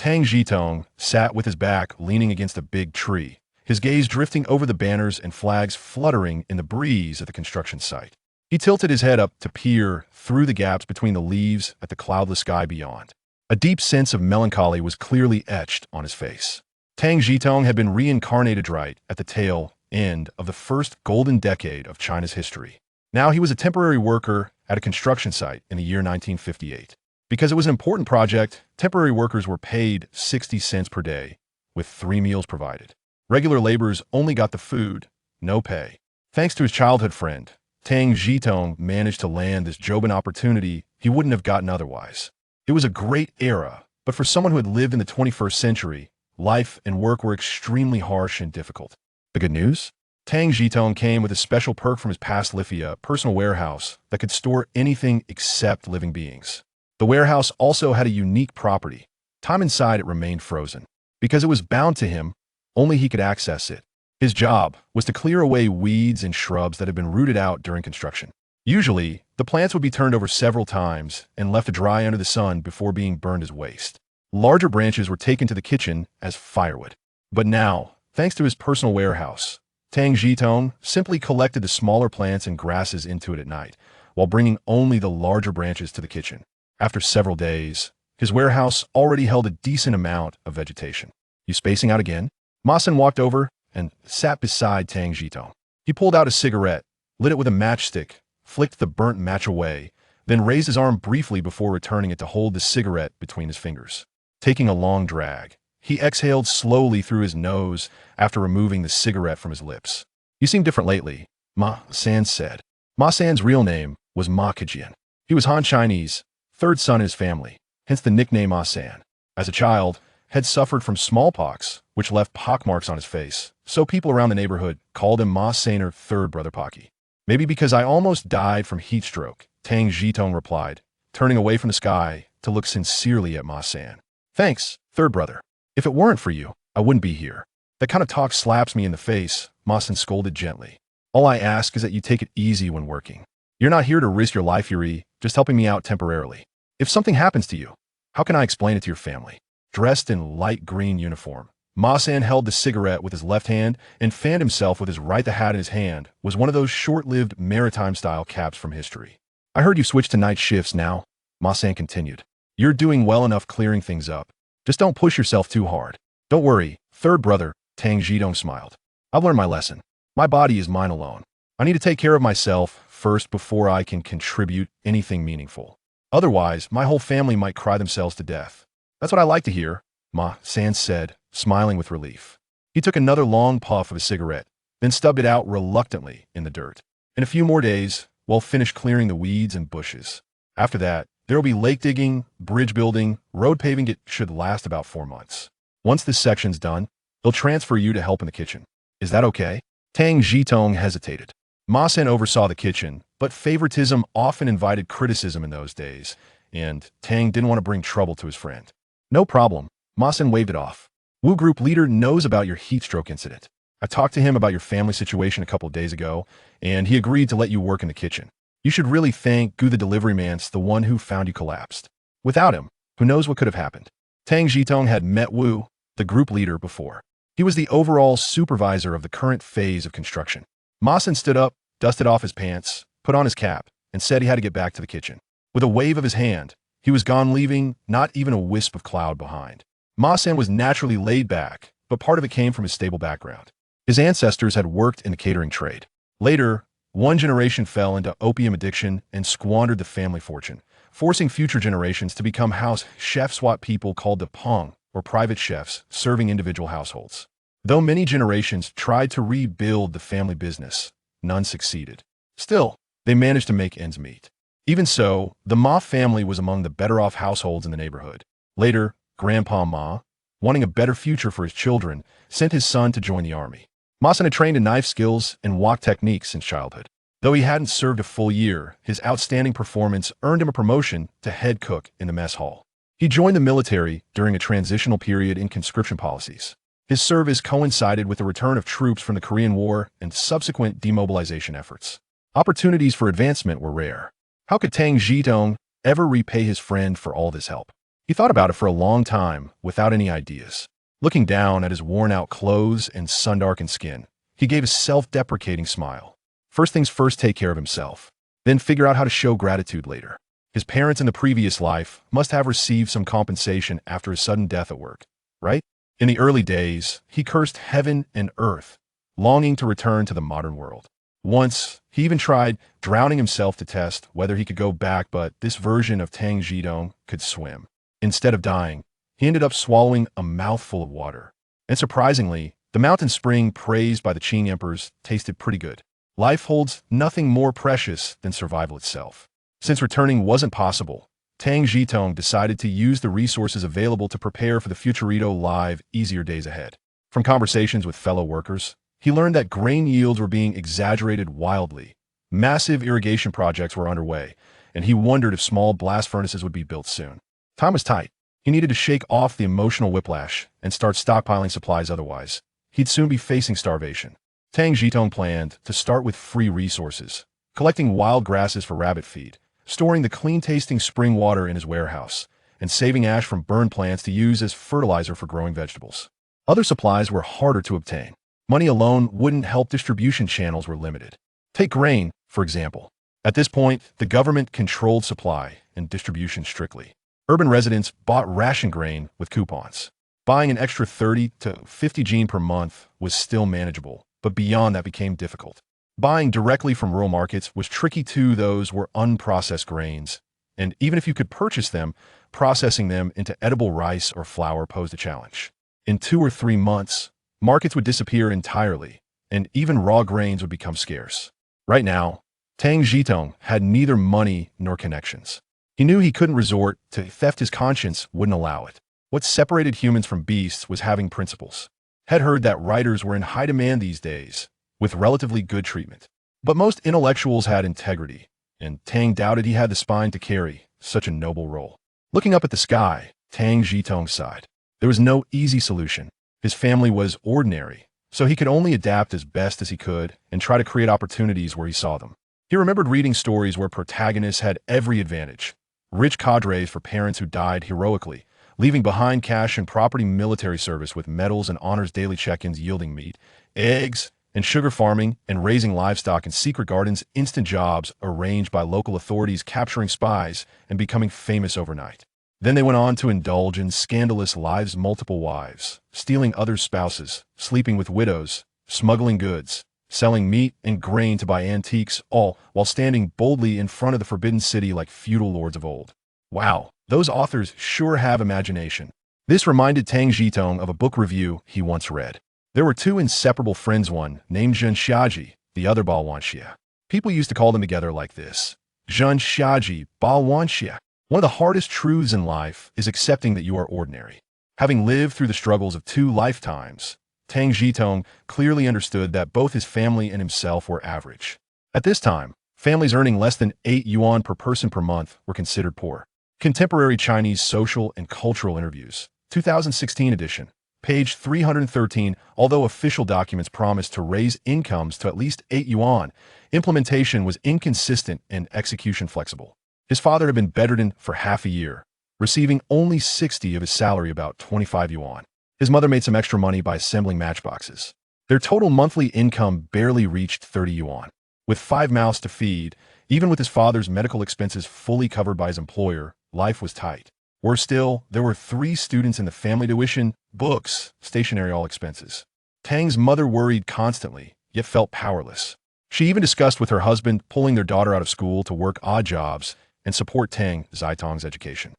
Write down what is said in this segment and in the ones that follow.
Tang Zhitong sat with his back leaning against a big tree, his gaze drifting over the banners and flags fluttering in the breeze at the construction site. He tilted his head up to peer through the gaps between the leaves at the cloudless sky beyond. A deep sense of melancholy was clearly etched on his face. Tang Zhitong had been reincarnated right at the tail end of the first golden decade of China's history. Now he was a temporary worker at a construction site in the year 1958. Because it was an important project, temporary workers were paid 60 cents per day, with 3 meals provided. Regular laborers only got the food, no pay. Thanks to his childhood friend, Tang Zhitong managed to land this job an opportunity he wouldn't have gotten otherwise. It was a great era, but for someone who had lived in the 21st century, life and work were extremely harsh and difficult. The good news? Tang Zhitong came with a special perk from his past Lifia personal warehouse that could store anything except living beings. The warehouse also had a unique property. Time inside it remained frozen. Because it was bound to him, only he could access it. His job was to clear away weeds and shrubs that had been rooted out during construction. Usually, the plants would be turned over several times and left to dry under the sun before being burned as waste. Larger branches were taken to the kitchen as firewood. But now, thanks to his personal warehouse, Tang Zhitong simply collected the smaller plants and grasses into it at night, while bringing only the larger branches to the kitchen. After several days, his warehouse already held a decent amount of vegetation. You spacing out again? Ma Sen walked over and sat beside Tang Zhitong. He pulled out a cigarette, lit it with a matchstick, flicked the burnt match away, then raised his arm briefly before returning it to hold the cigarette between his fingers. Taking a long drag, he exhaled slowly through his nose after removing the cigarette from his lips. You seem different lately, Ma San said. Ma San's real name was Ma Kejian. He was Han Chinese, third son in his family, hence the nickname Ma San. As a child, had suffered from smallpox, which left pockmarks on his face, so people around the neighborhood called him Ma San or Third Brother Pocky. Maybe because I almost died from heat stroke, Tang Zhitong replied, turning away from the sky to look sincerely at Ma San. Thanks, Third Brother. If it weren't for you, I wouldn't be here. That kind of talk slaps me in the face, Ma San scolded gently. All I ask is that you take it easy when working. You're not here to risk your life, Yuri, just helping me out temporarily. If something happens to you, how can I explain it to your family? Dressed in light green uniform, Ma San held the cigarette with his left hand and fanned himself with his right. The hat in his hand was one of those short-lived maritime-style caps from history. I heard you switched to night shifts now, Ma San continued. You're doing well enough clearing things up. Just don't push yourself too hard. Don't worry, Third Brother, Tang Zhitong smiled. I've learned my lesson. My body is mine alone. I need to take care of myself first before I can contribute anything meaningful. Otherwise, my whole family might cry themselves to death. That's what I like to hear, Ma San said, smiling with relief. He took another long puff of his cigarette, then stubbed it out reluctantly in the dirt. In a few more days, we'll finish clearing the weeds and bushes. After that, there will be lake digging, bridge building, road paving. It should last about 4 months. Once this section's done, they'll transfer you to help in the kitchen. Is that okay? Tang Zhitong hesitated. Ma Sen oversaw the kitchen, but favoritism often invited criticism in those days, and Tang didn't want to bring trouble to his friend. No problem, Ma Sen waved it off. Wu Group leader knows about your heat stroke incident. I talked to him about your family situation a couple of days ago, and he agreed to let you work in the kitchen. You should really thank Gu the delivery man's the one who found you collapsed. Without him, who knows what could have happened. Tang Zhitong had met Wu, the group leader, before. He was the overall supervisor of the current phase of construction. Ma Sen stood up, dusted off his pants, put on his cap, and said he had to get back to the kitchen. With a wave of his hand, he was gone, leaving not even a wisp of cloud behind. Ma Sen was naturally laid back, but part of it came from his stable background. His ancestors had worked in the catering trade. Later, one generation fell into opium addiction and squandered the family fortune, forcing future generations to become house chefs, what people called the pong, or private chefs, serving individual households. Though many generations tried to rebuild the family business, none succeeded. Still, they managed to make ends meet. Even so, the Ma family was among the better-off households in the neighborhood. Later, Grandpa Ma, wanting a better future for his children, sent his son to join the army. Ma Sen had trained in knife skills and wok techniques since childhood. Though he hadn't served a full year, his outstanding performance earned him a promotion to head cook in the mess hall. He joined the military during a transitional period in conscription policies. His service coincided with the return of troops from the Korean War and subsequent demobilization efforts. Opportunities for advancement were rare. How could Tang Zhitong ever repay his friend for all this help? He thought about it for a long time without any ideas. Looking down at his worn-out clothes and sun-darkened skin, he gave a self-deprecating smile. First things first, take care of himself. Then figure out how to show gratitude later. His parents in the previous life must have received some compensation after his sudden death at work, right? In the early days, he cursed heaven and earth, longing to return to the modern world. Once, he even tried drowning himself to test whether he could go back, but this version of Tang Zhitong could swim. Instead of dying, he ended up swallowing a mouthful of water. And surprisingly, the mountain spring praised by the Qing emperors tasted pretty good. Life holds nothing more precious than survival itself. Since returning wasn't possible, Tang Zhitong decided to use the resources available to prepare for the Futurito Live easier days ahead. From conversations with fellow workers, he learned that grain yields were being exaggerated wildly. Massive irrigation projects were underway, and he wondered if small blast furnaces would be built soon. Time was tight. He needed to shake off the emotional whiplash and start stockpiling supplies, otherwise he'd soon be facing starvation. Tang Zhitong planned to start with free resources, collecting wild grasses for rabbit feed, storing the clean-tasting spring water in his warehouse, and saving ash from burned plants to use as fertilizer for growing vegetables. Other supplies were harder to obtain. Money alone wouldn't help. Distribution channels were limited. Take grain, for example. At this point, the government controlled supply and distribution strictly. Urban residents bought ration grain with coupons. Buying an extra 30 to 50 gene per month was still manageable, but beyond that became difficult. Buying directly from rural markets was tricky too. Those were unprocessed grains, and even if you could purchase them, processing them into edible rice or flour posed a challenge. In 2 or 3 months, markets would disappear entirely, and even raw grains would become scarce. Right now, Tang Zhitong had neither money nor connections. He knew he couldn't resort to theft. His conscience wouldn't allow it. What separated humans from beasts was having principles. Had heard that writers were in high demand these days, with relatively good treatment. But most intellectuals had integrity, and Tang doubted he had the spine to carry such a noble role. Looking up at the sky, Tang Zhitong sighed. There was no easy solution. His family was ordinary, so he could only adapt as best as he could and try to create opportunities where he saw them. He remembered reading stories where protagonists had every advantage. Rich cadres for parents who died heroically, leaving behind cash and property, military service with medals and honors, daily check-ins yielding meat, eggs, and sugar farming and raising livestock in secret gardens, instant jobs arranged by local authorities, capturing spies and becoming famous overnight. Then they went on to indulge in scandalous lives, multiple wives, stealing others' spouses, sleeping with widows, smuggling goods, selling meat and grain to buy antiques, all while standing boldly in front of the forbidden city like feudal lords of old. Wow, those authors sure have imagination. This reminded Tang Zhitong of a book review he once read. There were 2 inseparable friends, one named Zhen Xiaji, the other Bao Wanxia. People used to call them together like this: Zhen Xiaji, Bao Wanxia. One of the hardest truths in life is accepting that you are ordinary. Having lived through the struggles of 2 lifetimes, Tang Zhitong clearly understood that both his family and himself were average. At this time, families earning less than 8 yuan per person per month were considered poor. Contemporary Chinese Social and Cultural Interviews, 2016 edition, page 313. Although official documents promised to raise incomes to at least 8 yuan, implementation was inconsistent and execution flexible. His father had been bedridden for half a year, receiving only 60 of his salary, about 25 yuan. His mother made some extra money by assembling matchboxes. Their total monthly income barely reached 30 yuan. With 5 mouths to feed, even with his father's medical expenses fully covered by his employer, life was tight. Worse still, there were 3 students in the family: tuition, books, stationery, all expenses. Tang's mother worried constantly, yet felt powerless. She even discussed with her husband pulling their daughter out of school to work odd jobs and support Tang Zhitong's education.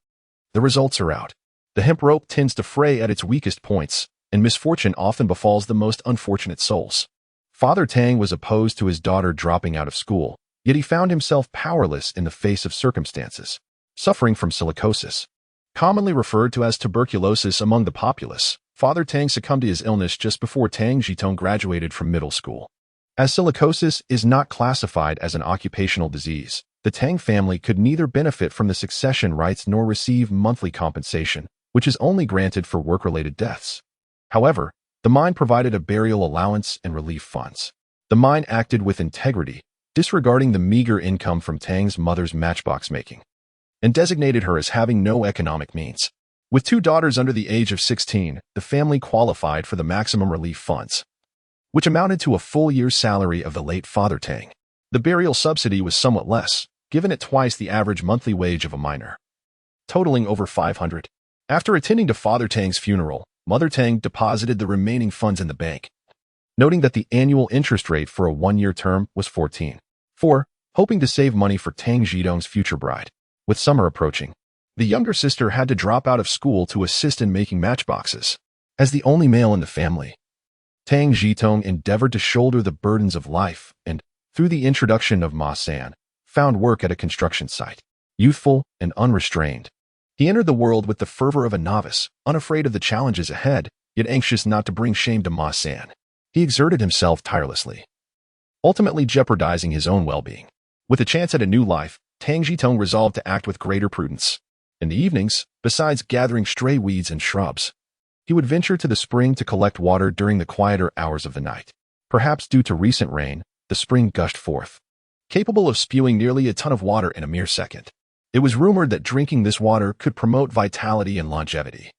The results are out. The hemp rope tends to fray at its weakest points, and misfortune often befalls the most unfortunate souls. Father Tang was opposed to his daughter dropping out of school, yet he found himself powerless in the face of circumstances. Suffering from silicosis, commonly referred to as tuberculosis among the populace, Father Tang succumbed to his illness just before Tang Zhitong graduated from middle school. As silicosis is not classified as an occupational disease, the Tang family could neither benefit from the succession rights nor receive monthly compensation, which is only granted for work-related deaths. However, the mine provided a burial allowance and relief funds. The mine acted with integrity, disregarding the meager income from Tang's mother's matchbox making, and designated her as having no economic means. With two daughters under the age of 16, the family qualified for the maximum relief funds, which amounted to a full year's salary of the late Father Tang. The burial subsidy was somewhat less, given at twice the average monthly wage of a miner, totaling over 500. After attending to Father Tang's funeral, Mother Tang deposited the remaining funds in the bank, noting that the annual interest rate for a one-year term was 14.4, hoping to save money for Tang Zhitong's future bride. With summer approaching, the younger sister had to drop out of school to assist in making matchboxes. As the only male in the family, Tang Zhitong endeavored to shoulder the burdens of life and, through the introduction of Ma San, found work at a construction site. Youthful and unrestrained, he entered the world with the fervor of a novice, unafraid of the challenges ahead, yet anxious not to bring shame to Ma San. He exerted himself tirelessly, ultimately jeopardizing his own well-being. With a chance at a new life, Tang Zhitong resolved to act with greater prudence. In the evenings, besides gathering stray weeds and shrubs, he would venture to the spring to collect water during the quieter hours of the night. Perhaps due to recent rain, the spring gushed forth, capable of spewing nearly a ton of water in a mere second. It was rumored that drinking this water could promote vitality and longevity,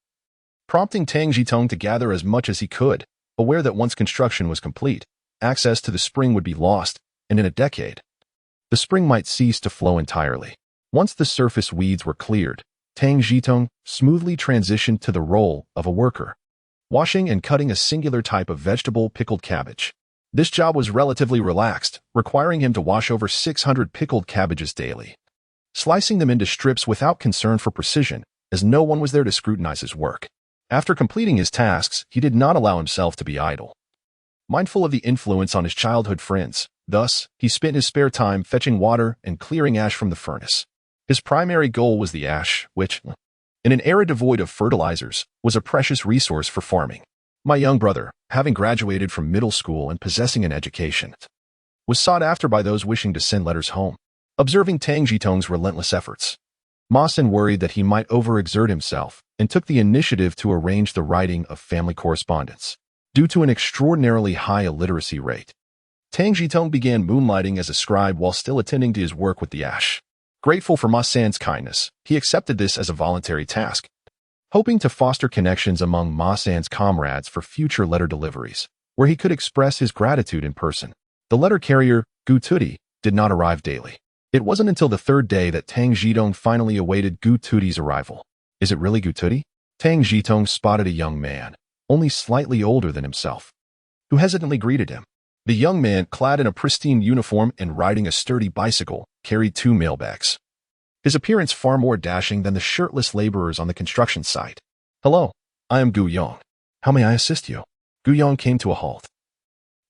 prompting Tang Zhitong to gather as much as he could, aware that once construction was complete, access to the spring would be lost, and in a decade, the spring might cease to flow entirely. Once the surface weeds were cleared, Tang Zhitong smoothly transitioned to the role of a worker, washing and cutting a singular type of vegetable, pickled cabbage. This job was relatively relaxed, requiring him to wash over 600 pickled cabbages daily, slicing them into strips without concern for precision, as no one was there to scrutinize his work. After completing his tasks, he did not allow himself to be idle. Mindful of the influence on his childhood friends, thus, he spent his spare time fetching water and clearing ash from the furnace. His primary goal was the ash, which, in an era devoid of fertilizers, was a precious resource for farming. My young brother, having graduated from middle school and possessing an education, was sought after by those wishing to send letters home. Observing Tang Zhitong's relentless efforts, Ma San worried that he might overexert himself and took the initiative to arrange the writing of family correspondence. Due to an extraordinarily high illiteracy rate, Tang Zhitong began moonlighting as a scribe while still attending to his work with the ash. Grateful for Ma San's kindness, he accepted this as a voluntary task, hoping to foster connections among Ma San's comrades for future letter deliveries, where he could express his gratitude in person. The letter carrier, Gu Tudi, did not arrive daily. It wasn't until the third day that Tang Zhitong finally awaited Gu Tudi's arrival. Is it really Gu Tudi? Tang Zhitong spotted a young man, only slightly older than himself, who hesitantly greeted him. The young man, clad in a pristine uniform and riding a sturdy bicycle, carried two mailbags, his appearance far more dashing than the shirtless laborers on the construction site. Hello, I am Gu Yong. How may I assist you? Gu Yong came to a halt,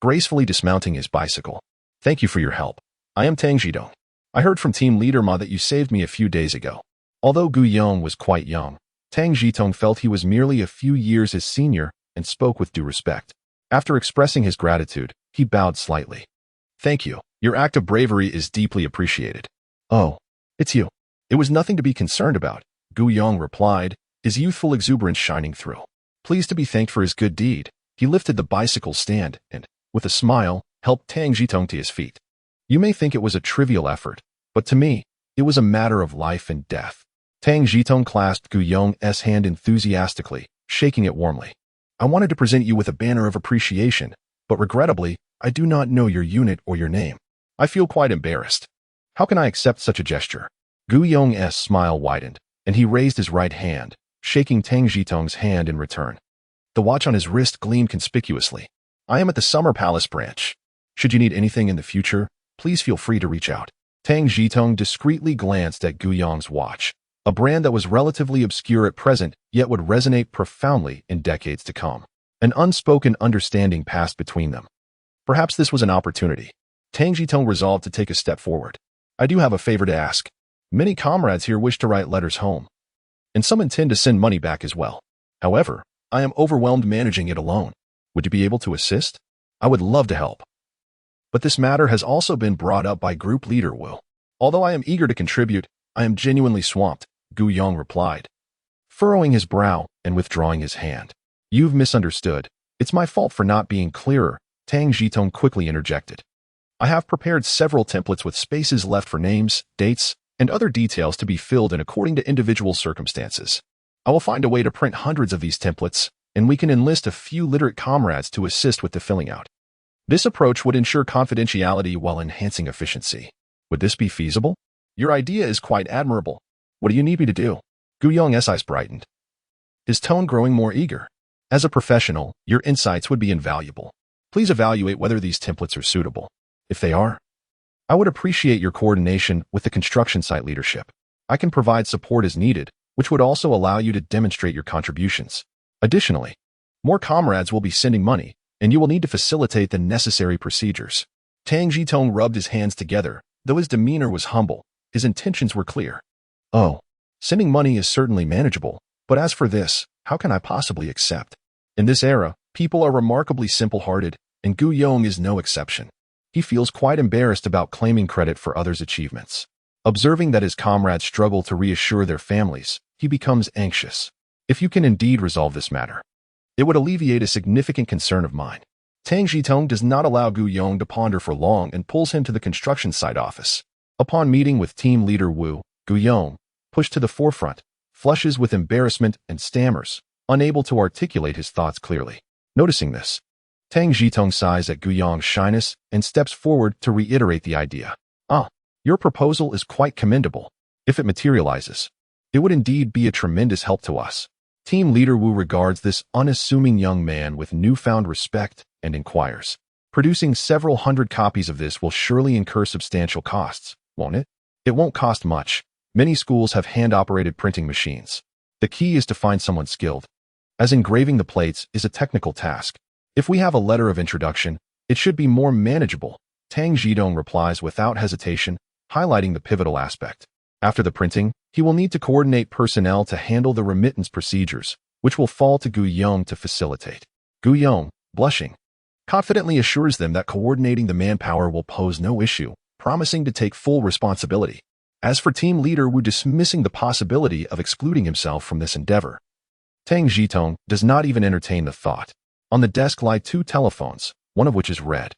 gracefully dismounting his bicycle. Thank you for your help. I am Tang Zhitong. I heard from Team Leader Ma that you saved me a few days ago. Although Gu Yong was quite young, Tang Zhitong felt he was merely a few years his senior and spoke with due respect. After expressing his gratitude, he bowed slightly. Thank you. Your act of bravery is deeply appreciated. Oh, it's you. It was nothing to be concerned about, Gu Yong replied, his youthful exuberance shining through. Pleased to be thanked for his good deed, he lifted the bicycle stand and, with a smile, helped Tang Zhitong to his feet. You may think it was a trivial effort, but to me, it was a matter of life and death. Tang Zhitong clasped Gu Yong's hand enthusiastically, shaking it warmly. I wanted to present you with a banner of appreciation, but regrettably, I do not know your unit or your name. I feel quite embarrassed. How can I accept such a gesture? Gu Yong's smile widened, and he raised his right hand, shaking Tang Zhitong's hand in return. The watch on his wrist gleamed conspicuously. I am at the Summer Palace branch. Should you need anything in the future, please feel free to reach out. Tang Zhitong discreetly glanced at Gu Yong's watch, a brand that was relatively obscure at present, yet would resonate profoundly in decades to come. An unspoken understanding passed between them. Perhaps this was an opportunity. Tang Zhitong resolved to take a step forward. I do have a favor to ask. Many comrades here wish to write letters home, and some intend to send money back as well. However, I am overwhelmed managing it alone. Would you be able to assist? I would love to help. But this matter has also been brought up by Group Leader Wu. Although I am eager to contribute, I am genuinely swamped, Gu Yong replied, furrowing his brow and withdrawing his hand. You've misunderstood. It's my fault for not being clearer, Tang Zhitong quickly interjected. I have prepared several templates with spaces left for names, dates, and other details to be filled in according to individual circumstances. I will find a way to print hundreds of these templates, and we can enlist a few literate comrades to assist with the filling out. This approach would ensure confidentiality while enhancing efficiency. Would this be feasible? Your idea is quite admirable. What do you need me to do? Gu Yong's eyes brightened, his tone growing more eager. As a professional, your insights would be invaluable. Please evaluate whether these templates are suitable. If they are, I would appreciate your coordination with the construction site leadership. I can provide support as needed, which would also allow you to demonstrate your contributions. Additionally, more comrades will be sending money, and you will need to facilitate the necessary procedures. Tang Zhitong rubbed his hands together. Though his demeanor was humble, his intentions were clear. Oh, sending money is certainly manageable, but as for this, how can I possibly accept? In this era, people are remarkably simple-hearted, and Gu Yong is no exception. He feels quite embarrassed about claiming credit for others' achievements. Observing that his comrades struggle to reassure their families, he becomes anxious. If you can indeed resolve this matter, it would alleviate a significant concern of mine. Tang Zhitong does not allow Gu Yong to ponder for long and pulls him to the construction site office. Upon meeting with team leader Wu, Gu Yong, pushed to the forefront, flushes with embarrassment and stammers, unable to articulate his thoughts clearly. Noticing this, Tang Zhitong sighs at Gu Yong's shyness and steps forward to reiterate the idea. Your proposal is quite commendable. If it materializes, it would indeed be a tremendous help to us. Team leader Wu regards this unassuming young man with newfound respect and inquires. Producing several hundred copies of this will surely incur substantial costs, won't it? It won't cost much. Many schools have hand-operated printing machines. The key is to find someone skilled, as engraving the plates is a technical task. If we have a letter of introduction, it should be more manageable. Tang Zhitong replies without hesitation, highlighting the pivotal aspect. After the printing, he will need to coordinate personnel to handle the remittance procedures, which will fall to Gu Yong to facilitate. Gu Yong, blushing, confidently assures them that coordinating the manpower will pose no issue, promising to take full responsibility. As for team leader Wu dismissing the possibility of excluding himself from this endeavor, Tang Zhitong does not even entertain the thought. On the desk lie 2 telephones, one of which is red.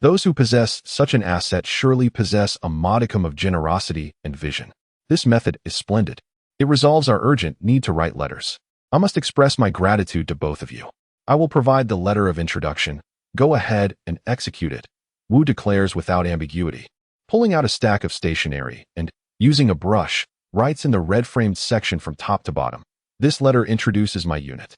Those who possess such an asset surely possess a modicum of generosity and vision. This method is splendid. It resolves our urgent need to write letters. I must express my gratitude to both of you. I will provide the letter of introduction. Go ahead and execute it, Wu declares without ambiguity. Pulling out a stack of stationery and, using a brush, writes in the red-framed section from top to bottom. This letter introduces my unit.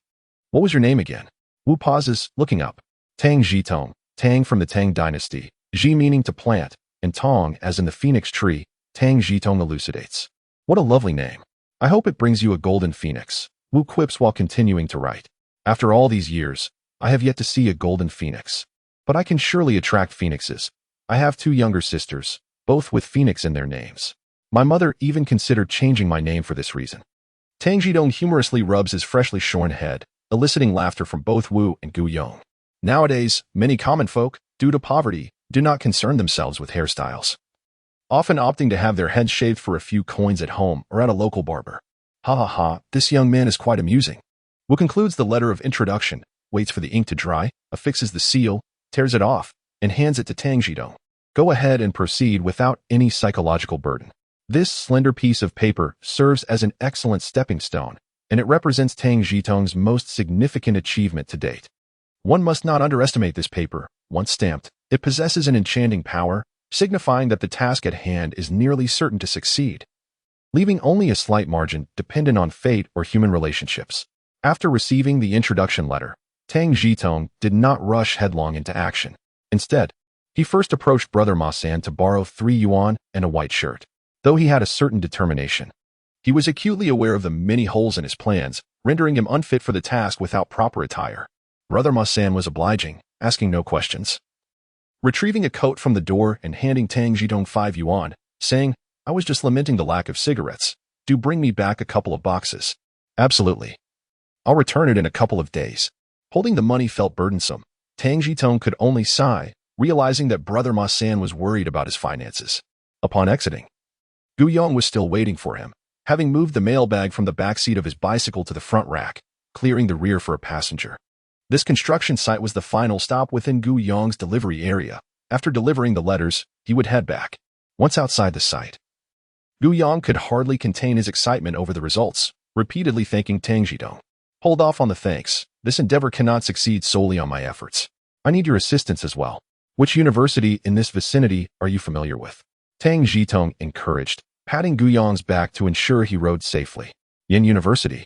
What was your name again? Wu pauses, looking up. Tang Zhitong, Tang from the Tang dynasty, Zhi meaning to plant, and Tong as in the phoenix tree, Tang Zhitong elucidates. What a lovely name. I hope it brings you a golden phoenix, Wu quips while continuing to write. After all these years, I have yet to see a golden phoenix. But I can surely attract phoenixes. I have 2 younger sisters, both with phoenix in their names. My mother even considered changing my name for this reason. Tang Zhitong humorously rubs his freshly shorn head, eliciting laughter from both Wu and Gu Yong. Nowadays, many common folk, due to poverty, do not concern themselves with hairstyles, often opting to have their heads shaved for a few coins at home or at a local barber. Ha ha ha, this young man is quite amusing. Wu concludes the letter of introduction, waits for the ink to dry, affixes the seal, tears it off, and hands it to Tang Zhitong. Go ahead and proceed without any psychological burden. This slender piece of paper serves as an excellent stepping stone, and it represents Tang Zhitong's most significant achievement to date. One must not underestimate this paper. Once stamped, it possesses an enchanting power, signifying that the task at hand is nearly certain to succeed, leaving only a slight margin dependent on fate or human relationships. After receiving the introduction letter, Tang Zhitong did not rush headlong into action. Instead, he first approached Brother Ma San to borrow 3 yuan and a white shirt. Though he had a certain determination, he was acutely aware of the many holes in his plans, rendering him unfit for the task without proper attire. Brother Ma San was obliging, asking no questions. Retrieving a coat from the door and handing Tang Zhitong 5 yuan, saying, I was just lamenting the lack of cigarettes. Do bring me back a couple of boxes. Absolutely. I'll return it in a couple of days. Holding the money felt burdensome. Tang Zhitong could only sigh, realizing that Brother Ma San was worried about his finances. Upon exiting, Gu Yong was still waiting for him, having moved the mailbag from the backseat of his bicycle to the front rack, clearing the rear for a passenger. This construction site was the final stop within Gu Yong's delivery area. After delivering the letters, he would head back. Once outside the site, Gu Yong could hardly contain his excitement over the results. repeatedly thanking Tang Zhitong. Hold off on the thanks. This endeavor cannot succeed solely on my efforts. I need your assistance as well. Which university in this vicinity are you familiar with? Tang Zhitong encouraged, patting Gu Yong's back to ensure he rode safely. Yin University.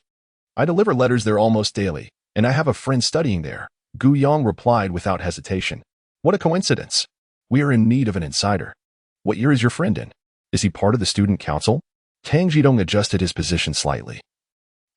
I deliver letters there almost daily, and I have a friend studying there, Gu Yong replied without hesitation. What a coincidence. We are in need of an insider. What year is your friend in? Is he part of the student council? Tang Zhitong adjusted his position slightly.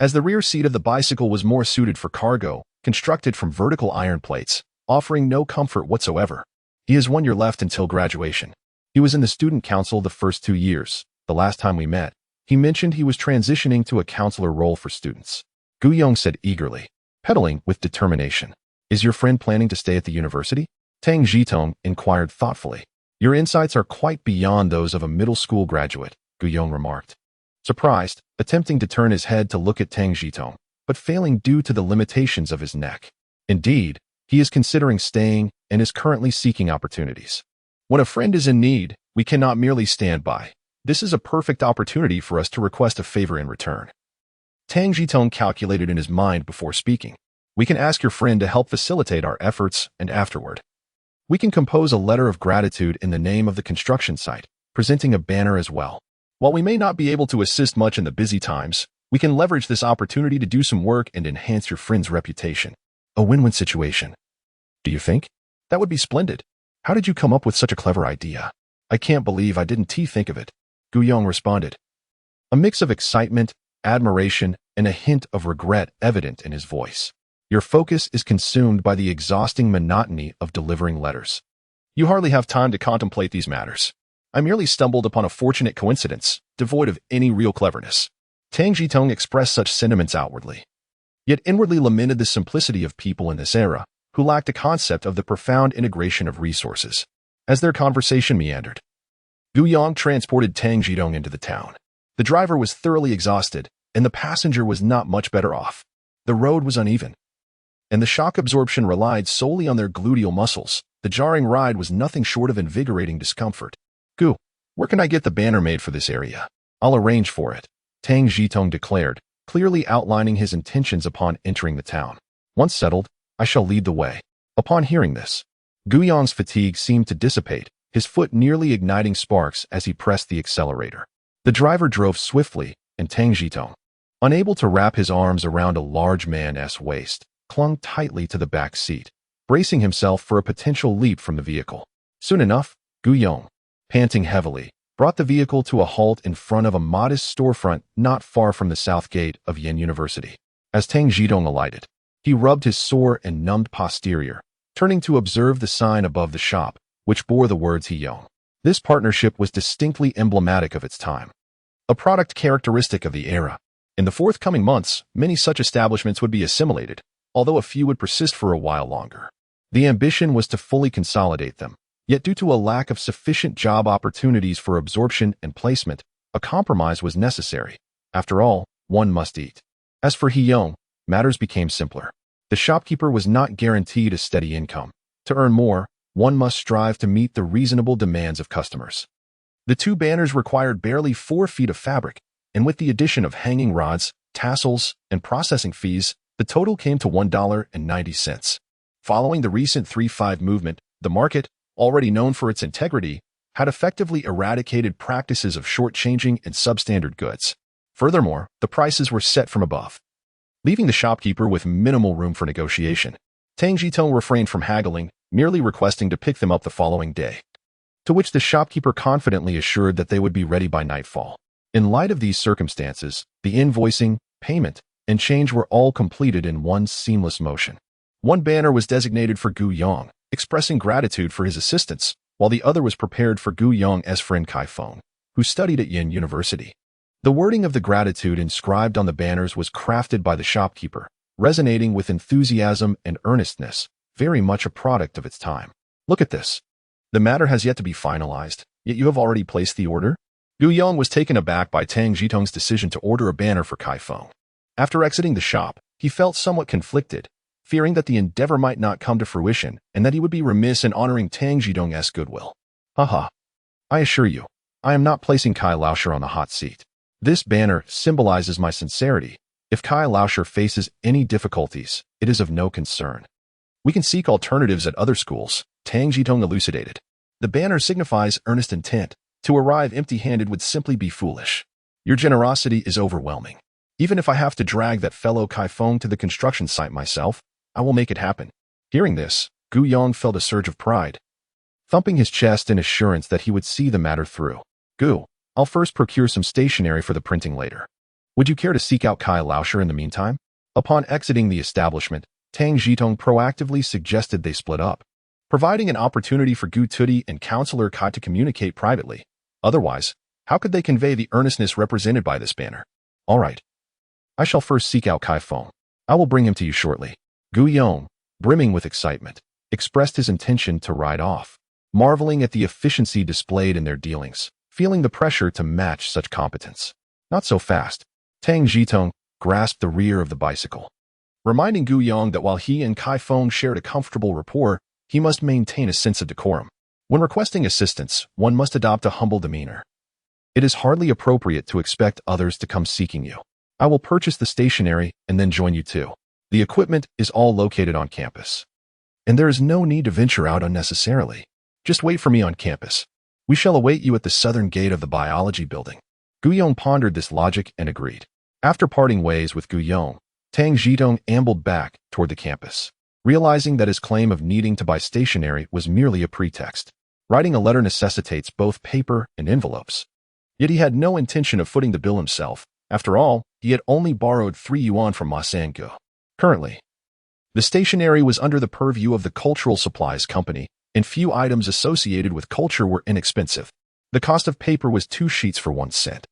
As the rear seat of the bicycle was more suited for cargo, constructed from vertical iron plates, offering no comfort whatsoever. He has 1 year left until graduation. He was in the student council the first 2 years. The last time we met, he mentioned he was transitioning to a counselor role for students. Gu Yong said eagerly, pedaling with determination. Is your friend planning to stay at the university? Tang Zhitong inquired thoughtfully. Your insights are quite beyond those of a middle school graduate, Gu Yong remarked. Surprised, attempting to turn his head to look at Tang Zhitong, but failing due to the limitations of his neck. Indeed, he is considering staying and is currently seeking opportunities. When a friend is in need, we cannot merely stand by. This is a perfect opportunity for us to request a favor in return. Tang Zhitong calculated in his mind before speaking. We can ask your friend to help facilitate our efforts, and afterward, we can compose a letter of gratitude in the name of the construction site, presenting a banner as well. While we may not be able to assist much in the busy times, we can leverage this opportunity to do some work and enhance your friend's reputation. A win-win situation. Do you think? That would be splendid. How did you come up with such a clever idea? I can't believe I didn't think of it, Gu Yong responded. A mix of excitement, admiration, and a hint of regret evident in his voice. Your focus is consumed by the exhausting monotony of delivering letters. You hardly have time to contemplate these matters. I merely stumbled upon a fortunate coincidence, devoid of any real cleverness. Tang Zhitong expressed such sentiments outwardly, yet inwardly lamented the simplicity of people in this era, who lacked a concept of the profound integration of resources. As their conversation meandered, Gu Yong transported Tang Zhitong into the town. The driver was thoroughly exhausted, and the passenger was not much better off. The road was uneven, and the shock absorption relied solely on their gluteal muscles. The jarring ride was nothing short of invigorating discomfort. Gu, where can I get the banner made for this area? I'll arrange for it, Tang Zhitong declared, clearly outlining his intentions upon entering the town. Once settled, I shall lead the way. Upon hearing this, Gu Yong's fatigue seemed to dissipate, his foot nearly igniting sparks as he pressed the accelerator. The driver drove swiftly, and Tang Zhitong, unable to wrap his arms around a large man's waist, clung tightly to the back seat, bracing himself for a potential leap from the vehicle. Soon enough, Gu Yong, panting heavily, brought the vehicle to a halt in front of a modest storefront not far from the south gate of Yin University. As Tang Zhitong alighted, he rubbed his sore and numbed posterior, turning to observe the sign above the shop, which bore the words Gu Yong. This partnership was distinctly emblematic of its time, a product characteristic of the era. In the forthcoming months, many such establishments would be assimilated, although a few would persist for a while longer. The ambition was to fully consolidate them. Yet due to a lack of sufficient job opportunities for absorption and placement, a compromise was necessary. After all, one must eat. As for Gu Yong, matters became simpler. The shopkeeper was not guaranteed a steady income. To earn more, one must strive to meet the reasonable demands of customers. The two banners required barely 4 feet of fabric, and with the addition of hanging rods, tassels, and processing fees, the total came to $1.90. Following the recent 3-5 movement, the market, already known for its integrity, had effectively eradicated practices of shortchanging and substandard goods. Furthermore, the prices were set from above, leaving the shopkeeper with minimal room for negotiation. Tang Zhitong refrained from haggling, merely requesting to pick them up the following day, to which the shopkeeper confidently assured that they would be ready by nightfall. In light of these circumstances, the invoicing, payment, and change were all completed in one seamless motion. One banner was designated for Gu Yong, expressing gratitude for his assistance, while the other was prepared for Gu Yong's friend Kai Feng, who studied at Yin University. The wording of the gratitude inscribed on the banners was crafted by the shopkeeper, resonating with enthusiasm and earnestness, very much a product of its time. Look at this. The matter has yet to be finalized, yet you have already placed the order? Gu Yong was taken aback by Tang Zhitong's decision to order a banner for Kai Feng. After exiting the shop, he felt somewhat conflicted, fearing that the endeavor might not come to fruition and that he would be remiss in honoring Tang Zhitong's goodwill. Haha. I assure you, I am not placing Kai Lauscher on the hot seat. This banner symbolizes my sincerity, If Kai Lauscher faces any difficulties, it is of no concern. We can seek alternatives at other schools, Tang Zhitong elucidated. The banner signifies earnest intent. To arrive empty-handed would simply be foolish. Your generosity is overwhelming. Even if I have to drag that fellow Kai Feng to the construction site myself, I will make it happen. Hearing this, Gu Yong felt a surge of pride, thumping his chest in assurance that he would see the matter through. Gu, I'll first procure some stationery for the printing later. Would you care to seek out Kai Lauscher in the meantime? Upon exiting the establishment, Tang Zhitong proactively suggested they split up, providing an opportunity for Gu Tudi and Counselor Kai to communicate privately. Otherwise, how could they convey the earnestness represented by this banner? All right. I shall first seek out Kai Feng. I will bring him to you shortly. Gu Yong, brimming with excitement, expressed his intention to ride off, marveling at the efficiency displayed in their dealings, feeling the pressure to match such competence. Not so fast. Tang Zhitong grasped the rear of the bicycle, reminding Gu Yong that while he and Kai Feng shared a comfortable rapport, he must maintain a sense of decorum. When requesting assistance, one must adopt a humble demeanor. It is hardly appropriate to expect others to come seeking you. I will purchase the stationery and then join you too. The equipment is all located on campus, and there is no need to venture out unnecessarily. Just wait for me on campus. We shall await you at the southern gate of the biology building. Gu Yong pondered this logic and agreed. After parting ways with Gu Yong, Tang Zhitong ambled back toward the campus, realizing that his claim of needing to buy stationery was merely a pretext. Writing a letter necessitates both paper and envelopes. Yet he had no intention of footing the bill himself. After all, he had only borrowed 3 yuan from Ma Sang-gu. Currently, the stationery was under the purview of the Cultural Supplies Company, and few items associated with culture were inexpensive. The cost of paper was 2 sheets for 1 cent,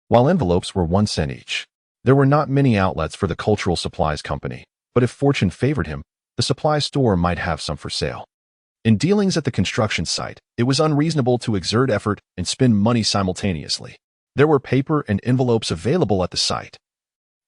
while envelopes were 1 cent each. There were not many outlets for the Cultural Supplies Company, but if fortune favored him, the supply store might have some for sale. In dealings at the construction site, it was unreasonable to exert effort and spend money simultaneously. There were paper and envelopes available at the site,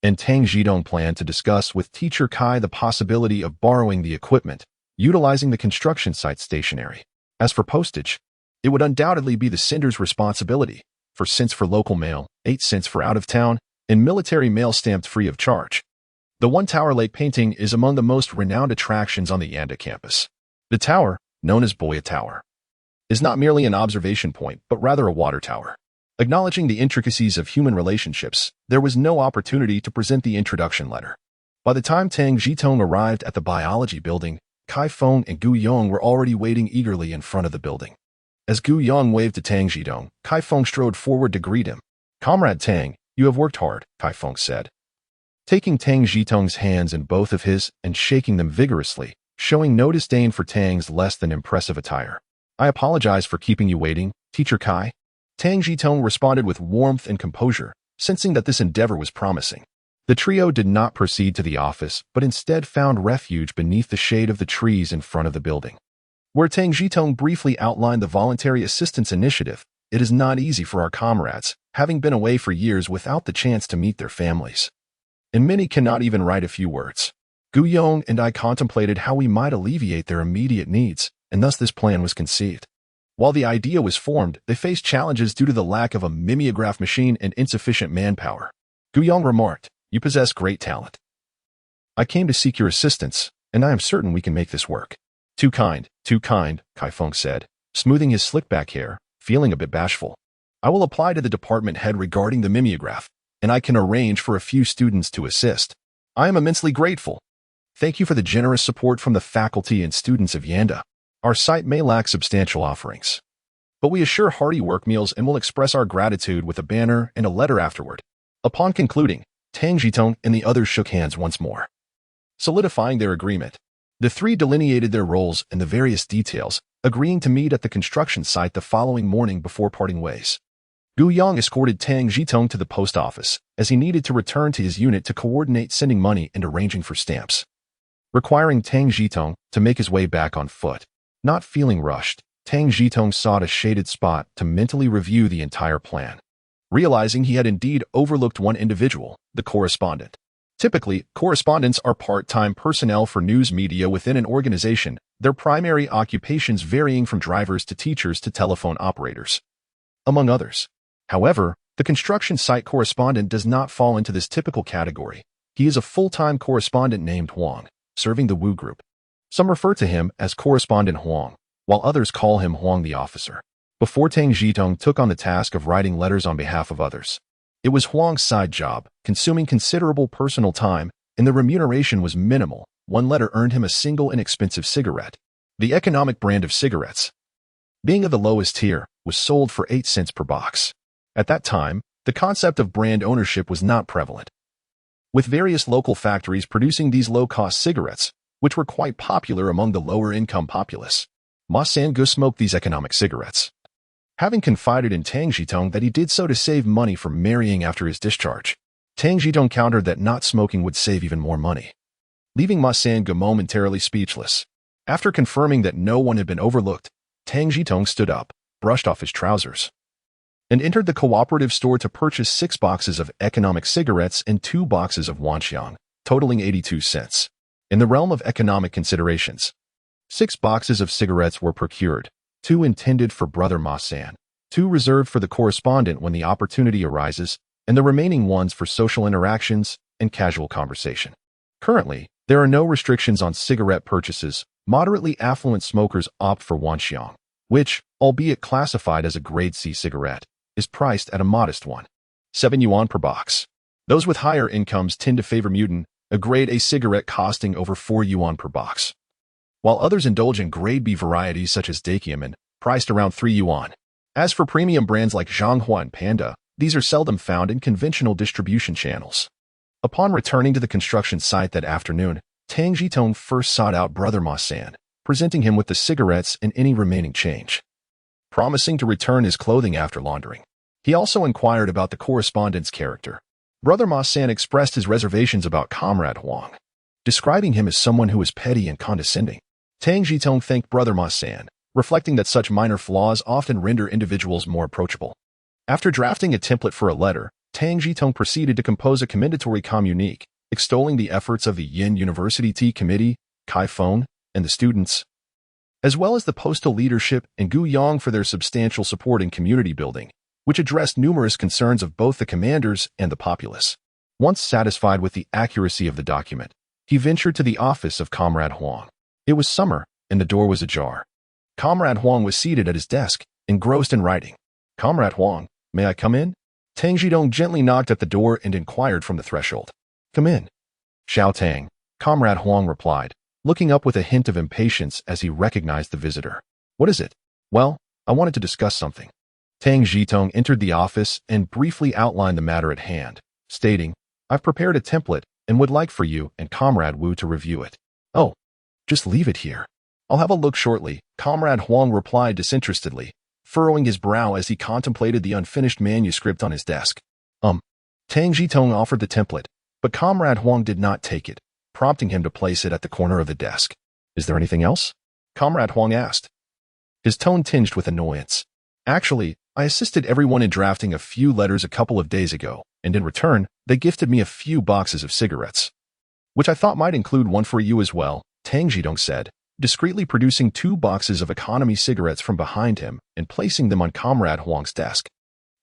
and Tang Zhitong planned to discuss with teacher Kai the possibility of borrowing the equipment, utilizing the construction site stationery. As for postage, it would undoubtedly be the sender's responsibility, 4 cents for local mail, 8 cents for out-of-town, and military mail stamped free of charge. The One Tower Lake painting is among the most renowned attractions on the Yanda campus. The tower, known as Boya Tower, is not merely an observation point, but rather a water tower. Acknowledging the intricacies of human relationships, there was no opportunity to present the introduction letter. By the time Tang Zhitong arrived at the biology building, Kai Feng and Gu Yong were already waiting eagerly in front of the building. As Gu Yong waved to Tang Zhitong, Kai Feng strode forward to greet him. Comrade Tang, you have worked hard, Kai Feng said, taking Tang Zhitong's hands in both of his and shaking them vigorously, showing no disdain for Tang's less than impressive attire. I apologize for keeping you waiting, Teacher Kai. Tang Zhitong responded with warmth and composure, sensing that this endeavor was promising. The trio did not proceed to the office, but instead found refuge beneath the shade of the trees in front of the building, where Tang Zhitong briefly outlined the Voluntary Assistance Initiative. It is not easy for our comrades, having been away for years without the chance to meet their families, and many cannot even write a few words. Gu Yong and I contemplated how we might alleviate their immediate needs, and thus this plan was conceived. While the idea was formed, they faced challenges due to the lack of a mimeograph machine and insufficient manpower. Gu Yong remarked, "You possess great talent. I came to seek your assistance, and I am certain we can make this work." Too kind, Kai Feng said, smoothing his slick-back hair, feeling a bit bashful. I will apply to the department head regarding the mimeograph, and I can arrange for a few students to assist. I am immensely grateful. Thank you for the generous support from the faculty and students of Yanda. Our site may lack substantial offerings, but we assure hearty work meals and will express our gratitude with a banner and a letter afterward. Upon concluding, Tang Zhitong and the others shook hands once more, solidifying their agreement. The 3 delineated their roles and the various details, agreeing to meet at the construction site the following morning before parting ways. Gu Yong escorted Tang Zhitong to the post office, as he needed to return to his unit to coordinate sending money and arranging for stamps, requiring Tang Zhitong to make his way back on foot. Not feeling rushed, Tang Zhitong sought a shaded spot to mentally review the entire plan, realizing he had indeed overlooked one individual, the correspondent. Typically, correspondents are part-time personnel for news media within an organization, their primary occupations varying from drivers to teachers to telephone operators, among others. However, the construction site correspondent does not fall into this typical category. He is a full-time correspondent named Huang, serving the Wu Group. Some refer to him as Correspondent Huang, while others call him Huang the Officer. Before Tang Zhitong took on the task of writing letters on behalf of others, it was Huang's side job, consuming considerable personal time, and the remuneration was minimal. One letter earned him a single inexpensive cigarette. The economic brand of cigarettes, being of the lowest tier, was sold for 8 cents per box. At that time, the concept of brand ownership was not prevalent, with various local factories producing these low-cost cigarettes, which were quite popular among the lower-income populace. Ma San-gu smoked these economic cigarettes, having confided in Tang Zhitong that he did so to save money from marrying after his discharge. Tang Zhitong countered that not smoking would save even more money, leaving Ma San-gu momentarily speechless. After confirming that no one had been overlooked, Tang Zhitong stood up, brushed off his trousers, and entered the cooperative store to purchase 6 boxes of economic cigarettes and 2 boxes of wanxiang, totaling 82 cents. In the realm of economic considerations, 6 boxes of cigarettes were procured, 2 intended for Brother Ma San, 2 reserved for the correspondent when the opportunity arises, and the remaining ones for social interactions and casual conversation. Currently, there are no restrictions on cigarette purchases. Moderately affluent smokers opt for wanxiang, which, albeit classified as a grade C cigarette, is priced at a modest 7 yuan per box. Those with higher incomes tend to favor mutant, a grade A cigarette costing over 4 yuan per box, while others indulge in grade B varieties such as Dakiaman, priced around 3 yuan. As for premium brands like Zhanghua and Panda, these are seldom found in conventional distribution channels. Upon returning to the construction site that afternoon, Tang Zhitong first sought out Brother Ma San, presenting him with the cigarettes and any remaining change, promising to return his clothing after laundering. He also inquired about the correspondent's character. Brother Ma San expressed his reservations about Comrade Huang, describing him as someone who is petty and condescending. Tang Zhitong thanked Brother Ma San, reflecting that such minor flaws often render individuals more approachable. After drafting a template for a letter, Tang Zhitong proceeded to compose a commendatory communique, extolling the efforts of the Yin University Tea Committee, Kai Feng, and the students, as well as the postal leadership and Gu Yong for their substantial support in community building, which addressed numerous concerns of both the commanders and the populace. Once satisfied with the accuracy of the document, he ventured to the office of Comrade Huang. It was summer, and the door was ajar. Comrade Huang was seated at his desk, engrossed in writing. "Comrade Huang, may I come in?" Tang Zhitong gently knocked at the door and inquired from the threshold. "Come in." "Xiao Tang," Comrade Huang replied, looking up with a hint of impatience as he recognized the visitor. "What is it?" "Well, I wanted to discuss something." Tang Zhitong entered the office and briefly outlined the matter at hand, stating, "I've prepared a template and would like for you and Comrade Wu to review it." "Oh, just leave it here. I'll have a look shortly," Comrade Huang replied disinterestedly, furrowing his brow as he contemplated the unfinished manuscript on his desk. Tang Zhitong offered the template, but Comrade Huang did not take it, prompting him to place it at the corner of the desk. "Is there anything else?" Comrade Huang asked, his tone tinged with annoyance. "Actually, I assisted everyone in drafting a few letters a couple of days ago, and in return, they gifted me a few boxes of cigarettes, which I thought might include one for you as well," Tang Zhitong said, discreetly producing 2 boxes of economy cigarettes from behind him and placing them on Comrade Huang's desk.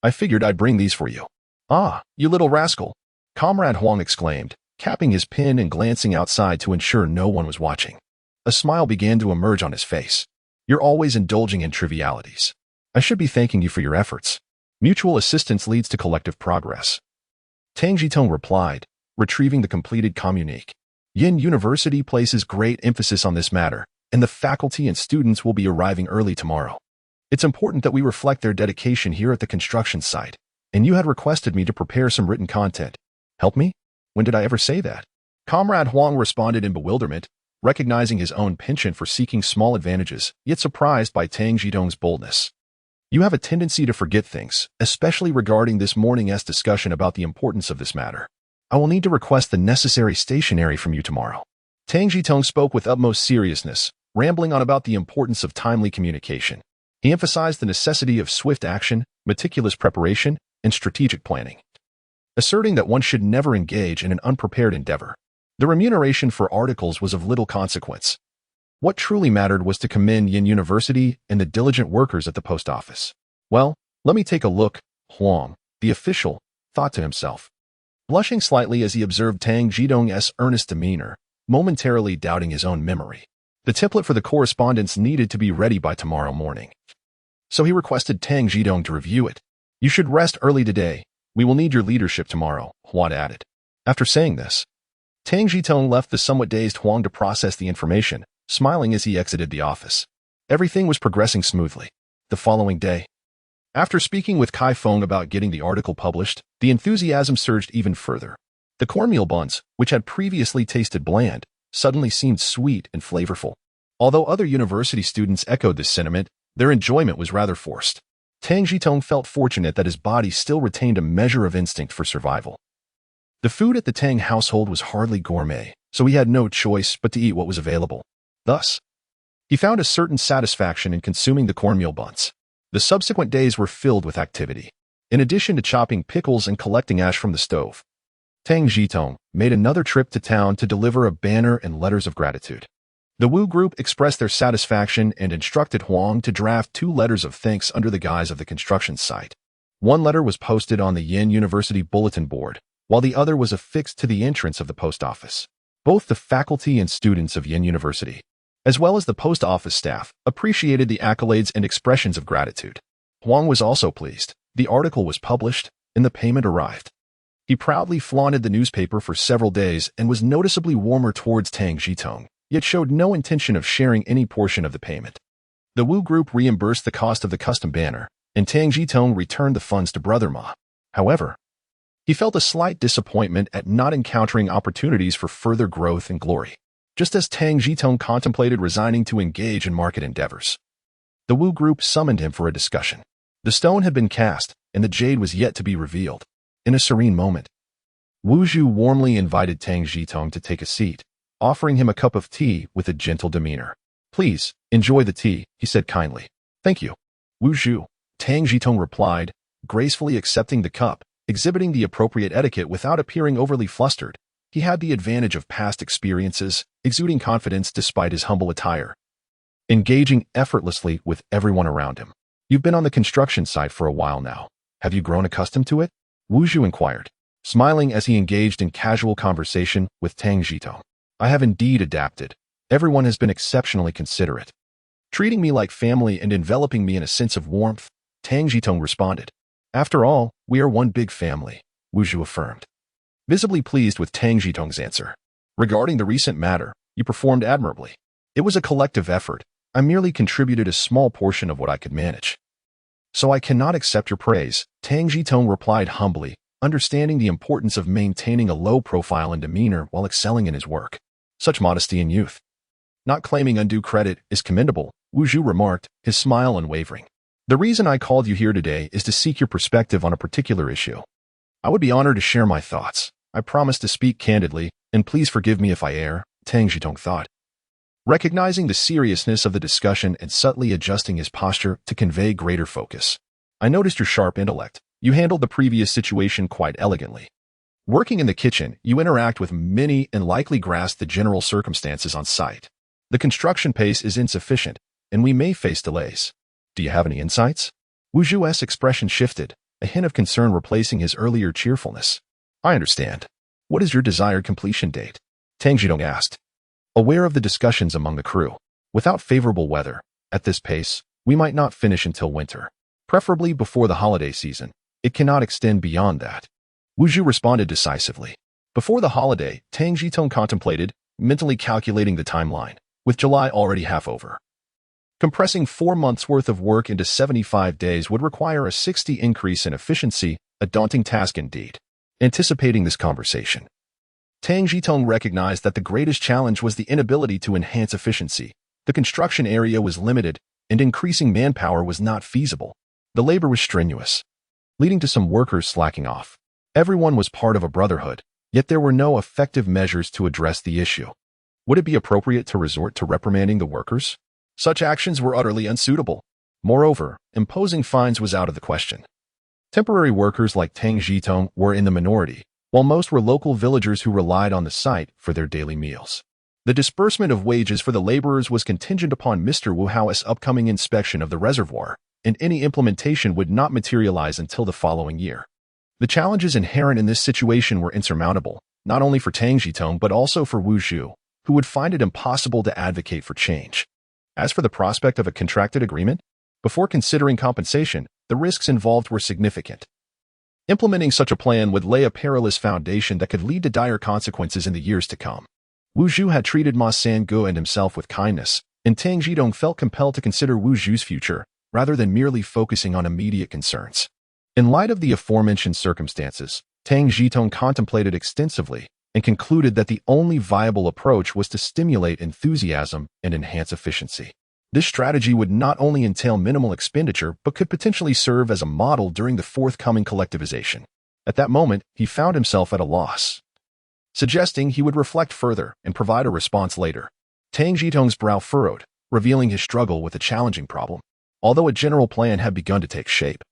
"I figured I'd bring these for you." "Ah, you little rascal," Comrade Huang exclaimed, capping his pen and glancing outside to ensure no one was watching. A smile began to emerge on his face. "You're always indulging in trivialities. I should be thanking you for your efforts. Mutual assistance leads to collective progress." Tang Zhitong replied, retrieving the completed communique. "Yin University places great emphasis on this matter, and the faculty and students will be arriving early tomorrow. It's important that we reflect their dedication here at the construction site, and you had requested me to prepare some written content. Help me? When did I ever say that?" Comrade Huang responded in bewilderment, recognizing his own penchant for seeking small advantages, yet surprised by Tang Zhitong's boldness. "You have a tendency to forget things, especially regarding this morning's discussion about the importance of this matter. I will need to request the necessary stationery from you tomorrow." Tang Zhitong spoke with utmost seriousness, rambling on about the importance of timely communication. He emphasized the necessity of swift action, meticulous preparation, and strategic planning, asserting that one should never engage in an unprepared endeavor. The remuneration for articles was of little consequence. What truly mattered was to commend Yin University and the diligent workers at the post office. "Well, let me take a look," Huang, the official, thought to himself. blushing slightly as he observed Tang Zhitong's earnest demeanor, momentarily doubting his own memory. The template for the correspondence needed to be ready by tomorrow morning. So he requested Tang Zhitong to review it. "You should rest early today. We will need your leadership tomorrow," Huang added. After saying this, Tang Zhitong left the somewhat dazed Huang to process the information, smiling as he exited the office. Everything was progressing smoothly. The following day, after speaking with Kai Feng about getting the article published, the enthusiasm surged even further. The cornmeal buns, which had previously tasted bland, suddenly seemed sweet and flavorful. Although other university students echoed this sentiment, their enjoyment was rather forced. Tang Zhitong felt fortunate that his body still retained a measure of instinct for survival. The food at the Tang household was hardly gourmet, so he had no choice but to eat what was available. Thus, he found a certain satisfaction in consuming the cornmeal buns. The subsequent days were filled with activity. In addition to chopping pickles and collecting ash from the stove, Tang Zhitong made another trip to town to deliver a banner and letters of gratitude. The Wu group expressed their satisfaction and instructed Huang to draft 2 letters of thanks under the guise of the construction site. One letter was posted on the Yin University bulletin board, while the other was affixed to the entrance of the post office. Both the faculty and students of Yin University, as well as the post office staff, appreciated the accolades and expressions of gratitude. Huang was also pleased. The article was published, and the payment arrived. He proudly flaunted the newspaper for several days and was noticeably warmer towards Tang Zhitong, yet showed no intention of sharing any portion of the payment. The Wu group reimbursed the cost of the custom banner, and Tang Zhitong returned the funds to Brother Ma. However, he felt a slight disappointment at not encountering opportunities for further growth and glory, just as Tang Zhitong contemplated resigning to engage in market endeavors. The Wu group summoned him for a discussion. The stone had been cast, and the jade was yet to be revealed. In a serene moment, Wu Zhu warmly invited Tang Zhitong to take a seat, offering him a cup of tea with a gentle demeanor. "Please, enjoy the tea," he said kindly. "Thank you, Wu Zhu," Tang Zhitong replied, gracefully accepting the cup, exhibiting the appropriate etiquette without appearing overly flustered. He had the advantage of past experiences, exuding confidence despite his humble attire, engaging effortlessly with everyone around him. "You've been on the construction site for a while now. Have you grown accustomed to it?" Wu Zhu inquired, smiling as he engaged in casual conversation with Tang Zhitong. "I have indeed adapted. Everyone has been exceptionally considerate, treating me like family and enveloping me in a sense of warmth," Tang Zhitong responded. "After all, we are one big family," Wu Zhu affirmed, visibly pleased with Tang Zhitong's answer. "Regarding the recent matter, you performed admirably. It was a collective effort. I merely contributed a small portion of what I could manage. So I cannot accept your praise," Tang Zhitong replied humbly, understanding the importance of maintaining a low profile and demeanor while excelling in his work. Such modesty in youth. "Not claiming undue credit is commendable," Wu Zhu remarked, his smile unwavering. "The reason I called you here today is to seek your perspective on a particular issue. I would be honored to share my thoughts. I promise to speak candidly, and please forgive me if I err," Tang Zhitong thought, recognizing the seriousness of the discussion and subtly adjusting his posture to convey greater focus. "I noticed your sharp intellect. You handled the previous situation quite elegantly. Working in the kitchen, you interact with many and likely grasp the general circumstances on site. The construction pace is insufficient, and we may face delays. Do you have any insights?" Wu Zhu's expression shifted, a hint of concern replacing his earlier cheerfulness. "I understand. What is your desired completion date?" Tang Zhitong asked, aware of the discussions among the crew. "Without favorable weather, at this pace, we might not finish until winter, preferably before the holiday season. It cannot extend beyond that," Wu Zhu responded decisively. Before the holiday, Tang Zhitong contemplated, mentally calculating the timeline, with July already half over. Compressing 4 months' worth of work into 75 days would require a 60 increase in efficiency, a daunting task indeed. Anticipating this conversation, Tang Zhitong recognized that the greatest challenge was the inability to enhance efficiency. The construction area was limited, and increasing manpower was not feasible. The labor was strenuous, leading to some workers slacking off. Everyone was part of a brotherhood, yet there were no effective measures to address the issue. Would it be appropriate to resort to reprimanding the workers? Such actions were utterly unsuitable. Moreover, imposing fines was out of the question. Temporary workers like Tang Zhitong were in the minority, while most were local villagers who relied on the site for their daily meals. The disbursement of wages for the laborers was contingent upon Mr. Wu Hao's upcoming inspection of the reservoir, and any implementation would not materialize until the following year. The challenges inherent in this situation were insurmountable, not only for Tang Zhitong but also for Wu Zhu, who would find it impossible to advocate for change. As for the prospect of a contracted agreement, before considering compensation, the risks involved were significant. Implementing such a plan would lay a perilous foundation that could lead to dire consequences in the years to come. Wu Zhu had treated Ma San-gu and himself with kindness, and Tang Zhitong felt compelled to consider Wu Zhu's future, rather than merely focusing on immediate concerns. In light of the aforementioned circumstances, Tang Zhitong contemplated extensively and concluded that the only viable approach was to stimulate enthusiasm and enhance efficiency. This strategy would not only entail minimal expenditure but could potentially serve as a model during the forthcoming collectivization. At that moment, he found himself at a loss, suggesting he would reflect further and provide a response later. Tang Zhitong's brow furrowed, revealing his struggle with a challenging problem. Although a general plan had begun to take shape,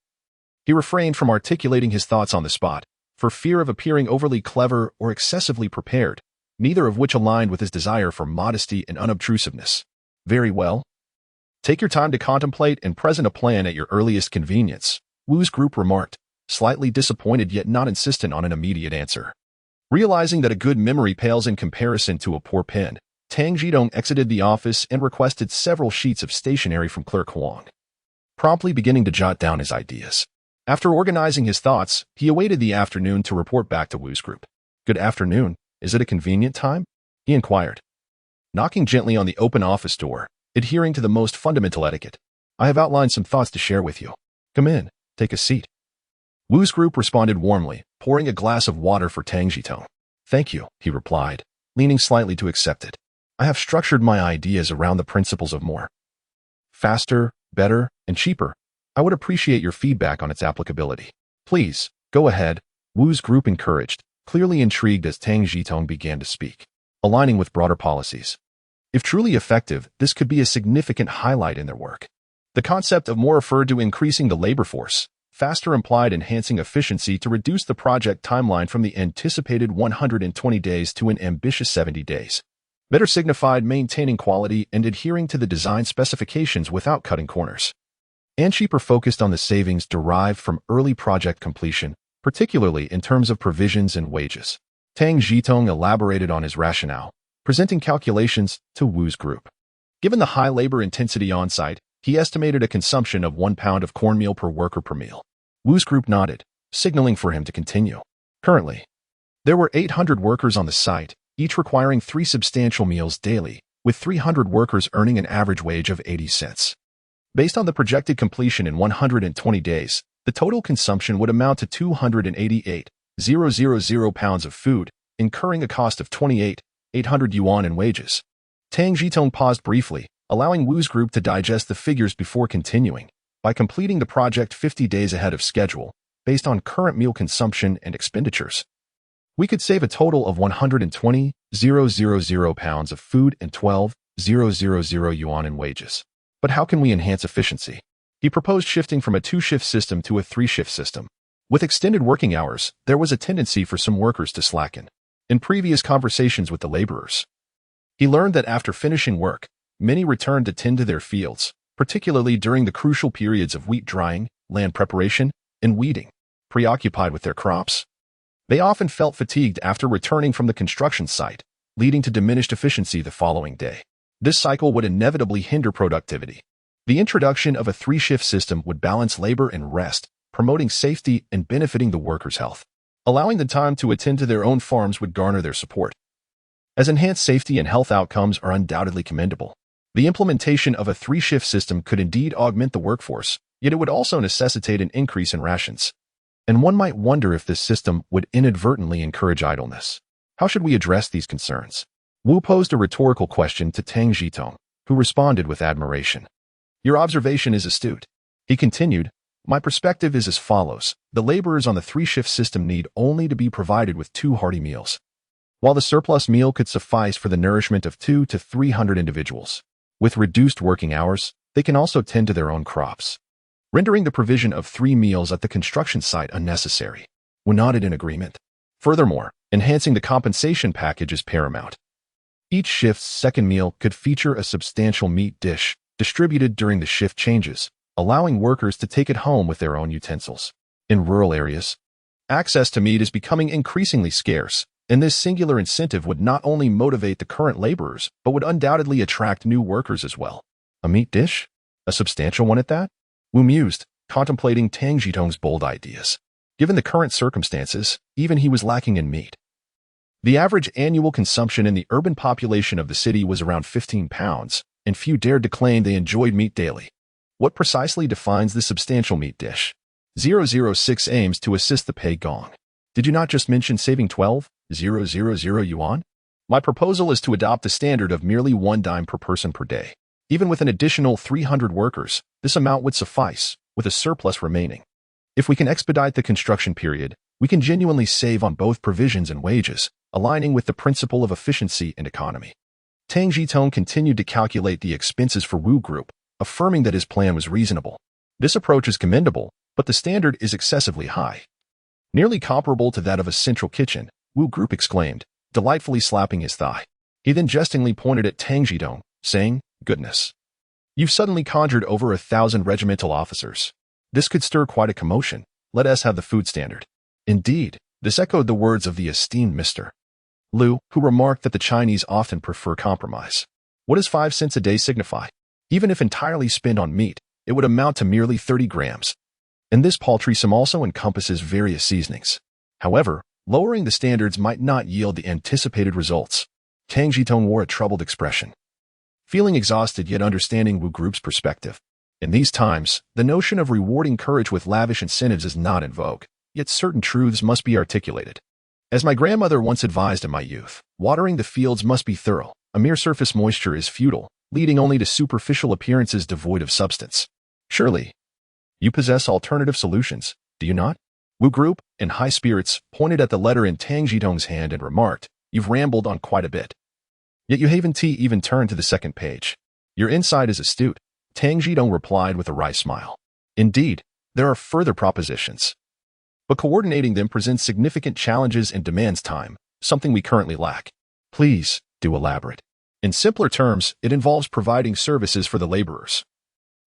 he refrained from articulating his thoughts on the spot, for fear of appearing overly clever or excessively prepared, neither of which aligned with his desire for modesty and unobtrusiveness. Very well. Take your time to contemplate and present a plan at your earliest convenience, Wu's group remarked, slightly disappointed yet not insistent on an immediate answer. Realizing that a good memory pales in comparison to a poor pen, Tang Zhitong exited the office and requested several sheets of stationery from Clerk Huang, promptly beginning to jot down his ideas. After organizing his thoughts, he awaited the afternoon to report back to Wu's group. "Good afternoon. Is it a convenient time?" he inquired, knocking gently on the open office door, adhering to the most fundamental etiquette. "I have outlined some thoughts to share with you. Come in, take a seat." Wu's group responded warmly, pouring a glass of water for Tang Zhitong. "Thank you," he replied, leaning slightly to accept it. "I have structured my ideas around the principles of more, faster, better, and cheaper. I would appreciate your feedback on its applicability." "Please, go ahead," Wu's group encouraged, clearly intrigued as Tang Zhitong began to speak. "Aligning with broader policies. If truly effective, this could be a significant highlight in their work." The concept of more referred to increasing the labor force. Faster implied enhancing efficiency to reduce the project timeline from the anticipated 120 days to an ambitious 70 days. Better signified maintaining quality and adhering to the design specifications without cutting corners. And cheaper focused on the savings derived from early project completion, particularly in terms of provisions and wages. Tang Zhitong elaborated on his rationale, presenting calculations to Wu's group. Given the high labor intensity on-site, he estimated a consumption of 1 pound of cornmeal per worker per meal. Wu's group nodded, signaling for him to continue. Currently, there were 800 workers on the site, each requiring 3 substantial meals daily, with 300 workers earning an average wage of 80 cents. Based on the projected completion in 120 days, the total consumption would amount to 288,000 pounds of food, incurring a cost of 28,800 yuan in wages. Tang Zhitong paused briefly, allowing Wu's group to digest the figures before continuing. By completing the project 50 days ahead of schedule, based on current meal consumption and expenditures, we could save a total of 120,000 pounds of food and 12,000 yuan in wages. But how can we enhance efficiency? He proposed shifting from a 2-shift system to a 3-shift system. With extended working hours, there was a tendency for some workers to slacken. In previous conversations with the laborers, he learned that after finishing work, many returned to tend to their fields, particularly during the crucial periods of wheat drying, land preparation, and weeding. Preoccupied with their crops, they often felt fatigued after returning from the construction site, leading to diminished efficiency the following day. This cycle would inevitably hinder productivity. The introduction of a 3-shift system would balance labor and rest, promoting safety and benefiting the workers' health. Allowing them time to attend to their own farms would garner their support, as enhanced safety and health outcomes are undoubtedly commendable. The implementation of a 3-shift system could indeed augment the workforce, yet it would also necessitate an increase in rations. And one might wonder if this system would inadvertently encourage idleness. How should we address these concerns? Wu posed a rhetorical question to Tang Zhitong, who responded with admiration. "Your observation is astute." He continued, "My perspective is as follows. The laborers on the 3-shift system need only to be provided with 2 hearty meals, while the surplus meal could suffice for the nourishment of 200 to 300 individuals. With reduced working hours, they can also tend to their own crops, rendering the provision of 3 meals at the construction site unnecessary." Wu nodded in agreement. Furthermore, enhancing the compensation package is paramount. Each shift's second meal could feature a substantial meat dish, distributed during the shift changes, allowing workers to take it home with their own utensils. In rural areas, Access to meat is becoming increasingly scarce, and this singular incentive would not only motivate the current laborers, but would undoubtedly attract new workers as well. A meat dish? A substantial one at that? Wu mused, contemplating Tang Zhitong's bold ideas. Given the current circumstances, even he was lacking in meat. The average annual consumption in the urban population of the city was around 15 pounds, and few dared to claim they enjoyed meat daily. What precisely defines this substantial meat dish? 006 aims to assist the pay gong. Did you not just mention saving 12,000 yuan? My proposal is to adopt the standard of merely 1 dime per person per day. Even with an additional 300 workers, this amount would suffice, with a surplus remaining. If we can expedite the construction period, we can genuinely save on both provisions and wages, aligning with the principle of efficiency and economy. Tang Zhitong continued to calculate the expenses for Wu Group, affirming that his plan was reasonable. This approach is commendable, but the standard is excessively high. Nearly comparable to that of a central kitchen, Wu Group exclaimed, delightfully slapping his thigh. He then jestingly pointed at Tang Zhitong, saying, "Goodness. You've suddenly conjured over 1,000 regimental officers. This could stir quite a commotion. Let us have the food standard." Indeed, this echoed the words of the esteemed Mr. Liu, who remarked that the Chinese often prefer compromise. What does 5 cents a day signify? Even if entirely spent on meat, it would amount to merely 30 grams. And this paltry sum also encompasses various seasonings. However, lowering the standards might not yield the anticipated results. Tang Zhitong wore a troubled expression, feeling exhausted yet understanding Wu Group's perspective. In these times, the notion of rewarding courage with lavish incentives is not in vogue, yet certain truths must be articulated. As my grandmother once advised in my youth, watering the fields must be thorough. A mere surface moisture is futile, leading only to superficial appearances devoid of substance. Surely, you possess alternative solutions, do you not? Wu Group, in high spirits, pointed at the letter in Tang Zhitong's hand and remarked, "You've rambled on quite a bit. Yet you haven't even turned to the second page. Your insight is astute," Tang Zhitong replied with a wry smile. "Indeed, there are further propositions. But coordinating them presents significant challenges and demands time, something we currently lack. Please, do elaborate." In simpler terms, it involves providing services for the laborers,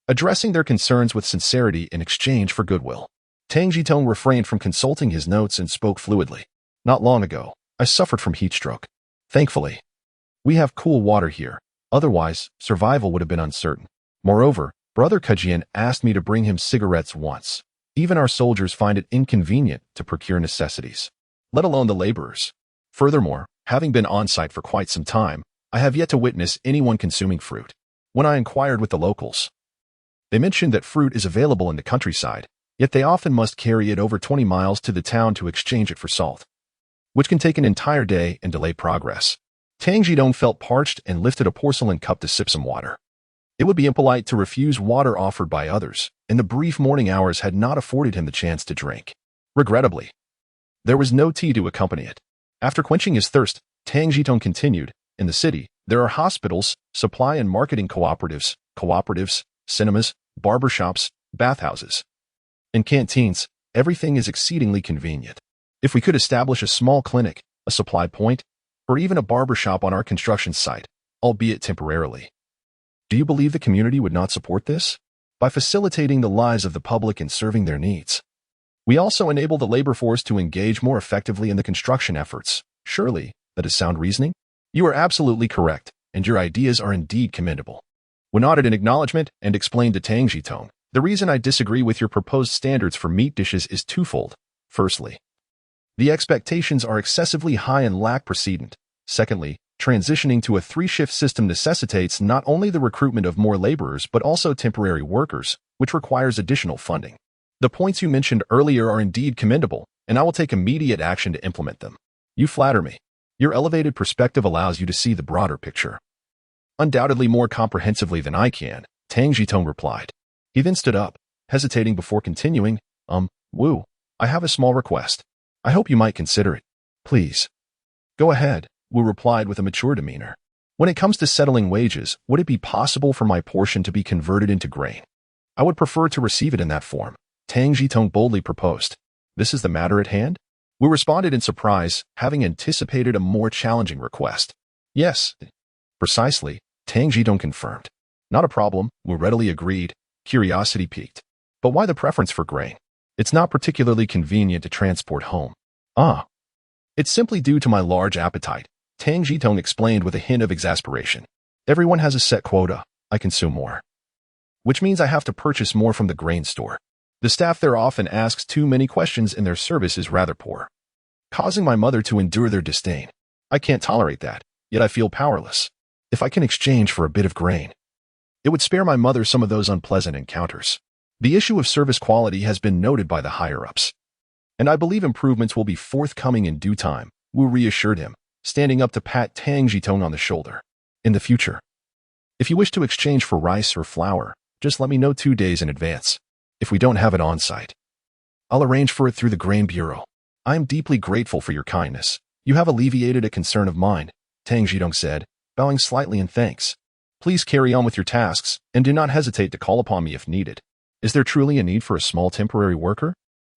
addressing their concerns with sincerity in exchange for goodwill. Tang Zhitong refrained from consulting his notes and spoke fluidly. "Not long ago, I suffered from heat stroke. Thankfully, we have cool water here. Otherwise, survival would have been uncertain. Moreover, Brother Kajian asked me to bring him cigarettes once. Even our soldiers find it inconvenient to procure necessities, let alone the laborers. Furthermore, having been on site for quite some time, I have yet to witness anyone consuming fruit. When I inquired with the locals, they mentioned that fruit is available in the countryside, yet they often must carry it over 20 miles to the town to exchange it for salt, which can take an entire day and delay progress." Tang Zhitong felt parched and lifted a porcelain cup to sip some water. It would be impolite to refuse water offered by others, and the brief morning hours had not afforded him the chance to drink. Regrettably, there was no tea to accompany it. After quenching his thirst, Tang Zhitong continued, "In the city, there are hospitals, supply and marketing cooperatives, cinemas, barbershops, bathhouses, and canteens. Everything is exceedingly convenient. If we could establish a small clinic, a supply point, or even a barbershop on our construction site, albeit temporarily, do you believe the community would not support this? By facilitating the lives of the public and serving their needs, we also enable the labor force to engage more effectively in the construction efforts. Surely, that is sound reasoning?" "You are absolutely correct, and your ideas are indeed commendable." Wu nodded in acknowledgement and explained to Tang Zhitong, "The reason I disagree with your proposed standards for meat dishes is twofold. Firstly, the expectations are excessively high and lack precedent. Secondly, transitioning to a 3-shift system necessitates not only the recruitment of more laborers but also temporary workers, which requires additional funding. The points you mentioned earlier are indeed commendable, and I will take immediate action to implement them." "You flatter me. Your elevated perspective allows you to see the broader picture undoubtedly more comprehensively than I can," Tang Zhitong replied. He then stood up, hesitating before continuing, Wu, I have a small request. I hope you might consider it." "Please." "Go ahead," Wu replied with a mature demeanor. "When it comes to settling wages, would it be possible for my portion to be converted into grain? I would prefer to receive it in that form," Tang Zhitong boldly proposed. "This is the matter at hand?" Wu responded in surprise, having anticipated a more challenging request. "Yes, precisely," Tang Zhitong confirmed. "Not a problem," Wu readily agreed, curiosity piqued. "But why the preference for grain?" It's not particularly convenient to transport home. Ah, it's simply due to my large appetite, Tang Zhitong explained with a hint of exasperation. Everyone has a set quota. I consume more. Which means I have to purchase more from the grain store. The staff there often asks too many questions and their service is rather poor, causing my mother to endure their disdain. I can't tolerate that, yet I feel powerless. If I can exchange for a bit of grain, it would spare my mother some of those unpleasant encounters. The issue of service quality has been noted by the higher-ups, and I believe improvements will be forthcoming in due time, Wu reassured him, standing up to pat Tang Zhitong on the shoulder. In the future, if you wish to exchange for rice or flour, just let me know 2 days in advance. If we don't have it on site, I'll arrange for it through the Grain Bureau. I am deeply grateful for your kindness. You have alleviated a concern of mine, Tang Zhitong said, bowing slightly in thanks. Please carry on with your tasks, and do not hesitate to call upon me if needed. Is there truly a need for a small temporary worker?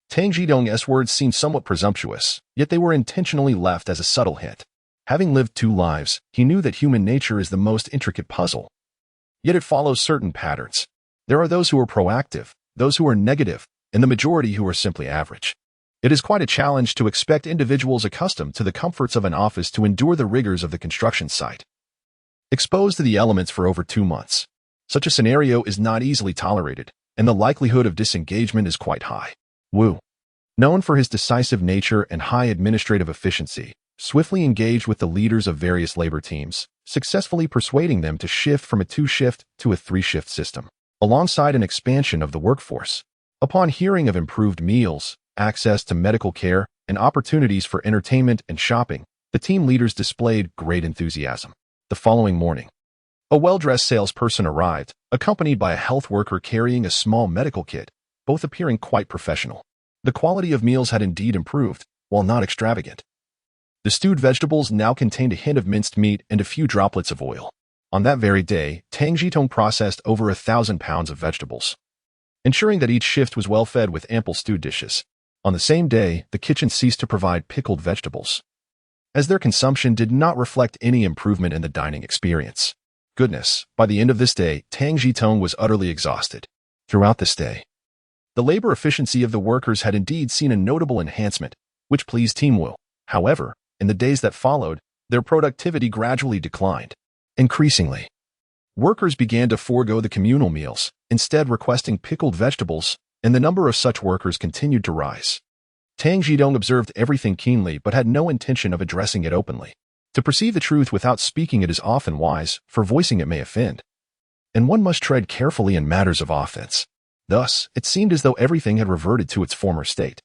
Tang Zhitong's words seemed somewhat presumptuous, yet they were intentionally left as a subtle hint. Having lived 2 lives, he knew that human nature is the most intricate puzzle. Yet it follows certain patterns. There are those who are proactive, those who are negative, and the majority who are simply average. It is quite a challenge to expect individuals accustomed to the comforts of an office to endure the rigors of the construction site, exposed to the elements for over 2 months. Such a scenario is not easily tolerated, and the likelihood of disengagement is quite high. Wu, known for his decisive nature and high administrative efficiency, swiftly engaged with the leaders of various labor teams, successfully persuading them to shift from a 2-shift to a 3-shift system, alongside an expansion of the workforce. Upon hearing of improved meals, access to medical care, and opportunities for entertainment and shopping, the team leaders displayed great enthusiasm. The following morning, a well-dressed salesperson arrived, accompanied by a health worker carrying a small medical kit, both appearing quite professional. The quality of meals had indeed improved, while not extravagant. The stewed vegetables now contained a hint of minced meat and a few droplets of oil. On that very day, Tang Zhitong processed over 1,000 pounds of vegetables, ensuring that each shift was well fed with ample stewed dishes. On the same day, the kitchen ceased to provide pickled vegetables, as their consumption did not reflect any improvement in the dining experience. Goodness, by the end of this day, Tang Zhitong was utterly exhausted. Throughout this day, the labor efficiency of the workers had indeed seen a notable enhancement, which pleased Team Wu. However, in the days that followed, their productivity gradually declined. Increasingly, workers began to forego the communal meals, instead requesting pickled vegetables, and the number of such workers continued to rise. Tang Zhitong observed everything keenly but had no intention of addressing it openly. To perceive the truth without speaking it is often wise, for voicing it may offend, and one must tread carefully in matters of offense. Thus, it seemed as though everything had reverted to its former state.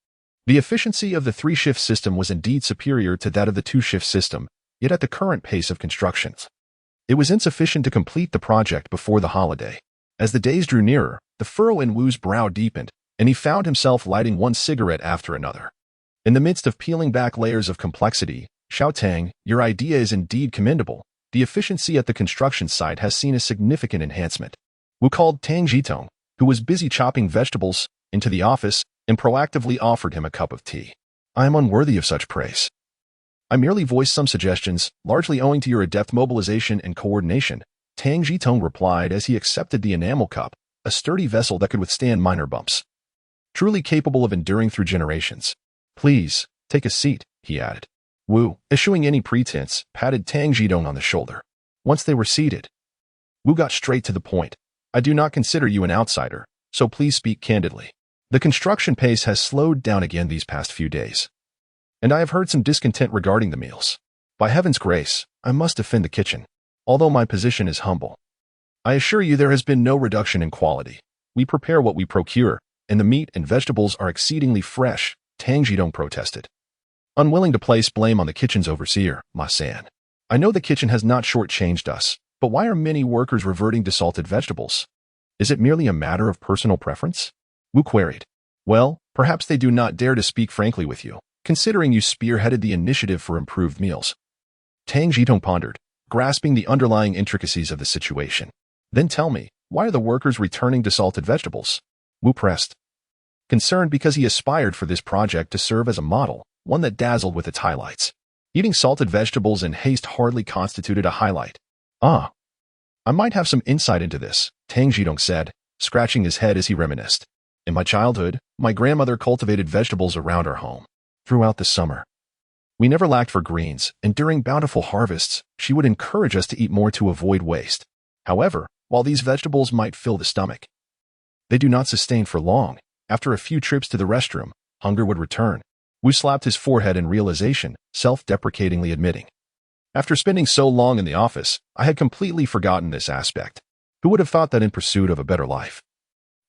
The efficiency of the 3-shift system was indeed superior to that of the 2-shift system, yet at the current pace of constructions, it was insufficient to complete the project before the holiday. As the days drew nearer, the furrow in Wu's brow deepened, and he found himself lighting one cigarette after another. In the midst of peeling back layers of complexity, Xiao Tang, your idea is indeed commendable. The efficiency at the construction site has seen a significant enhancement. Wu called Tang Zhitong, who was busy chopping vegetables, into the office and proactively offered him a cup of tea. I am unworthy of such praise. I merely voiced some suggestions, largely owing to your adept mobilization and coordination, Tang Zhitong replied as he accepted the enamel cup, a sturdy vessel that could withstand minor bumps, truly capable of enduring through generations. Please, take a seat, he added. Wu, eschewing any pretense, patted Tang Zhitong on the shoulder. Once they were seated, Wu got straight to the point. I do not consider you an outsider, so please speak candidly. The construction pace has slowed down again these past few days, and I have heard some discontent regarding the meals. By heaven's grace, I must defend the kitchen, although my position is humble. I assure you there has been no reduction in quality. We prepare what we procure, and the meat and vegetables are exceedingly fresh, Tang Zhitong protested, unwilling to place blame on the kitchen's overseer, Ma San. I know the kitchen has not shortchanged us, but why are many workers reverting to salted vegetables? Is it merely a matter of personal preference? Wu queried. Well, perhaps they do not dare to speak frankly with you, considering you spearheaded the initiative for improved meals. Tang Zhitong pondered, grasping the underlying intricacies of the situation. Then tell me, why are the workers returning to salted vegetables? Wu pressed, concerned because he aspired for this project to serve as a model, one that dazzled with its highlights. Eating salted vegetables in haste hardly constituted a highlight. Ah, I might have some insight into this, Tang Zhitong said, scratching his head as he reminisced. In my childhood, my grandmother cultivated vegetables around our home. Throughout the summer, we never lacked for greens, and during bountiful harvests, she would encourage us to eat more to avoid waste. However, while these vegetables might fill the stomach, they do not sustain for long. After a few trips to the restroom, hunger would return. Wu slapped his forehead in realization, self-deprecatingly admitting, "After spending so long in the office, I had completely forgotten this aspect. Who would have thought that in pursuit of a better life,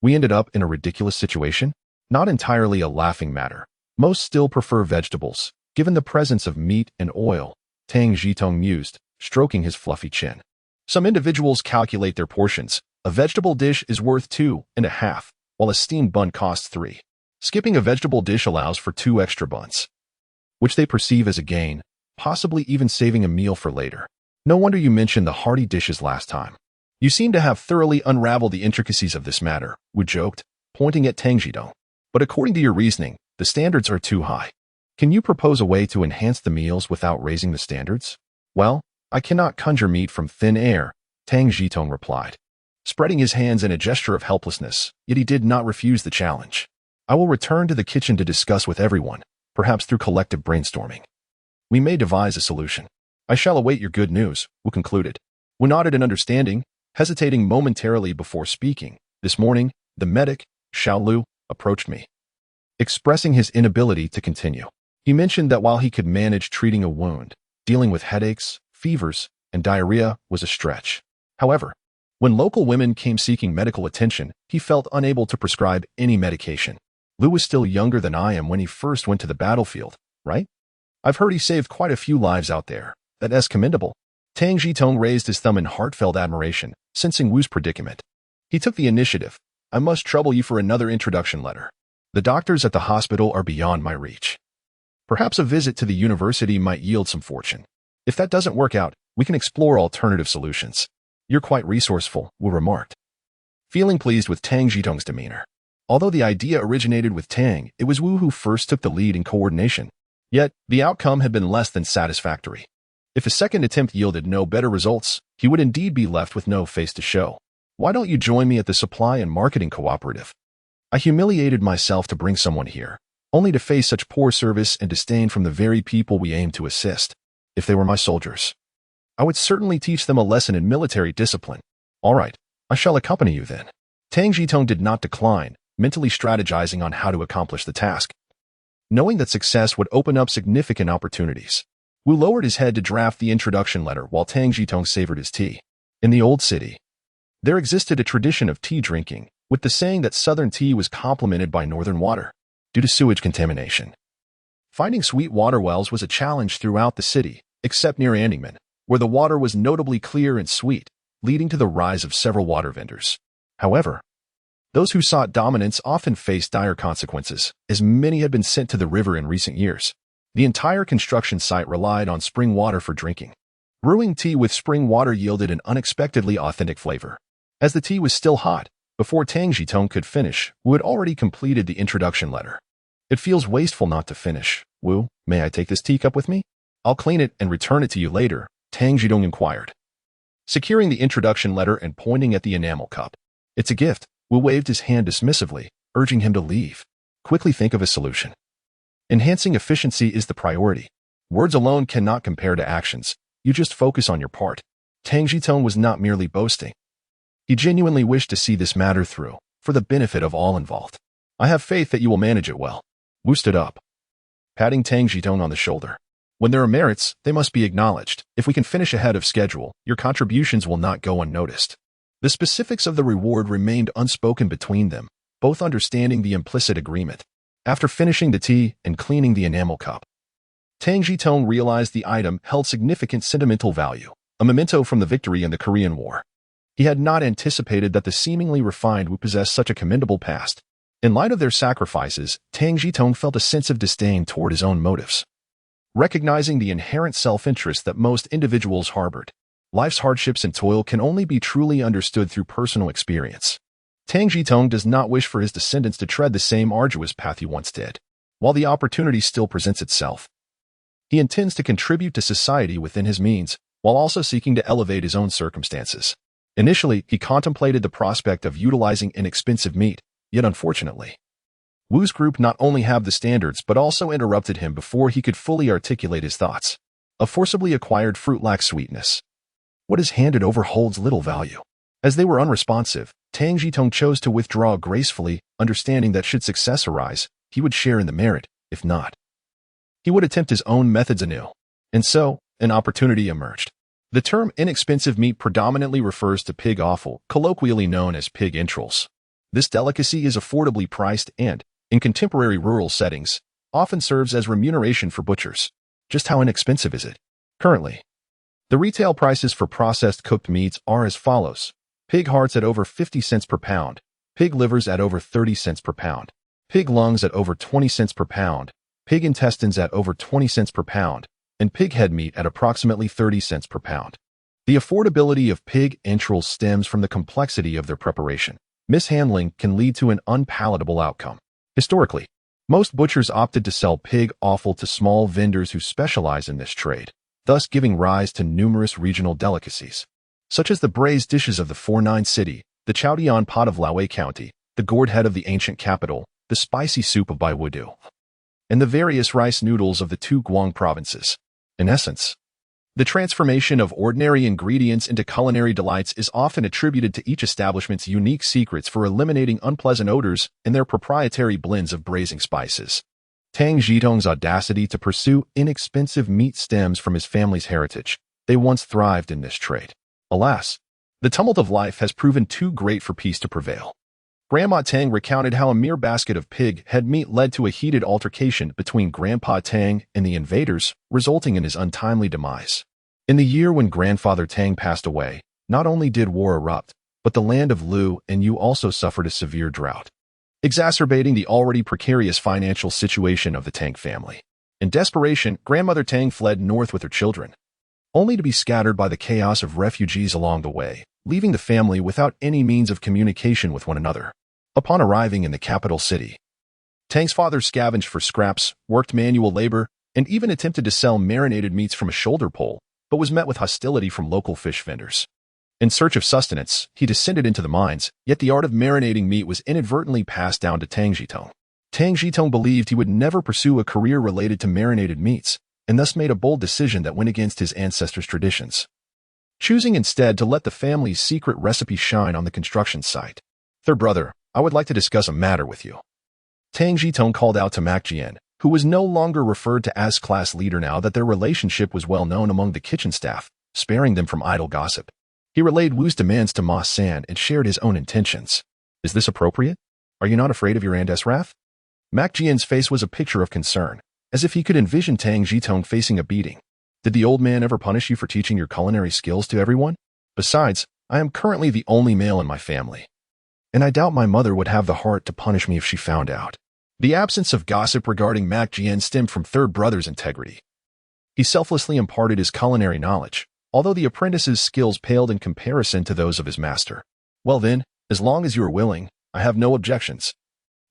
we ended up in a ridiculous situation? Not entirely a laughing matter. Most still prefer vegetables, given the presence of meat and oil," Tang Zhitong mused, stroking his fluffy chin. "Some individuals calculate their portions. A vegetable dish is worth 2.5, while a steamed bun costs 3. Skipping a vegetable dish allows for 2 extra buns, which they perceive as a gain, possibly even saving a meal for later. No wonder you mentioned the hearty dishes last time. You seem to have thoroughly unraveled the intricacies of this matter," Wu joked, pointing at Tang Zhitong. "But according to your reasoning, the standards are too high. Can you propose a way to enhance the meals without raising the standards?" "Well, I cannot conjure meat from thin air," Tang Zhitong replied, spreading his hands in a gesture of helplessness, yet he did not refuse the challenge. "I will return to the kitchen to discuss with everyone, perhaps through collective brainstorming. We may devise a solution. I shall await your good news," Wu concluded. Wu nodded in understanding, hesitating momentarily before speaking. "This morning, the medic, Xiao Lu, approached me, expressing his inability to continue. He mentioned that while he could manage treating a wound, dealing with headaches, fevers, and diarrhea was a stretch. However, when local women came seeking medical attention, he felt unable to prescribe any medication. Lu was still younger than I am when he first went to the battlefield, right? I've heard he saved quite a few lives out there. That's commendable." Tang Zhitong raised his thumb in heartfelt admiration, sensing Wu's predicament. He took the initiative. "I must trouble you for another introduction letter. The doctors at the hospital are beyond my reach. Perhaps a visit to the university might yield some fortune. If that doesn't work out, we can explore alternative solutions." "You're quite resourceful," Wu remarked, feeling pleased with Tang Zhitong's demeanor. Although the idea originated with Tang, it was Wu who first took the lead in coordination. Yet, the outcome had been less than satisfactory. If a second attempt yielded no better results, he would indeed be left with no face to show. "Why don't you join me at the Supply and Marketing Cooperative? I humiliated myself to bring someone here, only to face such poor service and disdain from the very people we aim to assist. If they were my soldiers, I would certainly teach them a lesson in military discipline." "All right, I shall accompany you then." Tang Zhitong did not decline, mentally strategizing on how to accomplish the task. Knowing that success would open up significant opportunities, Wu lowered his head to draft the introduction letter while Tang Zhitong savored his tea. In the old city, there existed a tradition of tea drinking, with the saying that southern tea was complemented by northern water, due to sewage contamination. Finding sweet water wells was a challenge throughout the city, except near Andingman, where the water was notably clear and sweet, leading to the rise of several water vendors. However, those who sought dominance often faced dire consequences, as many had been sent to the river in recent years. The entire construction site relied on spring water for drinking. Brewing tea with spring water yielded an unexpectedly authentic flavor. As the tea was still hot, before Tang Zhitong could finish, Wu had already completed the introduction letter. "It feels wasteful not to finish. Wu, may I take this teacup with me? I'll clean it and return it to you later," Tang Zhitong inquired, securing the introduction letter and pointing at the enamel cup. "It's a gift." Wu waved his hand dismissively, urging him to leave. "Quickly think of a solution. Enhancing efficiency is the priority. Words alone cannot compare to actions. You just focus on your part." Tang Zhitong was not merely boasting. He genuinely wished to see this matter through, for the benefit of all involved. "I have faith that you will manage it well." Wu stood up, patting Tang Zhitong on the shoulder. "When there are merits, they must be acknowledged. If we can finish ahead of schedule, your contributions will not go unnoticed." The specifics of the reward remained unspoken between them, both understanding the implicit agreement. After finishing the tea and cleaning the enamel cup, Tang Zhitong realized the item held significant sentimental value, a memento from the victory in the Korean War. He had not anticipated that the seemingly refined would possess such a commendable past. In light of their sacrifices, Tang Zhitong felt a sense of disdain toward his own motives. Recognizing the inherent self-interest that most individuals harbored, life's hardships and toil can only be truly understood through personal experience. Tang Zhitong does not wish for his descendants to tread the same arduous path he once did. While the opportunity still presents itself, he intends to contribute to society within his means, while also seeking to elevate his own circumstances. Initially, he contemplated the prospect of utilizing inexpensive meat, Yet unfortunately, Wu's group not only have the standards but also interrupted him before he could fully articulate his thoughts. A forcibly acquired fruit lacks sweetness. What is handed over holds little value. As they were unresponsive, Tang Zhitong chose to withdraw gracefully, understanding that should success arise, he would share in the merit. If not, he would attempt his own methods anew. And so, an opportunity emerged. The term inexpensive meat predominantly refers to pig offal, colloquially known as pig entrails. This delicacy is affordably priced and, in contemporary rural settings, often serves as remuneration for butchers. Just how inexpensive is it? Currently, the retail prices for processed cooked meats are as follows. Pig hearts at over 50 cents per pound, pig livers at over 30 cents per pound, pig lungs at over 20 cents per pound, pig intestines at over 20 cents per pound, and pig head meat at approximately 30 cents per pound. The affordability of pig entrails stems from the complexity of their preparation. Mishandling can lead to an unpalatable outcome. Historically, most butchers opted to sell pig offal to small vendors who specialize in this trade, thus giving rise to numerous regional delicacies, such as the braised dishes of the 4-9 city, the chowdian pot of Laowei County, the gourd head of the ancient capital, the spicy soup of Baiwudu, and the various rice noodles of the two Guang provinces. In essence, the transformation of ordinary ingredients into culinary delights is often attributed to each establishment's unique secrets for eliminating unpleasant odors and their proprietary blends of braising spices. Tang Zhitong's audacity to pursue inexpensive meat stems from his family's heritage. They once thrived in this trade. Alas, the tumult of life has proven too great for peace to prevail. Grandma Tang recounted how a mere basket of pig head meat led to a heated altercation between Grandpa Tang and the invaders, resulting in his untimely demise. In the year when Grandfather Tang passed away, not only did war erupt, but the land of Lu and Yu also suffered a severe drought, exacerbating the already precarious financial situation of the Tang family. In desperation, Grandmother Tang fled north with her children, only to be scattered by the chaos of refugees along the way, leaving the family without any means of communication with one another. Upon arriving in the capital city, Tang's father scavenged for scraps, worked manual labor, and even attempted to sell marinated meats from a shoulder pole, but was met with hostility from local fish vendors. In search of sustenance, he descended into the mines, yet the art of marinating meat was inadvertently passed down to Tang Zhitong. Tang Zhitong believed he would never pursue a career related to marinated meats, and thus made a bold decision that went against his ancestors' traditions, choosing instead to let the family's secret recipe shine on the construction site. "Third brother, I would like to discuss a matter with you." Tang Zhitong called out to Mak Jian, who was no longer referred to as class leader now that their relationship was well known among the kitchen staff, sparing them from idle gossip. He relayed Wu's demands to Ma San and shared his own intentions. "Is this appropriate? Are you not afraid of your aunt's wrath?" Mak Jian's face was a picture of concern, as if he could envision Tang Zhitong facing a beating. "Did the old man ever punish you for teaching your culinary skills to everyone? Besides, I am currently the only male in my family, and I doubt my mother would have the heart to punish me if she found out." The absence of gossip regarding Mak Jian stemmed from third brother's integrity. He selflessly imparted his culinary knowledge, although the apprentice's skills paled in comparison to those of his master. "Well then, as long as you are willing, I have no objections."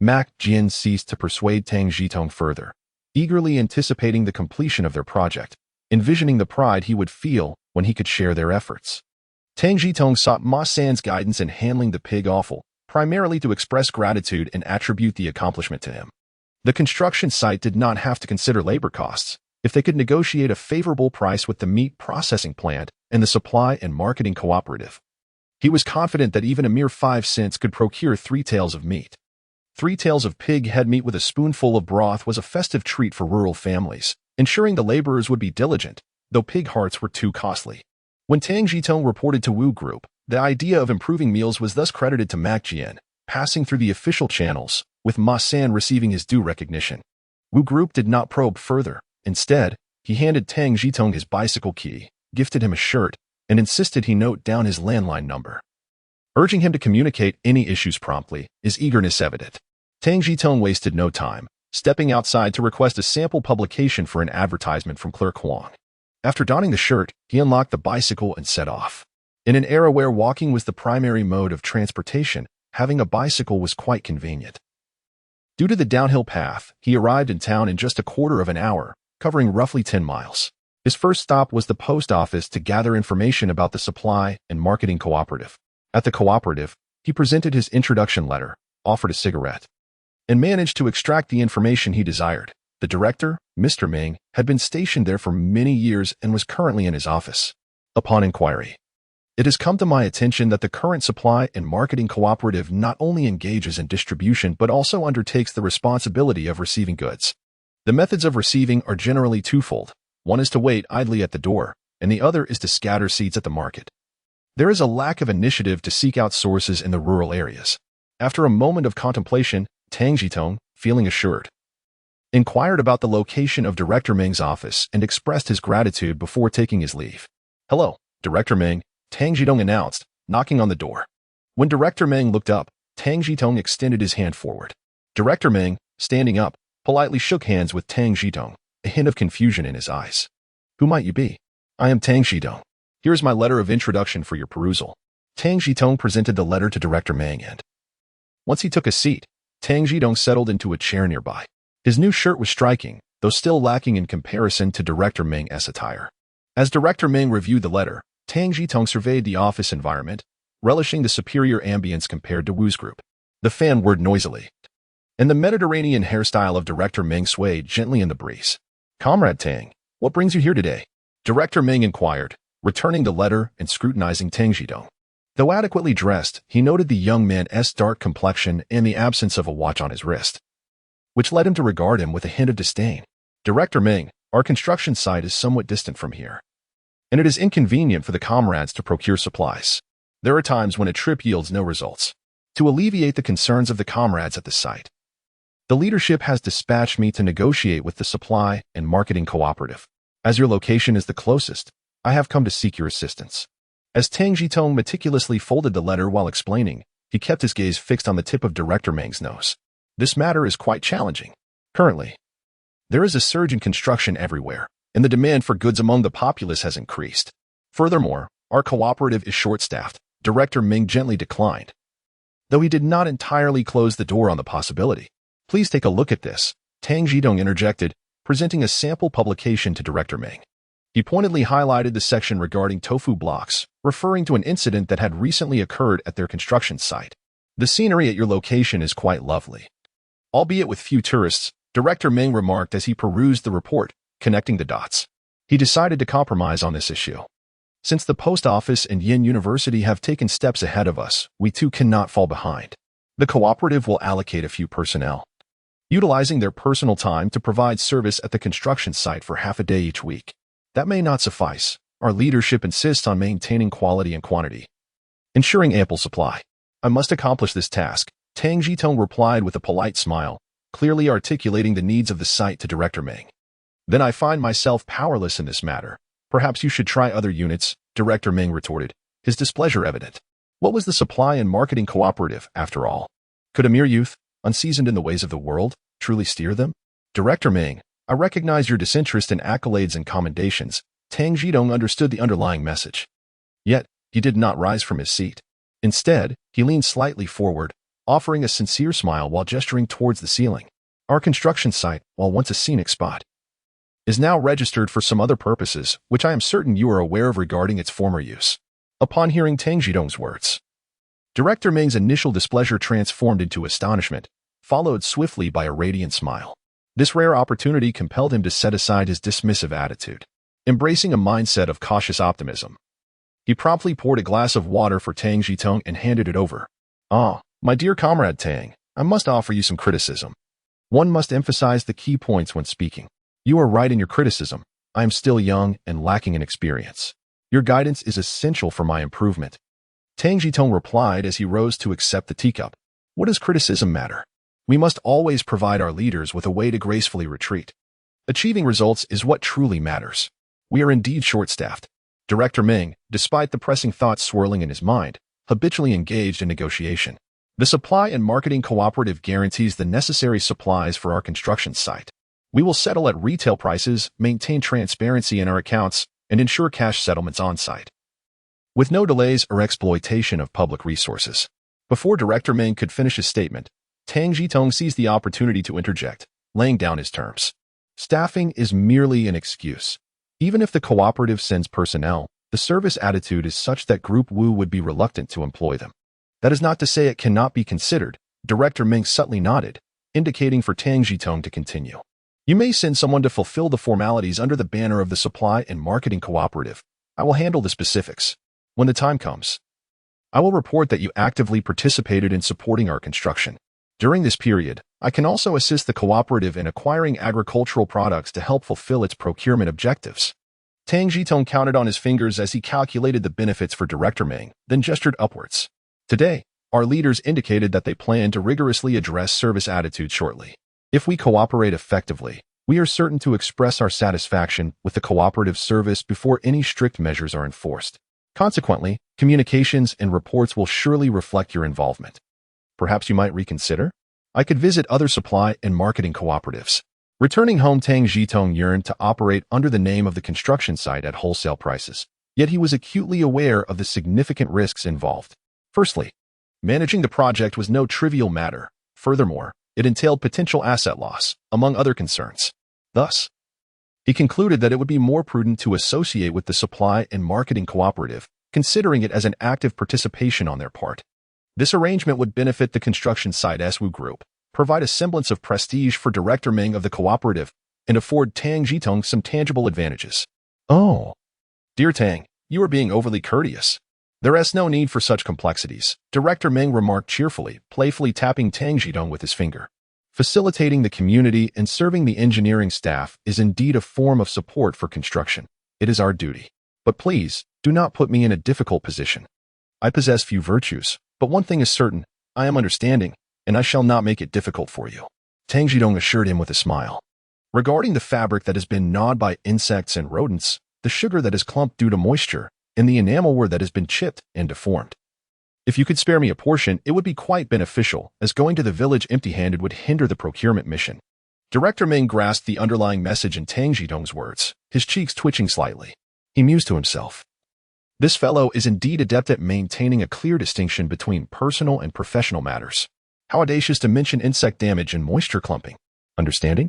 Mak Jian ceased to persuade Tang Zhitong further, eagerly anticipating the completion of their project, envisioning the pride he would feel when he could share their efforts. Tang Zhitong sought Ma San's guidance in handling the pig offal, primarily to express gratitude and attribute the accomplishment to him. The construction site did not have to consider labor costs if they could negotiate a favorable price with the meat processing plant and the Supply and Marketing Cooperative. He was confident that even a mere 5 cents could procure 3 tails of meat. 3 tails of pig head meat with a spoonful of broth was a festive treat for rural families, ensuring the laborers would be diligent, though pig hearts were too costly. When Tang Zhitong reported to Wu Group, the idea of improving meals was thus credited to Mak Jian, passing through the official channels, with Ma San receiving his due recognition. Wu Group did not probe further. Instead, he handed Tang Zhitong his bicycle key, gifted him a shirt, and insisted he note down his landline number. Urging him to communicate any issues promptly, his eagerness evident. Tang Zhitong wasted no time, stepping outside to request a sample publication for an advertisement from Clerk Huang. After donning the shirt, he unlocked the bicycle and set off. In an era where walking was the primary mode of transportation, having a bicycle was quite convenient. Due to the downhill path, he arrived in town in just a quarter of an hour, covering roughly 10 miles. His first stop was the post office to gather information about the Supply and Marketing Cooperative. At the cooperative, he presented his introduction letter, offered a cigarette, and managed to extract the information he desired. The director, Mr. Ming, had been stationed there for many years and was currently in his office. Upon inquiry, it has come to my attention that the current Supply and Marketing Cooperative not only engages in distribution but also undertakes the responsibility of receiving goods. The methods of receiving are generally twofold. One is to wait idly at the door, and the other is to scatter seeds at the market. There is a lack of initiative to seek out sources in the rural areas. After a moment of contemplation, Tang Zhitong, feeling assured, inquired about the location of Director Ming's office and expressed his gratitude before taking his leave. "Hello, Director Ming," Tang Zhitong announced, knocking on the door. When Director Ming looked up, Tang Zhitong extended his hand forward. Director Ming, standing up, politely shook hands with Tang Zhitong, a hint of confusion in his eyes. "Who might you be?" "I am Tang Zhitong. Here is my letter of introduction for your perusal." Tang Zhitong presented the letter to Director Ming and, once he took a seat, Tang Zhitong settled into a chair nearby. His new shirt was striking, though still lacking in comparison to Director Ming's attire. As Director Ming reviewed the letter, Tang Zhitong surveyed the office environment, relishing the superior ambience compared to Wu's group. The fan whirred noisily, and the Mediterranean hairstyle of Director Ming swayed gently in the breeze. "Comrade Tang, what brings you here today?" Director Ming inquired, returning the letter and scrutinizing Tang Zhitong. Though adequately dressed, he noted the young man's dark complexion and the absence of a watch on his wrist, which led him to regard him with a hint of disdain. "Director Ming, our construction site is somewhat distant from here, and it is inconvenient for the comrades to procure supplies. There are times when a trip yields no results. To alleviate the concerns of the comrades at the site, the leadership has dispatched me to negotiate with the Supply and Marketing Cooperative. As your location is the closest, I have come to seek your assistance." As Tang Zhitong meticulously folded the letter while explaining, he kept his gaze fixed on the tip of Director Ming's nose. "This matter is quite challenging. Currently, there is a surge in construction everywhere, and the demand for goods among the populace has increased. Furthermore, our cooperative is short-staffed." Director Ming gently declined, though he did not entirely close the door on the possibility. "Please take a look at this," Tang Zhitong interjected, presenting a sample publication to Director Ming. He pointedly highlighted the section regarding tofu blocks, referring to an incident that had recently occurred at their construction site. "The scenery at your location is quite lovely, albeit with few tourists," Director Ming remarked as he perused the report, connecting the dots. He decided to compromise on this issue. "Since the post office and Yin University have taken steps ahead of us, we too cannot fall behind. The cooperative will allocate a few personnel, utilizing their personal time to provide service at the construction site for half a day each week. That may not suffice. Our leadership insists on maintaining quality and quantity, ensuring ample supply. I must accomplish this task," Tang Zhitong replied with a polite smile, clearly articulating the needs of the site to Director Ming. "Then I find myself powerless in this matter. Perhaps you should try other units," Director Ming retorted, his displeasure evident. What was the Supply and Marketing Cooperative, after all? Could a mere youth, unseasoned in the ways of the world, truly steer them? "Director Ming, I recognize your disinterest in accolades and commendations." Tang Zhitong understood the underlying message. Yet, he did not rise from his seat. Instead, he leaned slightly forward, offering a sincere smile while gesturing towards the ceiling. "Our construction site, while once a scenic spot, is now registered for some other purposes, which I am certain you are aware of regarding its former use." Upon hearing Tang Zhitong's words, Director Ming's initial displeasure transformed into astonishment, followed swiftly by a radiant smile. This rare opportunity compelled him to set aside his dismissive attitude, embracing a mindset of cautious optimism. He promptly poured a glass of water for Tang Zhitong and handed it over. "Ah, my dear comrade Tang, I must offer you some criticism. One must emphasize the key points when speaking. You are right in your criticism. I am still young and lacking in experience. Your guidance is essential for my improvement." Tang Zhitong replied as he rose to accept the teacup. "What does criticism matter? We must always provide our leaders with a way to gracefully retreat. Achieving results is what truly matters. We are indeed short-staffed." Director Ming, despite the pressing thoughts swirling in his mind, habitually engaged in negotiation. "The Supply and Marketing Cooperative guarantees the necessary supplies for our construction site. We will settle at retail prices, maintain transparency in our accounts, and ensure cash settlements on-site, with no delays or exploitation of public resources." Before Director Ming could finish his statement, Tang Zhitong seized the opportunity to interject, laying down his terms. "Staffing is merely an excuse. Even if the cooperative sends personnel, the service attitude is such that Group Wu would be reluctant to employ them. That is not to say it cannot be considered," Director Ming subtly nodded, indicating for Tang Zhitong to continue. You may send someone to fulfill the formalities under the banner of the Supply and Marketing Cooperative. I will handle the specifics. When the time comes, I will report that you actively participated in supporting our construction. During this period, I can also assist the cooperative in acquiring agricultural products to help fulfill its procurement objectives. Tang Zhitong counted on his fingers as he calculated the benefits for Director Ming, then gestured upwards. Today, our leaders indicated that they plan to rigorously address service attitudes shortly. If we cooperate effectively, we are certain to express our satisfaction with the cooperative service before any strict measures are enforced. Consequently, communications and reports will surely reflect your involvement. Perhaps you might reconsider? I could visit other supply and marketing cooperatives. Returning home, Tang Zhitong yearned to operate under the name of the construction site at wholesale prices. Yet he was acutely aware of the significant risks involved. Firstly, managing the project was no trivial matter. Furthermore, it entailed potential asset loss, among other concerns. Thus, he concluded that it would be more prudent to associate with the Supply and Marketing Cooperative, considering it as an active participation on their part. This arrangement would benefit the construction site as Wu Group, provide a semblance of prestige for Director Ming of the cooperative, and afford Tang Zhitong some tangible advantages. Oh, dear Tang, you are being overly courteous. There is no need for such complexities, Director Ming remarked cheerfully, playfully tapping Tang Zhitong with his finger. Facilitating the community and serving the engineering staff is indeed a form of support for construction. It is our duty. But please, do not put me in a difficult position. I possess few virtues, but one thing is certain, I am understanding, and I shall not make it difficult for you. Tang Zhitong assured him with a smile. Regarding the fabric that has been gnawed by insects and rodents, the sugar that is clumped due to moisture, and the enamelware that has been chipped and deformed. If you could spare me a portion, it would be quite beneficial, as going to the village empty-handed would hinder the procurement mission. Director Ming grasped the underlying message in Tang Zhitong's words, his cheeks twitching slightly. He mused to himself. This fellow is indeed adept at maintaining a clear distinction between personal and professional matters. How audacious to mention insect damage and moisture clumping. Understanding?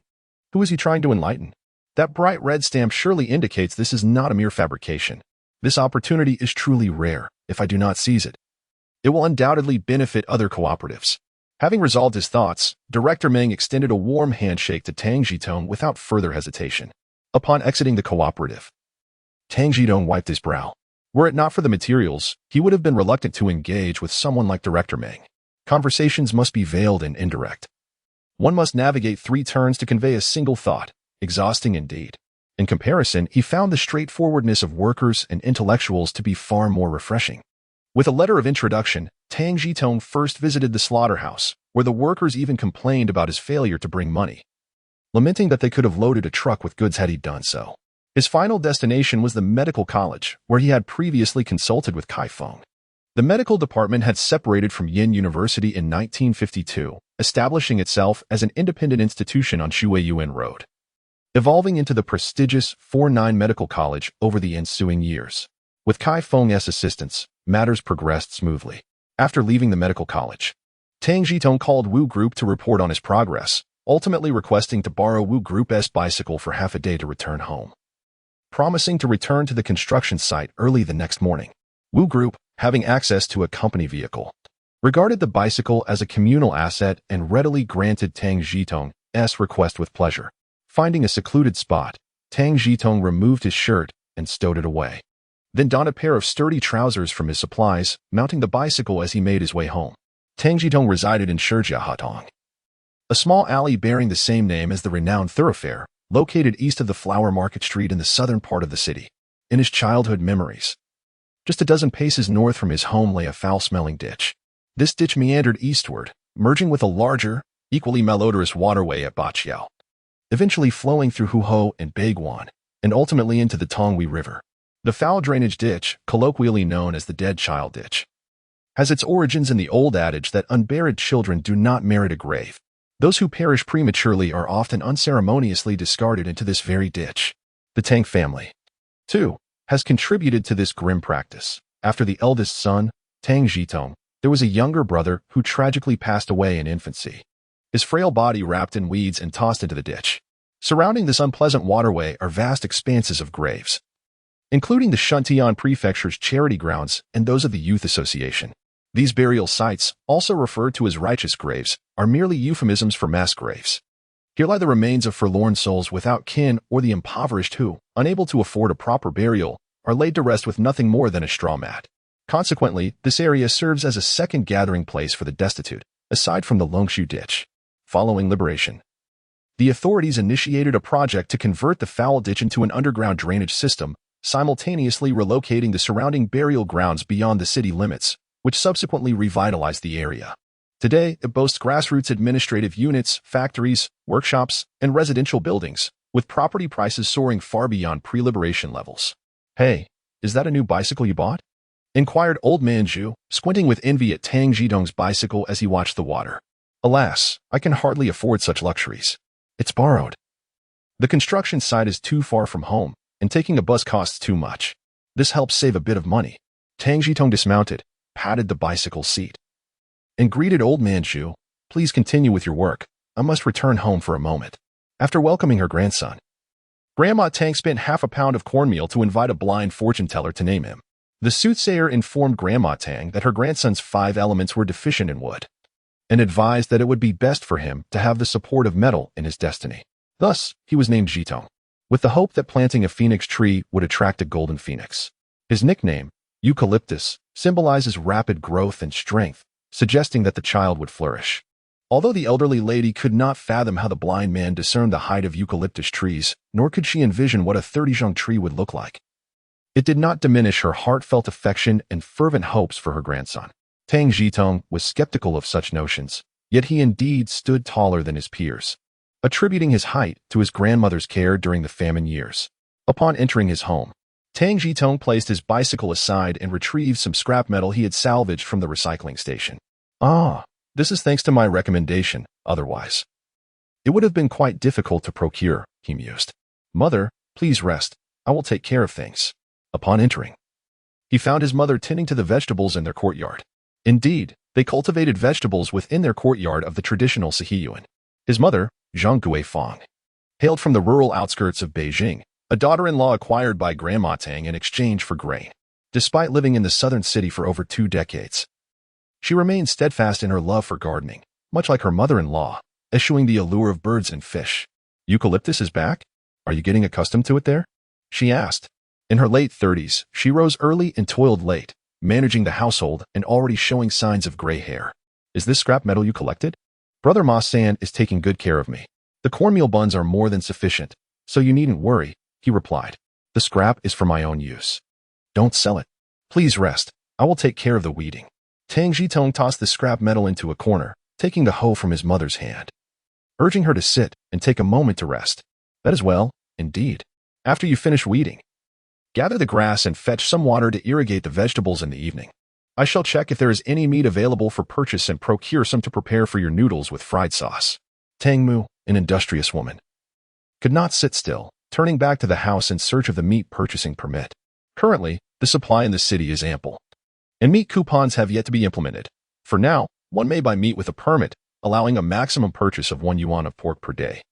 Who is he trying to enlighten? That bright red stamp surely indicates this is not a mere fabrication. This opportunity is truly rare. If I do not seize it, it will undoubtedly benefit other cooperatives. Having resolved his thoughts, Director Ming extended a warm handshake to Tang Zhitong without further hesitation. Upon exiting the cooperative, Tang Zhitong wiped his brow. Were it not for the materials, he would have been reluctant to engage with someone like Director Ming. Conversations must be veiled and indirect. One must navigate 3 turns to convey a single thought, exhausting indeed. In comparison, he found the straightforwardness of workers and intellectuals to be far more refreshing. With a letter of introduction, Tang Zhitong first visited the slaughterhouse, where the workers even complained about his failure to bring money, lamenting that they could have loaded a truck with goods had he done so. His final destination was the medical college, where he had previously consulted with Kai Feng. The medical department had separated from Yin University in 1952, establishing itself as an independent institution on Shuiyuan Road, evolving into the prestigious 4-9 Medical College over the ensuing years. With Kai Feng's assistance, matters progressed smoothly. After leaving the medical college, Tang Zhitong called Wu Group to report on his progress, ultimately requesting to borrow Wu Group's bicycle for half a day to return home. Promising to return to the construction site early the next morning, Wu Group, having access to a company vehicle, regarded the bicycle as a communal asset and readily granted Tang Zhitong's request with pleasure. Finding a secluded spot, Tang Zhitong removed his shirt and stowed it away. Then donned a pair of sturdy trousers from his supplies, mounting the bicycle as he made his way home. Tang Zhitong resided in Shijiahatong, a small alley bearing the same name as the renowned thoroughfare, located east of the Flower Market Street in the southern part of the city. In his childhood memories, just a dozen paces north from his home lay a foul-smelling ditch. This ditch meandered eastward, merging with a larger, equally malodorous waterway at Baqiao, eventually flowing through Huho and Baiguan, and ultimately into the Tonghui River. The foul drainage ditch, colloquially known as the dead child ditch, has its origins in the old adage that unburied children do not merit a grave. Those who perish prematurely are often unceremoniously discarded into this very ditch. The Tang family, too, has contributed to this grim practice. After the eldest son, Tang Zhitong, there was a younger brother who tragically passed away in infancy, his frail body wrapped in weeds and tossed into the ditch. Surrounding this unpleasant waterway are vast expanses of graves, including the Shuntian Prefecture's charity grounds and those of the Youth Association. These burial sites, also referred to as righteous graves, are merely euphemisms for mass graves. Here lie the remains of forlorn souls without kin or the impoverished who, unable to afford a proper burial, are laid to rest with nothing more than a straw mat. Consequently, this area serves as a second gathering place for the destitute, aside from the Longshu ditch. Following liberation, the authorities initiated a project to convert the foul ditch into an underground drainage system, simultaneously relocating the surrounding burial grounds beyond the city limits, which subsequently revitalized the area. Today, it boasts grassroots administrative units, factories, workshops, and residential buildings, with property prices soaring far beyond pre-liberation levels. "Hey, is that a new bicycle you bought?" inquired old man Zhu, squinting with envy at Tang Zhitong's bicycle as he watched the water. "Alas, I can hardly afford such luxuries. It's borrowed. The construction site is too far from home, and taking a bus costs too much. This helps save a bit of money." Tang Zhitong dismounted, patted the bicycle seat, and greeted old man Zhu. "Please continue with your work. I must return home for a moment." After welcoming her grandson, Grandma Tang spent half a pound of cornmeal to invite a blind fortune teller to name him. The soothsayer informed Grandma Tang that her grandson's 5 elements were deficient in wood, and advised that it would be best for him to have the support of metal in his destiny. Thus, he was named Zhitong, with the hope that planting a phoenix tree would attract a golden phoenix. His nickname, eucalyptus, symbolizes rapid growth and strength, suggesting that the child would flourish. Although the elderly lady could not fathom how the blind man discerned the height of eucalyptus trees, nor could she envision what a 30-zhong tree would look like, it did not diminish her heartfelt affection and fervent hopes for her grandson. Tang Zhitong was skeptical of such notions, yet he indeed stood taller than his peers, attributing his height to his grandmother's care during the famine years. Upon entering his home, Tang Zhitong placed his bicycle aside and retrieved some scrap metal he had salvaged from the recycling station. "Ah, this is thanks to my recommendation, otherwise it would have been quite difficult to procure," he mused. "Mother, please rest. I will take care of things." Upon entering, he found his mother tending to the vegetables in their courtyard. Indeed, they cultivated vegetables within their courtyard of the traditional Sihiyuan. His mother, Zhang Guifang, hailed from the rural outskirts of Beijing, a daughter-in-law acquired by Grandma Tang in exchange for grain. Despite living in the southern city for over 2 decades, she remained steadfast in her love for gardening, much like her mother-in-law, eschewing the allure of birds and fish. "Eucalyptus is back? Are you getting accustomed to it there?" she asked. In her late 30s, she rose early and toiled late, managing the household and already showing signs of gray hair. "Is this scrap metal you collected?" "Brother Ma San is taking good care of me. The cornmeal buns are more than sufficient, so you needn't worry," he replied. "The scrap is for my own use. Don't sell it. Please rest. I will take care of the weeding." Tang Zhitong tossed the scrap metal into a corner, taking the hoe from his mother's hand, urging her to sit and take a moment to rest. "That is well, indeed. After you finish weeding, gather the grass and fetch some water to irrigate the vegetables in the evening. I shall check if there is any meat available for purchase and procure some to prepare for your noodles with fried sauce." Tang Mu, an industrious woman, could not sit still, turning back to the house in search of the meat purchasing permit. Currently, the supply in the city is ample, and meat coupons have yet to be implemented. For now, one may buy meat with a permit, allowing a maximum purchase of 1 yuan of pork per day,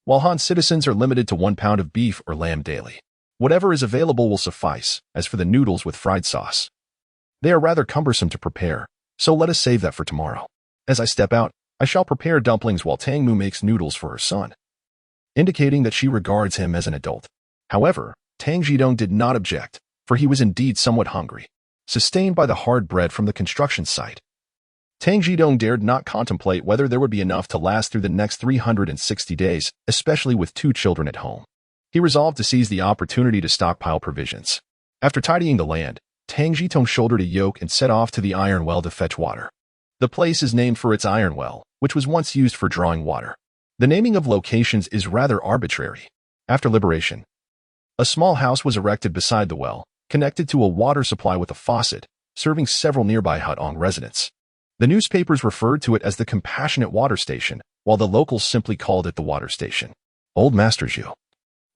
while Han citizens are limited to 1 pound of beef or lamb daily. Whatever is available will suffice. As for the noodles with fried sauce, they are rather cumbersome to prepare, so let us save that for tomorrow. As I step out, I shall prepare dumplings while Tang Mu makes noodles for her son, indicating that she regards him as an adult. However, Tang Zhitong did not object, for he was indeed somewhat hungry, sustained by the hard bread from the construction site. Tang Zhitong dared not contemplate whether there would be enough to last through the next 360 days, especially with 2 children at home. He resolved to seize the opportunity to stockpile provisions. After tidying the land, Tang Zhitong shouldered a yoke and set off to the iron well to fetch water. The place is named for its iron well, which was once used for drawing water. The naming of locations is rather arbitrary. After liberation, a small house was erected beside the well, connected to a water supply with a faucet, serving several nearby Hutong residents. The newspapers referred to it as the Compassionate Water Station, while the locals simply called it the water station. Old Master Zhu,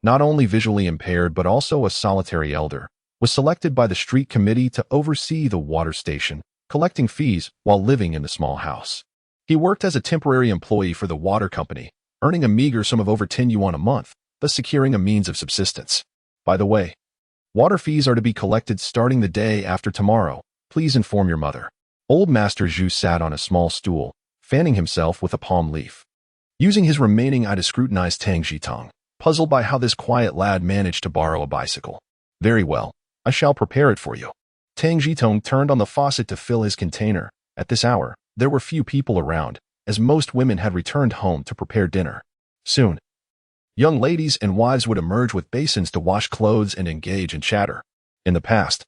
not only visually impaired but also a solitary elder, was selected by the street committee to oversee the water station, collecting fees while living in the small house. He worked as a temporary employee for the water company, earning a meager sum of over 10 yuan a month, thus securing a means of subsistence. By the way, water fees are to be collected starting the day after tomorrow. Please inform your mother. Old Master Zhu sat on a small stool, fanning himself with a palm leaf. Using his remaining eye to scrutinize Tang Zhitong, puzzled by how this quiet lad managed to borrow a bicycle. Very well, I shall prepare it for you. Tang Zhitong turned on the faucet to fill his container. At this hour, there were few people around, as most women had returned home to prepare dinner. Soon, young ladies and wives would emerge with basins to wash clothes and engage in chatter. In the past,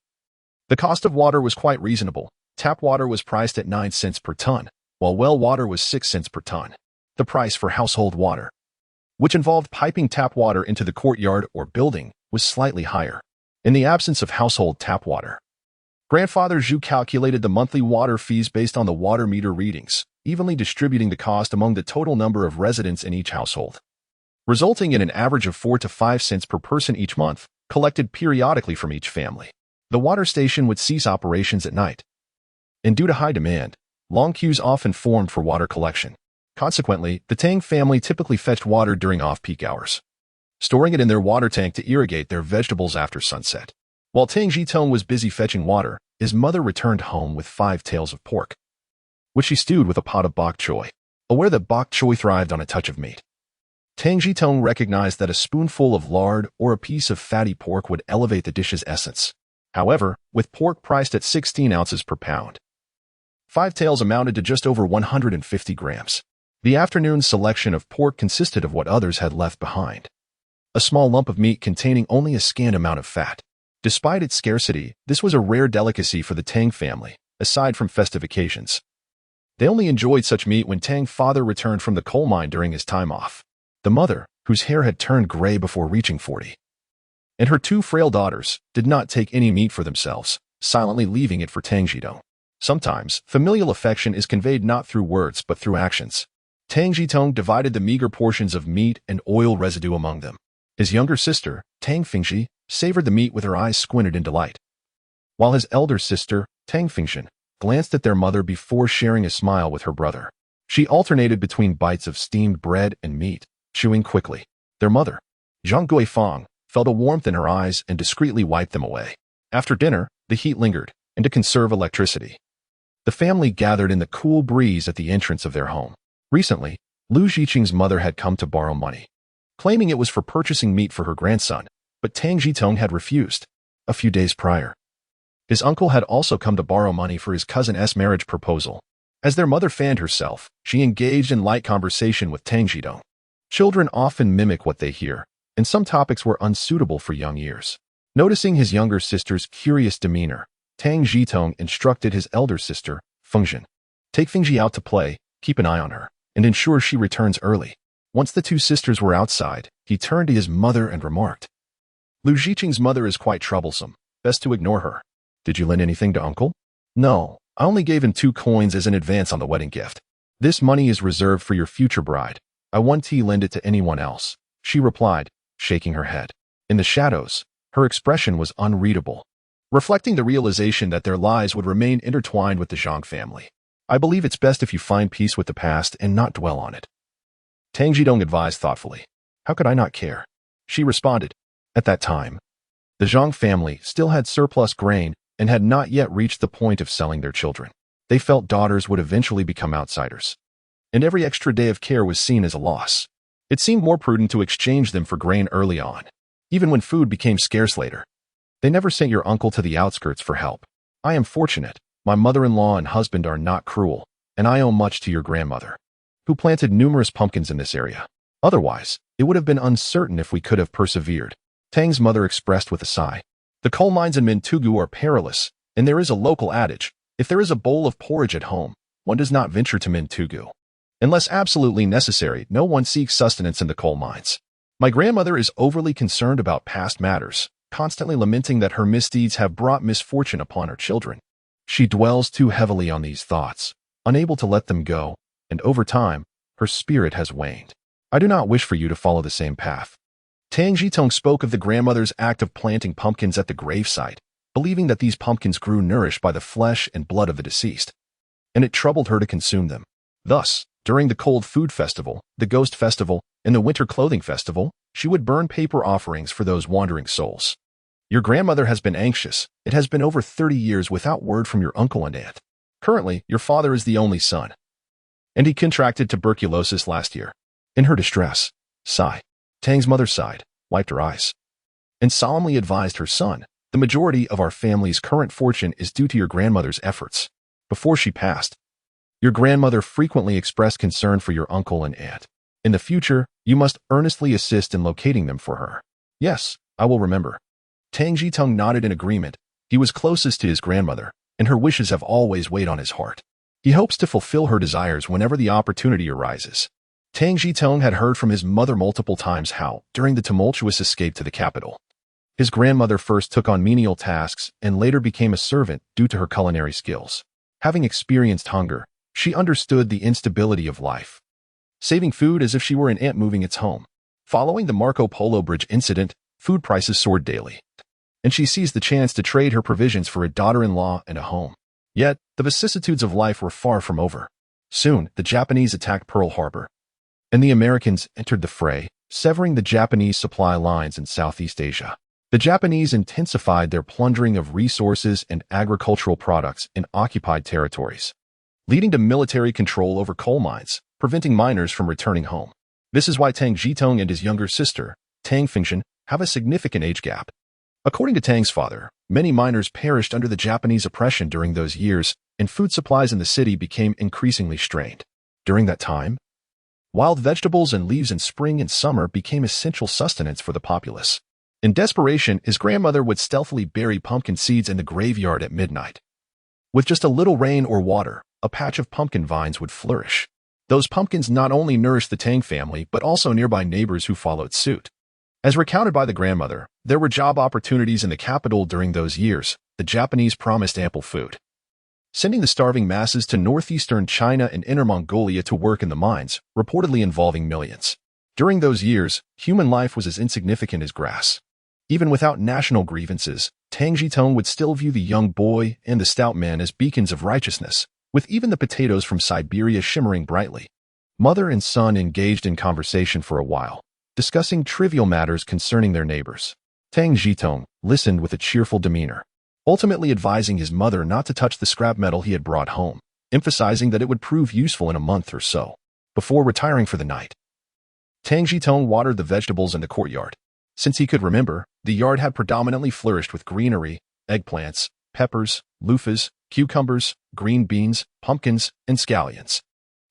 the cost of water was quite reasonable. Tap water was priced at 9 cents per ton, while well water was 6 cents per ton. The price for household water, which involved piping tap water into the courtyard or building, was slightly higher. In the absence of household tap water, Grandfather Zhu calculated the monthly water fees based on the water meter readings, evenly distributing the cost among the total number of residents in each household, resulting in an average of 4 to 5 cents per person each month, collected periodically from each family. The water station would cease operations at night, and due to high demand, long queues often formed for water collection. Consequently, the Tang family typically fetched water during off-peak hours, storing it in their water tank to irrigate their vegetables after sunset. While Tang Zhitong was busy fetching water, his mother returned home with 5 tails of pork, which she stewed with a pot of bok choy. Aware that bok choy thrived on a touch of meat, Tang Zhitong recognized that a spoonful of lard or a piece of fatty pork would elevate the dish's essence. However, with pork priced at 16 ounces per pound, 5 tails amounted to just over 150 grams. The afternoon's selection of pork consisted of what others had left behind, a small lump of meat containing only a scant amount of fat. Despite its scarcity, this was a rare delicacy for the Tang family, aside from festive occasions. They only enjoyed such meat when Tang's father returned from the coal mine during his time off. The mother, whose hair had turned gray before reaching 40, and her 2 frail daughters, did not take any meat for themselves, silently leaving it for Tang Zhitong. Sometimes, familial affection is conveyed not through words but through actions. Tang Zhitong divided the meager portions of meat and oil residue among them. His younger sister, Tang Fingxi, savored the meat with her eyes squinted in delight, while his elder sister, Tang Fingxian, glanced at their mother before sharing a smile with her brother. She alternated between bites of steamed bread and meat, chewing quickly. Their mother, Zhang Guifang, felt a warmth in her eyes and discreetly wiped them away. After dinner, the heat lingered, and to conserve electricity, the family gathered in the cool breeze at the entrance of their home. Recently, Lu Zhiqing's mother had come to borrow money, claiming it was for purchasing meat for her grandson, but Tang Zhitong had refused. A few days prior, his uncle had also come to borrow money for his cousin's marriage proposal. As their mother fanned herself, she engaged in light conversation with Tang Zhitong. Children often mimic what they hear, and some topics were unsuitable for young ears. Noticing his younger sister's curious demeanor, Tang Zhitong instructed his elder sister, Fengxian, take Fingxi out to play, keep an eye on her, and ensure she returns early. Once the 2 sisters were outside, he turned to his mother and remarked, Lu Zhiqing's mother is quite troublesome. Best to ignore her. Did you lend anything to uncle? No, I only gave him 2 coins as an advance on the wedding gift. This money is reserved for your future bride. I won't lend it to anyone else, she replied, shaking her head. In the shadows, her expression was unreadable, reflecting the realization that their lives would remain intertwined with the Zhang family. I believe it's best if you find peace with the past and not dwell on it, Tang Zhitong advised thoughtfully. How could I not care? She responded. At that time, the Zhang family still had surplus grain and had not yet reached the point of selling their children. They felt daughters would eventually become outsiders, and every extra day of care was seen as a loss. It seemed more prudent to exchange them for grain early on, even when food became scarce later. They never sent your uncle to the outskirts for help. I am fortunate. My mother-in-law and husband are not cruel, and I owe much to your grandmother, who planted numerous pumpkins in this area. Otherwise, it would have been uncertain if we could have persevered, Tang's mother expressed with a sigh. The coal mines in Mintugu are perilous, and there is a local adage, if there is a bowl of porridge at home, one does not venture to Mintugu. Unless absolutely necessary, no one seeks sustenance in the coal mines. My grandmother is overly concerned about past matters, constantly lamenting that her misdeeds have brought misfortune upon her children. She dwells too heavily on these thoughts, unable to let them go, and over time, her spirit has waned. I do not wish for you to follow the same path. Tang Zhitong spoke of the grandmother's act of planting pumpkins at the gravesite, believing that these pumpkins grew nourished by the flesh and blood of the deceased, and it troubled her to consume them. Thus, during the Cold Food Festival, the Ghost Festival, and the Winter Clothing Festival, she would burn paper offerings for those wandering souls. Your grandmother has been anxious. It has been over 30 years without word from your uncle and aunt. Currently, your father is the only son, and he contracted tuberculosis last year. In her distress, sigh, Tang's mother sighed, wiped her eyes, and solemnly advised her son, the majority of our family's current fortune is due to your grandmother's efforts. Before she passed, your grandmother frequently expressed concern for your uncle and aunt. In the future, you must earnestly assist in locating them for her. Yes, I will remember. Tang Zhitong nodded in agreement. He was closest to his grandmother, and her wishes have always weighed on his heart. He hopes to fulfill her desires whenever the opportunity arises. Tang Zhitong had heard from his mother multiple times how, during the tumultuous escape to the capital, his grandmother first took on menial tasks and later became a servant due to her culinary skills. Having experienced hunger, she understood the instability of life, saving food as if she were an ant moving its home. Following the Marco Polo Bridge incident, food prices soared daily, and she seized the chance to trade her provisions for a daughter-in-law and a home. Yet, the vicissitudes of life were far from over. Soon, the Japanese attacked Pearl Harbor, and the Americans entered the fray, severing the Japanese supply lines in Southeast Asia. The Japanese intensified their plundering of resources and agricultural products in occupied territories, leading to military control over coal mines, preventing miners from returning home. This is why Tang Zhitong and his younger sister, Tang Fengshan, have a significant age gap. According to Tang's father, many miners perished under the Japanese oppression during those years, and food supplies in the city became increasingly strained. During that time, wild vegetables and leaves in spring and summer became essential sustenance for the populace. In desperation, his grandmother would stealthily bury pumpkin seeds in the graveyard at midnight. With just a little rain or water, a patch of pumpkin vines would flourish. Those pumpkins not only nourished the Tang family, but also nearby neighbors who followed suit. As recounted by the grandmother, there were job opportunities in the capital during those years. The Japanese promised ample food, sending the starving masses to northeastern China and Inner Mongolia to work in the mines, reportedly involving millions. During those years, human life was as insignificant as grass. Even without national grievances, Tang Zhitong would still view the young boy and the stout man as beacons of righteousness, with even the potatoes from Siberia shimmering brightly. Mother and son engaged in conversation for a while, discussing trivial matters concerning their neighbors. Tang Zhitong listened with a cheerful demeanor, ultimately advising his mother not to touch the scrap metal he had brought home, emphasizing that it would prove useful in a month or so. Before retiring for the night, Tang Zhitong watered the vegetables in the courtyard. Since he could remember, the yard had predominantly flourished with greenery, eggplants, peppers, loofahs, cucumbers, green beans, pumpkins, and scallions.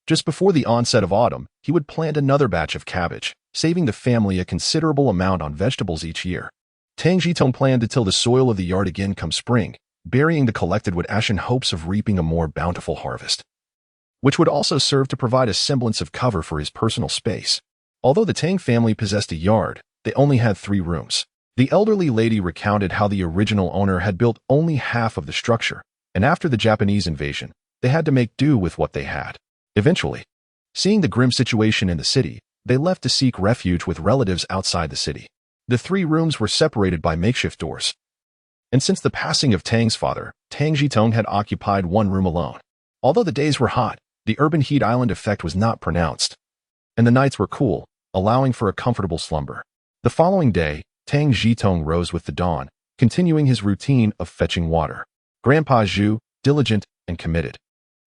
Just before the onset of autumn, he would plant another batch of cabbage, saving the family a considerable amount on vegetables each year. Tang Zhitong planned to till the soil of the yard again come spring, burying the collected wood ash in hopes of reaping a more bountiful harvest, which would also serve to provide a semblance of cover for his personal space. Although the Tang family possessed a yard, they only had 3 rooms. The elderly lady recounted how the original owner had built only half of the structure, and after the Japanese invasion, they had to make do with what they had. Eventually, seeing the grim situation in the city, they left to seek refuge with relatives outside the city. The 3 rooms were separated by makeshift doors, and since the passing of Tang's father, Tang Zhitong had occupied 1 room alone. Although the days were hot, the urban heat island effect was not pronounced, and the nights were cool, allowing for a comfortable slumber. The following day, Tang Zhitong rose with the dawn, continuing his routine of fetching water. Grandpa Zhu, diligent and committed,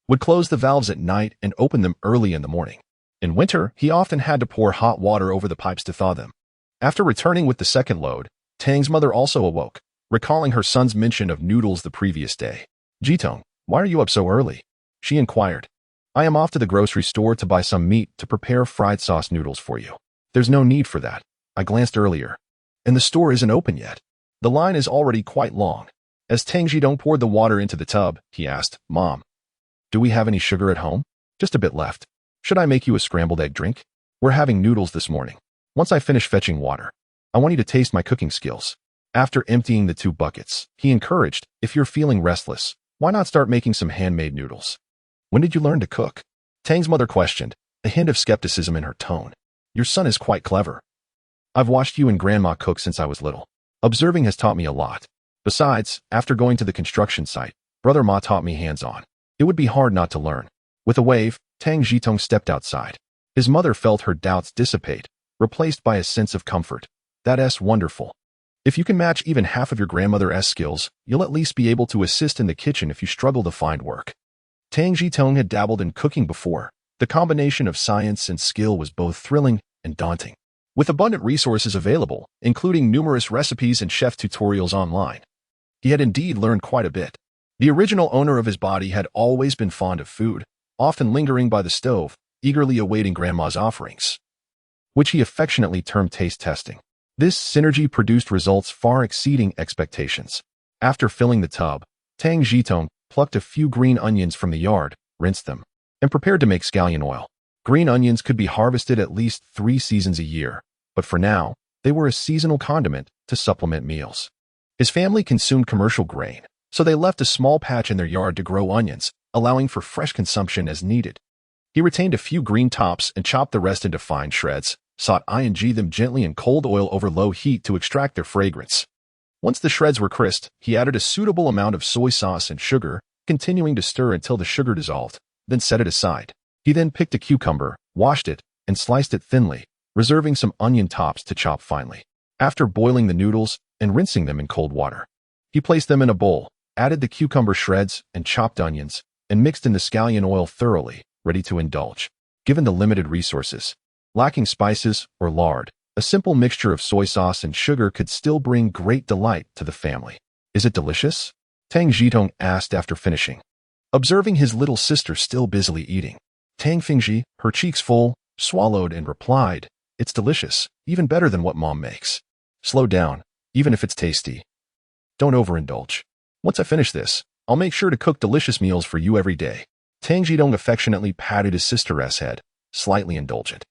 would close the valves at night and open them early in the morning. In winter, he often had to pour hot water over the pipes to thaw them. After returning with the second load, Tang's mother also awoke, recalling her son's mention of noodles the previous day. "Zhitong, why are you up so early?" she inquired. "I am off to the grocery store to buy some meat to prepare fried sauce noodles for you." "There's no need for that. I glanced earlier, and the store isn't open yet. The line is already quite long." As Tang Zhitong poured the water into the tub, he asked, "Mom, do we have any sugar at home?" "Just a bit left. Should I make you a scrambled egg drink?" "We're having noodles this morning. Once I finish fetching water, I want you to taste my cooking skills." After emptying the 2 buckets, he encouraged, "If you're feeling restless, why not start making some handmade noodles?" "When did you learn to cook?" Tang's mother questioned, a hint of skepticism in her tone. "Your son is quite clever. I've watched you and Grandma cook since I was little. Observing has taught me a lot. Besides, after going to the construction site, Brother Ma taught me hands-on. It would be hard not to learn." With a wave, Tang Zhitong stepped outside. His mother felt her doubts dissipate, replaced by a sense of comfort. "That's wonderful. If you can match even half of your grandmother's skills, you'll at least be able to assist in the kitchen if you struggle to find work." Tang Zhitong had dabbled in cooking before. The combination of science and skill was both thrilling and daunting. With abundant resources available, including numerous recipes and chef tutorials online, he had indeed learned quite a bit. The original owner of his body had always been fond of food, often lingering by the stove, eagerly awaiting Grandma's offerings, which he affectionately termed taste testing. This synergy produced results far exceeding expectations. After filling the tub, Tang Zhitong plucked a few green onions from the yard, rinsed them, and prepared to make scallion oil. Green onions could be harvested at least 3 seasons a year, but for now, they were a seasonal condiment to supplement meals. His family consumed commercial grain, so they left a small patch in their yard to grow onions, allowing for fresh consumption as needed. He retained a few green tops and chopped the rest into fine shreds, ing them gently in cold oil over low heat to extract their fragrance. Once the shreds were crisped, he added a suitable amount of soy sauce and sugar, continuing to stir until the sugar dissolved, then set it aside. He then picked a cucumber, washed it, and sliced it thinly, reserving some onion tops to chop finely. After boiling the noodles and rinsing them in cold water, he placed them in a bowl, added the cucumber shreds and chopped onions, and mixed in the scallion oil thoroughly, ready to indulge. Given the limited resources, lacking spices or lard, a simple mixture of soy sauce and sugar could still bring great delight to the family. "Is it delicious?" Tang Zhitong asked after finishing, observing his little sister still busily eating. Tang Fingji, her cheeks full, swallowed and replied, "It's delicious, even better than what Mom makes." "Slow down, even if it's tasty. Don't overindulge. Once I finish this, I'll make sure to cook delicious meals for you every day." Tang Zhitong affectionately patted his sister's head, slightly indulgent.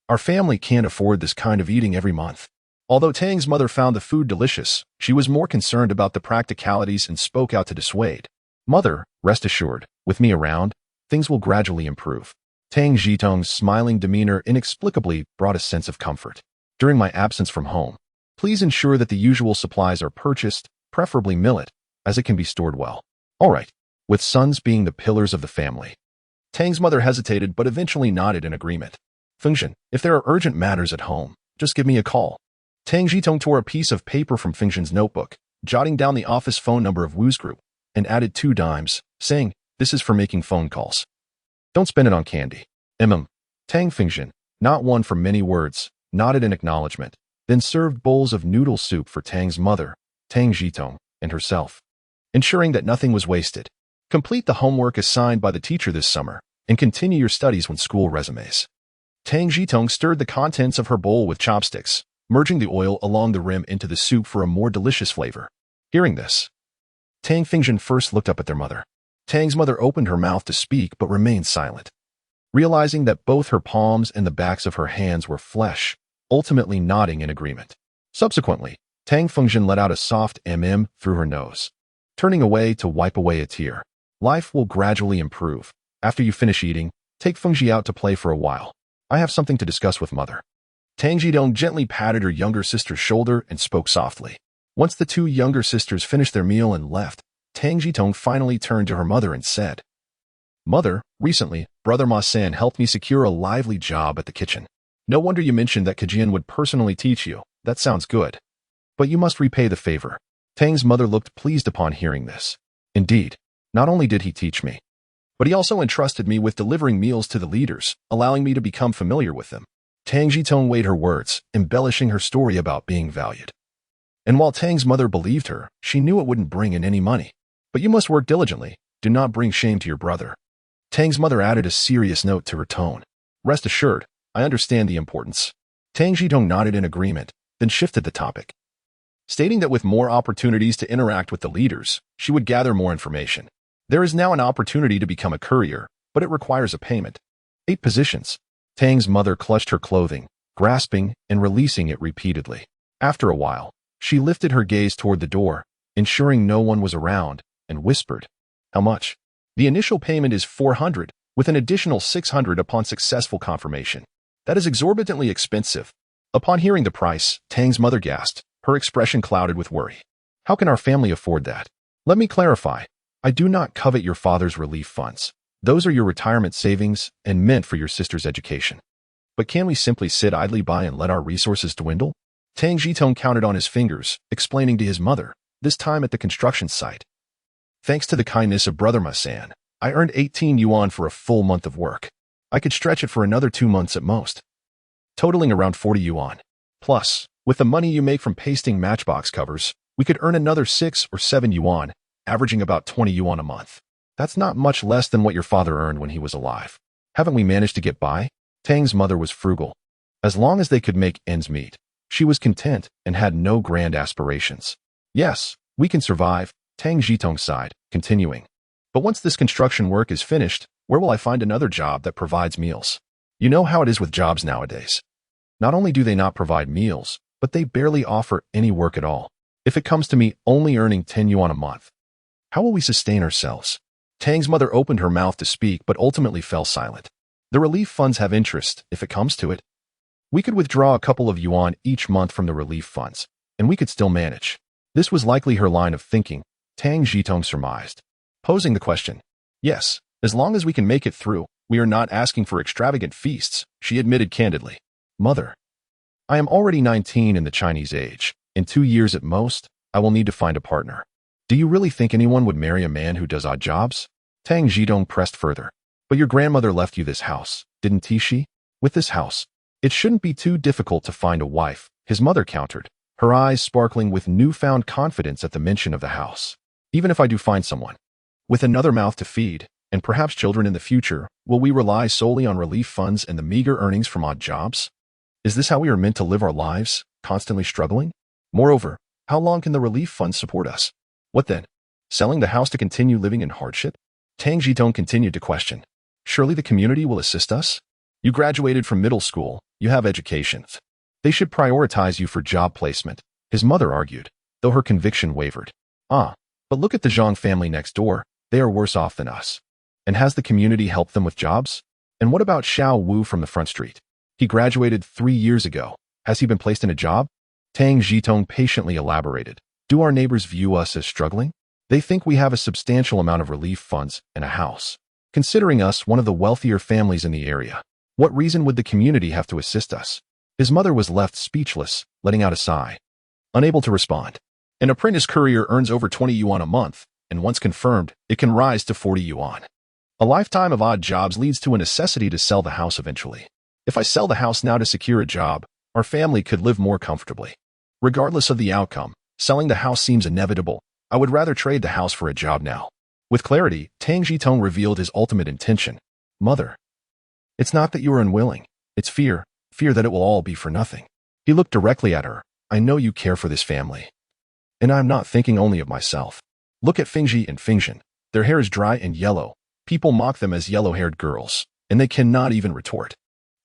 "Our family can't afford this kind of eating every month." Although Tang's mother found the food delicious, she was more concerned about the practicalities and spoke out to dissuade. "Mother, rest assured, with me around, things will gradually improve." Tang Zhitong's smiling demeanor inexplicably brought a sense of comfort. "During my absence from home, please ensure that the usual supplies are purchased, preferably millet, as it can be stored well." "All right." With sons being the pillars of the family, Tang's mother hesitated but eventually nodded in agreement. "Fengzhen, if there are urgent matters at home, just give me a call." Tang Zhitong tore a piece of paper from Fengzhen's notebook, jotting down the office phone number of Wu's group, and added 2 dimes, saying, "This is for making phone calls. Don't spend it on candy." Tang Fengzhen, not one for many words, nodded in acknowledgement, then served bowls of noodle soup for Tang's mother, Tang Zhitong, and herself, ensuring that nothing was wasted. "Complete the homework assigned by the teacher this summer, and continue your studies when school resumes." Tang Zhitong stirred the contents of her bowl with chopsticks, merging the oil along the rim into the soup for a more delicious flavor. Hearing this, Tang Fengzhen first looked up at their mother. Tang's mother opened her mouth to speak but remained silent, realizing that both her palms and the backs of her hands were flesh, ultimately nodding in agreement. Subsequently, Tang Fengzhen let out a soft through her nose, turning away to wipe away a tear. "Life will gradually improve. After you finish eating, take Fengji out to play for a while. I have something to discuss with Mother." Tang Zhitong gently patted her younger sister's shoulder and spoke softly. Once the 2 younger sisters finished their meal and left, Tang Zhitong finally turned to her mother and said, "Mother, recently, Brother Ma-san helped me secure a lively job at the kitchen. No wonder you mentioned that Kajian would personally teach you. That sounds good. But you must repay the favor." Tang's mother looked pleased upon hearing this. "Indeed, not only did he teach me, but he also entrusted me with delivering meals to the leaders, allowing me to become familiar with them." Tang Zhitong weighed her words, embellishing her story about being valued. And while Tang's mother believed her, she knew it wouldn't bring in any money. "But you must work diligently. Do not bring shame to your brother." Tang's mother added a serious note to her tone. "Rest assured, I understand the importance." Tang Zhitong nodded in agreement, then shifted the topic, stating that with more opportunities to interact with the leaders, she would gather more information. "There is now an opportunity to become a courier, but it requires a payment. 8 positions." Tang's mother clutched her clothing, grasping and releasing it repeatedly. After a while, she lifted her gaze toward the door, ensuring no one was around, and whispered, "How much?" "The initial payment is 400, with an additional 600 upon successful confirmation." "That is exorbitantly expensive." Upon hearing the price, Tang's mother gasped, her expression clouded with worry. "How can our family afford that?" "Let me clarify. I do not covet your father's relief funds. Those are your retirement savings and meant for your sister's education. But can we simply sit idly by and let our resources dwindle?" Tang Zhitong counted on his fingers, explaining to his mother, this time at the construction site. "Thanks to the kindness of Brother Ma-san, I earned 18 yuan for a full month of work. I could stretch it for another 2 months at most, totaling around 40 yuan. Plus, with the money you make from pasting matchbox covers, we could earn another 6 or 7 yuan, averaging about 20 yuan a month. That's not much less than what your father earned when he was alive. Haven't we managed to get by? Tang's mother was frugal. As long as they could make ends meet, she was content and had no grand aspirations. Yes, we can survive, Tang Zhitong sighed, continuing. But once this construction work is finished, where will I find another job that provides meals? You know how it is with jobs nowadays. Not only do they not provide meals, but they barely offer any work at all. If it comes to me only earning 10 yuan a month, how will we sustain ourselves? Tang's mother opened her mouth to speak but ultimately fell silent. The relief funds have interest, if it comes to it. We could withdraw a couple of yuan each month from the relief funds, and we could still manage. This was likely her line of thinking, Tang Zhitong surmised. Posing the question, yes, as long as we can make it through, we are not asking for extravagant feasts, she admitted candidly. Mother, I am already 19 in the Chinese age. In 2 years at most, I will need to find a partner. Do you really think anyone would marry a man who does odd jobs? Tang Zhitong pressed further. But your grandmother left you this house, didn't she? With this house, it shouldn't be too difficult to find a wife, his mother countered, her eyes sparkling with newfound confidence at the mention of the house. Even if I do find someone, with another mouth to feed, and perhaps children in the future, will we rely solely on relief funds and the meager earnings from odd jobs? Is this how we are meant to live our lives, constantly struggling? Moreover, how long can the relief funds support us? What then? Selling the house to continue living in hardship? Tang Zhitong continued to question. Surely the community will assist us? You graduated from middle school, you have educations. They should prioritize you for job placement, his mother argued, though her conviction wavered. But look at the Zhang family next door, they are worse off than us. And has the community helped them with jobs? And what about Xiao Wu from the front street? He graduated 3 years ago. Has he been placed in a job? Tang Zhitong patiently elaborated. Do our neighbors view us as struggling? They think we have a substantial amount of relief funds and a house. Considering us one of the wealthier families in the area, what reason would the community have to assist us? His mother was left speechless, letting out a sigh, unable to respond. An apprentice courier earns over 20 yuan a month, and once confirmed, it can rise to 40 yuan. A lifetime of odd jobs leads to a necessity to sell the house eventually. If I sell the house now to secure a job, our family could live more comfortably. Regardless of the outcome, selling the house seems inevitable. I would rather trade the house for a job now. With clarity, Tang Zhitong revealed his ultimate intention. Mother, it's not that you are unwilling. It's fear that it will all be for nothing. He looked directly at her. I know you care for this family. And I'm not thinking only of myself. Look at Fingji and Fingzhen. Their hair is dry and yellow. People mock them as yellow-haired girls, and they cannot even retort.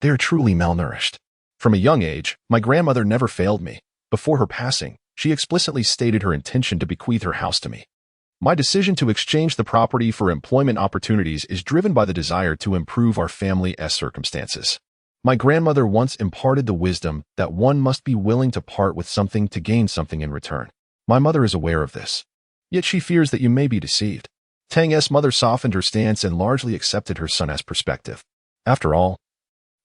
They are truly malnourished. From a young age, my grandmother never failed me. Before her passing, she explicitly stated her intention to bequeath her house to me. My decision to exchange the property for employment opportunities is driven by the desire to improve our family's circumstances. My grandmother once imparted the wisdom that one must be willing to part with something to gain something in return. My mother is aware of this. Yet she fears that you may be deceived. Tang's mother softened her stance and largely accepted her son's perspective. After all,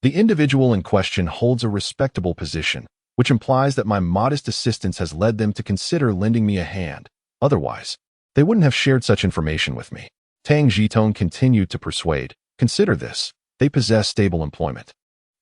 the individual in question holds a respectable position, which implies that my modest assistance has led them to consider lending me a hand. Otherwise, they wouldn't have shared such information with me. Tang Zhitong continued to persuade. Consider this. They possess stable employment.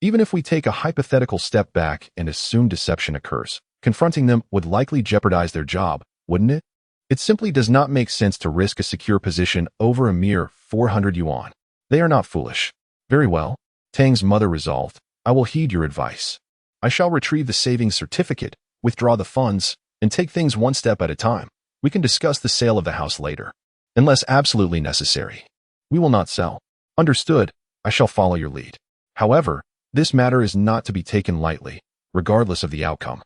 Even if we take a hypothetical step back and assume deception occurs, confronting them would likely jeopardize their job, wouldn't it? It simply does not make sense to risk a secure position over a mere 400 yuan. They are not foolish. Very well, Tang's mother resolved. I will heed your advice. I shall retrieve the savings certificate, withdraw the funds, and take things one step at a time. We can discuss the sale of the house later. Unless absolutely necessary, we will not sell. Understood, I shall follow your lead. However, this matter is not to be taken lightly, regardless of the outcome.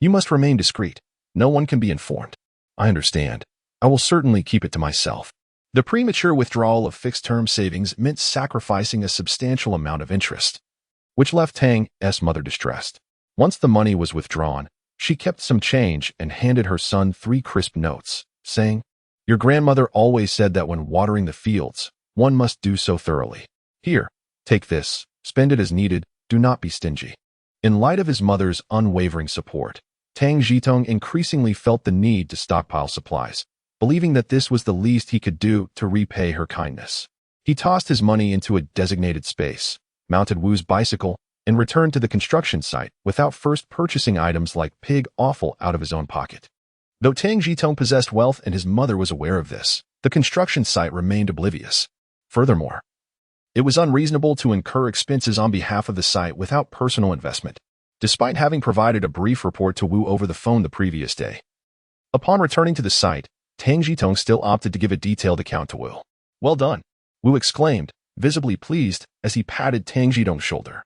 You must remain discreet. No one can be informed. I understand. I will certainly keep it to myself. The premature withdrawal of fixed-term savings meant sacrificing a substantial amount of interest, which left Tang's mother distressed. Once the money was withdrawn, she kept some change and handed her son 3 crisp notes, saying, Your grandmother always said that when watering the fields, one must do so thoroughly. Here, take this, spend it as needed, do not be stingy. In light of his mother's unwavering support, Tang Zhitong increasingly felt the need to stockpile supplies. believing that this was the least he could do to repay her kindness. He tossed his money into a designated space, mounted Wu's bicycle, and returned to the construction site without first purchasing items like pig offal out of his own pocket. Though Tang Zhitong possessed wealth and his mother was aware of this, the construction site remained oblivious. Furthermore, it was unreasonable to incur expenses on behalf of the site without personal investment, despite having provided a brief report to Wu over the phone the previous day. Upon returning to the site, Tang Zhitong still opted to give a detailed account to Wu. "Well done," Wu exclaimed, visibly pleased as he patted Tang Zhitong's shoulder,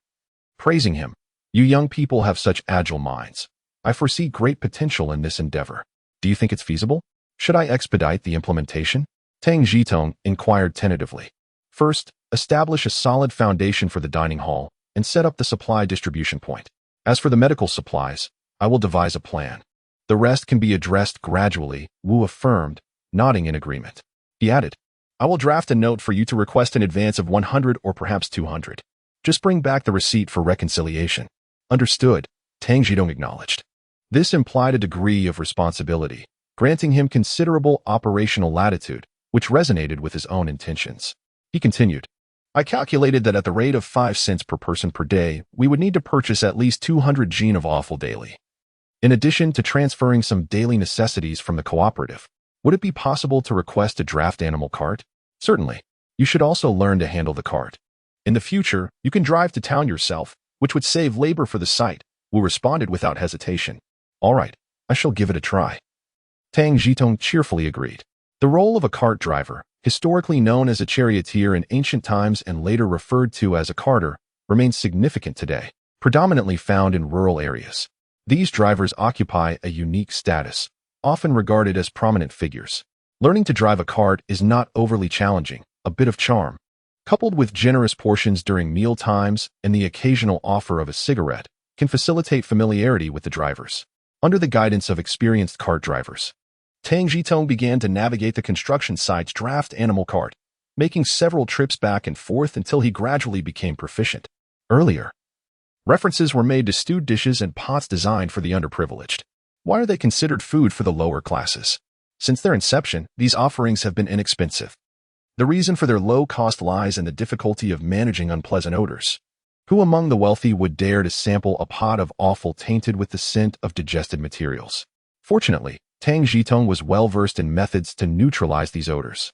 praising him. "You young people have such agile minds. I foresee great potential in this endeavor. Do you think it's feasible? Should I expedite the implementation?" Tang Zhitong inquired tentatively. "First, establish a solid foundation for the dining hall and set up the supply distribution point. As for the medical supplies, I will devise a plan. The rest can be addressed gradually," Wu affirmed, nodding in agreement. He added, "I will draft a note for you to request an advance of 100 or perhaps 200. Just bring back the receipt for reconciliation." "Understood," Tang Zhitong acknowledged. This implied a degree of responsibility, granting him considerable operational latitude, which resonated with his own intentions. He continued, "I calculated that at the rate of 5 cents per person per day, we would need to purchase at least 200 jin of offal daily. In addition to transferring some daily necessities from the cooperative, would it be possible to request a draft animal cart?" "Certainly. You should also learn to handle the cart. In the future, you can drive to town yourself, which would save labor for the site," Wu responded without hesitation. "All right, I shall give it a try." Tang Zhitong cheerfully agreed. The role of a cart driver, historically known as a charioteer in ancient times and later referred to as a carter, remains significant today, predominantly found in rural areas. These drivers occupy a unique status, often regarded as prominent figures. Learning to drive a cart is not overly challenging. A bit of charm, coupled with generous portions during meal times and the occasional offer of a cigarette, can facilitate familiarity with the drivers. Under the guidance of experienced cart drivers, Tang Zhitong began to navigate the construction site's draft animal cart, making several trips back and forth until he gradually became proficient. Earlier, references were made to stewed dishes and pots designed for the underprivileged. Why are they considered food for the lower classes? Since their inception, these offerings have been inexpensive. The reason for their low cost lies in the difficulty of managing unpleasant odors. Who among the wealthy would dare to sample a pot of offal tainted with the scent of digested materials? Fortunately, Tang Zhitong was well versed in methods to neutralize these odors.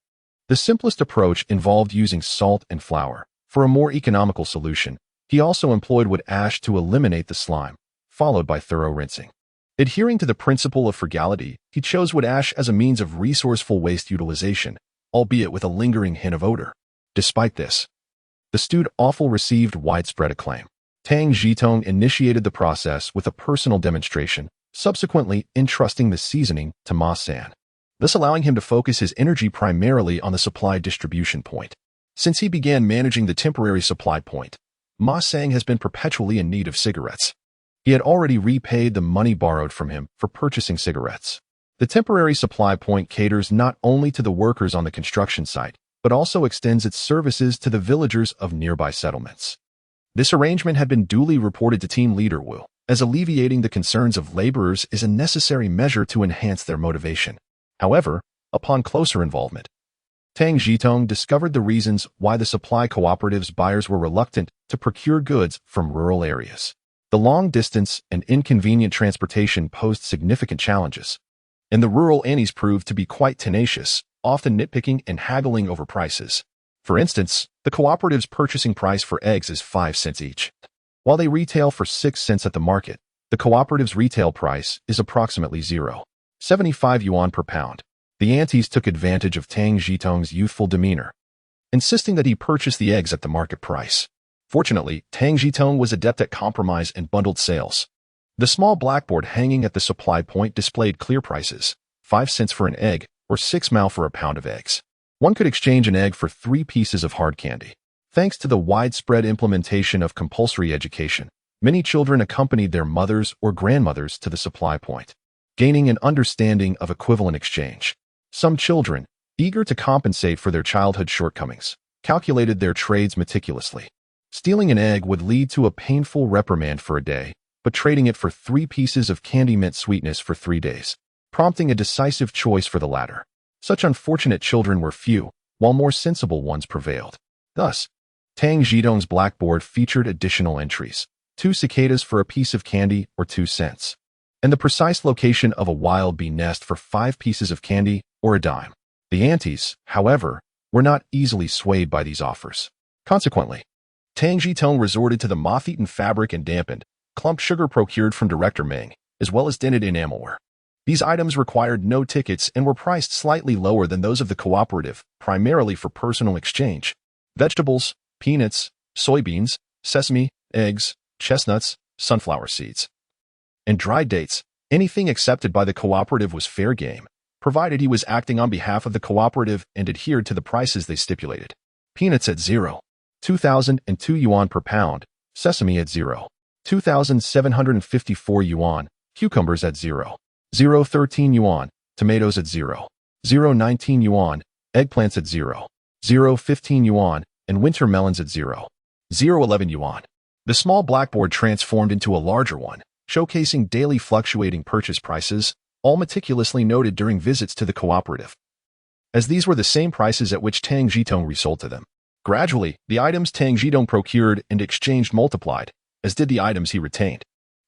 The simplest approach involved using salt and flour. For a more economical solution, he also employed wood ash to eliminate the slime, followed by thorough rinsing. Adhering to the principle of frugality, he chose wood ash as a means of resourceful waste utilization, albeit with a lingering hint of odor. Despite this, the stewed offal received widespread acclaim. Tang Zhitong initiated the process with a personal demonstration, subsequently entrusting the seasoning to Ma San, thus allowing him to focus his energy primarily on the supply distribution point. Since he began managing the temporary supply point, Ma Sang has been perpetually in need of cigarettes. He had already repaid the money borrowed from him for purchasing cigarettes. The temporary supply point caters not only to the workers on the construction site, but also extends its services to the villagers of nearby settlements. This arrangement had been duly reported to team leader Wu, as alleviating the concerns of laborers is a necessary measure to enhance their motivation. However, upon closer involvement, Tang Zhitong discovered the reasons why the supply cooperative's buyers were reluctant to procure goods from rural areas. The long distance and inconvenient transportation posed significant challenges, and the rural Annies proved to be quite tenacious, often nitpicking and haggling over prices. For instance, the cooperative's purchasing price for eggs is 5 cents each. While they retail for 6 cents at the market, the cooperative's retail price is approximately 0.75 yuan per pound. The aunties took advantage of Tang Zhitong's youthful demeanor, insisting that he purchase the eggs at the market price. Fortunately, Tang Zhitong was adept at compromise and bundled sales. The small blackboard hanging at the supply point displayed clear prices: 5 cents for an egg, or 6 mao for a pound of eggs. One could exchange an egg for 3 pieces of hard candy. Thanks to the widespread implementation of compulsory education, many children accompanied their mothers or grandmothers to the supply point, gaining an understanding of equivalent exchange. Some children, eager to compensate for their childhood shortcomings, calculated their trades meticulously. Stealing an egg would lead to a painful reprimand for a day, but trading it for 3 pieces of candy meant sweetness for 3 days, prompting a decisive choice for the latter. Such unfortunate children were few, while more sensible ones prevailed. Thus, Tang Zhitong's blackboard featured additional entries: 2 cicadas for a piece of candy or 2 cents, and the precise location of a wild bee nest for 5 pieces of candy or a dime. The aunties, however, were not easily swayed by these offers. Consequently, Tang Zhitong resorted to the moth-eaten fabric and dampened, clumped sugar procured from Director Meng, as well as dented enamelware. These items required no tickets and were priced slightly lower than those of the cooperative, primarily for personal exchange. Vegetables, peanuts, soybeans, sesame, eggs, chestnuts, sunflower seeds, and dried dates. Anything accepted by the cooperative was fair game, provided he was acting on behalf of the cooperative and adhered to the prices they stipulated. Peanuts at 2,002 yuan per pound, sesame at 2,754 yuan, cucumbers at 0.13 yuan, tomatoes at 0.19 yuan, eggplants at 0.15 yuan, and winter melons at 0.11 yuan. The small blackboard transformed into a larger one, showcasing daily fluctuating purchase prices, all meticulously noted during visits to the cooperative, as these were the same prices at which Tang Zhitong resold to them. Gradually, the items Tang Zhitong procured and exchanged multiplied, as did the items he retained.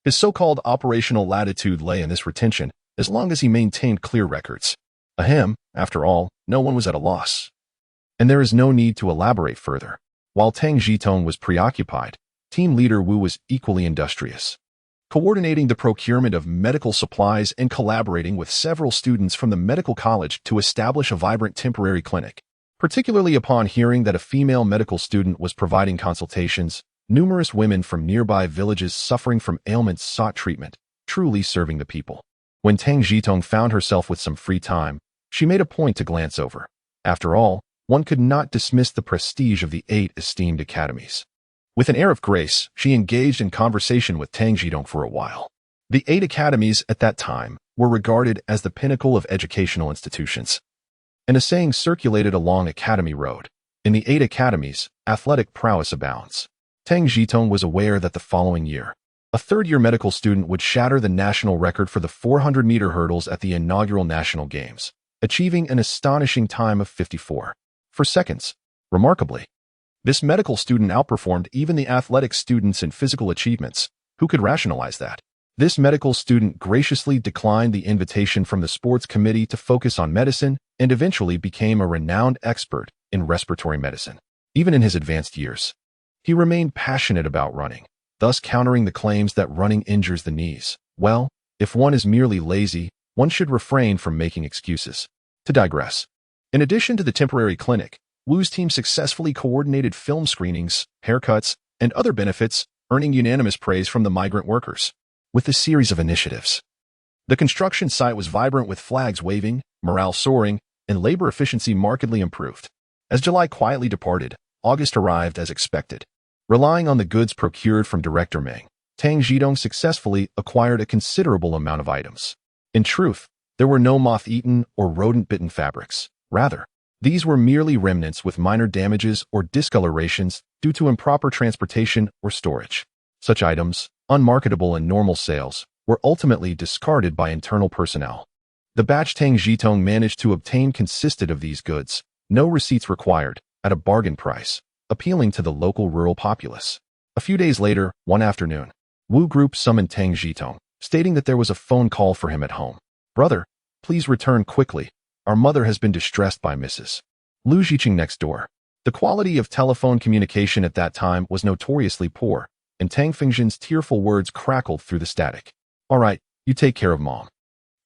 His so-called operational latitude lay in this retention, as long as he maintained clear records. Ahem, after all, no one was at a loss. And there is no need to elaborate further. While Tang Zhitong was preoccupied, team leader Wu was equally industrious, coordinating the procurement of medical supplies and collaborating with several students from the medical college to establish a vibrant temporary clinic. Particularly upon hearing that a female medical student was providing consultations, numerous women from nearby villages suffering from ailments sought treatment, truly serving the people. When Tang Zhitong found herself with some free time, she made a point to glance over. After all, one could not dismiss the prestige of the 8 esteemed academies. With an air of grace, she engaged in conversation with Tang Zhitong for a while. The 8 academies at that time were regarded as the pinnacle of educational institutions, and a saying circulated along Academy Road: in the 8 academies, athletic prowess abounds. Tang Zhitong was aware that the following year, a third-year medical student would shatter the national record for the 400-meter hurdles at the inaugural national games, achieving an astonishing time of 54 seconds. Remarkably, this medical student outperformed even the athletic students in physical achievements. Who could rationalize that? This medical student graciously declined the invitation from the sports committee to focus on medicine and eventually became a renowned expert in respiratory medicine. Even in his advanced years, he remained passionate about running, thus countering the claims that running injures the knees. Well, if one is merely lazy, one should refrain from making excuses. To digress. In addition to the temporary clinic, Wu's team successfully coordinated film screenings, haircuts, and other benefits, earning unanimous praise from the migrant workers. With a series of initiatives, the construction site was vibrant with flags waving, morale soaring, and labor efficiency markedly improved. As July quietly departed, August arrived as expected. Relying on the goods procured from Director Meng, Tang Zhitong successfully acquired a considerable amount of items. In truth, there were no moth-eaten or rodent-bitten fabrics. Rather, these were merely remnants with minor damages or discolorations due to improper transportation or storage. Such items, unmarketable in normal sales, were ultimately discarded by internal personnel. The batch Tang Zhitong managed to obtain consisted of these goods, no receipts required, at a bargain price, appealing to the local rural populace. A few days later, one afternoon, Wu Group summoned Tang Zhitong, stating that there was a phone call for him at home. "Brother, please return quickly. Our mother has been distressed by Mrs. Lu Zhiqing next door." The quality of telephone communication at that time was notoriously poor, and Tang Fengzhen's tearful words crackled through the static. "All right, you take care of Mom.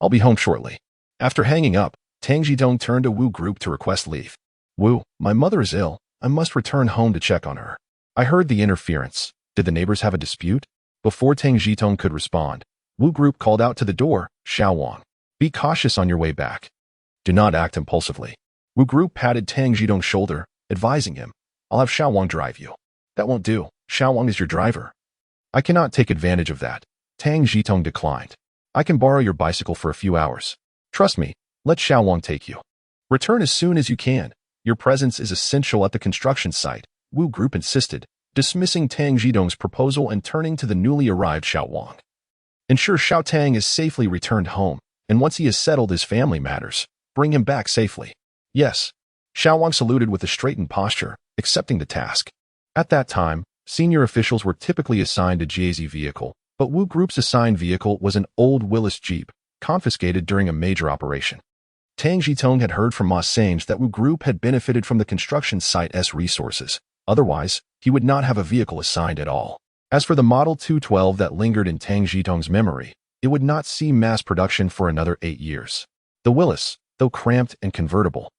I'll be home shortly." After hanging up, Tang Zhitong turned to Wu Group to request leave. "Wu, my mother is ill. I must return home to check on her. I heard the interference. Did the neighbors have a dispute?" Before Tang Zhitong could respond, Wu Group called out to the door, "Xiao Wang, be cautious on your way back. Do not act impulsively." Wu Group patted Tang Zhitong's shoulder, advising him, "I'll have Xiao Wang drive you." "That won't do. Xiao Wang is your driver." "I cannot take advantage of that." Tang Zhitong declined. "I can borrow your bicycle for a few hours. Trust me, let Xiao Wang take you. Return as soon as you can. Your presence is essential at the construction site," Wu Group insisted, dismissing Tang Zhitong's proposal and turning to the newly arrived Xiao Wang. "Ensure Xiao Tang is safely returned home, and once he has settled his family matters, Bring him back safely. Yes. Xiao Wang saluted with a straightened posture, accepting the task. At that time, senior officials were typically assigned a guise vehicle, but Wu Group's assigned vehicle was an old Willis Jeep, confiscated during a major operation. Tang Zhitong had heard from Ma Sange that Wu Group had benefited from the construction site's resources. Otherwise, he would not have a vehicle assigned at all. As for the Model 212 that lingered in Tang Zhitong's memory, it would not see mass production for another 8 years. The Willis, though cramped and convertible,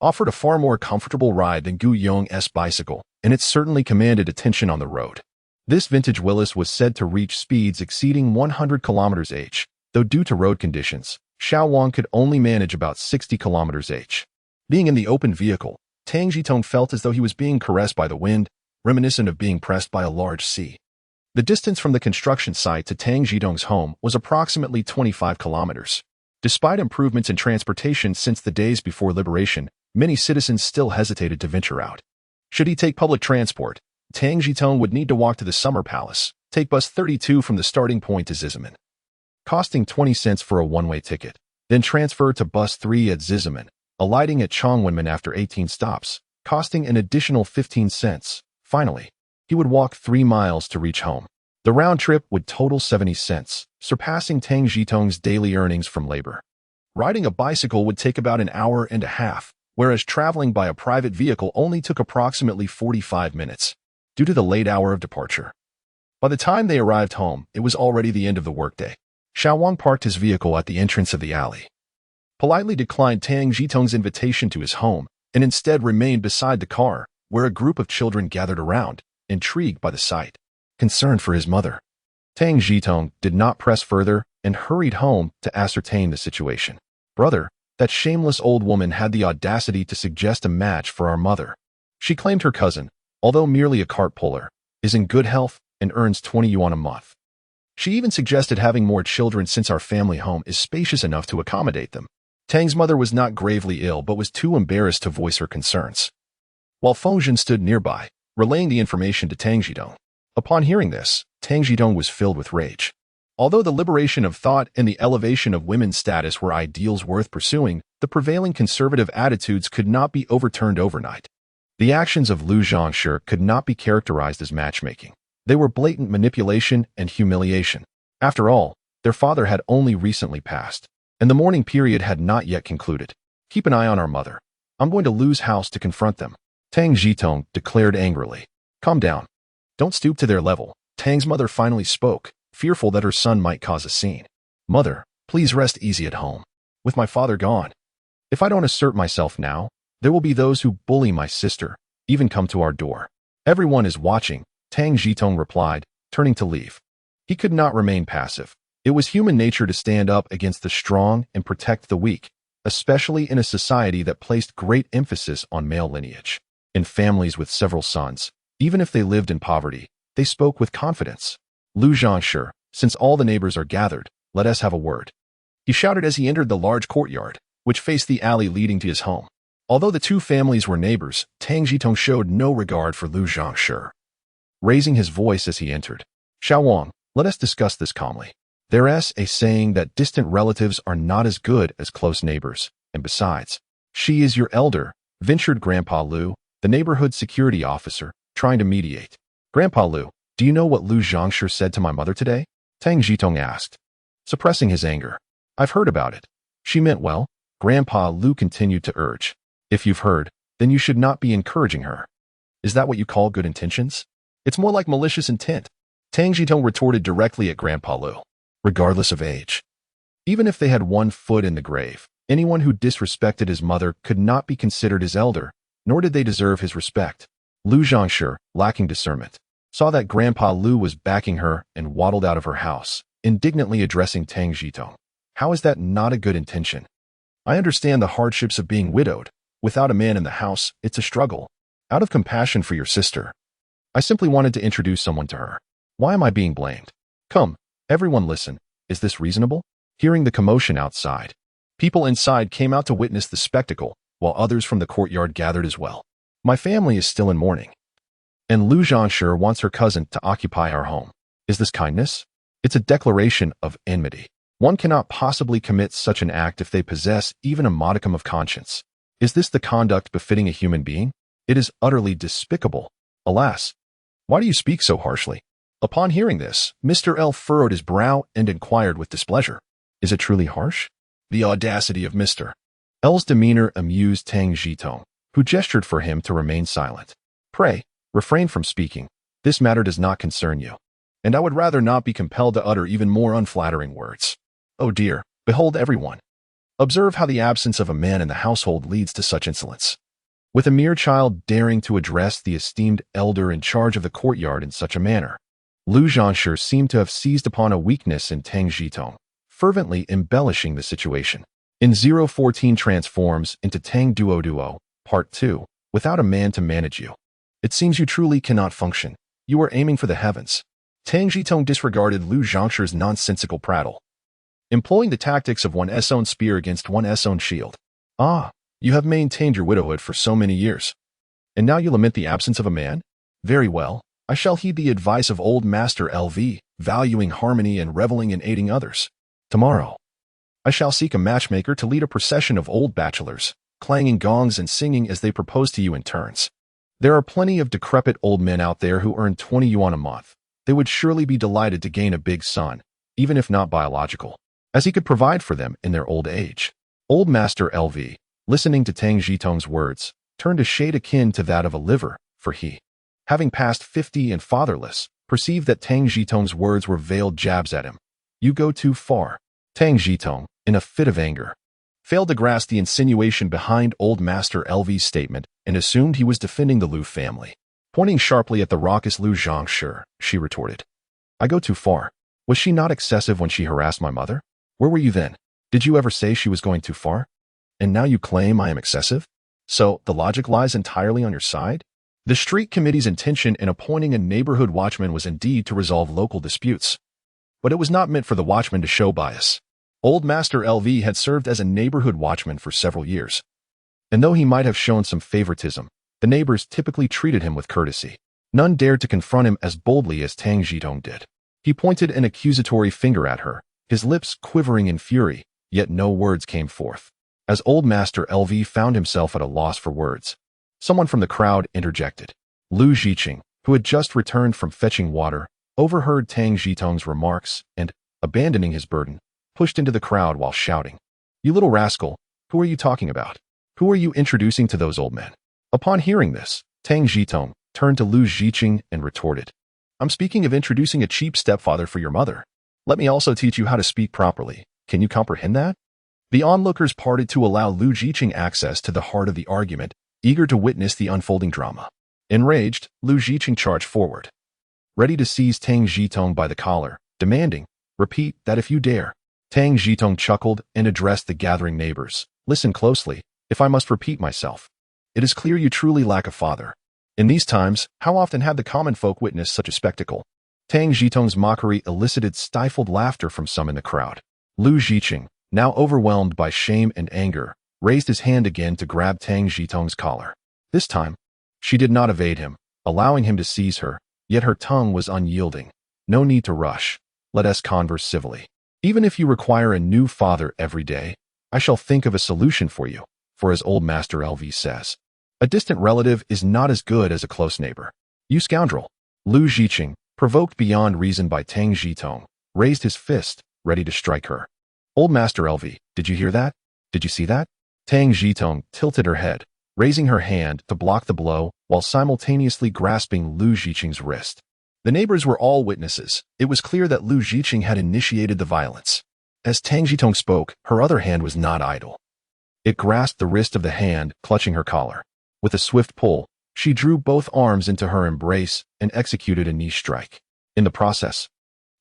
offered a far more comfortable ride than Gu Yong's bicycle, and it certainly commanded attention on the road. This vintage Willis was said to reach speeds exceeding 100 km/h, though due to road conditions, Xiao Wang could only manage about 60 km/h. Being in the open vehicle, Tang Zhitong felt as though he was being caressed by the wind, reminiscent of being pressed by a large sea. The distance from the construction site to Tang Zhitong's home was approximately 25 kilometers. Despite improvements in transportation since the days before liberation, many citizens still hesitated to venture out. Should he take public transport, Tang Zhitong would need to walk to the Summer Palace, take bus 32 from the starting point to Zizaman, costing 20 cents for a one-way ticket, then transfer to bus 3 at Zizaman, alighting at Chongwenmen after 18 stops, costing an additional 15 cents. Finally, he would walk 3 miles to reach home. The round trip would total 70 cents, surpassing Tang Zhitong's daily earnings from labor. Riding a bicycle would take about an hour and a half, whereas traveling by a private vehicle only took approximately 45 minutes, due to the late hour of departure. By the time they arrived home, it was already the end of the workday. Xiao Wang parked his vehicle at the entrance of the alley, politely declined Tang Zhitong's invitation to his home, and instead remained beside the car, where a group of children gathered around, intrigued by the sight. Concerned for his mother, Tang Zhitong did not press further and hurried home to ascertain the situation. Brother, that shameless old woman had the audacity to suggest a match for our mother. She claimed her cousin, although merely a cart puller, is in good health and earns 20 yuan a month. She even suggested having more children since our family home is spacious enough to accommodate them. Tang's mother was not gravely ill but was too embarrassed to voice her concerns, while Fengzhen stood nearby, relaying the information to Tang Zhitong. Upon hearing this, Tang Zhitong was filled with rage. Although the liberation of thought and the elevation of women's status were ideals worth pursuing, the prevailing conservative attitudes could not be overturned overnight. The actions of Lu Zhangshi could not be characterized as matchmaking. They were blatant manipulation and humiliation. After all, their father had only recently passed, and the mourning period had not yet concluded. Keep an eye on our mother. I'm going to Lu's house to confront them, Tang Zhitong declared angrily. Calm down. Don't stoop to their level. Tang's mother finally spoke, fearful that her son might cause a scene. Mother, please rest easy at home. With my father gone, if I don't assert myself now, there will be those who bully my sister, even come to our door. Everyone is watching, Tang Zhitong replied, turning to leave. He could not remain passive. It was human nature to stand up against the strong and protect the weak, especially in a society that placed great emphasis on male lineage. In families with several sons, even if they lived in poverty, they spoke with confidence. Lu Zhangshi, since all the neighbors are gathered, let us have a word, he shouted as he entered the large courtyard, which faced the alley leading to his home. Although the two families were neighbors, Tang Zhitong showed no regard for Lu Zhangshi. Raising his voice as he entered, Xiao Wang, let us discuss this calmly. There's a saying that distant relatives are not as good as close neighbors, and besides, she is your elder, ventured Grandpa Lu, the neighborhood security officer, trying to mediate. Grandpa Lu, do you know what Lu Zhangshi said to my mother today? Tang Zhitong asked, suppressing his anger. I've heard about it. She meant well, Grandpa Lu continued to urge. If you've heard, then you should not be encouraging her. Is that what you call good intentions? It's more like malicious intent. Tang Zhitong retorted directly at Grandpa Lu. Regardless of age, even if they had one foot in the grave, anyone who disrespected his mother could not be considered his elder, nor did they deserve his respect. Lu Zhangshi, lacking discernment, saw that Grandpa Lu was backing her and waddled out of her house, indignantly addressing Tang Zhitong. How is that not a good intention? I understand the hardships of being widowed. Without a man in the house, it's a struggle. Out of compassion for your sister, I simply wanted to introduce someone to her. Why am I being blamed? Come, everyone listen. Is this reasonable? Hearing the commotion outside, people inside came out to witness the spectacle, while others from the courtyard gathered as well. My family is still in mourning, and Lu Zhangshi wants her cousin to occupy our home. Is this kindness? It's a declaration of enmity. One cannot possibly commit such an act if they possess even a modicum of conscience. Is this the conduct befitting a human being? It is utterly despicable. Alas, why do you speak so harshly? Upon hearing this, Mr. L furrowed his brow and inquired with displeasure, "Is it truly harsh?" The audacity of Mr. L's demeanor amused Tang Zhitong, who gestured for him to remain silent. "Pray, refrain from speaking. This matter does not concern you, and I would rather not be compelled to utter even more unflattering words. Oh dear, behold everyone. Observe how the absence of a man in the household leads to such insolence. With a mere child daring to address the esteemed elder in charge of the courtyard in such a manner." Lu Zhangshi seemed to have seized upon a weakness in Tang Zhitong, fervently embellishing the situation. In 014 transforms into Tang Duo, Part 2, without a man to manage you. It seems you truly cannot function. You are aiming for the heavens. Tang Zhitong disregarded Lu Zhangshi's nonsensical prattle, employing the tactics of one's own spear against one's own shield. "Ah, you have maintained your widowhood for so many years, and now you lament the absence of a man? Very well, I shall heed the advice of old Master LV, valuing harmony and reveling in aiding others. Tomorrow, I shall seek a matchmaker to lead a procession of old bachelors, clanging gongs and singing as they propose to you in turns. There are plenty of decrepit old men out there who earn 20 yuan a month. They would surely be delighted to gain a big son, even if not biological, as he could provide for them in their old age." Old Master LV, listening to Tang Zhitong's words, turned a shade akin to that of a liver, for he, having passed 50 and fatherless, perceived that Tang Zhitong's words were veiled jabs at him. "You go too far." Tang Zhitong, in a fit of anger, failed to grasp the insinuation behind old Master LV's statement and assumed he was defending the Lu family. Pointing sharply at the raucous Lu Zhangshi, she retorted, "I go too far. Was she not excessive when she harassed my mother? Where were you then? Did you ever say she was going too far? And now you claim I am excessive? So the logic lies entirely on your side?" The street committee's intention in appointing a neighborhood watchman was indeed to resolve local disputes, but it was not meant for the watchman to show bias. Old Master LV had served as a neighborhood watchman for several years, and though he might have shown some favoritism, the neighbors typically treated him with courtesy. None dared to confront him as boldly as Tang Zhitong did. He pointed an accusatory finger at her, his lips quivering in fury, yet no words came forth. As old Master LV found himself at a loss for words, someone from the crowd interjected. Lu Zhiqing, who had just returned from fetching water, overheard Tang Zhitong's remarks and, abandoning his burden, pushed into the crowd while shouting, "You little rascal, who are you talking about? Who are you introducing to those old men?" Upon hearing this, Tang Zhitong turned to Lu Zhiqing and retorted, "I'm speaking of introducing a cheap stepfather for your mother. Let me also teach you how to speak properly. Can you comprehend that?" The onlookers parted to allow Lu Zhiqing access to the heart of the argument, eager to witness the unfolding drama. Enraged, Lu Zhiqing charged forward, ready to seize Tang Zhitong by the collar, demanding, "Repeat that if you dare." Tang Zhitong chuckled and addressed the gathering neighbors. "Listen closely, if I must repeat myself. It is clear you truly lack a father. In these times, how often have the common folk witnessed such a spectacle?" Tang Zhitong's mockery elicited stifled laughter from some in the crowd. Lu Zhiqing, now overwhelmed by shame and anger, raised his hand again to grab Tang Zhitong's collar. This time, she did not evade him, allowing him to seize her, yet her tongue was unyielding. "No need to rush. Let us converse civilly. Even if you require a new father every day, I shall think of a solution for you, for as old Master LV says, a distant relative is not as good as a close neighbor. You scoundrel." Lu Zhiqing, provoked beyond reason by Tang Zhitong, raised his fist, ready to strike her. "Old Master LV, did you hear that? Did you see that?" Tang Zhitong tilted her head, raising her hand to block the blow while simultaneously grasping Lu Zhiqing's wrist. The neighbors were all witnesses. It was clear that Lu Zhiqing had initiated the violence. As Tang Zhitong spoke, her other hand was not idle. It grasped the wrist of the hand clutching her collar. With a swift pull, she drew both arms into her embrace and executed a knee strike. In the process,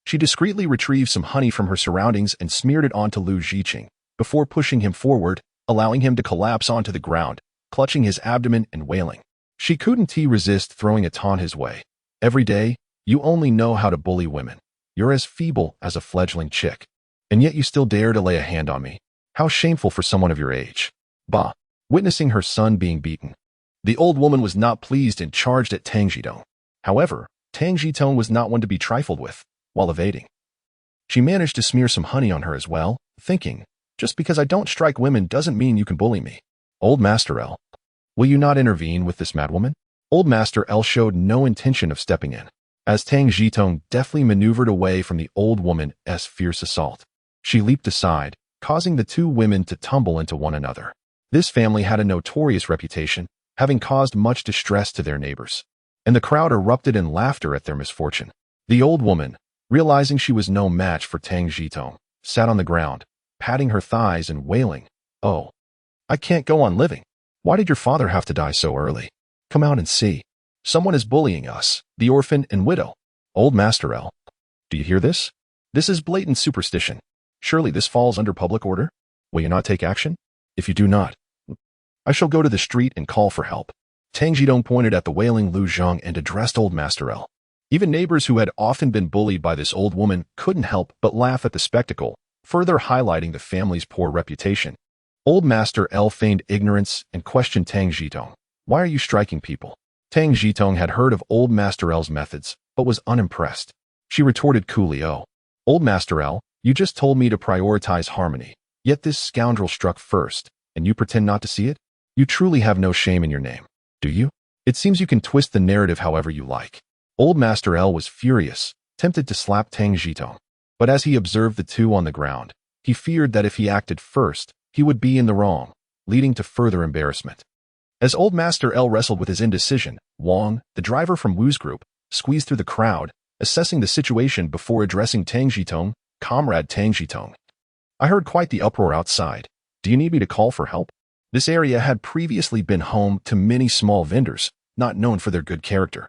she discreetly retrieved some honey from her surroundings and smeared it onto Lu Zhiqing, before pushing him forward, allowing him to collapse onto the ground, clutching his abdomen and wailing. She couldn't resist throwing a taunt his way. "Every day, you only know how to bully women. You're as feeble as a fledgling chick, and yet you still dare to lay a hand on me. How shameful for someone of your age." Bah! Witnessing her son being beaten, the old woman was not pleased and charged at Tang Zhitong. However, Tang Zhitong was not one to be trifled with, while evading She managed to smear some honey on her as well, thinking, just because I don't strike women doesn't mean you can bully me. Old Master L, will you not intervene with this madwoman? Old Master L showed no intention of stepping in, as Tang Zhitong deftly maneuvered away from the old woman's fierce assault. She leaped aside, causing the two women to tumble into one another. This family had a notorious reputation, having caused much distress to their neighbors, and the crowd erupted in laughter at their misfortune. The old woman, realizing she was no match for Tang Zhitong, sat on the ground, patting her thighs and wailing, "Oh, I can't go on living. Why did your father have to die so early? Come out and see. Someone is bullying us, the orphan and widow." Old Master L, do you hear this? This is blatant superstition. Surely this falls under public order? Will you not take action? If you do not, I shall go to the street and call for help. Tang Zhitong pointed at the wailing Lu Zhang and addressed Old Master L. Even neighbors who had often been bullied by this old woman couldn't help but laugh at the spectacle, further highlighting the family's poor reputation. Old Master L feigned ignorance and questioned Tang Zhitong. Why are you striking people? Tang Zhitong had heard of Old Master L's methods, but was unimpressed. She retorted coolly, "Oh, Old Master L, you just told me to prioritize harmony, yet this scoundrel struck first, and you pretend not to see it? You truly have no shame in your name, do you? It seems you can twist the narrative however you like." Old Master L was furious, tempted to slap Tang Zhitong, but as he observed the two on the ground, he feared that if he acted first, he would be in the wrong, leading to further embarrassment. As Old Master L wrestled with his indecision, Wang, the driver from Wu's group, squeezed through the crowd, assessing the situation before addressing Tang Zhitong. "Comrade Tang Zhitong, I heard quite the uproar outside. Do you need me to call for help?" This area had previously been home to many small vendors, not known for their good character.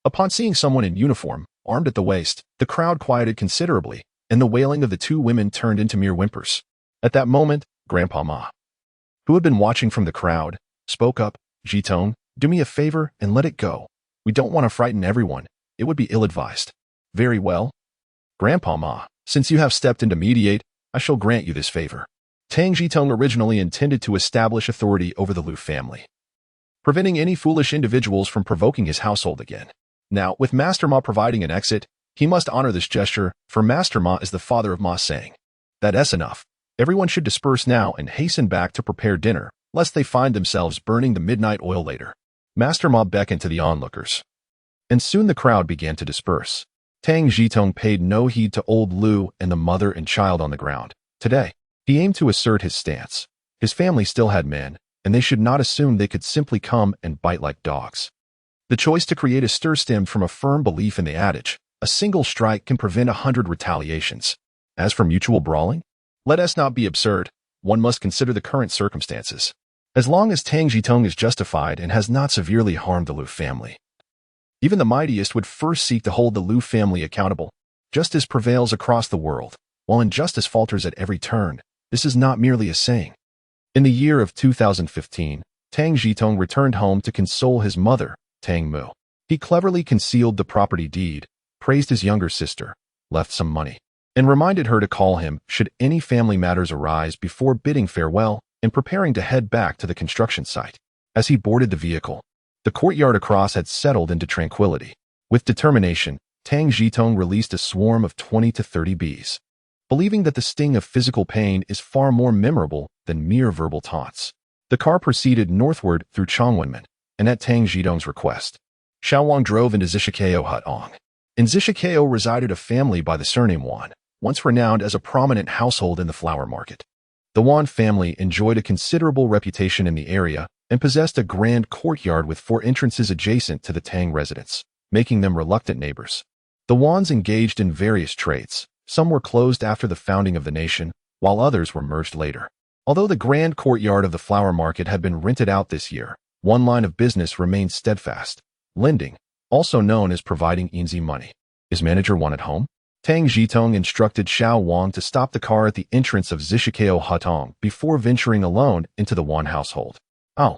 Upon seeing someone in uniform, armed at the waist, the crowd quieted considerably, and the wailing of the two women turned into mere whimpers. At that moment, Grandpa Ma, who had been watching from the crowd, spoke up, "Zhitong, do me a favor and let it go. We don't want to frighten everyone. It would be ill-advised." "Very well. Grandpa Ma, since you have stepped in to mediate, I shall grant you this favor." Tang Zhitong originally intended to establish authority over the Lu family, preventing any foolish individuals from provoking his household again. Now, with Master Ma providing an exit, he must honor this gesture, for Master Ma is the father of Ma, saying, "That's enough. Everyone should disperse now and hasten back to prepare dinner, lest they find themselves burning the midnight oil later." Master Ma beckoned to the onlookers, and soon the crowd began to disperse. Tang Zhitong paid no heed to old Lu and the mother and child on the ground. Today, he aimed to assert his stance. His family still had men, and they should not assume they could simply come and bite like dogs. The choice to create a stir stemmed from a firm belief in the adage, "A single strike can prevent 100 retaliations." As for mutual brawling, let us not be absurd. One must consider the current circumstances. As long as Tang Zhitong is justified and has not severely harmed the Lu family, even the mightiest would first seek to hold the Lu family accountable. Justice prevails across the world, while injustice falters at every turn. This is not merely a saying. In the year of 2015, Tang Zhitong returned home to console his mother, Tang Mu. He cleverly concealed the property deed, praised his younger sister, left some money, and reminded her to call him should any family matters arise before bidding farewell and preparing to head back to the construction site. As he boarded the vehicle, the courtyard across had settled into tranquility. With determination, Tang Zhitong released a swarm of 20 to 30 bees, believing that the sting of physical pain is far more memorable than mere verbal taunts. The car proceeded northward through Chongwenmen, and at Tang Zhitong's request, Xiao Wang drove into Zishikeo Hutong. In Zishikeo resided a family by the surname Wan, once renowned as a prominent household in the flower market. The Wan family enjoyed a considerable reputation in the area and possessed a grand courtyard with 4 entrances adjacent to the Tang residence, making them reluctant neighbors. The Wans engaged in various trades. Some were closed after the founding of the nation, while others were merged later. Although the grand courtyard of the flower market had been rented out this year, one line of business remained steadfast: lending, also known as providing easy money. Is Manager Wan at home? Tang Zhitong instructed Xiao Wang to stop the car at the entrance of Zishikeo Hutong before venturing alone into the Wan household. "Oh,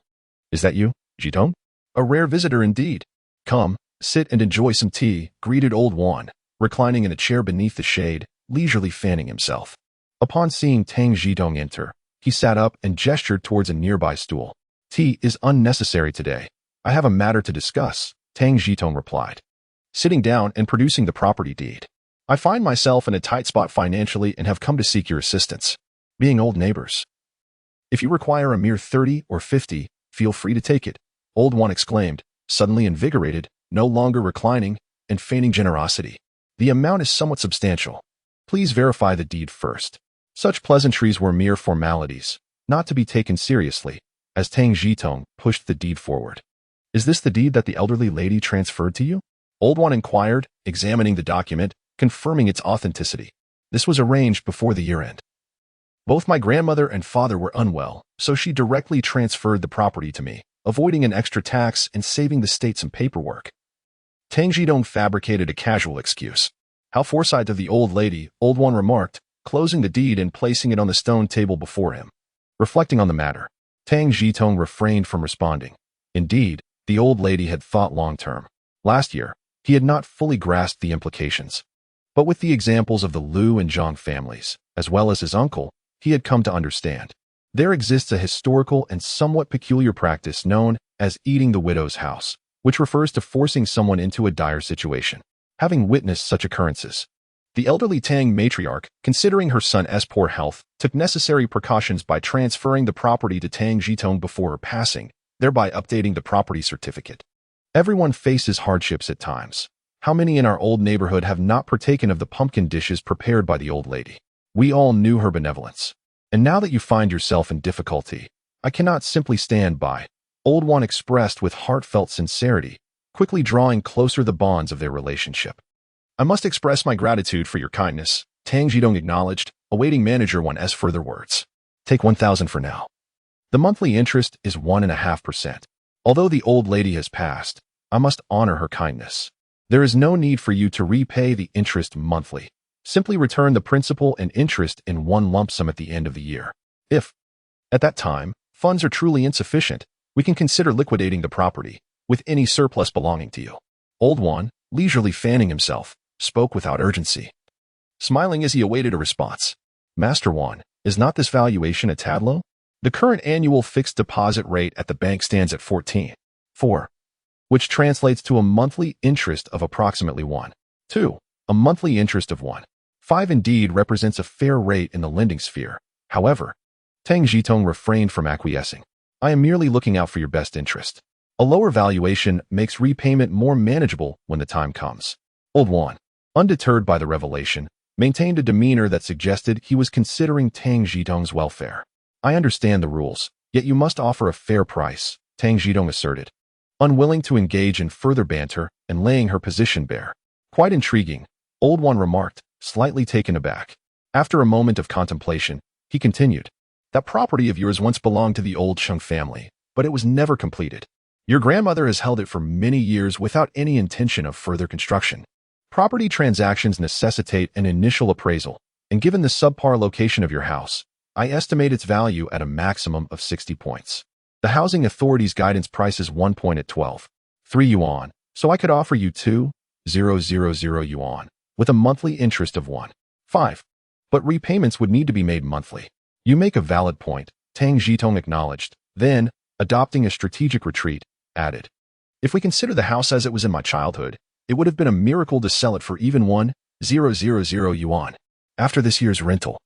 is that you, Zhitong? A rare visitor indeed. Come, sit and enjoy some tea," greeted old Wan, reclining in a chair beneath the shade, leisurely fanning himself. Upon seeing Tang Zhitong enter, he sat up and gestured towards a nearby stool. "Tea is unnecessary today. I have a matter to discuss," Tang Zhitong replied, sitting down and producing the property deed. I find myself in a tight spot financially and have come to seek your assistance. Being old neighbors. If you require a mere 30 or 50, feel free to take it, Old One exclaimed, suddenly invigorated, no longer reclining, and feigning generosity. The amount is somewhat substantial. Please verify the deed first. Such pleasantries were mere formalities, not to be taken seriously, as Tang Zhitong pushed the deed forward. Is this the deed that the elderly lady transferred to you? Old One inquired, examining the document, confirming its authenticity. This was arranged before the year-end. Both my grandmother and father were unwell, so she directly transferred the property to me, avoiding an extra tax and saving the state some paperwork. Tang Zhitong fabricated a casual excuse. How foresight of the old lady, Old One remarked, closing the deed and placing it on the stone table before him. Reflecting on the matter, Tang Zhitong refrained from responding. Indeed, the old lady had thought long-term. Last year, he had not fully grasped the implications. But with the examples of the Liu and Zhang families, as well as his uncle, he had come to understand. There exists a historical and somewhat peculiar practice known as eating the widow's house, which refers to forcing someone into a dire situation. Having witnessed such occurrences, the elderly Tang matriarch, considering her son's poor health, took necessary precautions by transferring the property to Tang Zhitong before her passing, thereby updating the property certificate. Everyone faces hardships at times. How many in our old neighborhood have not partaken of the pumpkin dishes prepared by the old lady? We all knew her benevolence. And now that you find yourself in difficulty, I cannot simply stand by, Old One expressed with heartfelt sincerity, quickly drawing closer the bonds of their relationship. I must express my gratitude for your kindness, Tang Zhitong acknowledged, awaiting Manager 1's further words. Take 1,000 for now. The monthly interest is 1.5%. Although the old lady has passed, I must honor her kindness. There is no need for you to repay the interest monthly. Simply return the principal and interest in one lump sum at the end of the year. If, at that time, funds are truly insufficient, we can consider liquidating the property, with any surplus belonging to you. Old One, leisurely fanning himself, spoke without urgency, smiling as he awaited a response. Master One, is not this valuation a tad low? The current annual fixed deposit rate at the bank stands at 14.4, which translates to a monthly interest of approximately 1.2. A monthly interest of 1.5 indeed represents a fair rate in the lending sphere. However, Tang Zhitong refrained from acquiescing. I am merely looking out for your best interest. A lower valuation makes repayment more manageable when the time comes. Old One, undeterred by the revelation, maintained a demeanor that suggested he was considering Tang Zhitong's welfare. I understand the rules, yet you must offer a fair price, Tang Zhitong asserted, unwilling to engage in further banter and laying her position bare. Quite intriguing, Old One remarked, slightly taken aback. After a moment of contemplation, he continued. That property of yours once belonged to the old Sheng family, but it was never completed. Your grandmother has held it for many years without any intention of further construction. Property transactions necessitate an initial appraisal, and given the subpar location of your house, I estimate its value at a maximum of 60 points. The housing authority's guidance prices 1 point at 12.3 yuan, so I could offer you 2,000 yuan, with a monthly interest of 1.5. But repayments would need to be made monthly. You make a valid point, Tang Zhitong acknowledged, then, adopting a strategic retreat, added. If we consider the house as it was in my childhood, it would have been a miracle to sell it for even 1,000 yuan. After this year's rental,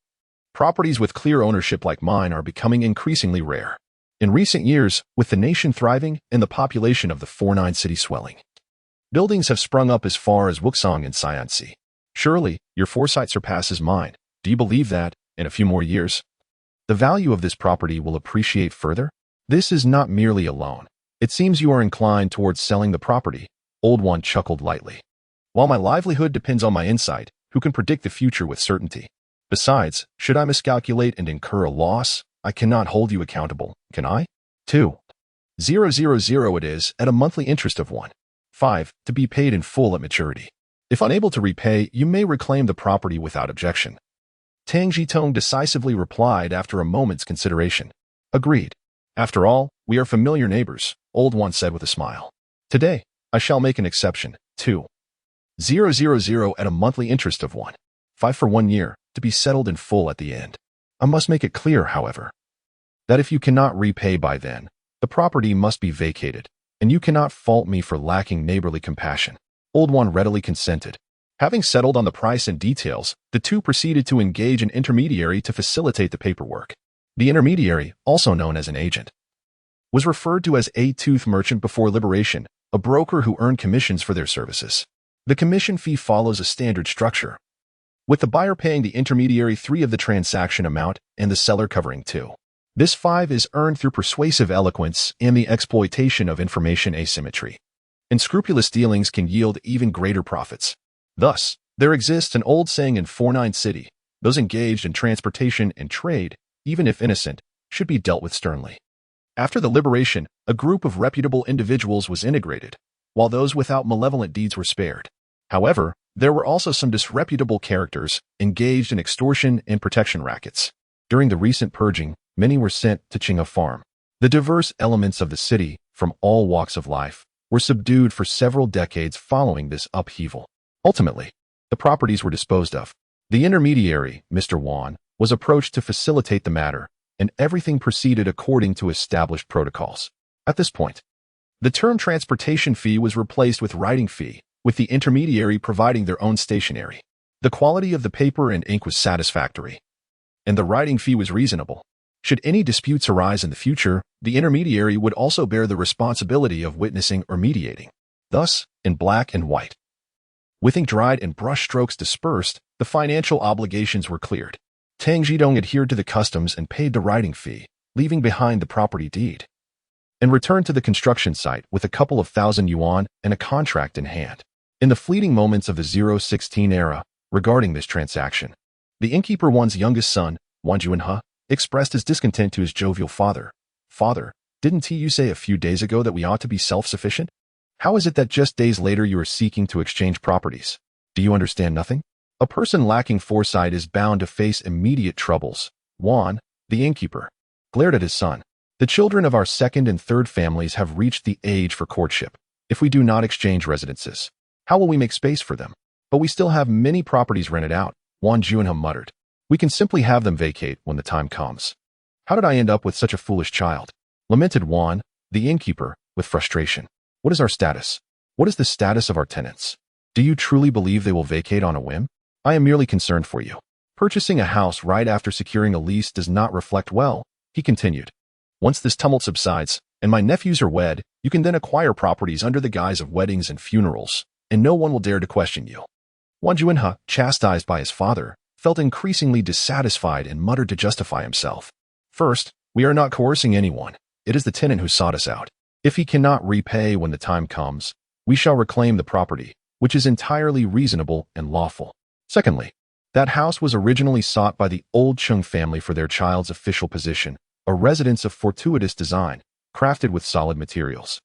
properties with clear ownership like mine are becoming increasingly rare. In recent years, with the nation thriving and the population of the 49 city swelling, buildings have sprung up as far as Wuxang and Xianxi. Surely, your foresight surpasses mine. Do you believe that, in a few more years, the value of this property will appreciate further? This is not merely a loan. It seems you are inclined towards selling the property, Old One chuckled lightly. While my livelihood depends on my insight, who can predict the future with certainty? Besides, should I miscalculate and incur a loss, I cannot hold you accountable, can I? 2,000 it is, at a monthly interest of 1.5, to be paid in full at maturity. If unable to repay, you may reclaim the property without objection. Tang Zhitong decisively replied after a moment's consideration. Agreed. After all, we are familiar neighbors, Old One said with a smile. Today, I shall make an exception. 2,000 at a monthly interest of 1.5 for 1 year, to be settled in full at the end. I must make it clear, however, that if you cannot repay by then, the property must be vacated, and you cannot fault me for lacking neighborly compassion. Old One readily consented. Having settled on the price and details, the two proceeded to engage an intermediary to facilitate the paperwork. The intermediary, also known as an agent, was referred to as a tooth merchant before liberation, a broker who earned commissions for their services. The commission fee follows a standard structure, with the buyer paying the intermediary 3 of the transaction amount and the seller covering 2. This 5 is earned through persuasive eloquence and the exploitation of information asymmetry. Unscrupulous dealings can yield even greater profits. Thus, there exists an old saying in 49 City, those engaged in transportation and trade, even if innocent, should be dealt with sternly. After the liberation, a group of reputable individuals was integrated, while those without malevolent deeds were spared. However, there were also some disreputable characters engaged in extortion and protection rackets. During the recent purging, many were sent to Qinghe Farm. The diverse elements of the city, from all walks of life, were subdued for several decades following this upheaval. Ultimately, the properties were disposed of. The intermediary, Mr. Wan, was approached to facilitate the matter, and everything proceeded according to established protocols. At this point, the term transportation fee was replaced with writing fee, with the intermediary providing their own stationery. The quality of the paper and ink was satisfactory, and the writing fee was reasonable. Should any disputes arise in the future, the intermediary would also bear the responsibility of witnessing or mediating. Thus, in black and white, with ink dried and brush strokes dispersed, the financial obligations were cleared. Tang Zhitong adhered to the customs and paid the writing fee, leaving behind the property deed, and returned to the construction site with a couple of thousand yuan and a contract in hand. In the fleeting moments of the 016 era, regarding this transaction, the innkeeper Wan's youngest son, Wan Juanhe, expressed his discontent to his jovial father. "Father, didn't you say a few days ago that we ought to be self-sufficient? How is it that just days later you are seeking to exchange properties? Do you understand nothing? A person lacking foresight is bound to face immediate troubles." Wan, the innkeeper, glared at his son. "The children of our second and third families have reached the age for courtship. If we do not exchange residences, how will we make space for them? But we still have many properties rented out," Wan Juanhe muttered. "We can simply have them vacate when the time comes. How did I end up with such a foolish child?" lamented Wan, the innkeeper, with frustration. "What is our status? What is the status of our tenants? Do you truly believe they will vacate on a whim? I am merely concerned for you. Purchasing a house right after securing a lease does not reflect well," he continued. "Once this tumult subsides, and my nephews are wed, you can then acquire properties under the guise of weddings and funerals, and no one will dare to question you." Wan Juanhe, chastised by his father, felt increasingly dissatisfied and muttered to justify himself. "First, we are not coercing anyone. It is the tenant who sought us out. If he cannot repay when the time comes, we shall reclaim the property, which is entirely reasonable and lawful. Secondly, that house was originally sought by the old Chung family for their child's official position, a residence of fortuitous design, crafted with solid materials,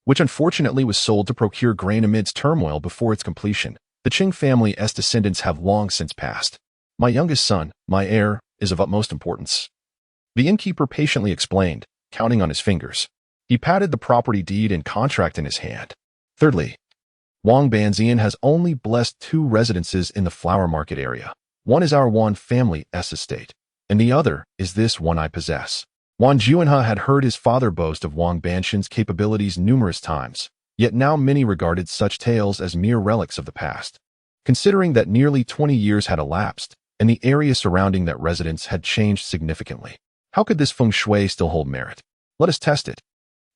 which unfortunately was sold to procure grain amidst turmoil before its completion. The Qing family's descendants have long since passed. My youngest son, my heir, is of utmost importance," the innkeeper patiently explained, counting on his fingers. He patted the property deed and contract in his hand. "Thirdly, Wang Banzian has only blessed 2 residences in the flower market area. One is our Wan family's estate, and the other is this one I possess." Wan Juanhe had heard his father boast of Wang Banshan's capabilities numerous times, yet now many regarded such tales as mere relics of the past. Considering that nearly 20 years had elapsed, and the area surrounding that residence had changed significantly, how could this feng shui still hold merit? Let us test it.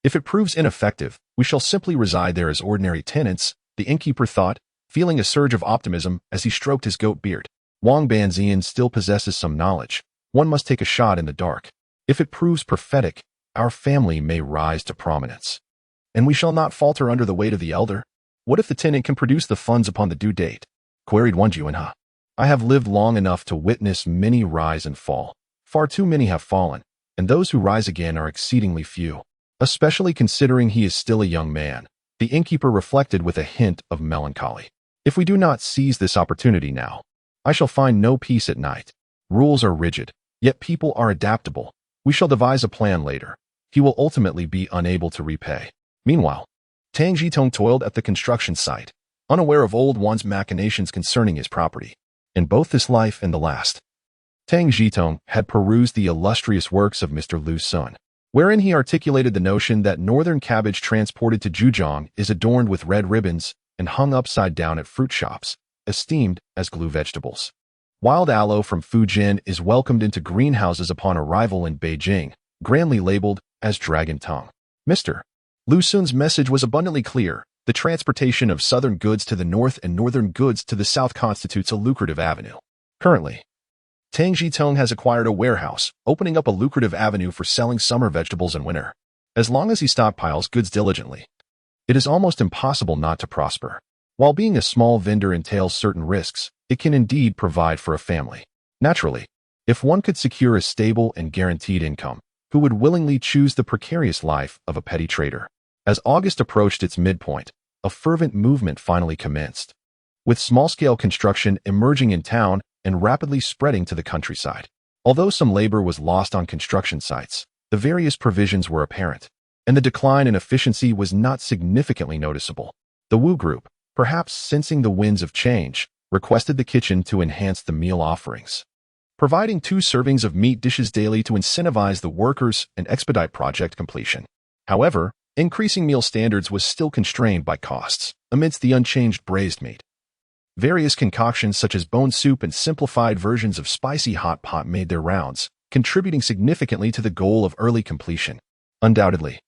If it proves ineffective, we shall simply reside there as ordinary tenants, the innkeeper thought, feeling a surge of optimism as he stroked his goat beard. Wang Banzian still possesses some knowledge. One must take a shot in the dark. If it proves prophetic, our family may rise to prominence, and we shall not falter under the weight of the elder. What if the tenant can produce the funds upon the due date? Queried Wan Juanhe. I have lived long enough to witness many rise and fall. Far too many have fallen, and those who rise again are exceedingly few, especially considering he is still a young man. The innkeeper reflected with a hint of melancholy. If we do not seize this opportunity now, I shall find no peace at night. Rules are rigid, yet people are adaptable. We shall devise a plan later. He will ultimately be unable to repay. Meanwhile, Tang Zhitong toiled at the construction site, unaware of old Wan's machinations concerning his property. In both this life and the last, Tang Zhitong had perused the illustrious works of Mr. Lu Sun, wherein he articulated the notion that northern cabbage transported to Zhejiang is adorned with red ribbons and hung upside down at fruit shops, esteemed as glue vegetables. Wild aloe from Fujian is welcomed into greenhouses upon arrival in Beijing, grandly labeled as dragon tongue. Mr. Lu Sun's message was abundantly clear. The transportation of southern goods to the north and northern goods to the south constitutes a lucrative avenue. Currently, Tang Zhitong has acquired a warehouse, opening up a lucrative avenue for selling summer vegetables in winter. As long as he stockpiles goods diligently, it is almost impossible not to prosper. While being a small vendor entails certain risks, it can indeed provide for a family. Naturally, if one could secure a stable and guaranteed income, who would willingly choose the precarious life of a petty trader? As August approached its midpoint, a fervent movement finally commenced, with small-scale construction emerging in town and rapidly spreading to the countryside. Although some labor was lost on construction sites, the various provisions were apparent, and the decline in efficiency was not significantly noticeable. The Wu Group, perhaps sensing the winds of change, requested the kitchen to enhance the meal offerings, providing 2 servings of meat dishes daily to incentivize the workers and expedite project completion. However, increasing meal standards was still constrained by costs. Amidst the unchanged braised meat, various concoctions such as bone soup and simplified versions of spicy hot pot made their rounds, contributing significantly to the goal of early completion. Undoubtedly,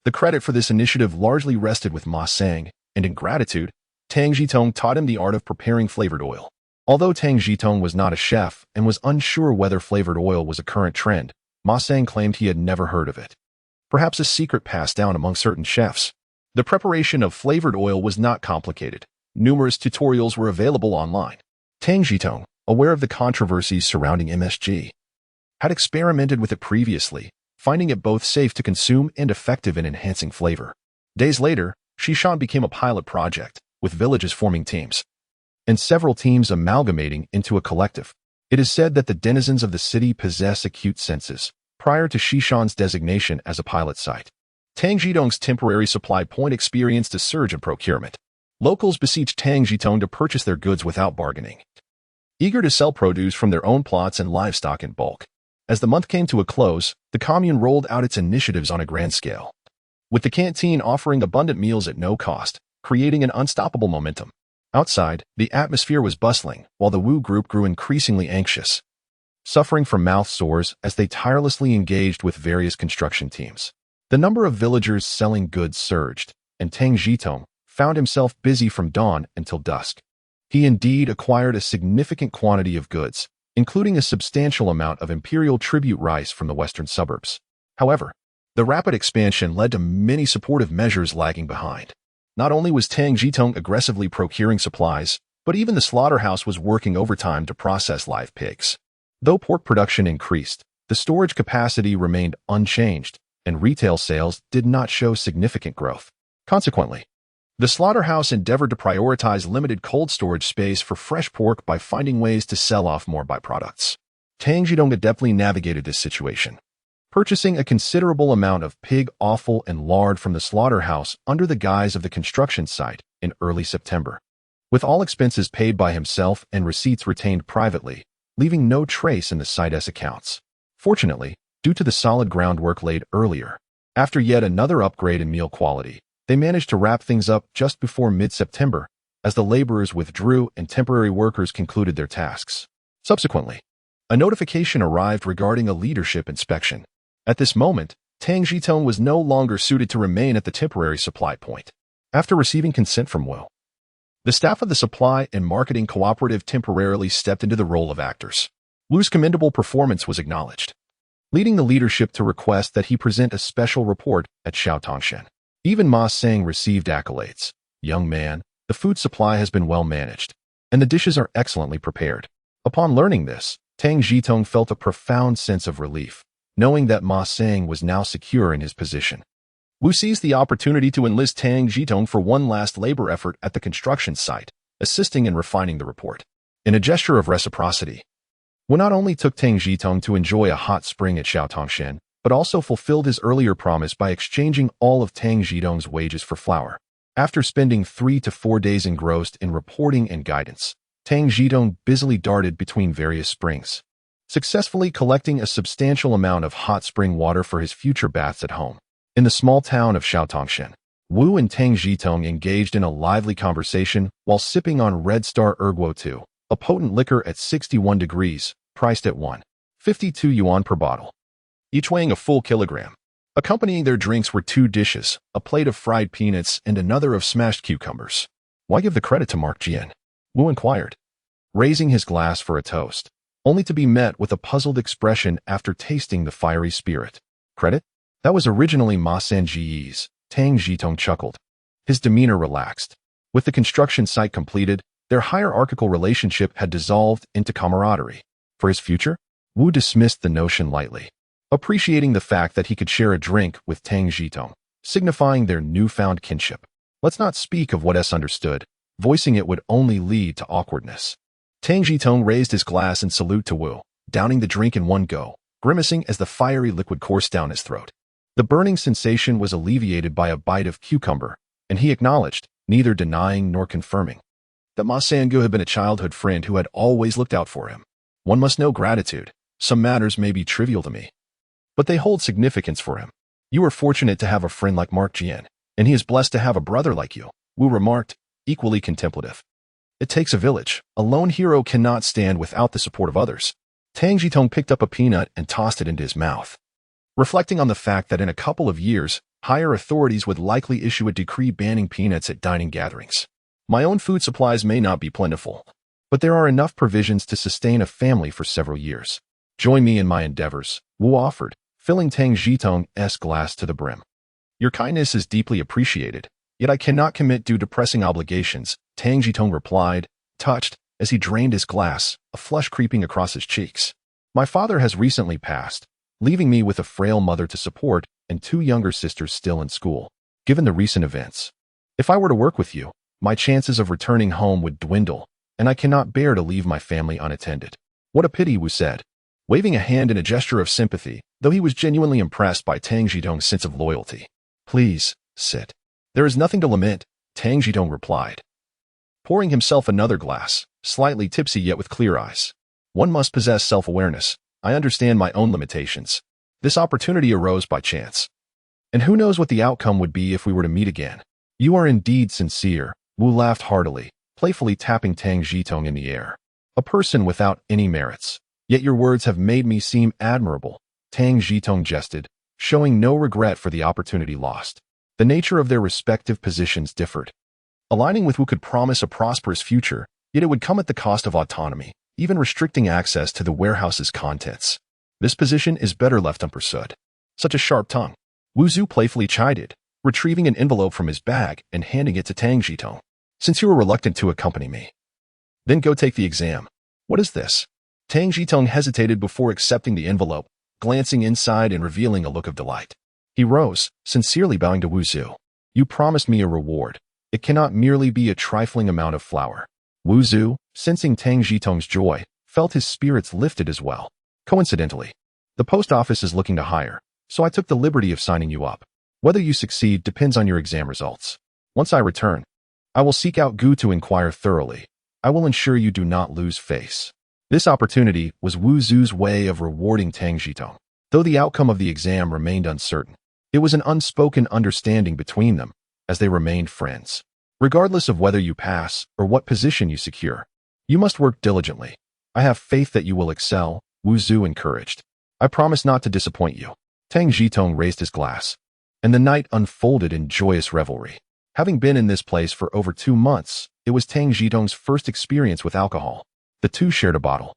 the credit for this initiative largely rested with Ma Sang, and in gratitude, Tang Zhitong taught him the art of preparing flavored oil. Although Tang Zhitong was not a chef and was unsure whether flavored oil was a current trend, Ma Sang claimed he had never heard of it. Perhaps a secret passed down among certain chefs. The preparation of flavored oil was not complicated. Numerous tutorials were available online. Tang Zhitong, aware of the controversies surrounding MSG, had experimented with it previously, finding it both safe to consume and effective in enhancing flavor. Days later, Shishan became a pilot project, with villages forming teams, and several teams amalgamating into a collective. It is said that the denizens of the city possess acute senses, prior to Shishan's designation as a pilot site. Tang Zhitong's temporary supply point experienced a surge in procurement. Locals besieged Tang Zhitong to purchase their goods without bargaining, eager to sell produce from their own plots and livestock in bulk. As the month came to a close, the commune rolled out its initiatives on a grand scale, with the canteen offering abundant meals at no cost, creating an unstoppable momentum. Outside, the atmosphere was bustling, while the Wu Group grew increasingly anxious, suffering from mouth sores as they tirelessly engaged with various construction teams. The number of villagers selling goods surged, and Tang Zhitong found himself busy from dawn until dusk. He indeed acquired a significant quantity of goods, including a substantial amount of imperial tribute rice from the western suburbs. However, the rapid expansion led to many supportive measures lagging behind. Not only was Tang Zhitong aggressively procuring supplies, but even the slaughterhouse was working overtime to process live pigs. Though pork production increased, the storage capacity remained unchanged, and retail sales did not show significant growth. Consequently, the slaughterhouse endeavored to prioritize limited cold storage space for fresh pork by finding ways to sell off more byproducts. Tang Zhitong adeptly navigated this situation, purchasing a considerable amount of pig offal and lard from the slaughterhouse under the guise of the construction site in early September, with all expenses paid by himself and receipts retained privately, leaving no trace in the site's accounts. Fortunately, due to the solid groundwork laid earlier, after yet another upgrade in meal quality, they managed to wrap things up just before mid-September, as the laborers withdrew and temporary workers concluded their tasks. Subsequently, a notification arrived regarding a leadership inspection. At this moment, Tang Zhitong was no longer suited to remain at the temporary supply point. After receiving consent from Wu, the staff of the Supply and Marketing Cooperative temporarily stepped into the role of actors. Wu's commendable performance was acknowledged, leading the leadership to request that he present a special report at Xiaotongshan. Even Ma Sang received accolades. Young man, the food supply has been well managed, and the dishes are excellently prepared. Upon learning this, Tang Zhitong felt a profound sense of relief, knowing that Ma Sang was now secure in his position. Wu seized the opportunity to enlist Tang Zhitong for one last labor effort at the construction site, assisting in refining the report. In a gesture of reciprocity, Wu not only took Tang Zhitong to enjoy a hot spring at Xiaotongshan, but also fulfilled his earlier promise by exchanging all of Tang Zhitong's wages for flour. After spending 3 to 4 days engrossed in reporting and guidance, Tang Zhitong busily darted between various springs, successfully collecting a substantial amount of hot spring water for his future baths at home. In the small town of Xiaotongshan, Wu and Tang Zhitong engaged in a lively conversation while sipping on Red Star Erguo 2, a potent liquor at 61 degrees, priced at 152 yuan per bottle, each weighing a full kilogram. Accompanying their drinks were 2 dishes, a plate of fried peanuts and another of smashed cucumbers. Why give the credit to Mark Jian? Wu inquired, raising his glass for a toast, only to be met with a puzzled expression after tasting the fiery spirit. Credit? That was originally Ma Sanji's. Tang Zhitong chuckled. His demeanor relaxed. With the construction site completed, their hierarchical relationship had dissolved into camaraderie. For his future, Wu dismissed the notion lightly, appreciating the fact that he could share a drink with Tang Zhitong, signifying their newfound kinship. Let's not speak of what S understood. Voicing it would only lead to awkwardness. Tang Zhitong raised his glass in salute to Wu, downing the drink in one go, grimacing as the fiery liquid coursed down his throat. The burning sensation was alleviated by a bite of cucumber, and he acknowledged, neither denying nor confirming, that Ma Sangu had been a childhood friend who had always looked out for him. One must know gratitude. Some matters may be trivial to me, but they hold significance for him. You are fortunate to have a friend like Mark Jian, and he is blessed to have a brother like you, Wu remarked, equally contemplative. It takes a village. A lone hero cannot stand without the support of others. Tang Zhitong picked up a peanut and tossed it into his mouth, reflecting on the fact that in a couple of years, higher authorities would likely issue a decree banning peanuts at dining gatherings. My own food supplies may not be plentiful, but there are enough provisions to sustain a family for several years. Join me in my endeavors, Wu offered, filling Tang Zhitong's glass to the brim. Your kindness is deeply appreciated, yet I cannot commit due to pressing obligations, Tang Zhitong replied, touched, as he drained his glass, a flush creeping across his cheeks. My father has recently passed, leaving me with a frail mother to support and 2 younger sisters still in school. Given the recent events, if I were to work with you, my chances of returning home would dwindle, and I cannot bear to leave my family unattended. What a pity, Wu said, waving a hand in a gesture of sympathy, though he was genuinely impressed by Tang Zhitong's sense of loyalty. Please, sit. There is nothing to lament, Tang Zhitong replied, pouring himself another glass, slightly tipsy yet with clear eyes. One must possess self-awareness. I understand my own limitations. This opportunity arose by chance. And who knows what the outcome would be if we were to meet again. You are indeed sincere, Wu laughed heartily, playfully tapping Tang Zhitong in the air. A person without any merits. Yet your words have made me seem admirable, Tang Zhitong jested, showing no regret for the opportunity lost. The nature of their respective positions differed. Aligning with Wu could promise a prosperous future, yet it would come at the cost of autonomy, even restricting access to the warehouse's contents. This position is better left unpursued. Such a sharp tongue. Wu Zhu playfully chided, retrieving an envelope from his bag and handing it to Tang Zhitong. Since you are reluctant to accompany me, then go take the exam. What is this? Tang Zhitong hesitated before accepting the envelope, glancing inside and revealing a look of delight. He rose, sincerely bowing to Wu Zhu. You promised me a reward. It cannot merely be a trifling amount of flour. Wu Zhu, sensing Tang Zhitong's joy, felt his spirits lifted as well. Coincidentally, the post office is looking to hire, so I took the liberty of signing you up. Whether you succeed depends on your exam results. Once I return, I will seek out Gu to inquire thoroughly. I will ensure you do not lose face. This opportunity was Wu Zhu's way of rewarding Tang Zhitong. Though the outcome of the exam remained uncertain, it was an unspoken understanding between them, as they remained friends. Regardless of whether you pass or what position you secure, you must work diligently. I have faith that you will excel, Wu Zhu encouraged. I promise not to disappoint you. Tang Zhitong raised his glass, and the night unfolded in joyous revelry. Having been in this place for over 2 months, it was Tang Zhitong's first experience with alcohol. The two shared a bottle.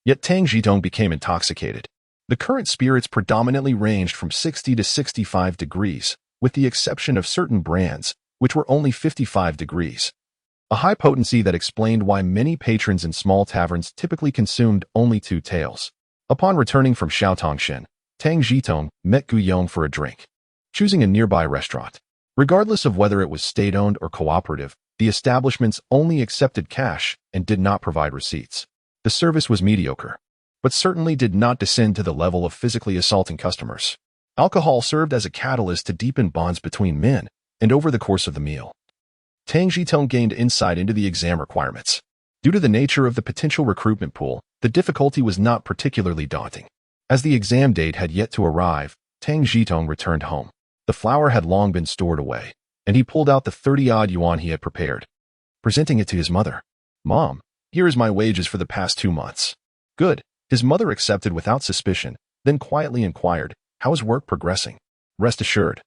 Yet Tang Zhitong became intoxicated. The current spirits predominantly ranged from 60 to 65 degrees, with the exception of certain brands, which were only 55 degrees. A high potency that explained why many patrons in small taverns typically consumed only 2 taels. Upon returning from Xiaotongshen, Tang Zhitong met Gu Yong for a drink, choosing a nearby restaurant. Regardless of whether it was state-owned or cooperative, the establishments only accepted cash and did not provide receipts. The service was mediocre, but certainly did not descend to the level of physically assaulting customers. Alcohol served as a catalyst to deepen bonds between men, and over the course of the meal, Tang Zhitong gained insight into the exam requirements. Due to the nature of the potential recruitment pool, the difficulty was not particularly daunting. As the exam date had yet to arrive, Tang Zhitong returned home. The flour had long been stored away, and he pulled out the 30-odd yuan he had prepared, presenting it to his mother. "Mom, here is my wages for the past 2 months." "Good." His mother accepted without suspicion, then quietly inquired, "How is work progressing?" "Rest assured.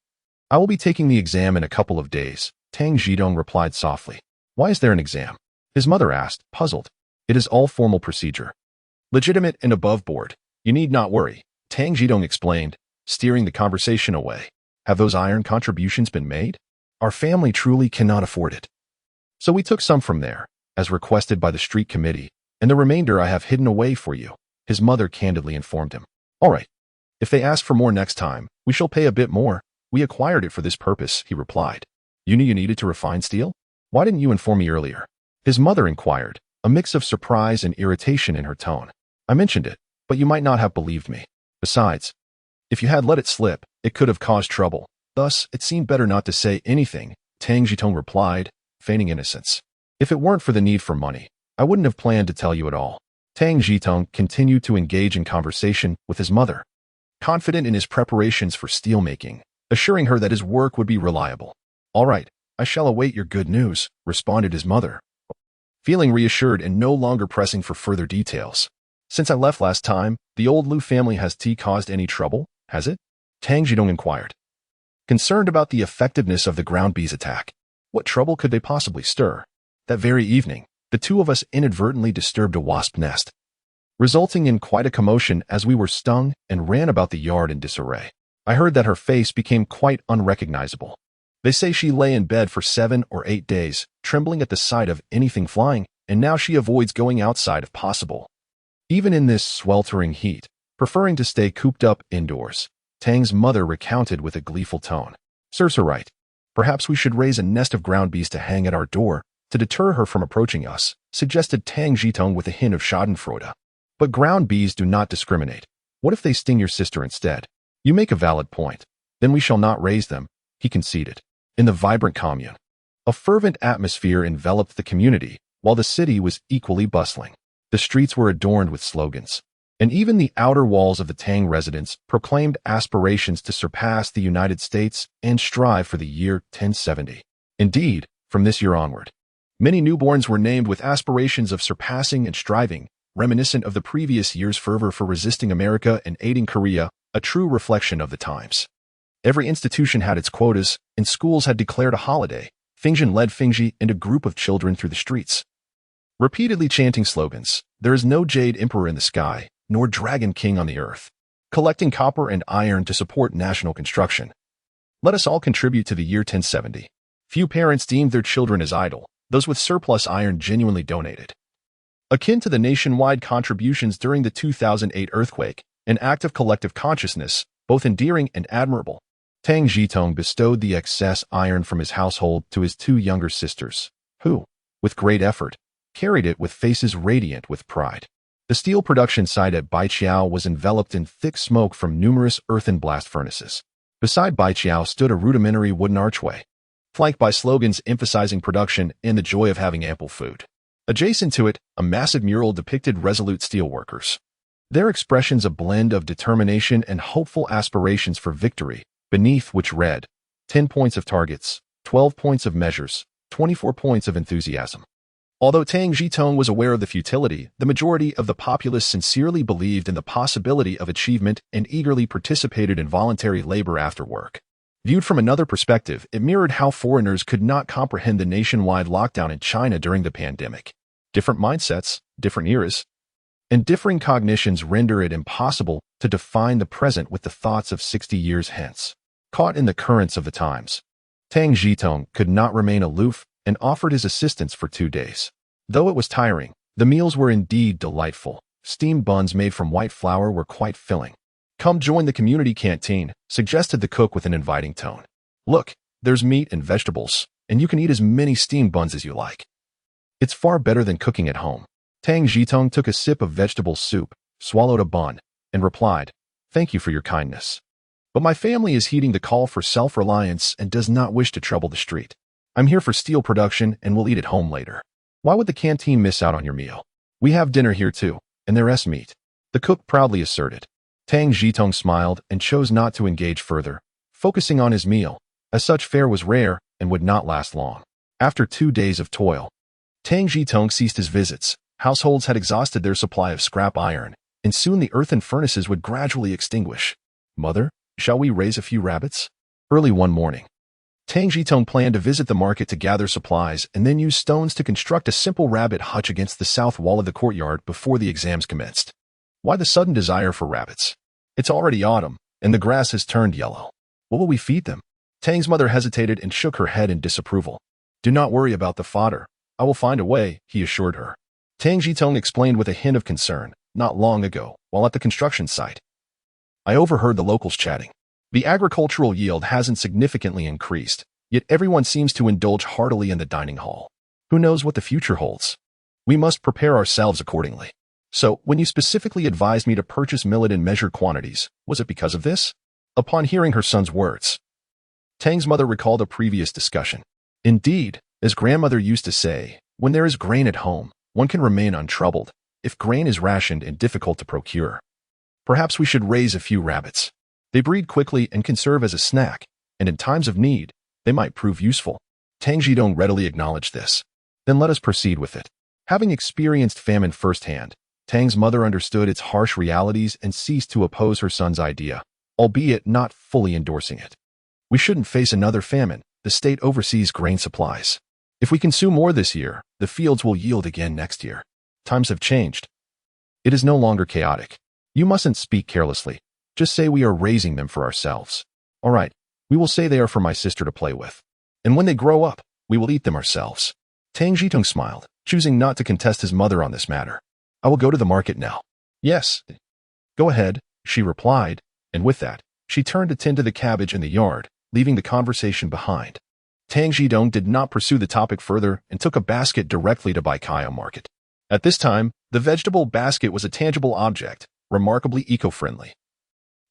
I will be taking the exam in a couple of days," Tang Zhitong replied softly. "Why is there an exam?" his mother asked, puzzled. "It is all formal procedure. Legitimate and above board. You need not worry," Tang Zhitong explained, steering the conversation away. "Have those iron contributions been made? Our family truly cannot afford it. So we took some from there, as requested by the street committee, and the remainder I have hidden away for you," his mother candidly informed him. "All right. If they ask for more next time, we shall pay a bit more. We acquired it for this purpose," he replied. "You knew you needed to refine steel? Why didn't you inform me earlier?" his mother inquired, a mix of surprise and irritation in her tone. "I mentioned it, but you might not have believed me. Besides, if you had let it slip, it could have caused trouble. Thus, it seemed better not to say anything," Tang Zhitong replied, feigning innocence. "If it weren't for the need for money, I wouldn't have planned to tell you at all." Tang Zhitong continued to engage in conversation with his mother, confident in his preparations for steelmaking, assuring her that his work would be reliable. "All right, I shall await your good news," responded his mother, feeling reassured and no longer pressing for further details. "Since I left last time, the old Liu family has tea caused any trouble, has it?" Tang Zhitong inquired, concerned about the effectiveness of the ground bees attack. What trouble could they possibly stir? That very evening, the two of us inadvertently disturbed a wasp nest, resulting in quite a commotion as we were stung and ran about the yard in disarray. I heard that her face became quite unrecognizable. They say she lay in bed for 7 or 8 days, trembling at the sight of anything flying, and now she avoids going outside if possible, even in this sweltering heat, preferring to stay cooped up indoors. Tang's mother recounted with a gleeful tone. "Serves her right. Perhaps we should raise a nest of ground bees to hang at our door to deter her from approaching us," suggested Tang Zhitong with a hint of schadenfreude. "But ground bees do not discriminate. What if they sting your sister instead?" "You make a valid point. Then we shall not raise them," he conceded. In the vibrant commune, a fervent atmosphere enveloped the community, while the city was equally bustling. The streets were adorned with slogans, and even the outer walls of the Tang residence proclaimed aspirations to surpass the United States and strive for the year 1070. Indeed, from this year onward, many newborns were named with aspirations of surpassing and striving, reminiscent of the previous year's fervor for resisting America and aiding Korea, a true reflection of the times. Every institution had its quotas, and schools had declared a holiday. Fingjin led Fingji and a group of children through the streets, repeatedly chanting slogans, "There is no jade emperor in the sky, nor dragon king on the earth," collecting copper and iron to support national construction. "Let us all contribute to the year 1070. Few parents deemed their children as idle. Those with surplus iron genuinely donated." Akin to the nationwide contributions during the 2008 earthquake, an act of collective consciousness, both endearing and admirable, Tang Zhitong bestowed the excess iron from his household to his 2 younger sisters, who, with great effort, carried it with faces radiant with pride. The steel production site at Baiqiao was enveloped in thick smoke from numerous earthen blast furnaces. Beside Baiqiao stood a rudimentary wooden archway, flanked by slogans emphasizing production and the joy of having ample food. Adjacent to it, a massive mural depicted resolute steelworkers, their expressions a blend of determination and hopeful aspirations for victory, beneath which read, 10 points of targets, 12 points of measures, 24 points of enthusiasm. Although Tang Zhitong was aware of the futility, the majority of the populace sincerely believed in the possibility of achievement and eagerly participated in voluntary labor after work. Viewed from another perspective, it mirrored how foreigners could not comprehend the nationwide lockdown in China during the pandemic. Different mindsets, different eras, and differing cognitions render it impossible to define the present with the thoughts of 60 years hence. Caught in the currents of the times, Tang Zhitong could not remain aloof and offered his assistance for 2 days. Though it was tiring, the meals were indeed delightful. Steamed buns made from white flour were quite filling. "Come join the community canteen," suggested the cook with an inviting tone. "Look, there's meat and vegetables, and you can eat as many steamed buns as you like. It's far better than cooking at home." Tang Zhitong took a sip of vegetable soup, swallowed a bun, and replied, "Thank you for your kindness. But my family is heeding the call for self-reliance and does not wish to trouble the street. I'm here for steel production and will eat at home later. Why would the canteen miss out on your meal? We have dinner here too, and there's meat," the cook proudly asserted. Tang Zhitong smiled and chose not to engage further, focusing on his meal, as such fare was rare and would not last long. After 2 days of toil, Tang Zhitong ceased his visits. Households had exhausted their supply of scrap iron, and soon the earthen furnaces would gradually extinguish. Mother, shall we raise a few rabbits? Early one morning, Tang Zhitong planned to visit the market to gather supplies and then use stones to construct a simple rabbit hutch against the south wall of the courtyard before the exams commenced. Why the sudden desire for rabbits? It's already autumn, and the grass has turned yellow. What will we feed them? Tang's mother hesitated and shook her head in disapproval. Do not worry about the fodder. I will find a way, he assured her. Tang Zhitong explained with a hint of concern. Not long ago, while at the construction site, I overheard the locals chatting. The agricultural yield hasn't significantly increased, yet everyone seems to indulge heartily in the dining hall. Who knows what the future holds? We must prepare ourselves accordingly. So, when you specifically advised me to purchase millet in measured quantities, was it because of this? Upon hearing her son's words, Tang's mother recalled a previous discussion. Indeed, as grandmother used to say, when there is grain at home, one can remain untroubled. If grain is rationed and difficult to procure, perhaps we should raise a few rabbits. They breed quickly and can serve as a snack, and in times of need, they might prove useful. Tang Zhitong readily acknowledged this. Then let us proceed with it. Having experienced famine firsthand, Tang's mother understood its harsh realities and ceased to oppose her son's idea, albeit not fully endorsing it. We shouldn't face another famine. The state oversees grain supplies. If we consume more this year, the fields will yield again next year. Times have changed. It is no longer chaotic. You mustn't speak carelessly. Just say we are raising them for ourselves. All right, we will say they are for my sister to play with. And when they grow up, we will eat them ourselves. Tang Zhitong smiled, choosing not to contest his mother on this matter. I will go to the market now. Yes. Go ahead, she replied, and with that, she turned to tend to the cabbage in the yard, leaving the conversation behind. Tang Zhitong did not pursue the topic further and took a basket directly to Baikaya Market. At this time, the vegetable basket was a tangible object, remarkably eco-friendly.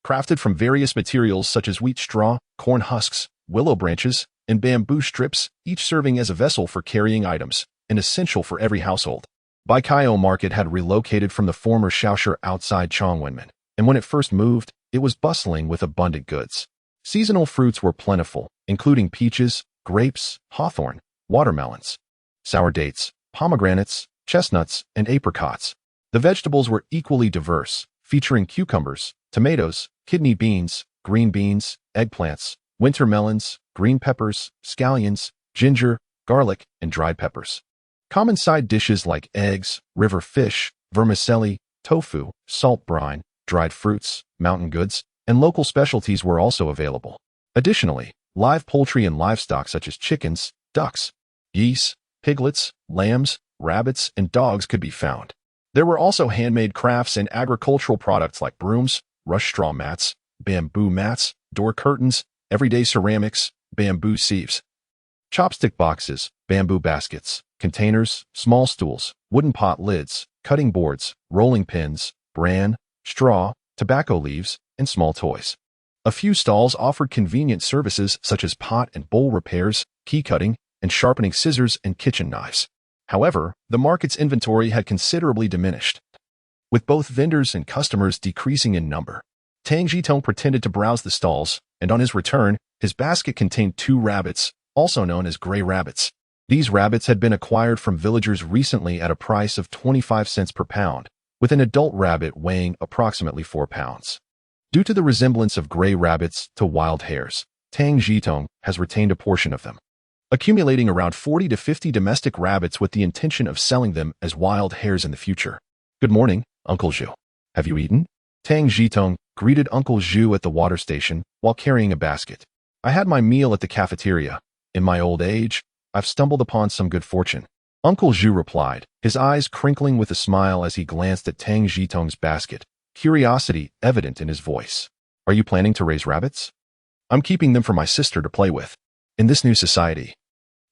Crafted from various materials such as wheat straw, corn husks, willow branches, and bamboo strips, each serving as a vessel for carrying items, and essential for every household. Baikaya Market had relocated from the former Shaosher outside Chongwenmen, and when it first moved, it was bustling with abundant goods. Seasonal fruits were plentiful, including peaches, grapes, hawthorn, watermelons, sour dates, pomegranates, chestnuts, and apricots. The vegetables were equally diverse, featuring cucumbers, tomatoes, kidney beans, green beans, eggplants, winter melons, green peppers, scallions, ginger, garlic, and dried peppers. Common side dishes like eggs, river fish, vermicelli, tofu, salt brine, dried fruits, mountain goods, and local specialties were also available. Additionally, live poultry and livestock such as chickens, ducks, geese, piglets, lambs, rabbits, and dogs could be found. There were also handmade crafts and agricultural products like brooms, rush straw mats, bamboo mats, door curtains, everyday ceramics, bamboo sieves, chopstick boxes, bamboo baskets, containers, small stools, wooden pot lids, cutting boards, rolling pins, bran, straw, tobacco leaves, and small toys. A few stalls offered convenient services such as pot and bowl repairs, key cutting, and sharpening scissors and kitchen knives. However, the market's inventory had considerably diminished, with both vendors and customers decreasing in number. Tang Zhitong pretended to browse the stalls, and on his return, his basket contained 2 rabbits, also known as gray rabbits. These rabbits had been acquired from villagers recently at a price of 25 cents per pound, with an adult rabbit weighing approximately 4 pounds. Due to the resemblance of gray rabbits to wild hares, Tang Zhitong has retained a portion of them, accumulating around 40 to 50 domestic rabbits with the intention of selling them as wild hares in the future. Good morning, Uncle Zhu. Have you eaten? Tang Zhitong greeted Uncle Zhu at the water station while carrying a basket. I had my meal at the cafeteria. In my old age, I've stumbled upon some good fortune. Uncle Zhu replied, his eyes crinkling with a smile as he glanced at Tang Zhitong's basket, curiosity evident in his voice. Are you planning to raise rabbits? I'm keeping them for my sister to play with. In this new society,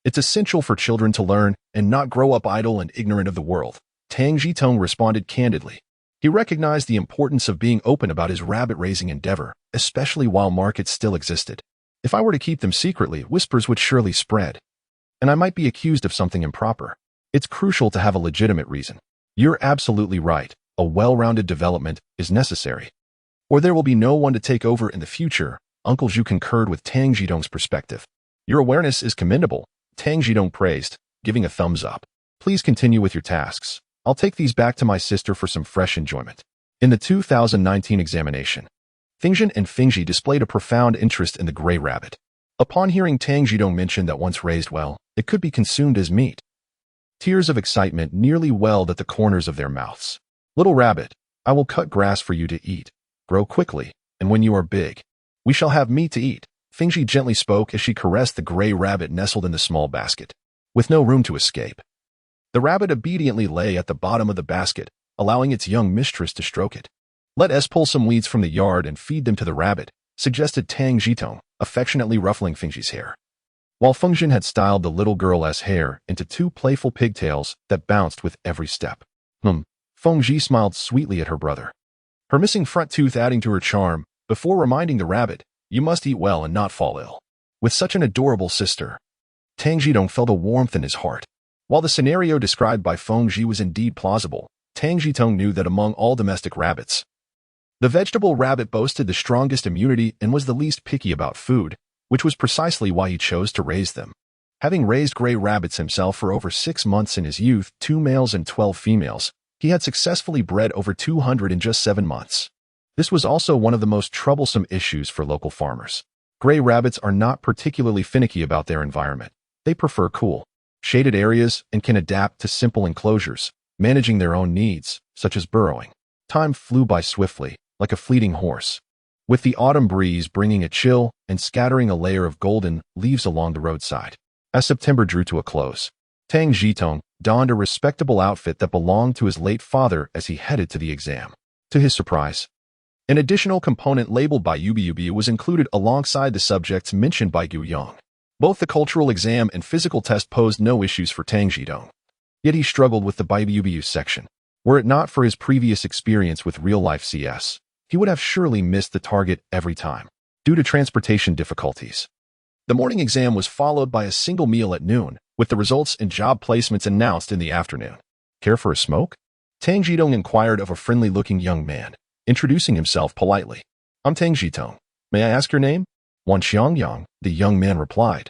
it's essential for children to learn and not grow up idle and ignorant of the world. Tang Zhitong responded candidly. He recognized the importance of being open about his rabbit-raising endeavor, especially while markets still existed. If I were to keep them secretly, whispers would surely spread, and I might be accused of something improper. It's crucial to have a legitimate reason. You're absolutely right. A well-rounded development is necessary, or there will be no one to take over in the future. Uncle Zhu concurred with Tang Zhitong's perspective. Your awareness is commendable, Tang Zhitong praised, giving a thumbs up. Please continue with your tasks. I'll take these back to my sister for some fresh enjoyment. In the 2019 examination, Fingzhen and Fingzhi displayed a profound interest in the gray rabbit. Upon hearing Tang Zhitong mention that once raised well, it could be consumed as meat, tears of excitement nearly welled at the corners of their mouths. Little rabbit, I will cut grass for you to eat. Grow quickly, and when you are big, we shall have meat to eat. Fingzhi gently spoke as she caressed the gray rabbit nestled in the small basket, with no room to escape. The rabbit obediently lay at the bottom of the basket, allowing its young mistress to stroke it. Let us pull some weeds from the yard and feed them to the rabbit, suggested Tang Zhitong, affectionately ruffling Fingzhi's hair. While Fengzhen had styled the little girl's hair into two playful pigtails that bounced with every step. Fengzhi smiled sweetly at her brother, her missing front tooth adding to her charm, before reminding the rabbit, you must eat well and not fall ill. With such an adorable sister, Tang Zhitong felt a warmth in his heart. While the scenario described by Fengzhi was indeed plausible, Tang Zhitong knew that among all domestic rabbits, the vegetable rabbit boasted the strongest immunity and was the least picky about food, which was precisely why he chose to raise them. Having raised gray rabbits himself for over 6 months in his youth, 2 males and 12 females, he had successfully bred over 200 in just 7 months. This was also one of the most troublesome issues for local farmers. Gray rabbits are not particularly finicky about their environment. They prefer cool, shaded areas and can adapt to simple enclosures, managing their own needs, such as burrowing. Time flew by swiftly, like a fleeting horse, with the autumn breeze bringing a chill and scattering a layer of golden leaves along the roadside. As September drew to a close, Tang Zhitong donned a respectable outfit that belonged to his late father as he headed to the exam. To his surprise, an additional component labeled by Yubi was included alongside the subjects mentioned by Gu Yong. Both the cultural exam and physical test posed no issues for Tang Zhitong. Yet he struggled with the Yubi section. Were it not for his previous experience with real-life CS, he would have surely missed the target every time, due to transportation difficulties. The morning exam was followed by a single meal at noon, with the results and job placements announced in the afternoon. Care for a smoke? Tang Zhitong inquired of a friendly-looking young man, introducing himself politely. I'm Tang Zhitong. May I ask your name? Wan Xiangyang, the young man replied,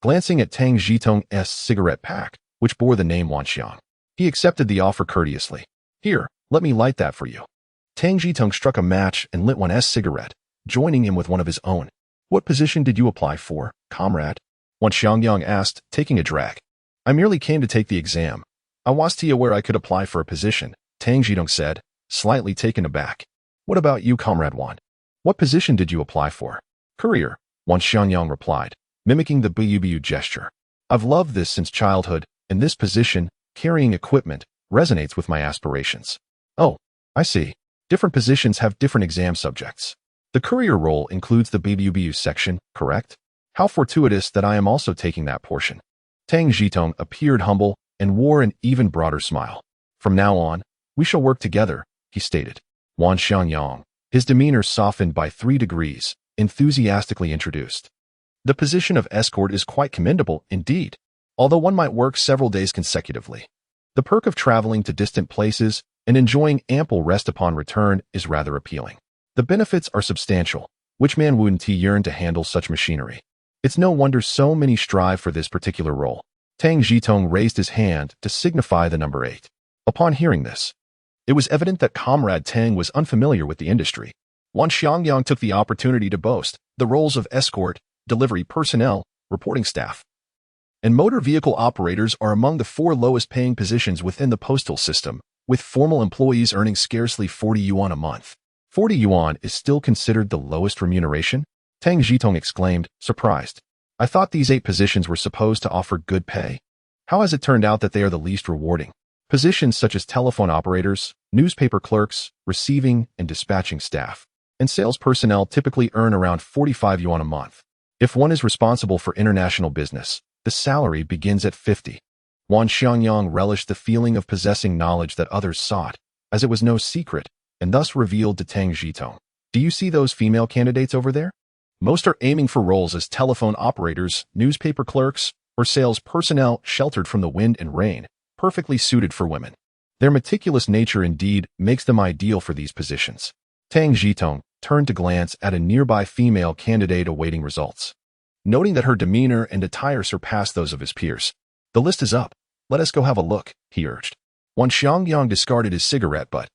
glancing at Tang Zhitong's cigarette pack, which bore the name Wan Xiang. He accepted the offer courteously. Here, let me light that for you. Tang Zhitong struck a match and lit Wan's cigarette, joining him with one of his own. What position did you apply for, comrade? Wan Xiangyang asked, taking a drag. I merely came to take the exam. I was aware I could apply for a position, Tang Zhitong said, slightly taken aback. What about you, comrade Wan? What position did you apply for? Courier, Wan Xiangyang replied, mimicking the bu gesture. I've loved this since childhood, and this position, carrying equipment, resonates with my aspirations. Oh, I see. Different positions have different exam subjects. The courier role includes the bu section, correct? How fortuitous that I am also taking that portion. Tang Zhitong appeared humble and wore an even broader smile. From now on, we shall work together, he stated. Wan Xiangyang, his demeanor softened by 3 degrees, enthusiastically introduced. The position of escort is quite commendable indeed, although one might work several days consecutively. The perk of traveling to distant places and enjoying ample rest upon return is rather appealing. The benefits are substantial. Which man wouldn't yearn to handle such machinery? It's no wonder so many strive for this particular role. Tang Zhitong raised his hand to signify the number 8. Upon hearing this, it was evident that Comrade Tang was unfamiliar with the industry. Wan Xiangyang took the opportunity to boast the roles of escort, delivery personnel, reporting staff, and motor vehicle operators are among the 4 lowest paying positions within the postal system, with formal employees earning scarcely 40 yuan a month. 40 yuan is still considered the lowest remuneration? Tang Zhitong exclaimed, surprised. I thought these 8 positions were supposed to offer good pay. How has it turned out that they are the least rewarding? Positions such as telephone operators, newspaper clerks, receiving and dispatching staff, and sales personnel typically earn around 45 yuan a month. If one is responsible for international business, the salary begins at 50. Wan Xiangyang relished the feeling of possessing knowledge that others sought, as it was no secret, and thus revealed to Tang Zhitong. Do you see those female candidates over there? Most are aiming for roles as telephone operators, newspaper clerks, or sales personnel sheltered from the wind and rain, perfectly suited for women. Their meticulous nature indeed makes them ideal for these positions. Tang Zhitong turned to glance at a nearby female candidate awaiting results. Noting that her demeanor and attire surpassed those of his peers. "The list is up. Let us go have a look," he urged. Wan Xiangyang discarded his cigarette butt,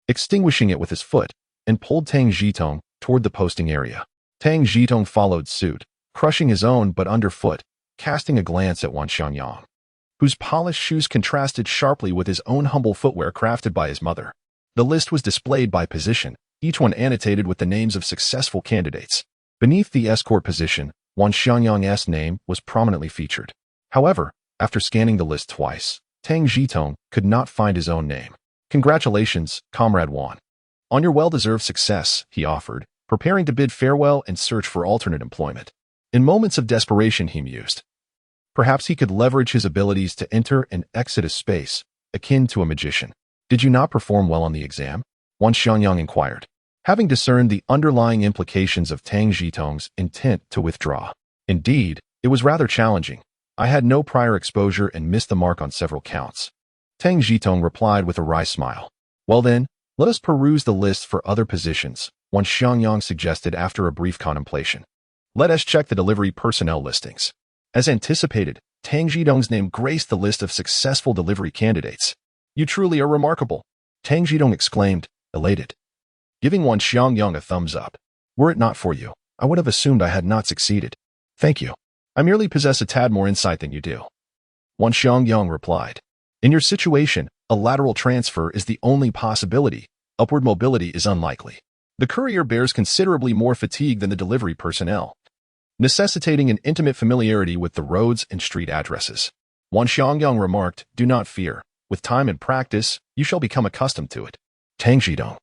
extinguishing it with his foot, and pulled Tang Zhitong toward the posting area. Tang Zhitong followed suit, crushing his own butt underfoot, casting a glance at Wan Xiangyang, whose polished shoes contrasted sharply with his own humble footwear crafted by his mother. The list was displayed by position, each one annotated with the names of successful candidates. Beneath the escort position, Wan Xiangyang's name was prominently featured. However, after scanning the list twice, Tang Zhitong could not find his own name. "Congratulations, Comrade Wan, on your well-deserved success," he offered, preparing to bid farewell and search for alternate employment. In moments of desperation, he mused. Perhaps he could leverage his abilities to enter and exit a space, akin to a magician. "Did you not perform well on the exam?" Wan Xiangyang inquired, having discerned the underlying implications of Tang Zhitong's intent to withdraw. "Indeed, it was rather challenging. I had no prior exposure and missed the mark on several counts." Tang Zhitong replied with a wry smile. "Well then, let us peruse the list for other positions," Wan Xiangyang suggested after a brief contemplation. "Let us check the delivery personnel listings." As anticipated, Tang Zhitong's name graced the list of successful delivery candidates. "You truly are remarkable," Tang Zhitong exclaimed, elated, giving Wan Xiangyang a thumbs up. "Were it not for you, I would have assumed I had not succeeded." "Thank you. I merely possess a tad more insight than you do," Wan Xiangyang replied. "In your situation, a lateral transfer is the only possibility. Upward mobility is unlikely. The courier bears considerably more fatigue than the delivery personnel, necessitating an intimate familiarity with the roads and street addresses." Wan Xiangyang remarked, "Do not fear. With time and practice, you shall become accustomed to it." Tang Zhitong,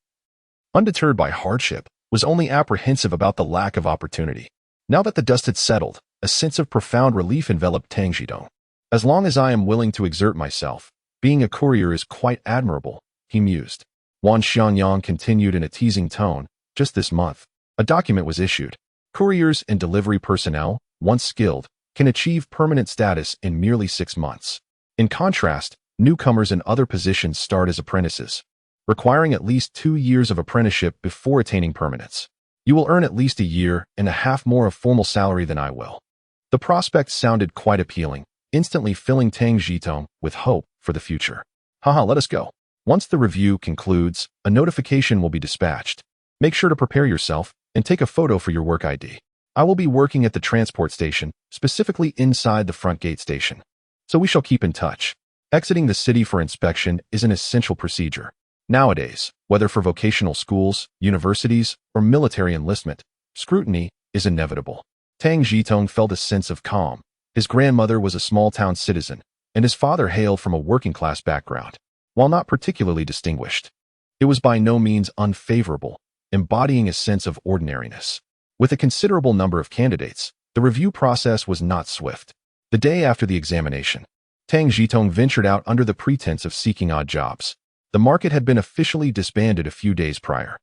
undeterred by hardship, was only apprehensive about the lack of opportunity. Now that the dust had settled, a sense of profound relief enveloped Tang Zhitong. "As long as I am willing to exert myself, being a courier is quite admirable," he mused. Wan Xiangyang continued in a teasing tone, "Just this month, a document was issued. Couriers and delivery personnel, once skilled, can achieve permanent status in merely 6 months. In contrast, newcomers in other positions start as apprentices, requiring at least 2 years of apprenticeship before attaining permanence. You will earn at least 1.5 years more of formal salary than I will." The prospect sounded quite appealing, instantly filling Tang Zhitong with hope for the future. "Haha, let us go. Once the review concludes, a notification will be dispatched. Make sure to prepare yourself and take a photo for your work ID. I will be working at the transport station, specifically inside the front gate station. So we shall keep in touch." Exiting the city for inspection is an essential procedure. Nowadays, whether for vocational schools, universities, or military enlistment, scrutiny is inevitable. Tang Zhitong felt a sense of calm. His grandmother was a small-town citizen, and his father hailed from a working-class background. While not particularly distinguished, it was by no means unfavorable, embodying a sense of ordinariness. With a considerable number of candidates, the review process was not swift. The day after the examination, Tang Zhitong ventured out under the pretense of seeking odd jobs. The market had been officially disbanded a few days prior.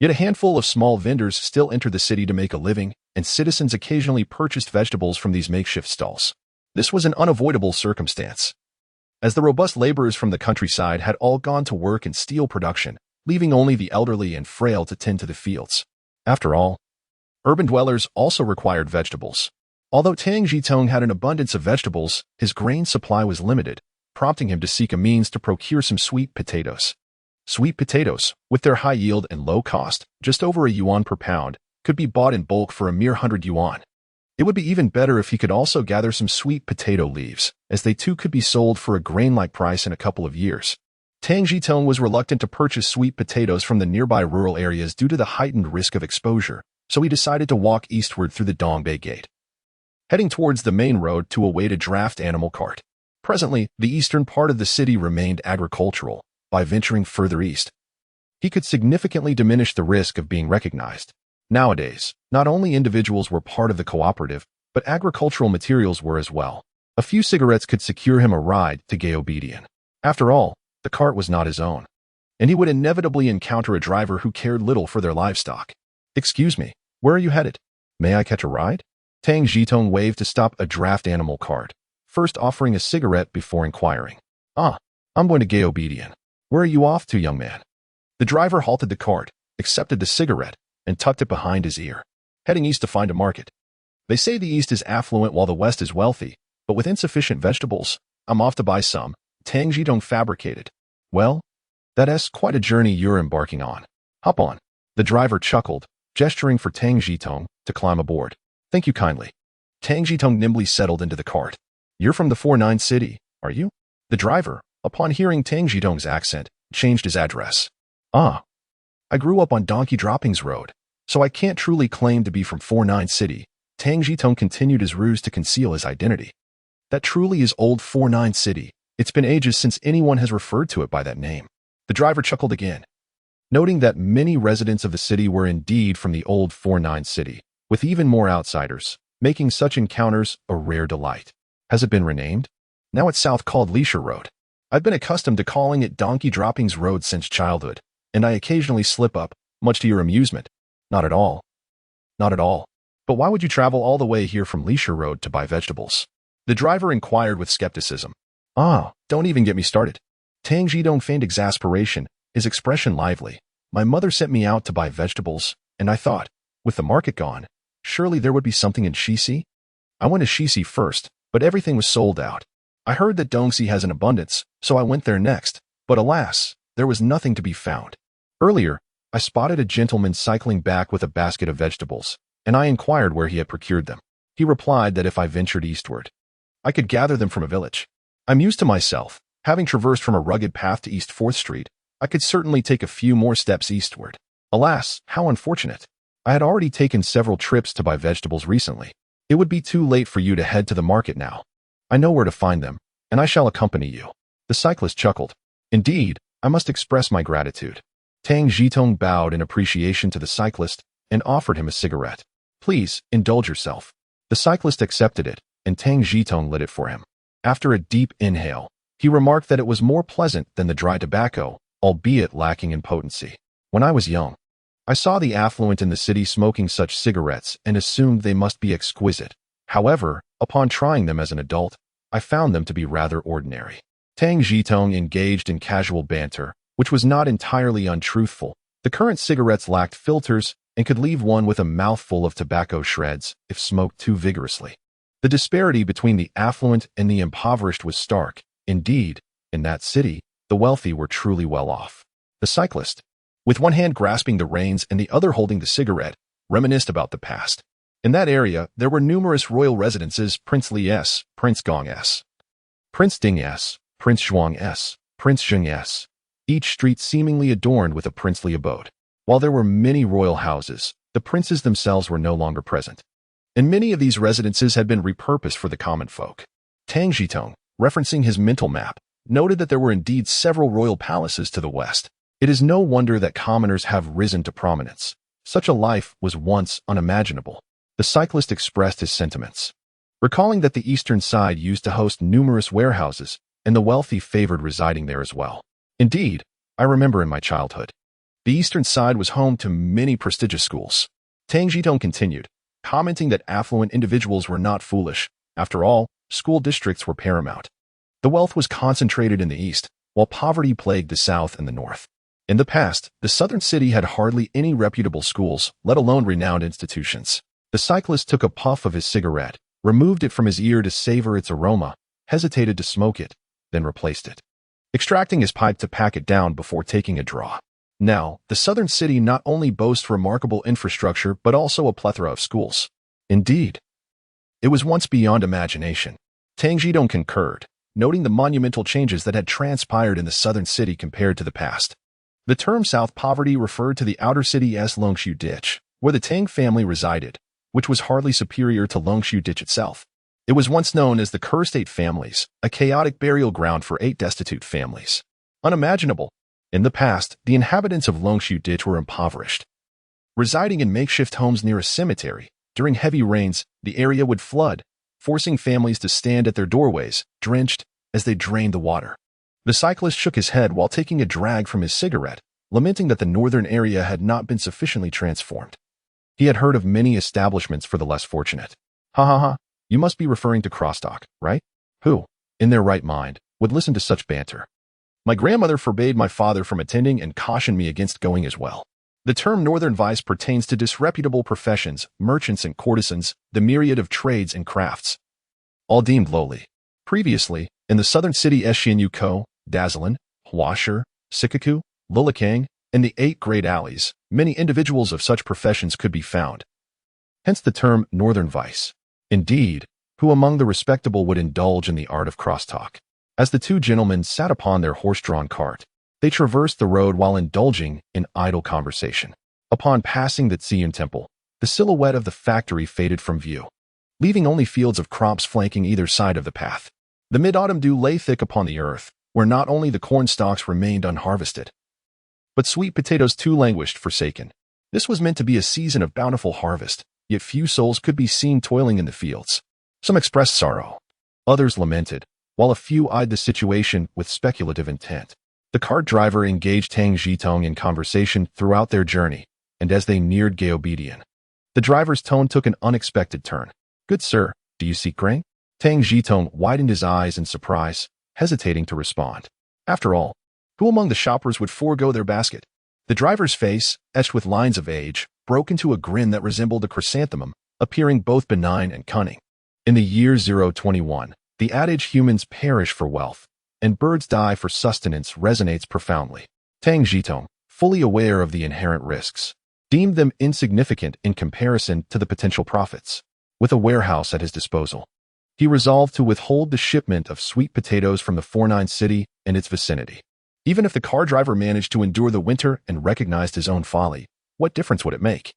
Yet a handful of small vendors still entered the city to make a living, and citizens occasionally purchased vegetables from these makeshift stalls. This was an unavoidable circumstance, as the robust laborers from the countryside had all gone to work in steel production, leaving only the elderly and frail to tend to the fields. After all, urban dwellers also required vegetables. Although Tang Zhitong had an abundance of vegetables, his grain supply was limited, prompting him to seek a means to procure some sweet potatoes. Sweet potatoes, with their high yield and low cost, just over £1 per pound, could be bought in bulk for a mere £100. It would be even better if he could also gather some sweet potato leaves, as they too could be sold for a grain-like price in a couple of years. Tang Zhitong was reluctant to purchase sweet potatoes from the nearby rural areas due to the heightened risk of exposure, so he decided to walk eastward through the Dongbei Gate, heading towards the main road to await a draft animal cart. Presently, the eastern part of the city remained agricultural. By venturing further east, he could significantly diminish the risk of being recognized. Nowadays, not only individuals were part of the cooperative, but agricultural materials were as well. A few cigarettes could secure him a ride to Gaobedian. After all, the cart was not his own, and he would inevitably encounter a driver who cared little for their livestock. "Excuse me, where are you headed? May I catch a ride?" Tang Zhitong waved to stop a draft animal cart, first offering a cigarette before inquiring. "Ah, I'm going to Gaobedian. Where are you off to, young man?" The driver halted the cart, accepted the cigarette, and tucked it behind his ear. Heading east to find a market. They say the east is affluent while the west is wealthy, but with insufficient vegetables, I'm off to buy some. Tang Zhitong fabricated. Well, that's quite a journey you're embarking on. Hop on. The driver chuckled, gesturing for Tang Zhitong to climb aboard. Thank you kindly. Tang Zhitong nimbly settled into the cart. You're from the 49 city, are you? The driver, upon hearing Tang Zhitong's accent, changed his address. Ah. I grew up on Donkey Droppings Road, so I can't truly claim to be from 49 city. Tang Zhitong continued his ruse to conceal his identity. That truly is old 49 city. It's been ages since anyone has referred to it by that name. The driver chuckled again, noting that many residents of the city were indeed from the old 49 city, with even more outsiders, making such encounters a rare delight. Has it been renamed? Now it's south called Leisure Road. I've been accustomed to calling it Donkey Droppings Road since childhood, and I occasionally slip up, much to your amusement. Not at all. Not at all. But why would you travel all the way here from Leisure Road to buy vegetables? The driver inquired with skepticism. Ah, don't even get me started. Tang Zhitong feigned exasperation, his expression lively. My mother sent me out to buy vegetables, and I thought, with the market gone, surely there would be something in Shixi? I went to Shixi first, but everything was sold out. I heard that Dongxi has an abundance, so I went there next, but alas, there was nothing to be found. Earlier, I spotted a gentleman cycling back with a basket of vegetables, and I inquired where he had procured them. He replied that if I ventured eastward, I could gather them from a village. I mused to myself, having traversed from a rugged path to East 4th Street, I could certainly take a few more steps eastward. Alas, how unfortunate. I had already taken several trips to buy vegetables recently. It would be too late for you to head to the market now. I know where to find them, and I shall accompany you. The cyclist chuckled. Indeed, I must express my gratitude. Tang Zhitong bowed in appreciation to the cyclist and offered him a cigarette. Please, indulge yourself. The cyclist accepted it, and Tang Zhitong lit it for him. After a deep inhale, he remarked that it was more pleasant than the dry tobacco, albeit lacking in potency. When I was young, I saw the affluent in the city smoking such cigarettes and assumed they must be exquisite. However, upon trying them as an adult, I found them to be rather ordinary. Tang Zhitong engaged in casual banter, which was not entirely untruthful. The current cigarettes lacked filters and could leave one with a mouthful of tobacco shreds if smoked too vigorously. The disparity between the affluent and the impoverished was stark. Indeed, in that city, the wealthy were truly well off. The cyclist, with one hand grasping the reins and the other holding the cigarette, reminisced about the past. In that area, there were numerous royal residences: Prince Li S, Prince Gong S, Prince Ding S, Prince Zhuang S, Prince Zheng S, each street seemingly adorned with a princely abode. While there were many royal houses, the princes themselves were no longer present, and many of these residences had been repurposed for the common folk. Tang Zhitong, referencing his mental map, noted that there were indeed several royal palaces to the west. It is no wonder that commoners have risen to prominence. Such a life was once unimaginable. The cyclist expressed his sentiments, recalling that the eastern side used to host numerous warehouses, and the wealthy favored residing there as well. Indeed, I remember in my childhood, the eastern side was home to many prestigious schools. Tang Zhitong continued, commenting that affluent individuals were not foolish. After all, school districts were paramount. The wealth was concentrated in the east, while poverty plagued the south and the north. In the past, the southern city had hardly any reputable schools, let alone renowned institutions. The cyclist took a puff of his cigarette, removed it from his ear to savor its aroma, hesitated to smoke it, then replaced it, extracting his pipe to pack it down before taking a draw. Now, the southern city not only boasts remarkable infrastructure but also a plethora of schools. Indeed, it was once beyond imagination. Tang Zhitong concurred, noting the monumental changes that had transpired in the southern city compared to the past. The term South Poverty referred to the outer city as Longshu Ditch, where the Tang family resided, which was hardly superior to Longshu Ditch itself. It was once known as the Cursed Eight Families, a chaotic burial ground for 8 destitute families. Unimaginable. In the past, the inhabitants of Longshu Ditch were impoverished, residing in makeshift homes near a cemetery. During heavy rains, the area would flood, forcing families to stand at their doorways, drenched, as they drained the water. The cyclist shook his head while taking a drag from his cigarette, lamenting that the northern area had not been sufficiently transformed. He had heard of many establishments for the less fortunate. Ha ha ha, you must be referring to Crosstalk, right? Who, in their right mind, would listen to such banter? My grandmother forbade my father from attending and cautioned me against going as well. The term northern vice pertains to disreputable professions, merchants and courtesans, the myriad of trades and crafts, all deemed lowly. Previously, in the southern city Xianyuko, Dazzlin, Huasher, Sikaku, Lulakang, and the 8 great alleys, many individuals of such professions could be found. Hence the term northern vice. Indeed, who among the respectable would indulge in the art of crosstalk? As the two gentlemen sat upon their horse-drawn cart, they traversed the road while indulging in idle conversation. Upon passing the Tsiyun temple, the silhouette of the factory faded from view, leaving only fields of crops flanking either side of the path. The mid-autumn dew lay thick upon the earth, where not only the corn stalks remained unharvested, but sweet potatoes too languished forsaken. This was meant to be a season of bountiful harvest, yet few souls could be seen toiling in the fields. Some expressed sorrow, others lamented, while a few eyed the situation with speculative intent. The cart driver engaged Tang Zhitong in conversation throughout their journey, and as they neared Gaobedian, the driver's tone took an unexpected turn. "Good sir, do you seek grain?" Tang Zhitong widened his eyes in surprise, hesitating to respond. After all, who among the shoppers would forego their basket? The driver's face, etched with lines of age, broke into a grin that resembled a chrysanthemum, appearing both benign and cunning. In the year 021, the adage humans perish for wealth, and birds die for sustenance resonates profoundly. Tang Zhitong, fully aware of the inherent risks, deemed them insignificant in comparison to the potential profits. With a warehouse at his disposal, he resolved to withhold the shipment of sweet potatoes from the 49 city and its vicinity. Even if the car driver managed to endure the winter and recognized his own folly, what difference would it make?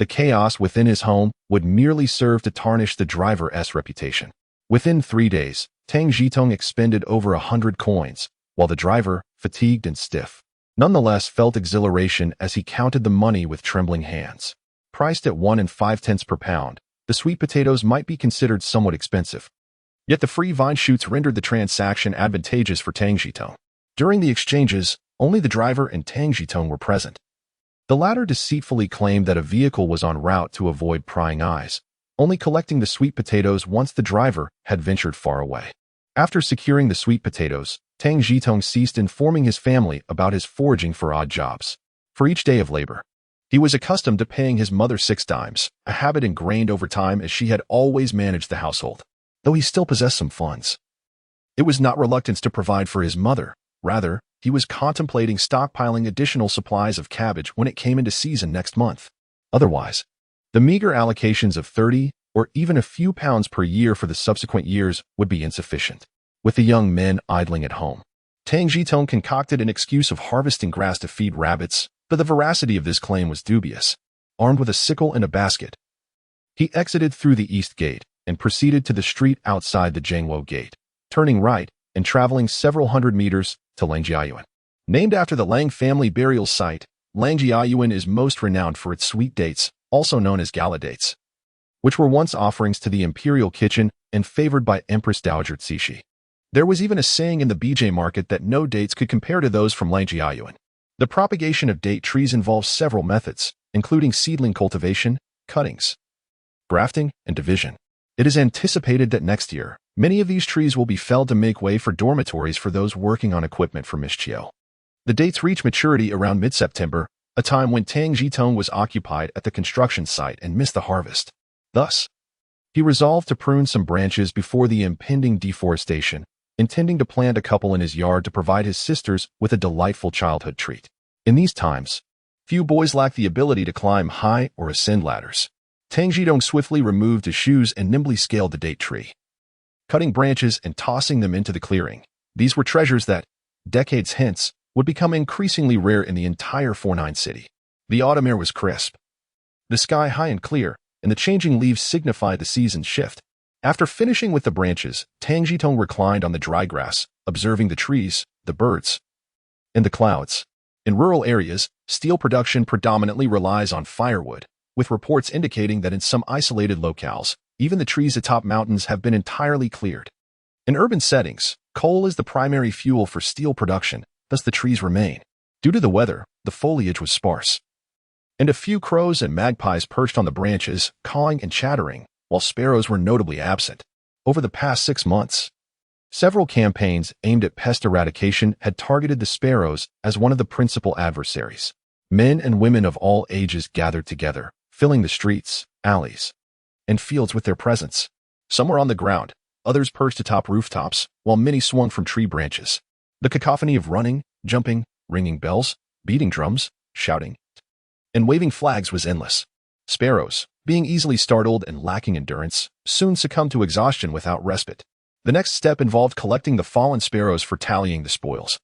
The chaos within his home would merely serve to tarnish the driver's reputation. Within 3 days, Tang Zhitong expended over 100 coins, while the driver, fatigued and stiff, nonetheless felt exhilaration as he counted the money with trembling hands. Priced at 1 5/10 per pound, the sweet potatoes might be considered somewhat expensive. Yet the free vine shoots rendered the transaction advantageous for Tang Zhitong. During the exchanges, only the driver and Tang Zhitong were present. The latter deceitfully claimed that a vehicle was en route to avoid prying eyes, only collecting the sweet potatoes once the driver had ventured far away. After securing the sweet potatoes, Tang Zhitong ceased informing his family about his foraging for odd jobs. For each day of labor, he was accustomed to paying his mother 6 dimes, a habit ingrained over time as she had always managed the household. Though he still possessed some funds, it was not reluctance to provide for his mother. Rather, he was contemplating stockpiling additional supplies of cabbage when it came into season next month. Otherwise, the meager allocations of 30 or even a few pounds per year for the subsequent years would be insufficient. With the young men idling at home, Tang Zhitong concocted an excuse of harvesting grass to feed rabbits, but the veracity of this claim was dubious. Armed with a sickle and a basket, he exited through the east gate and proceeded to the street outside the Jangwo gate, turning right and traveling several hundred meters to Langjiayuan. Named after the Lang family burial site, Langjiayuan is most renowned for its sweet dates, also known as gala dates, which were once offerings to the imperial kitchen and favored by Empress Dowager Cixi. There was even a saying in the BJ market that no dates could compare to those from Langjiayuan. The propagation of date trees involves several methods, including seedling cultivation, cuttings, grafting, and division. It is anticipated that next year, many of these trees will be felled to make way for dormitories for those working on equipment for Mischio. The dates reach maturity around mid-September, a time when Tang Zhitong was occupied at the construction site and missed the harvest. Thus, he resolved to prune some branches before the impending deforestation, intending to plant a couple in his yard to provide his sisters with a delightful childhood treat. In these times, few boys lack the ability to climb high or ascend ladders. Tang Zhitong swiftly removed his shoes and nimbly scaled the date tree, cutting branches and tossing them into the clearing. These were treasures that, decades hence, would become increasingly rare in the entire 49 city. The autumn air was crisp, the sky high and clear, and the changing leaves signified the season's shift. After finishing with the branches, Tang Zhitong reclined on the dry grass, observing the trees, the birds, and the clouds. In rural areas, steel production predominantly relies on firewood, with reports indicating that in some isolated locales, even the trees atop mountains have been entirely cleared. In urban settings, coal is the primary fuel for steel production, thus the trees remain. Due to the weather, the foliage was sparse, and a few crows and magpies perched on the branches, cawing and chattering, while sparrows were notably absent. Over the past 6 months, several campaigns aimed at pest eradication had targeted the sparrows as one of the principal adversaries. Men and women of all ages gathered together, filling the streets, alleys, and fields with their presence. Some were on the ground, others perched atop rooftops, while many swung from tree branches. The cacophony of running, jumping, ringing bells, beating drums, shouting, and waving flags was endless. Sparrows, being easily startled and lacking endurance, soon succumbed to exhaustion without respite. The next step involved collecting the fallen sparrows for tallying the spoils,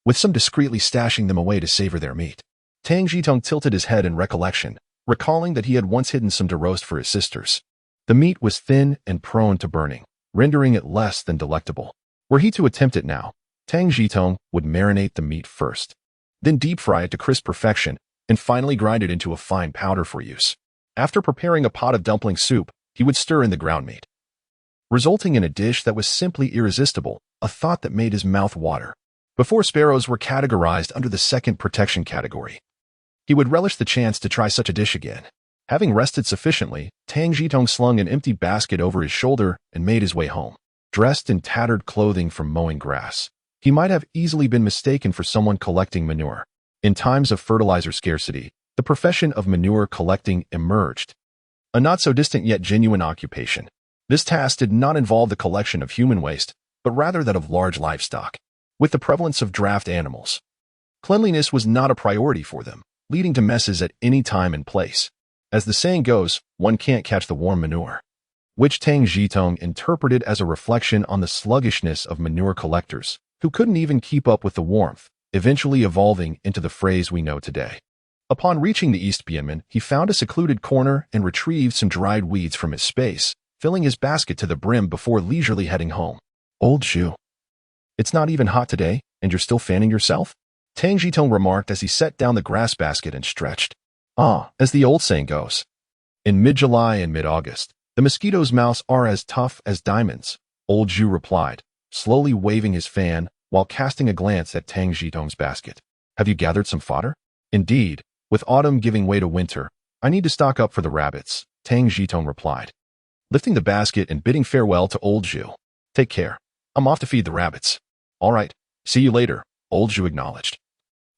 with some discreetly stashing them away to savor their meat. Tang Zhitong tilted his head in recollection, recalling that he had once hidden some to roast for his sisters. The meat was thin and prone to burning, rendering it less than delectable. Were he to attempt it now, Tang Zhitong would marinate the meat first, then deep fry it to crisp perfection, and finally grind it into a fine powder for use. After preparing a pot of dumpling soup, he would stir in the ground meat, resulting in a dish that was simply irresistible, a thought that made his mouth water. Before sparrows were categorized under the second protection category, he would relish the chance to try such a dish again. Having rested sufficiently, Tang Zhitong slung an empty basket over his shoulder and made his way home. Dressed in tattered clothing from mowing grass, he might have easily been mistaken for someone collecting manure. In times of fertilizer scarcity, the profession of manure collecting emerged, a not-so-distant yet genuine occupation. This task did not involve the collection of human waste, but rather that of large livestock. With the prevalence of draft animals, cleanliness was not a priority for them, leading to messes at any time and place. As the saying goes, one can't catch the warm manure, which Tang Zhitong interpreted as a reflection on the sluggishness of manure collectors, who couldn't even keep up with the warmth, eventually evolving into the phrase we know today. Upon reaching the East Bianmen, he found a secluded corner and retrieved some dried weeds from his space, filling his basket to the brim before leisurely heading home. Old Zhu, it's not even hot today, and you're still fanning yourself? Tang Zhitong remarked as he set down the grass basket and stretched. As the old saying goes. In mid-July and mid-August, the mosquitoes' mouths are as tough as diamonds, Old Zhu replied, slowly waving his fan while casting a glance at Tang Zhitong's basket. Have you gathered some fodder? Indeed, with autumn giving way to winter, I need to stock up for the rabbits, Tang Zhitong replied, lifting the basket and bidding farewell to Old Zhu. Take care. I'm off to feed the rabbits. All right, see you later, Old Zhu acknowledged,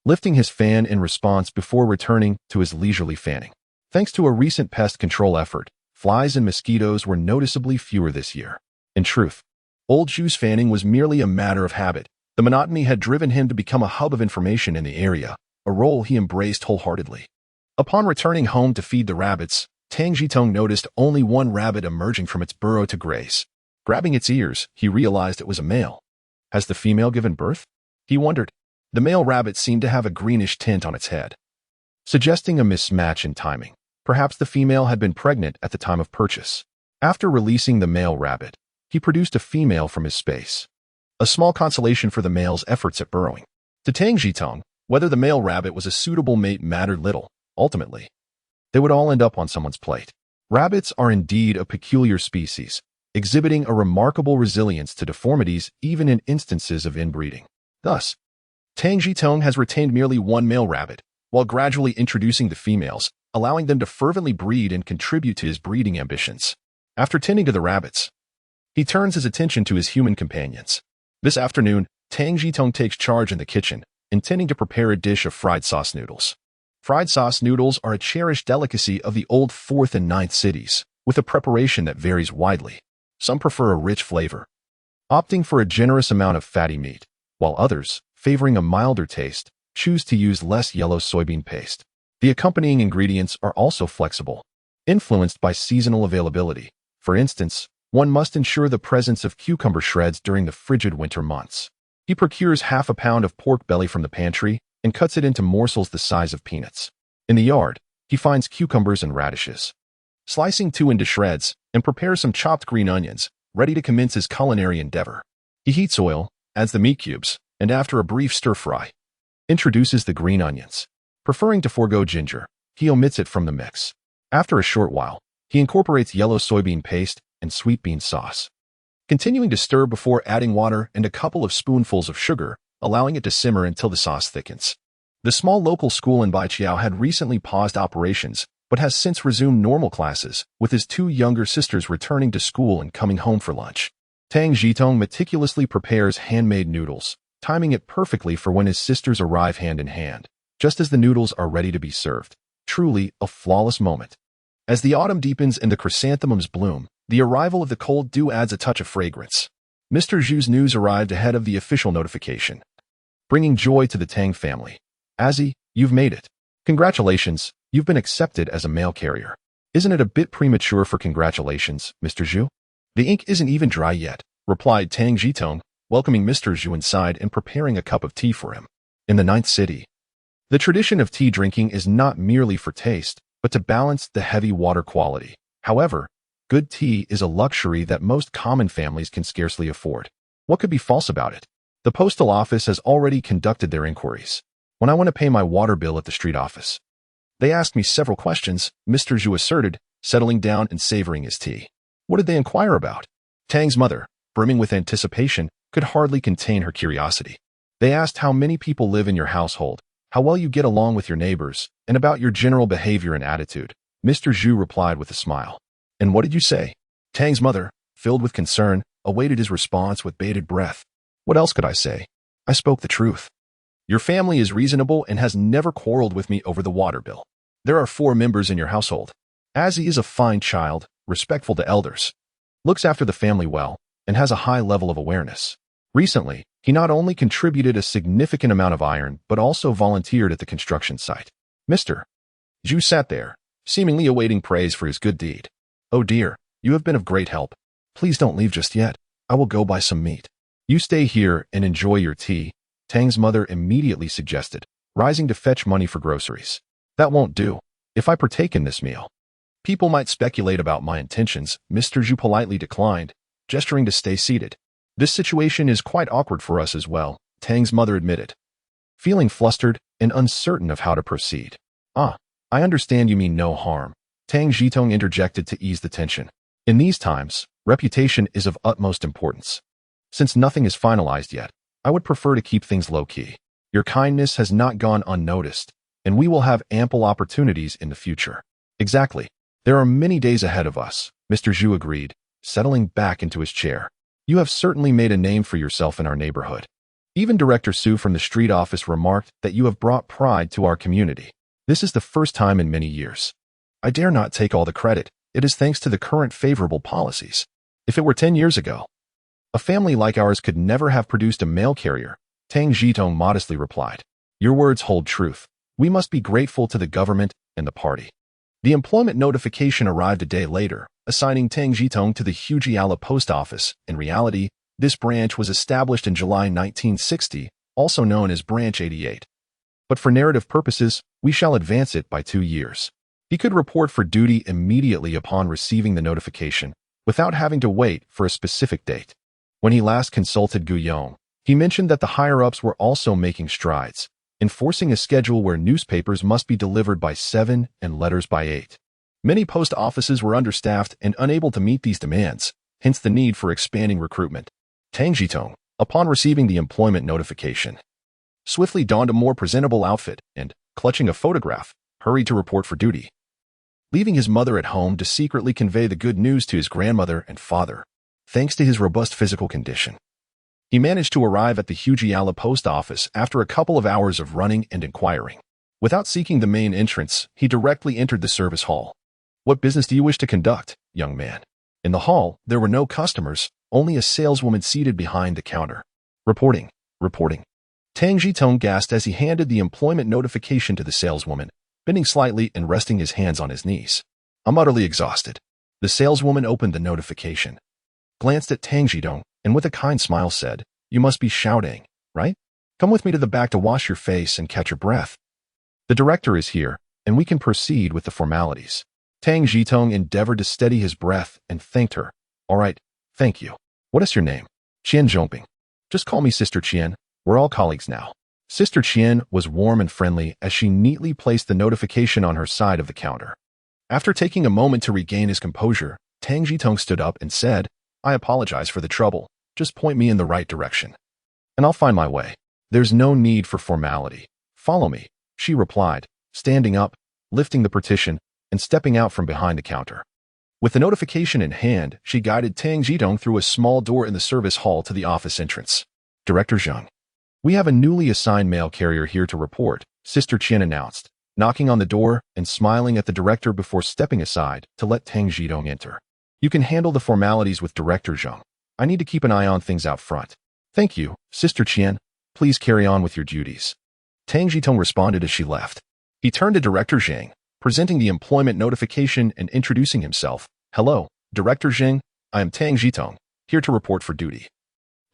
lifting his fan in response before returning to his leisurely fanning. Thanks to a recent pest control effort, flies and mosquitoes were noticeably fewer this year. In truth, Old Zhu's fanning was merely a matter of habit. The monotony had driven him to become a hub of information in the area, a role he embraced wholeheartedly. Upon returning home to feed the rabbits, Tang Zhitong noticed only one rabbit emerging from its burrow to graze. Grabbing its ears, he realized it was a male. Has the female given birth? He wondered. The male rabbit seemed to have a greenish tint on its head, suggesting a mismatch in timing. Perhaps the female had been pregnant at the time of purchase. After releasing the male rabbit, he produced a female from his space, a small consolation for the male's efforts at burrowing. To Tang Zhitong, whether the male rabbit was a suitable mate mattered little. Ultimately, they would all end up on someone's plate. Rabbits are indeed a peculiar species, exhibiting a remarkable resilience to deformities even in instances of inbreeding. Thus, Tang Zhitong has retained merely one male rabbit, while gradually introducing the females, allowing them to fervently breed and contribute to his breeding ambitions. After tending to the rabbits, he turns his attention to his human companions. This afternoon, Tang Zhitong takes charge in the kitchen, intending to prepare a dish of fried sauce noodles. Fried sauce noodles are a cherished delicacy of the old 4th and 9th cities, with a preparation that varies widely. Some prefer a rich flavor, opting for a generous amount of fatty meat, while others, favoring a milder taste, choose to use less yellow soybean paste. The accompanying ingredients are also flexible, influenced by seasonal availability. For instance, one must ensure the presence of cucumber shreds during the frigid winter months. He procures half a pound of pork belly from the pantry and cuts it into morsels the size of peanuts. In the yard, he finds cucumbers and radishes, slicing 2 into shreds, and prepares some chopped green onions, ready to commence his culinary endeavor. He heats oil, adds the meat cubes, and after a brief stir-fry, introduces the green onions. Preferring to forego ginger, he omits it from the mix. After a short while, he incorporates yellow soybean paste and sweet bean sauce, continuing to stir before adding water and a couple of spoonfuls of sugar, allowing it to simmer until the sauce thickens. The small local school in Baiqiao had recently paused operations, but has since resumed normal classes, with his 2 younger sisters returning to school and coming home for lunch. Tang Zhitong meticulously prepares handmade noodles, timing it perfectly for when his sisters arrive hand in hand. just as the noodles are ready to be served. Truly a flawless moment. As the autumn deepens and the chrysanthemums bloom, the arrival of the cold dew adds a touch of fragrance. Mr. Zhu's news arrived ahead of the official notification, bringing joy to the Tang family. Azzy, you've made it. Congratulations, you've been accepted as a mail carrier. Isn't it a bit premature for congratulations, Mr. Zhu? The ink isn't even dry yet, replied Tang Zhitong, welcoming Mr. Zhu inside and preparing a cup of tea for him. In the ninth city, the tradition of tea drinking is not merely for taste, but to balance the heavy water quality. However, good tea is a luxury that most common families can scarcely afford. What could be false about it? The postal office has already conducted their inquiries. When I want to pay my water bill at the street office, they asked me several questions, Mr. Zhu asserted, settling down and savoring his tea. What did they inquire about? Tang's mother, brimming with anticipation, could hardly contain her curiosity. They asked how many people live in your household, how well you get along with your neighbors, and about your general behavior and attitude. Mr. Zhu replied with a smile. And what did you say? Tang's mother, filled with concern, awaited his response with bated breath. What else could I say? I spoke the truth. Your family is reasonable and has never quarreled with me over the water bill. There are 4 members in your household. Azzy is a fine child, respectful to elders, looks after the family well, and has a high level of awareness. Recently, he not only contributed a significant amount of iron, but also volunteered at the construction site. Mr. Zhu sat there, seemingly awaiting praise for his good deed. Oh dear, you have been of great help. Please don't leave just yet. I will go buy some meat. You stay here and enjoy your tea, Tang's mother immediately suggested, rising to fetch money for groceries. That won't do. If I partake in this meal, people might speculate about my intentions. Mr. Zhu politely declined, gesturing to stay seated. This situation is quite awkward for us as well, Tang's mother admitted, feeling flustered and uncertain of how to proceed. I understand you mean no harm, Tang Zhitong interjected to ease the tension. In these times, reputation is of utmost importance. Since nothing is finalized yet, I would prefer to keep things low-key. Your kindness has not gone unnoticed, and we will have ample opportunities in the future. Exactly. There are many days ahead of us, Mr. Zhu agreed, settling back into his chair. You have certainly made a name for yourself in our neighborhood. Even Director Su from the street office remarked that you have brought pride to our community. This is the first time in many years. I dare not take all the credit. It is thanks to the current favorable policies. If it were 10 years ago, a family like ours could never have produced a mail carrier, Tang Zhitong modestly replied. Your words hold truth. We must be grateful to the government and the party. The employment notification arrived a day later, assigning Tang Zhitong to the Hujiala post office. In reality, this branch was established in July 1960, also known as Branch 88. But for narrative purposes, we shall advance it by 2 years. He could report for duty immediately upon receiving the notification, without having to wait for a specific date. When he last consulted Gu Yong, he mentioned that the higher-ups were also making strides, enforcing a schedule where newspapers must be delivered by 7 and letters by 8. Many post offices were understaffed and unable to meet these demands, hence the need for expanding recruitment. Tang Zhitong, upon receiving the employment notification, swiftly donned a more presentable outfit and, clutching a photograph, hurried to report for duty, leaving his mother at home to secretly convey the good news to his grandmother and father. Thanks to his robust physical condition, he managed to arrive at the Hujiala post office after a couple of hours of running and inquiring. Without seeking the main entrance, he directly entered the service hall. What business do you wish to conduct, young man? In the hall, there were no customers, only a saleswoman seated behind the counter. Reporting. Tang Zhitong gasped as he handed the employment notification to the saleswoman, bending slightly and resting his hands on his knees. I'm utterly exhausted. The saleswoman opened the notification, glanced at Tang Zhitong, and with a kind smile said, You must be shouting, right? Come with me to the back to wash your face and catch your breath. The director is here, and we can proceed with the formalities. Tang Zhitong endeavored to steady his breath and thanked her. All right, thank you. What is your name? Qian Zhongping. Just call me Sister Qian. We're all colleagues now. Sister Qian was warm and friendly as she neatly placed the notification on her side of the counter. After taking a moment to regain his composure, Tang Zhitong stood up and said, I apologize for the trouble. Just point me in the right direction, and I'll find my way. There's no need for formality. Follow me, she replied, standing up, lifting the partition, and stepping out from behind the counter. With the notification in hand, she guided Tang Zhitong through a small door in the service hall to the office entrance. Director Zhang. We have a newly assigned mail carrier here to report, Sister Qian announced, knocking on the door and smiling at the director before stepping aside to let Tang Zhitong enter. You can handle the formalities with Director Zheng. I need to keep an eye on things out front. Thank you, Sister Qian. Please carry on with your duties. Tang Zhitong responded as she left. He turned to Director Zheng, presenting the employment notification and introducing himself. Hello, Director Zheng. I am Tang Zhitong, here to report for duty.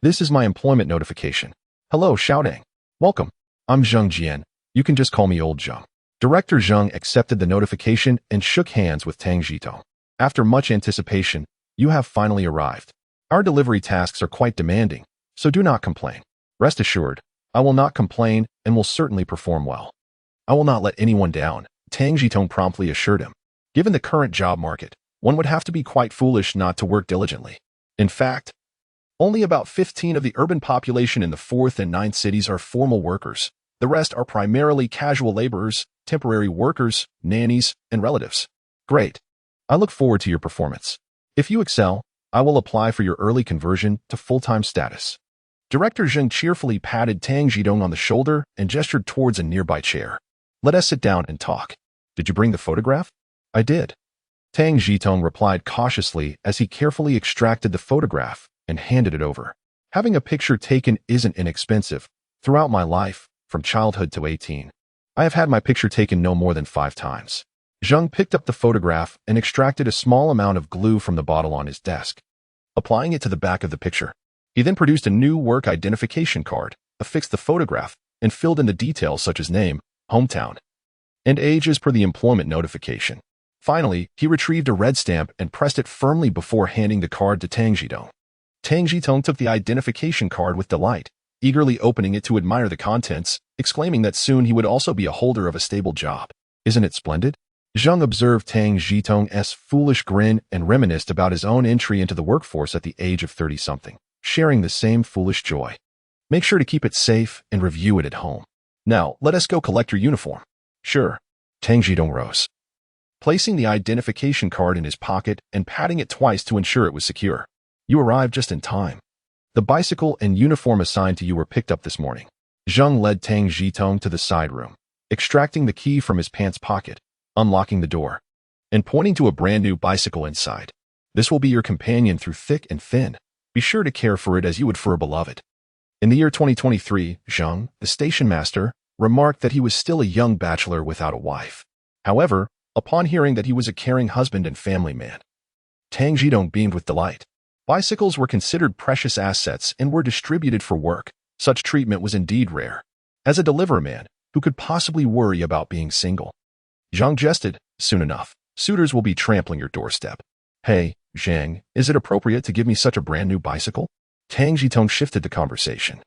This is my employment notification. Hello, Xiaodong. Welcome. I'm Zheng Jian. You can just call me Old Zheng. Director Zheng accepted the notification and shook hands with Tang Zhitong. After much anticipation, you have finally arrived. Our delivery tasks are quite demanding, so do not complain. Rest assured, I will not complain and will certainly perform well. I will not let anyone down, Tang Zhitong promptly assured him. Given the current job market, one would have to be quite foolish not to work diligently. In fact, only about 15% of the urban population in the 4th and 9th cities are formal workers. The rest are primarily casual laborers, temporary workers, nannies, and relatives. Great. I look forward to your performance. If you excel, I will apply for your early conversion to full-time status. Director Zheng cheerfully patted Tang Zhitong on the shoulder and gestured towards a nearby chair. Let us sit down and talk. Did you bring the photograph? I did. Tang Zhitong replied cautiously as he carefully extracted the photograph and handed it over. Having a picture taken isn't inexpensive. Throughout my life, from childhood to 18, I have had my picture taken no more than 5 times. Zheng picked up the photograph and extracted a small amount of glue from the bottle on his desk, applying it to the back of the picture. He then produced a new work identification card, affixed the photograph, and filled in the details such as name, hometown, and age as per the employment notification. Finally, he retrieved a red stamp and pressed it firmly before handing the card to Tang Zhitong. Tang Zhitong took the identification card with delight, eagerly opening it to admire the contents, exclaiming that soon he would also be a holder of a stable job. Isn't it splendid? Zheng observed Tang Zhitong's foolish grin and reminisced about his own entry into the workforce at the age of 30-something, sharing the same foolish joy. Make sure to keep it safe and review it at home. Now, let us go collect your uniform. Sure. Tang Zhitong rose, placing the identification card in his pocket and patting it twice to ensure it was secure. You arrived just in time. The bicycle and uniform assigned to you were picked up this morning. Zheng led Tang Zhitong to the side room, extracting the key from his pants pocket, unlocking the door, and pointing to a brand new bicycle inside. This will be your companion through thick and thin. Be sure to care for it as you would for a beloved. In the year 2023, Zheng, the station master, remarked that he was still a young bachelor without a wife. However, upon hearing that he was a caring husband and family man, Tang Zhitong beamed with delight. Bicycles were considered precious assets and were distributed for work. Such treatment was indeed rare. As a deliveryman, who could possibly worry about being single? Zheng jested. Soon enough, suitors will be trampling your doorstep. Hey, Zheng, is it appropriate to give me such a brand new bicycle? Tang Zhitong shifted the conversation,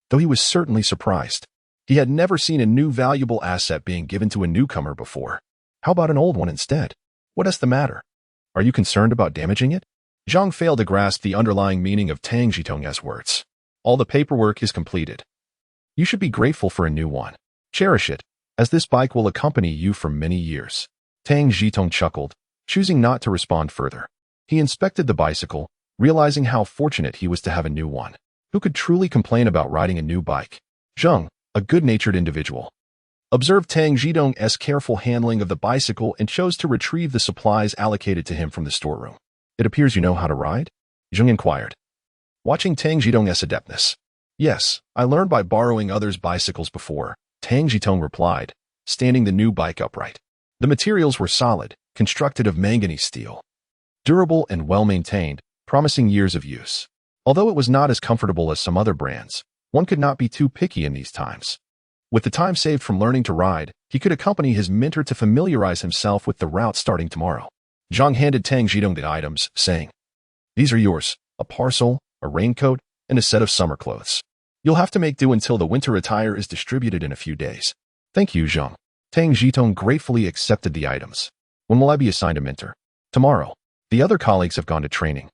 though he was certainly surprised. He had never seen a new valuable asset being given to a newcomer before. How about an old one instead? What is the matter? Are you concerned about damaging it? Zheng failed to grasp the underlying meaning of Tang Zhitong's words. All the paperwork is completed. You should be grateful for a new one. Cherish it, as this bike will accompany you for many years. Tang Zhitong chuckled, choosing not to respond further. He inspected the bicycle, realizing how fortunate he was to have a new one. Who could truly complain about riding a new bike? Zheng, a good-natured individual, observed Tang Zhitong's careful handling of the bicycle and chose to retrieve the supplies allocated to him from the storeroom. It appears you know how to ride? Zheng inquired, watching Tang Zhitong's adeptness. Yes, I learned by borrowing others' bicycles before, Tang Zhitong replied, standing the new bike upright. The materials were solid, constructed of manganese steel, durable and well-maintained, promising years of use. Although it was not as comfortable as some other brands, one could not be too picky in these times. With the time saved from learning to ride, he could accompany his mentor to familiarize himself with the route starting tomorrow. Zheng handed Tang Zhitong the items, saying, These are yours, a parcel, a raincoat, and a set of summer clothes. You'll have to make do until the winter attire is distributed in a few days. Thank you, Zheng. Tang Zhitong gratefully accepted the items. When will I be assigned a mentor? Tomorrow. The other colleagues have gone to training,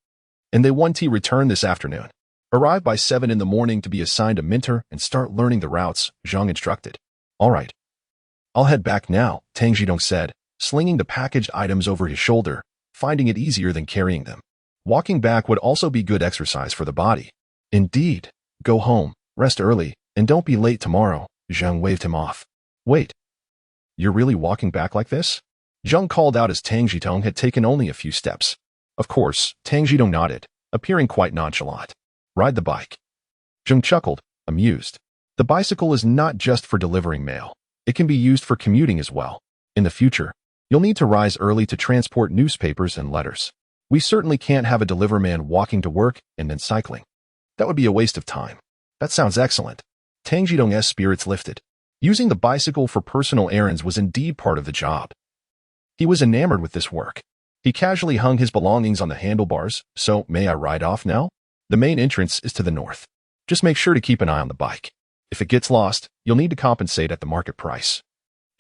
and they want to return this afternoon. Arrive by 7 in the morning to be assigned a mentor and start learning the routes, Zheng instructed. All right. I'll head back now, Tang Zhitong said, slinging the packaged items over his shoulder, finding it easier than carrying them. Walking back would also be good exercise for the body. Indeed. Go home, rest early, and don't be late tomorrow, Zheng waved him off. Wait, you're really walking back like this? Zheng called out as Tang Zhitong had taken only a few steps. Of course, Tang Zhitong nodded, appearing quite nonchalant. Ride the bike. Zheng chuckled, amused. The bicycle is not just for delivering mail. It can be used for commuting as well. In the future, you'll need to rise early to transport newspapers and letters. We certainly can't have a deliver man walking to work and then cycling. That would be a waste of time. That sounds excellent. Tang Zhitong's spirits lifted. Using the bicycle for personal errands was indeed part of the job. He was enamored with this work. He casually hung his belongings on the handlebars. So, may I ride off now? The main entrance is to the north. Just make sure to keep an eye on the bike. If it gets lost, you'll need to compensate at the market price.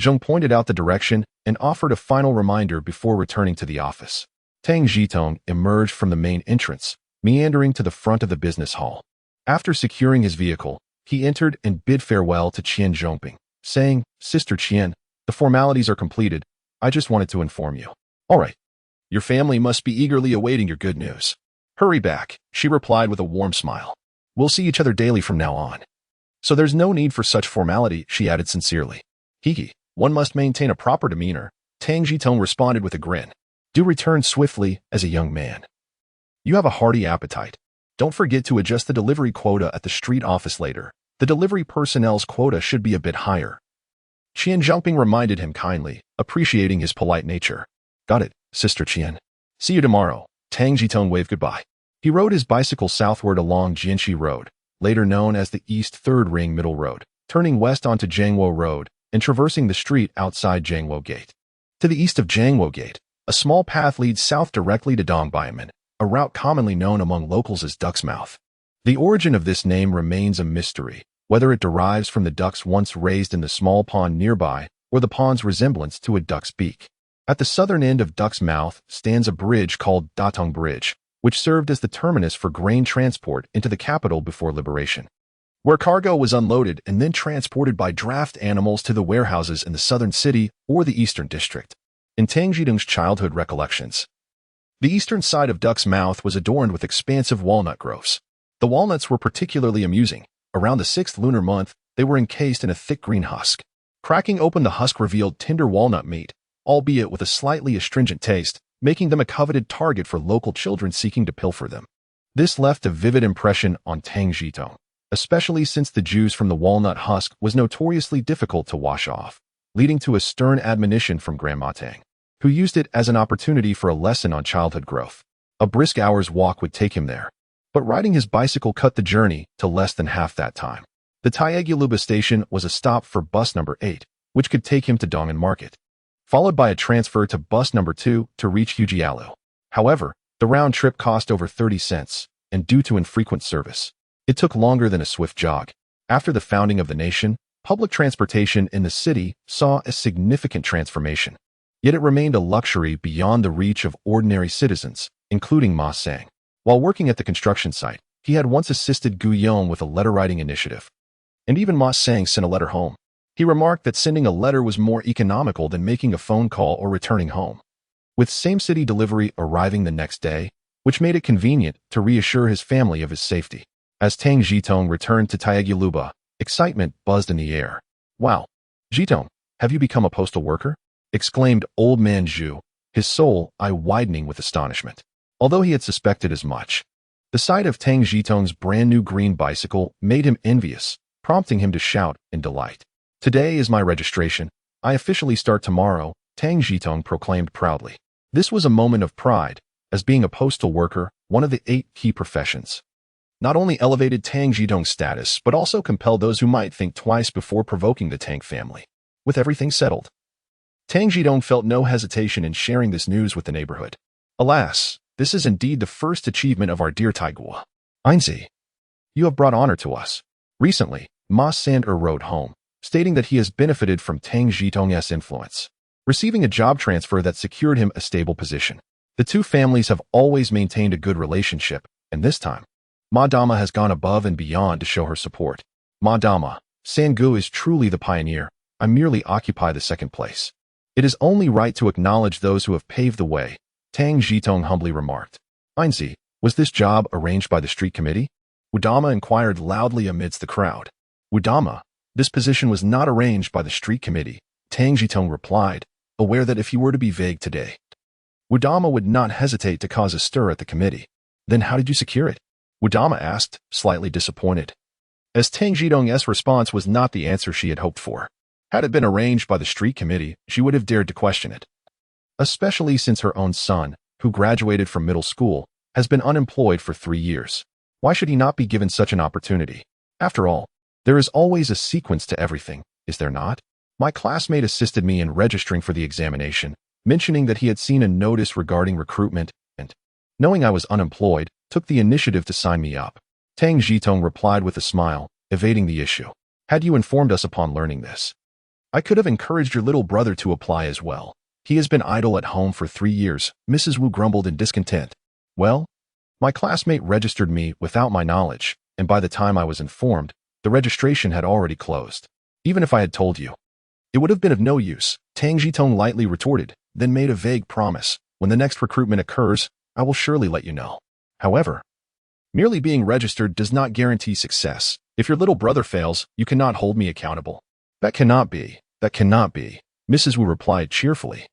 Zheng pointed out the direction and offered a final reminder before returning to the office. Tang Zhitong emerged from the main entrance, meandering to the front of the business hall. After securing his vehicle, he entered and bid farewell to Qian Zhongping, saying, "Sister Qian, the formalities are completed. I just wanted to inform you." "All right. Your family must be eagerly awaiting your good news." "Hurry back," she replied with a warm smile. "We'll see each other daily from now on." "So there's no need for such formality," she added sincerely. "Hee, one must maintain a proper demeanor," Tang Zhitong responded with a grin. "Do return swiftly as a young man. You have a hearty appetite. Don't forget to adjust the delivery quota at the street office later. The delivery personnel's quota should be a bit higher." Qian Zhongping reminded him kindly, appreciating his polite nature. "Got it, Sister Qian. See you tomorrow." Tang Zhitong waved goodbye. He rode his bicycle southward along Jianxi Road, later known as the East Third Ring Middle Road, turning west onto Jiangwo Road and traversing the street outside Jiangwo Gate. To the east of Jiangwo Gate, a small path leads south directly to Dongbaimen, a route commonly known among locals as Duck's Mouth. The origin of this name remains a mystery, whether it derives from the ducks once raised in the small pond nearby or the pond's resemblance to a duck's beak. At the southern end of Duck's Mouth stands a bridge called Datong Bridge, which served as the terminus for grain transport into the capital before liberation, where cargo was unloaded and then transported by draft animals to the warehouses in the southern city or the eastern district. In Tang Zhitong's childhood recollections, the eastern side of Duck's Mouth was adorned with expansive walnut groves. The walnuts were particularly amusing. Around the 6th lunar month, they were encased in a thick green husk. Cracking open the husk revealed tender walnut meat, albeit with a slightly astringent taste, making them a coveted target for local children seeking to pilfer them. This left a vivid impression on Tang Zhitong, especially since the juice from the walnut husk was notoriously difficult to wash off, leading to a stern admonition from Grandma Tang, who used it as an opportunity for a lesson on childhood growth. A brisk hour's walk would take him there, but riding his bicycle cut the journey to less than half that time. The Taegyuluba station was a stop for bus number 8, which could take him to Dong'an Market, followed by a transfer to bus number 2 to reach Hujialu. However, the round trip cost over 30 cents, and due to infrequent service, it took longer than a swift jog. After the founding of the nation, public transportation in the city saw a significant transformation. Yet it remained a luxury beyond the reach of ordinary citizens, including Ma Sang. While working at the construction site, he had once assisted Gu Yong with a letter-writing initiative. And even Ma Sang sent a letter home. He remarked that sending a letter was more economical than making a phone call or returning home, with same-city delivery arriving the next day, which made it convenient to reassure his family of his safety. As Tang Zhitong returned to Taegyuluba, excitement buzzed in the air. "Wow, Zhitong, have you become a postal worker?" exclaimed old man Zhu, his soul eye widening with astonishment. Although he had suspected as much, the sight of Tang Zhitong's brand-new green bicycle made him envious, prompting him to shout in delight. "Today is my registration. I officially start tomorrow," Tang Zhitong proclaimed proudly. This was a moment of pride, as being a postal worker, one of the 8 key professions, not only elevated Tang Zhitong's status, but also compelled those who might think twice before provoking the Tang family. With everything settled, Tang Zhitong felt no hesitation in sharing this news with the neighborhood. "Alas, this is indeed the first achievement of our dear Taigua. Einzi, you have brought honor to us." Recently, Ma Sander wrote home, stating that he has benefited from Tang Zhitong's influence, receiving a job transfer that secured him a stable position. The two families have always maintained a good relationship, and this time, Ma Dama has gone above and beyond to show her support. "Ma Dama, Sangu is truly the pioneer. I merely occupy the second place. It is only right to acknowledge those who have paved the way," Tang Zhitong humbly remarked. "Einzi, was this job arranged by the street committee?" Wudama inquired loudly amidst the crowd. "Wudama, This position was not arranged by the street committee, Tang Zhitong replied, aware that if he were to be vague today, Wudama would not hesitate to cause a stir at the committee. Then how did you secure it? Wudama asked, slightly disappointed, as Tang Zhitong's response was not the answer she had hoped for. Had it been arranged by the street committee, she would have dared to question it. Especially since her own son, who graduated from middle school, has been unemployed for 3 years. Why should he not be given such an opportunity? After all, there is always a sequence to everything, is there not? My classmate assisted me in registering for the examination, mentioning that he had seen a notice regarding recruitment and, knowing I was unemployed, took the initiative to sign me up. Tang Zhitong replied with a smile, evading the issue. Had you informed us upon learning this, I could have encouraged your little brother to apply as well. He has been idle at home for 3 years, Mrs. Wu grumbled in discontent. Well, my classmate registered me without my knowledge, and by the time I was informed, the registration had already closed. Even if I had told you, it would have been of no use, Tang Zhitong lightly retorted, then made a vague promise. When the next recruitment occurs, I will surely let you know. However, merely being registered does not guarantee success. If your little brother fails, you cannot hold me accountable. That cannot be, Mrs. Wu replied cheerfully,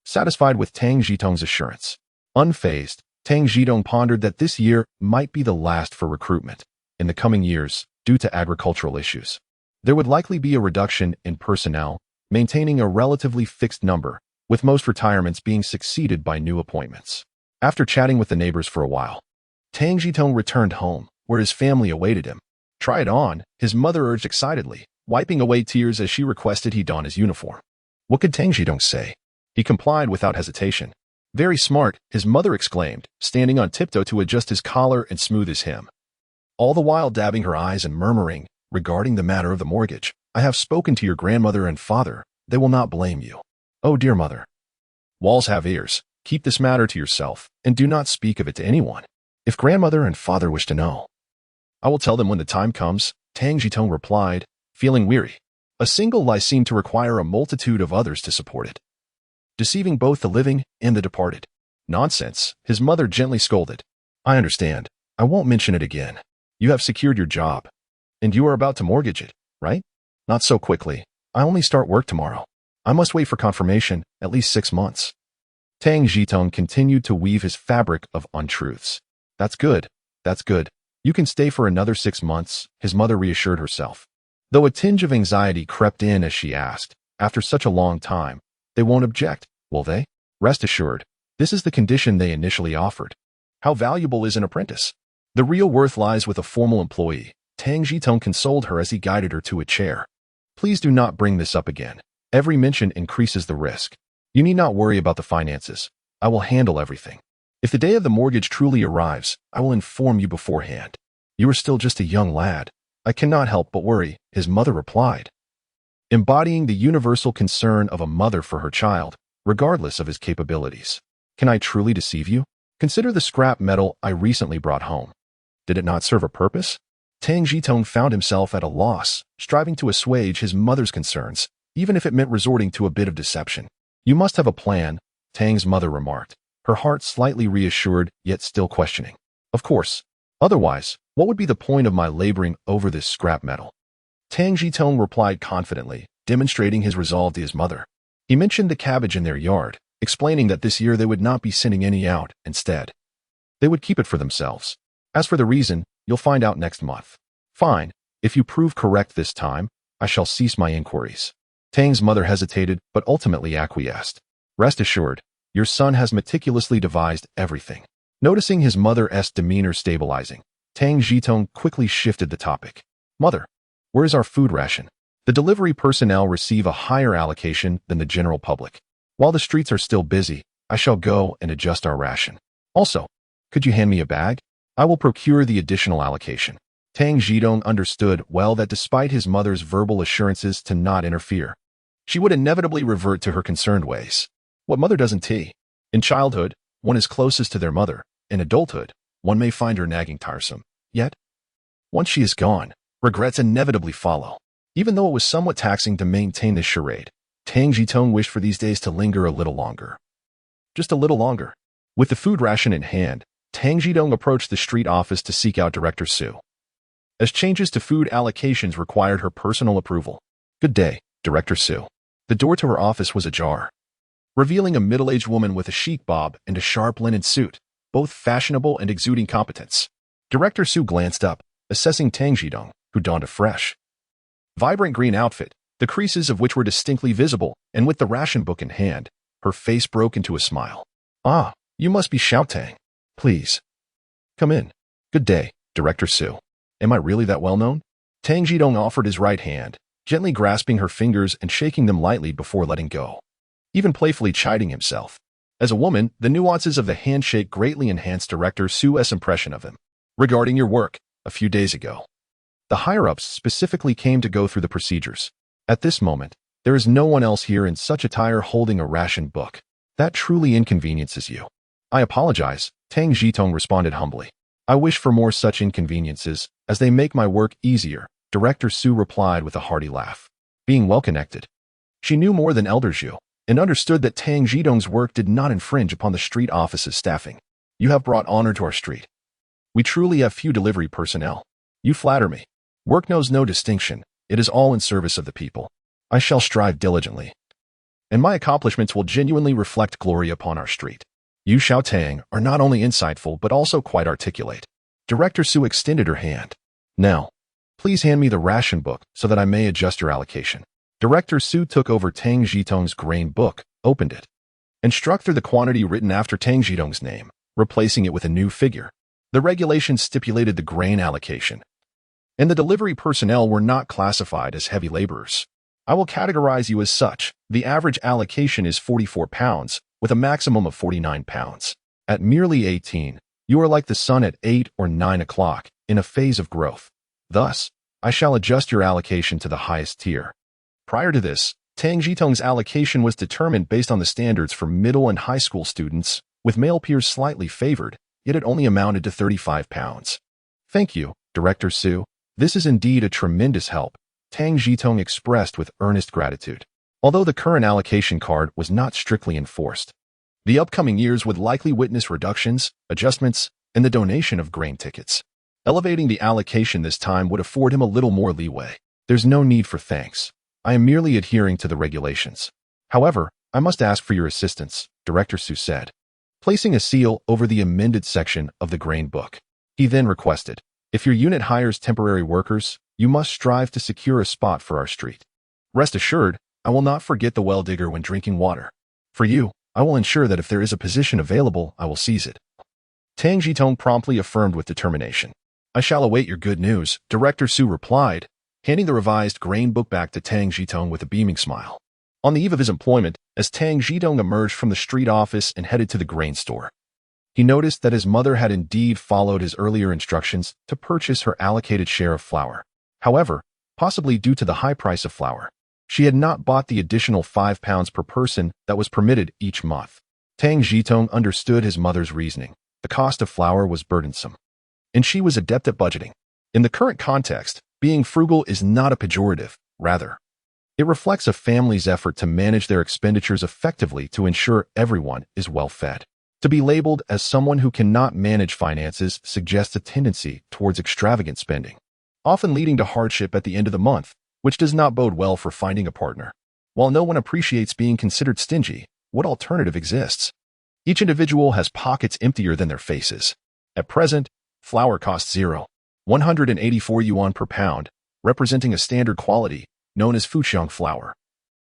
satisfied with Tang Zhitong's assurance. Unfazed, Tang Zhitong pondered that this year might be the last for recruitment. In the coming years, due to agricultural issues, there would likely be a reduction in personnel, maintaining a relatively fixed number, with most retirements being succeeded by new appointments. After chatting with the neighbors for a while, Tang Zhitong returned home, where his family awaited him. Try it on, his mother urged excitedly, wiping away tears as she requested he don his uniform. What could Tang Zhitong say? He complied without hesitation. Very smart, his mother exclaimed, standing on tiptoe to adjust his collar and smooth his hem, all the while dabbing her eyes and murmuring, regarding the matter of the mortgage, I have spoken to your grandmother and father. They will not blame you. Oh, dear mother. Walls have ears. Keep this matter to yourself, and do not speak of it to anyone. If grandmother and father wish to know, I will tell them when the time comes, Tang Zhitong replied, feeling weary. A single lie seemed to require a multitude of others to support it, deceiving both the living and the departed. Nonsense, his mother gently scolded. I understand. I won't mention it again. You have secured your job, and you are about to mortgage it, right? Not so quickly. I only start work tomorrow. I must wait for confirmation, at least 6 months. Tang Zhitong continued to weave his fabric of untruths. That's good. You can stay for another 6 months, his mother reassured herself. Though a tinge of anxiety crept in as she asked, after such a long time, they won't object, will they? Rest assured, this is the condition they initially offered. How valuable is an apprentice? The real worth lies with a formal employee. Tang Zhitong consoled her as he guided her to a chair. Please do not bring this up again. Every mention increases the risk. You need not worry about the finances. I will handle everything. If the day of the mortgage truly arrives, I will inform you beforehand. You are still just a young lad. I cannot help but worry, his mother replied, embodying the universal concern of a mother for her child, regardless of his capabilities. Can I truly deceive you? Consider the scrap metal I recently brought home. Did it not serve a purpose? Tang Zhitong found himself at a loss, striving to assuage his mother's concerns, even if it meant resorting to a bit of deception. You must have a plan, Tang's mother remarked, her heart slightly reassured yet still questioning. Of course. Otherwise, what would be the point of my laboring over this scrap metal? Tang Zhitong replied confidently, demonstrating his resolve to his mother. He mentioned the cabbage in their yard, explaining that this year they would not be sending any out. Instead, they would keep it for themselves. As for the reason, you'll find out next month. Fine. If you prove correct this time, I shall cease my inquiries. Tang's mother hesitated, but ultimately acquiesced. Rest assured, your son has meticulously devised everything. Noticing his mother's demeanor stabilizing, Tang Zhitong quickly shifted the topic. Mother, where is our food ration? The delivery personnel receive a higher allocation than the general public. While the streets are still busy, I shall go and adjust our ration. Also, could you hand me a bag? I will procure the additional allocation. Tang Zhitong understood well that despite his mother's verbal assurances to not interfere, she would inevitably revert to her concerned ways. What mother doesn't? In childhood, one is closest to their mother. In adulthood, one may find her nagging tiresome. Yet, once she is gone, regrets inevitably follow. Even though it was somewhat taxing to maintain this charade, Tang Zhitong wished for these days to linger a little longer. Just a little longer. With the food ration in hand, Tang Zhitong approached the street office to seek out Director Su. as changes to food allocations required her personal approval. "Good day, Director Sue." The door to her office was ajar, revealing a middle-aged woman with a chic bob and a sharp linen suit, both fashionable and exuding competence. Director Sue glanced up, assessing Tang Zhitong, who donned a fresh, vibrant green outfit, the creases of which were distinctly visible, and with the ration book in hand, her face broke into a smile. "Ah, you must be Xiao Tang. Please, come in." "Good day, Director Sue. Am I really that well-known?" Tang Zhitong offered his right hand, gently grasping her fingers and shaking them lightly before letting go, even playfully chiding himself. As a woman, the nuances of the handshake greatly enhanced Director Sue's impression of him. "Regarding your work, a few days ago." The higher-ups specifically came to go through the procedures. At this moment, there is no one else here in such attire holding a ration book. That truly inconveniences you. "I apologize," Tang Zhitong responded humbly. "I wish for more such inconveniences, as they make my work easier," Director Sue replied with a hearty laugh. Being well-connected, she knew more than Elder Zhu, and understood that Tang Zhitong's work did not infringe upon the street office's staffing. "You have brought honor to our street. We truly have few delivery personnel. You flatter me. Work knows no distinction. It is all in service of the people. I shall strive diligently, and my accomplishments will genuinely reflect glory upon our street. You, Xiao Tang, are not only insightful but also quite articulate." Director Sue extended her hand. "Now, please hand me the ration book so that I may adjust your allocation." Director Sue took over Tang Zhitong's grain book, opened it, and struck through the quantity written after Tang Zhitong's name, replacing it with a new figure. The regulations stipulated the grain allocation, and the delivery personnel were not classified as heavy laborers. "I will categorize you as such. The average allocation is 44 pounds, with a maximum of 49 pounds. At merely 18, you are like the sun at 8 or 9 o'clock, in a phase of growth. Thus, I shall adjust your allocation to the highest tier." Prior to this, Tang Zhitong's allocation was determined based on the standards for middle and high school students, with male peers slightly favored, yet it only amounted to 35 pounds. "Thank you, Director Sue. This is indeed a tremendous help," Tang Zhitong expressed with earnest gratitude. Although the current allocation card was not strictly enforced, the upcoming years would likely witness reductions, adjustments, and the donation of grain tickets. Elevating the allocation this time would afford him a little more leeway. "There's no need for thanks. I am merely adhering to the regulations. However, I must ask for your assistance," Director Sue said, placing a seal over the amended section of the grain book. He then requested, "If your unit hires temporary workers, you must strive to secure a spot for our street. Rest assured, I will not forget the well digger when drinking water. For you, I will ensure that if there is a position available, I will seize it." Tang Zhitong promptly affirmed with determination. "I shall await your good news," Director Sue replied, handing the revised grain book back to Tang Zhitong with a beaming smile. On the eve of his employment, as Tang Zhitong emerged from the street office and headed to the grain store, he noticed that his mother had indeed followed his earlier instructions to purchase her allocated share of flour. However, possibly due to the high price of flour, she had not bought the additional 5 pounds per person that was permitted each month. Tang Zhitong understood his mother's reasoning. The cost of flour was burdensome, and she was adept at budgeting. In the current context, being frugal is not a pejorative. Rather, it reflects a family's effort to manage their expenditures effectively to ensure everyone is well fed. To be labeled as someone who cannot manage finances suggests a tendency towards extravagant spending, often leading to hardship at the end of the month, which does not bode well for finding a partner. While no one appreciates being considered stingy, what alternative exists? Each individual has pockets emptier than their faces. At present, flour costs 184 yuan per pound, representing a standard quality known as fuxiang flour,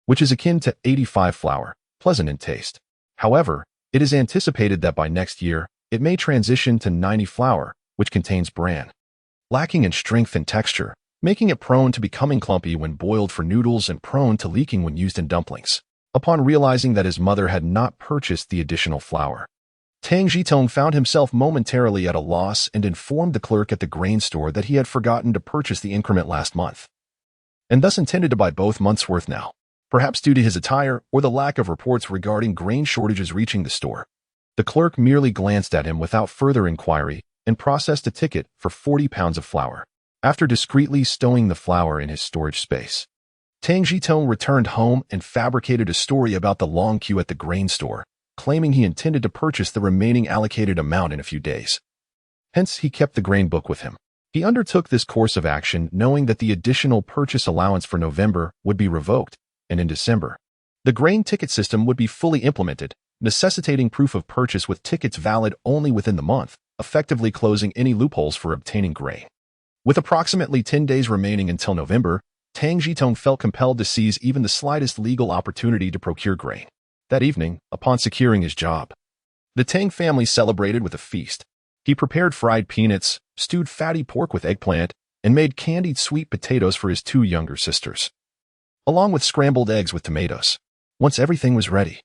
which is akin to 85 flour, pleasant in taste. However, it is anticipated that by next year, it may transition to 90 flour, which contains bran, lacking in strength and texture, making it prone to becoming clumpy when boiled for noodles and prone to leaking when used in dumplings. Upon realizing that his mother had not purchased the additional flour, Tang Zhitong found himself momentarily at a loss and informed the clerk at the grain store that he had forgotten to purchase the increment last month, and thus intended to buy both months' worth now. Perhaps due to his attire or the lack of reports regarding grain shortages reaching the store, the clerk merely glanced at him without further inquiry and processed a ticket for 40 pounds of flour. After discreetly stowing the flour in his storage space, Tang Zhitong returned home and fabricated a story about the long queue at the grain store, claiming he intended to purchase the remaining allocated amount in a few days. Hence, he kept the grain book with him. He undertook this course of action knowing that the additional purchase allowance for November would be revoked, and in December, the grain ticket system would be fully implemented, necessitating proof of purchase with tickets valid only within the month, effectively closing any loopholes for obtaining grain. With approximately 10 days remaining until November, Tang Zhitong felt compelled to seize even the slightest legal opportunity to procure grain. That evening, upon securing his job, the Tang family celebrated with a feast. He prepared fried peanuts, stewed fatty pork with eggplant, and made candied sweet potatoes for his 2 younger sisters, along with scrambled eggs with tomatoes. Once everything was ready,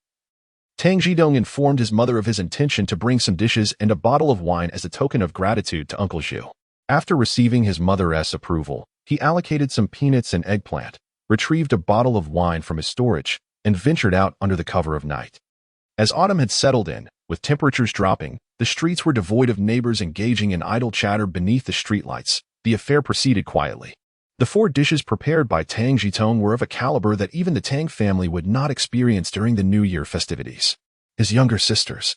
Tang Zhitong informed his mother of his intention to bring some dishes and a bottle of wine as a token of gratitude to Uncle Zhu. After receiving his mother's approval, he allocated some peanuts and eggplant, retrieved a bottle of wine from his storage, and ventured out under the cover of night. As autumn had settled in, with temperatures dropping, the streets were devoid of neighbors engaging in idle chatter beneath the streetlights. The affair proceeded quietly. The 4 dishes prepared by Tang Zhitong were of a caliber that even the Tang family would not experience during the New Year festivities. His younger sisters,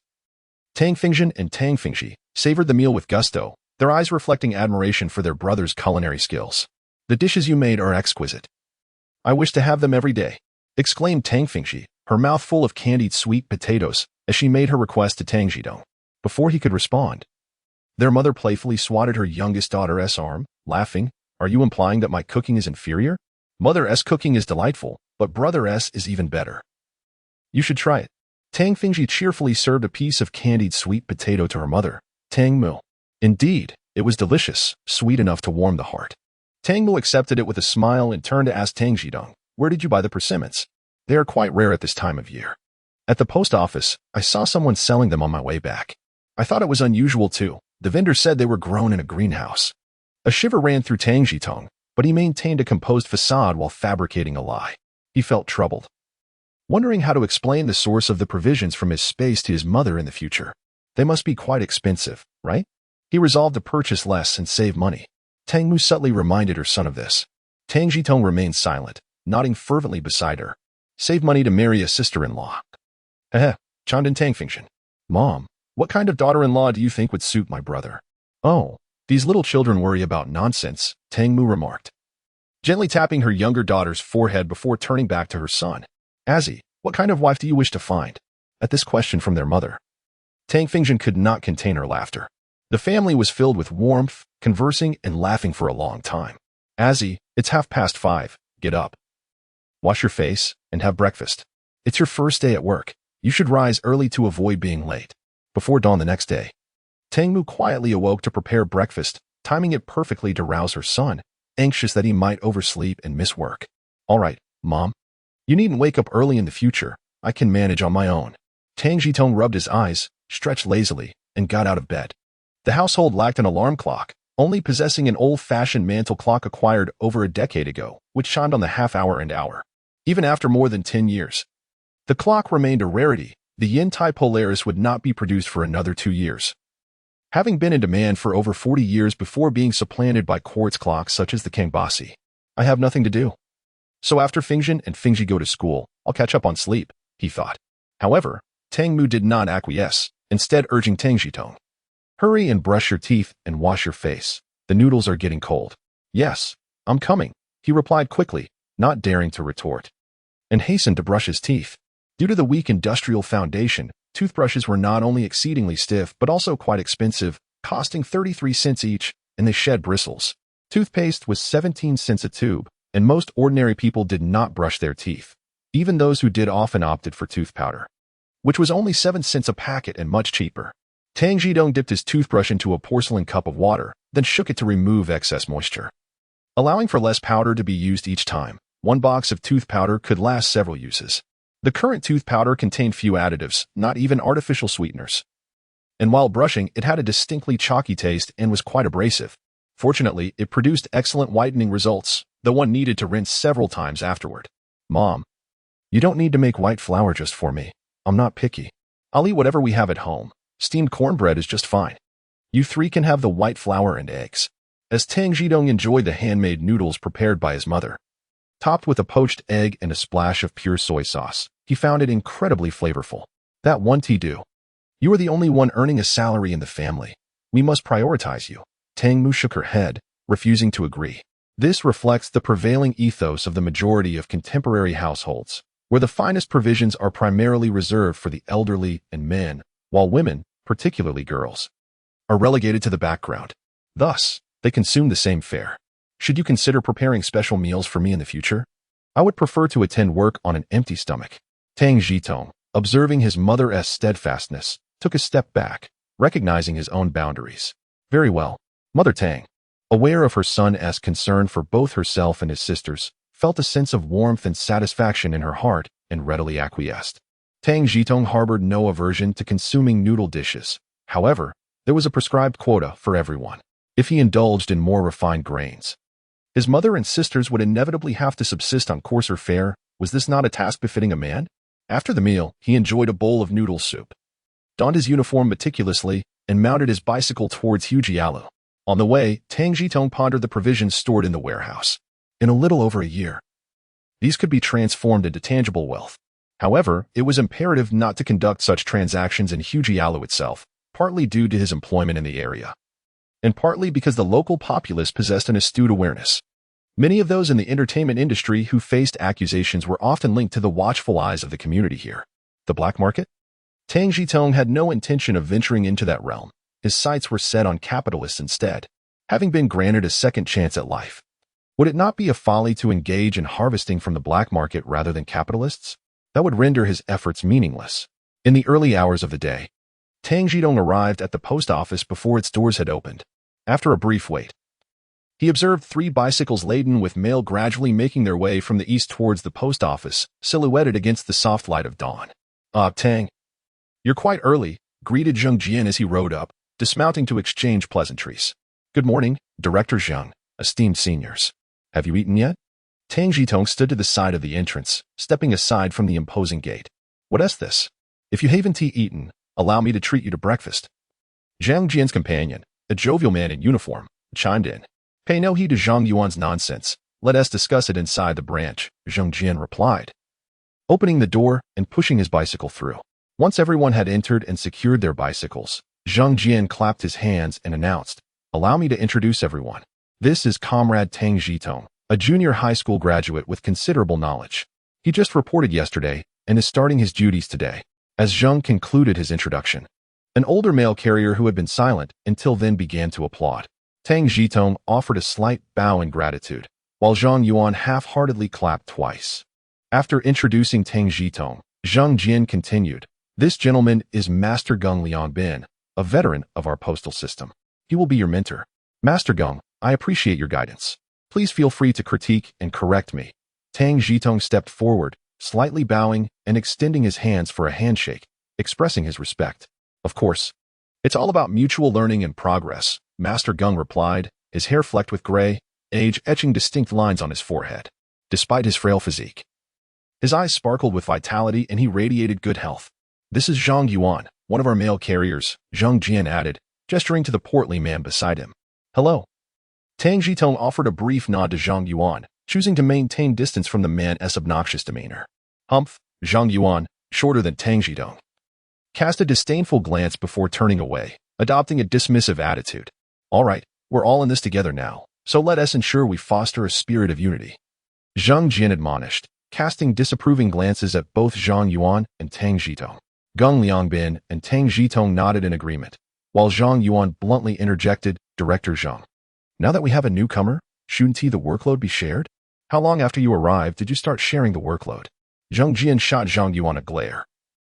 Tang Fingzhen and Tang Fingxi, savored the meal with gusto, their eyes reflecting admiration for their brother's culinary skills. "The dishes you made are exquisite. I wish to have them every day," exclaimed Tang Fingxi, her mouth full of candied sweet potatoes, as she made her request to Tang Zhitong. Before he could respond, their mother playfully swatted her youngest daughter's arm, laughing. "Are you implying that my cooking is inferior? Mother's cooking is delightful, but brother's is even better. You should try it." Tang Fingxi cheerfully served a piece of candied sweet potato to her mother, Tang Mu. Indeed, it was delicious, sweet enough to warm the heart. Tang Mu accepted it with a smile and turned to ask Tang Zhitong, "Where did you buy the persimmons? They are quite rare at this time of year." "At the post office, I saw someone selling them on my way back. I thought it was unusual too. The vendor said they were grown in a greenhouse." A shiver ran through Tang Zhitong, but he maintained a composed facade while fabricating a lie. He felt troubled, wondering how to explain the source of the provisions from his space to his mother in the future. They must be quite expensive, right? He resolved to purchase less and save money. Tang Mu subtly reminded her son of this. Tang Zhitong remained silent, nodding fervently beside her. "Save money to marry a sister-in-law." Chimed in Tang Fingxin. "Mom, what kind of daughter-in-law do you think would suit my brother?" "Oh, these little children worry about nonsense," Tang Mu remarked, gently tapping her younger daughter's forehead before turning back to her son. "Azzy, what kind of wife do you wish to find?" At this question from their mother, Tang Fingxin could not contain her laughter. The family was filled with warmth, conversing and laughing for a long time. "Azzy, it's 5:30. Get up, wash your face, and have breakfast. It's your first day at work. You should rise early to avoid being late." Before dawn the next day, Tang Mu quietly awoke to prepare breakfast, timing it perfectly to rouse her son, anxious that he might oversleep and miss work. "All right, Mom. You needn't wake up early in the future. I can manage on my own." Tang Zhitong rubbed his eyes, stretched lazily, and got out of bed. The household lacked an alarm clock, only possessing an old-fashioned mantel clock acquired over a decade ago, which chimed on the half-hour and hour. Even after more than 10 years, the clock remained a rarity. The Yintai Polaris would not be produced for another 2 years, having been in demand for over 40 years before being supplanted by quartz clocks such as the Kangbasi. "I have nothing to do, so after Fingzhen and Fingxi go to school, I'll catch up on sleep," he thought. However, Tang Mu did not acquiesce, instead urging Tang Zhitong, "Hurry and brush your teeth and wash your face. The noodles are getting cold." "Yes, I'm coming," he replied quickly, not daring to retort, and hastened to brush his teeth. Due to the weak industrial foundation, toothbrushes were not only exceedingly stiff but also quite expensive, costing 33 cents each, and they shed bristles. Toothpaste was 17 cents a tube, and most ordinary people did not brush their teeth. Even those who did often opted for tooth powder, which was only 7 cents a packet and much cheaper. Tang Zhitong dipped his toothbrush into a porcelain cup of water, then shook it to remove excess moisture. Allowing for less powder to be used each time, one box of tooth powder could last several uses. The current tooth powder contained few additives, not even artificial sweeteners. And while brushing, it had a distinctly chalky taste and was quite abrasive. Fortunately, it produced excellent whitening results, though one needed to rinse several times afterward. "Mom, you don't need to make white flour just for me. I'm not picky. I'll eat whatever we have at home. Steamed cornbread is just fine. You 3 can have the white flour and eggs." As Tang Zhitong enjoyed the handmade noodles prepared by his mother, topped with a poached egg and a splash of pure soy sauce, he found it incredibly flavorful. "That won't do. You are the only one earning a salary in the family. We must prioritize you." Tang Mu shook her head, refusing to agree. This reflects the prevailing ethos of the majority of contemporary households, where the finest provisions are primarily reserved for the elderly and men, while women, particularly girls, are relegated to the background. Thus, they consume the same fare. Should you consider preparing special meals for me in the future? I would prefer to attend work on an empty stomach. Tang Zhitong, observing his mother's steadfastness, took a step back, recognizing his own boundaries. Very well, Mother Tang, aware of her son's concern for both herself and his sisters, felt a sense of warmth and satisfaction in her heart and readily acquiesced. Tang Zhitong harbored no aversion to consuming noodle dishes. However, there was a prescribed quota for everyone. If he indulged in more refined grains, his mother and sisters would inevitably have to subsist on coarser fare. Was this not a task befitting a man? After the meal, he enjoyed a bowl of noodle soup, donned his uniform meticulously, and mounted his bicycle towards Hujialu. On the way, Tang Zhitong pondered the provisions stored in the warehouse. In a little over a year, these could be transformed into tangible wealth. However, it was imperative not to conduct such transactions in Hujialu itself, partly due to his employment in the area, and partly because the local populace possessed an astute awareness. Many of those in the entertainment industry who faced accusations were often linked to the watchful eyes of the community here. The black market? Tang Zhitong had no intention of venturing into that realm. His sights were set on capitalists instead, having been granted a second chance at life. Would it not be a folly to engage in harvesting from the black market rather than capitalists? That would render his efforts meaningless. In the early hours of the day, Tang Zhitong arrived at the post office before its doors had opened. After a brief wait, he observed 3 bicycles laden with mail gradually making their way from the east towards the post office, silhouetted against the soft light of dawn. Tang, you're quite early, greeted Zheng Jian as he rode up, dismounting to exchange pleasantries. Good morning, Director Zheng, esteemed seniors. Have you eaten yet? Tang Zhitong stood to the side of the entrance, stepping aside from the imposing gate. What is this? If you haven't eaten, allow me to treat you to breakfast. Zhang Jian's companion, a jovial man in uniform, chimed in. Pay no heed to Zhang Yuan's nonsense. Let us discuss it inside the branch, Zheng Jian replied, opening the door and pushing his bicycle through. Once everyone had entered and secured their bicycles, Zheng Jian clapped his hands and announced, allow me to introduce everyone. This is Comrade Tang Zhitong, a junior high school graduate with considerable knowledge. He just reported yesterday and is starting his duties today. As Zheng concluded his introduction, an older mail carrier who had been silent until then began to applaud. Tang Zhitong offered a slight bow in gratitude, while Zhang Yuan half-heartedly clapped twice. After introducing Tang Zhitong, Zheng Jian continued, this gentleman is Master Gung Liangbin, a veteran of our postal system. He will be your mentor. Master Gung, I appreciate your guidance. Please feel free to critique and correct me. Tang Zhitong stepped forward, slightly bowing and extending his hands for a handshake, expressing his respect. Of course, it's all about mutual learning and progress, Master Gung replied, his hair flecked with gray, age etching distinct lines on his forehead. Despite his frail physique, his eyes sparkled with vitality and he radiated good health. This is Zhang Yuan, one of our mail carriers, Zheng Jian added, gesturing to the portly man beside him. Hello. Tang Zhitong offered a brief nod to Zhang Yuan, choosing to maintain distance from the man's obnoxious demeanor. Humph, Zhang Yuan, shorter than Tang Zhitong, cast a disdainful glance before turning away, adopting a dismissive attitude. All right, we're all in this together now, so let us ensure we foster a spirit of unity. Zheng Jian admonished, casting disapproving glances at both Zhang Yuan and Tang Zhitong. Gung Liangbin and Tang Zhitong nodded in agreement, while Zhang Yuan bluntly interjected, Director Zheng. Now that we have a newcomer, shouldn't the workload be shared? How long after you arrived did you start sharing the workload? Zheng Jian shot Zhang Yuan a glare,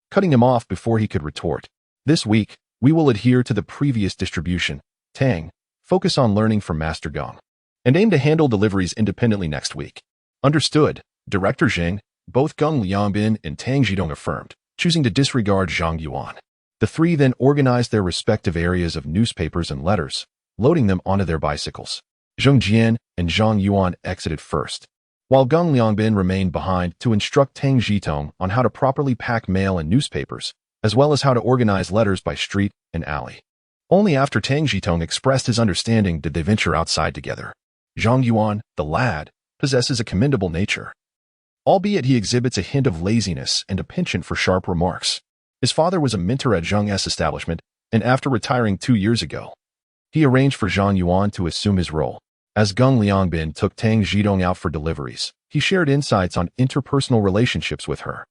cutting him off before he could retort. This week, we will adhere to the previous distribution. Tang, focus on learning from Master Gung, and aim to handle deliveries independently next week. Understood, Director Zheng, both Gung Liangbin and Tang Zhitong affirmed, choosing to disregard Zhang Yuan. The three then organized their respective areas of newspapers and letters, loading them onto their bicycles. Zheng Jian and Zhang Yuan exited first, while Gung Liangbin remained behind to instruct Tang Zhitong on how to properly pack mail and newspapers, as well as how to organize letters by street and alley. Only after Tang Zhitong expressed his understanding did they venture outside together. Zhang Yuan, the lad, possesses a commendable nature, albeit he exhibits a hint of laziness and a penchant for sharp remarks. His father was a mentor at Zheng's establishment, and after retiring 2 years ago, He arranged for Zhang Yuan to assume his role. As Gung Liangbin took Tang Zhitong out for deliveries, he shared insights on interpersonal relationships with her.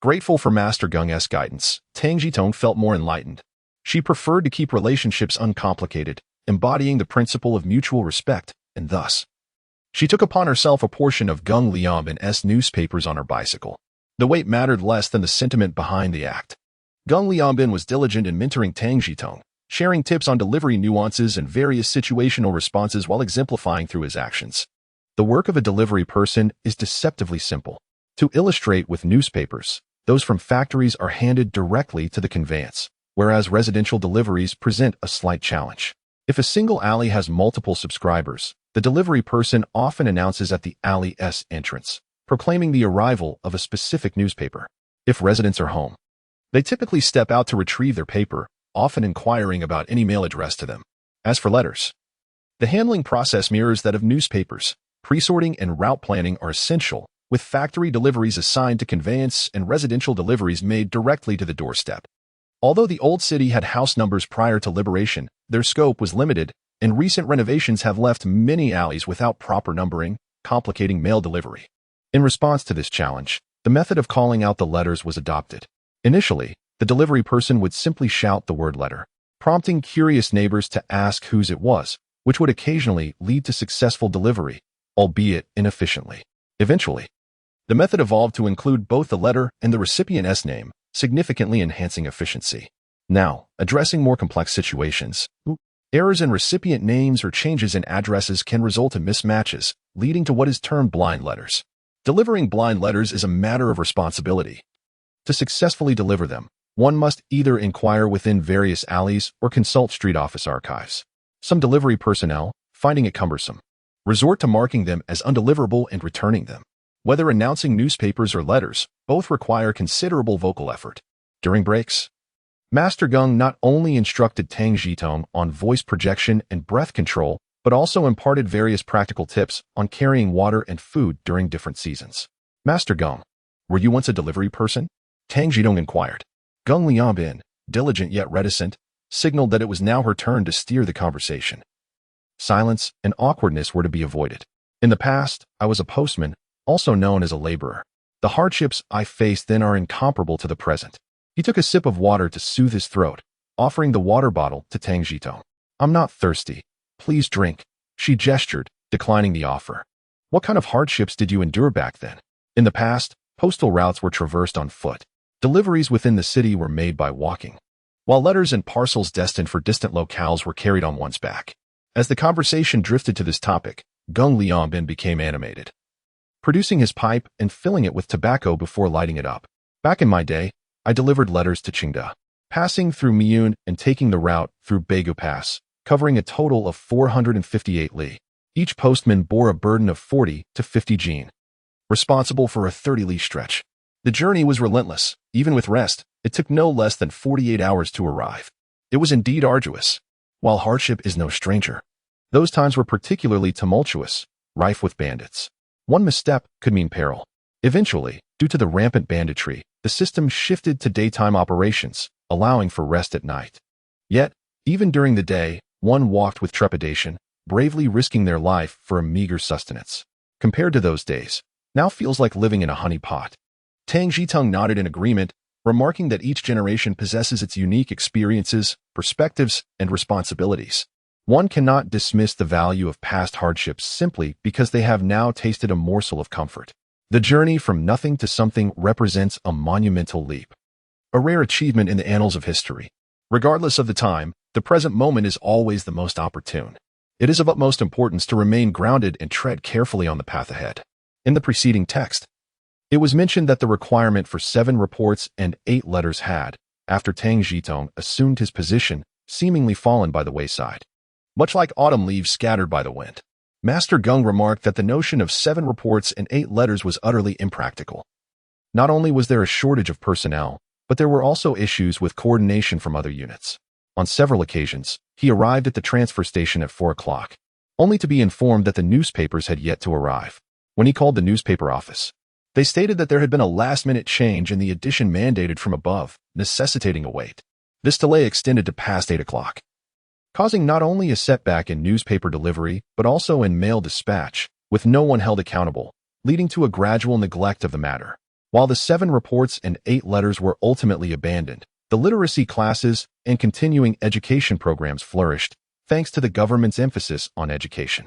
Grateful for Master Gung's guidance, Tang Zhitong felt more enlightened. She preferred to keep relationships uncomplicated, embodying the principle of mutual respect, and thus, she took upon herself a portion of Gung Liangbin's newspapers on her bicycle. The weight mattered less than the sentiment behind the act. Gung Liangbin was diligent in mentoring Tang Zhitong, sharing tips on delivery nuances and various situational responses while exemplifying through his actions. The work of a delivery person is deceptively simple. To illustrate with newspapers, those from factories are handed directly to the conveyance, whereas residential deliveries present a slight challenge. If a single alley has multiple subscribers, the delivery person often announces at the alley's entrance, proclaiming the arrival of a specific newspaper. If residents are home, they typically step out to retrieve their paper, often inquiring about any mail addressed to them. As for letters, the handling process mirrors that of newspapers. Pre-sorting and route planning are essential, with factory deliveries assigned to conveyance and residential deliveries made directly to the doorstep. Although the old city had house numbers prior to liberation, their scope was limited, and recent renovations have left many alleys without proper numbering, complicating mail delivery. In response to this challenge, the method of calling out the letters was adopted. Initially, the delivery person would simply shout the word letter, prompting curious neighbors to ask whose it was, which would occasionally lead to successful delivery, albeit inefficiently. Eventually, the method evolved to include both the letter and the recipient's name, significantly enhancing efficiency. Now, addressing more complex situations, errors in recipient names or changes in addresses can result in mismatches, leading to what is termed blind letters. Delivering blind letters is a matter of responsibility. To successfully deliver them, one must either inquire within various alleys or consult street office archives. Some delivery personnel, finding it cumbersome, resort to marking them as undeliverable and returning them. Whether announcing newspapers or letters, both require considerable vocal effort. During breaks, Master Gung not only instructed Tang Zhitong on voice projection and breath control, but also imparted various practical tips on carrying water and food during different seasons. Master Gung, were you once a delivery person? Tang Zhitong inquired. Gung Liangbin, diligent yet reticent, signaled that it was now her turn to steer the conversation. Silence and awkwardness were to be avoided. In the past, I was a postman, also known as a laborer. The hardships I faced then are incomparable to the present. He took a sip of water to soothe his throat, offering the water bottle to Tang Zhitong. I'm not thirsty. Please drink. She gestured, declining the offer. What kind of hardships did you endure back then? In the past, postal routes were traversed on foot. Deliveries within the city were made by walking, while letters and parcels destined for distant locales were carried on one's back. As the conversation drifted to this topic, Gung Liangbin became animated, producing his pipe and filling it with tobacco before lighting it up. Back in my day, I delivered letters to Qingda, passing through Miyun and taking the route through Beigu Pass, covering a total of 458 li. Each postman bore a burden of 40 to 50 jin, responsible for a 30 li stretch. The journey was relentless. Even with rest, it took no less than 48 hours to arrive. It was indeed arduous. While hardship is no stranger, those times were particularly tumultuous, rife with bandits. One misstep could mean peril. Eventually, due to the rampant banditry, the system shifted to daytime operations, allowing for rest at night. Yet, even during the day, one walked with trepidation, bravely risking their life for a meager sustenance. Compared to those days, now feels like living in a honey pot. Tang Zhitong nodded in agreement, remarking that each generation possesses its unique experiences, perspectives, and responsibilities. One cannot dismiss the value of past hardships simply because they have now tasted a morsel of comfort. The journey from nothing to something represents a monumental leap, a rare achievement in the annals of history. Regardless of the time, the present moment is always the most opportune. It is of utmost importance to remain grounded and tread carefully on the path ahead. In the preceding text, it was mentioned that the requirement for 7 reports and 8 letters had, after Tang Zhitong assumed his position, seemingly fallen by the wayside. Much like autumn leaves scattered by the wind, Master Gung remarked that the notion of 7 reports and 8 letters was utterly impractical. Not only was there a shortage of personnel, but there were also issues with coordination from other units. On several occasions, he arrived at the transfer station at 4 o'clock, only to be informed that the newspapers had yet to arrive. When he called the newspaper office, they stated that there had been a last-minute change in the edition mandated from above, necessitating a wait. This delay extended to past 8 o'clock. causing not only a setback in newspaper delivery but also in mail dispatch, with no one held accountable, leading to a gradual neglect of the matter. While the 7 reports and 8 letters were ultimately abandoned, the literacy classes and continuing education programs flourished, thanks to the government's emphasis on education.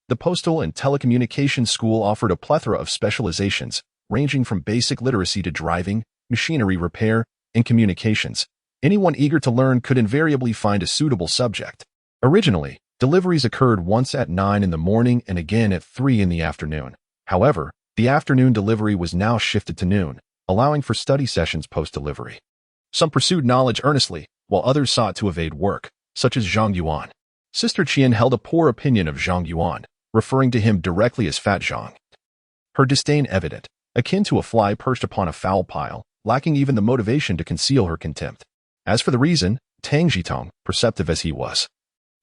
The Postal and Telecommunications School offered a plethora of specializations, ranging from basic literacy to driving, machinery repair, and communications. Anyone eager to learn could invariably find a suitable subject. Originally, deliveries occurred once at 9 in the morning and again at 3 in the afternoon. However, the afternoon delivery was now shifted to noon, allowing for study sessions post-delivery. Some pursued knowledge earnestly, while others sought to evade work, such as Zhang Yuan. Sister Qian held a poor opinion of Zhang Yuan, referring to him directly as Fat Zhang. Her disdain evident, akin to a fly perched upon a foul pile, lacking even the motivation to conceal her contempt. As for the reason, Tang Zhitong, perceptive as he was,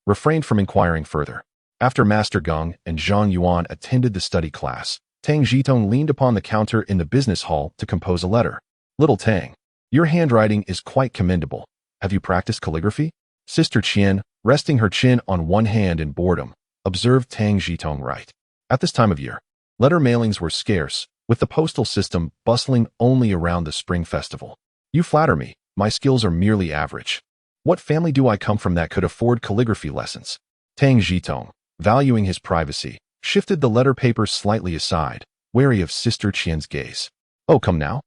refrained from inquiring further. After Master Geng and Zhang Yuan attended the study class, Tang Zhitong leaned upon the counter in the business hall to compose a letter. "Little Tang, your handwriting is quite commendable. Have you practiced calligraphy?" Sister Qian, resting her chin on one hand in boredom, observed Tang Zhitong write. At this time of year, letter mailings were scarce, with the postal system bustling only around the Spring Festival. "You flatter me. My skills are merely average. What family do I come from that could afford calligraphy lessons?" Tang Zhitong, valuing his privacy, shifted the letter paper slightly aside, wary of Sister Qian's gaze. "Oh, come now.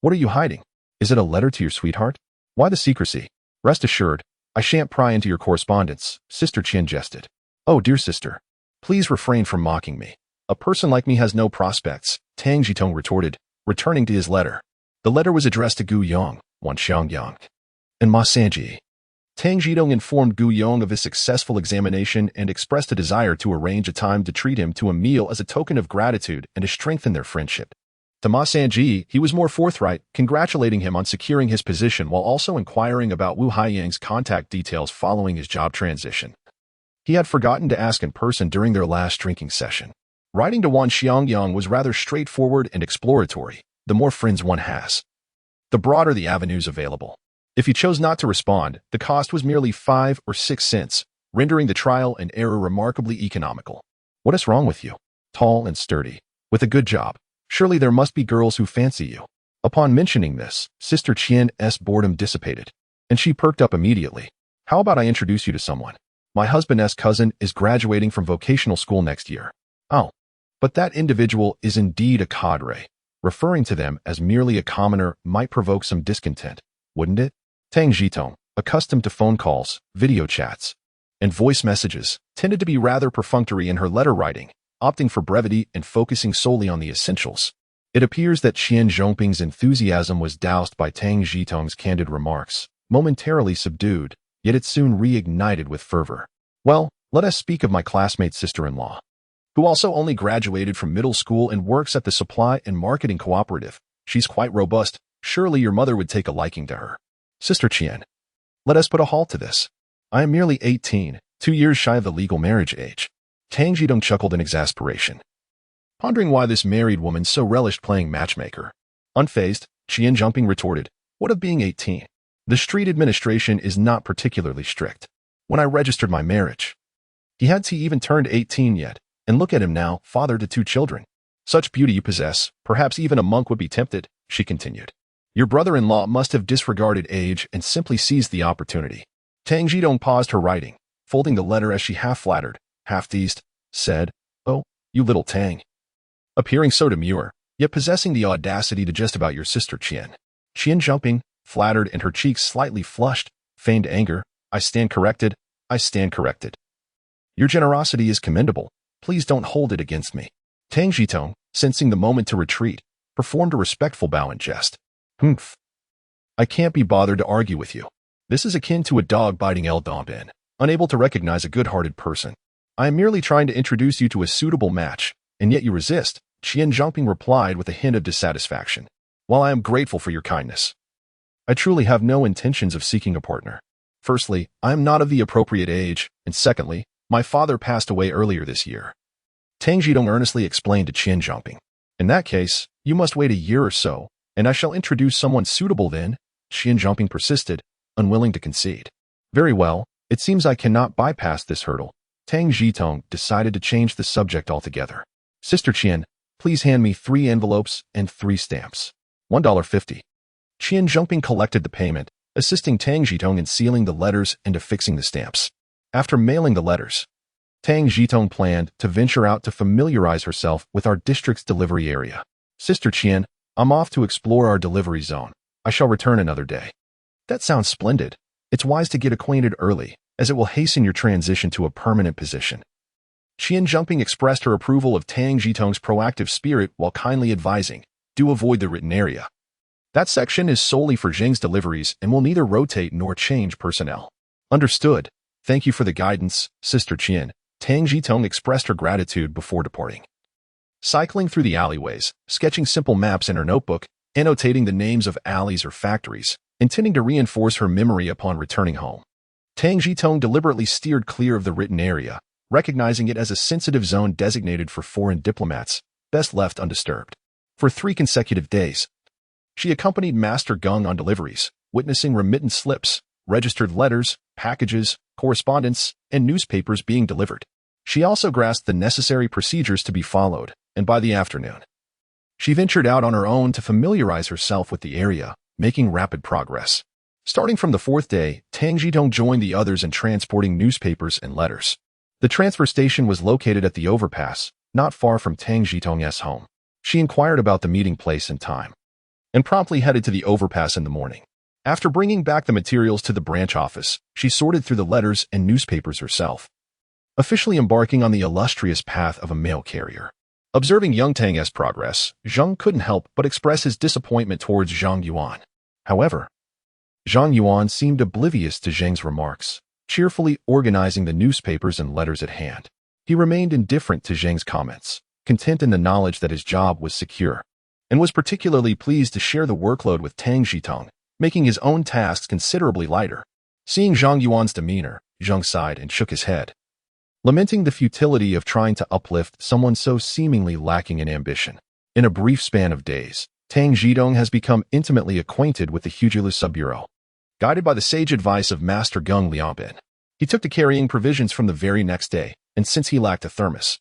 What are you hiding? Is it a letter to your sweetheart? Why the secrecy? Rest assured, I shan't pry into your correspondence," Sister Qian jested. "Oh, dear sister, please refrain from mocking me. A person like me has no prospects," Tang Zhitong retorted, returning to his letter. The letter was addressed to Gu Yong, Xiangyang, and Ma Sanji. Tang Zhitong informed Gu Yong of his successful examination and expressed a desire to arrange a time to treat him to a meal as a token of gratitude and to strengthen their friendship. To Ma Sanji, he was more forthright, congratulating him on securing his position while also inquiring about Wu Haiyang's contact details following his job transition. He had forgotten to ask in person during their last drinking session. Writing to Xiangyang was rather straightforward and exploratory. The more friends one has, the broader the avenues available. If he chose not to respond, the cost was merely 5 or 6 cents, rendering the trial and error remarkably economical. "What is wrong with you? Tall and sturdy, with a good job. Surely there must be girls who fancy you." Upon mentioning this, Sister Qian's boredom dissipated, and she perked up immediately. "How about I introduce you to someone? My husband's cousin is graduating from vocational school next year." "Oh, but that individual is indeed a cadre. Referring to them as merely a commoner might provoke some discontent, wouldn't it?" Tang Zhitong, accustomed to phone calls, video chats, and voice messages, tended to be rather perfunctory in her letter writing, opting for brevity and focusing solely on the essentials. It appears that Qian Zhongping's enthusiasm was doused by Tang Zhitong's candid remarks, momentarily subdued, yet it soon reignited with fervor. "Well, let us speak of my classmate sister-in-law, who also only graduated from middle school and works at the Supply and Marketing Cooperative. She's quite robust. Surely your mother would take a liking to her." "Sister Qian, let us put a halt to this. I am merely 18, 2 years shy of the legal marriage age." Tang Zhitong chuckled in exasperation, pondering why this married woman so relished playing matchmaker. Unfazed, Qian Zhongping retorted, "What of being 18? The street administration is not particularly strict. When I registered my marriage, he hadn't even turned 18 yet, and look at him now, father to 2 children. Such beauty you possess, perhaps even a monk would be tempted," she continued. "Your brother-in-law must have disregarded age and simply seized the opportunity." Tang Zhitong paused her writing, folding the letter as she half-flattered, half-teased, said, "Oh, you little Tang. Appearing so demure, yet possessing the audacity to jest about your sister Qian." Qian Zhongping, flattered and her cheeks slightly flushed, feigned anger. I stand corrected. Your generosity is commendable. Please don't hold it against me." Tang Zhitong, sensing the moment to retreat, performed a respectful bow and jest. "Humph. I can't be bothered to argue with you. This is akin to a dog biting El Dombin, unable to recognize a good-hearted person. I am merely trying to introduce you to a suitable match, and yet you resist," Qian Zhongping replied with a hint of dissatisfaction. "While I am grateful for your kindness, I truly have no intentions of seeking a partner. Firstly, I am not of the appropriate age, and secondly, my father passed away earlier this year." Tang Zhitong earnestly explained to Qian Zhongping. "In that case, you must wait a year or so, and I shall introduce someone suitable then," Qian Zhongping persisted, unwilling to concede. "Very well, It seems I cannot bypass this hurdle. Tang Zhitong decided to change the subject altogether. Sister Qian, please hand me 3 envelopes and 3 stamps. $1.50. Qian Zhongping collected the payment, assisting Tang Zhitong in sealing the letters and affixing the stamps. After mailing the letters, Tang Zhitong planned to venture out to familiarize herself with our district's delivery area. Sister Qian, I'm off to explore our delivery zone. I shall return another day. That sounds splendid. It's wise to get acquainted early, as it will hasten your transition to a permanent position. Qian Zhongping expressed her approval of Tang Zhitong's proactive spirit while kindly advising, do avoid the written area. That section is solely for Zheng's deliveries and will neither rotate nor change personnel. Understood. Thank you for the guidance, Sister Qian. Tang Zhitong expressed her gratitude before departing. Cycling through the alleyways, sketching simple maps in her notebook, annotating the names of alleys or factories, intending to reinforce her memory upon returning home. Tang Zhitong deliberately steered clear of the written area, recognizing it as a sensitive zone designated for foreign diplomats, best left undisturbed. For 3 consecutive days, she accompanied Master Gung on deliveries, witnessing remittance slips, registered letters, packages, correspondence, and newspapers being delivered. She also grasped the necessary procedures to be followed, and by the afternoon, she ventured out on her own to familiarize herself with the area, making rapid progress. Starting from the 4th day, Tang Zhitong joined the others in transporting newspapers and letters. The transfer station was located at the overpass, not far from Tang Zhitong's home. She inquired about the meeting place and time, and promptly headed to the overpass in the morning. After bringing back the materials to the branch office, she sorted through the letters and newspapers herself, officially embarking on the illustrious path of a mail carrier. Observing young Tang's progress, Zheng couldn't help but express his disappointment towards Zhang Yuan. However, Zhang Yuan seemed oblivious to Zheng's remarks, cheerfully organizing the newspapers and letters at hand. He remained indifferent to Zheng's comments, content in the knowledge that his job was secure, and was particularly pleased to share the workload with Tang Zhitong, making his own tasks considerably lighter. Seeing Zhang Yuan's demeanor, Zheng sighed and shook his head, lamenting the futility of trying to uplift someone so seemingly lacking in ambition. In a brief span of days, Tang Zhitong has become intimately acquainted with the Hujilu Sub-Bureau. Guided by the sage advice of Master Gung Liangbin, he took to carrying provisions from the very next day, and since he lacked a thermos,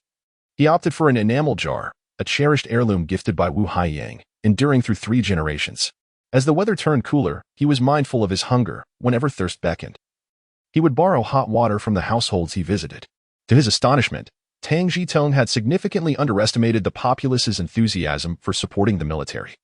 he opted for an enamel jar, a cherished heirloom gifted by Wu Haiyang, enduring through 3 generations. As the weather turned cooler, he was mindful of his hunger whenever thirst beckoned. He would borrow hot water from the households he visited. To his astonishment, Tang Zhitong had significantly underestimated the populace's enthusiasm for supporting the military.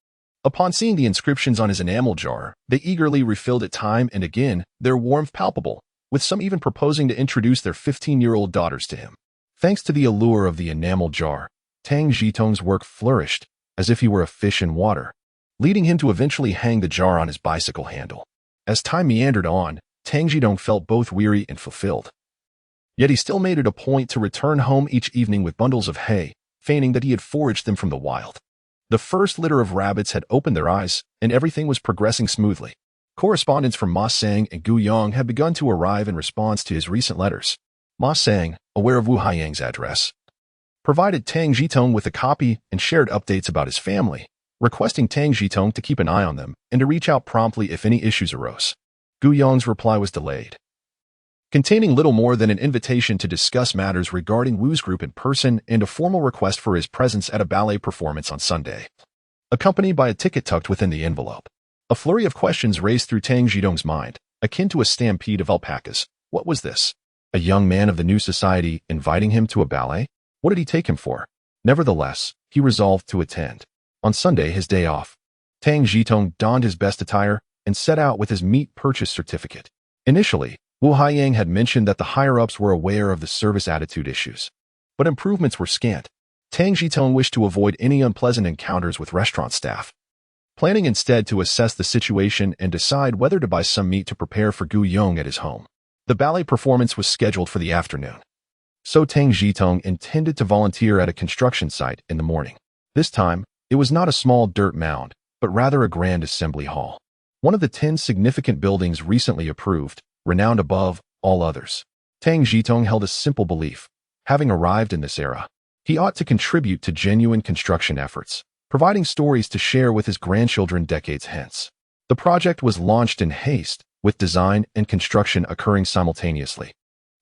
Upon seeing the inscriptions on his enamel jar, they eagerly refilled it time and again, their warmth palpable, with some even proposing to introduce their 15-year-old daughters to him. Thanks to the allure of the enamel jar, Tang Zhitong's work flourished as if he were a fish in water, leading him to eventually hang the jar on his bicycle handle. As time meandered on, Tang Zhitong felt both weary and fulfilled. Yet he still made it a point to return home each evening with bundles of hay, feigning that he had foraged them from the wild. The first litter of rabbits had opened their eyes, and everything was progressing smoothly. Correspondence from Ma Sang and Gu Yong had begun to arrive in response to his recent letters. Ma Sang, aware of Wu Haiyang's address, provided Tang Zhitong with a copy and shared updates about his family, requesting Tang Zhitong to keep an eye on them and to reach out promptly if any issues arose. Gu Yong's reply was delayed, containing little more than an invitation to discuss matters regarding Wu's group in person and a formal request for his presence at a ballet performance on Sunday, accompanied by a ticket tucked within the envelope. A flurry of questions raced through Tang Zhitong's mind, akin to a stampede of alpacas. What was this? A young man of the new society inviting him to a ballet? What did he take him for? Nevertheless, he resolved to attend. On Sunday, his day off, Tang Zhitong donned his best attire and set out with his meat purchase certificate. Initially, Wu Haiyang had mentioned that the higher-ups were aware of the service attitude issues, but improvements were scant. Tang Zhitong wished to avoid any unpleasant encounters with restaurant staff, planning instead to assess the situation and decide whether to buy some meat to prepare for Gu Yong at his home. The ballet performance was scheduled for the afternoon, so Tang Zhitong intended to volunteer at a construction site in the morning. This time, it was not a small dirt mound, but rather a grand assembly hall, one of the 10 significant buildings recently approved, renowned above all others. Tang Zhitong held a simple belief. Having arrived in this era, he ought to contribute to genuine construction efforts, providing stories to share with his grandchildren decades hence. The project was launched in haste, with design and construction occurring simultaneously,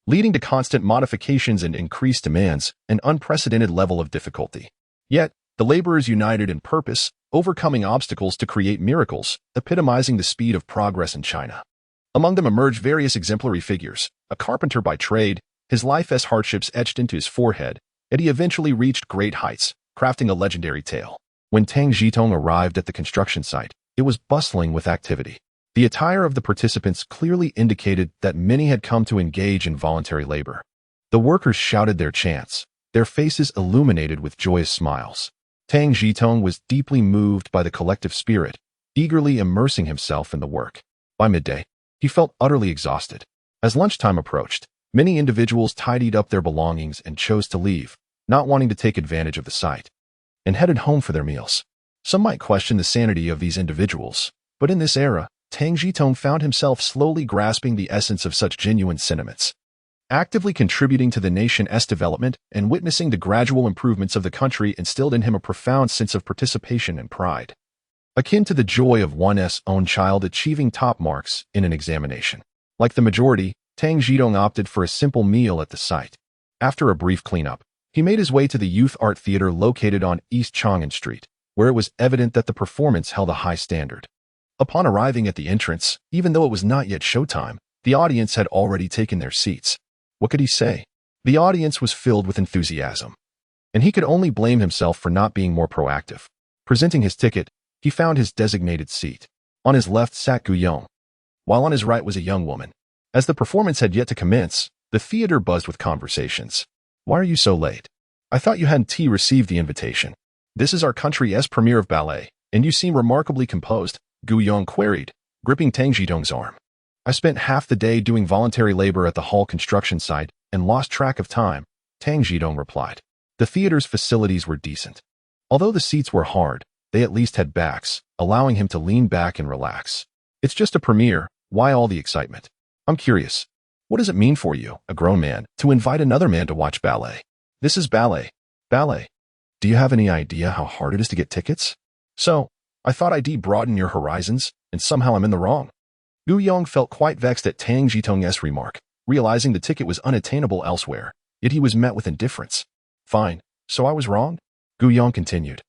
leading to constant modifications and increased demands, an unprecedented level of difficulty. Yet, the laborers united in purpose, overcoming obstacles to create miracles, epitomizing the speed of progress in China. Among them emerged various exemplary figures: a carpenter by trade, his life as hardships etched into his forehead, and he eventually reached great heights, crafting a legendary tale. When Tang Zhitong arrived at the construction site, it was bustling with activity. The attire of the participants clearly indicated that many had come to engage in voluntary labor. The workers shouted their chants, their faces illuminated with joyous smiles. Tang Zhitong was deeply moved by the collective spirit, eagerly immersing himself in the work. By midday, he felt utterly exhausted. As lunchtime approached, many individuals tidied up their belongings and chose to leave, not wanting to take advantage of the site, and headed home for their meals. Some might question the sanity of these individuals, but in this era, Tang Zhitong found himself slowly grasping the essence of such genuine sentiments, actively contributing to the nation's development and witnessing the gradual improvements of the country instilled in him a profound sense of participation and pride, akin to the joy of one's own child achieving top marks in an examination. Like the majority, Tang Zhitong opted for a simple meal at the site. After a brief cleanup, he made his way to the Youth Art Theater located on East Chang'an Street, where it was evident that the performance held a high standard. Upon arriving at the entrance, even though it was not yet showtime, the audience had already taken their seats. What could he say? The audience was filled with enthusiasm, and he could only blame himself for not being more proactive. Presenting his ticket, he found his designated seat. On his left sat Gu Yong, while on his right was a young woman. As the performance had yet to commence, the theater buzzed with conversations. "Why are you so late? I thought you hadn't received the invitation. This is our country's premiere of ballet, and you seem remarkably composed," Gu Yong queried, gripping Tang Zhitong's arm. "I spent half the day doing voluntary labor at the hall construction site and lost track of time," Tang Zhitong replied. The theater's facilities were decent. Although the seats were hard, they at least had backs, allowing him to lean back and relax. "It's just a premiere, why all the excitement? I'm curious. What does it mean for you, a grown man, to invite another man to watch ballet? This is ballet. Ballet. Do you have any idea how hard it is to get tickets? So, I thought I'd broaden your horizons, and somehow I'm in the wrong." Gu Yong felt quite vexed at Tang Zhitong's remark, realizing the ticket was unattainable elsewhere, yet he was met with indifference. "Fine, so I was wrong?" Gu Yong continued.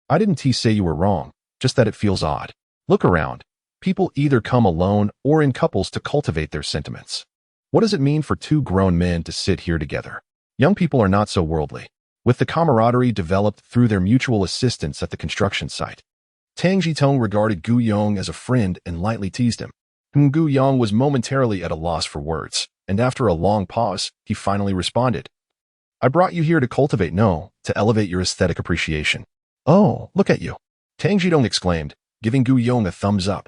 "I didn't say you were wrong, just that it feels odd. Look around. People either come alone or in couples to cultivate their sentiments. What does it mean for two grown men to sit here together? Young people are not so worldly, with the camaraderie developed through their mutual assistance at the construction site." Tang Zhitong regarded Gu Yong as a friend and lightly teased him. Gu Yong was momentarily at a loss for words, and after a long pause, he finally responded. "I brought you here to cultivate, no, to elevate your aesthetic appreciation." "Oh, look at you," Tang Zhitong exclaimed, giving Gu Yong a thumbs up,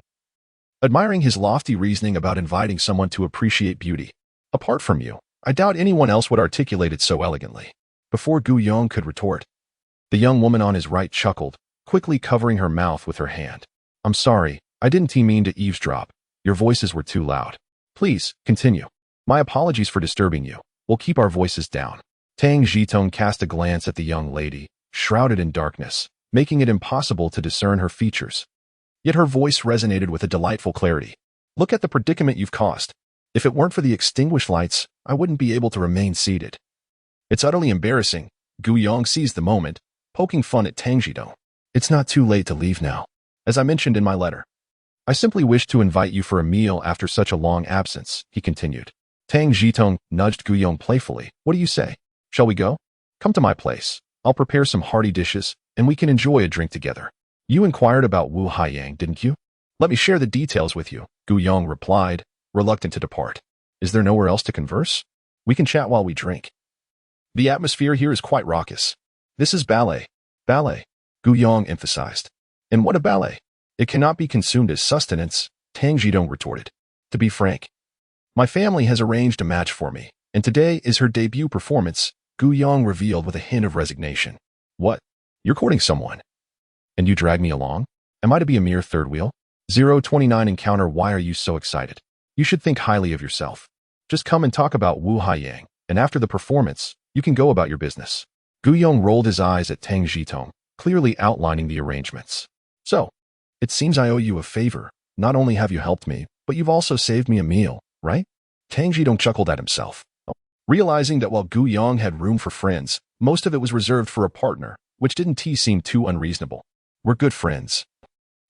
admiring his lofty reasoning about inviting someone to appreciate beauty. "Apart from you, I doubt anyone else would articulate it so elegantly." Before Gu Yong could retort, the young woman on his right chuckled, quickly covering her mouth with her hand. "I'm sorry, I didn't mean to eavesdrop. Your voices were too loud. Please, continue. My apologies for disturbing you. We'll keep our voices down." Tang Zhitong cast a glance at the young lady, shrouded in darkness, making it impossible to discern her features. Yet her voice resonated with a delightful clarity. "Look at the predicament you've caused. If it weren't for the extinguished lights, I wouldn't be able to remain seated." "It's utterly embarrassing." Gu Yong seized the moment, poking fun at Tang Zhitong. "It's not too late to leave now. As I mentioned in my letter, I simply wish to invite you for a meal after such a long absence," he continued. Tang Zhitong nudged Gu Yong playfully. "What do you say? Shall we go? Come to my place. I'll prepare some hearty dishes, and we can enjoy a drink together. You inquired about Wu Haiyang, didn't you? Let me share the details with you," Gu Yong replied, reluctant to depart. "Is there nowhere else to converse? We can chat while we drink. The atmosphere here is quite raucous. This is ballet." "Ballet," Gu Yong emphasized. "And what a ballet! It cannot be consumed as sustenance," Tang Zhitong retorted. "To be frank, my family has arranged a match for me, and today is her debut performance," Gu Yong revealed with a hint of resignation. "What? You're courting someone? And you drag me along? Am I to be a mere third wheel? 029 encounter. Why are you so excited? You should think highly of yourself. Just come and talk about Wu Haiyang, and after the performance, you can go about your business." Gu Yong rolled his eyes at Tang Zhitong, clearly outlining the arrangements. "So, it seems I owe you a favor. Not only have you helped me, But you've also saved me a meal, right? Tang Zhitong chuckled at himself, realizing that while Gu Yong had room for friends, most of it was reserved for a partner, which didn't seem too unreasonable. We're good friends.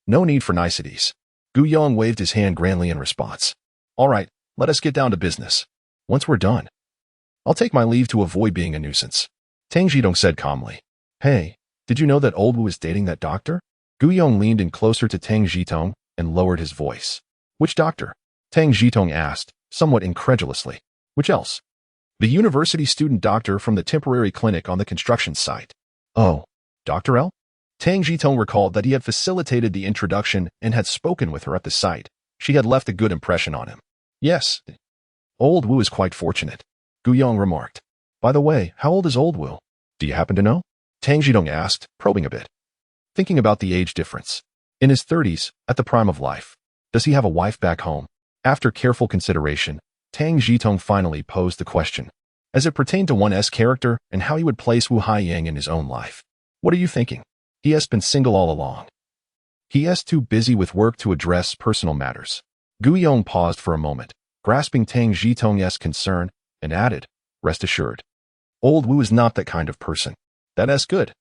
No need for niceties. Gu Yong waved his hand grandly in response. All right, let us get down to business. Once we're done, I'll take my leave to avoid being a nuisance. Tang Zhitong said calmly. Hey, did you know that old Wu is dating that doctor? Gu Yong leaned in closer to Tang Zhitong and lowered his voice. Which doctor? Tang Zhitong asked, somewhat incredulously. Which else? The university student doctor from the temporary clinic on the construction site. Oh, Dr. L? Tang Zhitong recalled that he had facilitated the introduction and had spoken with her at the site. She had left a good impression on him. Yes. Old Wu is quite fortunate, Gu Yong remarked. By the way, how old is old Wu? Do you happen to know? Tang Zhitong asked, probing a bit. Thinking about the age difference. In his 30s, at the prime of life. Does he have a wife back home? After careful consideration, Tang Zhitong finally posed the question, as it pertained to one's character and how he would place Wu Haiyang in his own life. What are you thinking? He has been single all along. He is too busy with work to address personal matters. Gu Yong paused for a moment, grasping Tang Zhitong's concern, and added, rest assured. Old Wu is not that kind of person. That is good.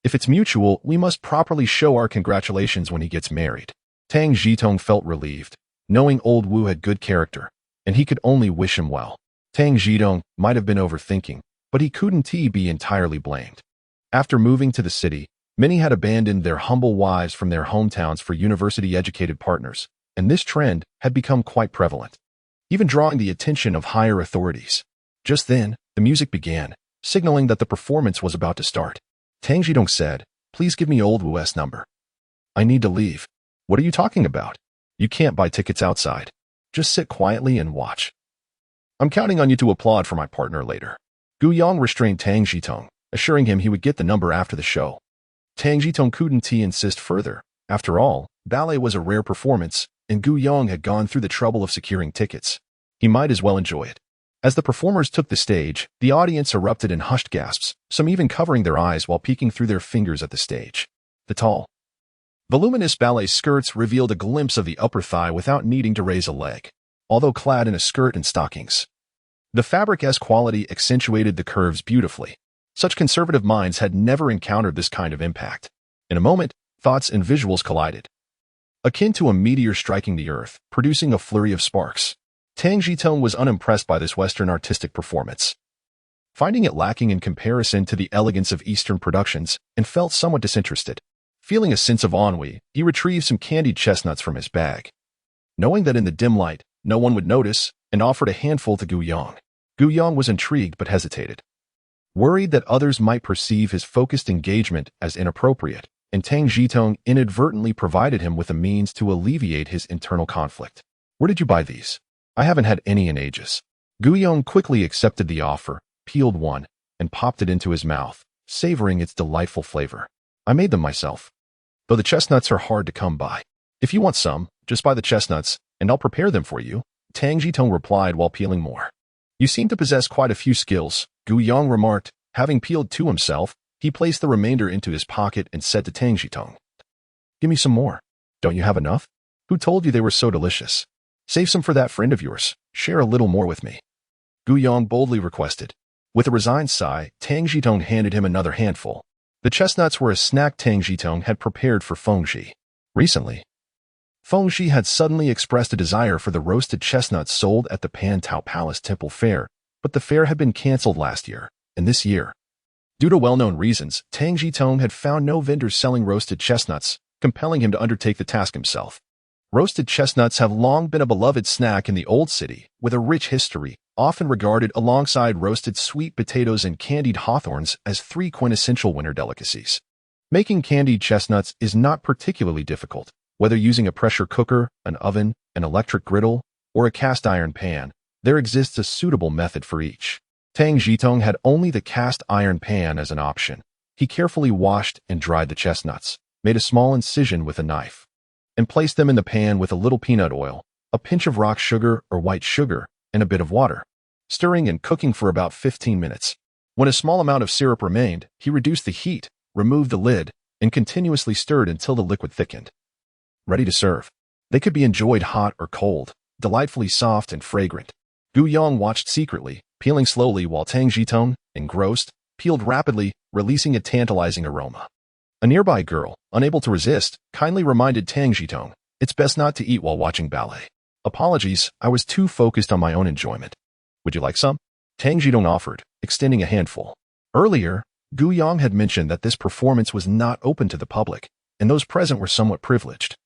If it's mutual, we must properly show our congratulations when he gets married. Tang Zhitong felt relieved, knowing old Wu had good character, and he could only wish him well. Tang Zhitong might have been overthinking, but he couldn't be entirely blamed. After moving to the city, many had abandoned their humble wives from their hometowns for university-educated partners, and this trend had become quite prevalent, even drawing the attention of higher authorities. Just then, the music began, signaling that the performance was about to start. Tang Zhitong said, please give me old Wu's number. I need to leave. What are you talking about? You can't buy tickets outside. Just sit quietly and watch. I'm counting on you to applaud for my partner later. Gu Yong restrained Tang Zhitong, assuring him he would get the number after the show. Tang Zhitong couldn't insist further. After all, ballet was a rare performance, and Gu Yong had gone through the trouble of securing tickets. He might as well enjoy it. As the performers took the stage, the audience erupted in hushed gasps, some even covering their eyes while peeking through their fingers at the stage. The tall, voluminous ballet skirts revealed a glimpse of the upper thigh without needing to raise a leg, although clad in a skirt and stockings. The fabric's quality accentuated the curves beautifully. Such conservative minds had never encountered this kind of impact. In a moment, thoughts and visuals collided, akin to a meteor striking the earth, producing a flurry of sparks. Tang Zhitong was unimpressed by this Western artistic performance, finding it lacking in comparison to the elegance of Eastern productions, and felt somewhat disinterested. Feeling a sense of ennui, he retrieved some candied chestnuts from his bag, knowing that in the dim light, no one would notice, and offered a handful to Gu Yong. Gu Yong was intrigued but hesitated, worried that others might perceive his focused engagement as inappropriate, and Tang Zhitong inadvertently provided him with a means to alleviate his internal conflict. Where did you buy these? I haven't had any in ages. Gu Yong quickly accepted the offer, peeled one, and popped it into his mouth, savoring its delightful flavor. I made them myself, though the chestnuts are hard to come by. If you want some, just buy the chestnuts, and I'll prepare them for you, Tang Zhitong replied while peeling more. You seem to possess quite a few skills, Gu Yong remarked. Having peeled two himself, he placed the remainder into his pocket and said to Tang Zhitong, give me some more. Don't you have enough? Who told you they were so delicious? Save some for that friend of yours. Share a little more with me. Gu Yong boldly requested. With a resigned sigh, Tang Zhitong handed him another handful. The chestnuts were a snack Tang Zhitong had prepared for Fengxi. Recently, Fengxi had suddenly expressed a desire for the roasted chestnuts sold at the Pan Tao Palace Temple Fair, but the fair had been cancelled last year, and this year, due to well-known reasons, Tang Zhitong had found no vendors selling roasted chestnuts, compelling him to undertake the task himself. Roasted chestnuts have long been a beloved snack in the Old City, with a rich history, often regarded alongside roasted sweet potatoes and candied hawthorns as three quintessential winter delicacies. Making candied chestnuts is not particularly difficult, whether using a pressure cooker, an oven, an electric griddle, or a cast iron pan. There exists a suitable method for each. Tang Zhitong had only the cast iron pan as an option. He carefully washed and dried the chestnuts, made a small incision with a knife, and placed them in the pan with a little peanut oil, a pinch of rock sugar or white sugar, and a bit of water, stirring and cooking for about 15 minutes. When a small amount of syrup remained, he reduced the heat, removed the lid, and continuously stirred until the liquid thickened. Ready to serve. They could be enjoyed hot or cold, delightfully soft and fragrant. Gu Yong watched secretly, peeling slowly while Tang Zhitong, engrossed, peeled rapidly, releasing a tantalizing aroma. A nearby girl, unable to resist, kindly reminded Tang Zhitong, "It's best not to eat while watching ballet." "Apologies, I was too focused on my own enjoyment." "Would you like some?" Tang Zhitong offered, extending a handful. Earlier, Gu Yong had mentioned that this performance was not open to the public, and those present were somewhat privileged.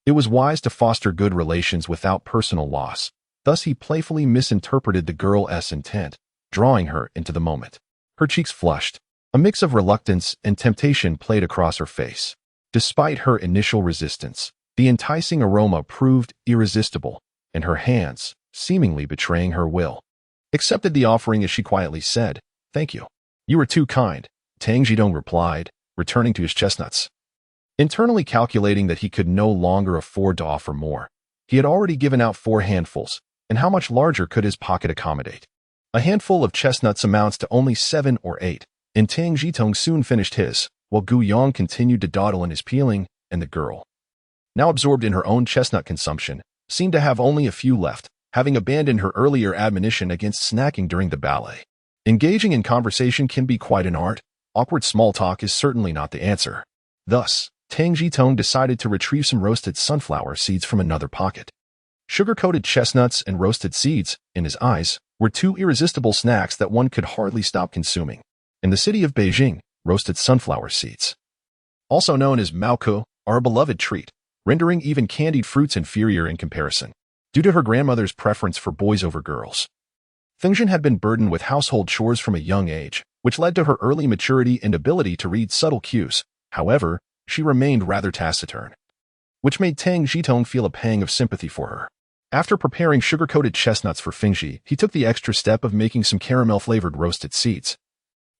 It was wise to foster good relations without personal loss. Thus he playfully misinterpreted the girl's intent, drawing her into the moment. Her cheeks flushed. A mix of reluctance and temptation played across her face. Despite her initial resistance, the enticing aroma proved irresistible, and her hands, seemingly betraying her will, accepted the offering as she quietly said, "Thank you." "You were too kind," Tang Zhitong replied, returning to his chestnuts. Internally calculating that he could no longer afford to offer more, he had already given out 4 handfuls, and how much larger could his pocket accommodate? A handful of chestnuts amounts to only 7 or 8, and Tang Zhitong soon finished his, while Gu Yong continued to dawdle in his peeling, and the girl, now absorbed in her own chestnut consumption, seemed to have only a few left, having abandoned her earlier admonition against snacking during the ballet. Engaging in conversation can be quite an art. Awkward small talk is certainly not the answer. Thus, Tang Zhitong decided to retrieve some roasted sunflower seeds from another pocket. Sugar-coated chestnuts and roasted seeds, in his eyes, were 2 irresistible snacks that one could hardly stop consuming. In the city of Beijing, roasted sunflower seeds, also known as maoku, are a beloved treat, rendering even candied fruits inferior in comparison. Due to her grandmother's preference for boys over girls, Fengzhen had been burdened with household chores from a young age, which led to her early maturity and ability to read subtle cues. However, she remained rather taciturn, which made Tang Zhitong feel a pang of sympathy for her. After preparing sugar-coated chestnuts for Fengzhi, he took the extra step of making some caramel-flavored roasted seeds,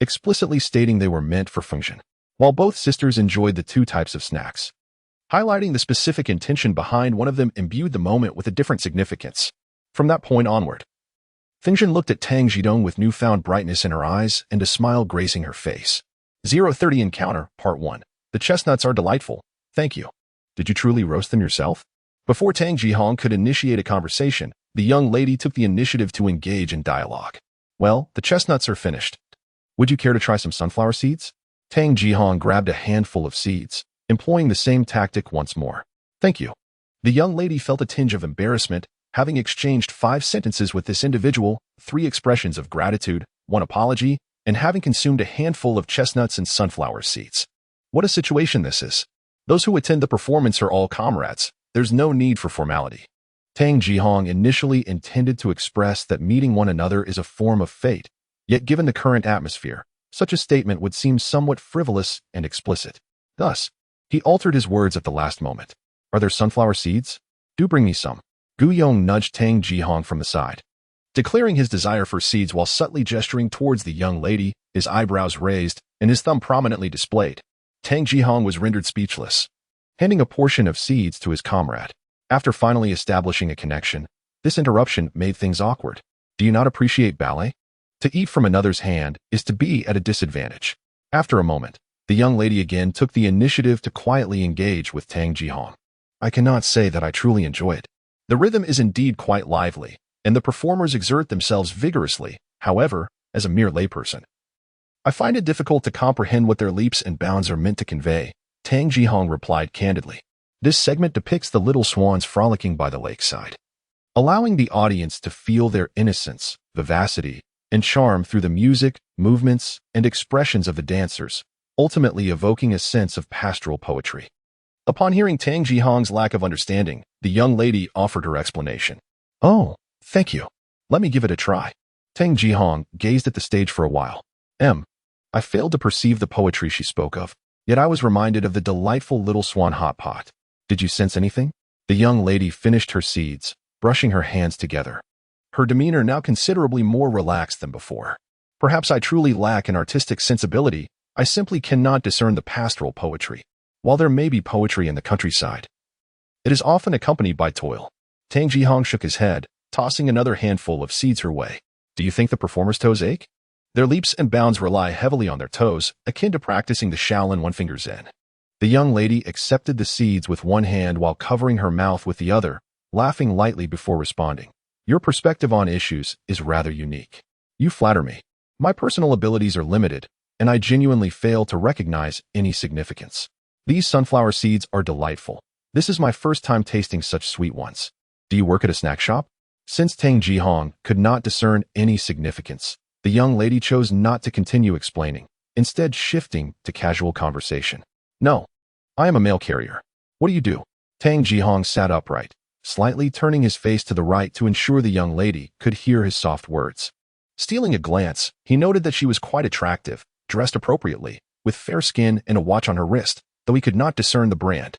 explicitly stating they were meant for Fengzhen. While both sisters enjoyed the 2 types of snacks, highlighting the specific intention behind one of them imbued the moment with a different significance. From that point onward, Fengzhen looked at Tang Zhitong with newfound brightness in her eyes and a smile gracing her face. 030 Encounter, Part 1. The chestnuts are delightful. Thank you. Did you truly roast them yourself? Before Tang Zhitong could initiate a conversation, the young lady took the initiative to engage in dialogue. "Well, the chestnuts are finished. Would you care to try some sunflower seeds?" Tang Zhitong grabbed a handful of seeds, employing the same tactic once more. "Thank you." The young lady felt a tinge of embarrassment, having exchanged 5 sentences with this individual, 3 expressions of gratitude, 1 apology, and having consumed a handful of chestnuts and sunflower seeds. What a situation this is. Those who attend the performance are all comrades. There's no need for formality. Tang Zhitong initially intended to express that meeting one another is a form of fate, yet given the current atmosphere, such a statement would seem somewhat frivolous and explicit. Thus, he altered his words at the last moment. "Are there sunflower seeds? Do bring me some." Gu Yong nudged Tang Zhitong from the side, declaring his desire for seeds while subtly gesturing towards the young lady, his eyebrows raised and his thumb prominently displayed. Tang Zhitong was rendered speechless, handing a portion of seeds to his comrade. After finally establishing a connection, this interruption made things awkward. "Do you not appreciate ballet? To eat from another's hand is to be at a disadvantage." After a moment, the young lady again took the initiative to quietly engage with Tang Zhitong. "I cannot say that I truly enjoy it. The rhythm is indeed quite lively, and the performers exert themselves vigorously. However, as a mere layperson, I find it difficult to comprehend what their leaps and bounds are meant to convey," Tang Zhitong replied candidly. This segment depicts the little swans frolicking by the lakeside, allowing the audience to feel their innocence, vivacity, and charm through the music, movements, and expressions of the dancers, ultimately evoking a sense of pastoral poetry. Upon hearing Tang Zhitong's lack of understanding, the young lady offered her explanation. "Oh, thank you. Let me give it a try." Tang Zhitong gazed at the stage for a while. I failed to perceive the poetry she spoke of, yet I was reminded of the delightful little swan hot pot. "Did you sense anything?" The young lady finished her seeds, brushing her hands together, her demeanor now considerably more relaxed than before. "Perhaps I truly lack an artistic sensibility. I simply cannot discern the pastoral poetry. While there may be poetry in the countryside, it is often accompanied by toil." Tang Zhitong shook his head, tossing another handful of seeds her way. "Do you think the performers' toes ache?" Their leaps and bounds rely heavily on their toes, akin to practicing the Shaolin one-finger Zen. The young lady accepted the seeds with one hand while covering her mouth with the other, laughing lightly before responding. Your perspective on issues is rather unique. You flatter me. My personal abilities are limited, and I genuinely fail to recognize any significance. These sunflower seeds are delightful. This is my first time tasting such sweet ones. Do you work at a snack shop? Since Tang Zhitong could not discern any significance, the young lady chose not to continue explaining, instead shifting to casual conversation. No, I am a mail carrier. What do you do? Tang Zhitong sat upright, slightly turning his face to the right to ensure the young lady could hear his soft words. Stealing a glance, he noted that she was quite attractive, dressed appropriately, with fair skin and a watch on her wrist, though he could not discern the brand.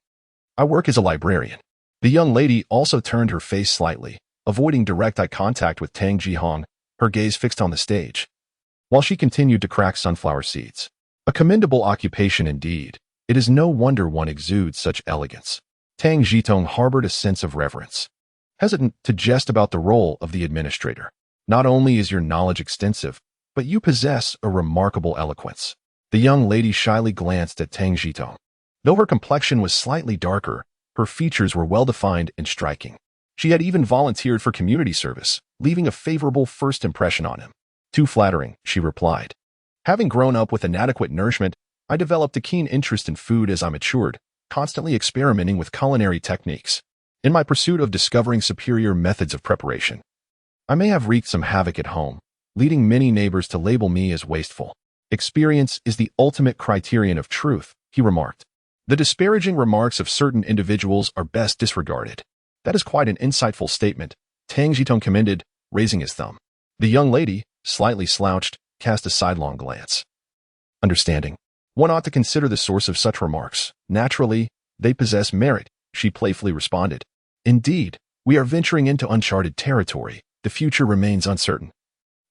I work as a librarian. The young lady also turned her face slightly, avoiding direct eye contact with Tang Zhitong, her gaze fixed on the stage, while she continued to crack sunflower seeds. A commendable occupation indeed. It is no wonder one exudes such elegance. Tang Zhitong harbored a sense of reverence, hesitant to jest about the role of the administrator. Not only is your knowledge extensive, but you possess a remarkable eloquence. The young lady shyly glanced at Tang Zhitong. Though her complexion was slightly darker, her features were well-defined and striking. She had even volunteered for community service, leaving a favorable first impression on him. Too flattering, she replied. Having grown up with inadequate nourishment, I developed a keen interest in food as I matured, constantly experimenting with culinary techniques. In my pursuit of discovering superior methods of preparation, I may have wreaked some havoc at home, leading many neighbors to label me as wasteful. Experience is the ultimate criterion of truth, he remarked. The disparaging remarks of certain individuals are best disregarded. That is quite an insightful statement, Tang Zhitong commended, raising his thumb. The young lady, slightly slouched, cast a sidelong glance. Understanding. One ought to consider the source of such remarks. Naturally, they possess merit, she playfully responded. Indeed, we are venturing into uncharted territory. The future remains uncertain.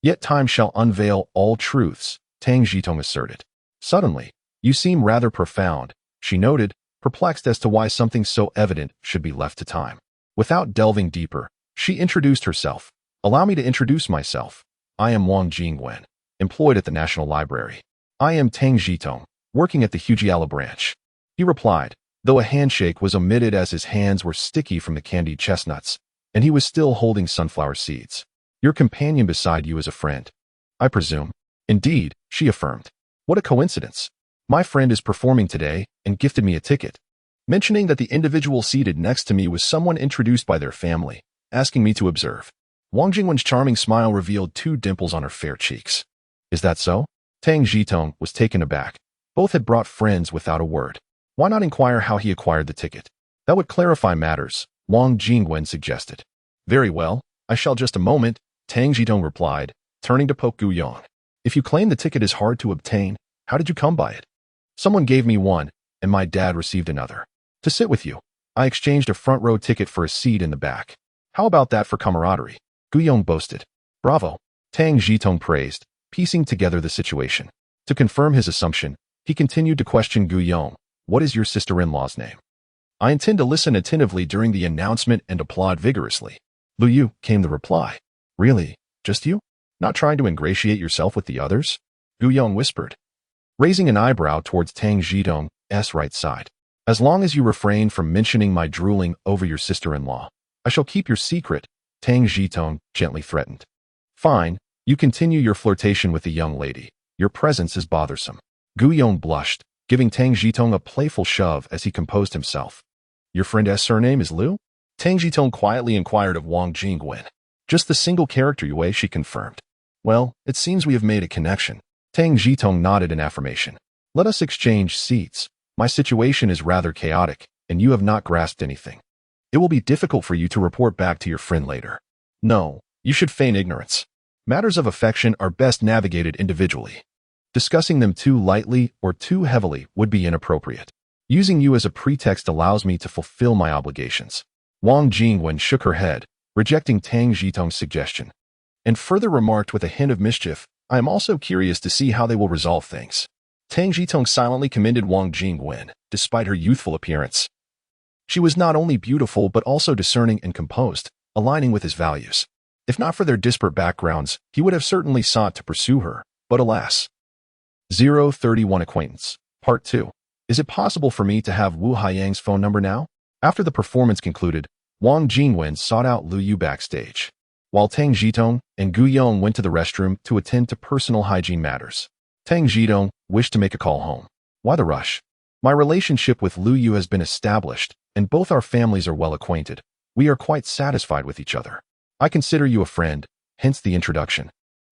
Yet time shall unveil all truths, Tang Zhitong asserted. Suddenly, you seem rather profound, she noted, perplexed as to why something so evident should be left to time. Without delving deeper, she introduced herself. Allow me to introduce myself. I am Wang Jingwen, employed at the National Library. I am Tang Zhitong, working at the Hujiala branch. He replied, though a handshake was omitted as his hands were sticky from the candied chestnuts, and he was still holding sunflower seeds. Your companion beside you is a friend, I presume. Indeed, she affirmed. What a coincidence. My friend is performing today and gifted me a ticket, mentioning that the individual seated next to me was someone introduced by their family, asking me to observe. Wang Jingwen's charming smile revealed 2 dimples on her fair cheeks. Is that so? Tang Zhitong was taken aback. Both had brought friends without a word. Why not inquire how he acquired the ticket? That would clarify matters, Wang Jingwen suggested. Very well, I shall just a moment, Tang Zhitong replied, turning to poke Gu Yong. If you claim the ticket is hard to obtain, how did you come by it? Someone gave me one, and my dad received another. To sit with you, I exchanged a front row ticket for a seat in the back. How about that for camaraderie? Gu Yong boasted. Bravo, Tang Zhitong praised, piecing together the situation. To confirm his assumption, he continued to question Gu Yong. What is your sister-in-law's name? I intend to listen attentively during the announcement and applaud vigorously. Lu Yu, came the reply. Really? Just you? Not trying to ingratiate yourself with the others? Gu Yong whispered, raising an eyebrow towards Tang Zhitong's right side. As long as you refrain from mentioning my drooling over your sister-in-law, I shall keep your secret, Tang Zhitong gently threatened. Fine, you continue your flirtation with the young lady. Your presence is bothersome. Gu Yong blushed, giving Tang Zhitong a playful shove as he composed himself. Your friend's surname is Liu? Tang Zhitong quietly inquired of Wang Jingwen. Just the single character Yue, she confirmed. Well, it seems we have made a connection. Tang Zhitong nodded in affirmation. Let us exchange seats. My situation is rather chaotic, and you have not grasped anything. It will be difficult for you to report back to your friend later. No, you should feign ignorance. Matters of affection are best navigated individually. Discussing them too lightly or too heavily would be inappropriate. Using you as a pretext allows me to fulfill my obligations. Wang Jingwen shook her head, rejecting Tang Zhitong's suggestion, and further remarked with a hint of mischief, I am also curious to see how they will resolve things. Tang Zhitong silently commended Wang Jingwen, despite her youthful appearance. She was not only beautiful but also discerning and composed, aligning with his values. If not for their disparate backgrounds, he would have certainly sought to pursue her, but alas. 031 Acquaintance. Part 2. Is it possible for me to have Wu Haiyang's phone number now? After the performance concluded, Wang Jingwen sought out Lu Yu backstage, while Tang Zhitong and Gu Yong went to the restroom to attend to personal hygiene matters. Tang Zhitong wished to make a call home. Why the rush? My relationship with Lu Yu has been established, and both our families are well acquainted. We are quite satisfied with each other. I consider you a friend, hence the introduction.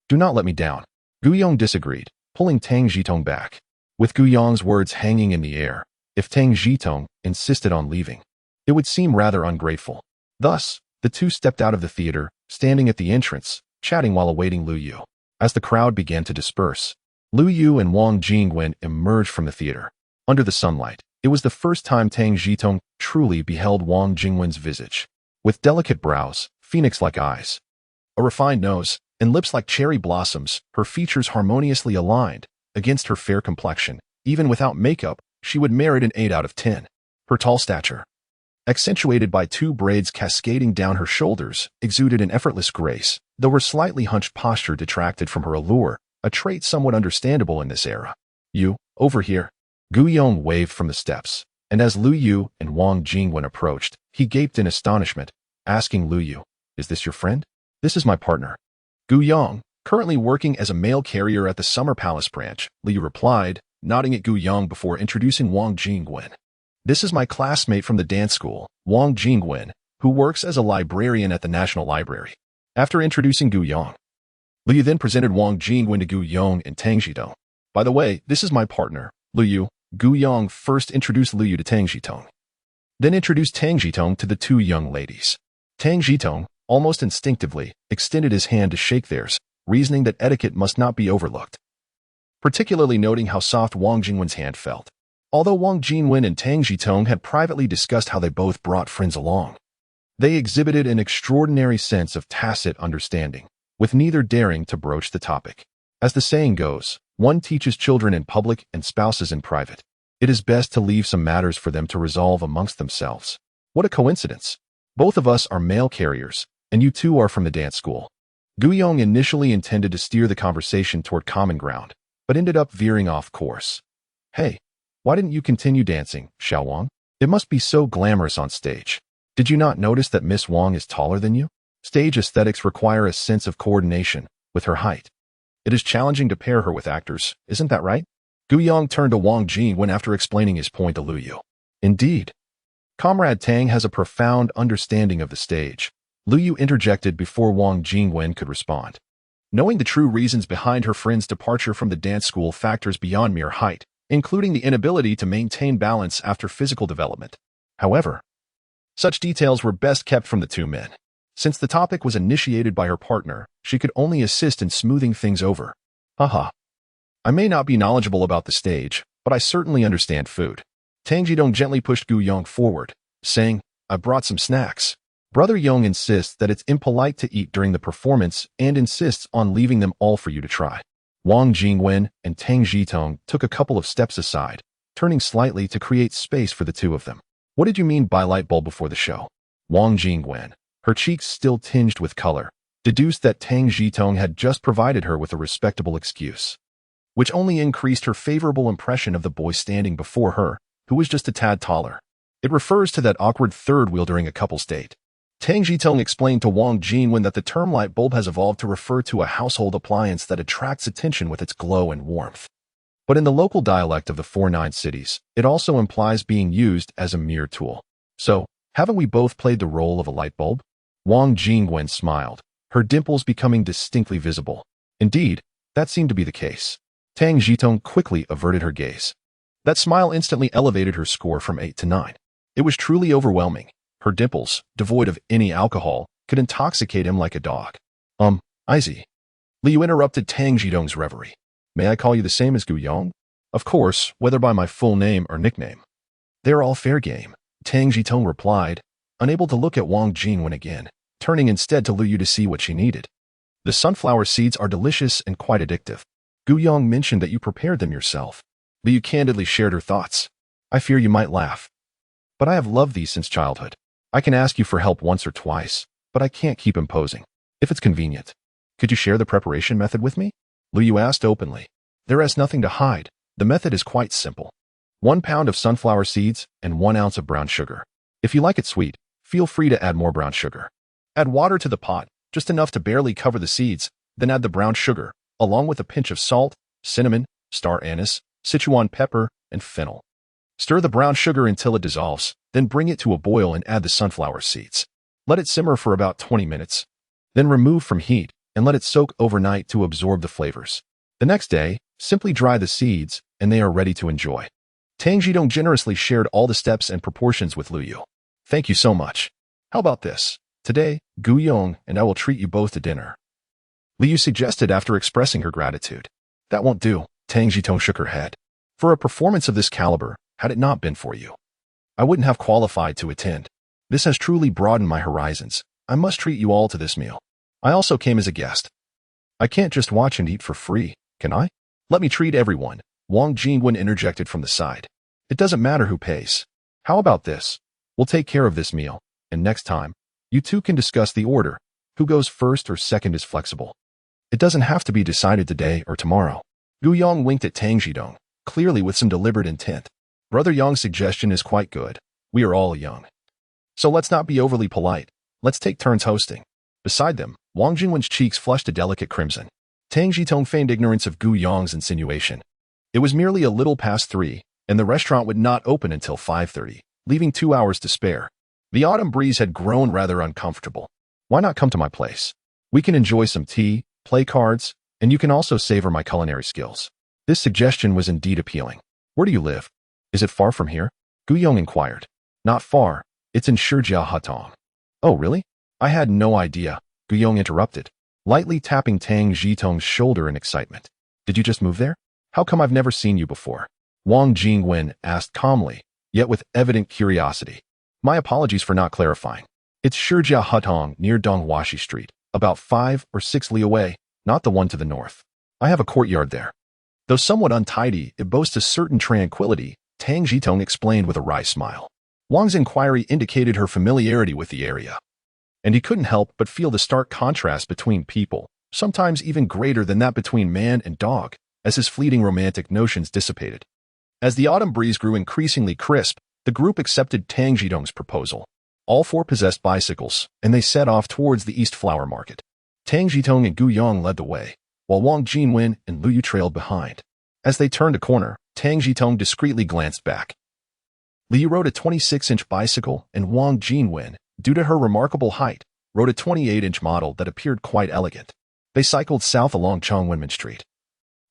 Do not let me down. Gu Yong disagreed, pulling Tang Zhitong back. With Gu Yong's words hanging in the air, if Tang Zhitong insisted on leaving, it would seem rather ungrateful. Thus, the two stepped out of the theater, standing at the entrance, chatting while awaiting Lu Yu. As the crowd began to disperse, Lu Yu and Wang Jingwen emerged from the theater. Under the sunlight, it was the first time Tang Zhitong truly beheld Wang Jingwen's visage. With delicate brows, phoenix-like eyes, a refined nose, and lips like cherry blossoms, her features harmoniously aligned against her fair complexion. Even without makeup, she would merit an 8 out of 10. Her tall stature, accentuated by 2 braids cascading down her shoulders, exuded an effortless grace, though her slightly hunched posture detracted from her allure, a trait somewhat understandable in this era. You, over here. Gu Yong waved from the steps, and as Lu Yu and Wang Jingwen approached, he gaped in astonishment, asking Lu Yu, "Is this your friend?" "This is my partner, Gu Yong, currently working as a mail carrier at the Summer Palace branch," Lu Yu replied, nodding at Gu Yong before introducing Wang Jingwen. "This is my classmate from the dance school, Wang Jingwen, who works as a librarian at the National Library." After introducing Gu Yong, Lu Yu then presented Wang Jingwen to Gu Yong and Tang Zhitong. "By the way, this is my partner, Lu Yu." Gu Yong first introduced Lu Yu to Tang Zhitong, then introduced Tang Zhitong to the 2 young ladies. Tang Zhitong, almost instinctively, extended his hand to shake theirs, reasoning that etiquette must not be overlooked, particularly noting how soft Wang Jingwen's hand felt. Although Wang Jingwen and Tang Zhitong had privately discussed how they both brought friends along, they exhibited an extraordinary sense of tacit understanding, with neither daring to broach the topic. As the saying goes, one teaches children in public and spouses in private. It is best to leave some matters for them to resolve amongst themselves. What a coincidence. Both of us are mail carriers, and you two are from the dance school. Gu Yong initially intended to steer the conversation toward common ground, but ended up veering off course. "Hey, why didn't you continue dancing, Xiao Wang? It must be so glamorous on stage. Did you not notice that Miss Wang is taller than you? Stage aesthetics require a sense of coordination with her height. It is challenging to pair her with actors, isn't that right?" Gu Yong turned to Wang Jingwen after explaining his point to Lu Yu. "Indeed. Comrade Tang has a profound understanding of the stage," Lu Yu interjected before Wang Jingwen could respond. Knowing the true reasons behind her friend's departure from the dance school factors beyond mere height, including the inability to maintain balance after physical development. However, such details were best kept from the 2 men. Since the topic was initiated by her partner, she could only assist in smoothing things over. "Haha. I may not be knowledgeable about the stage, but I certainly understand food." Tang Zhitong gently pushed Gu Yong forward, saying, "I brought some snacks." Brother Yong insists that it's impolite to eat during the performance and insists on leaving them all for you to try. Wang Jingwen and Tang Zhitong took a couple of steps aside, turning slightly to create space for the 2 of them. "What did you mean by light bulb before the show?" Wang Jingwen, her cheeks still tinged with color, deduced that Tang Zhitong had just provided her with a respectable excuse, which only increased her favorable impression of the boy standing before her, who was just a tad taller. It refers to that awkward third wheel during a couple's date. Tang Zhitong explained to Wang Jingwen that the term light bulb has evolved to refer to a household appliance that attracts attention with its glow and warmth. But in the local dialect of the 49 cities, it also implies being used as a mere tool. "So, haven't we both played the role of a light bulb?" Wang Jingwen smiled, her dimples becoming distinctly visible. Indeed, that seemed to be the case. Tang Zhitong quickly averted her gaze. That smile instantly elevated her score from 8 to 9. It was truly overwhelming. Her dimples, devoid of any alcohol, could intoxicate him like a dog. Izzy. Lu Yu interrupted Tang Zhitong's reverie. "May I call you the same as Gu Yong?" "Of course, whether by my full name or nickname." "They're all fair game," Tang Zhitong replied, unable to look at Wang Jingwen again, turning instead to Lu Yu to see what she needed. "The sunflower seeds are delicious and quite addictive. Gu Yong mentioned that you prepared them yourself." Lu Yu candidly shared her thoughts. "I fear you might laugh, but I have loved these since childhood. I can ask you for help once or twice, but I can't keep imposing. If it's convenient, could you share the preparation method with me?" Lu Yu asked openly. "There is nothing to hide. The method is quite simple. 1 pound of sunflower seeds, and 1 ounce of brown sugar. If you like it sweet, feel free to add more brown sugar. Add water to the pot, just enough to barely cover the seeds, then add the brown sugar, along with a pinch of salt, cinnamon, star anise, Sichuan pepper, and fennel. Stir the brown sugar until it dissolves, then bring it to a boil and add the sunflower seeds. Let it simmer for about 20 minutes. Then remove from heat and let it soak overnight to absorb the flavors. The next day, simply dry the seeds, and they are ready to enjoy. Tang Zhitong generously shared all the steps and proportions with Lu Yu. Thank you so much. How about this? Today, Gu Yong and I will treat you both to dinner. Lu Yu suggested after expressing her gratitude. That won't do, Tang Zhitong shook her head. For a performance of this caliber, had it not been for you, I wouldn't have qualified to attend. This has truly broadened my horizons. I must treat you all to this meal. I also came as a guest. I can't just watch and eat for free, can I? Let me treat everyone, Wang Jingwen interjected from the side. It doesn't matter who pays. How about this? We'll take care of this meal, and next time, you two can discuss the order. Who goes first or second is flexible. It doesn't have to be decided today or tomorrow. Gu Yong winked at Tang Zhitong, clearly with some deliberate intent. Brother Yong's suggestion is quite good. We are all young. So let's not be overly polite. Let's take turns hosting. Beside them, Wang Jingwen's cheeks flushed a delicate crimson. Tang Zhitong feigned ignorance of Gu Yong's insinuation. It was merely a little past 3, and the restaurant would not open until 5:30, leaving 2 hours to spare. The autumn breeze had grown rather uncomfortable. Why not come to my place? We can enjoy some tea, play cards, and you can also savor my culinary skills. This suggestion was indeed appealing. Where do you live? Is it far from here? Gu Yong inquired. Not far. It's in Zhitong. Oh, really? I had no idea, Gu Yong interrupted, lightly tapping Tang Zhitong's shoulder in excitement. Did you just move there? How come I've never seen you before? Wang Jingwen asked calmly, yet with evident curiosity. My apologies for not clarifying. It's Zhitong near Donghuashi Street, about 5 or 6 li away, not the one to the north. I have a courtyard there. Though somewhat untidy, it boasts a certain tranquility, Tang Zhitong explained with a wry smile. Wang's inquiry indicated her familiarity with the area. And he couldn't help but feel the stark contrast between people, sometimes even greater than that between man and dog, as his fleeting romantic notions dissipated. As the autumn breeze grew increasingly crisp, the group accepted Tang Zhitong's proposal. All 4 possessed bicycles, and they set off towards the East Flower Market. Tang Zhitong and Gu Yong led the way, while Wang Jingwen and Lu Yu trailed behind. As they turned a corner, Tang Zhitong discreetly glanced back. Lu Yu rode a 26-inch bicycle, and Wang Jingwen, due to her remarkable height, rode a 28-inch model that appeared quite elegant. They cycled south along Chongwenmen Street,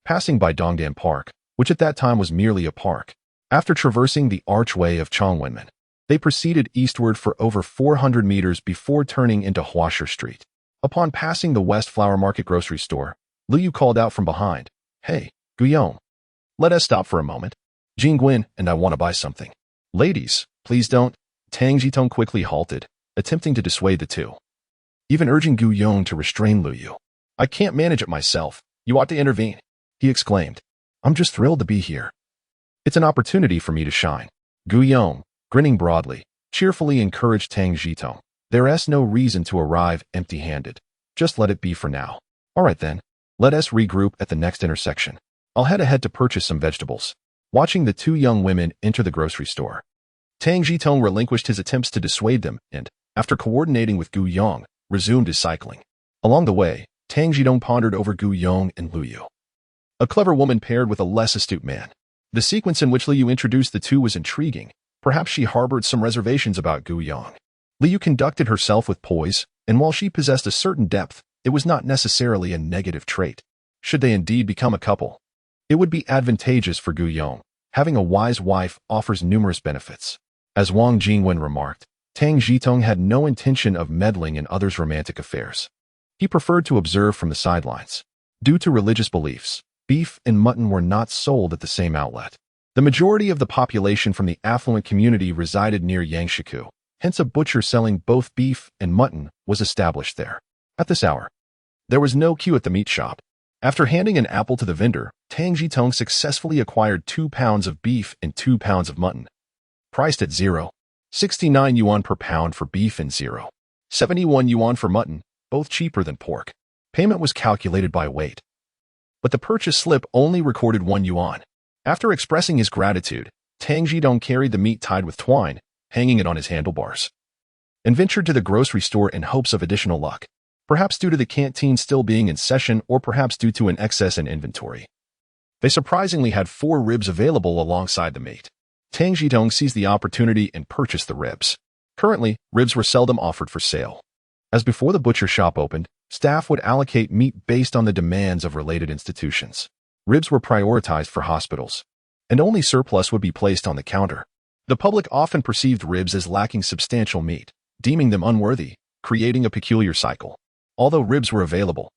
passing by Dongdan Park, which at that time was merely a park. After traversing the archway of Chongwenmen, they proceeded eastward for over 400 meters before turning into Huasher Street. Upon passing the West Flower Market grocery store, Lu Yu called out from behind, "Hey, Gu Yong, let us stop for a moment. Jingwen and I want to buy something." "Ladies, please don't." Tang Zhitong quickly halted, attempting to dissuade the two, even urging Gu Yong to restrain Lu Yu. "I can't manage it myself. You ought to intervene," he exclaimed. "I'm just thrilled to be here. It's an opportunity for me to shine." Gu Yong, grinning broadly, cheerfully encouraged Tang Zhitong. "There's no reason to arrive empty-handed. Just let it be for now. All right then, let us regroup at the next intersection. I'll head ahead to purchase some vegetables." Watching the 2 young women enter the grocery store, Tang Zhitong relinquished his attempts to dissuade them and, after coordinating with Gu Yong, resumed his cycling. Along the way, Tang Zhitong pondered over Gu Yong and Lu Yu. A clever woman paired with a less astute man. The sequence in which Lu Yu introduced the two was intriguing. Perhaps she harbored some reservations about Gu Yong. Lu Yu conducted herself with poise, and while she possessed a certain depth, it was not necessarily a negative trait. Should they indeed become a couple, it would be advantageous for Gu Yong. Having a wise wife offers numerous benefits. As Wang Jingwen remarked, Tang Zhitong had no intention of meddling in others' romantic affairs. He preferred to observe from the sidelines. Due to religious beliefs, beef and mutton were not sold at the same outlet. The majority of the population from the affluent community resided near Yangshiku, hence a butcher selling both beef and mutton was established there. At this hour, there was no queue at the meat shop. After handing an apple to the vendor, Tang Zhitong successfully acquired 2 pounds of beef and 2 pounds of mutton. Priced at 0.69 yuan per pound for beef and 0.71 yuan for mutton, both cheaper than pork. Payment was calculated by weight, but the purchase slip only recorded 1 yuan. After expressing his gratitude, Tang Zhitong carried the meat tied with twine, hanging it on his handlebars, and ventured to the grocery store in hopes of additional luck, perhaps due to the canteen still being in session or perhaps due to an excess in inventory. They surprisingly had 4 ribs available alongside the meat. Tang Zhitong seized the opportunity and purchased the ribs. Currently, ribs were seldom offered for sale. As before the butcher shop opened, staff would allocate meat based on the demands of related institutions. Ribs were prioritized for hospitals, and only surplus would be placed on the counter. The public often perceived ribs as lacking substantial meat, deeming them unworthy, creating a peculiar cycle. Although ribs were available,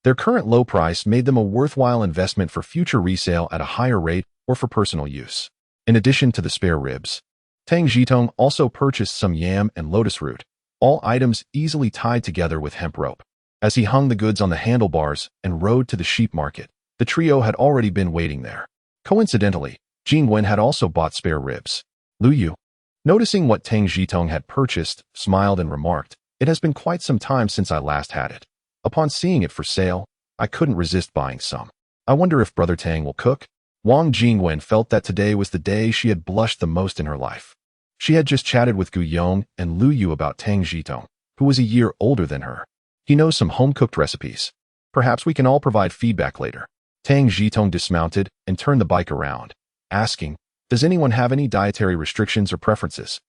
their current low price made them a worthwhile investment for future resale at a higher rate or for personal use. In addition to the spare ribs, Tang Zhitong also purchased some yam and lotus root, all items easily tied together with hemp rope. As he hung the goods on the handlebars and rode to the sheep market, the trio had already been waiting there. Coincidentally, Jing Wen had also bought spare ribs. Lu Yu, noticing what Tang Zhitong had purchased, smiled and remarked, "It has been quite some time since I last had it. Upon seeing it for sale, I couldn't resist buying some. I wonder if Brother Tang will cook?" Wang Jingwen felt that today was the day she had blushed the most in her life. She had just chatted with Gu Yong and Lu Yu about Tang Zhitong, who was a year older than her. He knows some home-cooked recipes. Perhaps we can all provide feedback later. Tang Zhitong dismounted and turned the bike around, asking, "Does anyone have any dietary restrictions or preferences?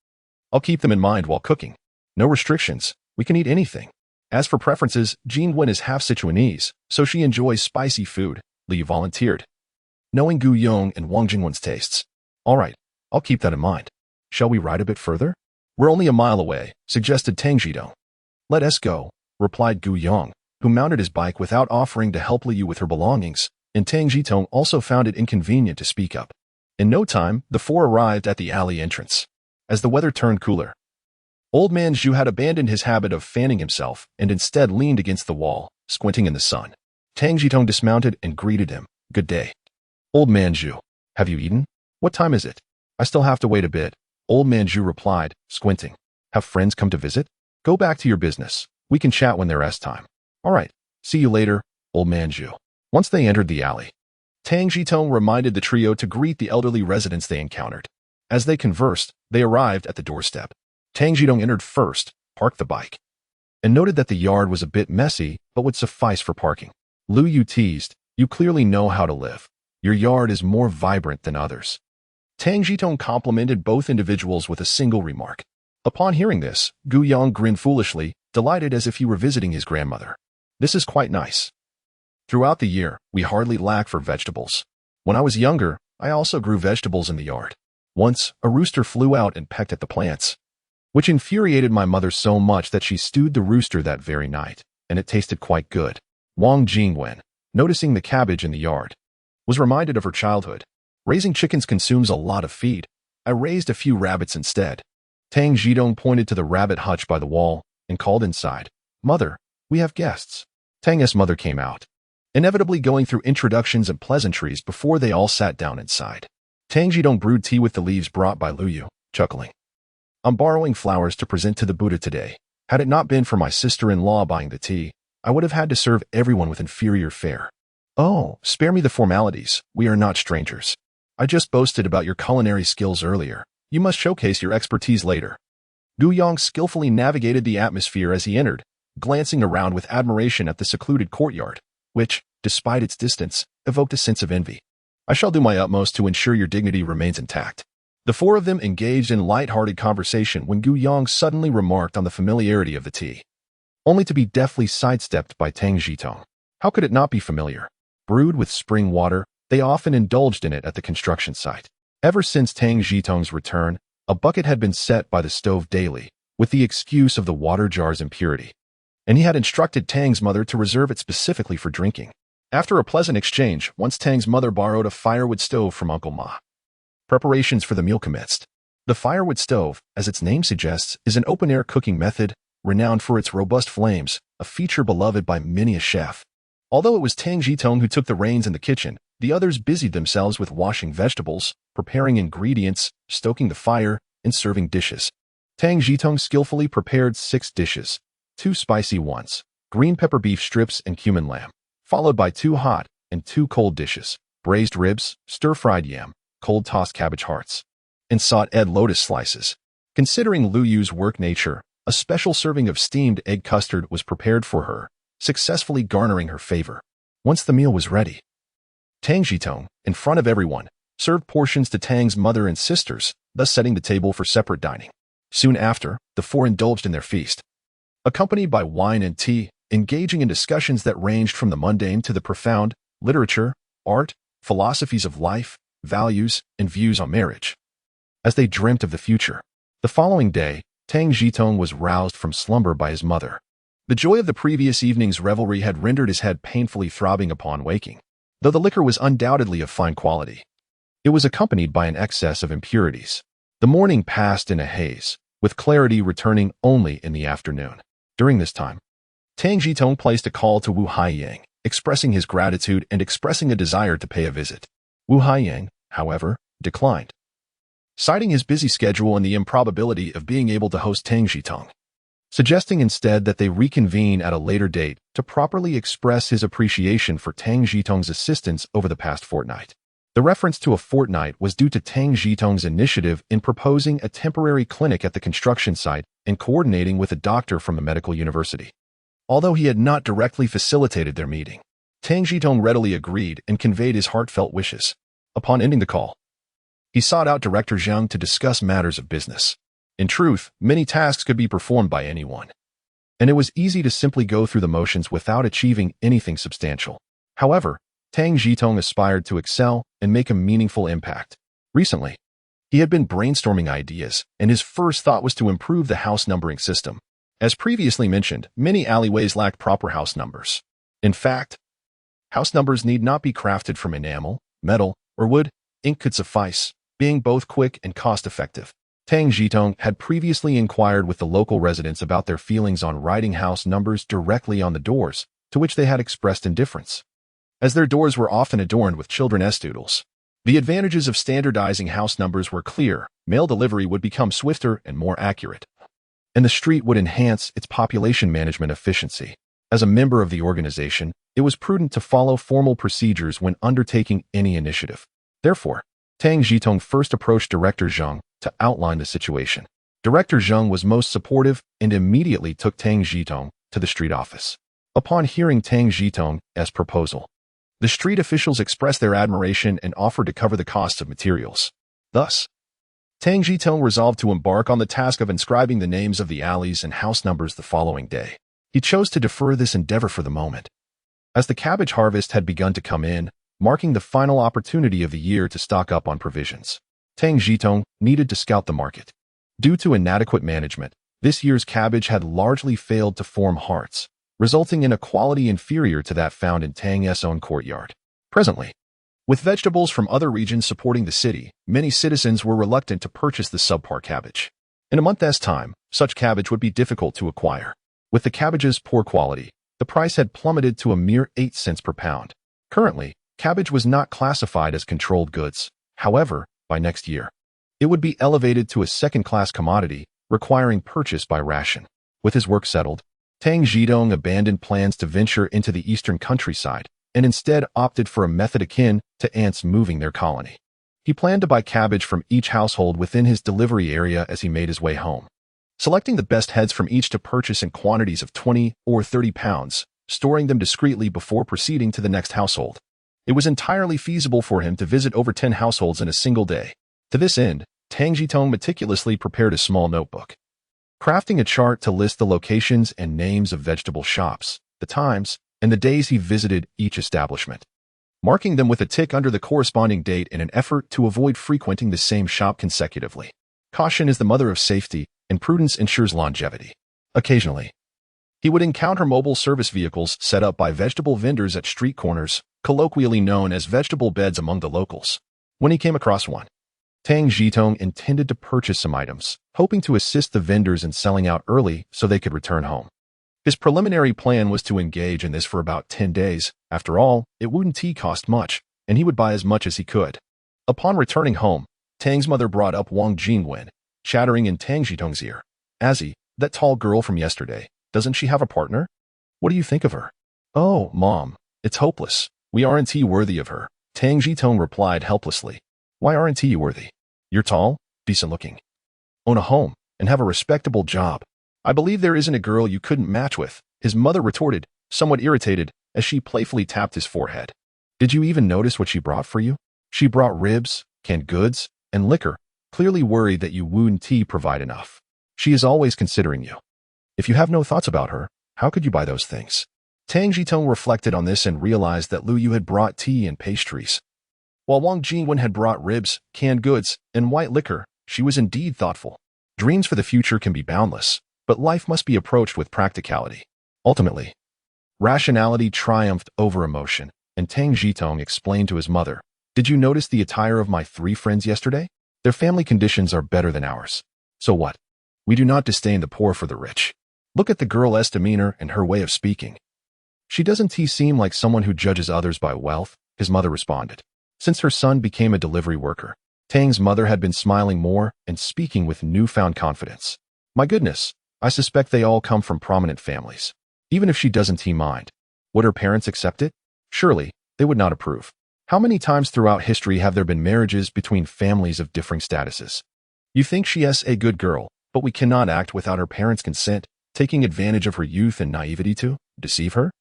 I'll keep them in mind while cooking." "No restrictions. We can eat anything." As for preferences, Jing Wen is half Sichuanese, so she enjoys spicy food, Li volunteered. Knowing Gu Yong and Wang Jingwen's tastes. "All right, I'll keep that in mind. Shall we ride a bit further?" "We're only a mile away," suggested Tang Zhitong. "Let us go," replied Gu Yong, who mounted his bike without offering to help Li Yu with her belongings, and Tang Zhitong also found it inconvenient to speak up. In no time, the 4 arrived at the alley entrance. As the weather turned cooler, Old Man Zhu had abandoned his habit of fanning himself and instead leaned against the wall, squinting in the sun. Tang Zhitong dismounted and greeted him. "Good day." "Old Man Zhu, have you eaten? What time is it?" "I still have to wait a bit," Old Man Zhu replied, squinting. "Have friends come to visit?" "Go back to your business. We can chat when they're rest time." "All right, see you later, Old Man Zhu." Once they entered the alley, Tang Zhitong reminded the trio to greet the elderly residents they encountered. As they conversed, they arrived at the doorstep. Tang Zhitong entered first, parked the bike, and noted that the yard was a bit messy but would suffice for parking. Lu Yu teased, "You clearly know how to live. Your yard is more vibrant than others." Tang Zhitong complimented both individuals with a single remark. Upon hearing this, Gu Yong grinned foolishly, delighted as if he were visiting his grandmother. "This is quite nice. Throughout the year, we hardly lack for vegetables. When I was younger, I also grew vegetables in the yard. Once, a rooster flew out and pecked at the plants, which infuriated my mother so much that she stewed the rooster that very night, and it tasted quite good." Wang Jingwen, noticing the cabbage in the yard, was reminded of her childhood. "Raising chickens consumes a lot of feed. I raised a few rabbits instead." Tang Zhitong pointed to the rabbit hutch by the wall and called inside. "Mother, we have guests." Tang's mother came out, inevitably going through introductions and pleasantries before they all sat down inside. Tang Zhitong brewed tea with the leaves brought by Lu Yu, chuckling. "I'm borrowing flowers to present to the Buddha today. Had it not been for my sister-in-law buying the tea, I would have had to serve everyone with inferior fare." "Oh, spare me the formalities. We are not strangers. I just boasted about your culinary skills earlier. You must showcase your expertise later." Gu Yong skillfully navigated the atmosphere as he entered, glancing around with admiration at the secluded courtyard, which, despite its distance, evoked a sense of envy. "I shall do my utmost to ensure your dignity remains intact." The 4 of them engaged in light-hearted conversation when Gu Yong suddenly remarked on the familiarity of the tea, only to be deftly sidestepped by Tang Zhitong. How could it not be familiar? Brewed with spring water, they often indulged in it at the construction site. Ever since Tang Zhitong's return, a bucket had been set by the stove daily, with the excuse of the water jar's impurity, and he had instructed Tang's mother to reserve it specifically for drinking. After a pleasant exchange, once Tang's mother borrowed a firewood stove from Uncle Ma. Preparations for the meal commenced. The firewood stove, as its name suggests, is an open-air cooking method, renowned for its robust flames, a feature beloved by many a chef. Although it was Tang Zhitong who took the reins in the kitchen, the others busied themselves with washing vegetables, preparing ingredients, stoking the fire, and serving dishes. Tang Zhitong skillfully prepared 6 dishes, 2 spicy ones, green pepper beef strips and cumin lamb, followed by 2 hot and 2 cold dishes, braised ribs, stir-fried yam, cold tossed cabbage hearts, and sought egg lotus slices. Considering Lu Yu's work nature, a special serving of steamed egg custard was prepared for her, successfully garnering her favor. Once the meal was ready, Tang Zhitong, in front of everyone, served portions to Tang's mother and sisters, thus setting the table for separate dining. Soon after, the four indulged in their feast. Accompanied by wine and tea, engaging in discussions that ranged from the mundane to the profound, literature, art, philosophies of life, values, and views on marriage. As they dreamt of the future, the following day, Tang Zhitong was roused from slumber by his mother. The joy of the previous evening's revelry had rendered his head painfully throbbing upon waking, though the liquor was undoubtedly of fine quality. It was accompanied by an excess of impurities. The morning passed in a haze, with clarity returning only in the afternoon. During this time, Tang Zhitong placed a call to Wu Haiyang, expressing his gratitude and expressing a desire to pay a visit. Wu Haiyang, however, declined, citing his busy schedule and the improbability of being able to host Tang Zhitong, suggesting instead that they reconvene at a later date to properly express his appreciation for Tang Zhitong's assistance over the past fortnight. The reference to a fortnight was due to Tang Zhitong's initiative in proposing a temporary clinic at the construction site and coordinating with a doctor from a medical university. Although he had not directly facilitated their meeting, Tang Zhitong readily agreed and conveyed his heartfelt wishes. Upon ending the call, he sought out Director Zhang to discuss matters of business. In truth, many tasks could be performed by anyone, and it was easy to simply go through the motions without achieving anything substantial. However, Tang Zhitong aspired to excel and make a meaningful impact. Recently, he had been brainstorming ideas, and his first thought was to improve the house numbering system. As previously mentioned, many alleyways lacked proper house numbers. In fact, house numbers need not be crafted from enamel, metal, or wood. Ink could suffice, being both quick and cost-effective. Tang Zhitong had previously inquired with the local residents about their feelings on writing house numbers directly on the doors, to which they had expressed indifference, as their doors were often adorned with children's doodles. The advantages of standardizing house numbers were clear. Mail delivery would become swifter and more accurate, and the street would enhance its population management efficiency. As a member of the organization, it was prudent to follow formal procedures when undertaking any initiative. Therefore, Tang Zhitong first approached Director Zhang to outline the situation. Director Zhang was most supportive and immediately took Tang Zhitong to the street office. Upon hearing Tang Zhitong's proposal, the street officials expressed their admiration and offered to cover the costs of materials. Thus, Tang Zhitong resolved to embark on the task of inscribing the names of the alleys and house numbers the following day. He chose to defer this endeavor for the moment, as the cabbage harvest had begun to come in, marking the final opportunity of the year to stock up on provisions. Tang Zhitong needed to scout the market. Due to inadequate management, this year's cabbage had largely failed to form hearts, resulting in a quality inferior to that found in Tang's own courtyard. Presently, with vegetables from other regions supporting the city, many citizens were reluctant to purchase the subpar cabbage. In a month's time, such cabbage would be difficult to acquire. With the cabbage's poor quality, the price had plummeted to a mere 8 cents per pound. Currently, cabbage was not classified as controlled goods. However, by next year, it would be elevated to a second-class commodity, requiring purchase by ration. With his work settled, Tang Zhitong abandoned plans to venture into the eastern countryside and instead opted for a method akin to ants moving their colony. He planned to buy cabbage from each household within his delivery area as he made his way home, selecting the best heads from each to purchase in quantities of 20 or 30 pounds, storing them discreetly before proceeding to the next household. It was entirely feasible for him to visit over 10 households in a single day. To this end, Tang Zhitong meticulously prepared a small notebook, crafting a chart to list the locations and names of vegetable shops, the times, and the days he visited each establishment, marking them with a tick under the corresponding date in an effort to avoid frequenting the same shop consecutively. Caution is the mother of safety, and prudence ensures longevity. Occasionally, he would encounter mobile service vehicles set up by vegetable vendors at street corners, colloquially known as vegetable beds among the locals. When he came across one, Tang Zhitong intended to purchase some items, hoping to assist the vendors in selling out early so they could return home. His preliminary plan was to engage in this for about 10 days. After all, it wouldn't cost much, and he would buy as much as he could. Upon returning home, Tang's mother brought up Wang Jingwen, chattering in Tang Zhitong's ear. "Azzy, that tall girl from yesterday, doesn't she have a partner? What do you think of her?" "Oh, Mom, it's hopeless. We aren't worthy of her," Tang Zhitong replied helplessly. "Why aren't you worthy? You're tall, decent looking, own a home, and have a respectable job. I believe there isn't a girl you couldn't match with, his mother retorted, somewhat irritated, as she playfully tapped his forehead. Did you even notice what she brought for you? She brought ribs, canned goods, and liquor, clearly worried that you wouldn't provide enough. She is always considering you. If you have no thoughts about her, how could you buy those things? Tang Zhitong reflected on this and realized that Lu Yu had brought tea and pastries, while Wang Jingwen had brought ribs, canned goods, and white liquor. She was indeed thoughtful. Dreams for the future can be boundless, but life must be approached with practicality. Ultimately, rationality triumphed over emotion, and Tang Zhitong explained to his mother, "Did you notice the attire of my 3 friends yesterday? Their family conditions are better than ours. So what? We do not disdain the poor for the rich. Look at the girl's demeanor and her way of speaking. She doesn't seem like someone who judges others by wealth," his mother responded. Since her son became a delivery worker, Tang's mother had been smiling more and speaking with newfound confidence. My goodness, I suspect they all come from prominent families. Even if she doesn't mind, would her parents accept it? Surely, they would not approve. How many times throughout history have there been marriages between families of differing statuses? You think she is a good girl, but we cannot act without her parents' consent, taking advantage of her youth and naivety to deceive her?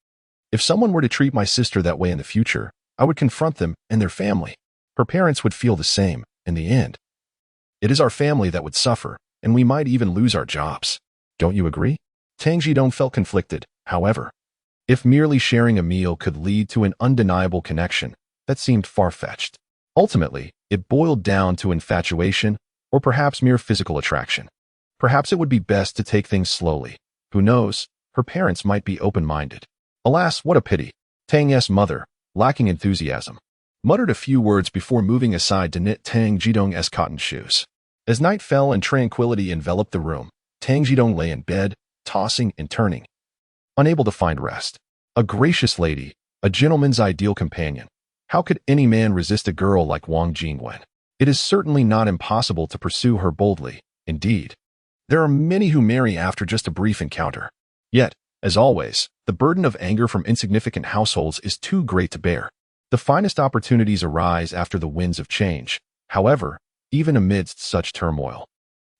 If someone were to treat my sister that way in the future, I would confront them and their family. Her parents would feel the same, in the end. It is our family that would suffer, and we might even lose our jobs. Don't you agree? Tang Zhitong felt conflicted, however. If merely sharing a meal could lead to an undeniable connection, that seemed far-fetched. Ultimately, it boiled down to infatuation, or perhaps mere physical attraction. Perhaps it would be best to take things slowly. Who knows, her parents might be open-minded. Alas, what a pity. Tang's mother, lacking enthusiasm, muttered a few words before moving aside to knit Tang Zhitong's cotton shoes. As night fell and tranquility enveloped the room, Tang Zhitong lay in bed, tossing and turning, unable to find rest. A gracious lady, a gentleman's ideal companion. How could any man resist a girl like Wang Jingwen? It is certainly not impossible to pursue her boldly. Indeed, there are many who marry after just a brief encounter. Yet, as always, the burden of anger from insignificant households is too great to bear. The finest opportunities arise after the winds of change, however, even amidst such turmoil.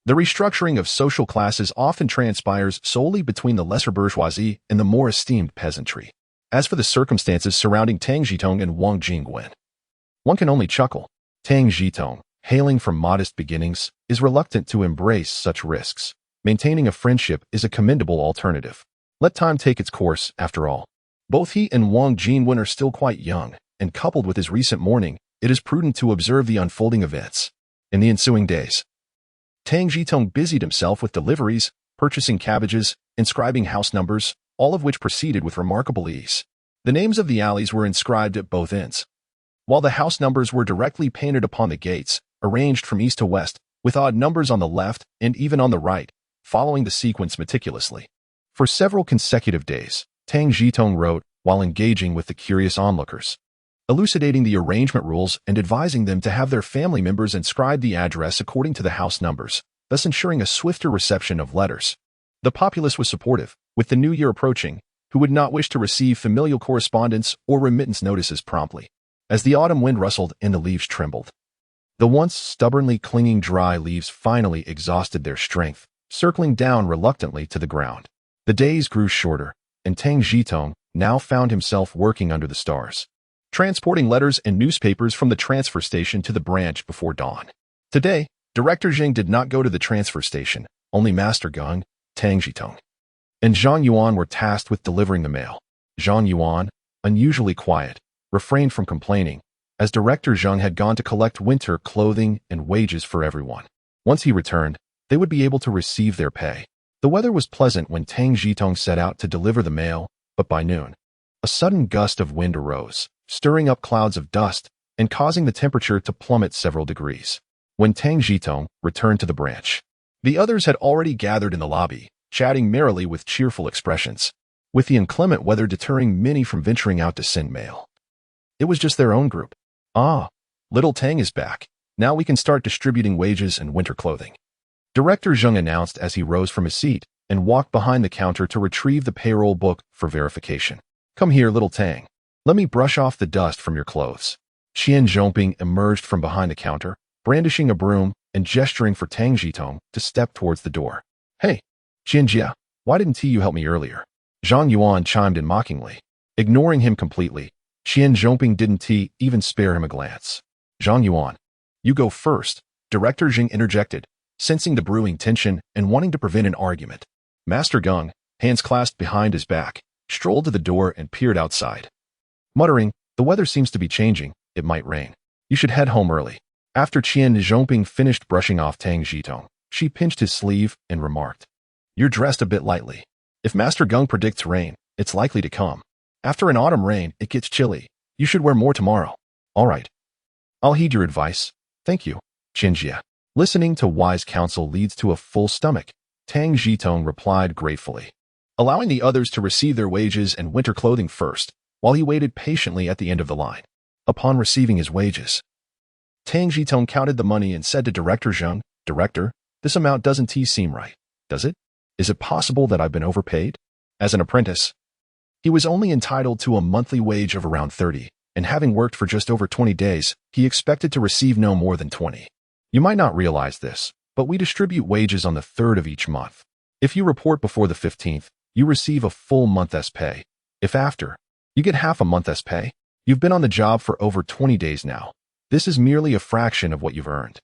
The restructuring of social classes often transpires solely between the lesser bourgeoisie and the more esteemed peasantry. As for the circumstances surrounding Tang Zhitong and Wang Jingwen, one can only chuckle. Tang Zhitong, hailing from modest beginnings, is reluctant to embrace such risks. Maintaining a friendship is a commendable alternative. Let time take its course, after all. Both he and Wang Jingwen are still quite young, and coupled with his recent mourning, it is prudent to observe the unfolding events. In the ensuing days, Tang Zhitong busied himself with deliveries, purchasing cabbages, inscribing house numbers, all of which proceeded with remarkable ease. The names of the alleys were inscribed at both ends, while the house numbers were directly painted upon the gates, arranged from east to west, with odd numbers on the left and even on the right, following the sequence meticulously. For several consecutive days, Tang Zhitong wrote while engaging with the curious onlookers, elucidating the arrangement rules and advising them to have their family members inscribe the address according to the house numbers, thus ensuring a swifter reception of letters. The populace was supportive, with the new year approaching, who would not wish to receive familial correspondence or remittance notices promptly. As the autumn wind rustled and the leaves trembled, the once stubbornly clinging dry leaves finally exhausted their strength, circling down reluctantly to the ground. The days grew shorter, and Tang Zhitong now found himself working under the stars, transporting letters and newspapers from the transfer station to the branch before dawn. Today, Director Zheng did not go to the transfer station, only Master Gung, Tang Zhitong, and Zhang Yuan were tasked with delivering the mail. Zhang Yuan, unusually quiet, refrained from complaining, as Director Zheng had gone to collect winter clothing and wages for everyone. Once he returned, they would be able to receive their pay. The weather was pleasant when Tang Zhitong set out to deliver the mail, but by noon, a sudden gust of wind arose, stirring up clouds of dust and causing the temperature to plummet several degrees. When Tang Zhitong returned to the branch, the others had already gathered in the lobby, chatting merrily with cheerful expressions, with the inclement weather deterring many from venturing out to send mail. It was just their own group. Ah, little Tang is back. Now we can start distributing wages and winter clothing, Director Zheng announced as he rose from his seat and walked behind the counter to retrieve the payroll book for verification. Come here, little Tang. Let me brush off the dust from your clothes. Qian Zhongping emerged from behind the counter, brandishing a broom and gesturing for Tang Zhitong to step towards the door. Hey, Qianjia, why didn't you help me earlier? Zhang Yuan chimed in mockingly. Ignoring him completely, Qian Zhongping didn't even spare him a glance. Zhang Yuan, you go first, Director Jing interjected, sensing the brewing tension and wanting to prevent an argument. Master Gung, hands clasped behind his back, strolled to the door and peered outside. Muttering, the weather seems to be changing, it might rain. You should head home early. After Qian Zhongping finished brushing off Tang Zhitong, she pinched his sleeve and remarked, You're dressed a bit lightly. If Master Gung predicts rain, it's likely to come. After an autumn rain, it gets chilly. You should wear more tomorrow. All right. I'll heed your advice. Thank you, Qianjia. Listening to wise counsel leads to a full stomach, Tang Zhitong replied gratefully, allowing the others to receive their wages and winter clothing first, while he waited patiently at the end of the line. Upon receiving his wages, Tang Zhitong counted the money and said to Director Zheng, Director, this amount doesn't seem right, does it? Is it possible that I've been overpaid? As an apprentice, he was only entitled to a monthly wage of around 30, and having worked for just over 20 days, he expected to receive no more than 20. You might not realize this, but we distribute wages on the 3rd of each month. If you report before the 15th, you receive a full month's pay. If after, you get half a month's pay. You've been on the job for over 20 days now. This is merely a fraction of what you've earned.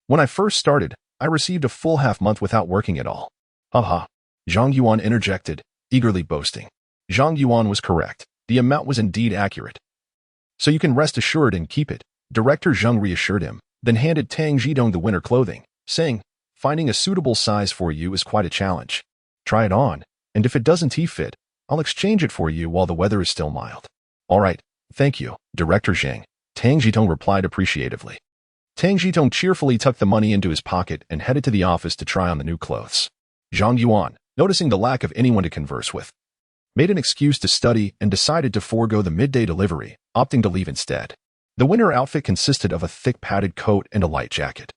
When I first started, I received a full half month without working at all. Haha. Zhang Yuan interjected, eagerly boasting. Zhang Yuan was correct. The amount was indeed accurate. So you can rest assured and keep it, Director Zheng reassured him, then handed Tang Zhitong the winter clothing, saying, finding a suitable size for you is quite a challenge. Try it on, and if it doesn't fit, I'll exchange it for you while the weather is still mild. All right, thank you, Director Zheng, Tang Zhitong replied appreciatively. Tang Zhitong cheerfully tucked the money into his pocket and headed to the office to try on the new clothes. Zhang Yuan, noticing the lack of anyone to converse with, made an excuse to study and decided to forego the midday delivery, opting to leave instead. The winter outfit consisted of a thick padded coat and a light jacket,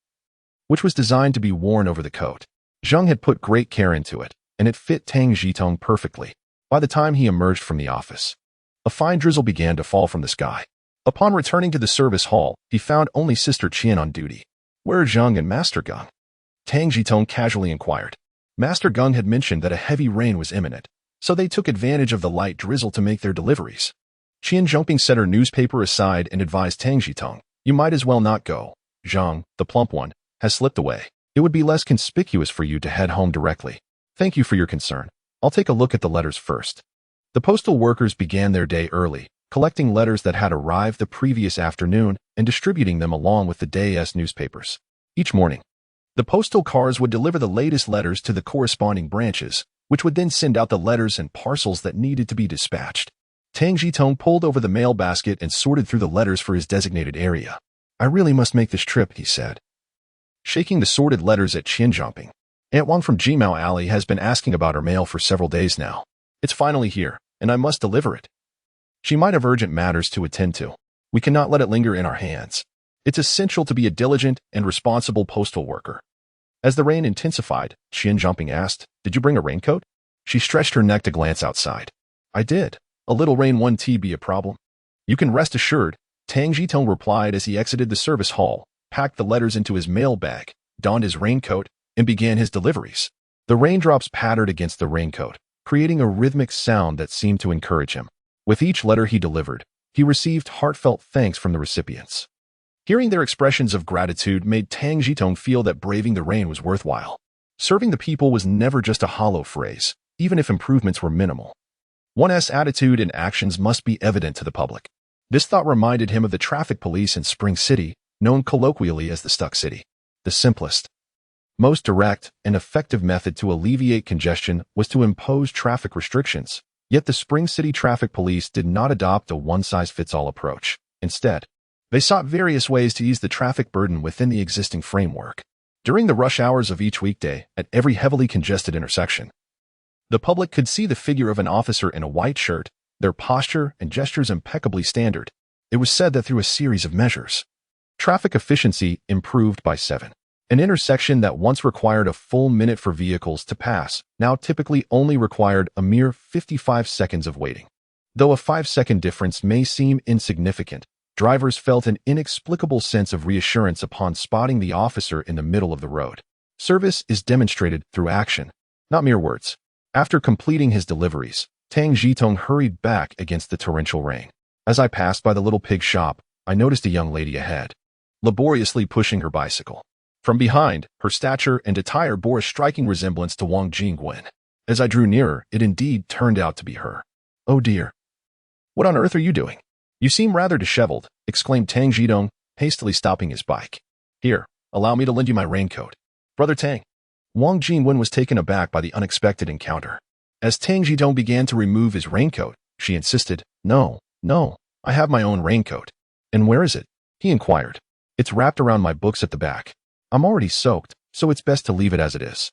which was designed to be worn over the coat. Zheng had put great care into it, and it fit Tang Zhitong perfectly. By the time he emerged from the office, a fine drizzle began to fall from the sky. Upon returning to the service hall, he found only Sister Qian on duty. Where are Zheng and Master Gung? Tang Zhitong casually inquired. Master Gung had mentioned that a heavy rain was imminent, so they took advantage of the light drizzle to make their deliveries. Qian Zhongping set her newspaper aside and advised Tang Zhitong, you might as well not go. Zheng, the plump one, has slipped away. It would be less conspicuous for you to head home directly. Thank you for your concern. I'll take a look at the letters first. The postal workers began their day early, collecting letters that had arrived the previous afternoon and distributing them along with the day's newspapers. Each morning, the postal cars would deliver the latest letters to the corresponding branches, which would then send out the letters and parcels that needed to be dispatched. Tang Zhitong pulled over the mail basket and sorted through the letters for his designated area. I really must make this trip, he said, shaking the sorted letters at Qian Zhongping. Aunt Wang from Jimao Alley has been asking about her mail for several days now. It's finally here, and I must deliver it. She might have urgent matters to attend to. We cannot let it linger in our hands. It's essential to be a diligent and responsible postal worker. As the rain intensified, Qian Zhongping asked, Did you bring a raincoat? She stretched her neck to glance outside. I did. A little rain won't be a problem. You can rest assured, Tang Zhitong replied as he exited the service hall, packed the letters into his mail bag, donned his raincoat, and began his deliveries. The raindrops pattered against the raincoat, creating a rhythmic sound that seemed to encourage him. With each letter he delivered, he received heartfelt thanks from the recipients. Hearing their expressions of gratitude made Tang Zhitong feel that braving the rain was worthwhile. Serving the people was never just a hollow phrase, even if improvements were minimal. One's attitude and actions must be evident to the public. This thought reminded him of the traffic police in Spring City, known colloquially as the Stuck City. The simplest, most direct, and effective method to alleviate congestion was to impose traffic restrictions. Yet the Spring City traffic police did not adopt a one-size-fits-all approach. Instead, they sought various ways to ease the traffic burden within the existing framework. During the rush hours of each weekday, at every heavily congested intersection, the public could see the figure of an officer in a white shirt, their posture and gestures impeccably standard. It was said that through a series of measures, traffic efficiency improved by 7. An intersection that once required a full minute for vehicles to pass now typically only required a mere 55 seconds of waiting. Though a 5-second difference may seem insignificant, Drivers felt an inexplicable sense of reassurance upon spotting the officer in the middle of the road. Service is demonstrated through action, not mere words. After completing his deliveries, Tang Zhitong hurried back against the torrential rain. As I passed by the little pig shop, I noticed a young lady ahead, laboriously pushing her bicycle. From behind, her stature and attire bore a striking resemblance to Wang Jingwen. As I drew nearer, it indeed turned out to be her. "Oh dear. What on earth are you doing? You seem rather disheveled," exclaimed Tang Zhitong, hastily stopping his bike. "Here, allow me to lend you my raincoat." "Brother Tang." Wang Jingwen was taken aback by the unexpected encounter. As Tang Zhitong began to remove his raincoat, she insisted, No, I have my own raincoat." "And where is it?" he inquired. "It's wrapped around my books at the back. I'm already soaked, so it's best to leave it as it is."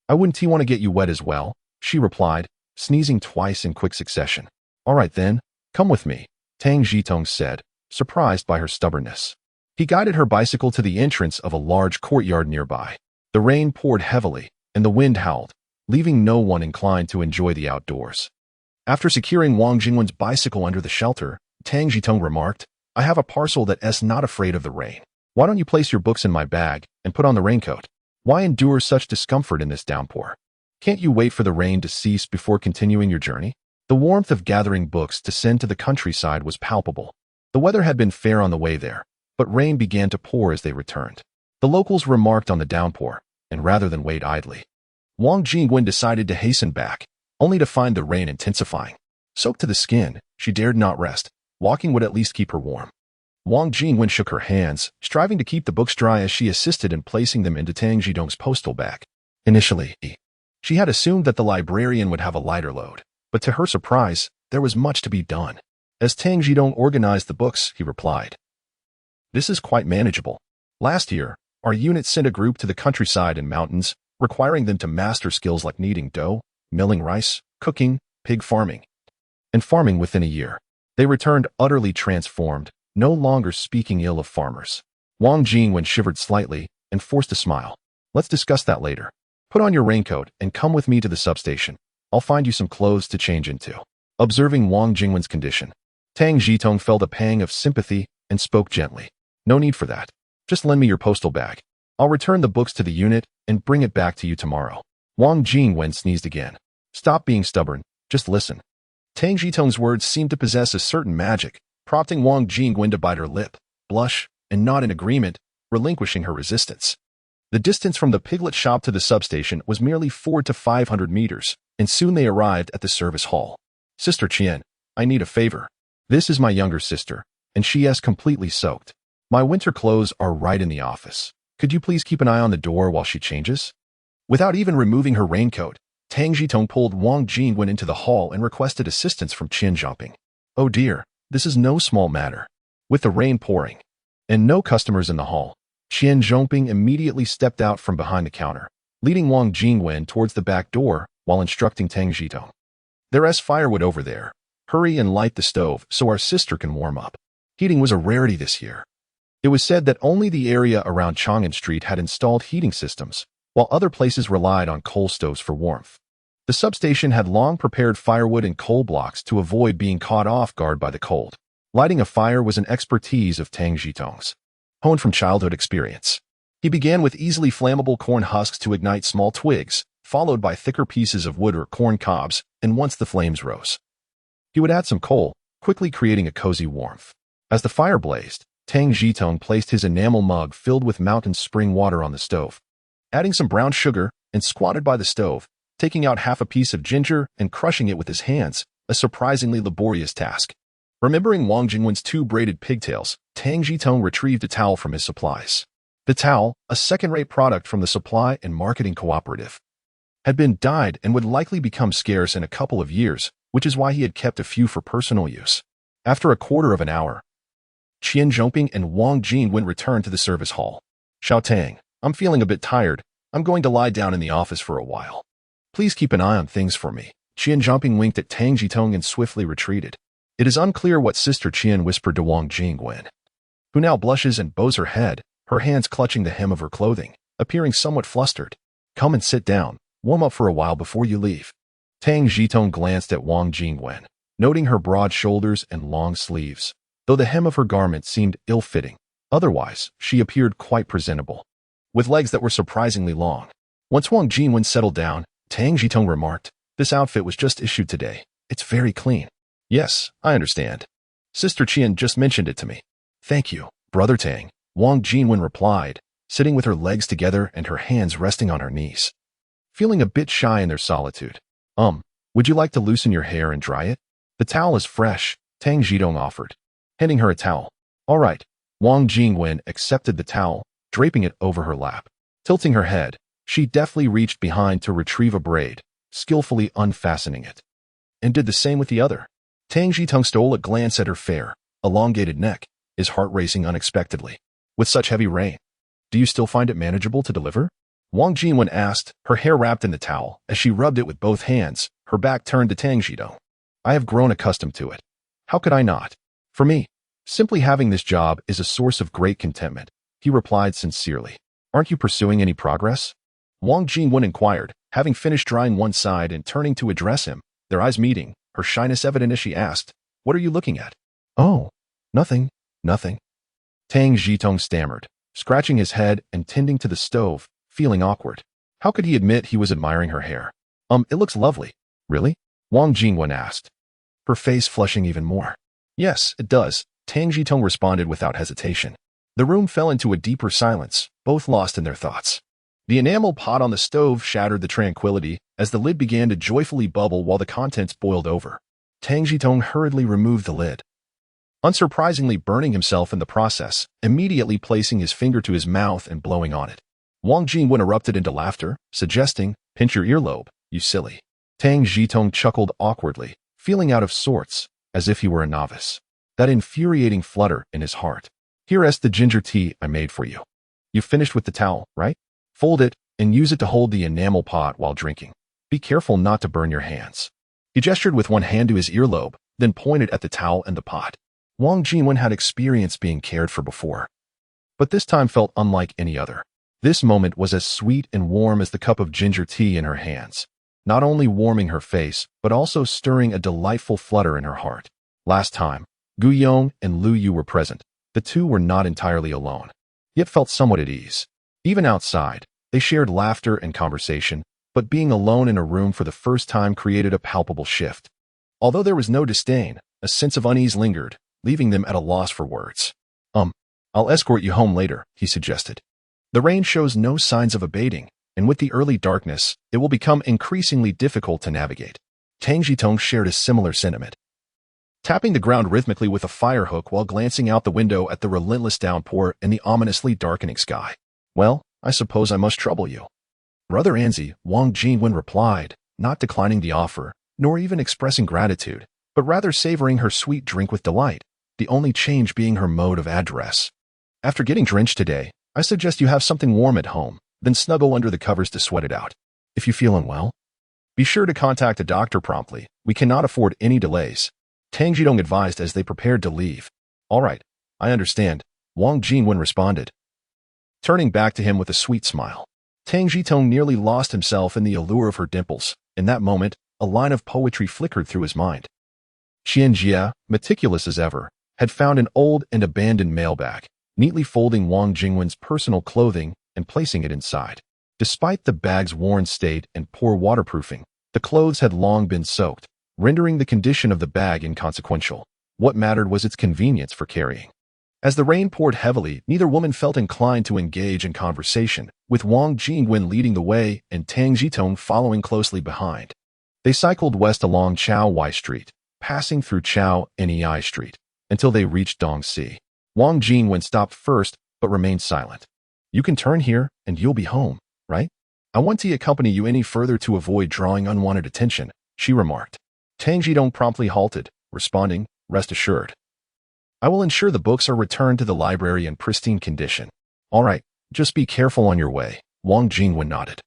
"I wouldn't want to get you wet as well," she replied, sneezing twice in quick succession. "All right then, come with me," Tang Zhitong said, surprised by her stubbornness. He guided her bicycle to the entrance of a large courtyard nearby. The rain poured heavily, and the wind howled, leaving no one inclined to enjoy the outdoors. After securing Wang Jingwen's bicycle under the shelter, Tang Zhitong remarked, "I have a parcel that's not afraid of the rain. Why don't you place your books in my bag and put on the raincoat? Why endure such discomfort in this downpour? Can't you wait for the rain to cease before continuing your journey?" The warmth of gathering books to send to the countryside was palpable. The weather had been fair on the way there, but rain began to pour as they returned. The locals remarked on the downpour, and rather than wait idly, Wang Jingwen decided to hasten back, only to find the rain intensifying. Soaked to the skin, she dared not rest. Walking would at least keep her warm. Wang Jingwen shook her hands, striving to keep the books dry as she assisted in placing them into Tang Zhitong's postal bag. Initially, she had assumed that the librarian would have a lighter load, but to her surprise, there was much to be done. As Tang Zhitong organized the books, he replied, "This is quite manageable. Last year, our unit sent a group to the countryside and mountains, requiring them to master skills like kneading dough, milling rice, cooking, pig farming, and farming within a year. They returned utterly transformed, no longer speaking ill of farmers." Wang Jingwen shivered slightly and forced a smile. "Let's discuss that later. Put on your raincoat and come with me to the substation. I'll find you some clothes to change into." Observing Wang Jingwen's condition, Tang Zhitong felt a pang of sympathy and spoke gently. "No need for that. Just lend me your postal bag. I'll return the books to the unit and bring it back to you tomorrow." Wang Jingwen sneezed again. "Stop being stubborn. Just listen." Tang Zhitong's words seemed to possess a certain magic, prompting Wang Jingwen to bite her lip, blush, and nod in agreement, relinquishing her resistance. The distance from the piglet shop to the substation was merely 400 to 500 meters, and soon they arrived at the service hall. "Sister Qian, I need a favor. This is my younger sister, and she is completely soaked. My winter clothes are right in the office. Could you please keep an eye on the door while she changes?" Without even removing her raincoat, Tang Zhitong pulled Wang Jingwen into the hall and requested assistance from Qian Zhongping. "Oh dear, this is no small matter." With the rain pouring, and no customers in the hall, Qian Zhongping immediately stepped out from behind the counter, leading Wang Jingwen towards the back door while instructing Tang Zhitong. "There's firewood over there. Hurry and light the stove so our sister can warm up." Heating was a rarity this year. It was said that only the area around Chang'an Street had installed heating systems, while other places relied on coal stoves for warmth. The substation had long prepared firewood and coal blocks to avoid being caught off guard by the cold. Lighting a fire was an expertise of Tang Zhitong's, honed from childhood experience. He began with easily flammable corn husks to ignite small twigs, followed by thicker pieces of wood or corn cobs, and once the flames rose, he would add some coal, quickly creating a cozy warmth. As the fire blazed, Tang Zhitong placed his enamel mug filled with mountain spring water on the stove, adding some brown sugar, and squatted by the stove, taking out half a piece of ginger and crushing it with his hands, a surprisingly laborious task. Remembering Wang Jingwen's 2 braided pigtails, Tang Zhitong retrieved a towel from his supplies. The towel, a second-rate product from the Supply and Marketing Cooperative, had been dyed and would likely become scarce in a couple of years, which is why he had kept a few for personal use. After a quarter of an hour, Qian Zhongping and Wang Jingwen returned to the service hall. "Xiao Tang, I'm feeling a bit tired. I'm going to lie down in the office for a while. Please keep an eye on things for me." Qian Zhongping winked at Tang Zhitong and swiftly retreated. It is unclear what Sister Qian whispered to Wang Jingwen, who now blushes and bows her head, her hands clutching the hem of her clothing, appearing somewhat flustered. "Come and sit down. Warm up for a while before you leave." Tang Zhitong glanced at Wang Jingwen, noting her broad shoulders and long sleeves. though the hem of her garment seemed ill-fitting. Otherwise, she appeared quite presentable, with legs that were surprisingly long. Once Wang Jinwen settled down, Tang Zhitong remarked, "This outfit was just issued today. It's very clean." "Yes, I understand. Sister Qian just mentioned it to me." "Thank you, Brother Tang," Wang Jinwen replied, sitting with her legs together and her hands resting on her knees, feeling a bit shy in their solitude. Would you like to loosen your hair and dry it? The towel is fresh," Tang Zhitong offered, handing her a towel. "All right." Wang Jinwen accepted the towel, draping it over her lap. Tilting her head, she deftly reached behind to retrieve a braid, skillfully unfastening it, and did the same with the other. Tang Zhitong stole a glance at her fair, elongated neck, his heart racing unexpectedly. "With such heavy rain, do you still find it manageable to deliver?" Wang Jinwen asked, her hair wrapped in the towel, as she rubbed it with both hands, her back turned to Tang Zhitong. "I have grown accustomed to it. How could I not? For me, simply having this job is a source of great contentment," he replied sincerely. "Aren't you pursuing any progress?" Wang Jinwen inquired, having finished drying one side and turning to address him, their eyes meeting, her shyness evident as she asked, "What are you looking at?" "Oh, nothing, nothing." Tang Zhitong stammered, scratching his head and tending to the stove, feeling awkward. How could he admit he was admiring her hair? It looks lovely." "Really?" Wang Jinwen asked, her face flushing even more. "Yes, it does," Tang Zhitong responded without hesitation. The room fell into a deeper silence, both lost in their thoughts. The enamel pot on the stove shattered the tranquility as the lid began to joyfully bubble while the contents boiled over. Tang Zhitong hurriedly removed the lid, unsurprisingly burning himself in the process, immediately placing his finger to his mouth and blowing on it. Wang Jinwen erupted into laughter, suggesting, "Pinch your earlobe, you silly." Tang Zhitong chuckled awkwardly, feeling out of sorts, as if he were a novice. That infuriating flutter in his heart. "Here is the ginger tea I made for you. You finished with the towel, right? Fold it and use it to hold the enamel pot while drinking. Be careful not to burn your hands." He gestured with one hand to his earlobe, then pointed at the towel and the pot. Wang Jinwen had experience being cared for before, but this time felt unlike any other. This moment was as sweet and warm as the cup of ginger tea in her hands, not only warming her face, but also stirring a delightful flutter in her heart. Last time, Gu Yong and Lu Yu were present. The two were not entirely alone, yet felt somewhat at ease. Even outside, they shared laughter and conversation, but being alone in a room for the first time created a palpable shift. Although there was no disdain, a sense of unease lingered, leaving them at a loss for words. I'll escort you home later," he suggested. The rain shows no signs of abating, and with the early darkness, it will become increasingly difficult to navigate. Tang Zhitong shared a similar sentiment, tapping the ground rhythmically with a fire hook while glancing out the window at the relentless downpour and the ominously darkening sky. "Well, I suppose I must trouble you." "Brother Anzi," Wang Jinwen replied, not declining the offer, nor even expressing gratitude, but rather savoring her sweet drink with delight, the only change being her mode of address. "After getting drenched today, I suggest you have something warm at home, then snuggle under the covers to sweat it out. If you feel unwell, be sure to contact a doctor promptly. We cannot afford any delays," Tang Zhitong advised as they prepared to leave. "All right, I understand," Wang Jinwen responded, turning back to him with a sweet smile. Tang Zhitong nearly lost himself in the allure of her dimples. In that moment, a line of poetry flickered through his mind. Qian Jia, meticulous as ever, had found an old and abandoned mailbag, neatly folding Wang Jinwen's personal clothing and placing it inside. Despite the bag's worn state and poor waterproofing, the clothes had long been soaked, rendering the condition of the bag inconsequential. What mattered was its convenience for carrying. As the rain poured heavily, neither woman felt inclined to engage in conversation, with Wang Jinwen leading the way and Tang Zhitong following closely behind. They cycled west along Chao Wai Street, passing through Chao Nei Street, until they reached Dongxi. Wang Jinwen stopped first, but remained silent. "You can turn here, and you'll be home, right? I want to accompany you any further to avoid drawing unwanted attention," she remarked. Tang Zhitong promptly halted, responding, "Rest assured. I will ensure the books are returned to the library in pristine condition." "All right, just be careful on your way," Wang Jinwen nodded.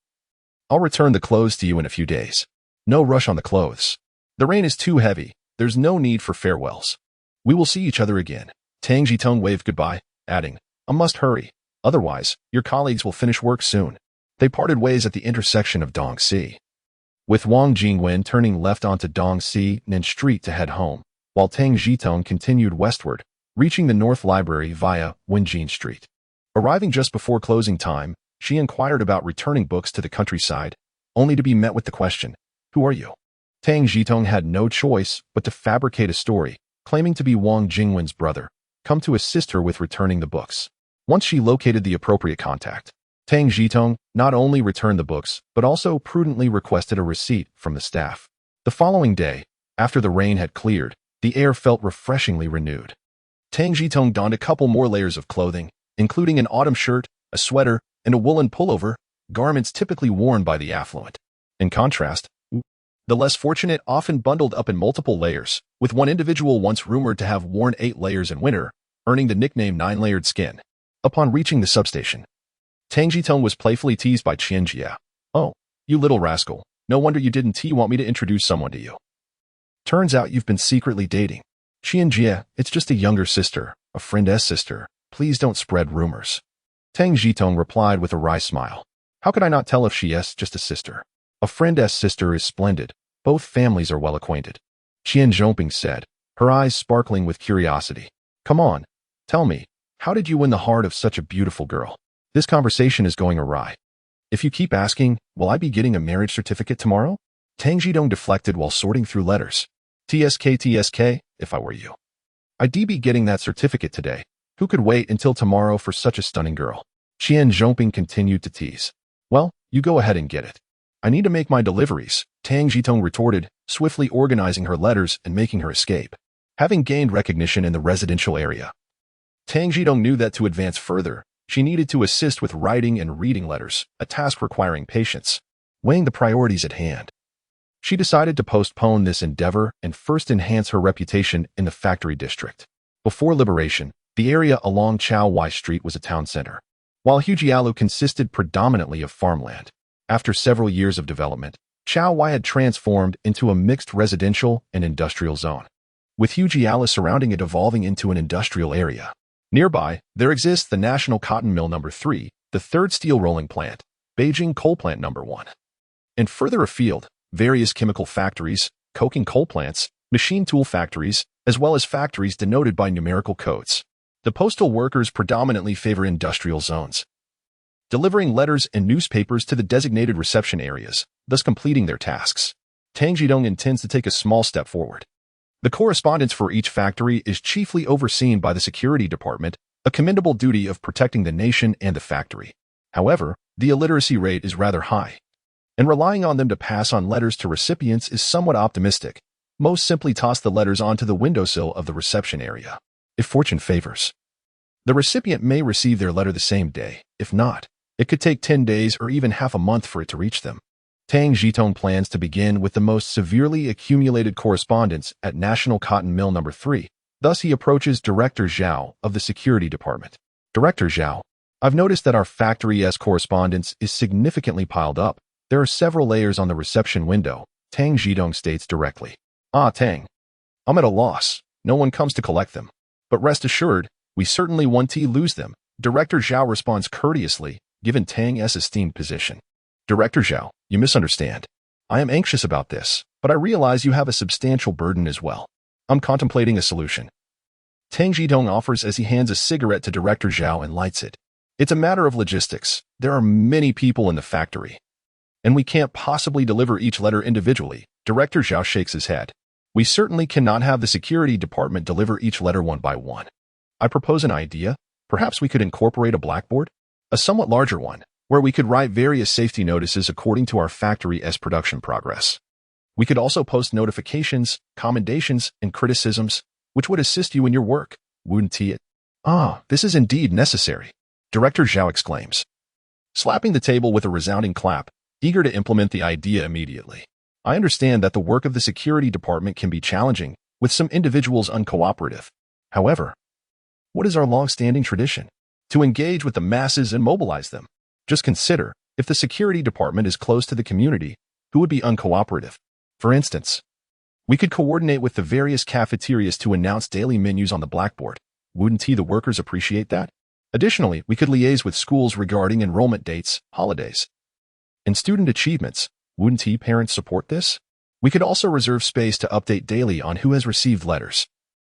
"I'll return the clothes to you in a few days. No rush on the clothes. The rain is too heavy. There's no need for farewells. We will see each other again." Tang Zhitong waved goodbye, adding, "I must hurry. Otherwise, your colleagues will finish work soon." They parted ways at the intersection of Dongxi, with Wang Jinwen turning left onto Dongxi Nen Street to head home, while Tang Zhitong continued westward, reaching the North Library via Wenjin Street. Arriving just before closing time, she inquired about returning books to the countryside, only to be met with the question, "Who are you?" Tang Zhitong had no choice but to fabricate a story, claiming to be Wang Jingwen's brother, come to assist her with returning the books. Once she located the appropriate contact, Tang Zhitong not only returned the books, but also prudently requested a receipt from the staff. The following day, after the rain had cleared, the air felt refreshingly renewed. Tang Zhitong donned a couple more layers of clothing, including an autumn shirt, a sweater, and a woolen pullover, garments typically worn by the affluent. In contrast, the less fortunate often bundled up in multiple layers, with one individual once rumored to have worn 8 layers in winter, earning the nickname 9-layered skin. Upon reaching the substation, Tang Zhitong was playfully teased by Qian Jia. "Oh, you little rascal, no wonder you didn't want me to introduce someone to you. Turns out you've been secretly dating." "Qian Jia, it's just a younger sister, a friend's sister. Please don't spread rumors." Tang Zhitong replied with a wry smile. "How could I not tell if she's just a sister? A friend's sister is splendid. Both families are well acquainted." Qian Zhongping said, her eyes sparkling with curiosity. "Come on, tell me, how did you win the heart of such a beautiful girl? This conversation is going awry. If you keep asking, will I be getting a marriage certificate tomorrow?" Tang Zhitong deflected while sorting through letters. TSK, if I were you. I'd be getting that certificate today. Who could wait until tomorrow for such a stunning girl? Qian Zhongping continued to tease. "Well, you go ahead and get it. I need to make my deliveries," Tang Zhitong retorted, swiftly organizing her letters and making her escape. Having gained recognition in the residential area, Tang Zhitong knew that to advance further, she needed to assist with writing and reading letters, a task requiring patience. Weighing the priorities at hand, she decided to postpone this endeavor and first enhance her reputation in the factory district. Before liberation, the area along Chao Wai Street was a town center, while Hujialu consisted predominantly of farmland. After several years of development, Chao Wai had transformed into a mixed residential and industrial zone, with Hujialu surrounding it evolving into an industrial area. Nearby, there exists the National Cotton Mill No. 3, the third steel rolling plant, Beijing Coal Plant No. 1. And further afield, various chemical factories, coking coal plants, machine tool factories, as well as factories denoted by numerical codes. The postal workers predominantly favor industrial zones, delivering letters and newspapers to the designated reception areas, thus completing their tasks. Tang Zhitong intends to take a small step forward. The correspondence for each factory is chiefly overseen by the security department, a commendable duty of protecting the nation and the factory. However, the illiteracy rate is rather high, and relying on them to pass on letters to recipients is somewhat optimistic. Most simply toss the letters onto the windowsill of the reception area. If fortune favors, the recipient may receive their letter the same day. If not, it could take 10 days or even half a month for it to reach them. Tang Zhitong plans to begin with the most severely accumulated correspondence at National Cotton Mill No. 3. Thus he approaches Director Zhao of the Security Department. "Director Zhao, I've noticed that our factory's correspondence is significantly piled up. There are several layers on the reception window," Tang Zhitong states directly. "Ah, Tang, I'm at a loss. No one comes to collect them. But rest assured, we certainly won't lose them." Director Zhao responds courteously, given Tang's esteemed position. "Director Zhao, you misunderstand. I am anxious about this, but I realize you have a substantial burden as well. I'm contemplating a solution." Tang Zhitong offers as he hands a cigarette to Director Zhao and lights it. "It's a matter of logistics. There are many people in the factory, and we can't possibly deliver each letter individually." Director Zhao shakes his head. "We certainly cannot have the security department deliver each letter one by one. I propose an idea. Perhaps we could incorporate a blackboard, a somewhat larger one, where we could write various safety notices according to our factory's production progress. We could also post notifications, commendations, and criticisms, which would assist you in your work, wouldn't it?" "Ah, this is indeed necessary," Director Zhao exclaims, slapping the table with a resounding clap, eager to implement the idea immediately. "I understand that the work of the security department can be challenging, with some individuals uncooperative. However, what is our long-standing tradition? To engage with the masses and mobilize them. Just consider, if the security department is close to the community, who would be uncooperative? For instance, we could coordinate with the various cafeterias to announce daily menus on the blackboard. Wouldn't the workers appreciate that? Additionally, we could liaise with schools regarding enrollment dates, holidays, and student achievements. Wouldn't parents support this? We could also reserve space to update daily on who has received letters.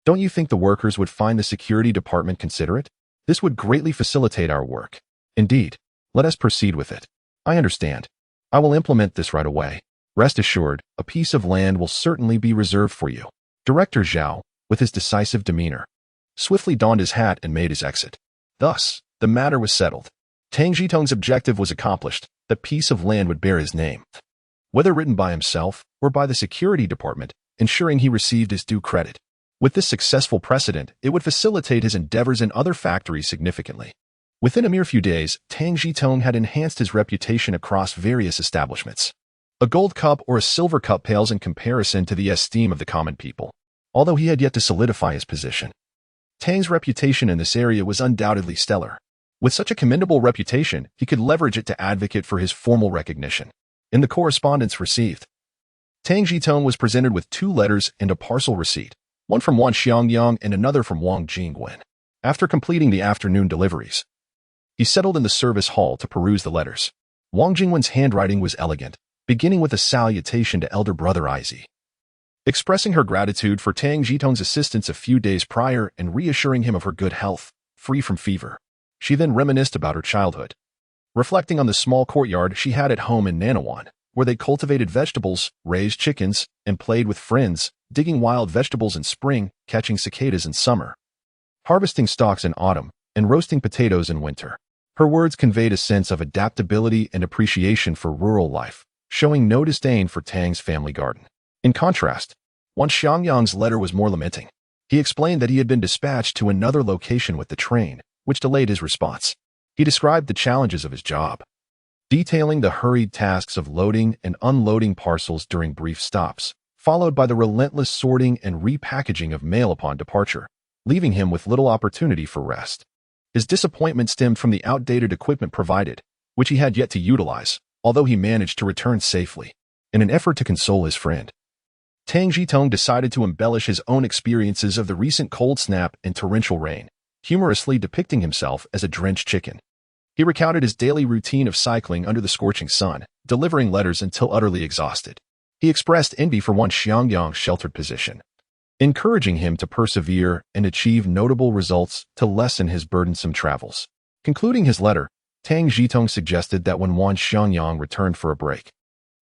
Don't you think the workers would find the security department considerate? This would greatly facilitate our work. Indeed. Let us proceed with it. I understand. I will implement this right away. Rest assured, a piece of land will certainly be reserved for you. Director Zhao, with his decisive demeanor, swiftly donned his hat and made his exit. Thus, the matter was settled. Tang Zhitong's objective was accomplished. The piece of land would bear his name, whether written by himself or by the security department, ensuring he received his due credit. With this successful precedent, it would facilitate his endeavors in other factories significantly. Within a mere few days, Tang Zhitong had enhanced his reputation across various establishments. A gold cup or a silver cup pales in comparison to the esteem of the common people, although he had yet to solidify his position. Tang's reputation in this area was undoubtedly stellar. With such a commendable reputation, he could leverage it to advocate for his formal recognition. In the correspondence received, Tang Zhitong was presented with 2 letters and a parcel receipt, one from Wang Xiangyang and another from Wang Jingwen. After completing the afternoon deliveries, he settled in the service hall to peruse the letters. Wang Jingwen's handwriting was elegant, beginning with a salutation to elder brother Izzy, expressing her gratitude for Tang Zhitong's assistance a few days prior and reassuring him of her good health, free from fever. She then reminisced about her childhood, reflecting on the small courtyard she had at home in Nanawan, where they cultivated vegetables, raised chickens, and played with friends, digging wild vegetables in spring, catching cicadas in summer, harvesting stalks in autumn, and roasting potatoes in winter. Her words conveyed a sense of adaptability and appreciation for rural life, showing no disdain for Tang's family garden. In contrast, Wang Xiangyang's letter was more lamenting. He explained that he had been dispatched to another location with the train, which delayed his response. He described the challenges of his job, detailing the hurried tasks of loading and unloading parcels during brief stops, followed by the relentless sorting and repackaging of mail upon departure, leaving him with little opportunity for rest. His disappointment stemmed from the outdated equipment provided, which he had yet to utilize, although he managed to return safely. In an effort to console his friend, Tang Zhitong decided to embellish his own experiences of the recent cold snap and torrential rain, humorously depicting himself as a drenched chicken. He recounted his daily routine of cycling under the scorching sun, delivering letters until utterly exhausted. He expressed envy for Wang Xiangyang's sheltered position, encouraging him to persevere and achieve notable results to lessen his burdensome travels. Concluding his letter, Tang Zhitong suggested that when Wang Xiangyang returned for a break,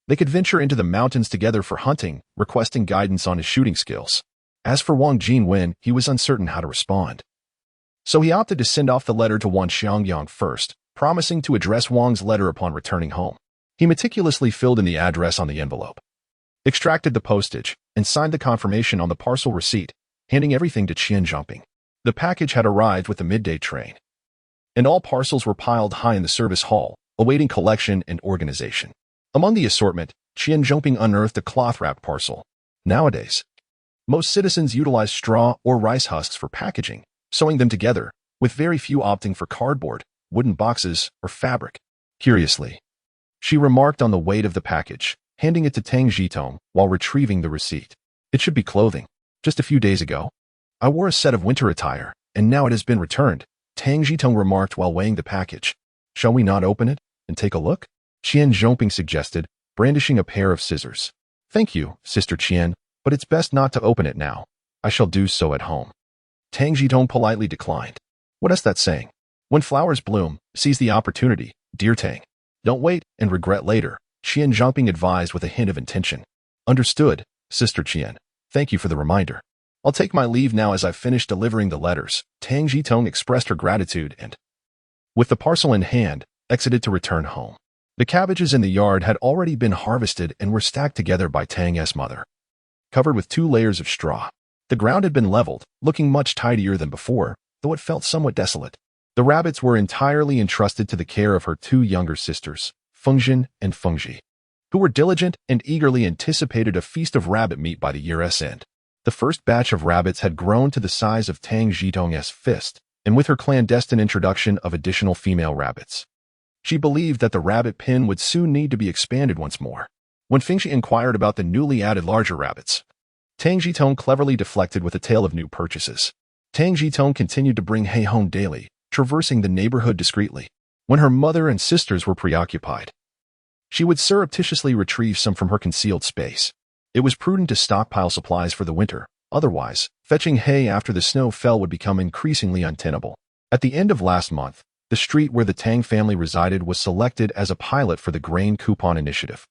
they could venture into the mountains together for hunting, requesting guidance on his shooting skills. As for Wang Jingwen, he was uncertain how to respond, so he opted to send off the letter to Wang Xiangyang first, promising to address Wang's letter upon returning home. He meticulously filled in the address on the envelope, extracted the postage, and signed the confirmation on the parcel receipt, handing everything to Qian Zhongping. The package had arrived with the midday train, and all parcels were piled high in the service hall, awaiting collection and organization. Among the assortment, Qian Zhongping unearthed a cloth-wrapped parcel. Nowadays, most citizens utilize straw or rice husks for packaging, sewing them together, with very few opting for cardboard, wooden boxes, or fabric. Curiously, she remarked on the weight of the package, handing it to Tang Zhitong while retrieving the receipt. It should be clothing. Just a few days ago, I wore a set of winter attire, and now it has been returned, Tang Zhitong remarked while weighing the package. Shall we not open it and take a look? Qian Zhongping suggested, brandishing a pair of scissors. Thank you, Sister Qian, but it's best not to open it now. I shall do so at home. Tang Zhitong politely declined. What is that saying? When flowers bloom, seize the opportunity, dear Tang. Don't wait and regret later, Qian Zhongping advised with a hint of intention. Understood, Sister Qian. Thank you for the reminder. I'll take my leave now as I've finished delivering the letters. Tang Zhitong expressed her gratitude and, with the parcel in hand, exited to return home. The cabbages in the yard had already been harvested and were stacked together by Tang's mother, covered with 2 layers of straw. The ground had been leveled, looking much tidier than before, though it felt somewhat desolate. The rabbits were entirely entrusted to the care of her 2 younger sisters, Fengjin and Fengji, who were diligent and eagerly anticipated a feast of rabbit meat by the year's end. The first batch of rabbits had grown to the size of Tang Zhitong's fist, and with her clandestine introduction of additional female rabbits, she believed that the rabbit pen would soon need to be expanded once more. When Fengji inquired about the newly added larger rabbits, Tang Zhitong cleverly deflected with a tale of new purchases. Tang Zhitong continued to bring hay home daily, traversing the neighborhood discreetly. When her mother and sisters were preoccupied, she would surreptitiously retrieve some from her concealed space. It was prudent to stockpile supplies for the winter, Otherwise, fetching hay after the snow fell would become increasingly untenable. At the end of last month, the street where the Tang family resided was selected as a pilot for the grain coupon initiative,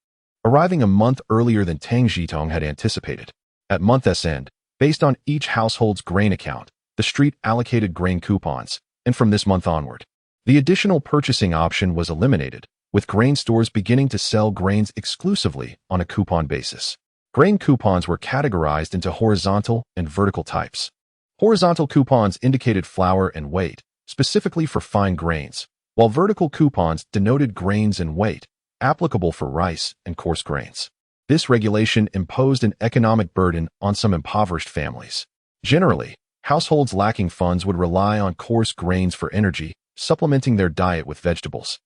arriving a month earlier than Tang Zhitong had anticipated. At month's end, based on each household's grain account, the street allocated grain coupons, and from this month onward, the additional purchasing option was eliminated, with grain stores beginning to sell grains exclusively on a coupon basis. Grain coupons were categorized into horizontal and vertical types. Horizontal coupons indicated flour and weight, specifically for fine grains, while vertical coupons denoted grains and weight, applicable for rice and coarse grains. This regulation imposed an economic burden on some impoverished families. Generally, households lacking funds would rely on coarse grains for energy, supplementing their diet with vegetables,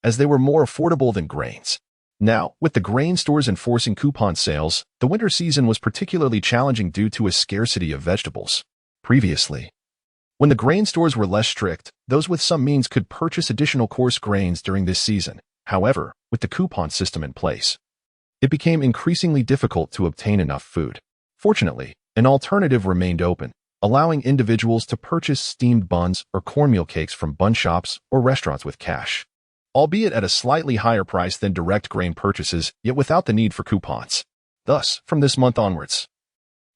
as they were more affordable than grains. Now, with the grain stores enforcing coupon sales, the winter season was particularly challenging due to a scarcity of vegetables. Previously, when the grain stores were less strict, those with some means could purchase additional coarse grains during this season. However, with the coupon system in place, it became increasingly difficult to obtain enough food. Fortunately, an alternative remained open, allowing individuals to purchase steamed buns or cornmeal cakes from bun shops or restaurants with cash, albeit at a slightly higher price than direct grain purchases, yet without the need for coupons. Thus, from this month onwards,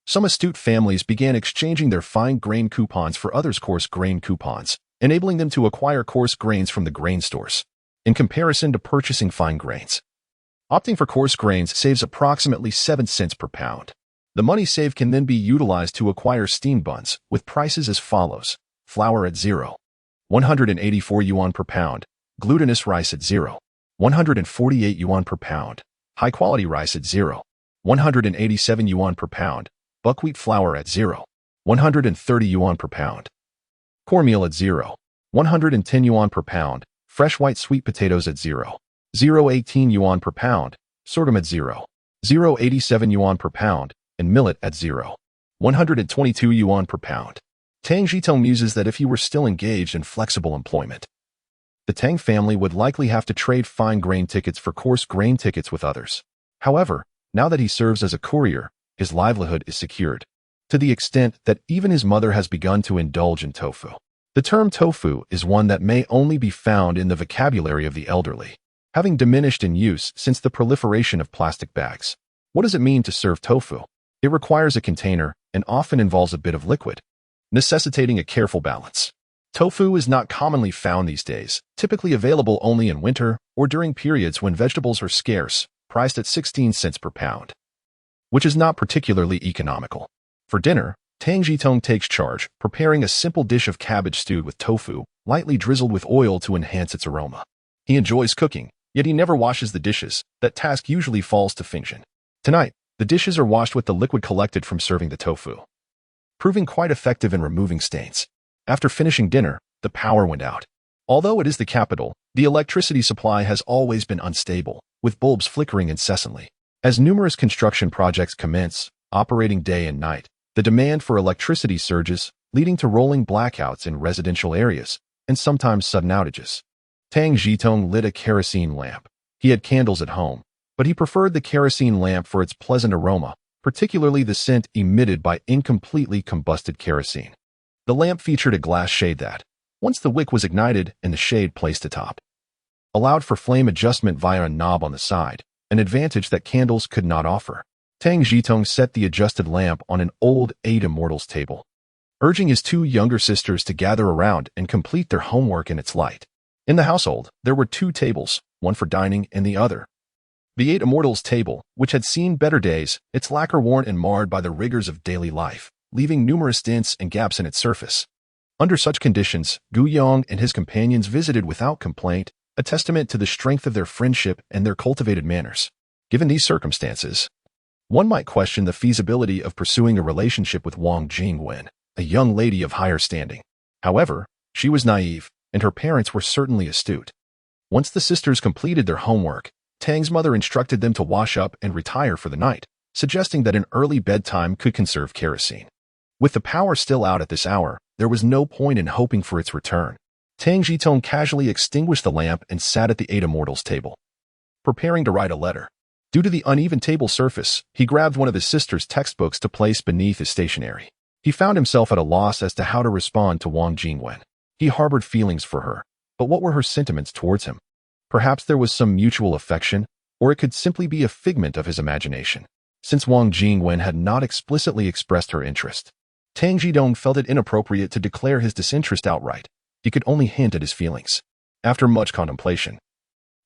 some astute families began exchanging their fine grain coupons for others' coarse grain coupons, enabling them to acquire coarse grains from the grain stores, in comparison to purchasing fine grains. Opting for coarse grains saves approximately 7 cents per pound. The money saved can then be utilized to acquire steamed buns, with prices as follows: flour at 184 yuan per pound, glutinous rice at 148 yuan per pound, high-quality rice at 187 yuan per pound, buckwheat flour at 130 yuan per pound, cornmeal at 110 yuan per pound, fresh white sweet potatoes at 0.18 yuan per pound, sorghum at 0.87 yuan per pound, and millet at 122 yuan per pound. Tang Zhitong muses that if he were still engaged in flexible employment, the Tang family would likely have to trade fine grain tickets for coarse grain tickets with others. However, now that he serves as a courier, his livelihood is secured, to the extent that even his mother has begun to indulge in tofu. The term tofu is one that may only be found in the vocabulary of the elderly, having diminished in use since the proliferation of plastic bags. What does it mean to serve tofu? It requires a container and often involves a bit of liquid, necessitating a careful balance. Tofu is not commonly found these days, typically available only in winter or during periods when vegetables are scarce, priced at 16 cents per pound, which is not particularly economical. For dinner, Tang Zhitong takes charge, preparing a simple dish of cabbage stewed with tofu, lightly drizzled with oil to enhance its aroma. He enjoys cooking, yet he never washes the dishes. That task usually falls to Famine. Tonight, the dishes are washed with the liquid collected from serving the tofu, proving quite effective in removing stains. After finishing dinner, the power went out. Although it is the capital, the electricity supply has always been unstable, with bulbs flickering incessantly. As numerous construction projects commence, operating day and night, the demand for electricity surges, leading to rolling blackouts in residential areas, and sometimes sudden outages. Tang Zhitong lit a kerosene lamp. He had candles at home, but he preferred the kerosene lamp for its pleasant aroma, particularly the scent emitted by incompletely combusted kerosene. The lamp featured a glass shade that, once the wick was ignited and the shade placed atop, allowed for flame adjustment via a knob on the side, an advantage that candles could not offer. Tang Zhitong set the adjusted lamp on an old 8 Immortals table, urging his 2 younger sisters to gather around and complete their homework in its light. In the household, there were 2 tables, one for dining and the other. The 8 Immortals table, which had seen better days, its lacquer worn and marred by the rigors of daily life, leaving numerous dents and gaps in its surface. Under such conditions, Gu Yong and his companions visited without complaint, a testament to the strength of their friendship and their cultivated manners. Given these circumstances, one might question the feasibility of pursuing a relationship with Wang Jingwen, a young lady of higher standing. However, she was naive, and her parents were certainly astute. Once the sisters completed their homework, Tang's mother instructed them to wash up and retire for the night, suggesting that an early bedtime could conserve kerosene. With the power still out at this hour, there was no point in hoping for its return. Tang Zhitong casually extinguished the lamp and sat at the 8 Immortals table, preparing to write a letter. Due to the uneven table surface, he grabbed one of his sister's textbooks to place beneath his stationery. He found himself at a loss as to how to respond to Wang Jingwen. He harbored feelings for her, but what were her sentiments towards him? Perhaps there was some mutual affection, or it could simply be a figment of his imagination. Since Wang Jingwen had not explicitly expressed her interest, Tang Zhitong felt it inappropriate to declare his disinterest outright. He could only hint at his feelings. After much contemplation,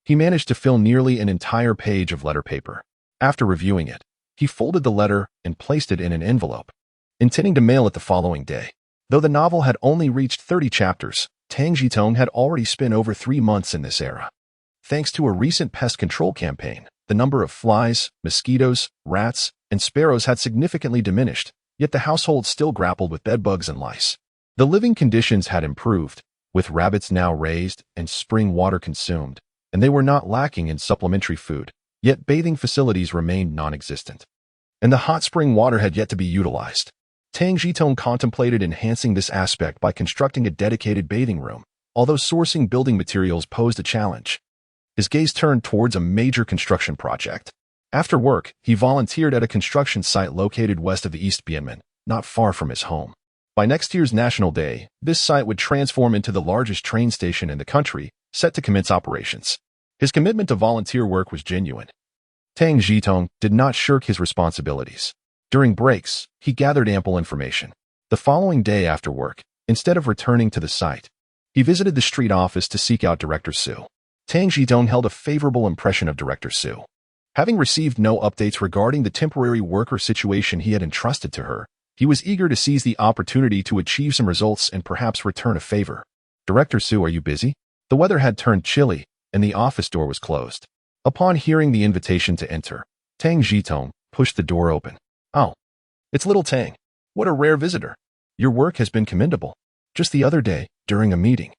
he managed to fill nearly an entire page of letter paper. After reviewing it, he folded the letter and placed it in an envelope, intending to mail it the following day. Though the novel had only reached 30 chapters, Tang Zhitong had already spent over 3 months in this era. Thanks to a recent pest control campaign, the number of flies, mosquitoes, rats, and sparrows had significantly diminished, yet the household still grappled with bedbugs and lice. The living conditions had improved, with rabbits now raised and spring water consumed, and they were not lacking in supplementary food, yet bathing facilities remained non-existent. And the hot spring water had yet to be utilized. Tang Zhitong contemplated enhancing this aspect by constructing a dedicated bathing room, although sourcing building materials posed a challenge. His gaze turned towards a major construction project. After work, he volunteered at a construction site located west of the East Bienmen, not far from his home. By next year's National Day, this site would transform into the largest train station in the country, set to commence operations. His commitment to volunteer work was genuine. Tang Zhitong did not shirk his responsibilities. During breaks, he gathered ample information. The following day after work, instead of returning to the site, he visited the street office to seek out Director Su. Tang Zhitong held a favorable impression of Director Su. Having received no updates regarding the temporary worker situation he had entrusted to her, he was eager to seize the opportunity to achieve some results and perhaps return a favor. Director Su, are you busy? The weather had turned chilly, and the office door was closed. Upon hearing the invitation to enter, Tang Zhitong pushed the door open. Oh, it's little Tang. What a rare visitor. Your work has been commendable. Just the other day, during a meeting,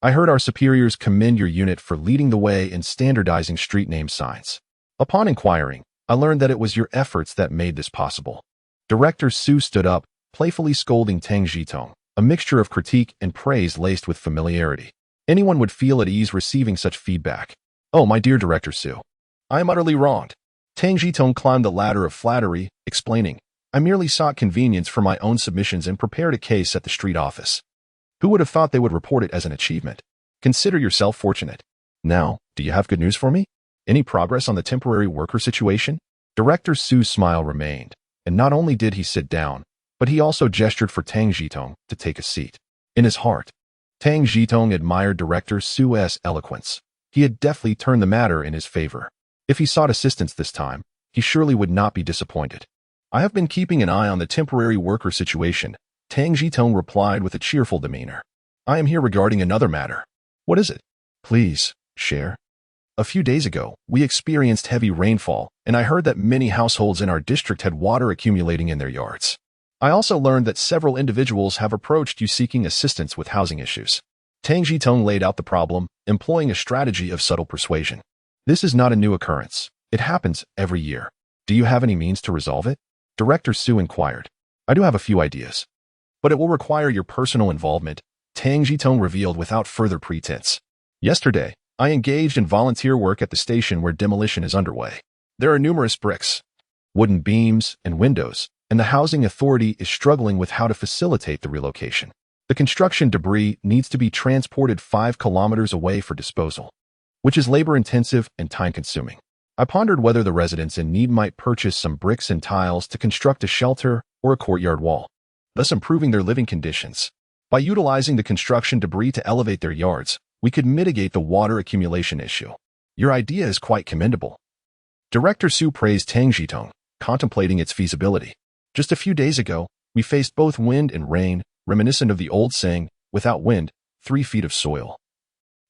I heard our superiors commend your unit for leading the way in standardizing street name signs. Upon inquiring, I learned that it was your efforts that made this possible. Director Su stood up, playfully scolding Tang Zhitong, a mixture of critique and praise laced with familiarity. Anyone would feel at ease receiving such feedback. Oh, my dear Director Su, I am utterly wronged. Tang Zhitong climbed the ladder of flattery, explaining, I merely sought convenience for my own submissions and prepared a case at the street office. Who would have thought they would report it as an achievement? Consider yourself fortunate. Now, do you have good news for me? Any progress on the temporary worker situation? Director Su's smile remained, and not only did he sit down, but he also gestured for Tang Zhitong to take a seat. In his heart, Tang Zhitong admired Director Su's eloquence. He had deftly turned the matter in his favor. If he sought assistance this time, he surely would not be disappointed. I have been keeping an eye on the temporary worker situation, Tang Zhitong replied with a cheerful demeanor. I am here regarding another matter. What is it? Please, share. A few days ago, we experienced heavy rainfall, and I heard that many households in our district had water accumulating in their yards. I also learned that several individuals have approached you seeking assistance with housing issues. Tang Zhitong laid out the problem, employing a strategy of subtle persuasion. This is not a new occurrence. It happens every year. Do you have any means to resolve it? Director Su inquired. I do have a few ideas, but it will require your personal involvement, Tang Zhitong revealed without further pretense. Yesterday, I engaged in volunteer work at the station where demolition is underway. There are numerous bricks, wooden beams, and windows, and the housing authority is struggling with how to facilitate the relocation. The construction debris needs to be transported 5 kilometers away for disposal, which is labor-intensive and time-consuming. I pondered whether the residents in need might purchase some bricks and tiles to construct a shelter or a courtyard wall, thus improving their living conditions. By utilizing the construction debris to elevate their yards, we could mitigate the water accumulation issue. Your idea is quite commendable. Director Su praised Tang Zhitong, contemplating its feasibility. Just a few days ago, we faced both wind and rain, reminiscent of the old saying, without wind, 3 feet of soil.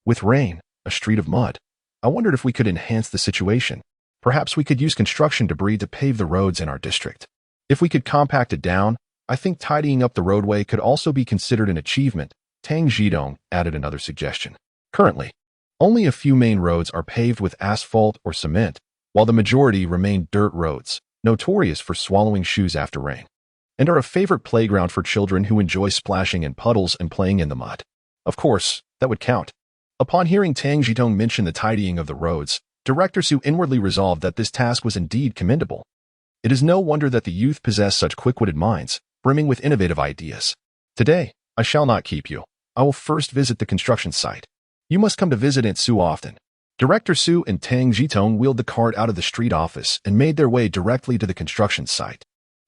With rain, a street of mud. I wondered if we could enhance the situation. Perhaps we could use construction debris to pave the roads in our district. If we could compact it down, I think tidying up the roadway could also be considered an achievement, Tang Zhitong added another suggestion. Currently, only a few main roads are paved with asphalt or cement, while the majority remain dirt roads, notorious for swallowing shoes after rain, and are a favorite playground for children who enjoy splashing in puddles and playing in the mud. Of course, that would count. Upon hearing Tang Zhitong mention the tidying of the roads, Director Su inwardly resolved that this task was indeed commendable. It is no wonder that the youth possess such quick-witted minds, brimming with innovative ideas. Today, I shall not keep you. I will first visit the construction site. You must come to visit Aunt Su often. Director Su and Tang Zhitong wheeled the cart out of the street office and made their way directly to the construction site.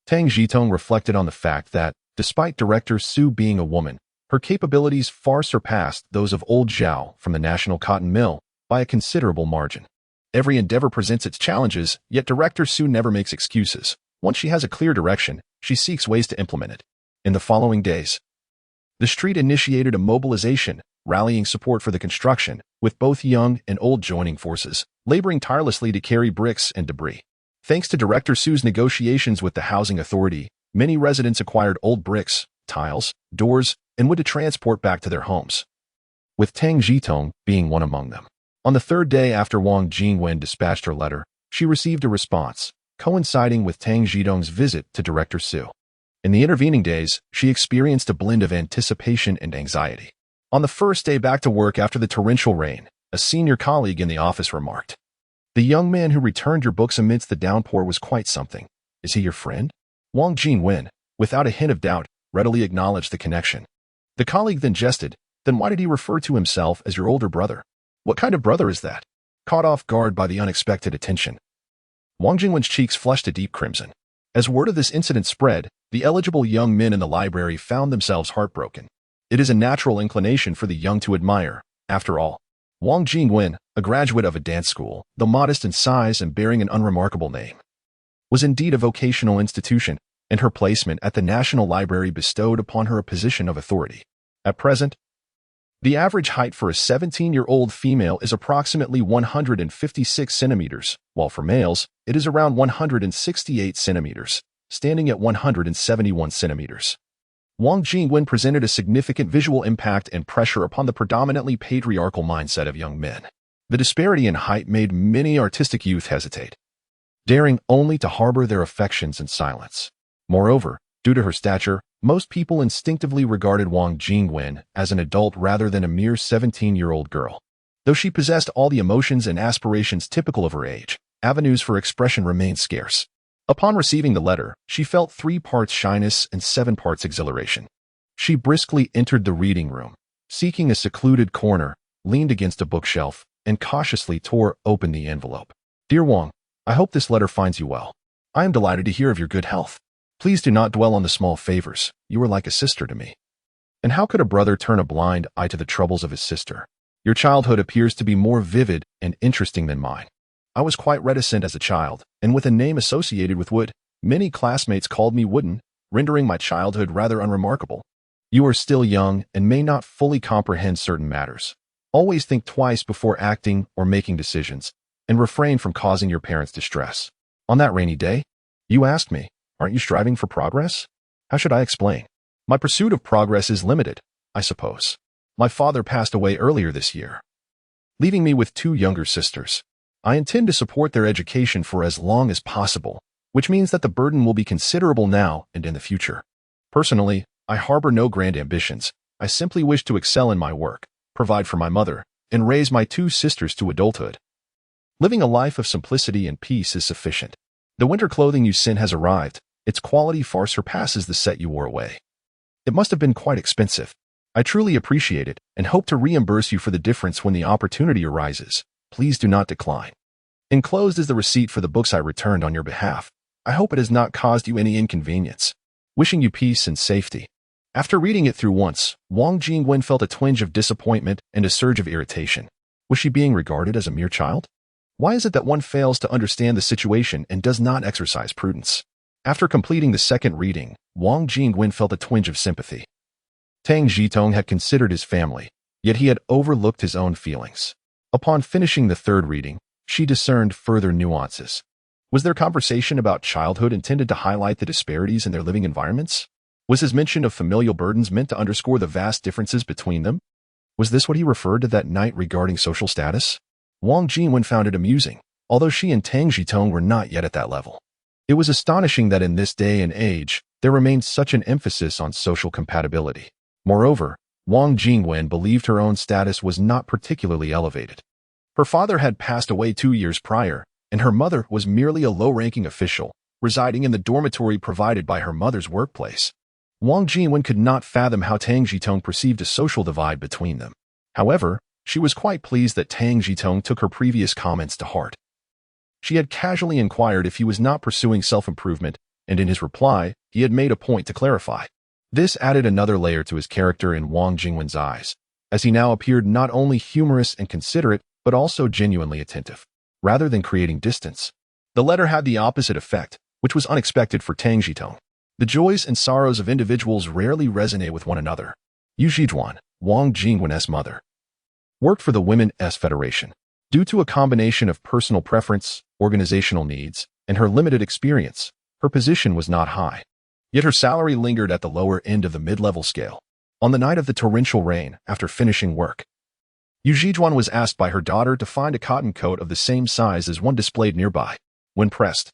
Tang Zhitong reflected on the fact that, despite Director Su being a woman, her capabilities far surpassed those of old Zhao from the National Cotton Mill by a considerable margin. Every endeavor presents its challenges, yet Director Su never makes excuses. Once she has a clear direction, she seeks ways to implement it. In the following days, the street initiated a mobilization, rallying support for the construction, with both young and old joining forces, laboring tirelessly to carry bricks and debris. Thanks to Director Su's negotiations with the housing authority, many residents acquired old bricks, tiles, doors, and wood to transport back to their homes, with Tang Zhitong being one among them. On the third day after Wang Jingwen dispatched her letter, she received a response, coinciding with Tang Zhitong's visit to Director Su. In the intervening days, she experienced a blend of anticipation and anxiety. On the first day back to work after the torrential rain, a senior colleague in the office remarked, "The young man who returned your books amidst the downpour was quite something. Is he your friend?" Wang Jingwen, without a hint of doubt, readily acknowledged the connection. The colleague then jested, "Then why did he refer to himself as your older brother? What kind of brother is that?" Caught off guard by the unexpected attention, Wang Jingwen's cheeks flushed a deep crimson. As word of this incident spread, the eligible young men in the library found themselves heartbroken. It is a natural inclination for the young to admire. After all, Wang Jingwen, a graduate of a dance school, though modest in size and bearing an unremarkable name, was indeed a vocational institution, and her placement at the National Library bestowed upon her a position of authority. At present, the average height for a 17-year-old female is approximately 156 centimeters, while for males, it is around 168 centimeters, standing at 171 centimeters. Wang Jingwen presented a significant visual impact and pressure upon the predominantly patriarchal mindset of young men. The disparity in height made many artistic youth hesitate, daring only to harbor their affections in silence. Moreover, due to her stature, most people instinctively regarded Wang Jingwen as an adult rather than a mere 17-year-old girl. Though she possessed all the emotions and aspirations typical of her age, avenues for expression remained scarce. Upon receiving the letter, she felt 3 parts shyness and 7 parts exhilaration. She briskly entered the reading room, seeking a secluded corner, leaned against a bookshelf, and cautiously tore open the envelope. "Dear Wang, I hope this letter finds you well. I am delighted to hear of your good health. Please do not dwell on the small favors. You are like a sister to me. And how could a brother turn a blind eye to the troubles of his sister? Your childhood appears to be more vivid and interesting than mine. I was quite reticent as a child, and with a name associated with wood, many classmates called me wooden, rendering my childhood rather unremarkable. You are still young and may not fully comprehend certain matters. Always think twice before acting or making decisions, and refrain from causing your parents distress. On that rainy day, you asked me, aren't you striving for progress? How should I explain? My pursuit of progress is limited, I suppose. My father passed away earlier this year, leaving me with 2 younger sisters. I intend to support their education for as long as possible, which means that the burden will be considerable now and in the future. Personally, I harbor no grand ambitions. I simply wish to excel in my work, provide for my mother, and raise my 2 sisters to adulthood. Living a life of simplicity and peace is sufficient. The winter clothing you sent has arrived. Its quality far surpasses the set you wore away. It must have been quite expensive. I truly appreciate it and hope to reimburse you for the difference when the opportunity arises. Please do not decline. Enclosed is the receipt for the books I returned on your behalf. I hope it has not caused you any inconvenience. Wishing you peace and safety." After reading it through once, Wang Jingwen felt a twinge of disappointment and a surge of irritation. Was she being regarded as a mere child? Why is it that one fails to understand the situation and does not exercise prudence? After completing the second reading, Wang Jingwen felt a twinge of sympathy. Tang Zhitong had considered his family, yet he had overlooked his own feelings. Upon finishing the third reading, she discerned further nuances. Was their conversation about childhood intended to highlight the disparities in their living environments? Was his mention of familial burdens meant to underscore the vast differences between them? Was this what he referred to that night regarding social status? Wang Jingwen found it amusing, although she and Tang Zhitong were not yet at that level. It was astonishing that in this day and age, there remained such an emphasis on social compatibility. Moreover, Wang Jingwen believed her own status was not particularly elevated. Her father had passed away 2 years prior, and her mother was merely a low-ranking official, residing in the dormitory provided by her mother's workplace. Wang Jingwen could not fathom how Tang Zhitong perceived a social divide between them. However, she was quite pleased that Tang Zhitong took her previous comments to heart. She had casually inquired if he was not pursuing self-improvement, and in his reply, he had made a point to clarify. This added another layer to his character in Wang Jingwen's eyes, as he now appeared not only humorous and considerate, but also genuinely attentive, rather than creating distance. The letter had the opposite effect, which was unexpected for Tang Zhitong. The joys and sorrows of individuals rarely resonate with one another. Yu Zhizhuan, Wang Jingwen's mother, worked for the Women's Federation. Due to a combination of personal preference, organizational needs, and her limited experience, her position was not high. Yet her salary lingered at the lower end of the mid-level scale. On the night of the torrential rain, after finishing work, Yu Zhizhuan was asked by her daughter to find a cotton coat of the same size as one displayed nearby. When pressed,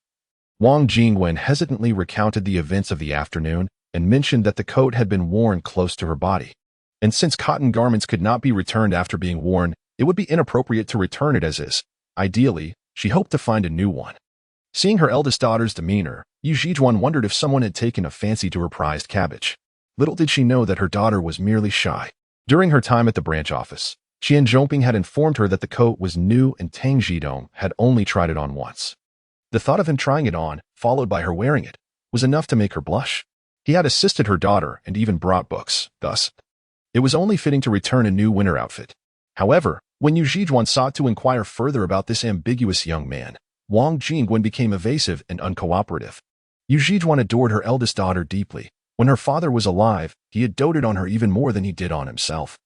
Wang Jingwen hesitantly recounted the events of the afternoon and mentioned that the coat had been worn close to her body. And since cotton garments could not be returned after being worn, it would be inappropriate to return it as is. Ideally, she hoped to find a new one. Seeing her eldest daughter's demeanor, Yu Zhizhuan wondered if someone had taken a fancy to her prized cabbage. Little did she know that her daughter was merely shy. During her time at the branch office, Qian Zhongping had informed her that the coat was new and Tang Zhitong had only tried it on once. The thought of him trying it on, followed by her wearing it, was enough to make her blush. He had assisted her daughter and even brought books, thus, it was only fitting to return a new winter outfit. However, when Yu Zhizhuan sought to inquire further about this ambiguous young man, Wang Jingwen became evasive and uncooperative. Yu Zhizhuan adored her eldest daughter deeply. When her father was alive, he had doted on her even more than he did on himself.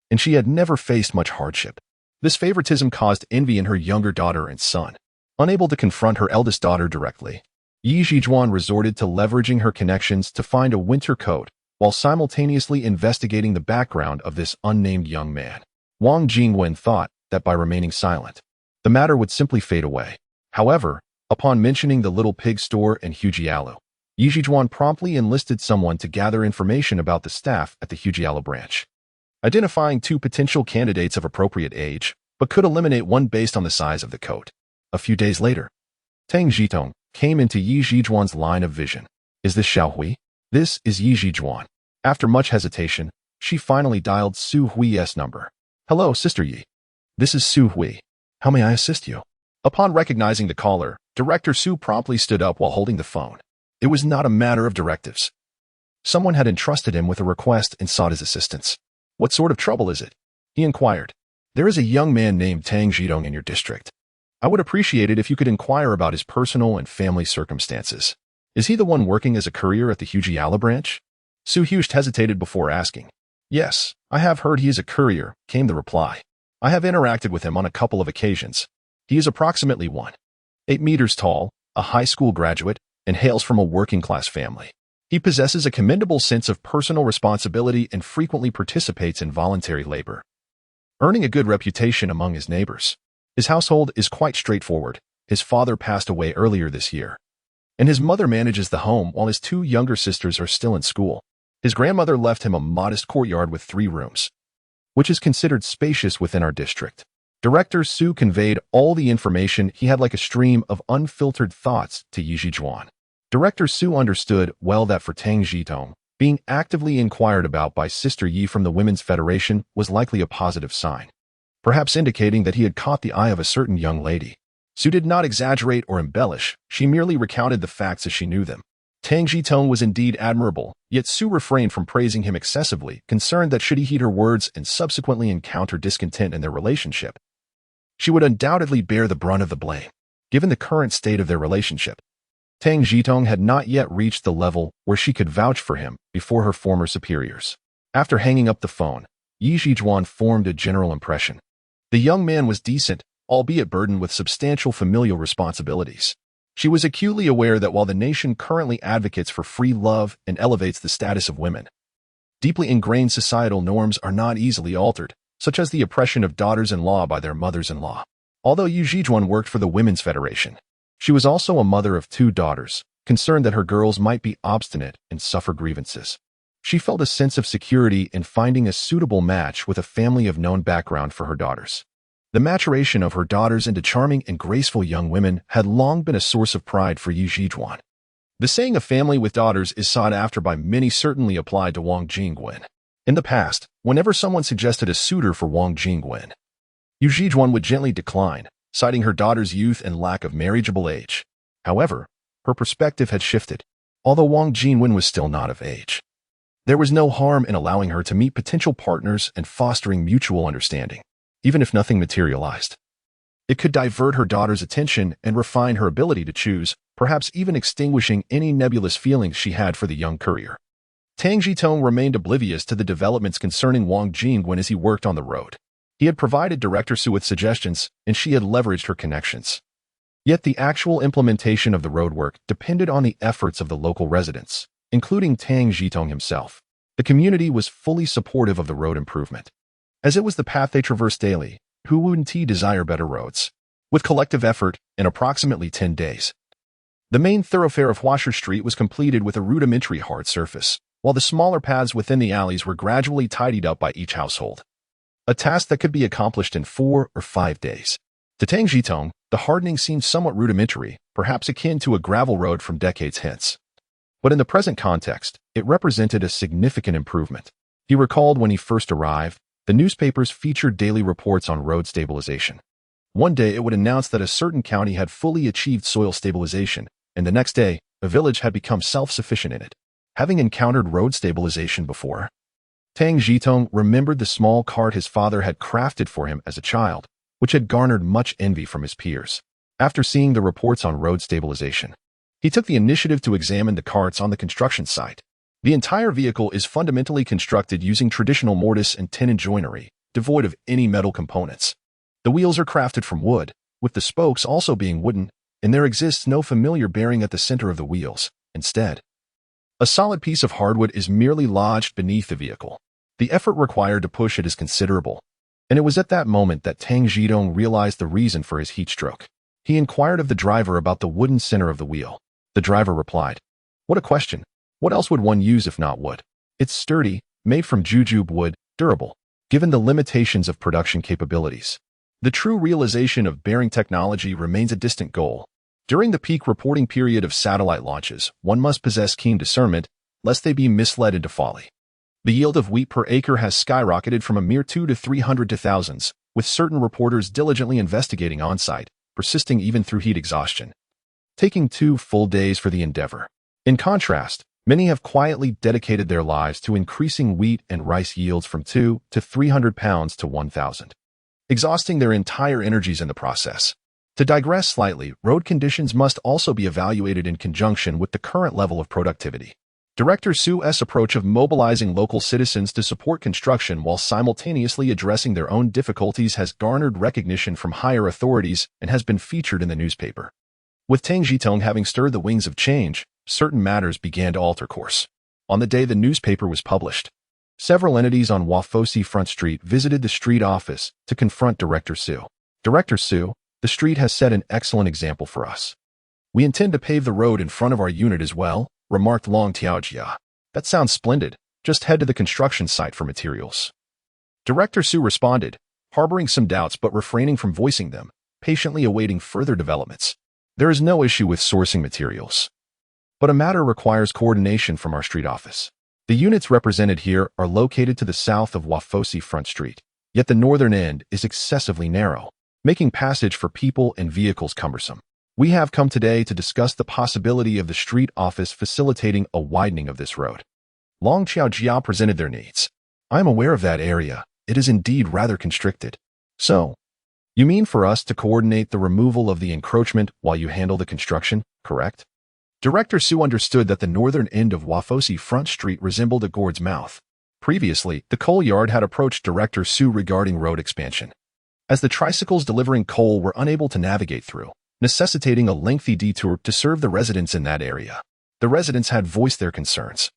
And she had never faced much hardship. This favoritism caused envy in her younger daughter and son. Unable to confront her eldest daughter directly, Yu Zhizhuan resorted to leveraging her connections to find a winter coat while simultaneously investigating the background of this unnamed young man. Wang Jingwen thought that by remaining silent, the matter would simply fade away. However, upon mentioning the little pig store in Hujialu, Yu Zhizhuan promptly enlisted someone to gather information about the staff at the Hujialu branch, identifying 2 potential candidates of appropriate age, but could eliminate one based on the size of the coat. A few days later, Tang Zhitong came into Yu Zhizhuan's line of vision. Is this Xiao Hui? This is Yu Zhizhuan. After much hesitation, she finally dialed Su Hui's number. Hello, Sister Yi. This is Su Hui. How may I assist you? Upon recognizing the caller, Director Su promptly stood up while holding the phone. It was not a matter of directives. Someone had entrusted him with a request and sought his assistance. What sort of trouble is it? He inquired. There is a young man named Tang Zhitong in your district. I would appreciate it if you could inquire about his personal and family circumstances. Is he the one working as a courier at the Hujiala branch? Su Hushed hesitated before asking. Yes, I have heard he is a courier, came the reply. I have interacted with him on a couple of occasions. He is approximately 1.8 meters tall, a high school graduate, and hails from a working-class family. He possesses a commendable sense of personal responsibility and frequently participates in voluntary labor, earning a good reputation among his neighbors. His household is quite straightforward. His father passed away earlier this year, and his mother manages the home while his 2 younger sisters are still in school. His grandmother left him a modest courtyard with 3 rooms, which is considered spacious within our district. Director Su conveyed all the information he had like a stream of unfiltered thoughts to Yu Zhizhuan. Director Su understood well that for Tang Zhitong, being actively inquired about by Sister Yi from the Women's Federation was likely a positive sign, perhaps indicating that he had caught the eye of a certain young lady. Su did not exaggerate or embellish, she merely recounted the facts as she knew them. Tang Zhitong was indeed admirable, yet Su refrained from praising him excessively, concerned that should he heed her words and subsequently encounter discontent in their relationship, she would undoubtedly bear the brunt of the blame. Given the current state of their relationship, Tang Zhitong had not yet reached the level where she could vouch for him before her former superiors. After hanging up the phone, Yu Zhizhuan formed a general impression. The young man was decent, albeit burdened with substantial familial responsibilities. She was acutely aware that while the nation currently advocates for free love and elevates the status of women, deeply ingrained societal norms are not easily altered, such as the oppression of daughters-in-law by their mothers-in-law. Although Yu Zhizhuan worked for the Women's Federation, she was also a mother of 2 daughters, concerned that her girls might be obstinate and suffer grievances. She felt a sense of security in finding a suitable match with a family of known background for her daughters. The maturation of her daughters into charming and graceful young women had long been a source of pride for Yu Zhijuan. The saying "a family with daughters is sought after by many" certainly applied to Wang Jingwen. In the past, whenever someone suggested a suitor for Wang Jingwen, Yu Zhijuan would gently decline, citing her daughter's youth and lack of marriageable age. However, her perspective had shifted. Although Wang Jingwen was still not of age, there was no harm in allowing her to meet potential partners and fostering mutual understanding, even if nothing materialized. It could divert her daughter's attention and refine her ability to choose, perhaps even extinguishing any nebulous feelings she had for the young courier. Tang Zhitong remained oblivious to the developments concerning Wang Jingwen as he worked on the road. He had provided Director Su with suggestions, and she had leveraged her connections. Yet the actual implementation of the roadwork depended on the efforts of the local residents, including Tang Zhitong himself. The community was fully supportive of the road improvement, as it was the path they traversed daily. Who wouldn't desire better roads? With collective effort, in approximately 10 days, the main thoroughfare of Huasher Street was completed with a rudimentary hard surface, while the smaller paths within the alleys were gradually tidied up by each household. A task that could be accomplished in 4 or 5 days. To Tang Zhitong, the hardening seemed somewhat rudimentary, perhaps akin to a gravel road from decades hence. But in the present context, it represented a significant improvement. He recalled when he first arrived, the newspapers featured daily reports on road stabilization. One day it would announce that a certain county had fully achieved soil stabilization, and the next day, a village had become self-sufficient in it. Having encountered road stabilization before, Tang Zhitong remembered the small cart his father had crafted for him as a child, which had garnered much envy from his peers. After seeing the reports on road stabilization, he took the initiative to examine the carts on the construction site. The entire vehicle is fundamentally constructed using traditional mortise and tenon joinery, devoid of any metal components. The wheels are crafted from wood, with the spokes also being wooden, and there exists no familiar bearing at the center of the wheels. Instead, a solid piece of hardwood is merely lodged beneath the vehicle. The effort required to push it is considerable, and it was at that moment that Tang Zhitong realized the reason for his heat stroke. He inquired of the driver about the wooden center of the wheel. The driver replied, "What a question! What else would one use if not wood? It's sturdy, made from jujube wood, durable." Given the limitations of production capabilities, the true realization of bearing technology remains a distant goal. During the peak reporting period of satellite launches, one must possess keen discernment, lest they be misled into folly. The yield of wheat per acre has skyrocketed from a mere 2 to 300 to thousands, with certain reporters diligently investigating on-site, persisting even through heat exhaustion, taking 2 full days for the endeavor. In contrast, many have quietly dedicated their lives to increasing wheat and rice yields from 2 to 300 pounds to 1,000, exhausting their entire energies in the process. To digress slightly, road conditions must also be evaluated in conjunction with the current level of productivity. Director Su's approach of mobilizing local citizens to support construction while simultaneously addressing their own difficulties has garnered recognition from higher authorities and has been featured in the newspaper. With Tang Zhitong having stirred the wings of change, certain matters began to alter course. On the day the newspaper was published, several entities on Wafosi Front Street visited the street office to confront Director Su. "Director Su, the street has set an excellent example for us. We intend to pave the road in front of our unit as well," remarked Long Tiaojia. "That sounds splendid. Just head to the construction site for materials." Director Su responded, harboring some doubts but refraining from voicing them, patiently awaiting further developments. "There is no issue with sourcing materials, but a matter requires coordination from our street office. The units represented here are located to the south of Wafosi Front Street, yet the northern end is excessively narrow, making passage for people and vehicles cumbersome. We have come today to discuss the possibility of the street office facilitating a widening of this road." Long Xiaojia presented their needs. "I am aware of that area. It is indeed rather constricted. So, you mean for us to coordinate the removal of the encroachment while you handle the construction, correct?" Director Su understood that the northern end of Wafosi Front Street resembled a gourd's mouth. Previously, the coal yard had approached Director Su regarding road expansion, as the tricycles delivering coal were unable to navigate through, necessitating a lengthy detour to serve the residents in that area. The residents had voiced their concerns,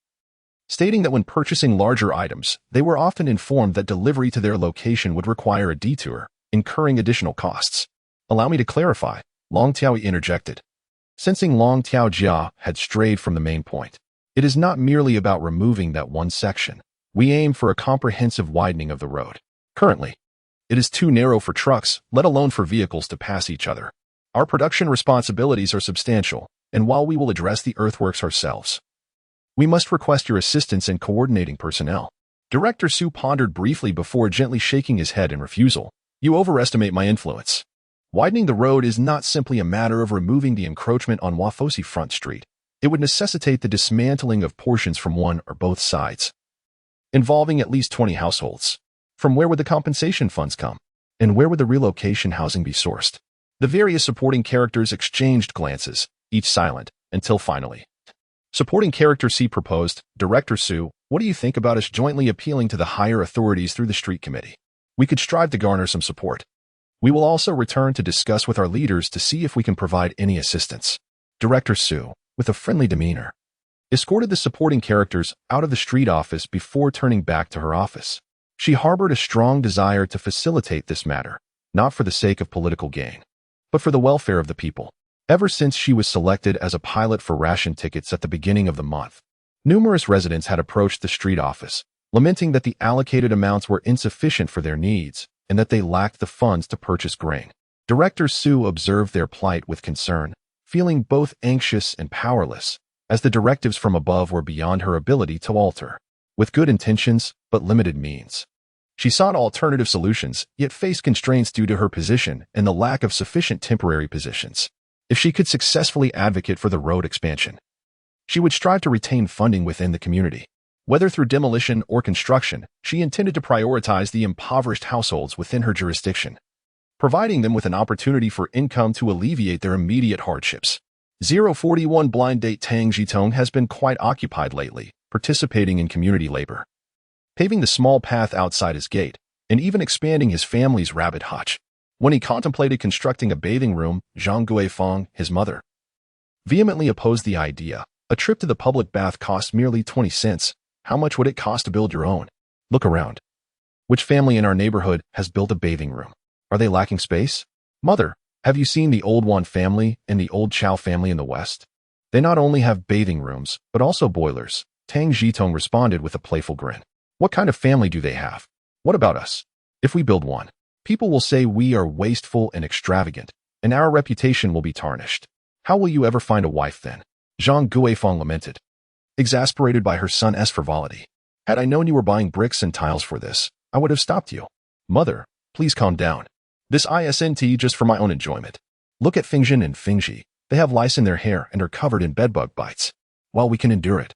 stating that when purchasing larger items, they were often informed that delivery to their location would require a detour, incurring additional costs. "Allow me to clarify," Long Tiaoi interjected, sensing Long Tiaojia had strayed from the main point. "It is not merely about removing that one section. We aim for a comprehensive widening of the road. Currently, It is too narrow for trucks, let alone for vehicles to pass each other. Our production responsibilities are substantial, and while we will address the earthworks ourselves, we must request your assistance in coordinating personnel. Director Su pondered briefly before gently shaking his head in refusal. You overestimate my influence. Widening the road is not simply a matter of removing the encroachment on Wafosi Front Street. It would necessitate the dismantling of portions from one or both sides, involving at least 20 households. From where would the compensation funds come? And where would the relocation housing be sourced? The various supporting characters exchanged glances, each silent, until finally. Supporting character C proposed, Director Su, what do you think about us jointly appealing to the higher authorities through the street committee? We could strive to garner some support. We will also return to discuss with our leaders to see if we can provide any assistance. Director Su, with a friendly demeanor, escorted the supporting characters out of the street office before turning back to her office. She harbored a strong desire to facilitate this matter, not for the sake of political gain, but for the welfare of the people. Ever since she was selected as a pilot for ration tickets at the beginning of the month, numerous residents had approached the street office, lamenting that the allocated amounts were insufficient for their needs and that they lacked the funds to purchase grain. Director Su observed their plight with concern, feeling both anxious and powerless, as the directives from above were beyond her ability to alter. With good intentions, but limited means, she sought alternative solutions, yet faced constraints due to her position and the lack of sufficient temporary positions. If she could successfully advocate for the road expansion, she would strive to retain funding within the community. Whether through demolition or construction, she intended to prioritize the impoverished households within her jurisdiction, providing them with an opportunity for income to alleviate their immediate hardships. 041 Blind Date Tang Zhitong has been quite occupied lately, participating in community labor, paving the small path outside his gate, and even expanding his family's rabbit hutch. When he contemplated constructing a bathing room, Zhang Guifeng, his mother, vehemently opposed the idea. A trip to the public bath costs merely 20 cents. How much would it cost to build your own? Look around. Which family in our neighborhood has built a bathing room? Are they lacking space? Mother, have you seen the old Wan family and the old Chow family in the West? They not only have bathing rooms, but also boilers. Tang Zhitong responded with a playful grin. What kind of family do they have? What about us? If we build one, people will say we are wasteful and extravagant, and our reputation will be tarnished. How will you ever find a wife then? Zhang Guifeng lamented, exasperated by her son's frivolity. Had I known you were buying bricks and tiles for this, I would have stopped you. Mother, please calm down. This isn't just for my own enjoyment. Look at Fingjin and Fingji. They have lice in their hair and are covered in bedbug bites. While we can endure it,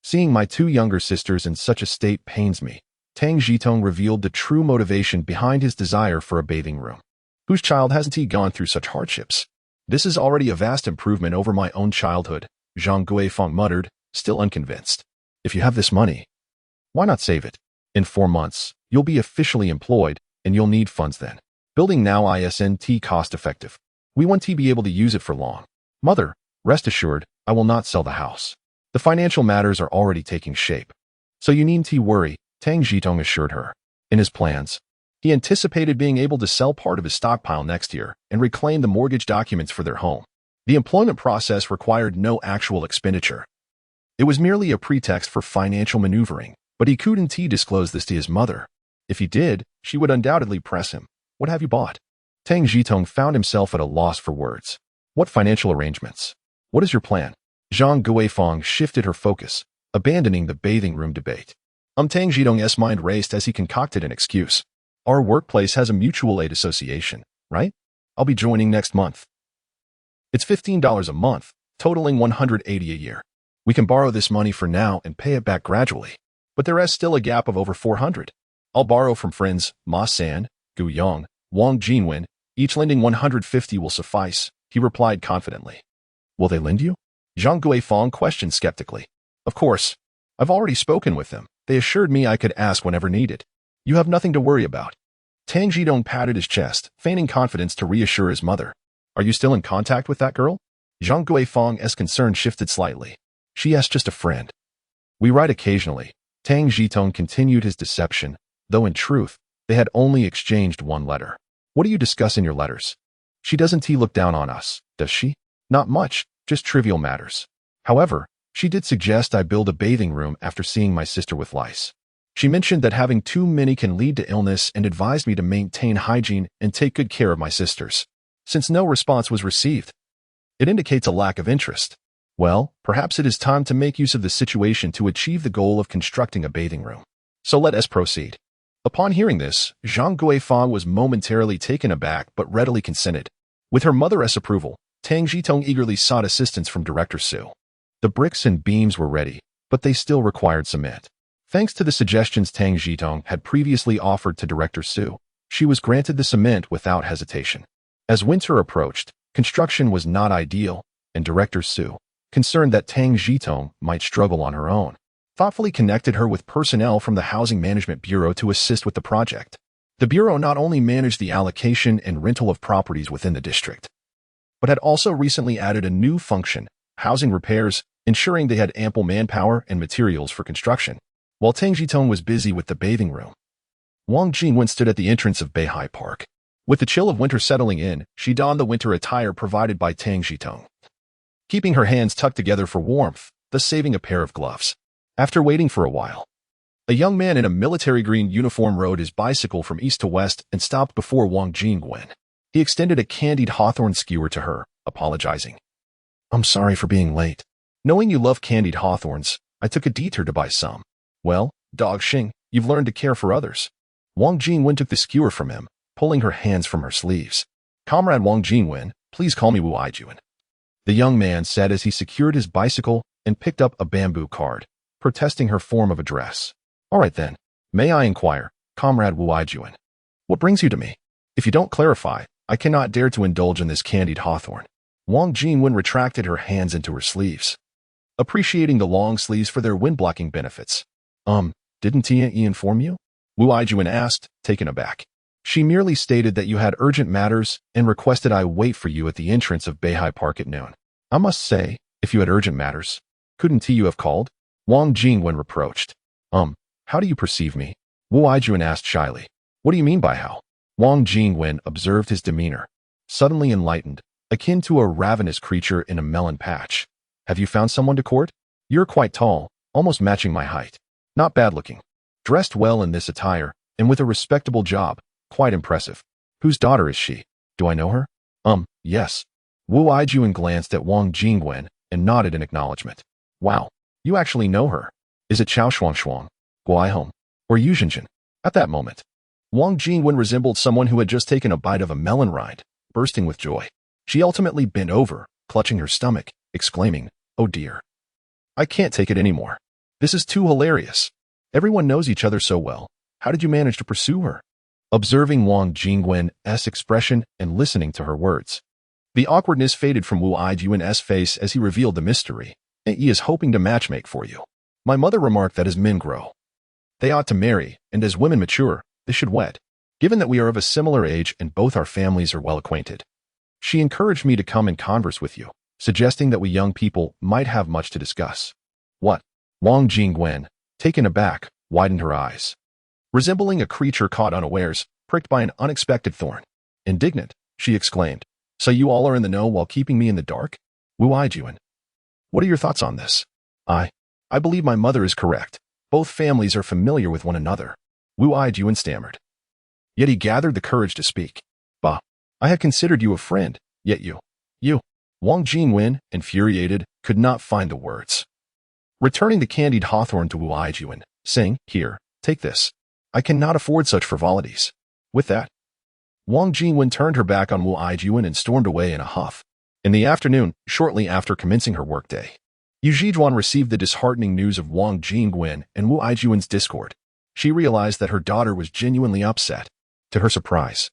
seeing my two younger sisters in such a state pains me. Tang Zhitong revealed the true motivation behind his desire for a bathing room. Whose child hasn't he gone through such hardships? This is already a vast improvement over my own childhood, Zhang Guifeng muttered, still unconvinced. If you have this money, why not save it? In 4 months, you'll be officially employed, and you'll need funds then. Building now isn't cost-effective. We want to be able to use it for long. Mother, rest assured, I will not sell the house. The financial matters are already taking shape. So you needn't worry, Tang Zhitong assured her. In his plans, he anticipated being able to sell part of his stockpile next year and reclaim the mortgage documents for their home. The employment process required no actual expenditure. It was merely a pretext for financial maneuvering, but he couldn't disclose this to his mother. If he did, she would undoubtedly press him. What have you bought? Tang Zhitong found himself at a loss for words. What financial arrangements? What is your plan? Zhang Guifeng shifted her focus, abandoning the bathing room debate. Tang Zhitong's mind raced as he concocted an excuse. Our workplace has a mutual aid association, right? I'll be joining next month. It's $15 a month, totaling $180 a year. We can borrow this money for now and pay it back gradually. But there is still a gap of over $400. I'll borrow from friends Ma San, Gu Yong, Wang Jinwen. Each lending $150 will suffice, he replied confidently. Will they lend you? Zhang Guifeng questioned skeptically. Of course. I've already spoken with them. They assured me I could ask whenever needed. You have nothing to worry about. Tang Zhitong patted his chest, feigning confidence to reassure his mother. Are you still in contact with that girl? Zhang Guifeng's concern shifted slightly. She is just a friend. We write occasionally. Tang Zhitong continued his deception, though in truth, they had only exchanged one letter. What do you discuss in your letters? She doesn't look down on us, does she? Not much, just trivial matters. However, she did suggest I build a bathing room after seeing my sister with lice. She mentioned that having too many can lead to illness and advised me to maintain hygiene and take good care of my sisters. Since no response was received, it indicates a lack of interest. Well, perhaps it is time to make use of the situation to achieve the goal of constructing a bathing room. So let us proceed. Upon hearing this, Zhang Guifang was momentarily taken aback but readily consented. With her mother's approval, Tang Zhitong eagerly sought assistance from Director Su. The bricks and beams were ready, but they still required cement. Thanks to the suggestions Tang Zhitong had previously offered to Director Su, she was granted the cement without hesitation. As winter approached, construction was not ideal, and Director Su, concerned that Tang Zhitong might struggle on her own, thoughtfully connected her with personnel from the Housing Management Bureau to assist with the project. The Bureau not only managed the allocation and rental of properties within the district, but had also recently added a new function, housing repairs, ensuring they had ample manpower and materials for construction. While Tang Zhitong was busy with the bathing room, Wang Jingwen stood at the entrance of Beihai Park. With the chill of winter settling in, she donned the winter attire provided by Tang Zhitong, keeping her hands tucked together for warmth, thus saving a pair of gloves. After waiting for a while, a young man in a military green uniform rode his bicycle from east to west and stopped before Wang Jingwen. He extended a candied hawthorn skewer to her, apologizing. "I'm sorry for being late. Knowing you love candied hawthorns, I took a detour to buy some." "Well, Dog Xing, you've learned to care for others." Wang Jingwen took the skewer from him, pulling her hands from her sleeves. "Comrade Wang Jingwen, please call me Wu Aijuan," the young man said as he secured his bicycle and picked up a bamboo card, protesting her form of address. "All right then, may I inquire, Comrade Wu Aijuan, what brings you to me? If you don't clarify, I cannot dare to indulge in this candied hawthorn." Wang Jingwen retracted her hands into her sleeves, appreciating the long sleeves for their wind-blocking benefits. Didn't Tia inform you?" Wu Aijuan asked, taken aback. "She merely stated that you had urgent matters and requested I wait for you at the entrance of Beihai Park at noon. I must say, if you had urgent matters, couldn't Tia have called?" Wang Jingwen reproached. How do you perceive me?" Wu Aijuan asked shyly. "What do you mean by how?" Wang Jingwen observed his demeanor, suddenly enlightened, akin to a ravenous creature in a melon patch. "Have you found someone to court? You're quite tall, almost matching my height. Not bad looking. Dressed well in this attire, and with a respectable job. Quite impressive. Whose daughter is she? Do I know her?" Yes." Wu Aijuan glanced at Wang Jingwen and nodded in acknowledgement. "Wow, you actually know her. Is it Chao Shuangshuang, Guaihong, or Yu Zhenjin?" At that moment, Wang Jingwen resembled someone who had just taken a bite of a melon rind, bursting with joy. She ultimately bent over, clutching her stomach, exclaiming, "Oh dear. I can't take it anymore. This is too hilarious. Everyone knows each other so well. How did you manage to pursue her?" Observing Wang Jingwen's expression and listening to her words, the awkwardness faded from Wu Aijuan's face as he revealed the mystery. "He is hoping to matchmake for you. My mother remarked that as men grow, they ought to marry, and as women mature, they should wed. Given that we are of a similar age and both our families are well acquainted, she encouraged me to come and converse with you, suggesting that we young people might have much to discuss." "What?" Wang Jingwen, taken aback, widened her eyes, resembling a creature caught unawares, pricked by an unexpected thorn. Indignant, she exclaimed, "So you all are in the know while keeping me in the dark?" Wu Aijuan, what are your thoughts on this? I believe my mother is correct. Both families are familiar with one another." Wu Aijuan stammered. Yet he gathered the courage to speak. "Bah, I had considered you a friend, yet you. Wang Jingwen, infuriated, could not find the words. Returning the candied hawthorn to Wu Aijuan, saying, "Here, take this. I cannot afford such frivolities." With that, Wang Jingwen turned her back on Wu Aijuan and stormed away in a huff. In the afternoon, shortly after commencing her workday, Yu Zhijuan received the disheartening news of Wang Jingwen and Wu Aijuan's discord. She realized that her daughter was genuinely upset. To her surprise,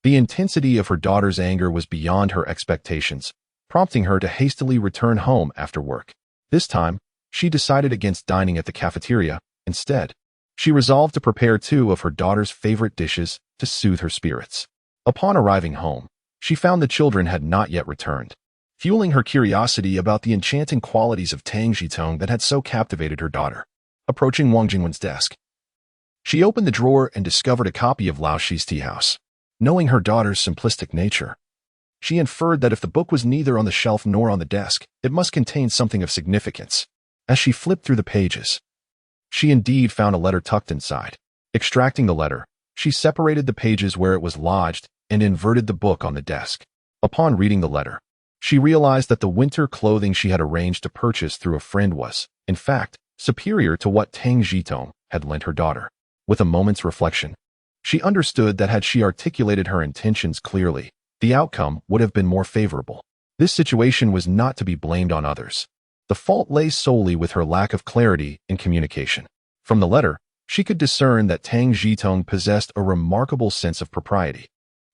the intensity of her daughter's anger was beyond her expectations, prompting her to hastily return home after work. This time, she decided against dining at the cafeteria. Instead, she resolved to prepare two of her daughter's favorite dishes to soothe her spirits. Upon arriving home, she found the children had not yet returned, fueling her curiosity about the enchanting qualities of Tang Zhitong that had so captivated her daughter. Approaching Wang Jingwen's desk, she opened the drawer and discovered a copy of Lao Shi's Tea House. Knowing her daughter's simplistic nature, she inferred that if the book was neither on the shelf nor on the desk, it must contain something of significance. As she flipped through the pages, She indeed found a letter tucked inside. Extracting the letter, she separated the pages where it was lodged and inverted the book on the desk. Upon reading the letter, she realized that the winter clothing she had arranged to purchase through a friend was, in fact, superior to what Tang Zhitong had lent her daughter. With a moment's reflection, she understood that had she articulated her intentions clearly, the outcome would have been more favorable. This situation was not to be blamed on others. The fault lay solely with her lack of clarity in communication. From the letter, she could discern that Tang Zhitong possessed a remarkable sense of propriety,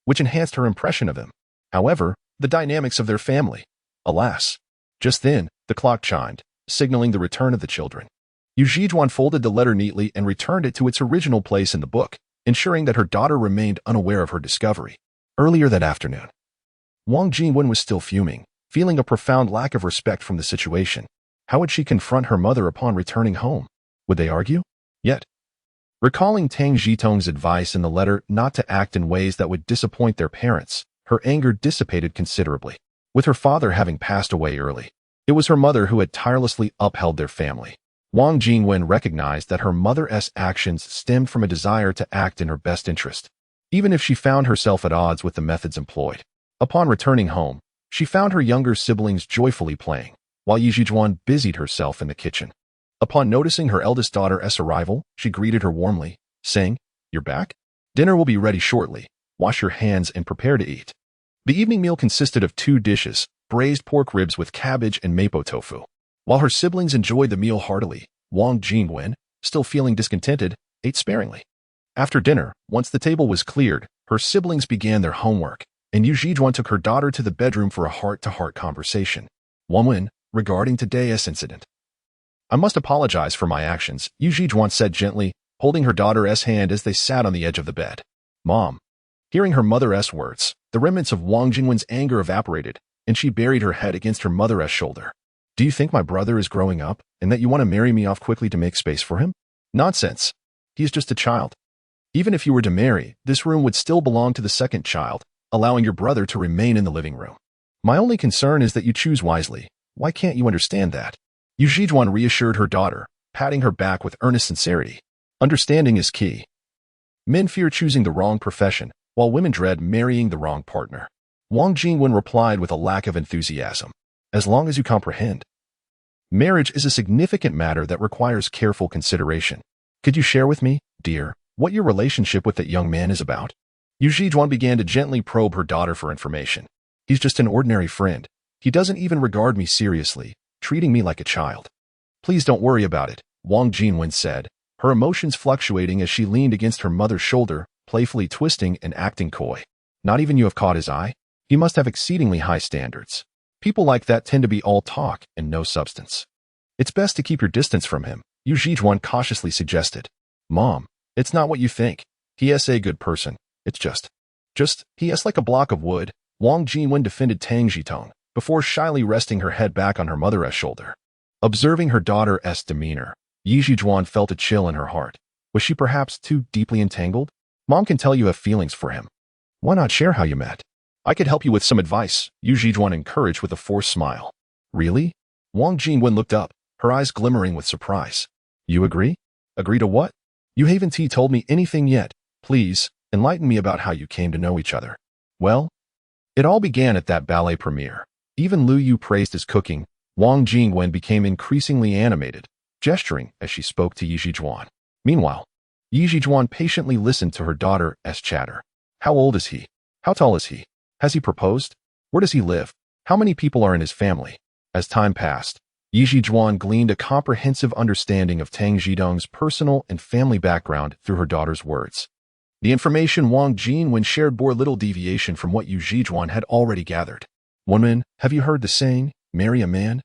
which enhanced her impression of him. However, the dynamics of their family. Alas. Just then, the clock chimed, signaling the return of the children. Yu Zhijuan folded the letter neatly and returned it to its original place in the book, ensuring that her daughter remained unaware of her discovery. Earlier that afternoon, Wang Jingwen was still fuming, feeling a profound lack of respect from the situation. How would she confront her mother upon returning home? Would they argue? Yet, recalling Tang Zhitong's advice in the letter not to act in ways that would disappoint their parents, her anger dissipated considerably. With her father having passed away early, it was her mother who had tirelessly upheld their family. Wang Jingwen recognized that her mother's actions stemmed from a desire to act in her best interest, even if she found herself at odds with the methods employed. Upon returning home, she found her younger siblings joyfully playing, while Yu Zhijuan busied herself in the kitchen. Upon noticing her eldest daughter's arrival, she greeted her warmly, saying, "You're back? Dinner will be ready shortly. Wash your hands and prepare to eat." The evening meal consisted of 2 dishes, braised pork ribs with cabbage and mapo tofu. While her siblings enjoyed the meal heartily, Wang Jingwen, still feeling discontented, ate sparingly. After dinner, once the table was cleared, her siblings began their homework, and Yu Zhijuan took her daughter to the bedroom for a heart-to-heart conversation. "Woman, regarding today's incident, I must apologize for my actions," Yu Zhijuan said gently, holding her daughter's hand as they sat on the edge of the bed. "Mom." Hearing her mother's words, the remnants of Wang Jingwen's anger evaporated, and she buried her head against her mother's shoulder. "Do you think my brother is growing up, and that you want to marry me off quickly to make space for him? Nonsense. He is just a child. Even if you were to marry, this room would still belong to the second child, allowing your brother to remain in the living room. My only concern is that you choose wisely. Why can't you understand that?" Yu Zhijuan reassured her daughter, patting her back with earnest sincerity. Understanding is key. Men fear choosing the wrong profession, while women dread marrying the wrong partner. Wang Jingwen replied with a lack of enthusiasm. "As long as you comprehend. Marriage is a significant matter that requires careful consideration. Could you share with me, dear, what your relationship with that young man is about?" Yu Zhijuan began to gently probe her daughter for information. "He's just an ordinary friend. He doesn't even regard me seriously, treating me like a child." "Please don't worry about it," Wang Jingwen said, her emotions fluctuating as she leaned against her mother's shoulder, playfully twisting and acting coy. "Not even you have caught his eye? He must have exceedingly high standards. People like that tend to be all talk and no substance. It's best to keep your distance from him," Yu Zhijuan cautiously suggested. "Mom, it's not what you think. He is a good person. It's just, he is like a block of wood," Wang Jingwen defended Tang Zhitong, before shyly resting her head back on her mother's shoulder. Observing her daughter's demeanor, Yu Zhijuan felt a chill in her heart. Was she perhaps too deeply entangled? "Mom can tell you have feelings for him. Why not share how you met? I could help you with some advice," Yu Zhijuan encouraged with a forced smile. "Really?" Wang Jingwen looked up, her eyes glimmering with surprise. "You agree?" "Agree to what? You haven't told me anything yet. Please, enlighten me about how you came to know each other." "Well, it all began at that ballet premiere. Even Lu Yu praised his cooking." Wang Jingwen became increasingly animated, gesturing as she spoke to Yu Zhijuan. Meanwhile, Yu Zhijuan patiently listened to her daughter's chatter. "How old is he? How tall is he? Has he proposed? Where does he live? How many people are in his family?" As time passed, Yu Zhijuan gleaned a comprehensive understanding of Tang Zhitong's personal and family background through her daughter's words. The information Wang Jingwen shared bore little deviation from what Yu Zhijuan had already gathered. "Woman, have you heard the saying, marry a man,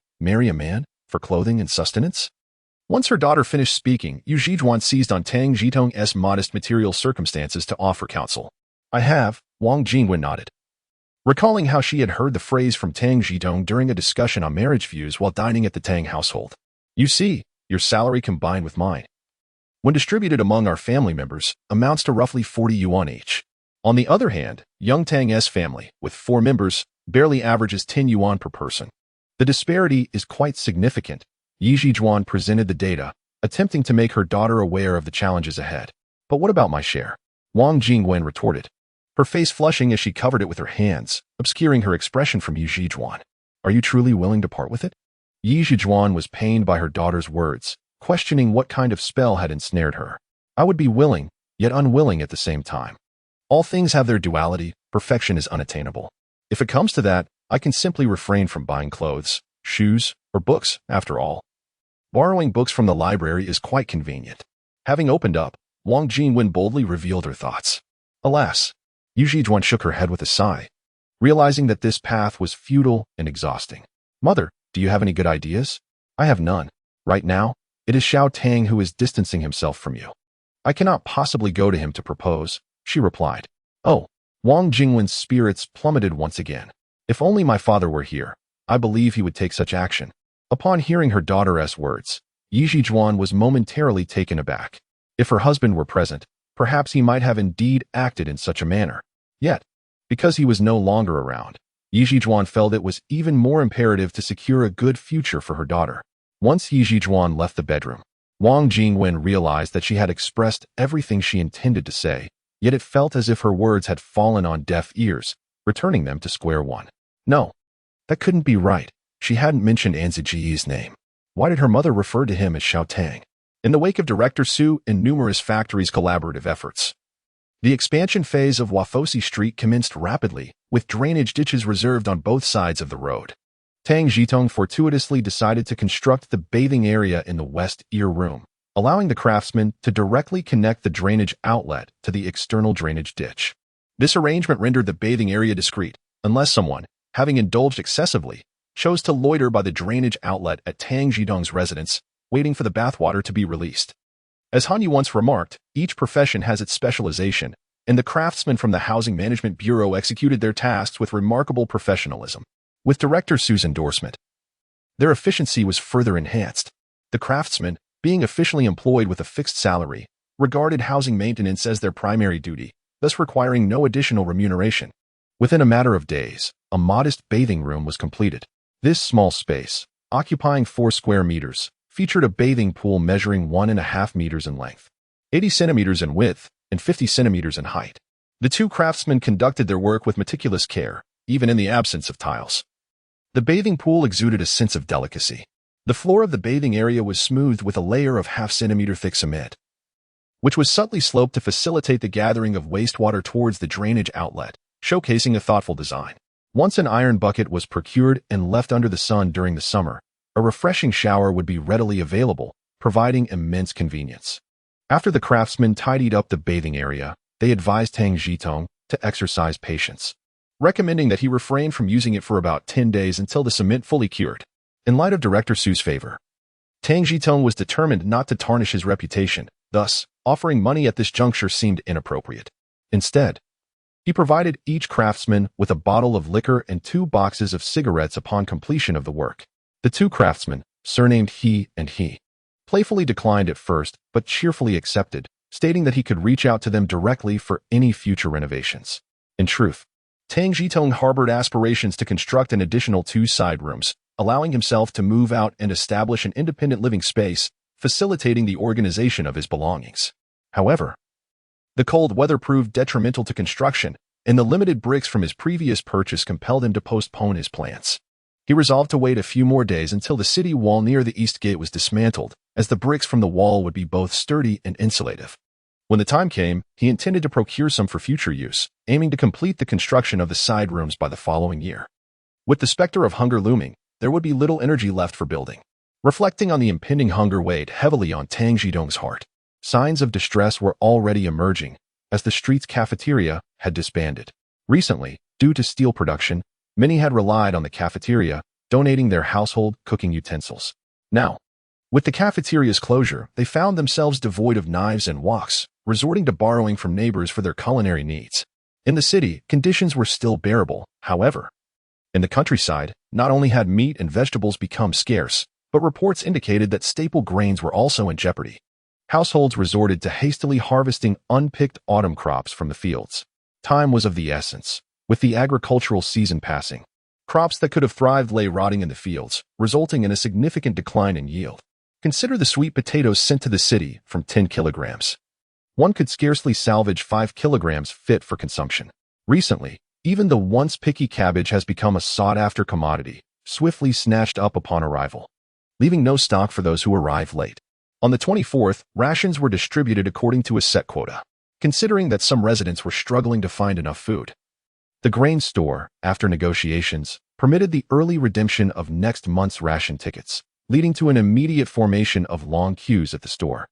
for clothing and sustenance?" Once her daughter finished speaking, Yu Zhijuan seized on Tang Zhitong's modest material circumstances to offer counsel. "I have," Wang Jingwen nodded, recalling how she had heard the phrase from Tang Zhitong during a discussion on marriage views while dining at the Tang household. "You see, your salary combined with mine, when distributed among our family members, amounts to roughly 40 yuan each. On the other hand, young Tang's family, with 4 members, barely averages 10 yuan per person. The disparity is quite significant." Yu Zhijuan presented the data, attempting to make her daughter aware of the challenges ahead. But what about my share? Wang Jingwen retorted, her face flushing as she covered it with her hands, obscuring her expression from Yi Zhijuan. Are you truly willing to part with it? Yi Zhijuan was pained by her daughter's words, questioning what kind of spell had ensnared her. I would be willing, yet unwilling at the same time. All things have their duality, perfection is unattainable. If it comes to that, I can simply refrain from buying clothes, shoes, or books, after all. Borrowing books from the library is quite convenient. Having opened up, Wang Jingwen boldly revealed her thoughts. Alas, Yi Zhijuan shook her head with a sigh, realizing that this path was futile and exhausting. Mother, do you have any good ideas? I have none. Right now, it is Xiao Tang who is distancing himself from you. I cannot possibly go to him to propose, she replied. Oh, Wang Jingwen's spirits plummeted once again. If only my father were here, I believe he would take such action. Upon hearing her daughter's words, Yi Zhijuan was momentarily taken aback. If her husband were present, perhaps he might have indeed acted in such a manner. Yet, because he was no longer around, Yi Zhijuan felt it was even more imperative to secure a good future for her daughter. Once Yi Zhijuan left the bedroom, Wang Jingwen realized that she had expressed everything she intended to say, yet it felt as if her words had fallen on deaf ears, returning them to square one. No, that couldn't be right. She hadn't mentioned Anziji's name. Why did her mother refer to him as Xiao Tang? In the wake of Director Su and numerous factories' collaborative efforts, the expansion phase of Wafosi Street commenced rapidly, with drainage ditches reserved on both sides of the road. Tang Zhitong fortuitously decided to construct the bathing area in the west ear room, allowing the craftsman to directly connect the drainage outlet to the external drainage ditch. This arrangement rendered the bathing area discreet, unless someone, having indulged excessively, chose to loiter by the drainage outlet at Tang Zhitong's residence, waiting for the bathwater to be released. As Han Yu once remarked, each profession has its specialization, and the craftsmen from the Housing Management Bureau executed their tasks with remarkable professionalism. With Director Su's endorsement, their efficiency was further enhanced. The craftsmen, being officially employed with a fixed salary, regarded housing maintenance as their primary duty, thus requiring no additional remuneration. Within a matter of days, a modest bathing room was completed. This small space, occupying 4 square meters, featured a bathing pool measuring 1.5 meters in length, 80 centimeters in width, and 50 centimeters in height. The two craftsmen conducted their work with meticulous care, even in the absence of tiles. The bathing pool exuded a sense of delicacy. The floor of the bathing area was smoothed with a layer of half-centimeter thick cement, which was subtly sloped to facilitate the gathering of wastewater towards the drainage outlet, showcasing a thoughtful design. Once an iron bucket was procured and left under the sun during the summer, a refreshing shower would be readily available, providing immense convenience. After the craftsmen tidied up the bathing area, they advised Tang Zhitong to exercise patience, recommending that he refrain from using it for about 10 days until the cement fully cured. In light of Director Su's favor, Tang Zhitong was determined not to tarnish his reputation, thus, offering money at this juncture seemed inappropriate. Instead, he provided each craftsman with a bottle of liquor and 2 boxes of cigarettes upon completion of the work. The 2 craftsmen, surnamed He and He, playfully declined at first but cheerfully accepted, stating that he could reach out to them directly for any future renovations. In truth, Tang Zhitong harbored aspirations to construct an additional 2 side rooms, allowing himself to move out and establish an independent living space, facilitating the organization of his belongings. However, the cold weather proved detrimental to construction, and the limited bricks from his previous purchase compelled him to postpone his plans. He resolved to wait a few more days until the city wall near the east gate was dismantled, as the bricks from the wall would be both sturdy and insulative. When the time came, he intended to procure some for future use, aiming to complete the construction of the side rooms by the following year. With the specter of hunger looming, there would be little energy left for building. Reflecting on the impending hunger weighed heavily on Tang Zhitong's heart. Signs of distress were already emerging, as the street's cafeteria had disbanded. Recently, due to steel production, many had relied on the cafeteria, donating their household cooking utensils. Now, with the cafeteria's closure, they found themselves devoid of knives and woks, resorting to borrowing from neighbors for their culinary needs. In the city, conditions were still bearable, however. In the countryside, not only had meat and vegetables become scarce, but reports indicated that staple grains were also in jeopardy. Households resorted to hastily harvesting unpicked autumn crops from the fields. Time was of the essence. With the agricultural season passing, crops that could have thrived lay rotting in the fields, resulting in a significant decline in yield. Consider the sweet potatoes sent to the city from 10 kilograms. One could scarcely salvage 5 kilograms fit for consumption. Recently, even the once picky cabbage has become a sought-after commodity, swiftly snatched up upon arrival, leaving no stock for those who arrive late. On the 24th, rations were distributed according to a set quota, considering that some residents were struggling to find enough food. The grain store, after negotiations, permitted the early redemption of next month's ration tickets, leading to an immediate formation of long queues at the store.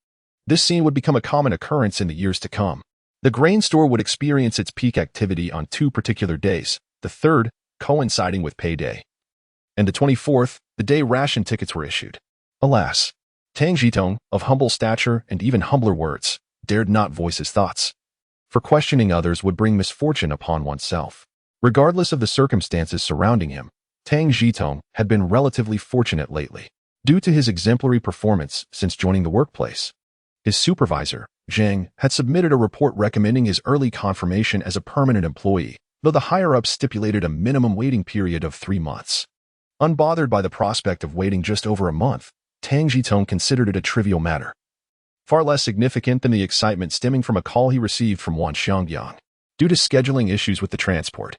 This scene would become a common occurrence in the years to come. The grain store would experience its peak activity on 2 particular days, the 3rd coinciding with payday, and the 24th, the day ration tickets were issued. Alas, Tang Zhitong, of humble stature and even humbler words, dared not voice his thoughts, for questioning others would bring misfortune upon oneself. Regardless of the circumstances surrounding him, Tang Zhitong had been relatively fortunate lately, due to his exemplary performance since joining the workplace. His supervisor, Zhang, had submitted a report recommending his early confirmation as a permanent employee, though the higher-ups stipulated a minimum waiting period of 3 months. Unbothered by the prospect of waiting just over a month, Tang Zhitong considered it a trivial matter, far less significant than the excitement stemming from a call he received from Wan Xiangyang, due to scheduling issues with the transport.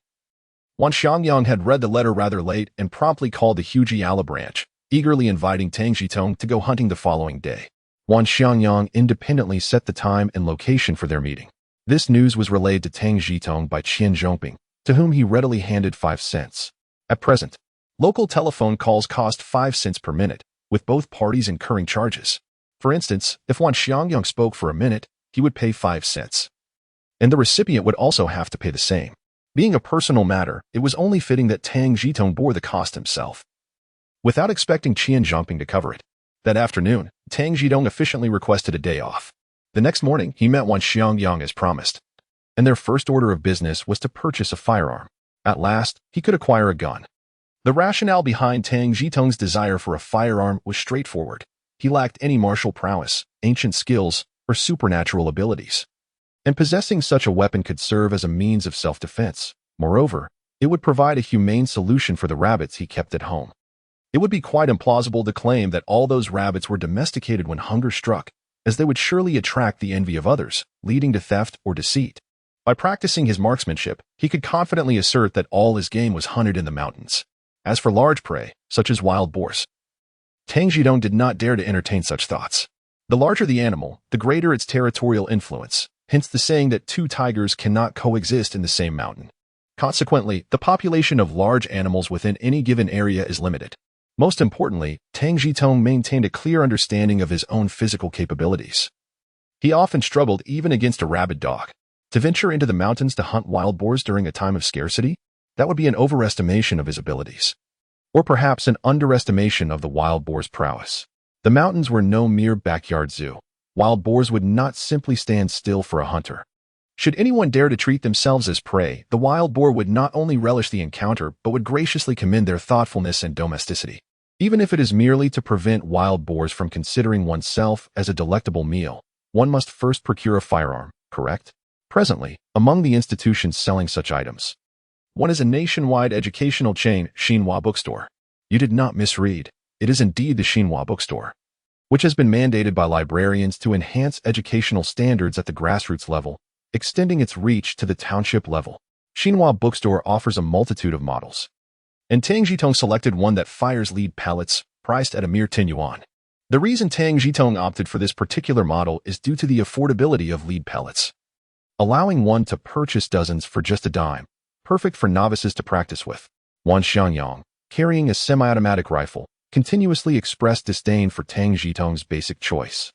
Wan Xiangyang had read the letter rather late and promptly called the Hujiala branch, eagerly inviting Tang Zhitong to go hunting the following day. Wan Xiangyang independently set the time and location for their meeting. This news was relayed to Tang Zhitong by Qian Zhongping, to whom he readily handed 5 cents. At present, local telephone calls cost 5 cents per minute, with both parties incurring charges. For instance, if Wan Xiangyang spoke for a minute, he would pay 5 cents. And the recipient would also have to pay the same. Being a personal matter, it was only fitting that Tang Zhitong bore the cost himself, without expecting Qian Zhongping to cover it. That afternoon, Tang Zhitong efficiently requested a day off. The next morning, he met Wan Xiangyang as promised, and their first order of business was to purchase a firearm. At last, he could acquire a gun. The rationale behind Tang Zhitong's desire for a firearm was straightforward. He lacked any martial prowess, ancient skills, or supernatural abilities, and possessing such a weapon could serve as a means of self-defense. Moreover, it would provide a humane solution for the rabbits he kept at home. It would be quite implausible to claim that all those rabbits were domesticated when hunger struck, as they would surely attract the envy of others, leading to theft or deceit. By practicing his marksmanship, he could confidently assert that all his game was hunted in the mountains. As for large prey, such as wild boars, Tang Zhitong did not dare to entertain such thoughts. The larger the animal, the greater its territorial influence, hence the saying that 2 tigers cannot coexist in the same mountain. Consequently, the population of large animals within any given area is limited. Most importantly, Tang Zhitong maintained a clear understanding of his own physical capabilities. He often struggled even against a rabid dog. To venture into the mountains to hunt wild boars during a time of scarcity, that would be an overestimation of his abilities, or perhaps an underestimation of the wild boar's prowess. The mountains were no mere backyard zoo. Wild boars would not simply stand still for a hunter. Should anyone dare to treat themselves as prey, the wild boar would not only relish the encounter but would graciously commend their thoughtfulness and domesticity. Even if it is merely to prevent wild boars from considering oneself as a delectable meal, one must first procure a firearm, correct? Presently, among the institutions selling such items, one is a nationwide educational chain, Xinhua Bookstore. You did not misread. It is indeed the Xinhua Bookstore, which has been mandated by librarians to enhance educational standards at the grassroots level, extending its reach to the township level. Xinhua Bookstore offers a multitude of models, and Tang Zhitong selected one that fires lead pellets, priced at a mere 10 yuan. The reason Tang Zhitong opted for this particular model is due to the affordability of lead pellets, allowing one to purchase dozens for just a dime, perfect for novices to practice with. Wan Xiangyang, carrying a semi-automatic rifle, continuously expressed disdain for Tang Zhitong's basic choice,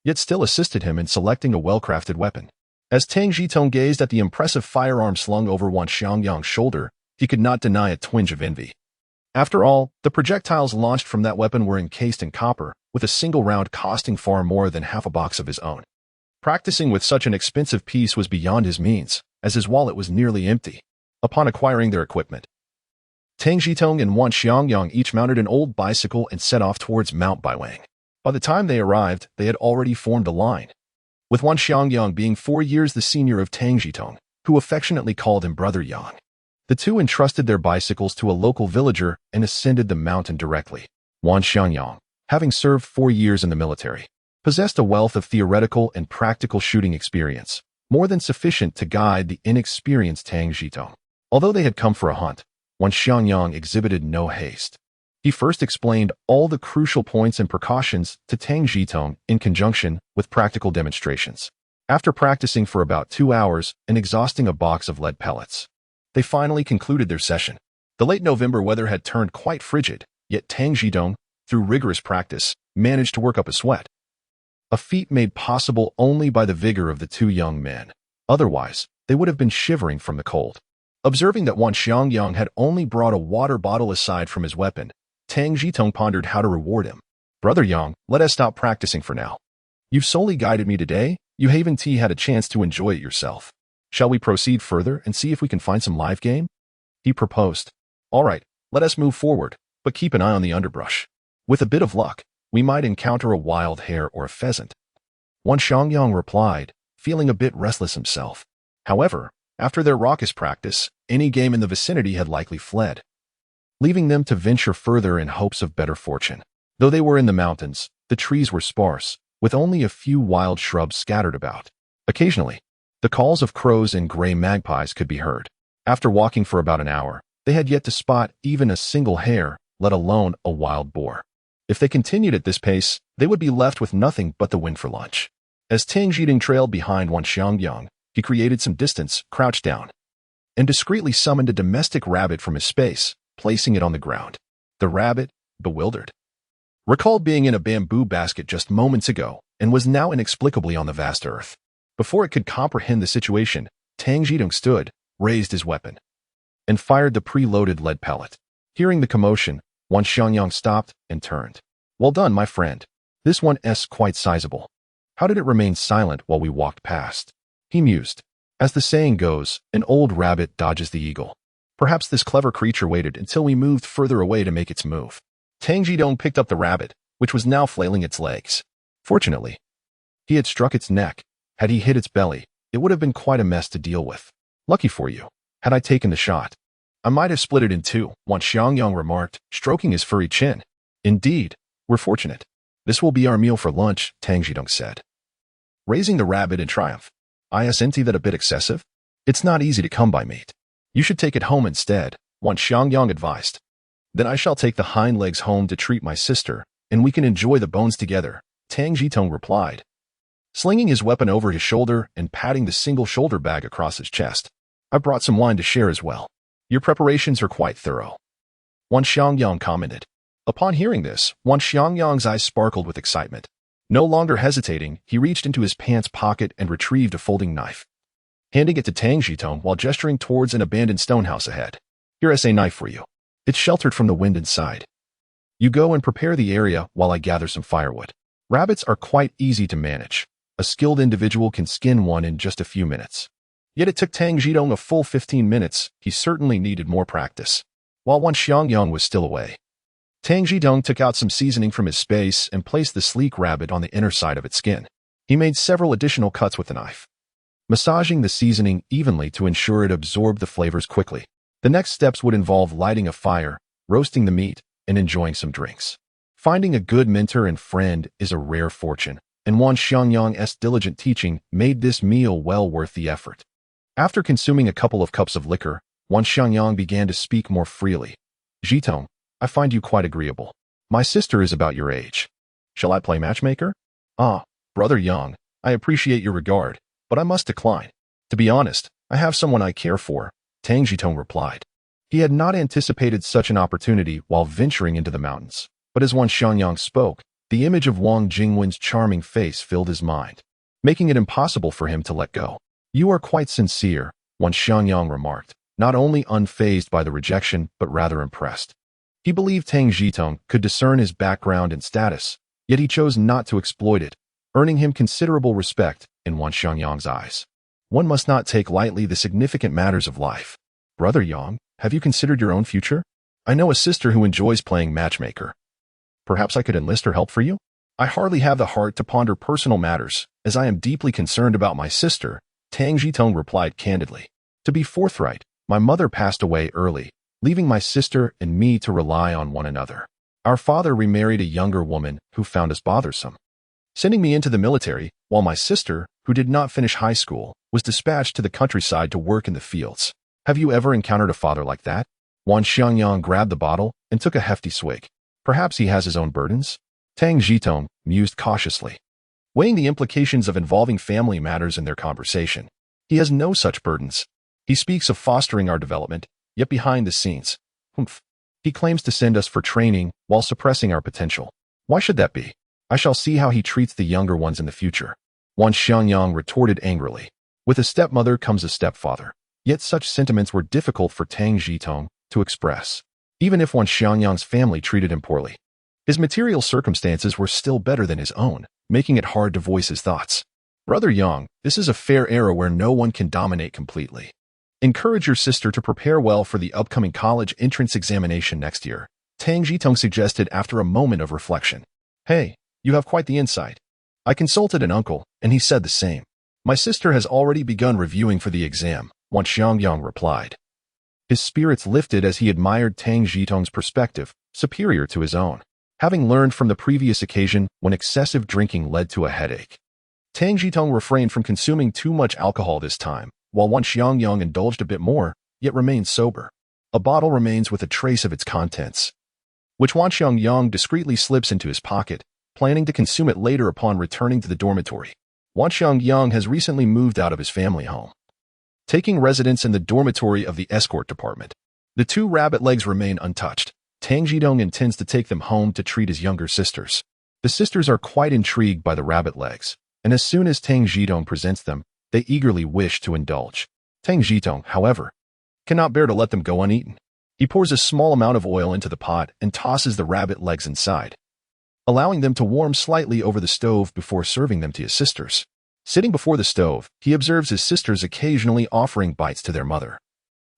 yet still assisted him in selecting a well-crafted weapon. As Tang Zhitong gazed at the impressive firearm slung over Wan Xiangyang's shoulder, he could not deny a twinge of envy. After all, the projectiles launched from that weapon were encased in copper, with a single round costing far more than half a box of his own. Practicing with such an expensive piece was beyond his means, as his wallet was nearly empty. Upon acquiring their equipment, Tang Zhitong and Wan Xiangyang each mounted an old bicycle and set off towards Mount Baiwang. By the time they arrived, they had already formed a line, with Wan Xiangyang being 4 years the senior of Tang Zhitong, who affectionately called him Brother Yang. The two entrusted their bicycles to a local villager and ascended the mountain directly. Wan Xiangyang, having served 4 years in the military, possessed a wealth of theoretical and practical shooting experience, more than sufficient to guide the inexperienced Tang Zhitong. Although they had come for a hunt, Wan Xiangyang exhibited no haste. He first explained all the crucial points and precautions to Tang Zhitong in conjunction with practical demonstrations. After practicing for about 2 hours and exhausting a box of lead pellets, they finally concluded their session. The late November weather had turned quite frigid, yet Tang Zhitong, through rigorous practice, managed to work up a sweat. A feat made possible only by the vigor of the 2 young men. Otherwise, they would have been shivering from the cold. Observing that Wan Xiangyang had only brought a water bottle aside from his weapon, Tang Zhitong pondered how to reward him. "Brother Yang, let us stop practicing for now. You've solely guided me today. You haven't had a chance to enjoy it yourself. Shall we proceed further and see if we can find some live game?" He proposed. "All right, let us move forward, but keep an eye on the underbrush. With a bit of luck, we might encounter a wild hare or a pheasant." Wan Xiangyang replied, feeling a bit restless himself. However, after their raucous practice, any game in the vicinity had likely fled, leaving them to venture further in hopes of better fortune. Though they were in the mountains, the trees were sparse, with only a few wild shrubs scattered about. Occasionally, the calls of crows and gray magpies could be heard. After walking for about an hour, they had yet to spot even a single hare, let alone a wild boar. If they continued at this pace, they would be left with nothing but the wind for lunch. As Tang Zhitong trailed behind Wan Xiangyang, he created some distance, crouched down, and discreetly summoned a domestic rabbit from his space, placing it on the ground. The rabbit, bewildered, recalled being in a bamboo basket just moments ago and was now inexplicably on the vast earth. Before it could comprehend the situation, Tang Zhitong stood, raised his weapon, and fired the preloaded lead pellet. Hearing the commotion, Wan Xiangyang stopped and turned. "Well done, my friend. This one's quite sizable. How did it remain silent while we walked past?" He mused. As the saying goes, an old rabbit dodges the eagle. Perhaps this clever creature waited until we moved further away to make its move. Tang Zhitong picked up the rabbit, which was now flailing its legs. Fortunately, he had struck its neck. Had he hit its belly, it would have been quite a mess to deal with. "Lucky for you. Had I taken the shot, I might have split it in two," Wan Xiangyang remarked, stroking his furry chin. "Indeed, we're fortunate. This will be our meal for lunch," Tang Zhitong said, raising the rabbit in triumph. "Isn't that a bit excessive? It's not easy to come by meat. You should take it home instead," Wan Xiangyang advised. "Then I shall take the hind legs home to treat my sister, and we can enjoy the bones together," Tang Zhitong replied, slinging his weapon over his shoulder and patting the single shoulder bag across his chest. "I brought some wine to share as well. Your preparations are quite thorough," Wan Xiangyang commented. Upon hearing this, Wan Xiangyang's eyes sparkled with excitement. No longer hesitating, he reached into his pants pocket and retrieved a folding knife, handing it to Tang Zhitong while gesturing towards an abandoned stone house ahead. "Here's a knife for you. It's sheltered from the wind inside. You go and prepare the area while I gather some firewood." Rabbits are quite easy to manage. A skilled individual can skin one in just a few minutes. Yet it took Tang Zhitong a full 15 minutes. He certainly needed more practice. While Wan Xiangyang was still away, Tang Zhitong took out some seasoning from his space and placed the sleek rabbit on the inner side of its skin. He made several additional cuts with the knife, massaging the seasoning evenly to ensure it absorbed the flavors quickly. The next steps would involve lighting a fire, roasting the meat, and enjoying some drinks. Finding a good mentor and friend is a rare fortune, and Wan Xiangyang's diligent teaching made this meal well worth the effort. After consuming a couple of cups of liquor, Wan Xiangyang began to speak more freely. "Zhitong, I find you quite agreeable. My sister is about your age. Shall I play matchmaker?" "Ah, Brother Yang, I appreciate your regard, but I must decline. To be honest, I have someone I care for," Tang Zhitong replied. He had not anticipated such an opportunity while venturing into the mountains, but as Wan Xiangyang spoke, the image of Wang Jingwen's charming face filled his mind, making it impossible for him to let go. "You are quite sincere," Wan Xiangyang remarked, not only unfazed by the rejection but rather impressed. He believed Tang Zhitong could discern his background and status, yet he chose not to exploit it, earning him considerable respect in Wan Xiangyang's eyes. One must not take lightly the significant matters of life. "Brother Yang, have you considered your own future? I know a sister who enjoys playing matchmaker. Perhaps I could enlist her help for you?" "I hardly have the heart to ponder personal matters, as I am deeply concerned about my sister," Tang Zhitong replied candidly. "To be forthright, my mother passed away early, leaving my sister and me to rely on one another. Our father remarried a younger woman who found us bothersome, sending me into the military, while my sister, who did not finish high school, was dispatched to the countryside to work in the fields. Have you ever encountered a father like that? Wan Xiangyang grabbed the bottle and took a hefty swig. Perhaps he has his own burdens? Tang Zhitong mused cautiously, weighing the implications of involving family matters in their conversation. He has no such burdens. He speaks of fostering our development, yet behind the scenes, he claims to send us for training while suppressing our potential. Why should that be? I shall see how he treats the younger ones in the future. Wan Xiangyang retorted angrily. With a stepmother comes a stepfather. Yet such sentiments were difficult for Tang Zhitong to express, even if Wan Xiangyang's family treated him poorly. His material circumstances were still better than his own, making it hard to voice his thoughts. Brother Yang, this is a fair era where no one can dominate completely. Encourage your sister to prepare well for the upcoming college entrance examination next year, Tang Zhitong suggested after a moment of reflection. Hey, you have quite the insight. I consulted an uncle, and he said the same. My sister has already begun reviewing for the exam, Wan Xiangyang replied. His spirits lifted as he admired Tang Zhitong's perspective, superior to his own, having learned from the previous occasion when excessive drinking led to a headache. Tang Zhitong refrained from consuming too much alcohol this time, while Wan Xiangyang indulged a bit more, yet remained sober. A bottle remains with a trace of its contents, which Wan Xiangyang discreetly slips into his pocket, planning to consume it later upon returning to the dormitory. Wan Xiangyang has recently moved out of his family home, taking residence in the dormitory of the escort department. The two rabbit legs remain untouched. Tang Zhitong intends to take them home to treat his younger sisters. The sisters are quite intrigued by the rabbit legs, and as soon as Tang Zhitong presents them, they eagerly wish to indulge. Tang Zhitong, however, cannot bear to let them go uneaten. He pours a small amount of oil into the pot and tosses the rabbit legs inside, allowing them to warm slightly over the stove before serving them to his sisters. Sitting before the stove, he observes his sisters occasionally offering bites to their mother,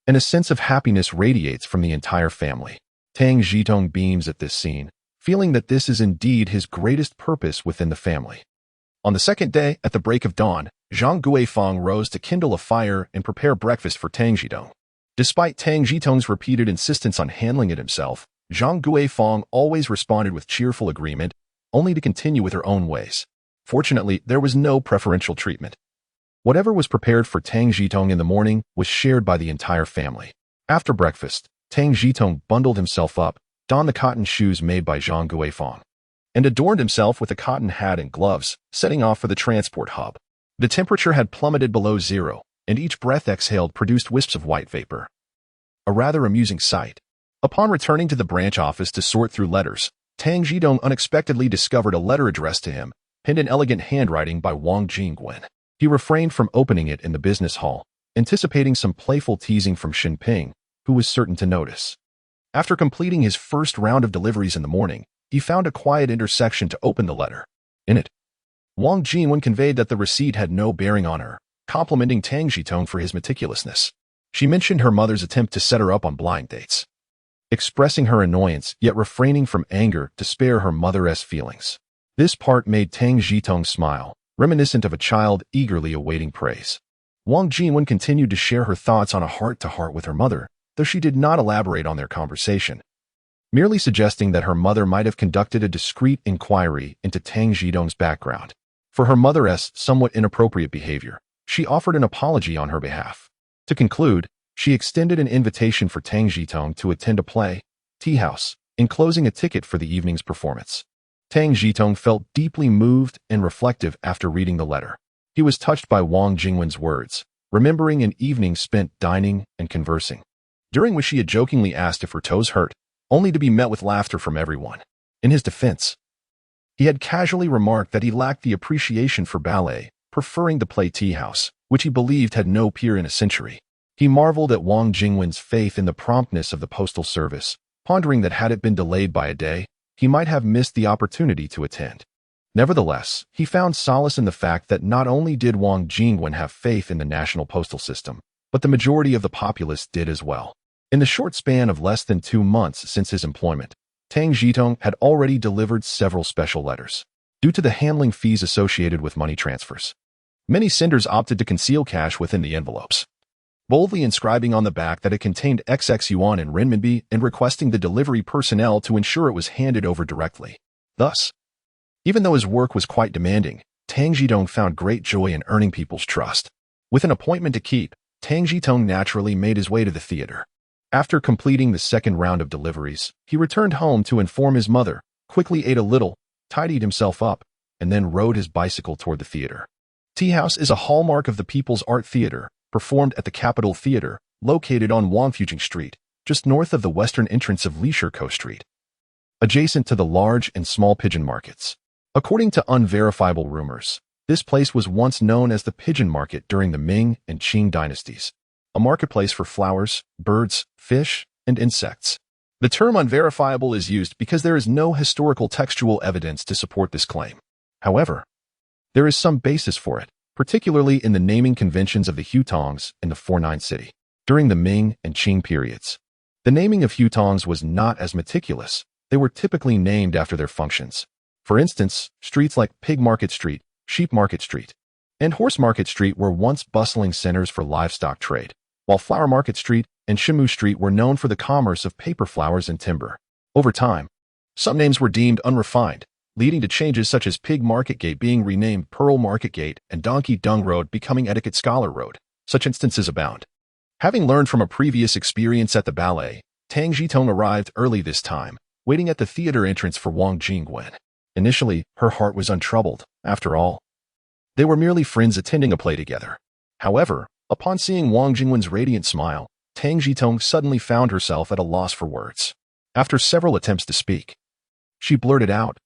and a sense of happiness radiates from the entire family. Tang Zhitong beams at this scene, feeling that this is indeed his greatest purpose within the family. On the second day, at the break of dawn, Zhang Guifang rose to kindle a fire and prepare breakfast for Tang Zhitong. Despite Tang Zhitong's repeated insistence on handling it himself, Zhang Guifang always responded with cheerful agreement, only to continue with her own ways. Fortunately, there was no preferential treatment. Whatever was prepared for Tang Zhitong in the morning was shared by the entire family. After breakfast, Tang Zhitong bundled himself up, donned the cotton shoes made by Zhang Guifang, and adorned himself with a cotton hat and gloves, setting off for the transport hub. The temperature had plummeted below zero, and each breath exhaled produced wisps of white vapor. A rather amusing sight. Upon returning to the branch office to sort through letters, Tang Zhitong unexpectedly discovered a letter addressed to him, penned in elegant handwriting by Wang Jingwen. He refrained from opening it in the business hall, anticipating some playful teasing from Xinping, who was certain to notice. After completing his first round of deliveries in the morning, he found a quiet intersection to open the letter. In it, Wang Jingwen conveyed that the receipt had no bearing on her, complimenting Tang Zhitong for his meticulousness. She mentioned her mother's attempt to set her up on blind dates, expressing her annoyance yet refraining from anger to spare her mother's feelings. This part made Tang Zhitong smile, reminiscent of a child eagerly awaiting praise. Wang Jingwen continued to share her thoughts on a heart-to-heart with her mother, though she did not elaborate on their conversation, merely suggesting that her mother might have conducted a discreet inquiry into Tang Zhitong's background. For her mother's somewhat inappropriate behavior, she offered an apology on her behalf. To conclude, she extended an invitation for Tang Zhitong to attend a play, tea house, enclosing a ticket for the evening's performance. Tang Zhitong felt deeply moved and reflective after reading the letter. He was touched by Wang Jingwen's words, remembering an evening spent dining and conversing, during which she had jokingly asked if her toes hurt, only to be met with laughter from everyone. In his defense, he had casually remarked that he lacked the appreciation for ballet, preferring the play tea house, which he believed had no peer in a century. He marveled at Wang Jingwen's faith in the promptness of the postal service, pondering that had it been delayed by a day, he might have missed the opportunity to attend. Nevertheless, he found solace in the fact that not only did Wang Jingwen have faith in the national postal system, but the majority of the populace did as well. In the short span of less than 2 months since his employment, Tang Zhitong had already delivered several special letters. Due to the handling fees associated with money transfers, many senders opted to conceal cash within the envelopes. boldly inscribing on the back that it contained XX yuan and renminbi and requesting the delivery personnel to ensure it was handed over directly. Thus, even though his work was quite demanding, Tang Zhitong found great joy in earning people's trust. With an appointment to keep, Tang Zhitong naturally made his way to the theater. After completing the second round of deliveries, he returned home to inform his mother, quickly ate a little, tidied himself up, and then rode his bicycle toward the theater. Tea House is a hallmark of the People's Art Theater, performed at the Capitol Theater, located on Wangfujing Street, just north of the western entrance of Leisure Coast Street, adjacent to the large and small pigeon markets. According to unverifiable rumors, this place was once known as the Pigeon Market during the Ming and Qing dynasties, a marketplace for flowers, birds, fish, and insects. The term unverifiable is used because there is no historical textual evidence to support this claim. However, there is some basis for it, particularly in the naming conventions of the Hutongs and the 49 city. During the Ming and Qing periods, the naming of Hutongs was not as meticulous. They were typically named after their functions. For instance, streets like Pig Market Street, Sheep Market Street, and Horse Market Street were once bustling centers for livestock trade, while Flower Market Street and Shimu Street were known for the commerce of paper flowers and timber. Over time, some names were deemed unrefined, leading to changes such as Pig Market Gate being renamed Pearl Market Gate and Donkey Dung Road becoming Etiquette Scholar Road. Such instances abound. Having learned from a previous experience at the ballet, Tang Zhitong arrived early this time, waiting at the theater entrance for Wang Jingwen. Initially, her heart was untroubled. After all, they were merely friends attending a play together. However, upon seeing Wang Jingwen's radiant smile, Tang Zhitong suddenly found herself at a loss for words. After several attempts to speak, she blurted out,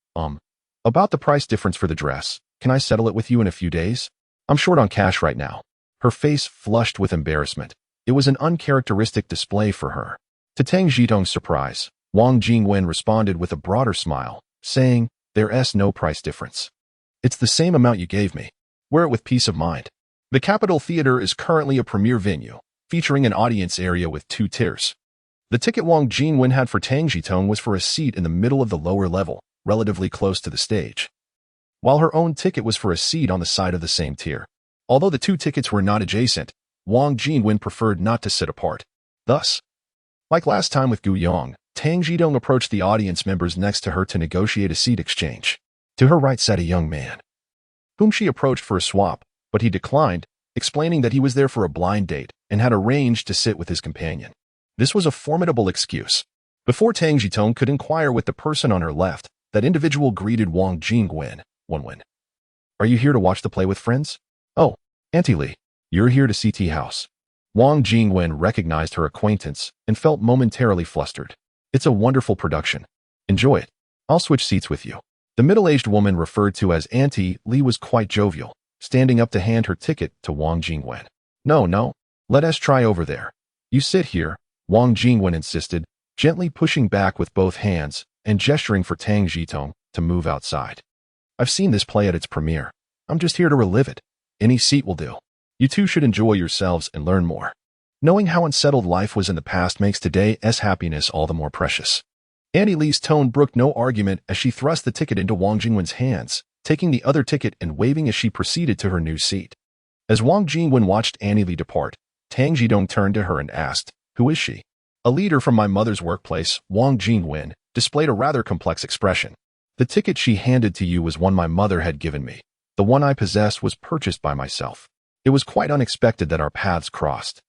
about the price difference for the dress. Can I settle it with you in a few days? I'm short on cash right now. Her face flushed with embarrassment. It was an uncharacteristic display for her. To Tang Zhitong's surprise, Wang Jingwen responded with a broader smile, saying, "There's no price difference. It's the same amount you gave me. Wear it with peace of mind." The Capitol Theater is currently a premier venue, featuring an audience area with 2 tiers. The ticket Wang Jingwen had for Tang Zhitong was for a seat in the middle of the lower level, relatively close to the stage, while her own ticket was for a seat on the side of the same tier. Although the 2 tickets were not adjacent, Wang Jingwen preferred not to sit apart. Thus, like last time with Gu Yong, Tang Zhitong approached the audience members next to her to negotiate a seat exchange. To her right sat a young man, whom she approached for a swap, but he declined, explaining that he was there for a blind date and had arranged to sit with his companion. This was a formidable excuse. Before Tang Zhitong could inquire with the person on her left, that individual greeted Wang Jingwen. "Wenwen, are you here to watch the play with friends?" "Oh, Auntie Li, you're here to see Tea House." Wang Jingwen recognized her acquaintance and felt momentarily flustered. "It's a wonderful production. Enjoy it. I'll switch seats with you." The middle-aged woman referred to as Auntie Li was quite jovial, standing up to hand her ticket to Wang Jingwen. No, let us try over there. You sit here," Wang Jingwen insisted, gently pushing back with both hands and gesturing for Tang Zhitong to move outside. "I've seen this play at its premiere. I'm just here to relive it. Any seat will do. You two should enjoy yourselves and learn more." Knowing how unsettled life was in the past makes today's happiness all the more precious. Auntie Li's tone brooked no argument as she thrust the ticket into Wang Jingwen's hands, taking the other ticket and waving as she proceeded to her new seat. As Wang Jingwen watched Auntie Li depart, Tang Zhitong turned to her and asked, "Who is she?" "A leader from my mother's workplace," Wang Jingwen displayed a rather complex expression. "The ticket she handed to you was one my mother had given me. The one I possess was purchased by myself. It was quite unexpected that our paths crossed."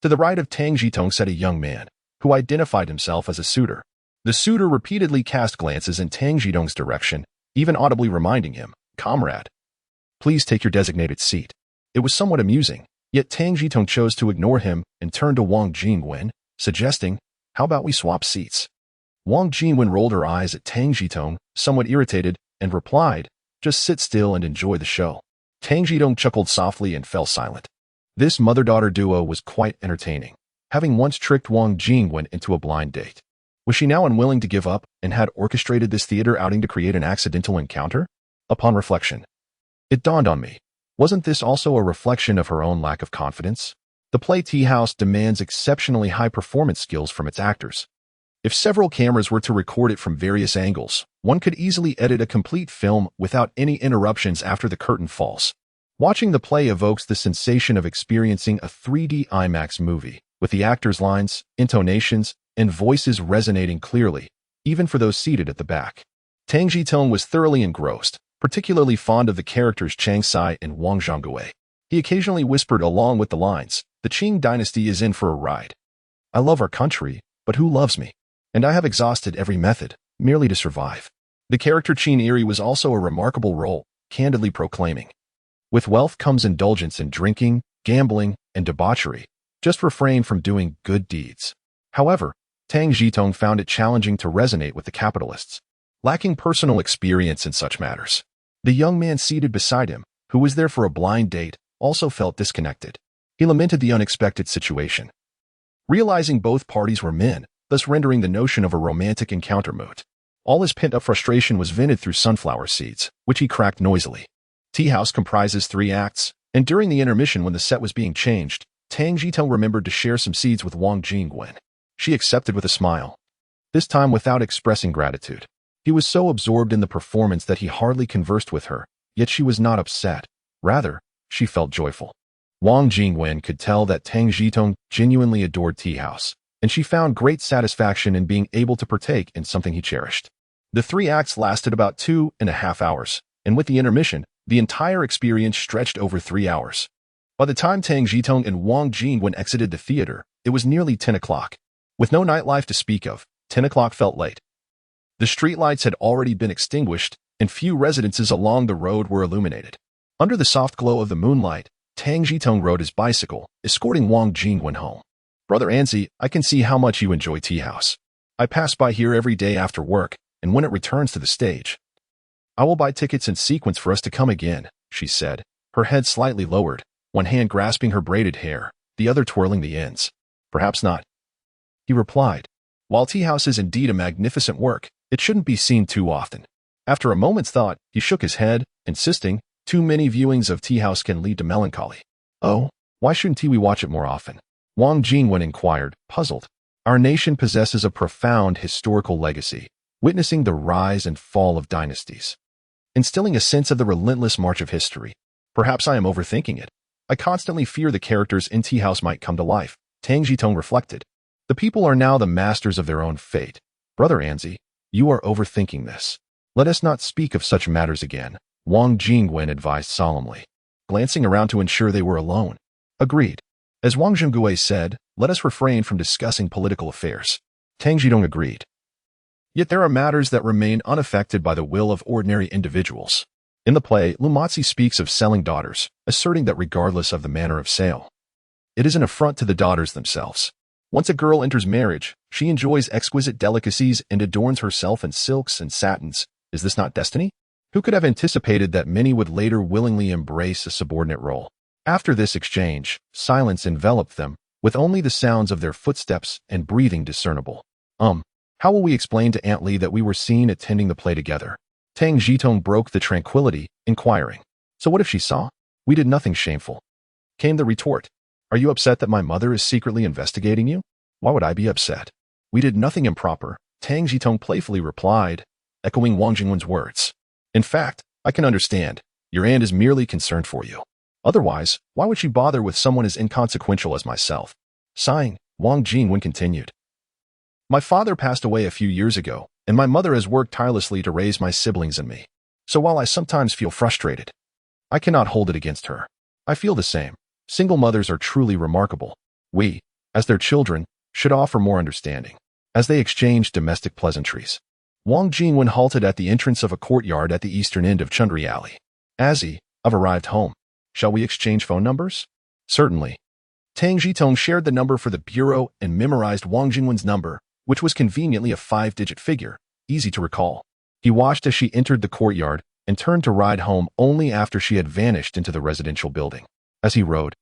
To the right of Tang Zhitong sat a young man, who identified himself as a suitor. The suitor repeatedly cast glances in Tang Zhitong's direction, even audibly reminding him, "Comrade, please take your designated seat." It was somewhat amusing, yet Tang Zhitong chose to ignore him and turned to Wang Jingwen, suggesting, "How about we swap seats?" Wang Jingwen rolled her eyes at Tang Zhitong, somewhat irritated, and replied, "Just sit still and enjoy the show." Tang Zhitong chuckled softly and fell silent. This mother-daughter duo was quite entertaining, having once tricked Wang Jingwen into a blind date. Was she now unwilling to give up and had orchestrated this theater outing to create an accidental encounter? Upon reflection, it dawned on me. Wasn't this also a reflection of her own lack of confidence? The play Tea House demands exceptionally high performance skills from its actors. If several cameras were to record it from various angles, one could easily edit a complete film without any interruptions after the curtain falls. Watching the play evokes the sensation of experiencing a 3D IMAX movie, with the actors' lines, intonations, and voices resonating clearly, even for those seated at the back. Tang Zhitong was thoroughly engrossed, particularly fond of the characters Chang Sai and Wang Zhonggui. He occasionally whispered along with the lines, "The Qing dynasty is in for a ride. I love our country, but who loves me? And I have exhausted every method, merely to survive." The character Qin Eri was also a remarkable role, candidly proclaiming, "With wealth comes indulgence in drinking, gambling, and debauchery. Just refrain from doing good deeds." However, Tang Zhitong found it challenging to resonate with the capitalists, lacking personal experience in such matters. The young man seated beside him, who was there for a blind date, also felt disconnected. He lamented the unexpected situation, realizing both parties were men, thus rendering the notion of a romantic encounter moot. All his pent-up frustration was vented through sunflower seeds, which he cracked noisily. Tea House comprises 3 acts, and during the intermission when the set was being changed, Tang Zhitong remembered to share some seeds with Wang Jingwen. She accepted with a smile, this time without expressing gratitude. He was so absorbed in the performance that he hardly conversed with her, yet she was not upset. Rather, she felt joyful. Wang Jingwen could tell that Tang Zhitong genuinely adored Tea House, and she found great satisfaction in being able to partake in something he cherished. The 3 acts lasted about 2.5 hours, and with the intermission, the entire experience stretched over 3 hours. By the time Tang Zhitong and Wang Jingwen exited the theater, it was nearly 10 o'clock. With no nightlife to speak of, 10 o'clock felt late. The streetlights had already been extinguished, and few residences along the road were illuminated. Under the soft glow of the moonlight, Tang Zhitong rode his bicycle, escorting Wang Jingwen home. "Brother Anzi, I can see how much you enjoy Tea House. I pass by here every day after work, and when it returns to the stage, I will buy tickets in sequence for us to come again," she said, her head slightly lowered, one hand grasping her braided hair, the other twirling the ends. "Perhaps not," he replied. "While Tea House is indeed a magnificent work, it shouldn't be seen too often." After a moment's thought, he shook his head, insisting, "Too many viewings of Tea House can lead to melancholy." "Oh, why shouldn't we watch it more often?" Wang Jingwen inquired, puzzled. "Our nation possesses a profound historical legacy, witnessing the rise and fall of dynasties, instilling a sense of the relentless march of history. Perhaps I am overthinking it. I constantly fear the characters in Tea House might come to life," Tang Zhitong reflected. "The people are now the masters of their own fate. Brother Anzi, you are overthinking this. Let us not speak of such matters again," Wang Jingwen advised solemnly, glancing around to ensure they were alone. "Agreed. As Wang Zhonggui said, let us refrain from discussing political affairs." Tang Zhitong agreed. Yet there are matters that remain unaffected by the will of ordinary individuals. In the play, Lumatzi speaks of selling daughters, asserting that regardless of the manner of sale, it is an affront to the daughters themselves. Once a girl enters marriage, she enjoys exquisite delicacies and adorns herself in silks and satins. Is this not destiny? Who could have anticipated that many would later willingly embrace a subordinate role? After this exchange, silence enveloped them, with only the sounds of their footsteps and breathing discernible. How will we explain to Aunt Lee that we were seen attending the play together?" Tang Zhitong broke the tranquility, inquiring, "So what if she saw? We did nothing shameful." Came the retort, "Are you upset that my mother is secretly investigating you?" "Why would I be upset? We did nothing improper," Tang Zhitong playfully replied, echoing Wang Jingwen's words. "In fact, I can understand. Your aunt is merely concerned for you. Otherwise, why would she bother with someone as inconsequential as myself?" Sighing, Wang Jingwen continued, "My father passed away a few years ago, and my mother has worked tirelessly to raise my siblings and me. So while I sometimes feel frustrated, I cannot hold it against her. I feel the same. Single mothers are truly remarkable. We, as their children, should offer more understanding." As they exchanged domestic pleasantries, Wang Jingwen halted at the entrance of a courtyard at the eastern end of Chundri Alley. "Azzy, I've arrived home. Shall we exchange phone numbers?" "Certainly." Tang Zhitong shared the number for the bureau and memorized Wang Jingwen's number, which was conveniently a 5-digit figure, easy to recall. He watched as she entered the courtyard and turned to ride home only after she had vanished into the residential building. As he rode,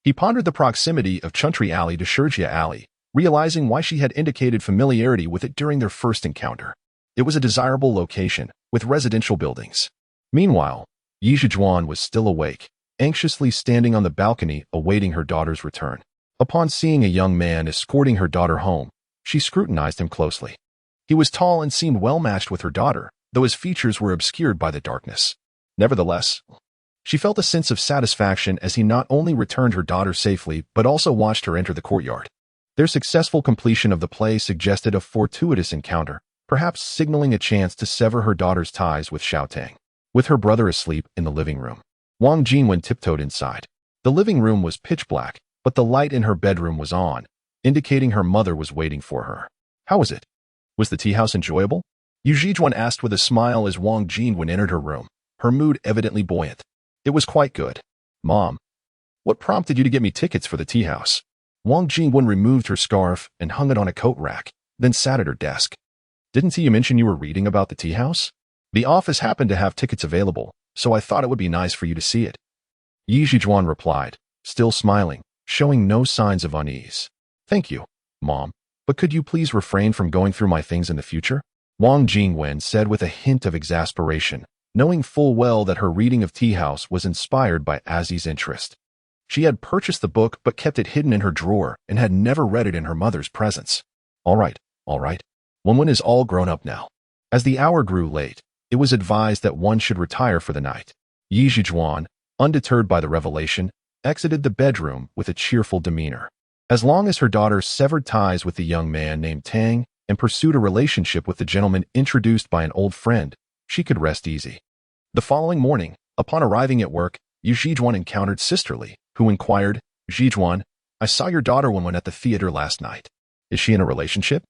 he pondered the proximity of Chundri Alley to Shurjia Alley, realizing why she had indicated familiarity with it during their first encounter. It was a desirable location, with residential buildings. Meanwhile, Yi Zhijuan was still awake, anxiously standing on the balcony awaiting her daughter's return. Upon seeing a young man escorting her daughter home, she scrutinized him closely. He was tall and seemed well matched with her daughter, though his features were obscured by the darkness. Nevertheless, She felt a sense of satisfaction as he not only returned her daughter safely but also watched her enter the courtyard. Their successful completion of the play suggested a fortuitous encounter, perhaps signaling a chance to sever her daughter's ties with Xiao Tang. With her brother asleep in the living room, Wang Jingwen tiptoed inside. The living room was pitch black, but the light in her bedroom was on, indicating her mother was waiting for her. How was it? Was the tea house enjoyable? Yu Zhijuan asked with a smile as Wang Jingwen entered her room, her mood evidently buoyant. It was quite good. Mom, what prompted you to get me tickets for the tea house? Wang Jingwen removed her scarf and hung it on a coat rack, then sat at her desk. Didn't you mention you were reading about the tea house? The office happened to have tickets available, so I thought it would be nice for you to see it. Yi Zhijuan replied, still smiling, showing no signs of unease. Thank you, Mom, but could you please refrain from going through my things in the future? Wang Jingwen said with a hint of exasperation, knowing full well that her reading of Tea House was inspired by Azzy's interest. She had purchased the book but kept it hidden in her drawer and had never read it in her mother's presence. All right. Wenwen is all grown up now. As the hour grew late, it was advised that one should retire for the night. Yi Zhijuan, undeterred by the revelation, exited the bedroom with a cheerful demeanor. As long as her daughter severed ties with the young man named Tang and pursued a relationship with the gentleman introduced by an old friend, she could rest easy. The following morning, upon arriving at work, Yu Zhijuan encountered Sisterly, who inquired, Zhijuan, I saw your daughter Wenwen at the theater last night. Is she in a relationship?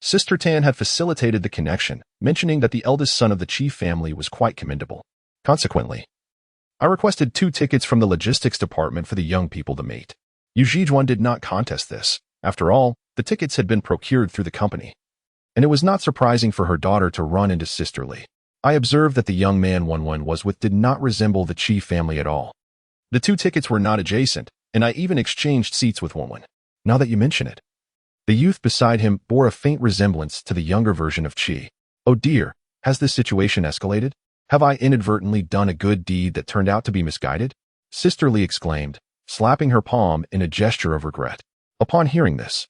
Sister Tan had facilitated the connection, mentioning that the eldest son of the chief family was quite commendable. Consequently, I requested 2 tickets from the logistics department for the young people to meet. Yu Zhijuan did not contest this. After all, the tickets had been procured through the company. And it was not surprising for her daughter to run into Sisterly. I observed that the young man Wenwen was with did not resemble the chief family at all. The 2 tickets were not adjacent, and I even exchanged seats with Wenwen. Now that you mention it. The youth beside him bore a faint resemblance to the younger version of Qi. Oh dear, has this situation escalated? Have I inadvertently done a good deed that turned out to be misguided? Sisterly exclaimed, slapping her palm in a gesture of regret. Upon hearing this,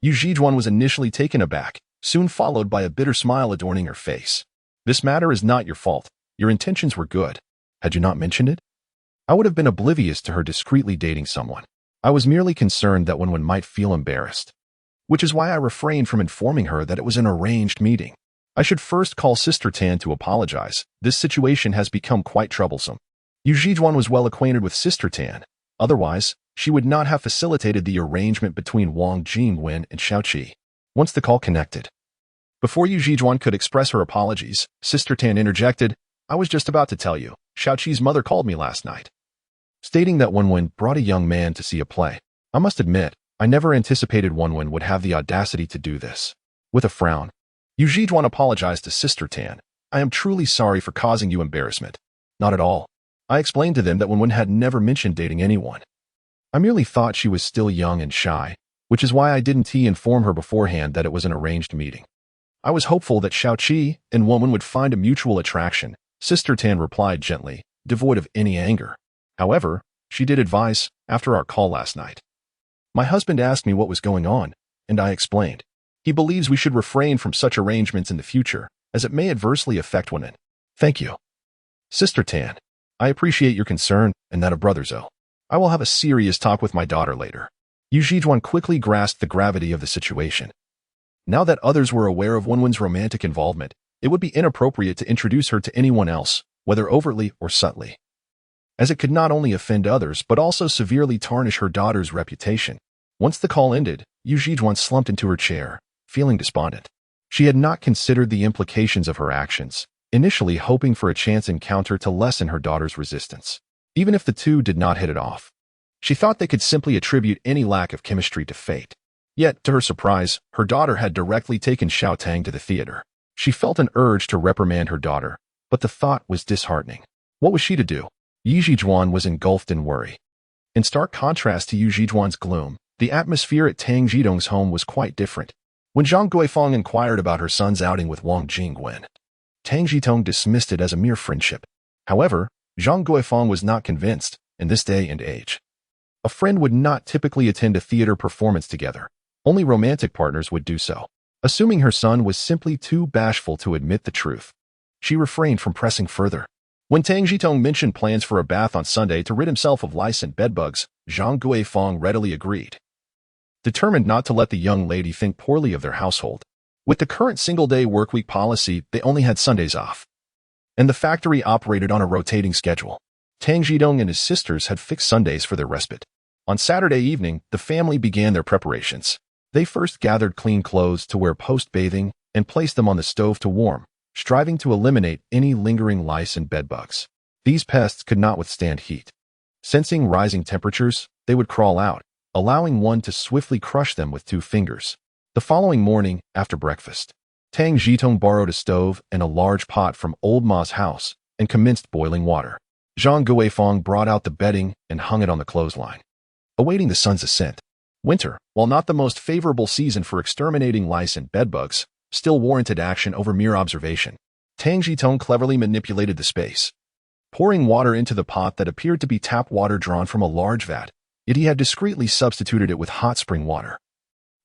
Yu Zhijuan was initially taken aback, soon followed by a bitter smile adorning her face. This matter is not your fault. Your intentions were good. Had you not mentioned it, I would have been oblivious to her discreetly dating someone. I was merely concerned that Wenwen might feel embarrassed, which is why I refrained from informing her that it was an arranged meeting. I should first call Sister Tan to apologize. This situation has become quite troublesome. Yu Zhijuan was well acquainted with Sister Tan. Otherwise, she would not have facilitated the arrangement between Wang Jingwen and Xiaoqi. Once the call connected, before Yu Zhijuan could express her apologies, Sister Tan interjected, I was just about to tell you, Xiaoqi's mother called me last night, stating that Wenwen brought a young man to see a play. I must admit, I never anticipated Wenwen would have the audacity to do this. With a frown, Yu Zhijuan apologized to Sister Tan. I am truly sorry for causing you embarrassment. Not at all. I explained to them that Wenwen had never mentioned dating anyone. I merely thought she was still young and shy, which is why I didn't inform her beforehand that it was an arranged meeting. I was hopeful that Xiaoqi and Wenwen would find a mutual attraction, Sister Tan replied gently, devoid of any anger. However, she did advise, after our call last night. My husband asked me what was going on, and I explained. He believes we should refrain from such arrangements in the future, as it may adversely affect Wenwen. Thank you, Sister Tan. I appreciate your concern and that of Brother Zhou. I will have a serious talk with my daughter later. Yu Zhijuan quickly grasped the gravity of the situation. Now that others were aware of Wenwen's romantic involvement, it would be inappropriate to introduce her to anyone else, whether overtly or subtly, as it could not only offend others but also severely tarnish her daughter's reputation. Once the call ended, Yu Zhijuan slumped into her chair, feeling despondent. She had not considered the implications of her actions, initially hoping for a chance encounter to lessen her daughter's resistance. Even if the two did not hit it off, she thought they could simply attribute any lack of chemistry to fate. Yet, to her surprise, her daughter had directly taken Xiao Tang to the theater. She felt an urge to reprimand her daughter, but the thought was disheartening. What was she to do? Yi Zhijuan was engulfed in worry. In stark contrast to Yu Zhijuan's gloom, the atmosphere at Tang Zhitong's home was quite different. When Zhang Guifeng inquired about her son's outing with Wang Jingwen, Tang Zhitong dismissed it as a mere friendship. However, Zhang Guifeng was not convinced, in this day and age. A friend would not typically attend a theater performance together. Only romantic partners would do so. Assuming her son was simply too bashful to admit the truth, she refrained from pressing further. When Tang Zhitong mentioned plans for a bath on Sunday to rid himself of lice and bedbugs, Zhang Guifeng readily agreed. Determined not to let the young lady think poorly of their household, with the current single-day workweek policy, they only had Sundays off. And the factory operated on a rotating schedule. Tang Zhitong and his sisters had fixed Sundays for their respite. On Saturday evening, the family began their preparations. They first gathered clean clothes to wear post-bathing and placed them on the stove to warm, striving to eliminate any lingering lice and bedbugs. These pests could not withstand heat. Sensing rising temperatures, they would crawl out, allowing one to swiftly crush them with 2 fingers. The following morning, after breakfast, Tang Zhitong borrowed a stove and a large pot from Old Ma's house and commenced boiling water. Zhang Guifeng brought out the bedding and hung it on the clothesline, awaiting the sun's ascent. Winter, while not the most favorable season for exterminating lice and bedbugs, still warranted action over mere observation. Tang Zhitong cleverly manipulated the space. Pouring water into the pot that appeared to be tap water drawn from a large vat, yet he had discreetly substituted it with hot spring water,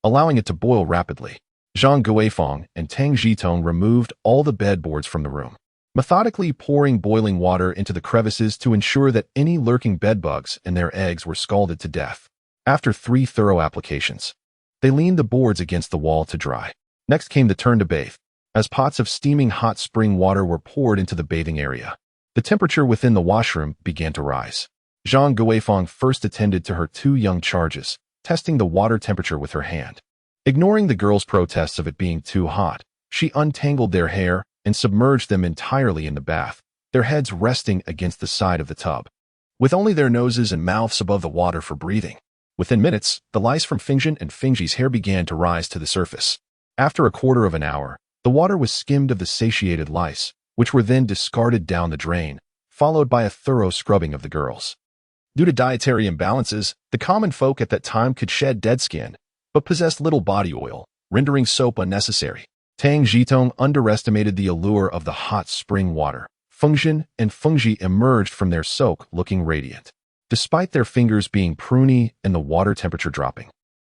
allowing it to boil rapidly. Zhang Guifeng and Tang Zhitong removed all the bedboards from the room, methodically pouring boiling water into the crevices to ensure that any lurking bedbugs and their eggs were scalded to death. After 3 thorough applications, they leaned the boards against the wall to dry. Next came the turn to bathe, as pots of steaming hot spring water were poured into the bathing area. The temperature within the washroom began to rise. Zhang Guifeng first attended to her 2 young charges, testing the water temperature with her hand. Ignoring the girls' protests of it being too hot, she untangled their hair and submerged them entirely in the bath, their heads resting against the side of the tub, with only their noses and mouths above the water for breathing. Within minutes, the lice from Fingzhen and Fingzhi's hair began to rise to the surface. After a quarter of an hour, the water was skimmed of the satiated lice, which were then discarded down the drain, followed by a thorough scrubbing of the girls. Due to dietary imbalances, the common folk at that time could shed dead skin, but possessed little body oil, rendering soap unnecessary. Tang Zhitong underestimated the allure of the hot spring water. Fingzhen and Fingzhi emerged from their soak looking radiant, despite their fingers being pruny and the water temperature dropping.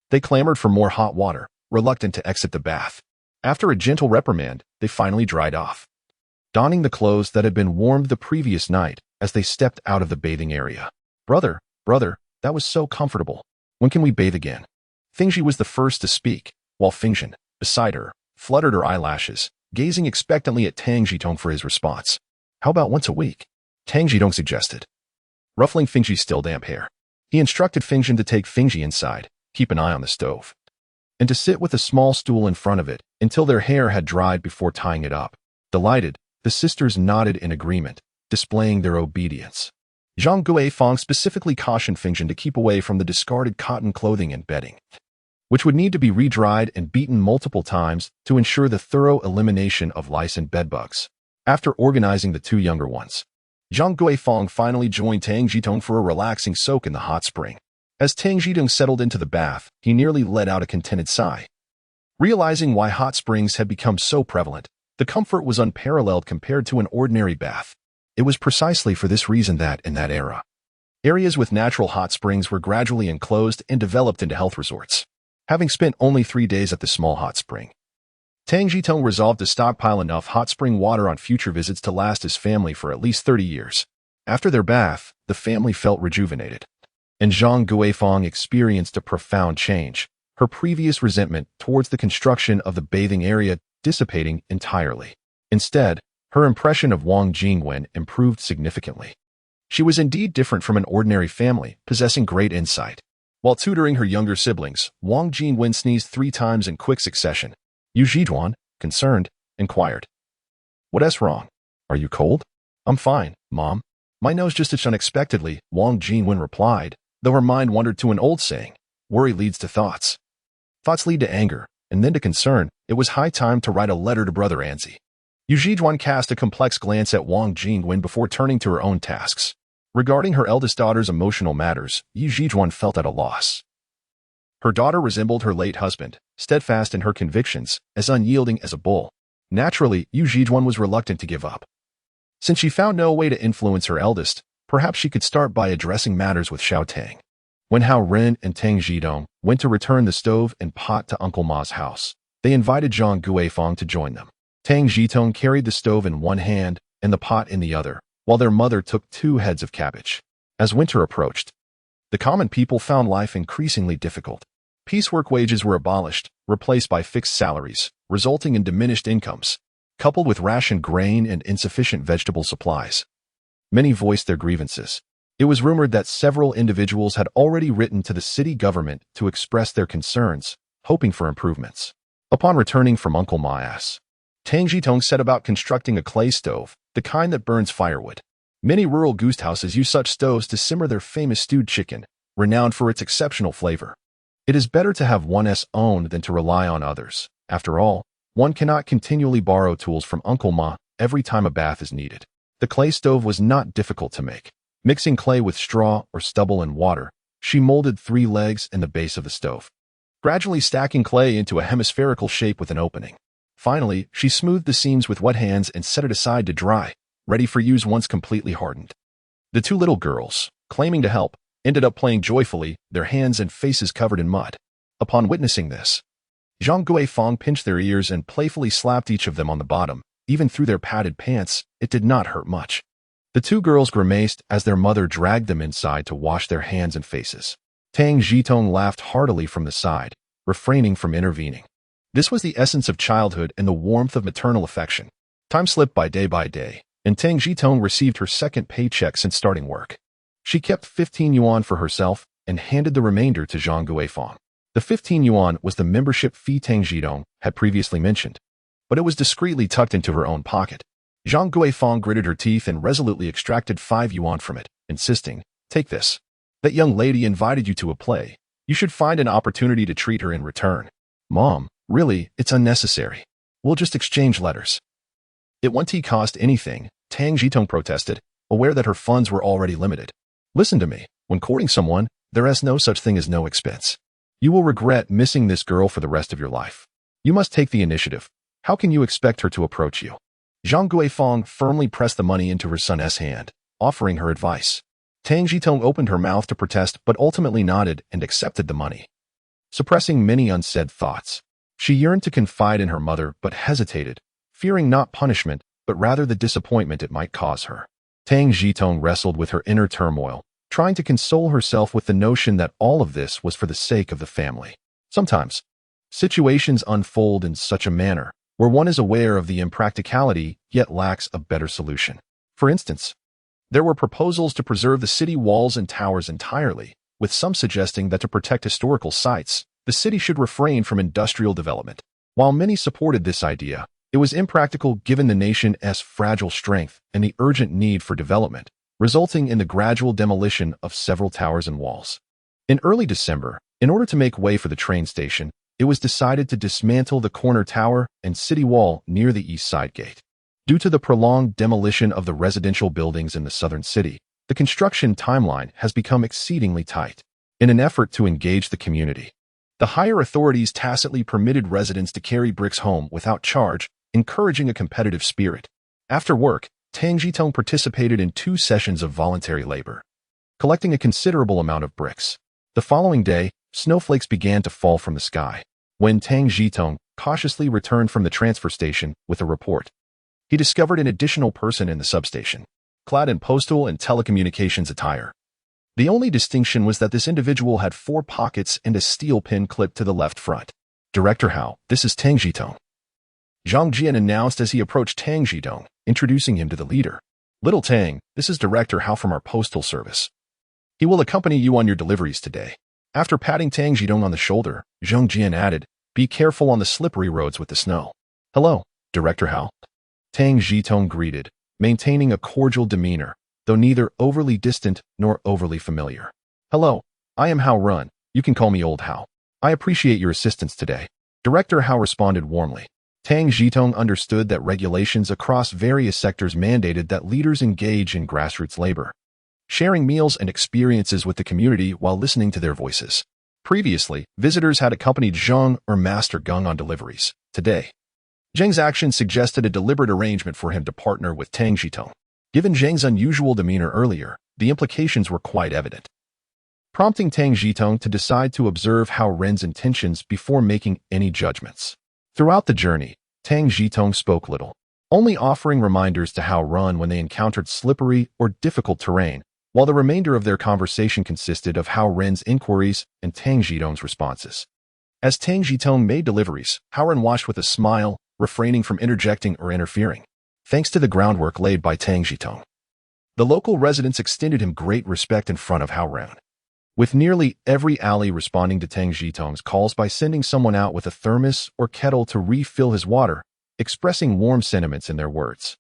They clamored for more hot water, reluctant to exit the bath. After a gentle reprimand, they finally dried off, donning the clothes that had been warmed the previous night as they stepped out of the bathing area. Brother, that was so comfortable. When can we bathe again? Fingzhi was the first to speak, while Fingzhen, beside her, fluttered her eyelashes, gazing expectantly at Tang Zhitong for his response. How about once a week? Tang Zhitong suggested, ruffling Fingzhi's still damp hair. He instructed Fingzhen to take Fingzhi inside, keep an eye on the stove, and to sit with a small stool in front of it until their hair had dried before tying it up. Delighted, the sisters nodded in agreement, displaying their obedience. Zhang Guifeng specifically cautioned Fingzhen to keep away from the discarded cotton clothing and bedding, which would need to be re-dried and beaten multiple times to ensure the thorough elimination of lice and bedbugs. After organizing the 2 younger ones, Zhang Guifeng finally joined Tang Zhitong for a relaxing soak in the hot spring. As Tang Zhitong settled into the bath, he nearly let out a contented sigh. Realizing why hot springs had become so prevalent, the comfort was unparalleled compared to an ordinary bath. It was precisely for this reason that, in that era, areas with natural hot springs were gradually enclosed and developed into health resorts. Having spent only 3 days at the small hot spring, Tang Zhitong resolved to stockpile enough hot spring water on future visits to last his family for at least 30 years. After their bath, the family felt rejuvenated, and Zhang Guifeng experienced a profound change, her previous resentment towards the construction of the bathing area dissipating entirely. Instead, her impression of Wang Jingwen improved significantly. She was indeed different from an ordinary family, possessing great insight. While tutoring her younger siblings, Wang Jingwen sneezed 3 times in quick succession. Yu Zhijuan, concerned, inquired, "What's wrong? Are you cold?" "I'm fine, Mom. My nose just itched unexpectedly," Wang Jingwen replied, though her mind wandered to an old saying, "Worry leads to thoughts. Thoughts lead to anger, and then to concern." It was high time to write a letter to Brother Anzi. Yu Zhijuan cast a complex glance at Wang Jingwen before turning to her own tasks. Regarding her eldest daughter's emotional matters, Yu Zhijuan felt at a loss. Her daughter resembled her late husband, steadfast in her convictions, as unyielding as a bull. Naturally, Yu Zhijuan was reluctant to give up. Since she found no way to influence her eldest, perhaps she could start by addressing matters with Xiao Tang. When Hao Ren and Tang Zhitong went to return the stove and pot to Uncle Ma's house, they invited Zhang Guifeng to join them. Tang Zhitong carried the stove in one hand and the pot in the other, while their mother took 2 heads of cabbage. As winter approached, the common people found life increasingly difficult. Piecework wages were abolished, replaced by fixed salaries, resulting in diminished incomes, coupled with rationed grain and insufficient vegetable supplies. Many voiced their grievances. It was rumored that several individuals had already written to the city government to express their concerns, hoping for improvements. Upon returning from Uncle Ma's, Tang Zhitong set about constructing a clay stove, the kind that burns firewood. Many rural goose houses use such stoves to simmer their famous stewed chicken, renowned for its exceptional flavor. It is better to have one's own than to rely on others. After all, one cannot continually borrow tools from Uncle Ma every time a bath is needed. The clay stove was not difficult to make. Mixing clay with straw or stubble and water, she molded 3 legs in the base of the stove, gradually stacking clay into a hemispherical shape with an opening. Finally, she smoothed the seams with wet hands and set it aside to dry, ready for use once completely hardened. The 2 little girls, claiming to help, ended up playing joyfully, their hands and faces covered in mud. Upon witnessing this, Zhang Guifeng pinched their ears and playfully slapped each of them on the bottom. Even through their padded pants, it did not hurt much. The 2 girls grimaced as their mother dragged them inside to wash their hands and faces. Tang Zhitong laughed heartily from the side, refraining from intervening. This was the essence of childhood and the warmth of maternal affection. Time slipped by day, and Tang Zhitong received her second paycheck since starting work. She kept 15 yuan for herself and handed the remainder to Zhang Guifeng. The 15 yuan was the membership fee Tang Zhitong had previously mentioned, but it was discreetly tucked into her own pocket. Zhang Guifeng gritted her teeth and resolutely extracted 5 yuan from it, insisting, "Take this. That young lady invited you to a play. You should find an opportunity to treat her in return." "Mom, really, it's unnecessary. We'll just exchange letters." "It won't cost anything," Tang Zhitong protested, aware that her funds were already limited. "Listen to me. When courting someone, there is no such thing as no expense. You will regret missing this girl for the rest of your life. You must take the initiative. How can you expect her to approach you?" Zhang Guifeng firmly pressed the money into her son's hand, offering her advice. Tang Zhitong opened her mouth to protest but ultimately nodded and accepted the money. Suppressing many unsaid thoughts, she yearned to confide in her mother but hesitated, fearing not punishment but rather the disappointment it might cause her. Tang Zhitong wrestled with her inner turmoil, trying to console herself with the notion that all of this was for the sake of the family. Sometimes, situations unfold in such a manner where one is aware of the impracticality yet lacks a better solution. For instance, there were proposals to preserve the city walls and towers entirely, with some suggesting that to protect historical sites, the city should refrain from industrial development. While many supported this idea, it was impractical given the nation's fragile strength and the urgent need for development, resulting in the gradual demolition of several towers and walls. In early December, in order to make way for the train station, it was decided to dismantle the corner tower and city wall near the east side gate. Due to the prolonged demolition of the residential buildings in the southern city, the construction timeline has become exceedingly tight. In an effort to engage the community, the higher authorities tacitly permitted residents to carry bricks home without charge, encouraging a competitive spirit. After work, Tang Zhitong participated in 2 sessions of voluntary labor, collecting a considerable amount of bricks. The following day, snowflakes began to fall from the sky. When Tang Zhitong cautiously returned from the transfer station with a report, he discovered an additional person in the substation, clad in postal and telecommunications attire. The only distinction was that this individual had 4 pockets and a steel pin clipped to the left front. "Director Hao, this is Tang Zhitong," Zhang Jian announced as he approached Tang Zhitong, introducing him to the leader. "Little Tang, this is Director Hao from our postal service. He will accompany you on your deliveries today." After patting Tang Zhitong on the shoulder, Zhang Jian added, "Be careful on the slippery roads with the snow." "Hello, Director Hao," Tang Zhitong greeted, maintaining a cordial demeanor, though neither overly distant nor overly familiar. "Hello, I am Hao Run. You can call me Old Hao. I appreciate your assistance today." Director Hao responded warmly. Tang Zhitong understood that regulations across various sectors mandated that leaders engage in grassroots labor, sharing meals and experiences with the community while listening to their voices. Previously, visitors had accompanied Zhang or Master Gung on deliveries. Today, Zhang's actions suggested a deliberate arrangement for him to partner with Tang Zhitong. Given Zhang's unusual demeanor earlier, the implications were quite evident, prompting Tang Zhitong to decide to observe Hao Ren's intentions before making any judgments. Throughout the journey, Tang Zhitong spoke little, only offering reminders to Hao Run when they encountered slippery or difficult terrain, while the remainder of their conversation consisted of Hao Ren's inquiries and Tang Zhitong's responses. As Tang Zhitong made deliveries, Hao Ren watched with a smile, refraining from interjecting or interfering. Thanks to the groundwork laid by Tang Zhitong, the local residents extended him great respect in front of Hao Ren, with nearly every alley responding to Tang Zhitong's calls by sending someone out with a thermos or kettle to refill his water, expressing warm sentiments in their words.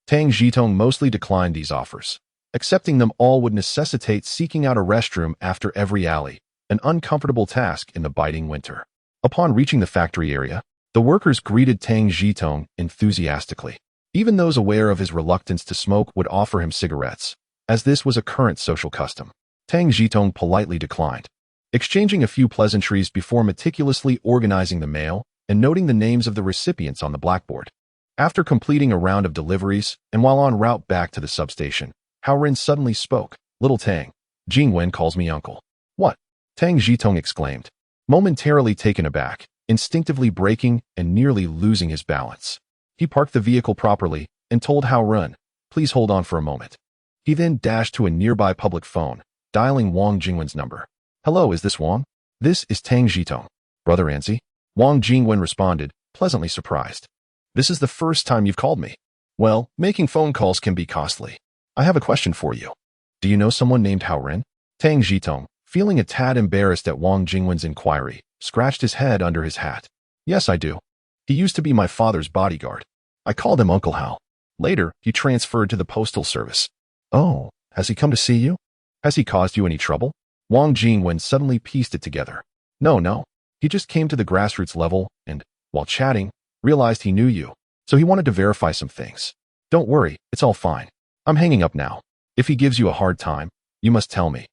Tang Zhitong mostly declined these offers. Accepting them all would necessitate seeking out a restroom after every alley, an uncomfortable task in the biting winter. Upon reaching the factory area, the workers greeted Tang Zhitong enthusiastically. Even those aware of his reluctance to smoke would offer him cigarettes, as this was a current social custom. Tang Zhitong politely declined, exchanging a few pleasantries before meticulously organizing the mail and noting the names of the recipients on the blackboard. After completing a round of deliveries and while en route back to the substation, Hao Ren suddenly spoke. "Little Tang, Jingwen calls me uncle." "What?" Tang Zhitong exclaimed, momentarily taken aback, instinctively braking and nearly losing his balance. He parked the vehicle properly and told Hao Ren, "Please hold on for a moment." He then dashed to a nearby public phone, dialing Wang Jingwen's number. "Hello, is this Wang?" "This is Tang Zhitong. Brother Anzi?" Wang Jingwen responded, pleasantly surprised. "This is the first time you've called me." "Well, making phone calls can be costly. I have a question for you. Do you know someone named Hao Ren?" Tang Zhitong, feeling a tad embarrassed at Wang Jingwen's inquiry, scratched his head under his hat. "Yes, I do. He used to be my father's bodyguard. I called him Uncle Hao. Later, he transferred to the postal service." "Oh, has he come to see you? Has he caused you any trouble?" Wang Jingwen suddenly pieced it together. No. He just came to the grassroots level and, while chatting, realized he knew you, so he wanted to verify some things. Don't worry, it's all fine. I'm hanging up now. If he gives you a hard time, you must tell me,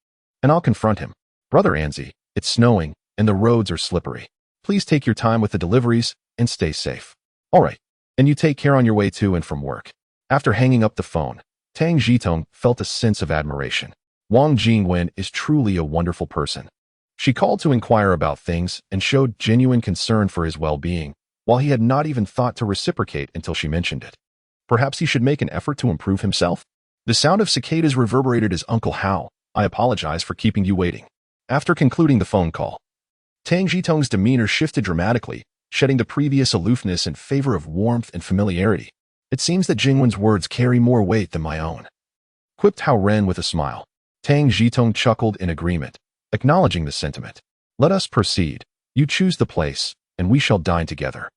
and I'll confront him. Brother Anzi, it's snowing, and the roads are slippery. Please take your time with the deliveries and stay safe. All right, and you take care on your way to and from work." After hanging up the phone, Tang Zhitong felt a sense of admiration. Wang Jingwen is truly a wonderful person. She called to inquire about things and showed genuine concern for his well-being, while he had not even thought to reciprocate until she mentioned it. Perhaps he should make an effort to improve himself? The sound of cicadas reverberated as Uncle Hao, "I apologize for keeping you waiting." After concluding the phone call, Tang Zhitong's demeanor shifted dramatically, shedding the previous aloofness in favor of warmth and familiarity. "It seems that Jingwen's words carry more weight than my own," quipped Hao Ren with a smile. Tang Zhitong chuckled in agreement, acknowledging the sentiment. "Let us proceed. You choose the place, and we shall dine together."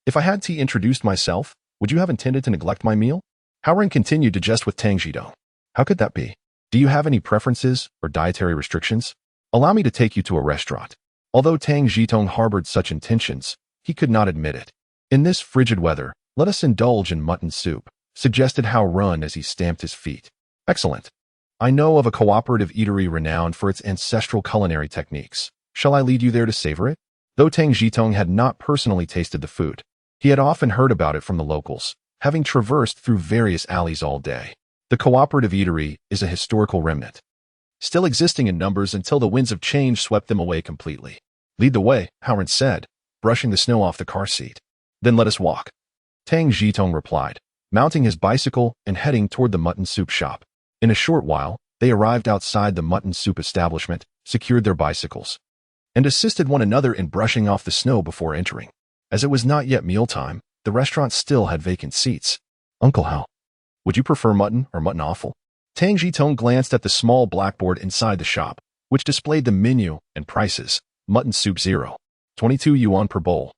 "If I hadn't introduced myself, would you have intended to neglect my meal?" Hao Ren continued to jest with Tang Zhitong. "How could that be? Do you have any preferences or dietary restrictions? Allow me to take you to a restaurant." Although Tang Zhitong harbored such intentions, he could not admit it. "In this frigid weather, let us indulge in mutton soup," suggested Hao Ren as he stamped his feet. "Excellent. I know of a cooperative eatery renowned for its ancestral culinary techniques. Shall I lead you there to savor it?" Though Tang Zhitong had not personally tasted the food, he had often heard about it from the locals, having traversed through various alleys all day. The cooperative eatery is a historical remnant, still existing in numbers until the winds of change swept them away completely. "Lead the way," Hao Ren said, brushing the snow off the car seat. "Then let us walk," Tang Zhitong replied, mounting his bicycle and heading toward the mutton soup shop. In a short while, they arrived outside the mutton soup establishment, secured their bicycles, and assisted one another in brushing off the snow before entering. As it was not yet mealtime, the restaurant still had vacant seats. "Uncle Hao, would you prefer mutton or mutton offal?" Tang Zhitong glanced at the small blackboard inside the shop, which displayed the menu and prices. Mutton soup 0, 22 yuan per bowl.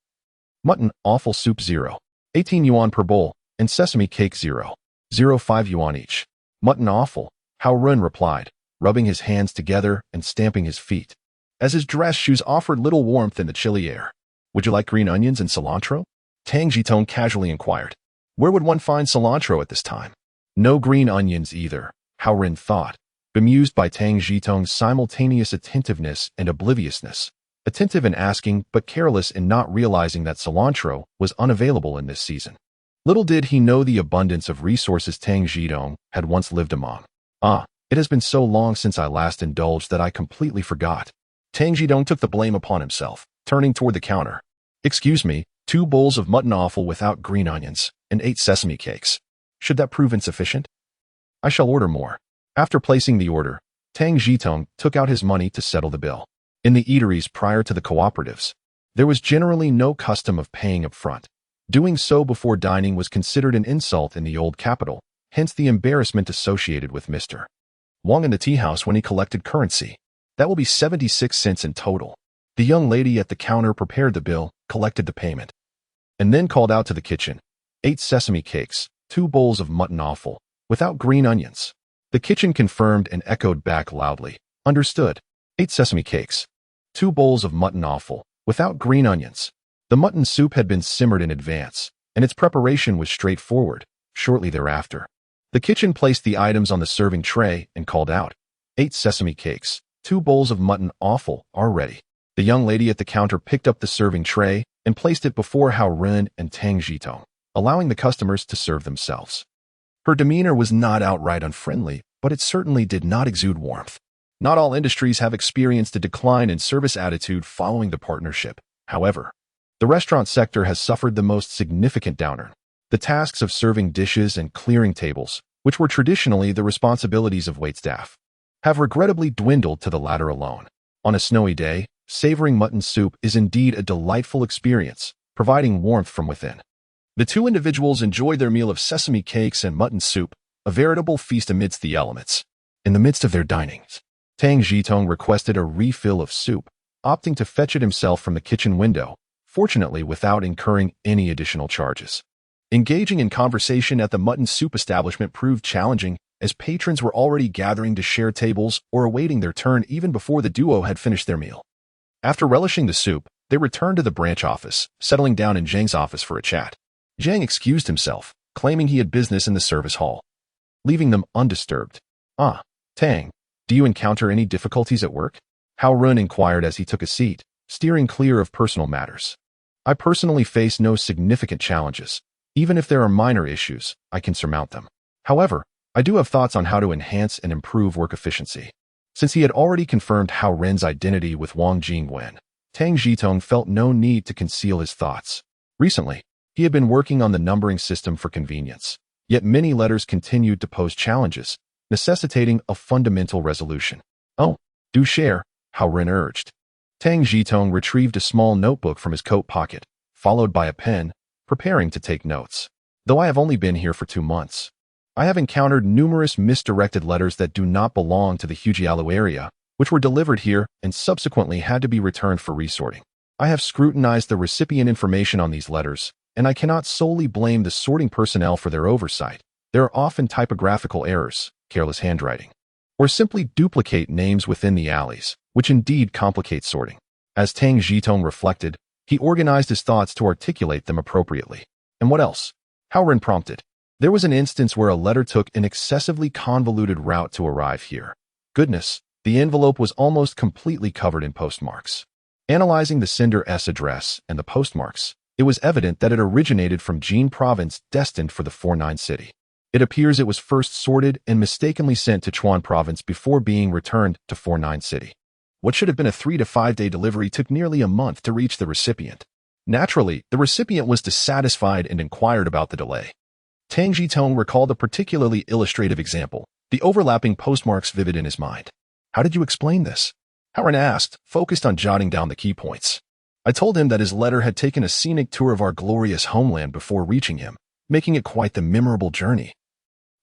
Mutton offal soup 0, 18 yuan per bowl, and sesame cake 0, 0.5 yuan each. "Mutton offal," Hao Ren replied, rubbing his hands together and stamping his feet, as his dress shoes offered little warmth in the chilly air. "Would you like green onions and cilantro?" Tang Zhitong casually inquired. Where would one find cilantro at this time? No green onions either, Hao Ren thought, bemused by Tang Zhitong's simultaneous attentiveness and obliviousness. Attentive in asking, but careless in not realizing that cilantro was unavailable in this season. Little did he know the abundance of resources Tang Zhitong had once lived among. It has been so long since I last indulged that I completely forgot. Tang Zhitong took the blame upon himself, turning toward the counter. "Excuse me, 2 bowls of mutton offal without green onions." and 8 sesame cakes. Should that prove insufficient? I shall order more. After placing the order, Tang Zhitong took out his money to settle the bill. In the eateries prior to the cooperatives, there was generally no custom of paying up front. Doing so before dining was considered an insult in the old capital, hence the embarrassment associated with Mr. Wong in the tea house when he collected currency. That will be 76 cents in total. The young lady at the counter prepared the bill, collected the payment, and then called out to the kitchen, 8 sesame cakes, 2 bowls of mutton offal, without green onions. The kitchen confirmed and echoed back loudly, understood. 8 sesame cakes, 2 bowls of mutton offal, without green onions. The mutton soup had been simmered in advance, and its preparation was straightforward. Shortly thereafter, the kitchen placed the items on the serving tray and called out, 8 sesame cakes, 2 bowls of mutton offal are ready. The young lady at the counter picked up the serving tray and placed it before Hao Ren and Tang Zhitong, allowing the customers to serve themselves. Her demeanor was not outright unfriendly, but it certainly did not exude warmth. Not all industries have experienced a decline in service attitude following the partnership. However, the restaurant sector has suffered the most significant downturn. The tasks of serving dishes and clearing tables, which were traditionally the responsibilities of waitstaff, have regrettably dwindled to the latter alone. On a snowy day, savoring mutton soup is indeed a delightful experience, providing warmth from within. The two individuals enjoyed their meal of sesame cakes and mutton soup, a veritable feast amidst the elements. In the midst of their dinings, Tang Zhitong requested a refill of soup, opting to fetch it himself from the kitchen window, fortunately without incurring any additional charges. Engaging in conversation at the mutton soup establishment proved challenging, as patrons were already gathering to share tables or awaiting their turn even before the duo had finished their meal. After relishing the soup, they returned to the branch office, settling down in Zhang's office for a chat. Zhang excused himself, claiming he had business in the service hall, leaving them undisturbed. Tang, do you encounter any difficulties at work? Hao Ren inquired as he took a seat, steering clear of personal matters. I personally face no significant challenges. Even if there are minor issues, I can surmount them. However, I do have thoughts on how to enhance and improve work efficiency. Since he had already confirmed Hao Ren's identity with Wang Jingwen, Tang Zhitong felt no need to conceal his thoughts. Recently, he had been working on the numbering system for convenience, yet many letters continued to pose challenges, necessitating a fundamental resolution. Oh, do share, Hao Ren urged. Tang Zhitong retrieved a small notebook from his coat pocket, followed by a pen, preparing to take notes. Though I have only been here for 2 months, I have encountered numerous misdirected letters that do not belong to the Hujialu area, which were delivered here and subsequently had to be returned for resorting. I have scrutinized the recipient information on these letters, and I cannot solely blame the sorting personnel for their oversight. There are often typographical errors, careless handwriting, or simply duplicate names within the alleys, which indeed complicates sorting. As Tang Zhitong reflected, he organized his thoughts to articulate them appropriately. And what else? Hao Ren prompted. There was an instance where a letter took an excessively convoluted route to arrive here. Goodness, the envelope was almost completely covered in postmarks. Analyzing the sender's address and the postmarks, it was evident that it originated from Jin province destined for the 49 city. It appears it was first sorted and mistakenly sent to Chuan province before being returned to 49 city. What should have been a 3 to 5 day delivery took nearly a month to reach the recipient. Naturally, the recipient was dissatisfied and inquired about the delay. Tang Zhitong recalled a particularly illustrative example, the overlapping postmarks vivid in his mind. How did you explain this? Hao Ren asked, focused on jotting down the key points. I told him that his letter had taken a scenic tour of our glorious homeland before reaching him, making it quite the memorable journey.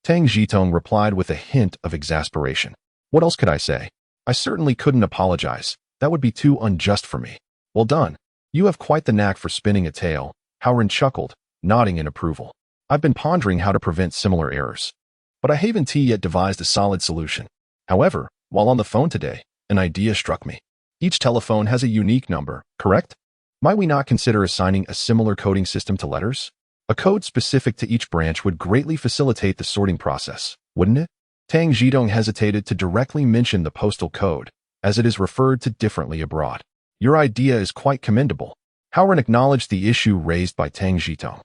Tang Zhitong replied with a hint of exasperation. What else could I say? I certainly couldn't apologize. That would be too unjust for me. Well done. You have quite the knack for spinning a tale, Hao Ren chuckled, nodding in approval. I've been pondering how to prevent similar errors, but I haven't yet devised a solid solution. However, while on the phone today, an idea struck me. Each telephone has a unique number, correct? Might we not consider assigning a similar coding system to letters? A code specific to each branch would greatly facilitate the sorting process, wouldn't it? Tang Zhitong hesitated to directly mention the postal code, as it is referred to differently abroad. Your idea is quite commendable. Hao Ren acknowledged the issue raised by Tang Zhitong.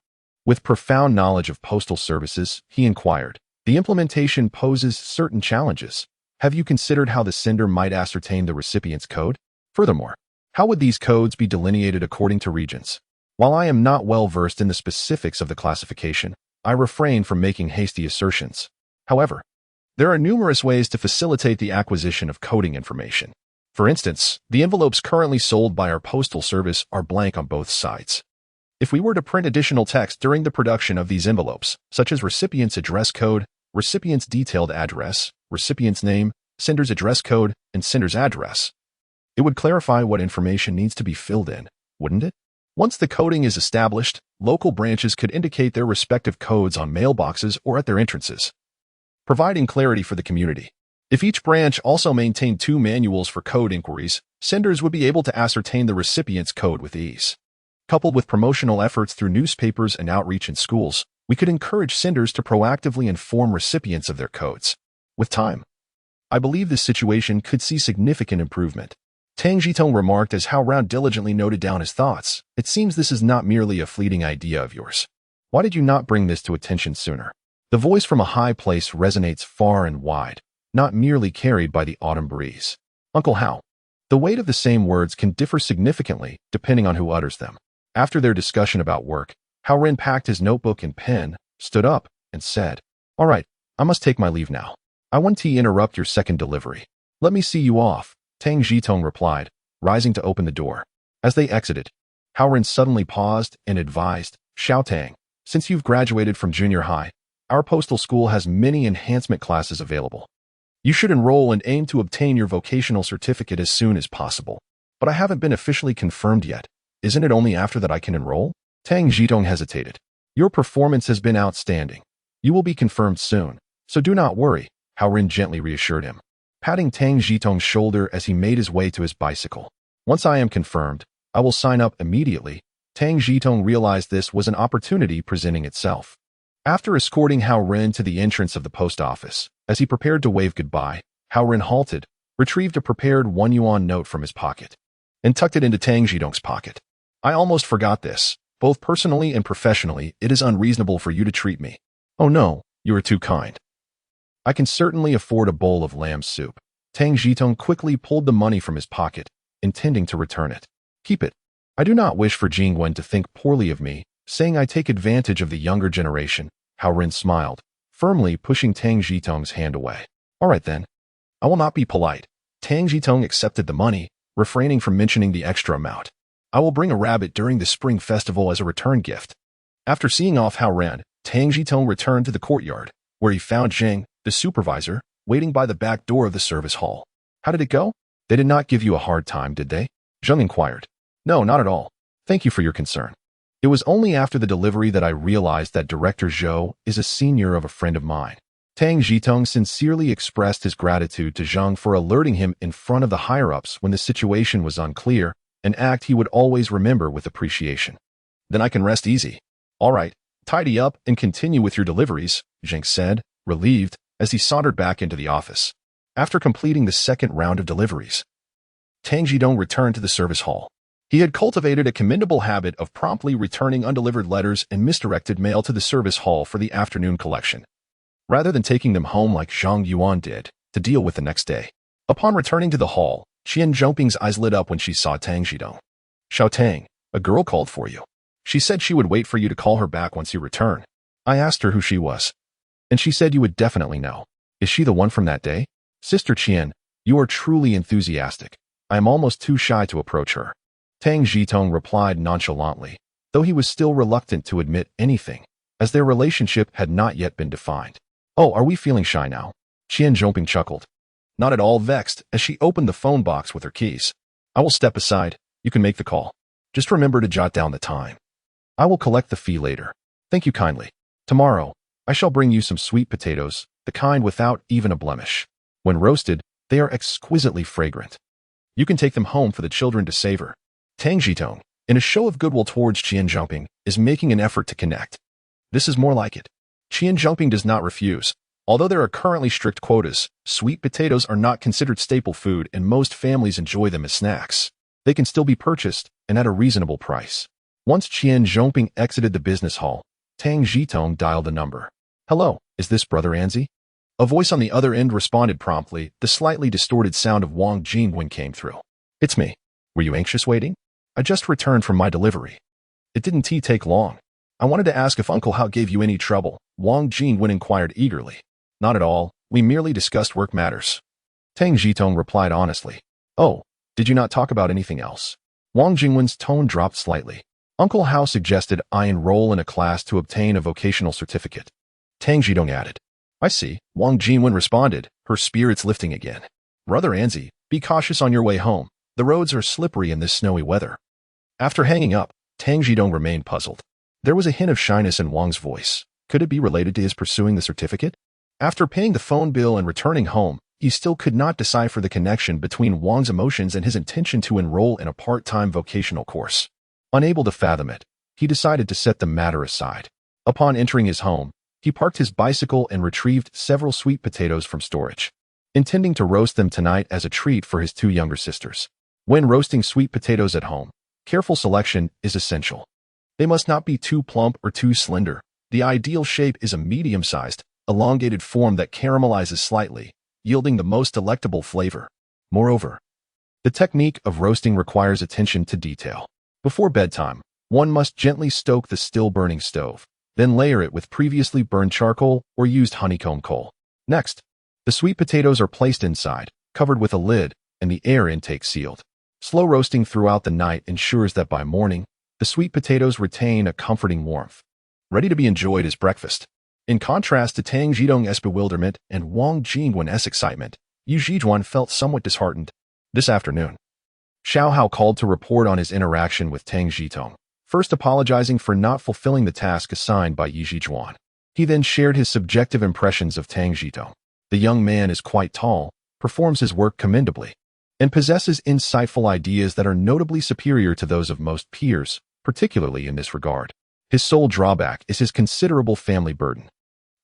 With profound knowledge of postal services, he inquired, the implementation poses certain challenges. Have you considered how the sender might ascertain the recipient's code? Furthermore, how would these codes be delineated according to regions? While I am not well versed in the specifics of the classification, I refrain from making hasty assertions. However, there are numerous ways to facilitate the acquisition of coding information. For instance, the envelopes currently sold by our postal service are blank on both sides. If we were to print additional text during the production of these envelopes, such as recipient's address code, recipient's detailed address, recipient's name, sender's address code, and sender's address, it would clarify what information needs to be filled in, wouldn't it? Once the coding is established, local branches could indicate their respective codes on mailboxes or at their entrances, providing clarity for the community. If each branch also maintained 2 manuals for code inquiries, senders would be able to ascertain the recipient's code with ease. Coupled with promotional efforts through newspapers and outreach in schools, we could encourage senders to proactively inform recipients of their codes. With time, I believe this situation could see significant improvement. Tang Zhitong remarked as Hao Ran diligently noted down his thoughts. It seems this is not merely a fleeting idea of yours. Why did you not bring this to attention sooner? The voice from a high place resonates far and wide, not merely carried by the autumn breeze. Uncle Hao. The weight of the same words can differ significantly depending on who utters them. After their discussion about work, Hao Ren packed his notebook and pen, stood up, and said, "All right, I must take my leave now. I want to interrupt your second delivery. Let me see you off," Tang Zhitong replied, rising to open the door. As they exited, Hao Ren suddenly paused and advised, "Xiao Tang, since you've graduated from junior high, our postal school has many enhancement classes available. You should enroll and aim to obtain your vocational certificate as soon as possible. But I haven't been officially confirmed yet. Isn't it only after that I can enroll?" Tang Zhitong hesitated. "Your performance has been outstanding. You will be confirmed soon, so do not worry," Hao Ren gently reassured him, patting Tang Zhitong's shoulder as he made his way to his bicycle. "Once I am confirmed, I will sign up immediately." Tang Zhitong realized this was an opportunity presenting itself. After escorting Hao Ren to the entrance of the post office, as he prepared to wave goodbye, Hao Ren halted, retrieved a prepared 1 yuan note from his pocket, and tucked it into Tang Zhitong's pocket. "I almost forgot this. Both personally and professionally, it is unreasonable for you to treat me." "Oh no, you are too kind. I can certainly afford a bowl of lamb soup." Tang Zhitong quickly pulled the money from his pocket, intending to return it. "Keep it. I do not wish for Jingwen to think poorly of me, saying I take advantage of the younger generation." Hao Ren smiled, firmly pushing Tang Zhitong's hand away. "All right then. I will not be polite." Tang Zhitong accepted the money, refraining from mentioning the extra amount. "I will bring a rabbit during the spring festival as a return gift." After seeing off Hao Ren, Tang Zhitong returned to the courtyard, where he found Zheng, the supervisor, waiting by the back door of the service hall. "How did it go? They did not give you a hard time, did they?" Zheng inquired. "No, not at all. Thank you for your concern. It was only after the delivery that I realized that Director Zhou is a senior of a friend of mine." Tang Zhitong sincerely expressed his gratitude to Zheng for alerting him in front of the higher-ups when the situation was unclear, an act he would always remember with appreciation. "Then I can rest easy." "All right, tidy up and continue with your deliveries," Zheng said, relieved, as he sauntered back into the office. After completing the second round of deliveries, Tang Zhitong returned to the service hall. He had cultivated a commendable habit of promptly returning undelivered letters and misdirected mail to the service hall for the afternoon collection, rather than taking them home like Zhang Yuan did, to deal with the next day. Upon returning to the hall, Qian Zhongping's eyes lit up when she saw Tang Zhitong. "Xiao Tang, a girl called for you. She said she would wait for you to call her back once you return." I asked her who she was, and she said you would definitely know. "Is she the one from that day?" "Sister Qian, you are truly enthusiastic. I am almost too shy to approach her." Tang Zhitong replied nonchalantly, though he was still reluctant to admit anything, as their relationship had not yet been defined. "Oh, are we feeling shy now?" Qian Zhongping chuckled, not at all vexed, as she opened the phone box with her keys. "I will step aside. You can make the call. Just remember to jot down the time. I will collect the fee later. Thank you kindly. Tomorrow, I shall bring you some sweet potatoes, the kind without even a blemish. When roasted, they are exquisitely fragrant. You can take them home for the children to savor." Tang Zhitong, in a show of goodwill towards Qian Zhongping, is making an effort to connect. This is more like it. Qian Zhongping does not refuse. Although there are currently strict quotas, sweet potatoes are not considered staple food and most families enjoy them as snacks. They can still be purchased, and at a reasonable price. Once Qian Zhongping exited the business hall, Tang Zhitong dialed a number. "Hello, is this Brother Anzi?" A voice on the other end responded promptly. The slightly distorted sound of Wang Jingwen came through. "It's me. Were you anxious waiting? I just returned from my delivery." It didn't take long. I wanted to ask if Uncle Hao gave you any trouble, Wang Jingwen inquired eagerly. Not at all, we merely discussed work matters. Tang Zhitong replied honestly. Oh, did you not talk about anything else? Wang Jingwen's tone dropped slightly. Uncle Hao suggested I enroll in a class to obtain a vocational certificate. Tang Zhitong added. I see, Wang Jingwen responded, her spirits lifting again. Brother Anzi, be cautious on your way home. The roads are slippery in this snowy weather. After hanging up, Tang Zhitong remained puzzled. There was a hint of shyness in Wang's voice. Could it be related to his pursuing the certificate? After paying the phone bill and returning home, he still could not decipher the connection between Wang's emotions and his intention to enroll in a part-time vocational course. Unable to fathom it, he decided to set the matter aside. Upon entering his home, he parked his bicycle and retrieved several sweet potatoes from storage, intending to roast them tonight as a treat for his two younger sisters. When roasting sweet potatoes at home, careful selection is essential. They must not be too plump or too slender. The ideal shape is a medium-sized, elongated form that caramelizes slightly, yielding the most delectable flavor. Moreover, the technique of roasting requires attention to detail. Before bedtime, one must gently stoke the still-burning stove, then layer it with previously burned charcoal or used honeycomb coal. Next, the sweet potatoes are placed inside, covered with a lid, and the air intake sealed. Slow roasting throughout the night ensures that by morning, the sweet potatoes retain a comforting warmth, ready to be enjoyed as breakfast. In contrast to Tang Zhitong's bewilderment and Wang Jingwen's excitement, Yu Zhijuan felt somewhat disheartened. This afternoon, Xiao Hao called to report on his interaction with Tang Zhitong, first apologizing for not fulfilling the task assigned by Yu Zhijuan. He then shared his subjective impressions of Tang Zhitong. The young man is quite tall, performs his work commendably, and possesses insightful ideas that are notably superior to those of most peers, particularly in this regard. His sole drawback is his considerable family burden,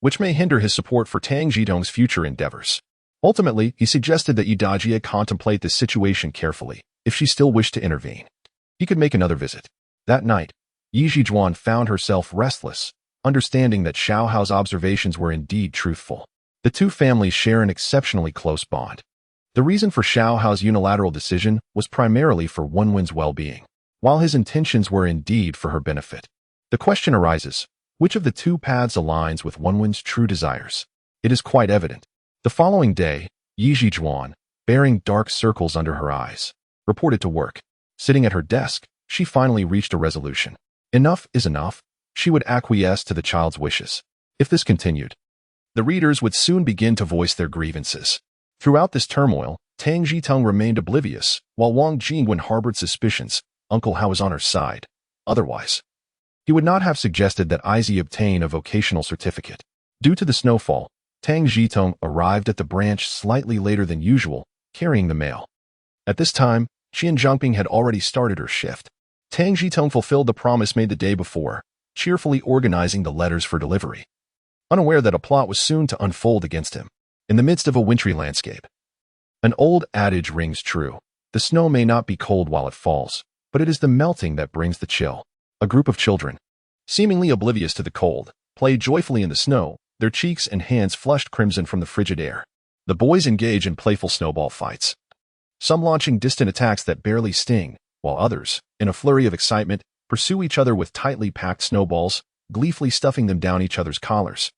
which may hinder his support for Tang Zhitong's future endeavors. Ultimately, he suggested that Yudajie contemplate the situation carefully. If she still wished to intervene, he could make another visit. That night, Yi Zhijuan found herself restless, understanding that Xiao Hao's observations were indeed truthful. The two families share an exceptionally close bond. The reason for Xiao Hao's unilateral decision was primarily for Wenwen's well-being, while his intentions were indeed for her benefit. The question arises, which of the two paths aligns with Wenwen's true desires? It is quite evident. The following day, Yi Zhijuan, bearing dark circles under her eyes, reported to work. Sitting at her desk, she finally reached a resolution. Enough is enough. She would acquiesce to the child's wishes. If this continued, the readers would soon begin to voice their grievances. Throughout this turmoil, Tang Zhitong remained oblivious, while Wang Jingwen harbored suspicions. Uncle Hao was on her side. Otherwise, he would not have suggested that Izzy obtain a vocational certificate. Due to the snowfall, Tang Zhitong arrived at the branch slightly later than usual, carrying the mail. At this time, Qian Zhangping had already started her shift. Tang Zhitong fulfilled the promise made the day before, cheerfully organizing the letters for delivery, unaware that a plot was soon to unfold against him. In the midst of a wintry landscape, an old adage rings true. The snow may not be cold while it falls, but it is the melting that brings the chill. A group of children, seemingly oblivious to the cold, played joyfully in the snow, their cheeks and hands flushed crimson from the frigid air. The boys engage in playful snowball fights, some launching distant attacks that barely sting, while others, in a flurry of excitement, pursue each other with tightly packed snowballs, gleefully stuffing them down each other's collars.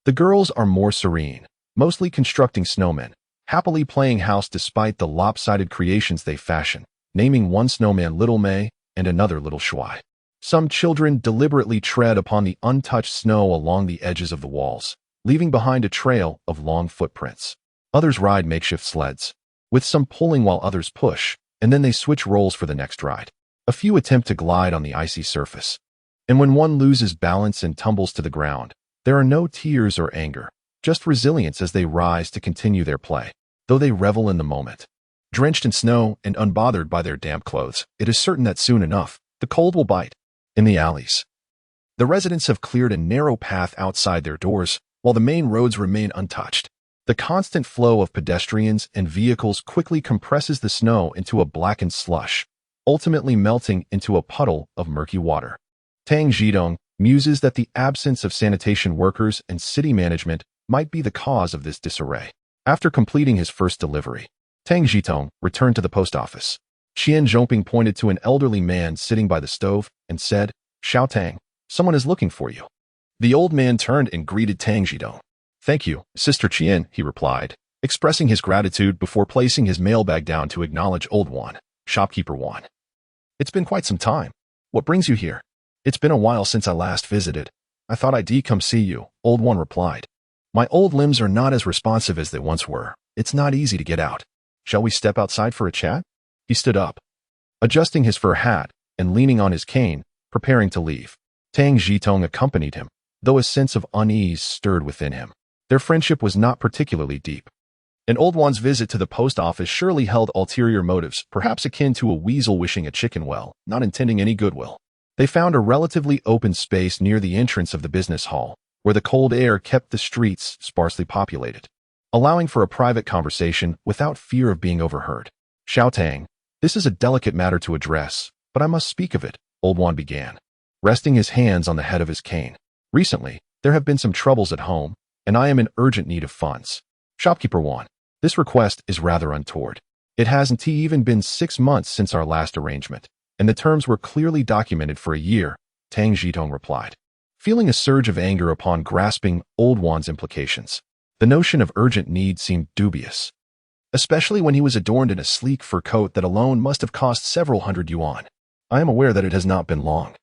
The girls are more serene, mostly constructing snowmen, happily playing house despite the lopsided creations they fashion, naming one snowman Little May and another Little Shuai. Some children deliberately tread upon the untouched snow along the edges of the walls, leaving behind a trail of long footprints. Others ride makeshift sleds, with some pulling while others push, and then they switch roles for the next ride. A few attempt to glide on the icy surface. And when one loses balance and tumbles to the ground, there are no tears or anger, just resilience as they rise to continue their play, though they revel in the moment. Drenched in snow and unbothered by their damp clothes, it is certain that soon enough, the cold will bite. In the alleys, the residents have cleared a narrow path outside their doors, while the main roads remain untouched. The constant flow of pedestrians and vehicles quickly compresses the snow into a blackened slush, ultimately melting into a puddle of murky water. Tang Zhitong muses that the absence of sanitation workers and city management might be the cause of this disarray. After completing his first delivery, Tang Zhitong returned to the post office. Qian Zhongping pointed to an elderly man sitting by the stove and said, Xiao Tang, someone is looking for you. The old man turned and greeted Tang Zhitong. Thank you, Sister Qian, he replied, expressing his gratitude before placing his mailbag down to acknowledge Old Wan, shopkeeper Wan. It's been quite some time. What brings you here? It's been a while since I last visited. I thought I'd come see you, Old Wan replied. My old limbs are not as responsive as they once were. It's not easy to get out. Shall we step outside for a chat? He stood up, adjusting his fur hat and leaning on his cane, preparing to leave. Tang Zhitong accompanied him, though a sense of unease stirred within him. Their friendship was not particularly deep. And Old Wan's visit to the post office surely held ulterior motives, perhaps akin to a weasel wishing a chicken well, not intending any goodwill. They found a relatively open space near the entrance of the business hall, where the cold air kept the streets sparsely populated, allowing for a private conversation without fear of being overheard. Xiao Tang, this is a delicate matter to address, but I must speak of it, Old Wan began, resting his hands on the head of his cane. Recently, there have been some troubles at home, and I am in urgent need of funds. Shopkeeper Wan, this request is rather untoward. It hasn't even been 6 months since our last arrangement, and the terms were clearly documented for a year, Tang Zhitong replied, feeling a surge of anger upon grasping Old Wan's implications. The notion of urgent need seemed dubious, especially when he was adorned in a sleek fur coat that alone must have cost several hundred yuan. I am aware that it has not been long,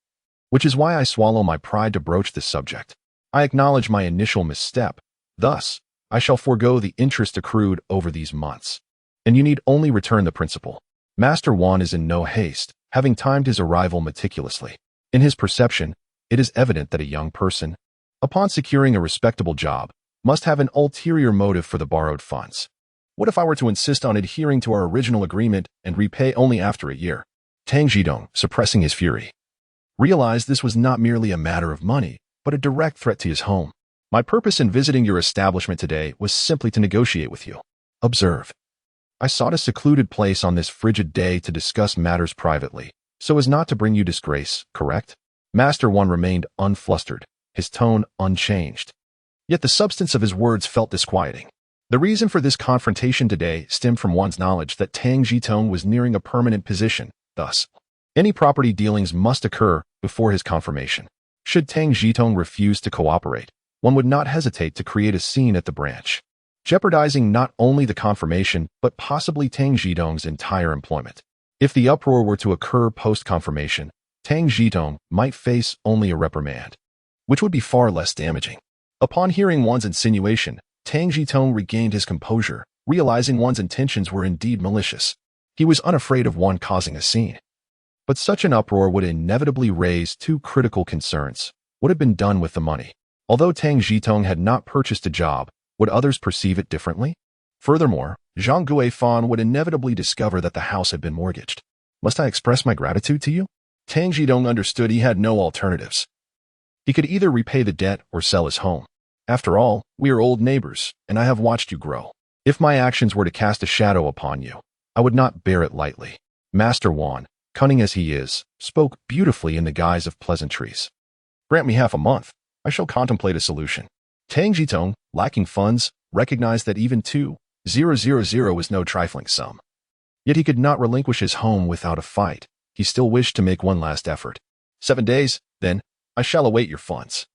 which is why I swallow my pride to broach this subject. I acknowledge my initial misstep. Thus, I shall forego the interest accrued over these months, and you need only return the principal. Master Wan is in no haste, having timed his arrival meticulously. In his perception, it is evident that a young person, upon securing a respectable job, must have an ulterior motive for the borrowed funds. What if I were to insist on adhering to our original agreement and repay only after a year? Tang Zhitong, suppressing his fury, realized this was not merely a matter of money, but a direct threat to his home. My purpose in visiting your establishment today was simply to negotiate with you. Observe. I sought a secluded place on this frigid day to discuss matters privately, so as not to bring you disgrace, correct? Master Wan remained unflustered, his tone unchanged. Yet the substance of his words felt disquieting. The reason for this confrontation today stemmed from Wan's knowledge that Tang Zhitong was nearing a permanent position. Thus, any property dealings must occur before his confirmation. Should Tang Zhitong refuse to cooperate, one would not hesitate to create a scene at the branch, jeopardizing not only the confirmation but possibly Tang Zhitong's entire employment. If the uproar were to occur post-confirmation, Tang Zhitong might face only a reprimand, which would be far less damaging. Upon hearing Wan's insinuation, Tang Zhitong regained his composure, realizing Wan's intentions were indeed malicious. He was unafraid of Wan causing a scene. But such an uproar would inevitably raise two critical concerns. What had been done with the money? Although Tang Zhitong had not purchased a job, would others perceive it differently? Furthermore, Zhang Guifan would inevitably discover that the house had been mortgaged. Must I express my gratitude to you? Tang Zhitong understood he had no alternatives. He could either repay the debt or sell his home. After all, we are old neighbors, and I have watched you grow. If my actions were to cast a shadow upon you, I would not bear it lightly. Master Wan, cunning as he is, spoke beautifully in the guise of pleasantries. Grant me half a month. I shall contemplate a solution. Tang Zhitong, lacking funds, recognized that even 2,000 was no trifling sum. Yet he could not relinquish his home without a fight. He still wished to make one last effort. 7 days, then, I shall await your funds.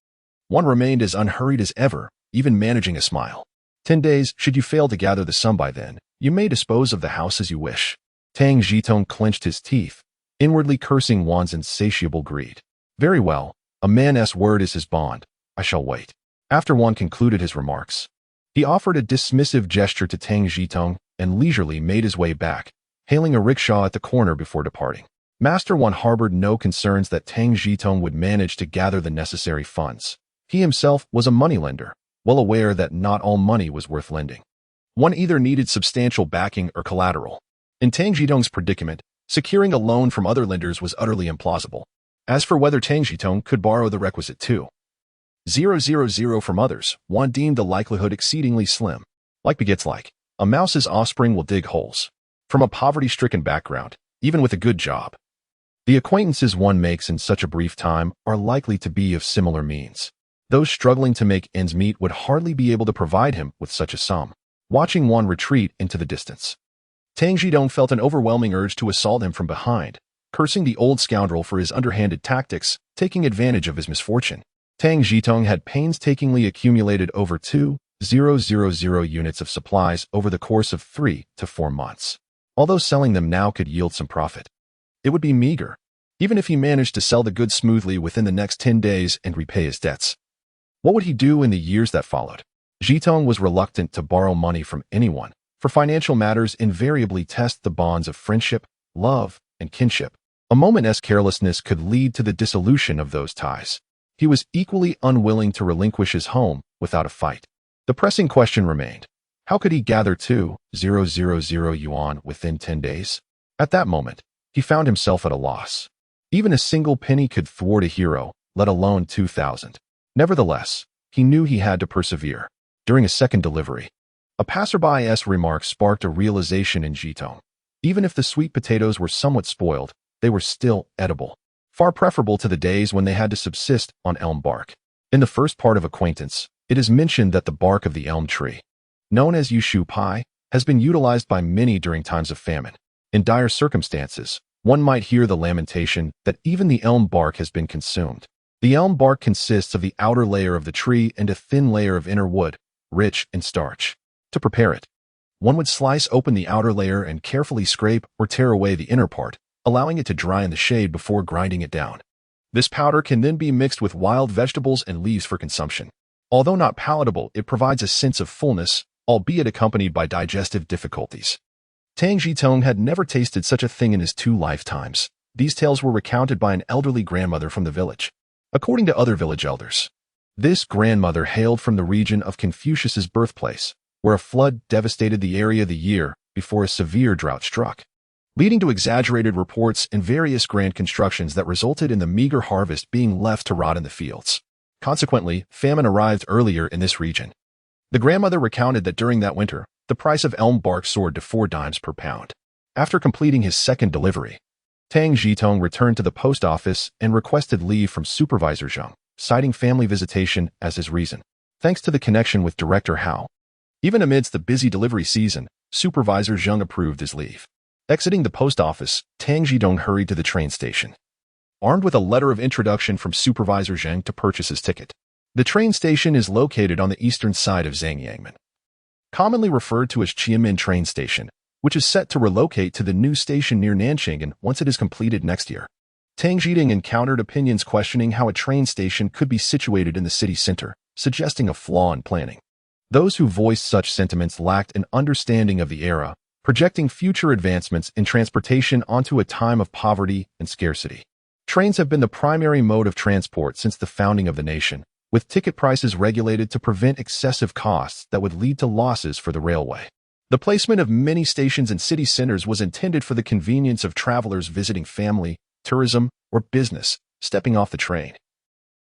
One remained as unhurried as ever, even managing a smile. 10 days, should you fail to gather the sum by then, you may dispose of the house as you wish. Tang Zhitong clenched his teeth, inwardly cursing Wan's insatiable greed. Very well, a man's word is his bond. I shall wait. After Wan concluded his remarks, he offered a dismissive gesture to Tang Zhitong and leisurely made his way back, hailing a rickshaw at the corner before departing. Master Wan harbored no concerns that Tang Zhitong would manage to gather the necessary funds. He himself was a moneylender, well aware that not all money was worth lending. One either needed substantial backing or collateral. In Tang Zhitong's predicament, securing a loan from other lenders was utterly implausible. As for whether Tang Zhitong could borrow the requisite 2,000 from others, Wan deemed the likelihood exceedingly slim. Like begets like, a mouse's offspring will dig holes. From a poverty-stricken background, even with a good job, the acquaintances one makes in such a brief time are likely to be of similar means. Those struggling to make ends meet would hardly be able to provide him with such a sum. Watching Wan retreat into the distance, Tang Zhitong felt an overwhelming urge to assault him from behind, cursing the old scoundrel for his underhanded tactics, taking advantage of his misfortune. Tang Zhitong had painstakingly accumulated over 2,000 units of supplies over the course of 3 to 4 months. Although selling them now could yield some profit, it would be meager, even if he managed to sell the goods smoothly within the next 10 days and repay his debts. What would he do in the years that followed? Zhitong was reluctant to borrow money from anyone, for financial matters invariably test the bonds of friendship, love, and kinship. A moment's carelessness could lead to the dissolution of those ties. He was equally unwilling to relinquish his home without a fight. The pressing question remained: how could he gather 2,000 yuan within 10 days? At that moment, he found himself at a loss. Even a single penny could thwart a hero, let alone 2,000. Nevertheless, he knew he had to persevere. During a second delivery, a passerby's remark sparked a realization in Zhitong. Even if the sweet potatoes were somewhat spoiled, they were still edible, far preferable to the days when they had to subsist on elm bark. In the first part of acquaintance, it is mentioned that the bark of the elm tree, known as yushu pai, has been utilized by many during times of famine. In dire circumstances, one might hear the lamentation that even the elm bark has been consumed. The elm bark consists of the outer layer of the tree and a thin layer of inner wood, rich in starch. To prepare it, one would slice open the outer layer and carefully scrape or tear away the inner part, allowing it to dry in the shade before grinding it down. This powder can then be mixed with wild vegetables and leaves for consumption. Although not palatable, it provides a sense of fullness, albeit accompanied by digestive difficulties. Tang Zhitong had never tasted such a thing in his 2 lifetimes. These tales were recounted by an elderly grandmother from the village. According to other village elders, this grandmother hailed from the region of Confucius's birthplace, where a flood devastated the area the year before a severe drought struck, leading to exaggerated reports and various grand constructions that resulted in the meager harvest being left to rot in the fields. Consequently, famine arrived earlier in this region. The grandmother recounted that during that winter, the price of elm bark soared to 4 dimes per pound. After completing his second delivery, Tang Zhitong returned to the post office and requested leave from Supervisor Zhang, citing family visitation as his reason. Thanks to the connection with Director Hao, even amidst the busy delivery season, Supervisor Zhang approved his leave. Exiting the post office, Tang Zhitong hurried to the train station, armed with a letter of introduction from Supervisor Zhang to purchase his ticket. The train station is located on the eastern side of Zhangyangmen, commonly referred to as Qianmen Train Station, which is set to relocate to the new station near Nanchingen once it is completed next year. Tang Zhitong encountered opinions questioning how a train station could be situated in the city center, suggesting a flaw in planning. Those who voiced such sentiments lacked an understanding of the era, projecting future advancements in transportation onto a time of poverty and scarcity. Trains have been the primary mode of transport since the founding of the nation, with ticket prices regulated to prevent excessive costs that would lead to losses for the railway. The placement of many stations in city centers was intended for the convenience of travelers visiting family, tourism, or business, stepping off the train.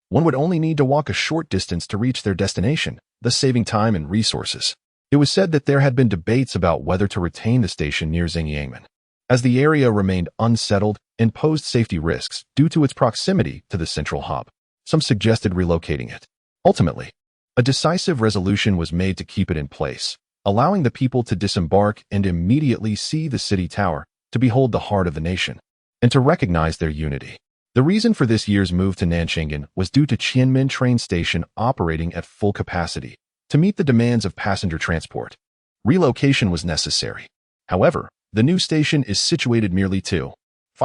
One would only need to walk a short distance to reach their destination, thus saving time and resources. It was said that there had been debates about whether to retain the station near Zhangyangmen, as the area remained unsettled and posed safety risks due to its proximity to the central hub. Some suggested relocating it. Ultimately, a decisive resolution was made to keep it in place, allowing the people to disembark and immediately see the city tower, to behold the heart of the nation, and to recognize their unity. The reason for this year's move to Nanchingen was due to Qianmen train station operating at full capacity to meet the demands of passenger transport. Relocation was necessary. However, the new station is situated merely 5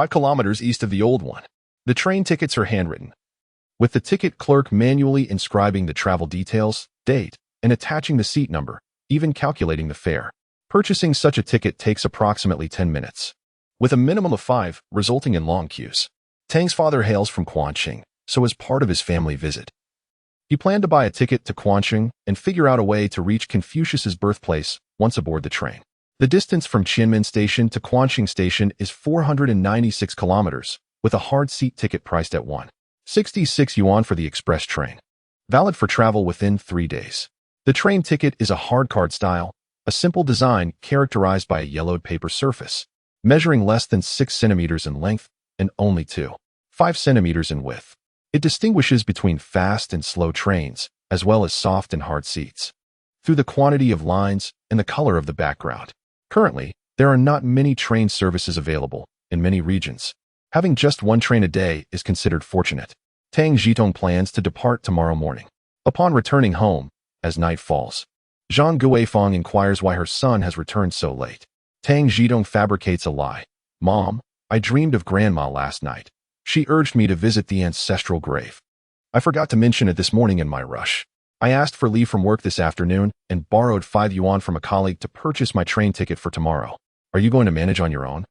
kilometers east of the old one. The train tickets are handwritten, with the ticket clerk manually inscribing the travel details, date, and attaching the seat number, even calculating the fare. Purchasing such a ticket takes approximately 10 minutes, with a minimum of 5, resulting in long queues. Tang's father hails from Quanqing, so as part of his family visit, he planned to buy a ticket to Quanqing and figure out a way to reach Confucius's birthplace once aboard the train. The distance from Qianmen Station to Quanqing Station is 496 kilometers, with a hard seat ticket priced at 166 yuan for the express train, valid for travel within 3 days. The train ticket is a hard card style, a simple design characterized by a yellowed paper surface, measuring less than 6 centimeters in length and only 5 centimeters in width. It distinguishes between fast and slow trains, as well as soft and hard seats, through the quantity of lines and the color of the background. Currently, there are not many train services available in many regions. Having just one train a day is considered fortunate. Tang Zhitong plans to depart tomorrow morning. Upon returning home, as night falls, Zhang Guifang inquires why her son has returned so late. Tang Zhitong fabricates a lie. Mom, I dreamed of Grandma last night. She urged me to visit the ancestral grave. I forgot to mention it this morning in my rush. I asked for leave from work this afternoon and borrowed 5 yuan from a colleague to purchase my train ticket for tomorrow. Are you going to manage on your own?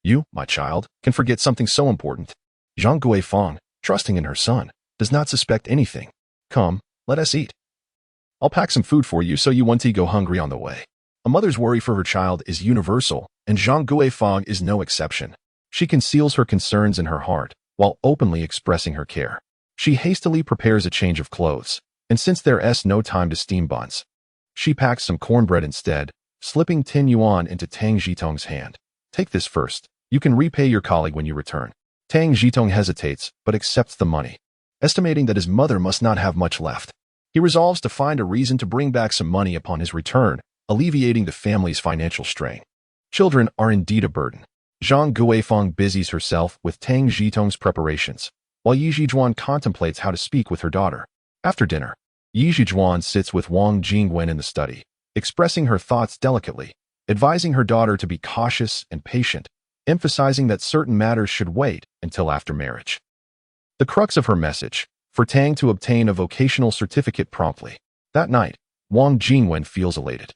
You, my child, can forget something so important. Zhang Guifang, trusting in her son, does not suspect anything. Come, let us eat. I'll pack some food for you so you won't go hungry on the way. A mother's worry for her child is universal, and Zhang Guifang is no exception. She conceals her concerns in her heart, while openly expressing her care. She hastily prepares a change of clothes, and since there's no time to steam buns, she packs some cornbread instead, slipping 10 yuan into Tang Zhitong's hand. Take this first. You can repay your colleague when you return. Tang Zhitong hesitates, but accepts the money, estimating that his mother must not have much left. He resolves to find a reason to bring back some money upon his return, alleviating the family's financial strain. Children are indeed a burden. Zhang Guifang busies herself with Tang Zhitong's preparations, while Yi Zhizhuan contemplates how to speak with her daughter. After dinner, Yi Zhizhuan sits with Wang Jingwen in the study, expressing her thoughts delicately, advising her daughter to be cautious and patient, emphasizing that certain matters should wait until after marriage. The crux of her message, for Tang to obtain a vocational certificate promptly. That night, Wang Jingwen feels elated.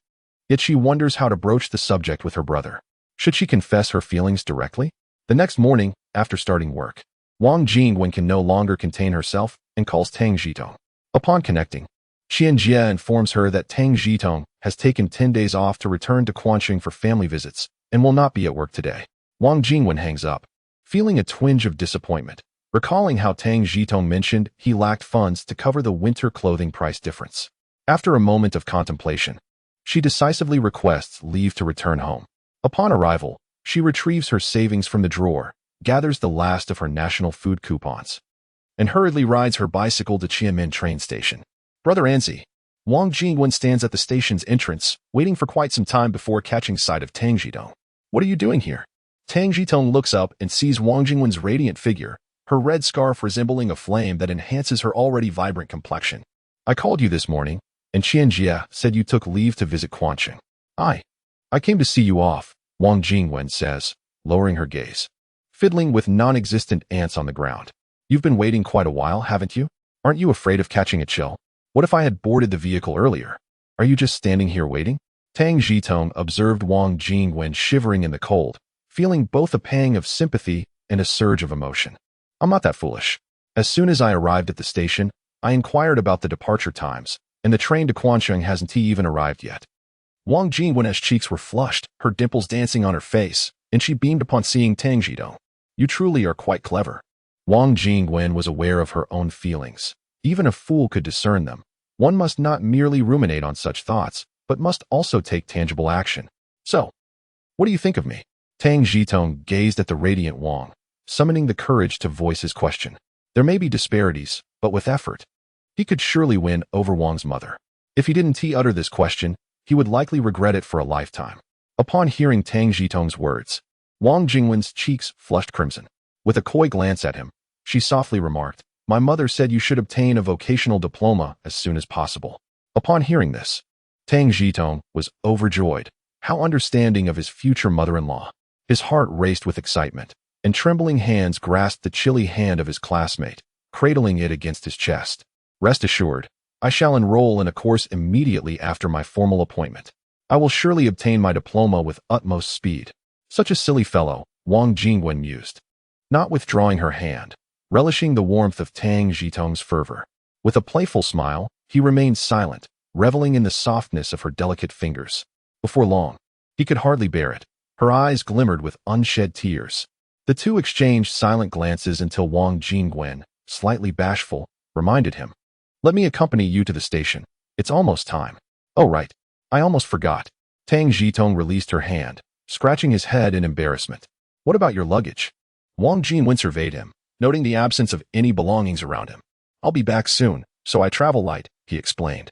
Yet she wonders how to broach the subject with her brother. Should she confess her feelings directly? The next morning, after starting work, Wang Jingwen can no longer contain herself and calls Tang Zhitong. Upon connecting, Qian Jie informs her that Tang Zhitong has taken 10 days off to return to Quanqing for family visits and will not be at work today. Wang Jingwen hangs up, feeling a twinge of disappointment, recalling how Tang Zhitong mentioned he lacked funds to cover the winter clothing price difference. After a moment of contemplation, she decisively requests leave to return home. Upon arrival, she retrieves her savings from the drawer, gathers the last of her national food coupons, and hurriedly rides her bicycle to Qianmen train station. Brother Anzi, Wang Jingwen stands at the station's entrance, waiting for quite some time before catching sight of Tang Zhitong. What are you doing here? Tang Zhitong looks up and sees Wang Jingwen's radiant figure, her red scarf resembling a flame that enhances her already vibrant complexion. I called you this morning, and Qian Jie said you took leave to visit Quanqing. I came to see you off, Wang Jingwen says, lowering her gaze, fiddling with non-existent ants on the ground. You've been waiting quite a while, haven't you? Aren't you afraid of catching a chill? What if I had boarded the vehicle earlier? Are you just standing here waiting? Tang Zhitong observed Wang Jingwen shivering in the cold, feeling both a pang of sympathy and a surge of emotion. I'm not that foolish. As soon as I arrived at the station, I inquired about the departure times, and the train to Quanqing hasn't even arrived yet. Wang Jingwen's cheeks were flushed, her dimples dancing on her face, and she beamed upon seeing Tang Zhitong. You truly are quite clever. Wang Jingwen was aware of her own feelings. Even a fool could discern them. One must not merely ruminate on such thoughts, but must also take tangible action. So, what do you think of me? Tang Zhitong gazed at the radiant Wang, summoning the courage to voice his question. There may be disparities, but with effort, he could surely win over Wang's mother. If he didn't utter this question, he would likely regret it for a lifetime. Upon hearing Tang Zhitong's words, Wang Jingwen's cheeks flushed crimson. With a coy glance at him, she softly remarked, My mother said you should obtain a vocational diploma as soon as possible. Upon hearing this, Tang Zhitong was overjoyed. How understanding of his future mother-in-law. His heart raced with excitement, and trembling hands grasped the chilly hand of his classmate, cradling it against his chest. Rest assured, I shall enroll in a course immediately after my formal appointment. I will surely obtain my diploma with utmost speed. Such a silly fellow, Wang Jingwen mused, not withdrawing her hand, relishing the warmth of Tang Zhitong's fervor. With a playful smile, he remained silent, reveling in the softness of her delicate fingers. Before long, he could hardly bear it. Her eyes glimmered with unshed tears. The two exchanged silent glances until Wang Jingwen, slightly bashful, reminded him, Let me accompany you to the station. It's almost time. Oh right, I almost forgot. Tang Zhitong released her hand, scratching his head in embarrassment. What about your luggage? Wang Jingwen surveyed him, noting the absence of any belongings around him. I'll be back soon, so I travel light, he explained.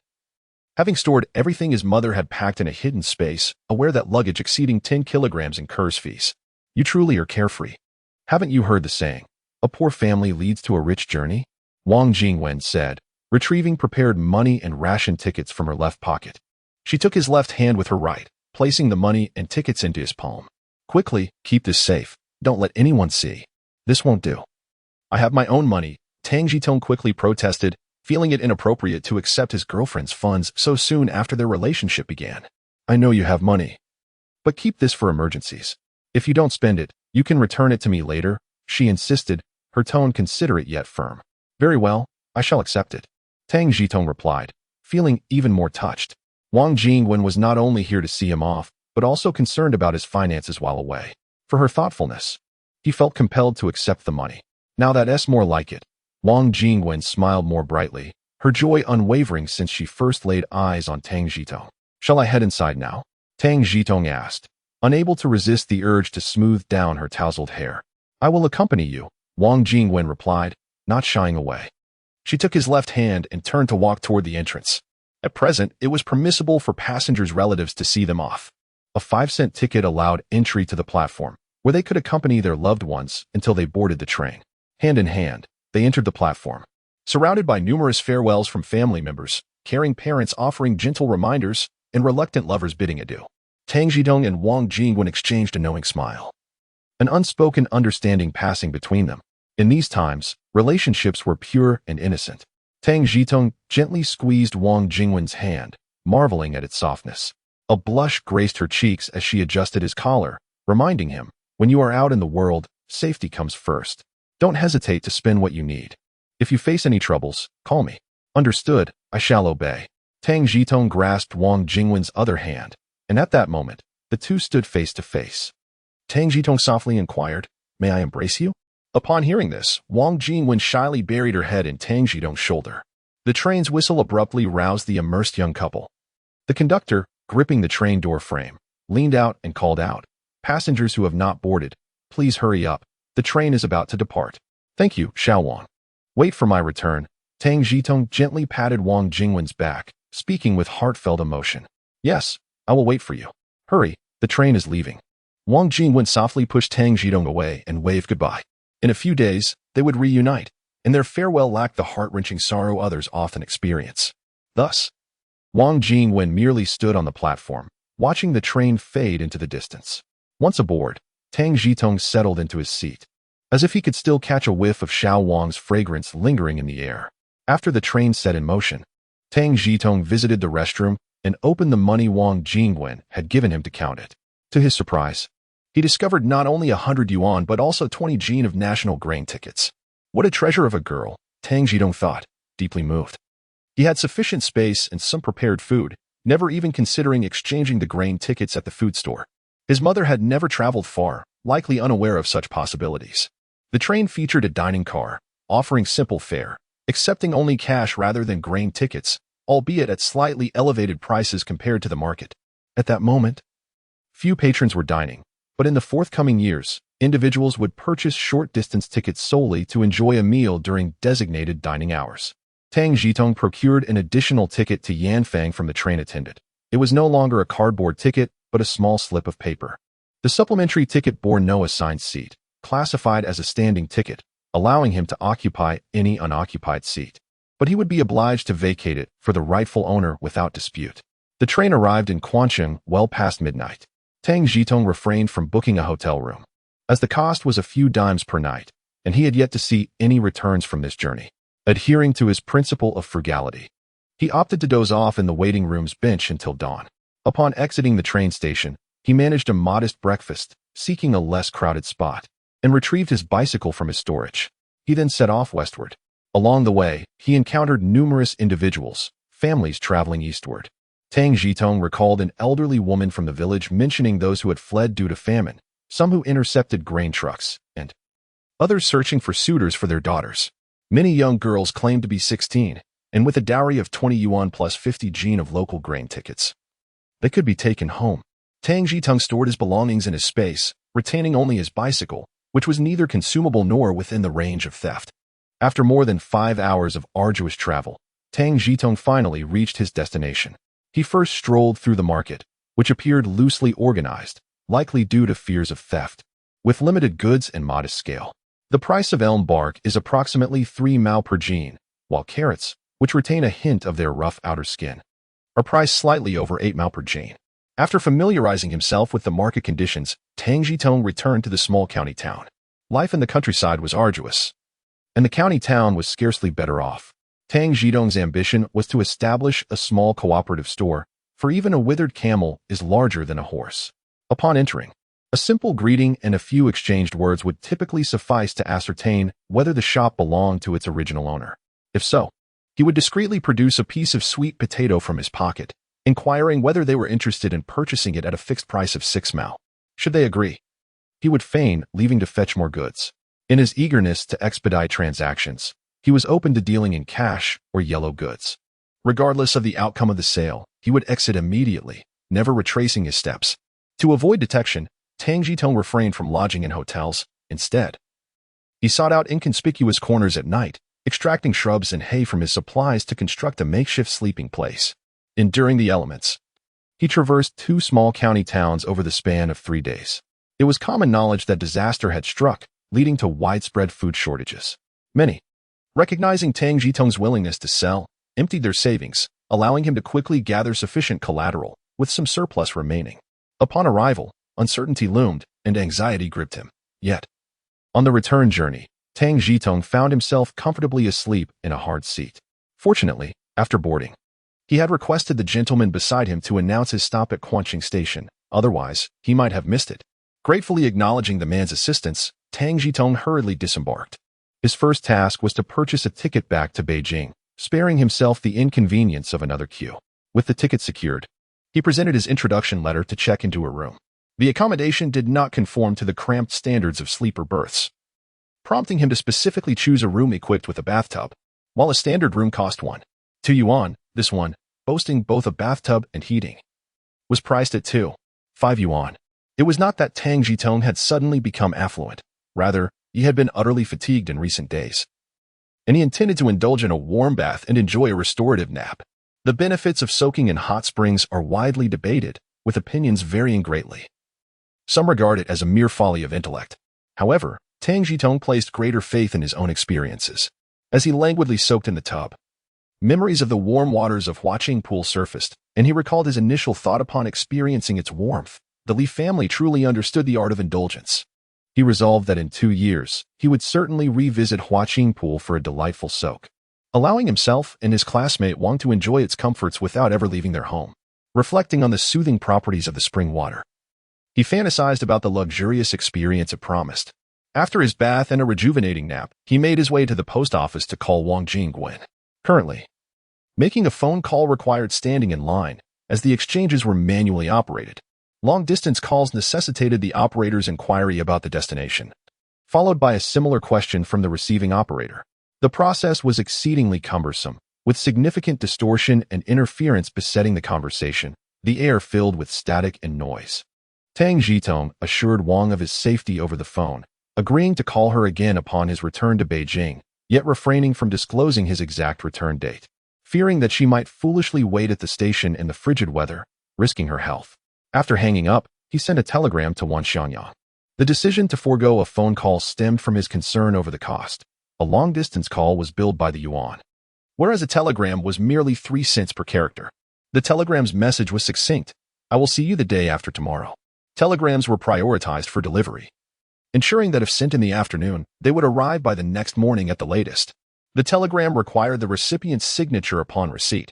Having stored everything his mother had packed in a hidden space, aware that luggage exceeding 10 kilograms incurs fees. You truly are carefree. Haven't you heard the saying, a poor family leads to a rich journey? Wang Jingwen said, retrieving prepared money and ration tickets from her left pocket. She took his left hand with her right, placing the money and tickets into his palm. Quickly, keep this safe. Don't let anyone see. This won't do. I have my own money, Tang Zhitong quickly protested, feeling it inappropriate to accept his girlfriend's funds so soon after their relationship began. I know you have money, but keep this for emergencies. If you don't spend it, you can return it to me later, she insisted, her tone considerate yet firm. Very well, I shall accept it. Tang Zhitong replied, feeling even more touched. Wang Jingwen was not only here to see him off, but also concerned about his finances while away. For her thoughtfulness, he felt compelled to accept the money. Now that's more like it. Wang Jingwen smiled more brightly, her joy unwavering since she first laid eyes on Tang Zhitong. Shall I head inside now? Tang Zhitong asked, unable to resist the urge to smooth down her tousled hair. I will accompany you, Wang Jingwen replied, not shying away. She took his left hand and turned to walk toward the entrance. At present, it was permissible for passengers' relatives to see them off. A 5-cent ticket allowed entry to the platform, where they could accompany their loved ones until they boarded the train. Hand in hand, they entered the platform. Surrounded by numerous farewells from family members, caring parents offering gentle reminders, and reluctant lovers bidding adieu, Tang Zhitong and Wang Jingwen exchanged a knowing smile. An unspoken understanding passing between them. In these times, relationships were pure and innocent. Tang Zhitong gently squeezed Wang Jingwen's hand, marveling at its softness. A blush graced her cheeks as she adjusted his collar, reminding him, when you are out in the world, safety comes first. Don't hesitate to spend what you need. If you face any troubles, call me. Understood, I shall obey. Tang Zhitong grasped Wang Jingwen's other hand, and at that moment, the two stood face to face. Tang Zhitong softly inquired, may I embrace you? Upon hearing this, Wang Jingwen shyly buried her head in Tang Zhitong's shoulder. The train's whistle abruptly roused the immersed young couple. The conductor, gripping the train door frame, leaned out and called out, passengers who have not boarded, please hurry up. The train is about to depart. Thank you, Xiao Wang. Wait for my return. Tang Zhitong gently patted Wang Jingwen's back, speaking with heartfelt emotion. Yes, I will wait for you. Hurry, the train is leaving. Wang Jingwen softly pushed Tang Zhitong away and waved goodbye. In a few days, they would reunite, and their farewell lacked the heart-wrenching sorrow others often experience. Thus, Wang Jingwen merely stood on the platform, watching the train fade into the distance. Once aboard, Tang Zhitong settled into his seat, as if he could still catch a whiff of Xiao Wang's fragrance lingering in the air. After the train set in motion, Tang Zhitong visited the restroom and opened the money Wang Jingwen had given him to count it. To his surprise, he discovered not only 100 yuan but also 20 jin of national grain tickets. What a treasure of a girl, Tang Zhitong thought, deeply moved. He had sufficient space and some prepared food, never even considering exchanging the grain tickets at the food store. His mother had never traveled far, likely unaware of such possibilities. The train featured a dining car, offering simple fare, accepting only cash rather than grain tickets, albeit at slightly elevated prices compared to the market. At that moment, few patrons were dining, but in the forthcoming years, individuals would purchase short-distance tickets solely to enjoy a meal during designated dining hours. Tang Zhitong procured an additional ticket to Yanfang from the train attendant. It was no longer a cardboard ticket, but a small slip of paper. The supplementary ticket bore no assigned seat, classified as a standing ticket, allowing him to occupy any unoccupied seat. But he would be obliged to vacate it for the rightful owner without dispute. The train arrived in Quancheng well past midnight. Tang Zhitong refrained from booking a hotel room, as the cost was a few dimes per night, and he had yet to see any returns from this journey. Adhering to his principle of frugality, he opted to doze off in the waiting room's bench until dawn. Upon exiting the train station, he managed a modest breakfast, seeking a less crowded spot, and retrieved his bicycle from his storage. He then set off westward. Along the way, he encountered numerous individuals, families traveling eastward. Tang Zhitong recalled an elderly woman from the village mentioning those who had fled due to famine, some who intercepted grain trucks, and others searching for suitors for their daughters. Many young girls claimed to be 16, and with a dowry of 20 yuan plus 50 jin of local grain tickets, they could be taken home. Tang Zhitong stored his belongings in his space, retaining only his bicycle, which was neither consumable nor within the range of theft. After more than 5 hours of arduous travel, Tang Zhitong finally reached his destination. He first strolled through the market, which appeared loosely organized, likely due to fears of theft. with limited goods and modest scale. The price of elm bark is approximately 3 mao per jean, while carrots, which retain a hint of their rough outer skin, are priced slightly over 8 mao per jean. After familiarizing himself with the market conditions, Tang Zhitong returned to the small county town. Life in the countryside was arduous, and the county town was scarcely better off. Tang Zhitong's ambition was to establish a small cooperative store, for even a withered camel is larger than a horse. Upon entering, a simple greeting and a few exchanged words would typically suffice to ascertain whether the shop belonged to its original owner. If so, he would discreetly produce a piece of sweet potato from his pocket, inquiring whether they were interested in purchasing it at a fixed price of 6 mao. Should they agree, he would feign leaving to fetch more goods. In his eagerness to expedite transactions, he was open to dealing in cash or yellow goods. Regardless of the outcome of the sale, he would exit immediately, never retracing his steps. To avoid detection, Tang Zhitong refrained from lodging in hotels. Instead, he sought out inconspicuous corners at night, extracting shrubs and hay from his supplies to construct a makeshift sleeping place. Enduring the elements, he traversed 2 small county towns over the span of 3 days. It was common knowledge that disaster had struck, leading to widespread food shortages. Many, recognizing Tang Zhitong's willingness to sell, emptied their savings, allowing him to quickly gather sufficient collateral, with some surplus remaining. Upon arrival, uncertainty loomed, and anxiety gripped him. Yet, on the return journey, Tang Zhitong found himself comfortably asleep in a hard seat. Fortunately, after boarding, he had requested the gentleman beside him to announce his stop at Quanqing Station, otherwise, he might have missed it. Gratefully acknowledging the man's assistance, Tang Zhitong hurriedly disembarked. His first task was to purchase a ticket back to Beijing, sparing himself the inconvenience of another queue. With the ticket secured, he presented his introduction letter to check into a room. The accommodation did not conform to the cramped standards of sleeper berths, prompting him to specifically choose a room equipped with a bathtub. While a standard room cost 2 yuan, this one, boasting both a bathtub and heating, was priced at 5 yuan. It was not that Tang Zhitong had suddenly become affluent. Rather, he had been utterly fatigued in recent days, and he intended to indulge in a warm bath and enjoy a restorative nap. The benefits of soaking in hot springs are widely debated, with opinions varying greatly. Some regard it as a mere folly of intellect. However, Tang Zhitong placed greater faith in his own experiences. As he languidly soaked in the tub, memories of the warm waters of Huaqing Pool surfaced, and he recalled his initial thought upon experiencing its warmth. The Li family truly understood the art of indulgence. He resolved that in 2 years, he would certainly revisit Huaqing Pool for a delightful soak, allowing himself and his classmate Wang to enjoy its comforts without ever leaving their home. Reflecting on the soothing properties of the spring water, he fantasized about the luxurious experience it promised. After his bath and a rejuvenating nap, he made his way to the post office to call Wang Jingwen. Currently, making a phone call required standing in line, as the exchanges were manually operated. Long-distance calls necessitated the operator's inquiry about the destination, followed by a similar question from the receiving operator. The process was exceedingly cumbersome, with significant distortion and interference besetting the conversation, the air filled with static and noise. Tang Zhitong assured Wang of his safety over the phone, agreeing to call her again upon his return to Beijing, yet refraining from disclosing his exact return date, fearing that she might foolishly wait at the station in the frigid weather, risking her health. After hanging up, he sent a telegram to Wan Xiangyang. The decision to forego a phone call stemmed from his concern over the cost. A long-distance call was billed by the yuan, whereas a telegram was merely 3 cents per character. The telegram's message was succinct: "I will see you the day after tomorrow." Telegrams were prioritized for delivery, ensuring that if sent in the afternoon, they would arrive by the next morning at the latest. The telegram required the recipient's signature upon receipt,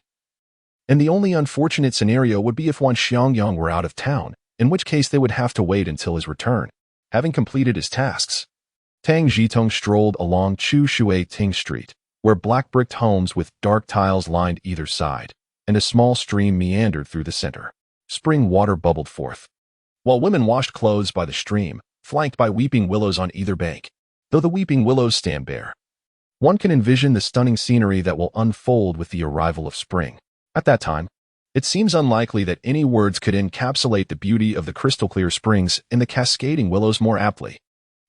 and the only unfortunate scenario would be if Wan Xiangyang were out of town, in which case they would have to wait until his return. Having completed his tasks, Tang Zhitong strolled along Chu Shui Ting Street, where black-bricked homes with dark tiles lined either side, and a small stream meandered through the center. Spring water bubbled forth, while women washed clothes by the stream, flanked by weeping willows on either bank. Though the weeping willows stand bare, one can envision the stunning scenery that will unfold with the arrival of spring. At that time, it seems unlikely that any words could encapsulate the beauty of the crystal-clear springs and the cascading willows more aptly.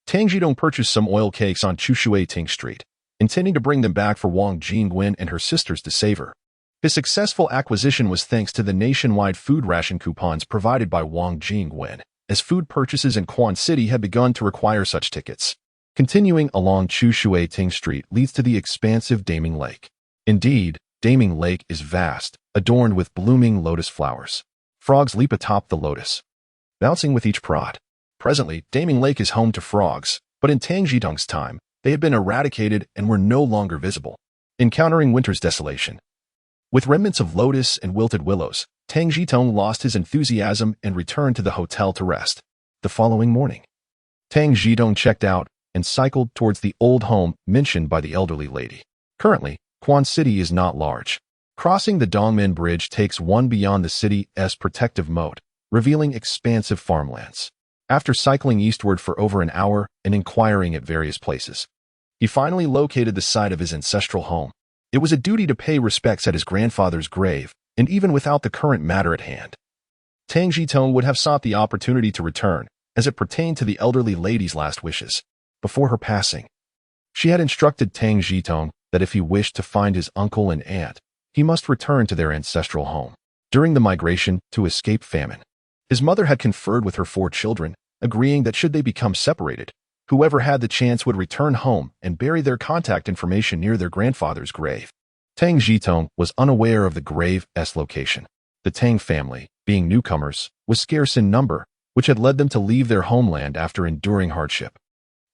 Tang Zhitong purchased some oil cakes on Chu Shui Ting Street, intending to bring them back for Wang Jingwen and her sisters to savor. His successful acquisition was thanks to the nationwide food ration coupons provided by Wang Jingwen. as food purchases in Quan City had begun to require such tickets. Continuing along Chu Shui Ting Street leads to the expansive Daming Lake. Indeed, Daming Lake is vast, adorned with blooming lotus flowers. Frogs leap atop the lotus, bouncing with each prod. Presently, Daming Lake is home to frogs, but in Tang Zhitong's time, they had been eradicated and were no longer visible. Encountering winter's desolation. With remnants of lotus and wilted willows, Tang Zhitong lost his enthusiasm and returned to the hotel to rest. The following morning, Tang Zhitong checked out and cycled towards the old home mentioned by the elderly lady. Currently, Quan City is not large. Crossing the Dongmen Bridge takes one beyond the city's protective moat, revealing expansive farmlands. After cycling eastward for over an hour and inquiring at various places, he finally located the site of his ancestral home. It was a duty to pay respects at his grandfather's grave, and even without the current matter at hand, Tang Zhitong would have sought the opportunity to return, as it pertained to the elderly lady's last wishes. Before her passing, she had instructed Tang Zhitong that if he wished to find his uncle and aunt, he must return to their ancestral home. During the migration to escape famine, his mother had conferred with her 4 children, agreeing that should they become separated, whoever had the chance would return home and bury their contact information near their grandfather's grave. Tang Zhitong was unaware of the grave's location. The Tang family, being newcomers, was scarce in number, which had led them to leave their homeland after enduring hardship.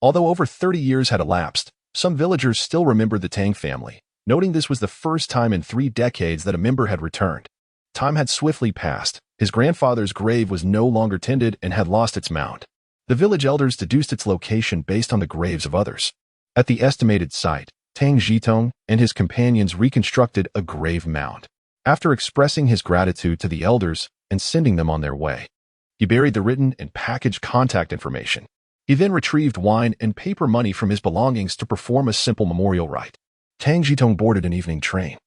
Although over 30 years had elapsed, some villagers still remembered the Tang family, noting this was the first time in 3 decades that a member had returned. Time had swiftly passed. His grandfather's grave was no longer tended and had lost its mound. The village elders deduced its location based on the graves of others. At the estimated site, Tang Zhitong and his companions reconstructed a grave mound. After expressing his gratitude to the elders and sending them on their way, he buried the written and packaged contact information. He then retrieved wine and paper money from his belongings to perform a simple memorial rite. Tang Zhitong boarded an evening train,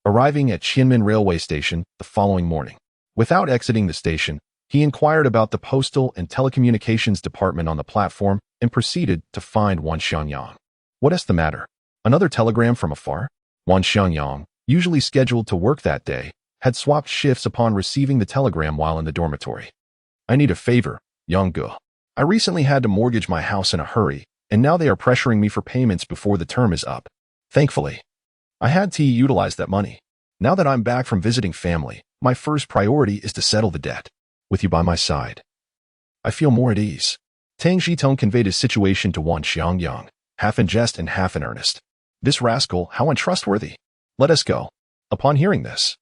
arriving at Qianmen railway station the following morning. Without exiting the station, he inquired about the postal and telecommunications department on the platform and proceeded to find Wan Xiangyang. What is the matter? Another telegram from afar? Wan Xiangyang, usually scheduled to work that day, had swapped shifts upon receiving the telegram while in the dormitory. I need a favor, Yang Gu. I recently had to mortgage my house in a hurry, and now they are pressuring me for payments before the term is up. Thankfully, I had to utilize that money. Now that I'm back from visiting family, my first priority is to settle the debt. With you by my side, I feel more at ease. Tang Zhitong conveyed his situation to Wan Xiangyang, half in jest and half in earnest. This rascal, how untrustworthy. Let us go. Upon hearing this,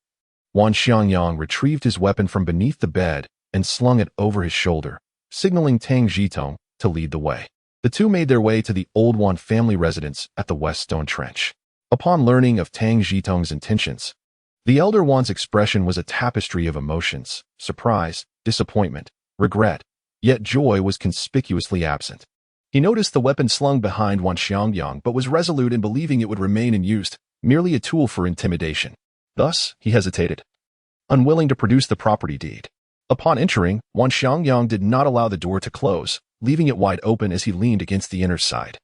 Wan Xiangyang retrieved his weapon from beneath the bed and slung it over his shoulder, signaling Tang Zhitong to lead the way. The two made their way to the old Wan family residence at the West Stone Trench. Upon learning of Tang Zhitong's intentions, the elder Wan's expression was a tapestry of emotions: surprise, disappointment, regret, yet joy was conspicuously absent. He noticed the weapon slung behind Wan Xiangyang but was resolute in believing it would remain in use, merely a tool for intimidation. Thus, he hesitated, unwilling to produce the property deed. Upon entering, Wan Xiangyang did not allow the door to close, leaving it wide open as he leaned against the inner side,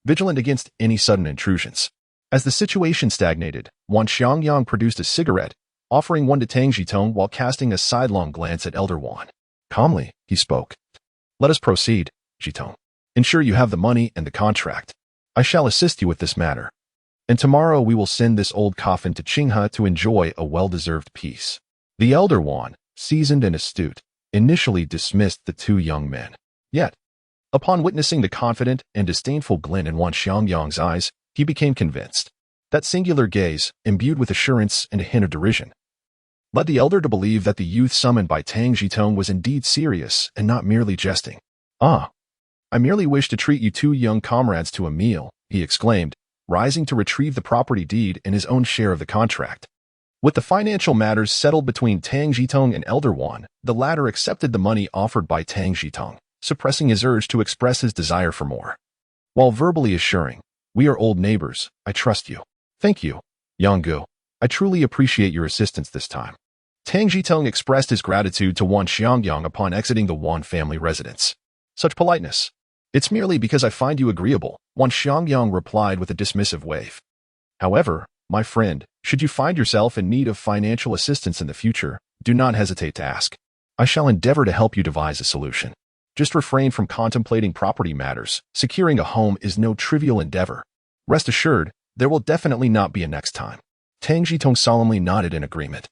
vigilant against any sudden intrusions. As the situation stagnated, Wan Xiangyang produced a cigarette, offering one to Tang Zhitong while casting a sidelong glance at Elder Wan. Calmly, he spoke. Let us proceed, Zhitong. Ensure you have the money and the contract. I shall assist you with this matter. And tomorrow we will send this old coffin to Qinghe to enjoy a well-deserved peace. The Elder Wan, seasoned and astute, initially dismissed the 2 young men. Yet, upon witnessing the confident and disdainful glint in Wan Xiangyang's eyes, he became convinced. That singular gaze, imbued with assurance and a hint of derision, led the elder to believe that the youth summoned by Tang Zhitong was indeed serious and not merely jesting. Ah, I merely wish to treat you 2 young comrades to a meal, he exclaimed, rising to retrieve the property deed and his own share of the contract. With the financial matters settled between Tang Zhitong and Elder Wan, the latter accepted the money offered by Tang Zhitong, suppressing his urge to express his desire for more. While verbally assuring, "We are old neighbors, I trust you." "Thank you, Yang Gu. I truly appreciate your assistance this time." Tang Zhitong expressed his gratitude to Wan Xiangyang upon exiting the Wan family residence. "Such politeness. It's merely because I find you agreeable," Wan Xiangyang replied with a dismissive wave. "However, my friend, should you find yourself in need of financial assistance in the future, do not hesitate to ask. I shall endeavor to help you devise a solution. Just refrain from contemplating property matters. Securing a home is no trivial endeavor. Rest assured, there will definitely not be a next time. Tang Zhitong solemnly nodded in agreement,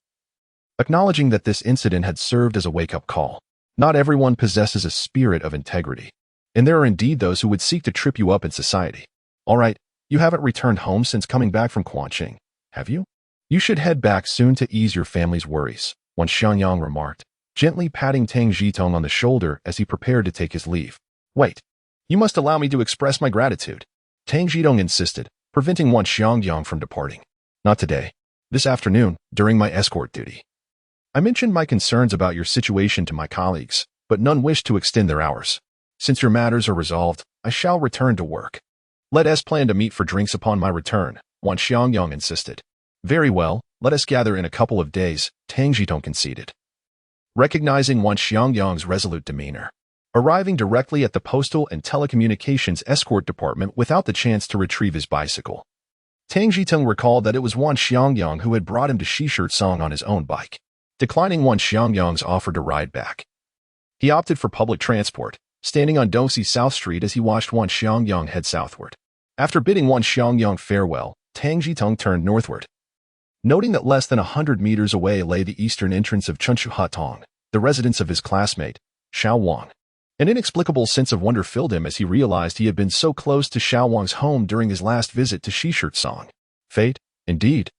acknowledging that this incident had served as a wake-up call. Not everyone possesses a spirit of integrity, and there are indeed those who would seek to trip you up in society. All right, you haven't returned home since coming back from Quanqing, have you? You should head back soon to ease your family's worries, Wan Xiangyang remarked, gently patting Tang Zhitong on the shoulder as he prepared to take his leave. Wait, you must allow me to express my gratitude, Tang Zhitong insisted, preventing Wan Xiangyang from departing. Not today. This afternoon, during my escort duty. I mentioned my concerns about your situation to my colleagues, but none wished to extend their hours. Since your matters are resolved, I shall return to work. Let us plan to meet for drinks upon my return, Wan Xiangyang insisted. Very well, let us gather in a couple of days, Tang Zhitong conceded. Recognizing Wan Xiangyang's resolute demeanor, arriving directly at the Postal and Telecommunications Escort Department without the chance to retrieve his bicycle, Tang Zhitong recalled that it was Wan Xiangyang who had brought him to Shirsong on his own bike, declining Wan Xiangyang's offer to ride back. He opted for public transport, standing on Dongxi South Street as he watched Wan Xiangyang head southward. After bidding Wan Xiangyang farewell, Tang Zhitong turned northward. Noting that less than 100 meters away lay the eastern entrance of Chunchuhatong, the residence of his classmate, Xiao Wang. An inexplicable sense of wonder filled him as he realized he had been so close to Xiao Wang's home during his last visit to Shirsong. Fate, indeed,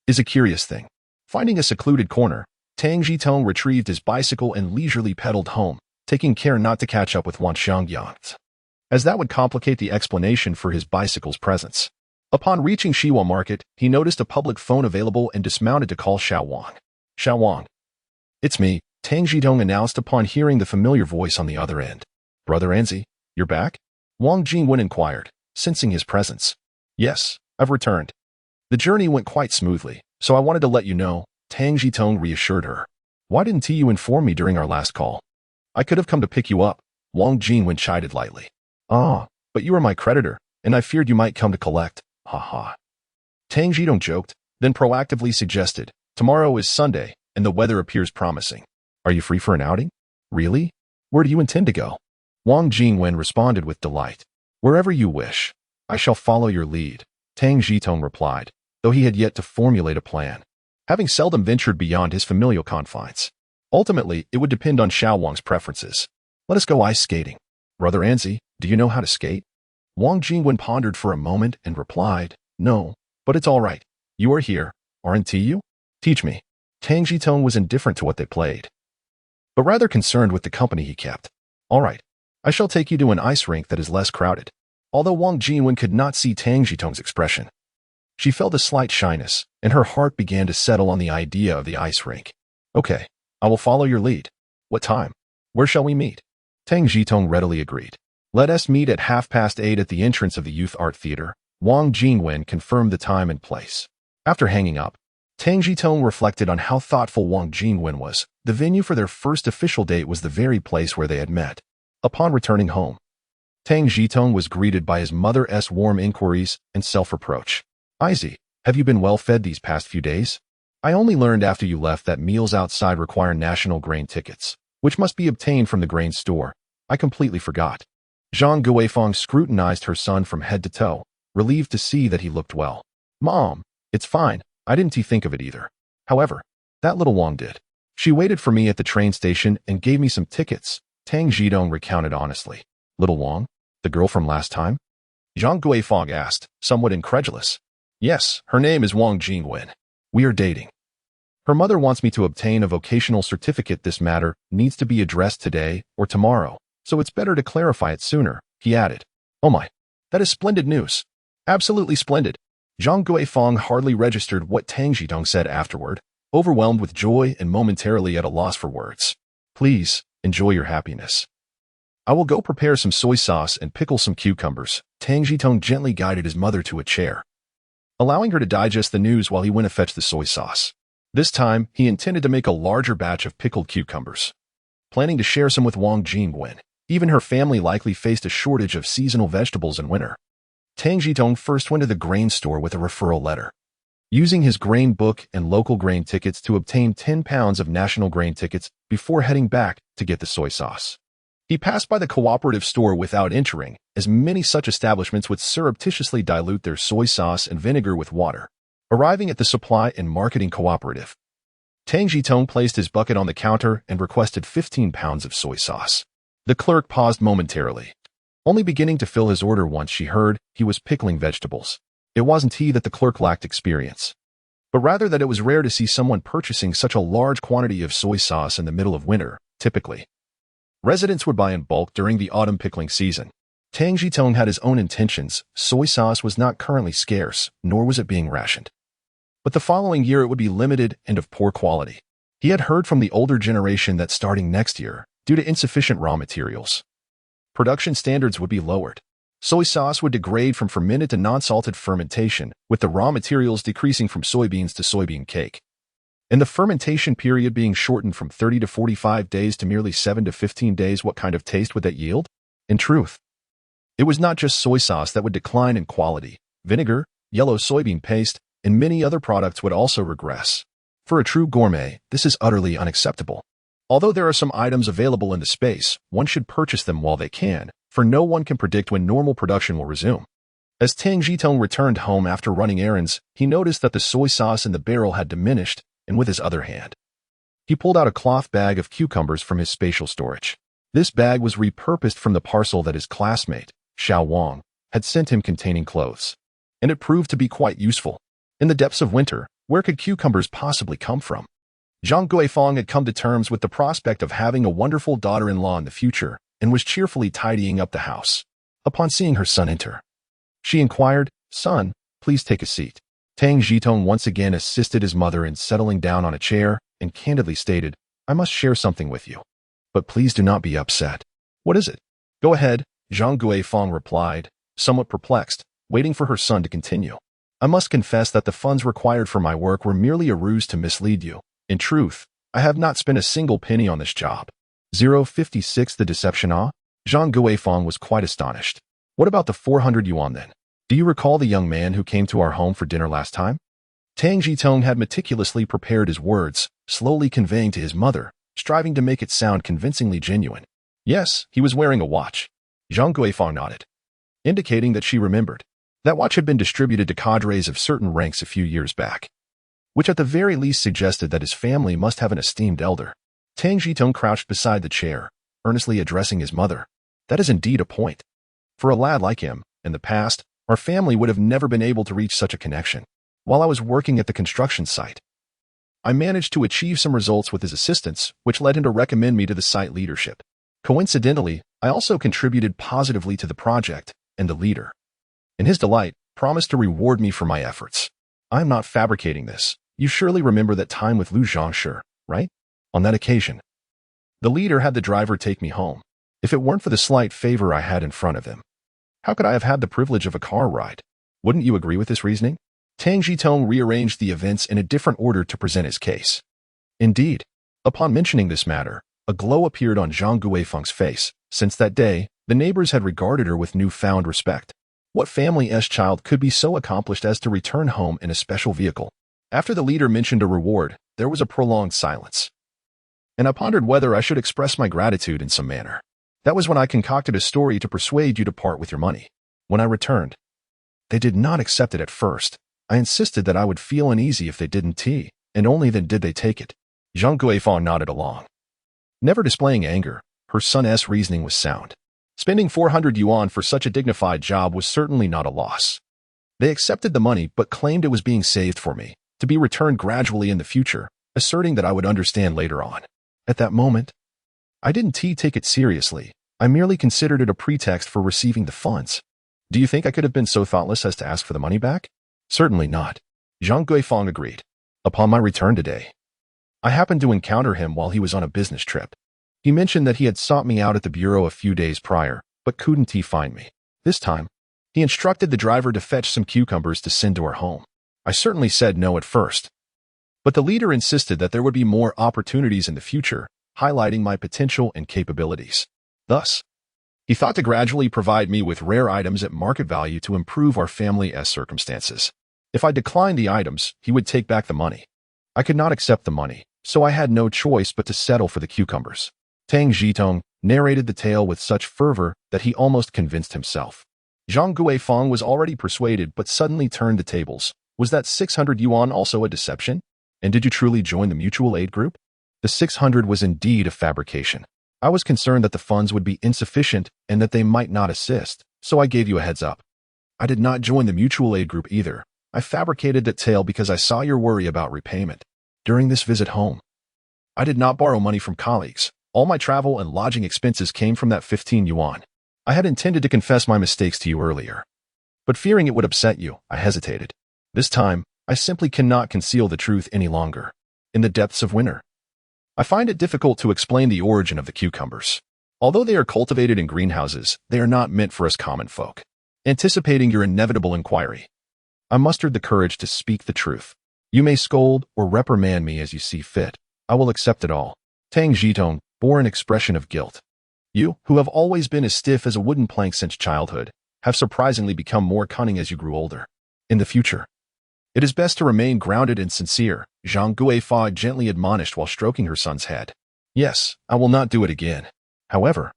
is a curious thing. Finding a secluded corner, Tang Zhitong retrieved his bicycle and leisurely pedaled home, taking care not to catch up with Wan Xiangyang, as that would complicate the explanation for his bicycle's presence. Upon reaching Shiwa Market, he noticed a public phone available and dismounted to call Xiao Wang. Xiao Wang. It's me, Tang Zhitong announced upon hearing the familiar voice on the other end. Brother Anzi, you're back? Wang Jingwen inquired, sensing his presence. Yes, I've returned. The journey went quite smoothly, so I wanted to let you know, Tang Zhitong reassured her. Why didn't you inform me during our last call? I could have come to pick you up, Wang Jingwen chided lightly. Ah, but you are my creditor, and I feared you might come to collect. Ha ha. Tang Zhitong joked, then proactively suggested, tomorrow is Sunday, and the weather appears promising. Are you free for an outing? Really? Where do you intend to go? Wang Jingwen responded with delight. Wherever you wish. I shall follow your lead, Tang Zhitong replied, though he had yet to formulate a plan, having seldom ventured beyond his familial confines. Ultimately, it would depend on Xiao Wang's preferences. Let us go ice skating. Brother Anzi, do you know how to skate? Wang Jingwen pondered for a moment and replied, no, but it's all right. You are here, aren't you? Teach me. Tang Zhitong was indifferent to what they played, but rather concerned with the company he kept. All right, I shall take you to an ice rink that is less crowded. Although Wang Jingwen could not see Tang Zhitong's expression, she felt a slight shyness, and her heart began to settle on the idea of the ice rink. Okay, I will follow your lead. What time? Where shall we meet? Tang Zhitong readily agreed. Let us meet at 8:30 at the entrance of the Youth Art Theater. Wang Jingwen confirmed the time and place. After hanging up, Tang Zhitong reflected on how thoughtful Wang Jingwen was. The venue for their first official date was the very place where they had met. Upon returning home, Tang Zhitong was greeted by his mother's warm inquiries and self-reproach. Izzy, have you been well fed these past few days? I only learned after you left that meals outside require national grain tickets, which must be obtained from the grain store. I completely forgot. Zhang Guifeng scrutinized her son from head to toe, relieved to see that he looked well. Mom, it's fine. I didn't think of it either. However, that little Wang did. She waited for me at the train station and gave me some tickets, Tang Zhitong recounted honestly. Little Wang? The girl from last time? Zhang Guifeng asked, somewhat incredulous. Yes, her name is Wang Jingwen. We are dating. Her mother wants me to obtain a vocational certificate. This matter needs to be addressed today or tomorrow, so it's better to clarify it sooner, he added. Oh my, that is splendid news. Absolutely splendid. Zhang Guifeng hardly registered what Tang Zhitong said afterward, overwhelmed with joy and momentarily at a loss for words. Please, enjoy your happiness. I will go prepare some soy sauce and pickle some cucumbers. Tang Zhitong gently guided his mother to a chair, allowing her to digest the news while he went to fetch the soy sauce. This time, he intended to make a larger batch of pickled cucumbers, planning to share some with Wang Jingwen. Even her family likely faced a shortage of seasonal vegetables in winter. Tang Zhitong first went to the grain store with a referral letter. using his grain book and local grain tickets to obtain 10 pounds of national grain tickets before heading back to get the soy sauce. He passed by the cooperative store without entering, as many such establishments would surreptitiously dilute their soy sauce and vinegar with water. Arriving at the Supply and Marketing Cooperative, Tang Zhitong placed his bucket on the counter and requested 15 pounds of soy sauce. The clerk paused momentarily, only beginning to fill his order once she heard he was pickling vegetables. It wasn't he that the clerk lacked experience, but rather that it was rare to see someone purchasing such a large quantity of soy sauce in the middle of winter. Typically, residents would buy in bulk during the autumn pickling season. Tang Zhitong had his own intentions. Soy sauce was not currently scarce, nor was it being rationed. But the following year it would be limited and of poor quality. He had heard from the older generation that starting next year, due to insufficient raw materials, production standards would be lowered. Soy sauce would degrade from fermented to non-salted fermentation, with the raw materials decreasing from soybeans to soybean cake, and the fermentation period being shortened from 30 to 45 days to merely 7 to 15 days. What kind of taste would that yield? In truth, it was not just soy sauce that would decline in quality. Vinegar, yellow soybean paste, and many other products would also regress. For a true gourmet, this is utterly unacceptable. Although there are some items available in the space, one should purchase them while they can, for no one can predict when normal production will resume. As Tang Zhitong returned home after running errands, he noticed that the soy sauce in the barrel had diminished, and with his other hand, he pulled out a cloth bag of cucumbers from his spatial storage. This bag was repurposed from the parcel that his classmate, Xiao Wang, had sent him containing clothes, and it proved to be quite useful. In the depths of winter, where could cucumbers possibly come from? Zhang Guifang had come to terms with the prospect of having a wonderful daughter-in-law in the future and was cheerfully tidying up the house. Upon seeing her son enter, she inquired, "Son, please take a seat." Tang Zhitong once again assisted his mother in settling down on a chair and candidly stated, "I must share something with you, but please do not be upset." "What is it?" "Go ahead," Zhang Guifang replied, somewhat perplexed, waiting for her son to continue. "I must confess that the funds required for my work were merely a ruse to mislead you. In truth, I have not spent a single penny on this job." 056 The deception. Zhang Guifang was quite astonished. "What about the 400 yuan then? Do you recall the young man who came to our home for dinner last time?" Tang Zhitong had meticulously prepared his words, slowly conveying to his mother, striving to make it sound convincingly genuine. "Yes, he was wearing a watch." Zhang Guifang nodded, indicating that she remembered. That watch had been distributed to cadres of certain ranks a few years back, which at the very least suggested that his family must have an esteemed elder. Tang Zhitong crouched beside the chair, earnestly addressing his mother. "That is indeed a point. For a lad like him, in the past, our family would have never been able to reach such a connection. While I was working at the construction site, I managed to achieve some results with his assistance, which led him to recommend me to the site leadership. Coincidentally, I also contributed positively to the project, and the leader, in his delight, promised to reward me for my efforts. I am not fabricating this. You surely remember that time with Lu Zhangshi, right? On that occasion, the leader had the driver take me home. If it weren't for the slight favor I had in front of him, how could I have had the privilege of a car ride? Wouldn't you agree with this reasoning?" Tang Zhitong rearranged the events in a different order to present his case. Indeed, upon mentioning this matter, a glow appeared on Zhang Guifang's face. Since that day, the neighbors had regarded her with newfound respect. What family's child could be so accomplished as to return home in a special vehicle? After the leader mentioned a reward, there was a prolonged silence, and I pondered whether I should express my gratitude in some manner. That was when I concocted a story to persuade you to part with your money. When I returned, they did not accept it at first. I insisted that I would feel uneasy if they didn't, and only then did they take it. Zhang Guifang nodded along, never displaying anger. Her son's reasoning was sound. Spending 400 yuan for such a dignified job was certainly not a loss. They accepted the money but claimed it was being saved for me, to be returned gradually in the future, asserting that I would understand later on. At that moment, I didn't take it seriously. I merely considered it a pretext for receiving the funds. Do you think I could have been so thoughtless as to ask for the money back? Certainly not. Zhang Guifang agreed. Upon my return today, I happened to encounter him while he was on a business trip. He mentioned that he had sought me out at the bureau a few days prior, but couldn't find me. This time, he instructed the driver to fetch some cucumbers to send to our home. I certainly said no at first, but the leader insisted that there would be more opportunities in the future, highlighting my potential and capabilities. Thus, he thought to gradually provide me with rare items at market value to improve our family's circumstances. If I declined the items, he would take back the money. I could not accept the money, so I had no choice but to settle for the cucumbers. Tang Zhitong narrated the tale with such fervor that he almost convinced himself. Zhang Guifang was already persuaded but suddenly turned the tables. Was that 600 yuan also a deception? And did you truly join the mutual aid group? The 600 was indeed a fabrication. I was concerned that the funds would be insufficient and that they might not assist, so I gave you a heads up. I did not join the mutual aid group either. I fabricated that tale because I saw your worry about repayment. During this visit home, I did not borrow money from colleagues. All my travel and lodging expenses came from that 15 yuan. I had intended to confess my mistakes to you earlier, but fearing it would upset you, I hesitated. This time, I simply cannot conceal the truth any longer. In the depths of winter, I find it difficult to explain the origin of the cucumbers. Although they are cultivated in greenhouses, they are not meant for us common folk. Anticipating your inevitable inquiry, I mustered the courage to speak the truth. You may scold or reprimand me as you see fit. I will accept it all. Tang Zhitong bore an expression of guilt. You, who have always been as stiff as a wooden plank since childhood, have surprisingly become more cunning as you grew older. In the future, it is best to remain grounded and sincere, Zhang Guifang gently admonished while stroking her son's head. Yes, I will not do it again. However,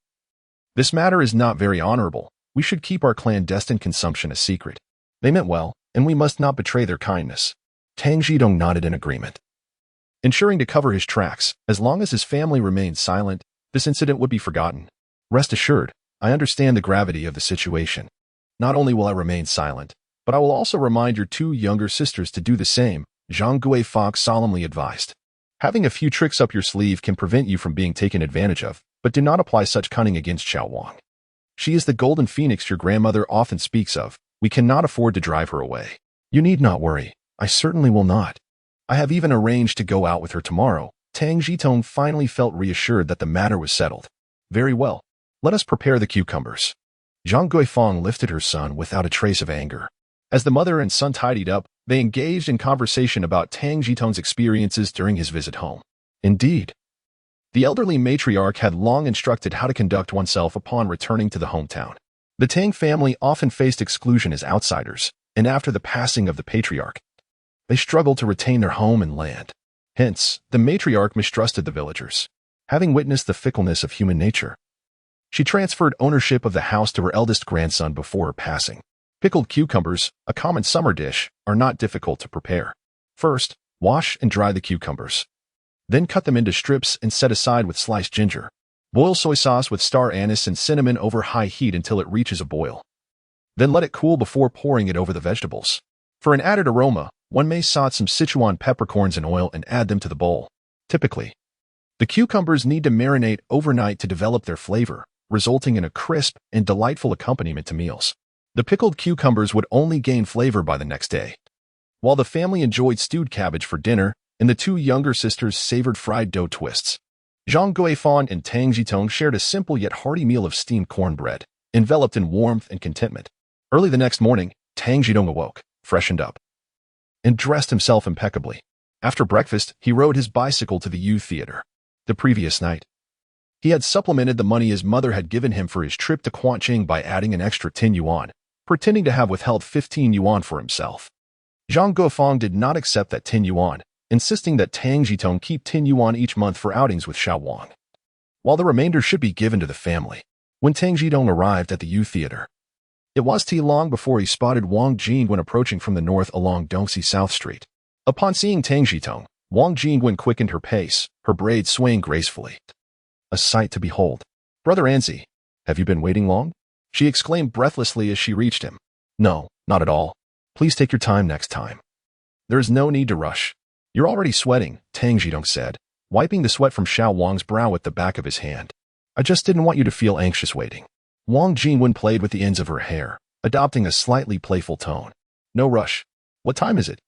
this matter is not very honorable. We should keep our clandestine consumption a secret. They meant well, and we must not betray their kindness. Tang Zhitong nodded in agreement. Ensuring to cover his tracks, as long as his family remained silent, this incident would be forgotten. Rest assured, I understand the gravity of the situation. Not only will I remain silent, but I will also remind your two younger sisters to do the same, Zhang Guifang solemnly advised. Having a few tricks up your sleeve can prevent you from being taken advantage of, but do not apply such cunning against Xiao Wang. She is the golden phoenix your grandmother often speaks of. We cannot afford to drive her away. You need not worry. I certainly will not. I have even arranged to go out with her tomorrow. Tang Zhitong finally felt reassured that the matter was settled. Very well. Let us prepare the cucumbers. Zhang Guifang lifted her son without a trace of anger. As the mother and son tidied up, they engaged in conversation about Tang Zhitong's experiences during his visit home. Indeed, the elderly matriarch had long instructed how to conduct oneself upon returning to the hometown. The Tang family often faced exclusion as outsiders, and after the passing of the patriarch, they struggled to retain their home and land. Hence, the matriarch mistrusted the villagers. Having witnessed the fickleness of human nature, she transferred ownership of the house to her eldest grandson before her passing. Pickled cucumbers, a common summer dish, are not difficult to prepare. First, wash and dry the cucumbers. Then cut them into strips and set aside with sliced ginger. Boil soy sauce with star anise and cinnamon over high heat until it reaches a boil. Then let it cool before pouring it over the vegetables. For an added aroma, one may saute some Sichuan peppercorns in oil and add them to the bowl. Typically, the cucumbers need to marinate overnight to develop their flavor, resulting in a crisp and delightful accompaniment to meals. The pickled cucumbers would only gain flavor by the next day. While the family enjoyed stewed cabbage for dinner, and the two younger sisters savored fried dough twists, Zhang Guifang and Tang Zhitong shared a simple yet hearty meal of steamed cornbread, enveloped in warmth and contentment. Early the next morning, Tang Zhitong awoke, freshened up, and dressed himself impeccably. After breakfast, he rode his bicycle to the youth theater. The previous night, he had supplemented the money his mother had given him for his trip to Quanqing by adding an extra 10 yuan, pretending to have withheld 15 yuan for himself. Zhang Guifang did not accept that 10 yuan, insisting that Tang Zhitong keep 10 yuan each month for outings with Xiao Wang, while the remainder should be given to the family. When Tang Zhitong arrived at the youth theater, it was too long before he spotted Wang Jing when approaching from the north along Dongxi South Street. Upon seeing Tang Zhitong, Wang Jing quickened her pace, her braids swaying gracefully. A sight to behold. Brother Anzi, have you been waiting long? She exclaimed breathlessly as she reached him. No, not at all. Please take your time next time. There is no need to rush. You're already sweating, Tang Zhitong said, wiping the sweat from Xiao Wang's brow with the back of his hand. I just didn't want you to feel anxious waiting. Wang Jingwen played with the ends of her hair, adopting a slightly playful tone. No rush. What time is it?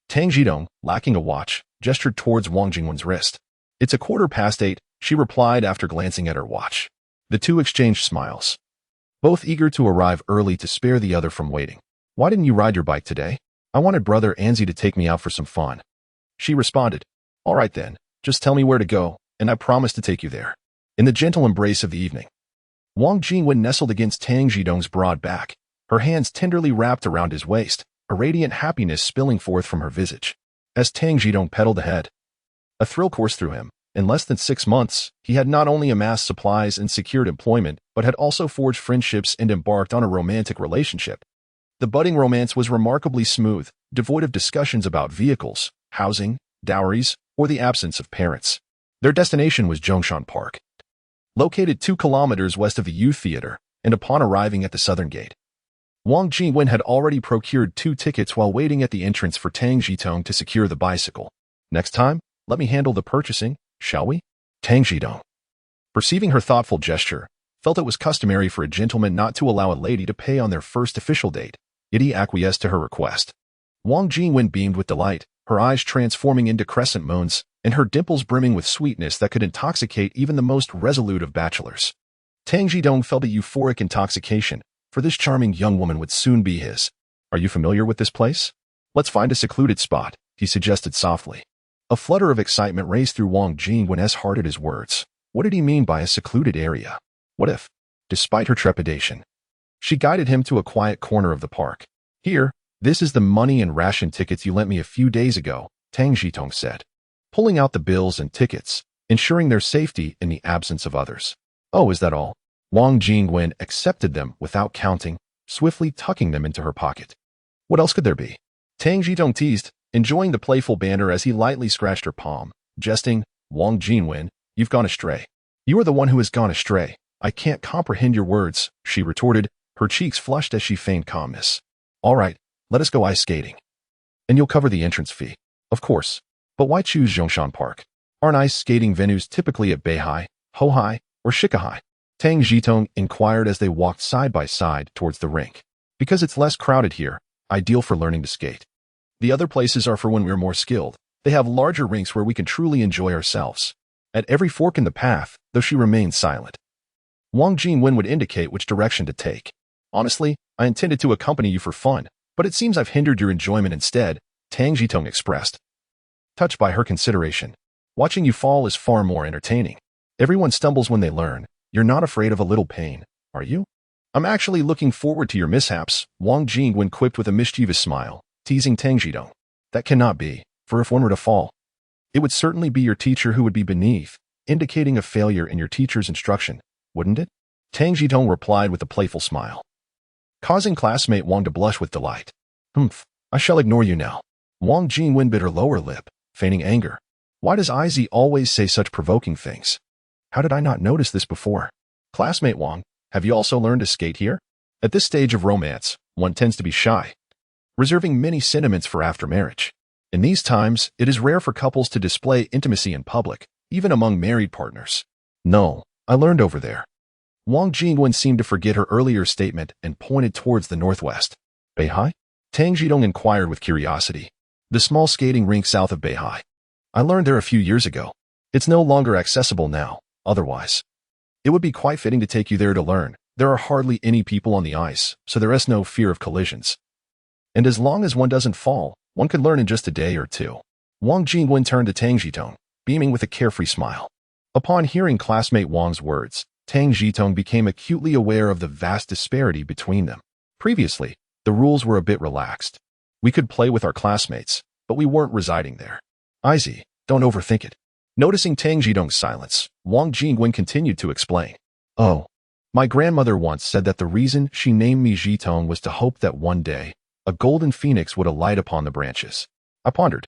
Tang Zhitong, lacking a watch, gestured towards Wang Jingwen's wrist. It's 8:15, she replied after glancing at her watch. The two exchanged smiles, both eager to arrive early to spare the other from waiting. Why didn't you ride your bike today? I wanted Brother Anzi to take me out for some fun. She responded. All right then, just tell me where to go, and I promise to take you there. In the gentle embrace of the evening, Wang Jingwen nestled against Tang Zhitong's broad back, her hands tenderly wrapped around his waist, a radiant happiness spilling forth from her visage. As Tang Zhitong pedaled ahead, a thrill coursed through him. In less than 6 months, he had not only amassed supplies and secured employment, but had also forged friendships and embarked on a romantic relationship. The budding romance was remarkably smooth, devoid of discussions about vehicles, housing, dowries, or the absence of parents. Their destination was Zhongshan Park, located 2 kilometers west of the youth theater, and upon arriving at the southern gate, Wang Jingwen had already procured 2 tickets while waiting at the entrance for Tang Zhitong to secure the bicycle. Next time, let me handle the purchasing, shall we? Tang Zhitong, perceiving her thoughtful gesture, felt it was customary for a gentleman not to allow a lady to pay on their first official date, yet he acquiesced to her request. Wang Jingwen beamed with delight, her eyes transforming into crescent moons, and her dimples brimming with sweetness that could intoxicate even the most resolute of bachelors. Tang Zhitong felt a euphoric intoxication, for this charming young woman would soon be his. Are you familiar with this place? Let's find a secluded spot, he suggested softly. A flutter of excitement raced through Wang Jingwen's heart at his words. What did he mean by a secluded area? What if, despite her trepidation, she guided him to a quiet corner of the park? Here, this is the money and ration tickets you lent me a few days ago, Tang Zhitong said, pulling out the bills and tickets, ensuring their safety in the absence of others. Oh, is that all? Wang Jingwen accepted them without counting, swiftly tucking them into her pocket. What else could there be? Tang Zhitong teased, enjoying the playful banter as he lightly scratched her palm, jesting, Wang Jingwen, you've gone astray. You are the one who has gone astray. I can't comprehend your words, she retorted, her cheeks flushed as she feigned calmness. All right, let us go ice skating. And you'll cover the entrance fee. Of course. But why choose Zhongshan Park? Aren't ice skating venues typically at Beihai, Hohai, or Shikahai? Tang Zhitong inquired as they walked side by side towards the rink. Because it's less crowded here, ideal for learning to skate. The other places are for when we're more skilled. They have larger rinks where we can truly enjoy ourselves. At every fork in the path, though she remained silent, Wang Jingwen would indicate which direction to take. Honestly, I intended to accompany you for fun, but it seems I've hindered your enjoyment instead, Tang Zhitong expressed, touched by her consideration. Watching you fall is far more entertaining. Everyone stumbles when they learn. You're not afraid of a little pain, are you? I'm actually looking forward to your mishaps, Wang Jingwen quipped with a mischievous smile, teasing Tang Zhitong. That cannot be, for if one were to fall, it would certainly be your teacher who would be beneath, indicating a failure in your teacher's instruction, wouldn't it? Tang Zhitong replied with a playful smile, causing classmate Wang to blush with delight. I shall ignore you now. Wang Jingwen bit her lower lip, feigning anger. Why does Izzy always say such provoking things? How did I not notice this before? Classmate Wang, have you also learned to skate here? At this stage of romance, one tends to be shy, reserving many sentiments for after marriage. In these times, it is rare for couples to display intimacy in public, even among married partners. No, I learned over there. Wang Jingwen seemed to forget her earlier statement and pointed towards the northwest. Beihai? Tang Zhitong inquired with curiosity. The small skating rink south of Beihai. I learned there a few years ago. It's no longer accessible now, otherwise. It would be quite fitting to take you there to learn. There are hardly any people on the ice, so there is no fear of collisions. And as long as one doesn't fall, one could learn in just a day or two. Wang Jingwen turned to Tang Zhitong, beaming with a carefree smile. Upon hearing classmate Wang's words, Tang Zhitong became acutely aware of the vast disparity between them. Previously, the rules were a bit relaxed. We could play with our classmates, but we weren't residing there. Izzy, don't overthink it. Noticing Tang Zhitong's silence, Wang Jingwen continued to explain. Oh, my grandmother once said that the reason she named me Zhitong was to hope that one day, a golden phoenix would alight upon the branches. I pondered.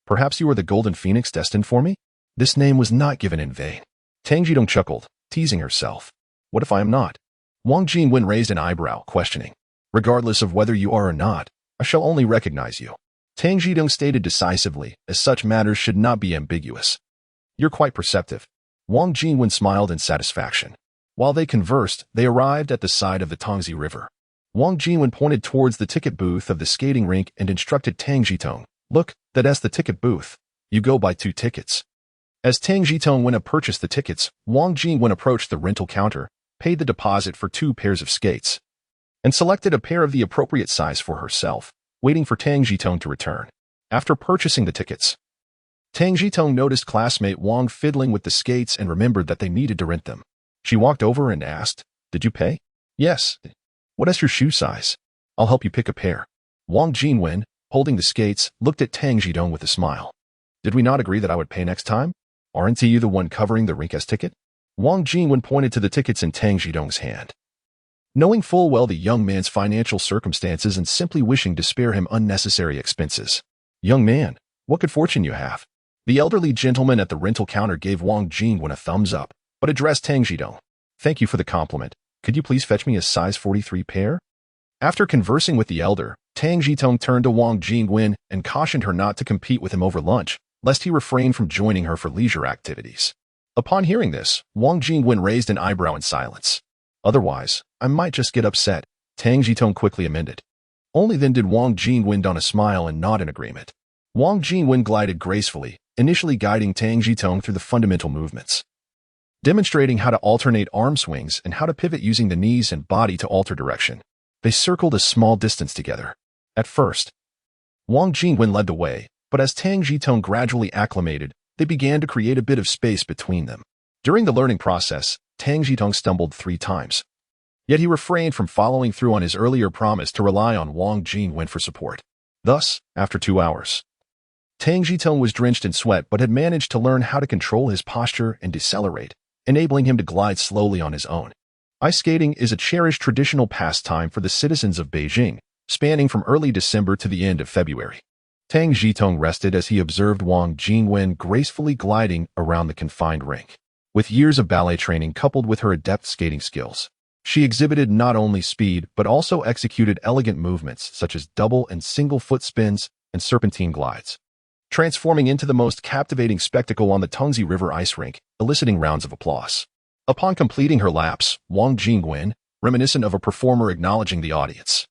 Perhaps you are the golden phoenix destined for me? This name was not given in vain. Tang Zhitong chuckled, teasing herself. What if I am not? Wang Jingwen raised an eyebrow, questioning. Regardless of whether you are or not, I shall only recognize you. Tang Zhitong stated decisively, as such matters should not be ambiguous. You're quite perceptive. Wang Jingwen smiled in satisfaction. While they conversed, they arrived at the side of the Tangzi River. Wang Jingwen pointed towards the ticket booth of the skating rink and instructed Tang Zhitong, look, that's the ticket booth. You go buy 2 tickets. As Tang Zhitong went to purchase the tickets, Wang Jingwen approached the rental counter, paid the deposit for 2 pairs of skates, and selected a pair of the appropriate size for herself, waiting for Tang Zhitong to return. After purchasing the tickets, Tang Zhitong noticed classmate Wang fiddling with the skates and remembered that they needed to rent them. She walked over and asked, did you pay? Yes. What is your shoe size? I'll help you pick a pair. Wang Jingwen, holding the skates, looked at Tang Zhitong with a smile. Did we not agree that I would pay next time? Aren't you the one covering the Rinkas ticket? Wang Jingwen pointed to the tickets in Tang Zhitong's hand. Knowing full well the young man's financial circumstances and simply wishing to spare him unnecessary expenses. Young man, what good fortune you have. The elderly gentleman at the rental counter gave Wang Jingwen a thumbs up, but addressed Tang Zhitong. Thank you for the compliment. Could you please fetch me a size 43 pair? After conversing with the elder, Tang Zhitong turned to Wang Jingwen and cautioned her not to compete with him over lunch, lest he refrain from joining her for leisure activities. Upon hearing this, Wang Jingwen raised an eyebrow in silence. Otherwise, I might just get upset, Tang Zhitong quickly amended. Only then did Wang Jingwen don a smile and nod in agreement. Wang Jingwen glided gracefully, initially guiding Tang Zhitong through the fundamental movements, demonstrating how to alternate arm swings and how to pivot using the knees and body to alter direction. They circled a small distance together. At first, Wang Jingwen led the way, but as Tang Zhitong gradually acclimated, they began to create a bit of space between them. During the learning process, Tang Zhitong stumbled 3 times. Yet he refrained from following through on his earlier promise to rely on Wang Jingwen for support. Thus, after 2 hours, Tang Zhitong was drenched in sweat but had managed to learn how to control his posture and decelerate, enabling him to glide slowly on his own. Ice skating is a cherished traditional pastime for the citizens of Beijing, spanning from early December to the end of February. Tang Zhitong rested as he observed Wang Jingwen gracefully gliding around the confined rink. With years of ballet training coupled with her adept skating skills, she exhibited not only speed but also executed elegant movements such as double and single foot spins and serpentine glides, transforming into the most captivating spectacle on the Tongzi River ice rink, eliciting rounds of applause. Upon completing her laps, Wang Jingwen, reminiscent of a performer acknowledging the audience,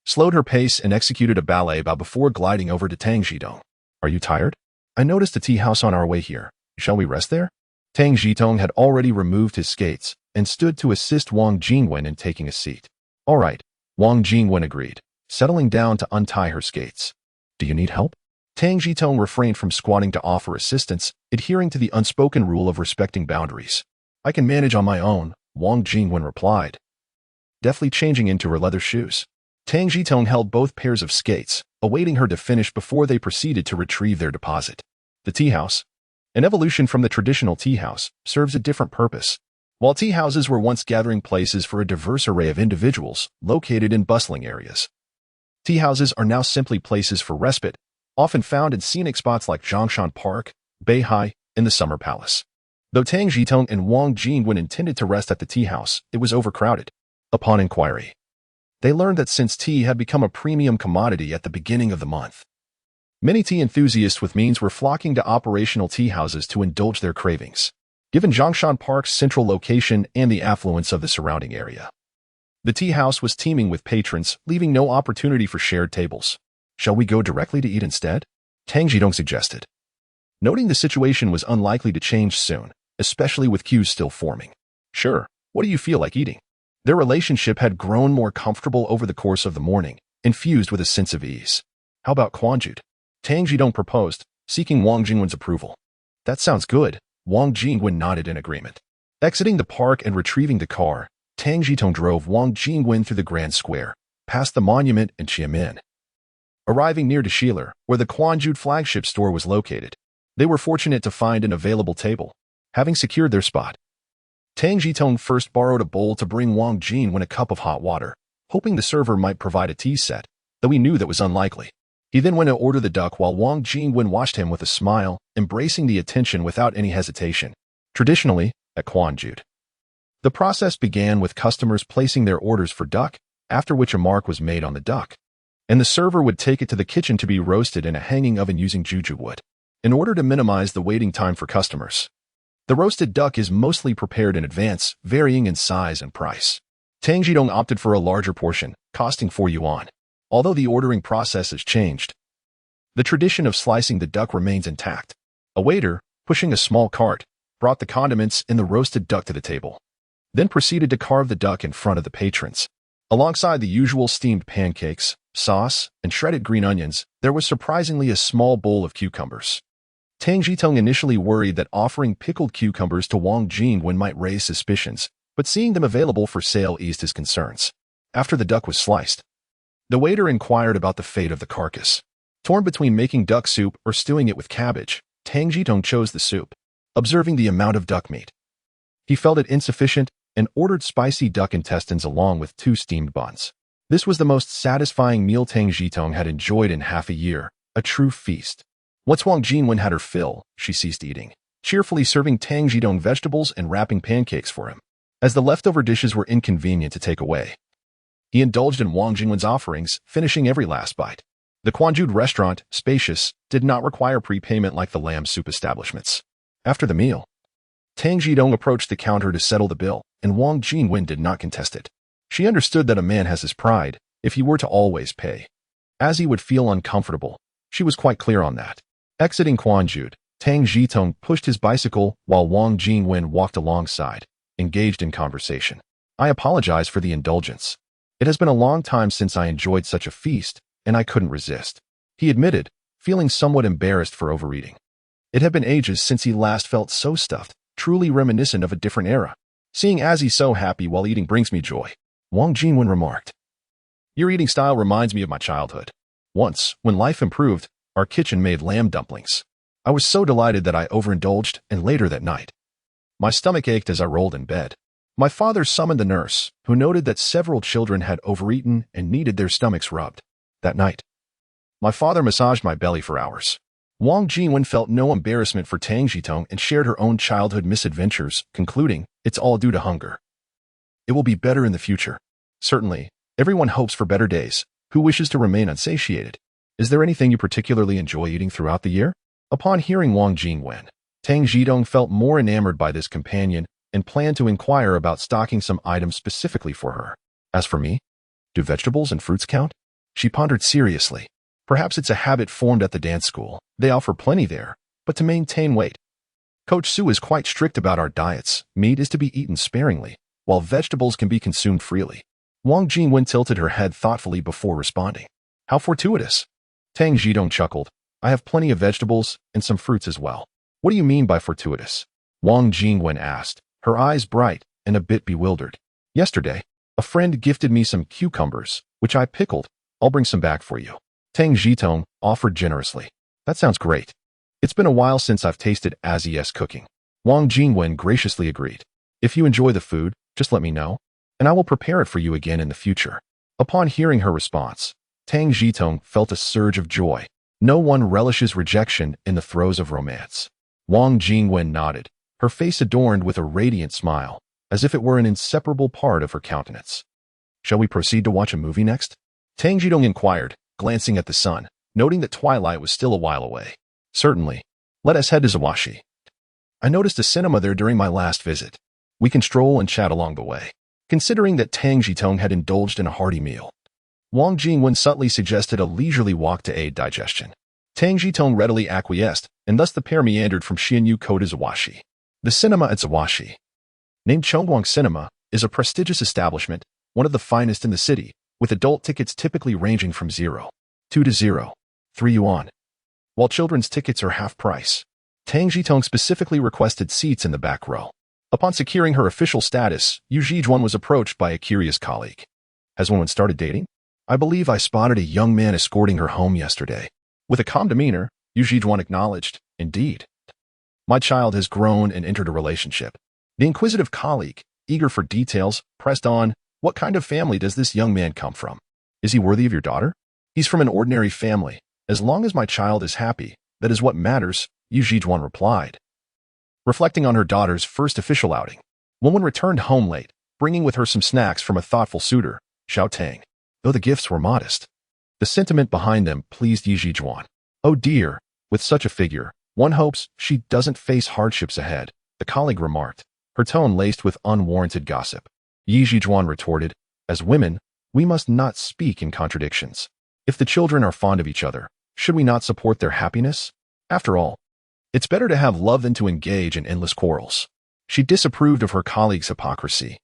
slowed her pace and executed a ballet bow before gliding over to Tang Zhitong. Are you tired? I noticed a tea house on our way here. Shall we rest there? Tang Zhitong had already removed his skates and stood to assist Wang Jingwen in taking a seat. All right, Wang Jingwen agreed, settling down to untie her skates. Do you need help? Tang Zhitong refrained from squatting to offer assistance, adhering to the unspoken rule of respecting boundaries. I can manage on my own, Wang Jingwen replied, deftly changing into her leather shoes. Tang Zhitong held both pairs of skates, awaiting her to finish before they proceeded to retrieve their deposit. The tea house, an evolution from the traditional tea house, serves a different purpose. While tea houses were once gathering places for a diverse array of individuals located in bustling areas, tea houses are now simply places for respite, often found in scenic spots like Zhongshan Park, Beihai, and the Summer Palace. Though Tang Zhitong and Wang Jingwen intended to rest at the tea house, it was overcrowded. Upon inquiry, they learned that since tea had become a premium commodity at the beginning of the month, many tea enthusiasts with means were flocking to operational tea houses to indulge their cravings. Given Zhongshan Park's central location and the affluence of the surrounding area, the tea house was teeming with patrons, leaving no opportunity for shared tables. Shall we go directly to eat instead? Tang Zhitong suggested, noting the situation was unlikely to change soon, especially with queues still forming. Sure, what do you feel like eating? Their relationship had grown more comfortable over the course of the morning, infused with a sense of ease. How about Quanjut? Tang Zhitong proposed, seeking Wang Jingwen's approval. That sounds good, Wang Jingwen nodded in agreement. Exiting the park and retrieving the car, Tang Zhitong drove Wang Jingwen through the Grand Square, past the monument and Xiamen. Arriving near Shiler, where the Quanjut flagship store was located, they were fortunate to find an available table. Having secured their spot, Tang Zhitong first borrowed a bowl to bring Wang Jingwen a cup of hot water, hoping the server might provide a tea set, though he knew that was unlikely. He then went to order the duck while Wang Jingwen watched him with a smile, embracing the attention without any hesitation. Traditionally, at Quanjut, the process began with customers placing their orders for duck, after which a mark was made on the duck, and the server would take it to the kitchen to be roasted in a hanging oven using juju wood. In order to minimize the waiting time for customers, the roasted duck is mostly prepared in advance, varying in size and price. Tang Zhitong opted for a larger portion, costing 4 yuan. Although the ordering process has changed, the tradition of slicing the duck remains intact. A waiter, pushing a small cart, brought the condiments and the roasted duck to the table, then proceeded to carve the duck in front of the patrons. Alongside the usual steamed pancakes, sauce, and shredded green onions, there was surprisingly a small bowl of cucumbers. Tang Zhitong initially worried that offering pickled cucumbers to Wang Jingwen might raise suspicions, but seeing them available for sale eased his concerns. After the duck was sliced, The waiter inquired about the fate of the carcass. Torn between making duck soup or stewing it with cabbage, Tang Zhitong chose the soup, observing the amount of duck meat. He felt it insufficient and ordered spicy duck intestines along with 2 steamed buns. This was the most satisfying meal Tang Zhitong had enjoyed in half a year, a true feast. Once Wang Jinwen had her fill, she ceased eating, cheerfully serving Tang Zhitong vegetables and wrapping pancakes for him. As the leftover dishes were inconvenient to take away, he indulged in Wang Jinwen's offerings, finishing every last bite. The Quanjude restaurant, spacious, did not require prepayment like the lamb soup establishments. After the meal, Tang Zhitong approached the counter to settle the bill, and Wang Jinwen did not contest it. She understood that a man has his pride if he were to always pay, as he would feel uncomfortable. She was quite clear on that. Exiting Quanjude, Tang Zhitong pushed his bicycle while Wang Jinwen walked alongside, engaged in conversation. I apologize for the indulgence. It has been a long time since I enjoyed such a feast, and I couldn't resist, he admitted, feeling somewhat embarrassed for overeating. It had been ages since he last felt so stuffed, truly reminiscent of a different era. Seeing Azzy so happy while eating brings me joy, Wang Jinwen remarked. Your eating style reminds me of my childhood. Once, when life improved, our kitchen made lamb dumplings. I was so delighted that I overindulged, and later that night, my stomach ached as I rolled in bed. My father summoned the nurse, who noted that several children had overeaten and needed their stomachs rubbed. That night, my father massaged my belly for hours. Wang Jinwen felt no embarrassment for Tang Zhitong and shared her own childhood misadventures, concluding, it's all due to hunger. It will be better in the future. Certainly, everyone hopes for better days. Who wishes to remain unsatiated? Is there anything you particularly enjoy eating throughout the year? Upon hearing Wang Jinwen, Tang Zhitong felt more enamored by this companion and planned to inquire about stocking some items specifically for her. As for me, do vegetables and fruits count? She pondered seriously. Perhaps it's a habit formed at the dance school. They offer plenty there, but to maintain weight. Coach Su is quite strict about our diets. Meat is to be eaten sparingly, while vegetables can be consumed freely. Wang Jinwen tilted her head thoughtfully before responding. How fortuitous. Tang Zhitong chuckled. I have plenty of vegetables and some fruits as well. What do you mean by fortuitous? Wang Jinwen asked, her eyes bright and a bit bewildered. Yesterday, a friend gifted me some cucumbers, which I pickled. I'll bring some back for you. Tang Zhitong offered generously. That sounds great. It's been a while since I've tasted Azzy's cooking. Wang Jinwen graciously agreed. If you enjoy the food, just let me know, and I will prepare it for you again in the future. Upon hearing her response, Tang Zhitong felt a surge of joy. No one relishes rejection in the throes of romance. Wang Jinwen nodded, her face adorned with a radiant smile, as if it were an inseparable part of her countenance. Shall we proceed to watch a movie next? Tang Zhitong inquired, glancing at the sun, noting that twilight was still a while away. Certainly. Let us head to Zawashi. I noticed a cinema there during my last visit. We can stroll and chat along the way. Considering that Tang Zhitong had indulged in a hearty meal, Wang Jinwen subtly suggested a leisurely walk to aid digestion. Tang Zhitong readily acquiesced, and thus the pair meandered from Xianyu-ko to Zawashi. The cinema at Zawashi, named Chongguang Cinema, is a prestigious establishment, one of the finest in the city, with adult tickets typically ranging from 0 to 3 yuan, while children's tickets are half price. Tang Zhitong specifically requested seats in the back row. Upon securing her official status, Yu Zhijuan was approached by a curious colleague. Has one started dating? I believe I spotted a young man escorting her home yesterday. With a calm demeanor, Yu Zhijuan acknowledged, indeed. My child has grown and entered a relationship. The inquisitive colleague, eager for details, pressed on, what kind of family does this young man come from? Is he worthy of your daughter? He's from an ordinary family. As long as my child is happy, that is what matters, Yu Zhijuan replied. Reflecting on her daughter's first official outing, woman returned home late, bringing with her some snacks from a thoughtful suitor, Xiao Tang. Though the gifts were modest, the sentiment behind them pleased Yu Zhijuan. Oh dear, with such a figure, one hopes she doesn't face hardships ahead, the colleague remarked, her tone laced with unwarranted gossip. Yu Zhijuan retorted, as women, we must not speak in contradictions. If the children are fond of each other, should we not support their happiness? After all, it's better to have love than to engage in endless quarrels. She disapproved of her colleague's hypocrisy,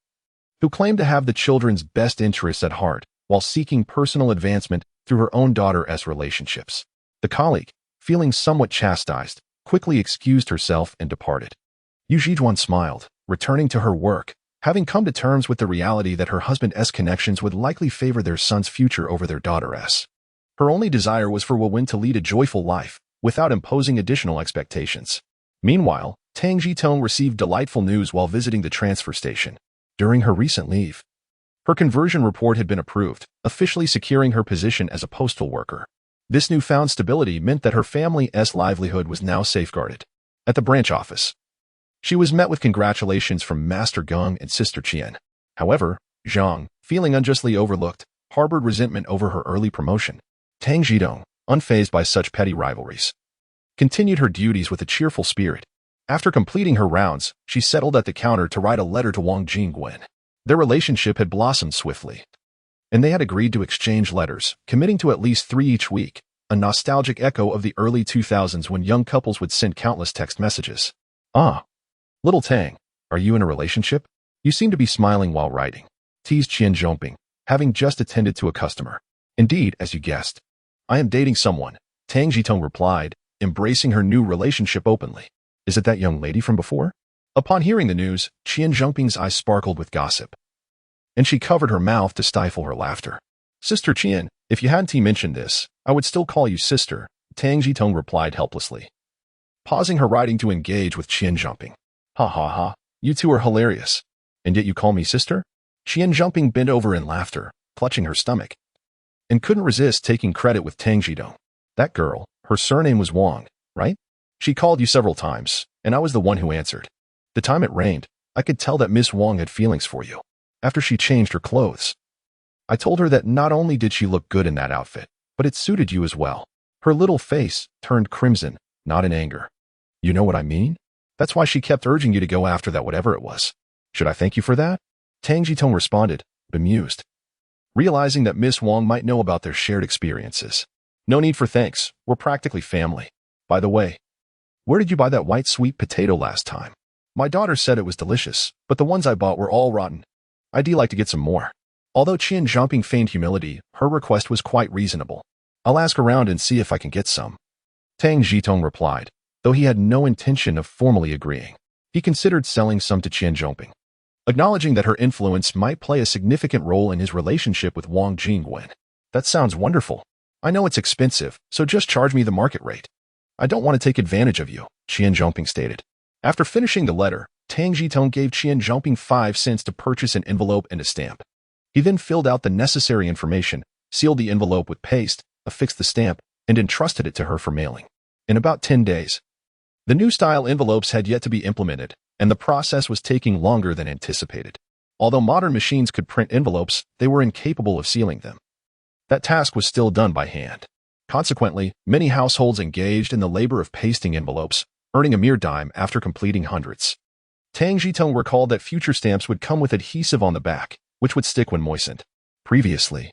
who claimed to have the children's best interests at heart while seeking personal advancement through her own daughter's relationships. The colleague, feeling somewhat chastised, quickly excused herself and departed. Yu Zhijuan smiled, returning to her work, having come to terms with the reality that her husband's connections would likely favor their son's future over their daughter's. Her only desire was for Wen to lead a joyful life, without imposing additional expectations. Meanwhile, Tang Zhitong received delightful news while visiting the transfer station. During her recent leave, her conversion report had been approved, officially securing her position as a postal worker. This newfound stability meant that her family's livelihood was now safeguarded. At the branch office, she was met with congratulations from Master Geng and Sister Qian. However, Zhang, feeling unjustly overlooked, harbored resentment over her early promotion. Tang Zhitong, unfazed by such petty rivalries, continued her duties with a cheerful spirit. After completing her rounds, she settled at the counter to write a letter to Wang Jingwen. Their relationship had blossomed swiftly, and they had agreed to exchange letters, committing to at least 3 each week, a nostalgic echo of the early 2000s when young couples would send countless text messages. "Ah, little Tang, are you in a relationship? You seem to be smiling while writing," teased Qian Zhongping, having just attended to a customer. "Indeed, as you guessed, I am dating someone," Tang Zhitong replied, embracing her new relationship openly. "Is it that young lady from before?" Upon hearing the news, Qian Zhongping's eyes sparkled with gossip, and she covered her mouth to stifle her laughter. "Sister Qian, if you hadn't mentioned this, I would still call you sister," Tang Zhitong replied helplessly, pausing her writing to engage with Qian Zhongping. "Ha ha ha, you two are hilarious. And yet you call me sister?" Qian Zhongping bent over in laughter, clutching her stomach, and couldn't resist taking credit with Tang Zhitong. "That girl, her surname was Wang, right? She called you several times, and I was the one who answered. The time it rained, I could tell that Miss Wang had feelings for you. After she changed her clothes, I told her that not only did she look good in that outfit, but it suited you as well." Her little face turned crimson, not in anger. "You know what I mean? That's why she kept urging you to go after that whatever it was. Should I thank you for that?" Tang Zhitong responded, bemused, realizing that Miss Wang might know about their shared experiences. "No need for thanks, we're practically family. By the way, where did you buy that white sweet potato last time? My daughter said it was delicious, but the ones I bought were all rotten. I'd like to get some more." Although Qian Zhongping feigned humility, her request was quite reasonable. "I'll ask around and see if I can get some," Tang Zhitong replied, though he had no intention of formally agreeing. He considered selling some to Qian Zhongping, acknowledging that her influence might play a significant role in his relationship with Wang Jingwen. "That sounds wonderful. I know it's expensive, so just charge me the market rate. I don't want to take advantage of you," Qian Zhongping stated. After finishing the letter, Tang Zhitong gave Qian Zhongping 5 cents to purchase an envelope and a stamp. He then filled out the necessary information, sealed the envelope with paste, affixed the stamp, and entrusted it to her for mailing. In about 10 days, the new style envelopes had yet to be implemented, and the process was taking longer than anticipated. Although modern machines could print envelopes, they were incapable of sealing them. That task was still done by hand. Consequently, many households engaged in the labor of pasting envelopes, earning a mere dime after completing hundreds. Tang Zhitong recalled that future stamps would come with adhesive on the back, which would stick when moistened. Previously,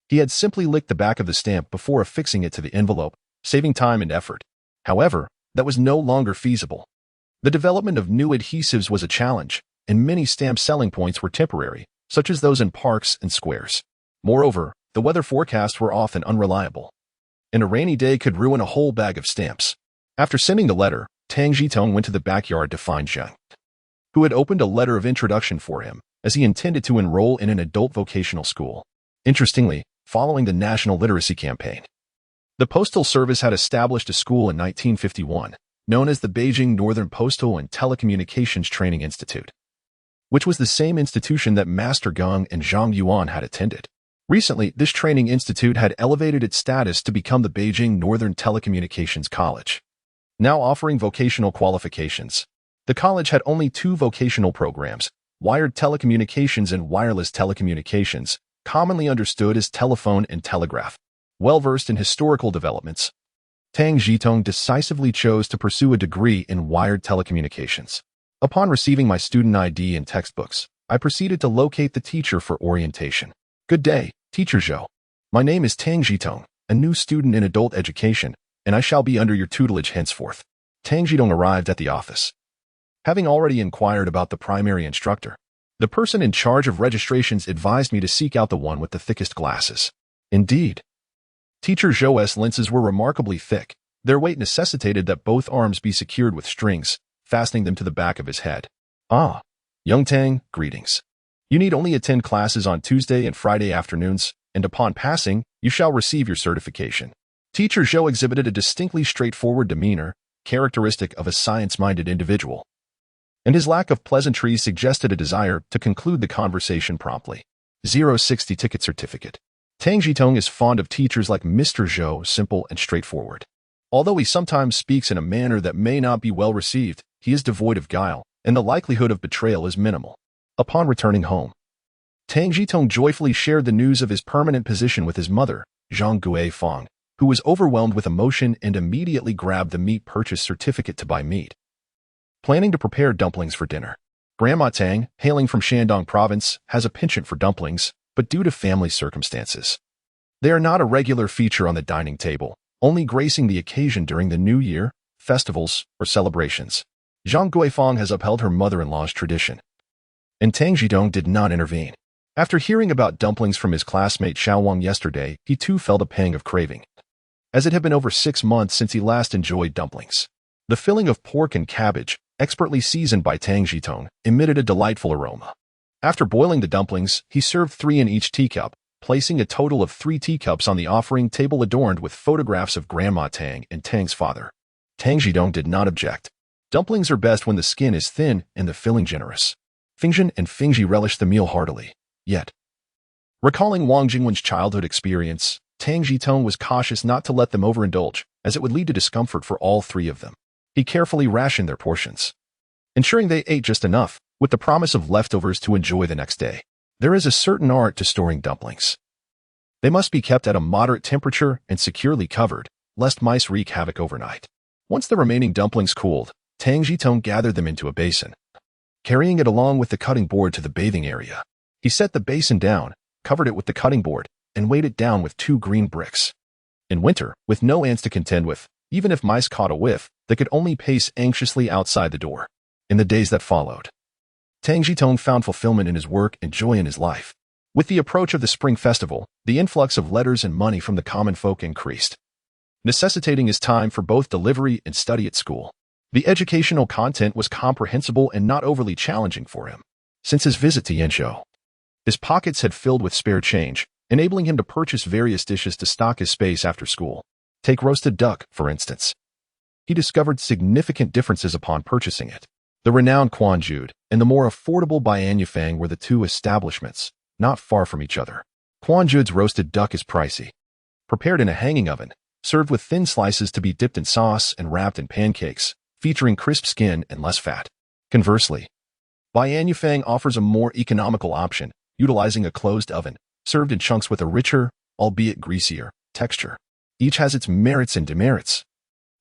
he had simply licked the back of the stamp before affixing it to the envelope, saving time and effort. However, that was no longer feasible. The development of new adhesives was a challenge, and many stamp selling points were temporary, such as those in parks and squares. Moreover, the weather forecasts were often unreliable, and a rainy day could ruin a whole bag of stamps. After sending the letter, Tang Zhitong went to the backyard to find Zheng, who had opened a letter of introduction for him, as he intended to enroll in an adult vocational school. Interestingly, following the national literacy campaign, the Postal Service had established a school in 1951, known as the Beijing Northern Postal and Telecommunications Training Institute, which was the same institution that Master Geng and Zhang Yuan had attended. Recently, this training institute had elevated its status to become the Beijing Northern Telecommunications College, now offering vocational qualifications. The college had only 2 vocational programs, wired telecommunications and wireless telecommunications, commonly understood as telephone and telegraph. Well-versed in historical developments, Tang Zhitong decisively chose to pursue a degree in wired telecommunications. Upon receiving my student ID and textbooks, I proceeded to locate the teacher for orientation. "Good day, Teacher Zhou. My name is Tang Zhitong, a new student in adult education, and I shall be under your tutelage henceforth." Tang Zhitong arrived at the office, having already inquired about the primary instructor. The person in charge of registrations advised me to seek out the one with the thickest glasses. Indeed, Teacher Zhou's lenses were remarkably thick. Their weight necessitated that both arms be secured with strings, fastening them to the back of his head. "Ah, Young Tang, greetings. You need only attend classes on Tuesday and Friday afternoons, and upon passing, you shall receive your certification. Teacher Zhou exhibited a distinctly straightforward demeanor, characteristic of a science-minded individual, and his lack of pleasantries suggested a desire to conclude the conversation promptly. 060 ticket certificate. Tang Zhitong is fond of teachers like Mr. Zhou, simple and straightforward. Although he sometimes speaks in a manner that may not be well received, he is devoid of guile, and the likelihood of betrayal is minimal. Upon returning home, Tang Zhitong joyfully shared the news of his permanent position with his mother, Zhang Guifang, who was overwhelmed with emotion and immediately grabbed the meat purchase certificate to buy meat. Planning to prepare dumplings for dinner. Grandma Tang, hailing from Shandong province, has a penchant for dumplings, but due to family circumstances, they are not a regular feature on the dining table, only gracing the occasion during the New Year, festivals, or celebrations. Zhang Guifang has upheld her mother-in-law's tradition, and Tang Zhitong did not intervene. After hearing about dumplings from his classmate Xiao Wang yesterday, he too felt a pang of craving, as it had been over 6 months since he last enjoyed dumplings. The filling of pork and cabbage, expertly seasoned by Tang Zhitong, emitted a delightful aroma. After boiling the dumplings, he served 3 in each teacup, placing a total of 3 teacups on the offering table adorned with photographs of Grandma Tang and Tang's father. Tang Zhitong did not object. Dumplings are best when the skin is thin and the filling generous. Fingzhen and Fingji relished the meal heartily. Yet, recalling Wang Jingwen's childhood experience, Tang Zhitong was cautious not to let them overindulge, as it would lead to discomfort for all 3 of them. He carefully rationed their portions, ensuring they ate just enough, with the promise of leftovers to enjoy the next day. There is a certain art to storing dumplings. They must be kept at a moderate temperature and securely covered, lest mice wreak havoc overnight. Once the remaining dumplings cooled, Tang Zhitong gathered them into a basin, carrying it along with the cutting board to the bathing area. He set the basin down, covered it with the cutting board, and weighed it down with 2 green bricks. In winter, with no ants to contend with, even if mice caught a whiff, they could only pace anxiously outside the door. In the days that followed, Tang Zhitong found fulfillment in his work and joy in his life. With the approach of the Spring Festival, the influx of letters and money from the common folk increased, necessitating his time for both delivery and study at school. The educational content was comprehensible and not overly challenging for him. Since his visit to Yanzhou, his pockets had filled with spare change, enabling him to purchase various dishes to stock his space after school. Take roasted duck, for instance. He discovered significant differences upon purchasing it. The renowned Quanjude and the more affordable Baiyanyufang were the 2 establishments, not far from each other. Quanjude's roasted duck is pricey. Prepared in a hanging oven, served with thin slices to be dipped in sauce and wrapped in pancakes, featuring crisp skin and less fat. Conversely, Baiyanyufang offers a more economical option, utilizing a closed oven, served in chunks with a richer, albeit greasier, texture. Each has its merits and demerits,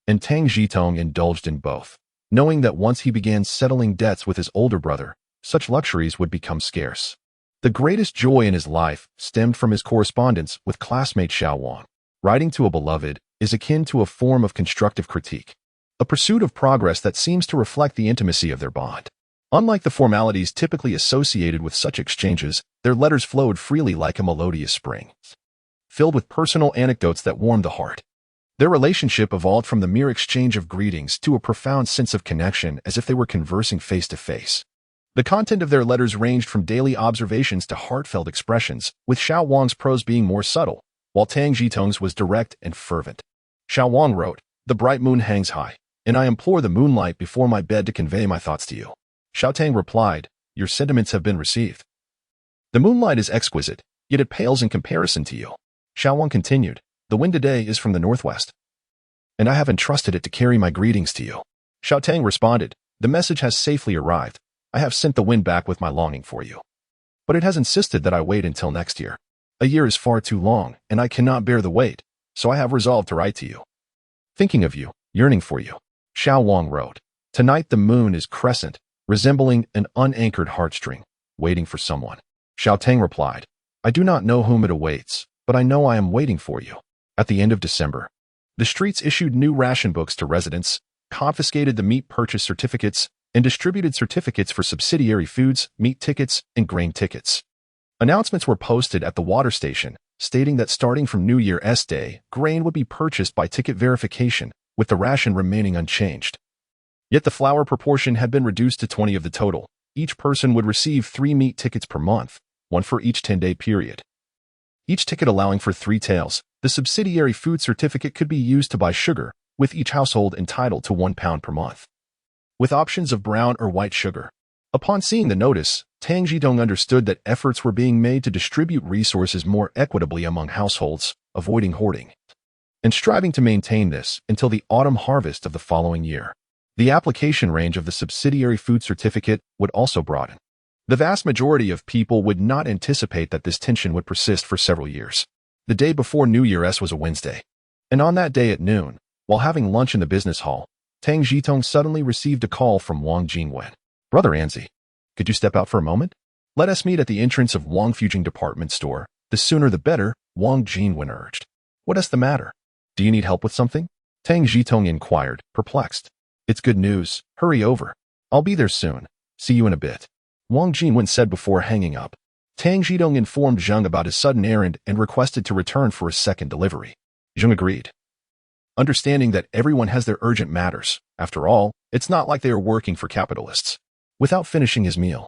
and Tang Zhitong indulged in both, knowing that once he began settling debts with his older brother, such luxuries would become scarce. The greatest joy in his life stemmed from his correspondence with classmate Xiao Wang. Writing to a beloved is akin to a form of constructive critique, a pursuit of progress that seems to reflect the intimacy of their bond. Unlike the formalities typically associated with such exchanges, their letters flowed freely like a melodious spring, filled with personal anecdotes that warmed the heart. Their relationship evolved from the mere exchange of greetings to a profound sense of connection, as if they were conversing face to face. The content of their letters ranged from daily observations to heartfelt expressions, with Xiao Wang's prose being more subtle, while Tang Zhitong's was direct and fervent. Xiao Wang wrote, "The bright moon hangs high, and I implore the moonlight before my bed to convey my thoughts to you." Xiao Tang replied, "Your sentiments have been received. The moonlight is exquisite, yet it pales in comparison to you." Xiao Wang continued, "The wind today is from the northwest, and I have entrusted it to carry my greetings to you." Xiao Tang responded, "The message has safely arrived. I have sent the wind back with my longing for you, but it has insisted that I wait until next year. A year is far too long, and I cannot bear the wait, so I have resolved to write to you. Thinking of you, yearning for you." Xiao Wang wrote, "Tonight the moon is crescent, resembling an unanchored heartstring, waiting for someone." Xiao Tang replied, "I do not know whom it awaits, but I know I am waiting for you." At the end of December, the streets issued new ration books to residents, confiscated the meat purchase certificates, and distributed certificates for subsidiary foods, meat tickets, and grain tickets. Announcements were posted at the water station, stating that starting from New Year's Day, grain would be purchased by ticket verification, with the ration remaining unchanged. Yet the flour proportion had been reduced to 20 of the total, each person would receive 3 meat tickets per month, one for each 10-day period. Each ticket allowing for 3 taels. The subsidiary food certificate could be used to buy sugar, with each household entitled to 1 pound per month, with options of brown or white sugar. Upon seeing the notice, Tang Zhitong understood that efforts were being made to distribute resources more equitably among households, avoiding hoarding, and striving to maintain this until the autumn harvest of the following year. The application range of the subsidiary food certificate would also broaden. The vast majority of people would not anticipate that this tension would persist for several years. The day before New Year's was a Wednesday, and on that day at noon, while having lunch in the business hall, Tang Zhitong suddenly received a call from Wang Jingwen. "Brother Anzi, could you step out for a moment? Let us meet at the entrance of Wang Fujing department store. The sooner the better," Wang Jingwen urged. "What is the matter? Do you need help with something?" Tang Zhitong inquired, perplexed. "It's good news. Hurry over. I'll be there soon. See you in a bit," Wang Jingwen said before hanging up. Tang Zhitong informed Zheng about his sudden errand and requested to return for a second delivery. Zheng agreed, understanding that everyone has their urgent matters. After all, it's not like they are working for capitalists. Without finishing his meal,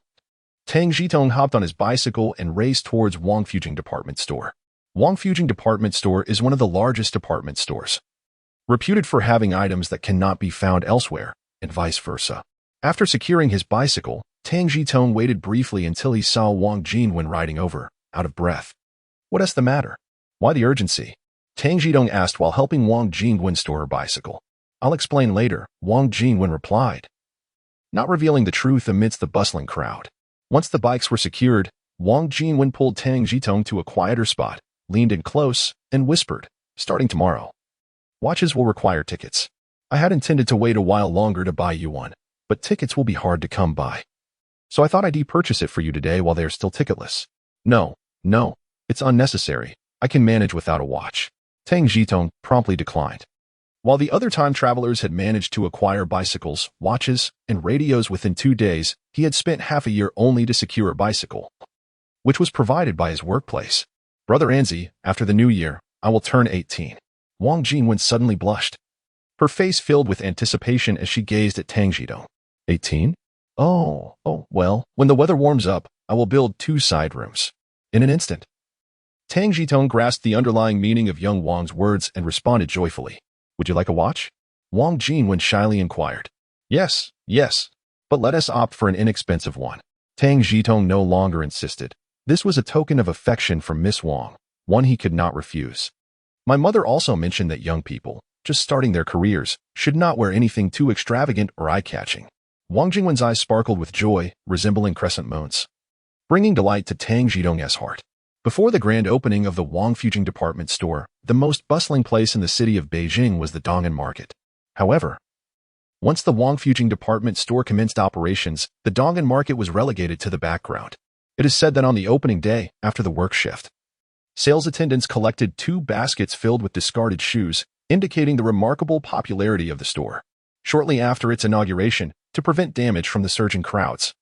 Tang Zhitong hopped on his bicycle and raced towards Wang Fujing department store. Wang Fujing department store is one of the largest department stores, reputed for having items that cannot be found elsewhere, and vice versa. After securing his bicycle, Tang Zhitong waited briefly until he saw Wang Jingwen riding over, out of breath. "What is the matter? Why the urgency?" Tang Zhitong asked while helping Wang Jingwen store her bicycle. "I'll explain later," Wang Jingwen replied, not revealing the truth amidst the bustling crowd. Once the bikes were secured, Wang Jingwen pulled Tang Zhitong to a quieter spot, leaned in close, and whispered, "Starting tomorrow, watches will require tickets. I had intended to wait a while longer to buy you one, but tickets will be hard to come by. So I thought I'd purchase it for you today while they are still ticketless." No, it's unnecessary. I can manage without a watch," Tang Zhitong promptly declined. While the other time travelers had managed to acquire bicycles, watches, and radios within 2 days, he had spent half a year only to secure a bicycle, which was provided by his workplace. "Brother Anzi, after the new year, I will turn 18. Wang Jingwen suddenly blushed, her face filled with anticipation as she gazed at Tang Zhitong. 18? Oh, well, when the weather warms up, I will build 2 side rooms. In an instant." Tang Zhitong grasped the underlying meaning of young Wang's words and responded joyfully. "Would you like a watch?" Wang Jingwen shyly inquired. Yes, but let us opt for an inexpensive one." Tang Zhitong no longer insisted. This was a token of affection from Miss Wang, one he could not refuse. "My mother also mentioned that young people, just starting their careers, should not wear anything too extravagant or eye-catching." Wang Jingwen's eyes sparkled with joy, resembling crescent moons, bringing delight to Tang Zhitong's heart. Before the grand opening of the Wang Fujing department store, the most bustling place in the city of Beijing was the Dong'an Market. However, once the Wang Fujing department store commenced operations, the Dong'an Market was relegated to the background. It is said that on the opening day, after the work shift, sales attendants collected 2 baskets filled with discarded shoes, indicating the remarkable popularity of the store. Shortly after its inauguration, to prevent damage from the surging crowds,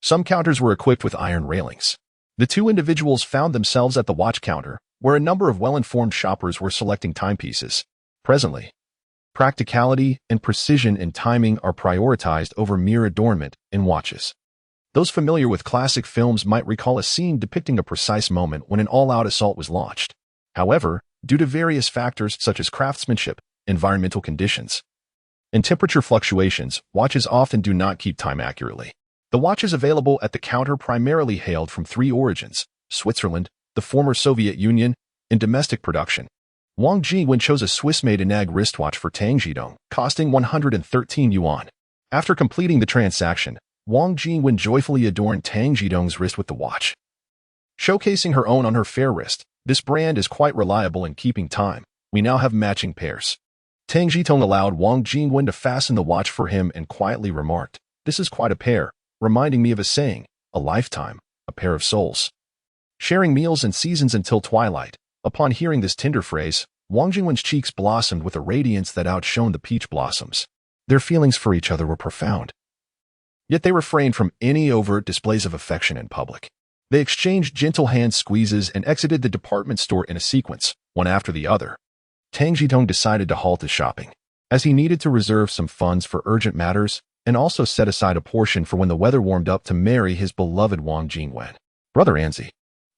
some counters were equipped with iron railings. The 2 individuals found themselves at the watch counter, where a number of well-informed shoppers were selecting timepieces. Presently, practicality and precision in timing are prioritized over mere adornment in watches. Those familiar with classic films might recall a scene depicting a precise moment when an all-out assault was launched. However, due to various factors such as craftsmanship, environmental conditions, and temperature fluctuations, watches often do not keep time accurately. The watches available at the counter primarily hailed from 3 origins: Switzerland, the former Soviet Union, and domestic production. Wang Jingwen chose a Swiss-made Enag wristwatch for Tang Zhitong, costing 113 yuan. After completing the transaction, Wang Jingwen joyfully adorned Tang Zhitong's wrist with the watch, showcasing her own on her fair wrist. "This brand is quite reliable in keeping time. We now have matching pairs." Tang Zhitong allowed Wang Jingwen to fasten the watch for him and quietly remarked, "This is quite a pair, reminding me of a saying, a lifetime, a pair of souls." Sharing meals and seasons until twilight. Upon hearing this tender phrase, Wang Jingwen's cheeks blossomed with a radiance that outshone the peach blossoms. Their feelings for each other were profound. Yet they refrained from any overt displays of affection in public. They exchanged gentle hand squeezes and exited the department store in a sequence, one after the other. Tang Zhitong decided to halt his shopping. As he needed to reserve some funds for urgent matters, and also set aside a portion for when the weather warmed up to marry his beloved Wang Jingwen. Brother Anzi,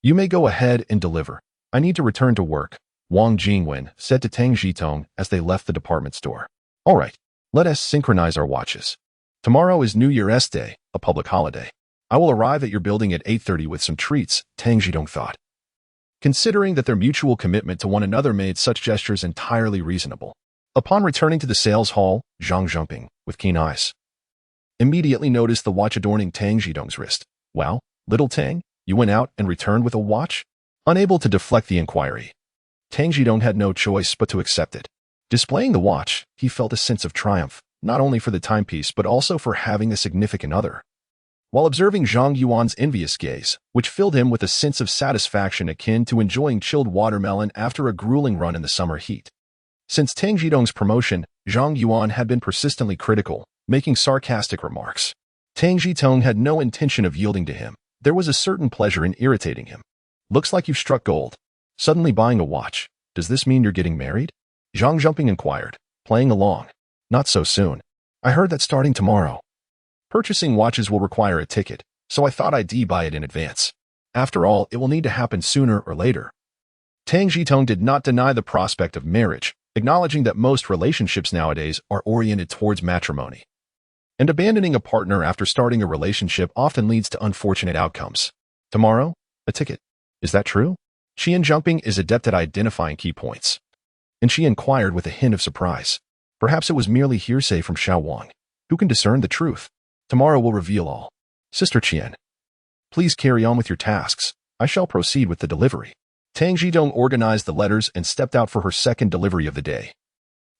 you may go ahead and deliver. I need to return to work, Wang Jingwen said to Tang Zhitong as they left the department store. All right, let us synchronize our watches. Tomorrow is New Year's Day, a public holiday. I will arrive at your building at 8:30 with some treats, Tang Zhitong thought. Considering that their mutual commitment to one another made such gestures entirely reasonable. Upon returning to the sales hall, Zhang Zhongping, with keen eyes, immediately noticed the watch adorning Tang Zhitong's wrist. Wow, little Tang, you went out and returned with a watch? Unable to deflect the inquiry, Tang Zhitong had no choice but to accept it. Displaying the watch, he felt a sense of triumph, not only for the timepiece but also for having a significant other. While observing Zhang Yuan's envious gaze, which filled him with a sense of satisfaction akin to enjoying chilled watermelon after a grueling run in the summer heat. Since Tang Zhitong's promotion, Zhang Yuan had been persistently critical, making sarcastic remarks. Tang Zhitong had no intention of yielding to him. There was a certain pleasure in irritating him. Looks like you've struck gold. Suddenly buying a watch. Does this mean you're getting married? Zhang Zhongping inquired, playing along. Not so soon. I heard that starting tomorrow. Purchasing watches will require a ticket, so I thought I'd buy it in advance. After all, it will need to happen sooner or later. Tang Zhitong did not deny the prospect of marriage, acknowledging that most relationships nowadays are oriented towards matrimony. And abandoning a partner after starting a relationship often leads to unfortunate outcomes. Tomorrow, a ticket. Is that true? Qian Zhongping is adept at identifying key points. And she inquired with a hint of surprise. Perhaps it was merely hearsay from Xiao Wang. Who can discern the truth? Tomorrow will reveal all. Sister Qian, please carry on with your tasks. I shall proceed with the delivery. Tang Zhitong organized the letters and stepped out for her second delivery of the day.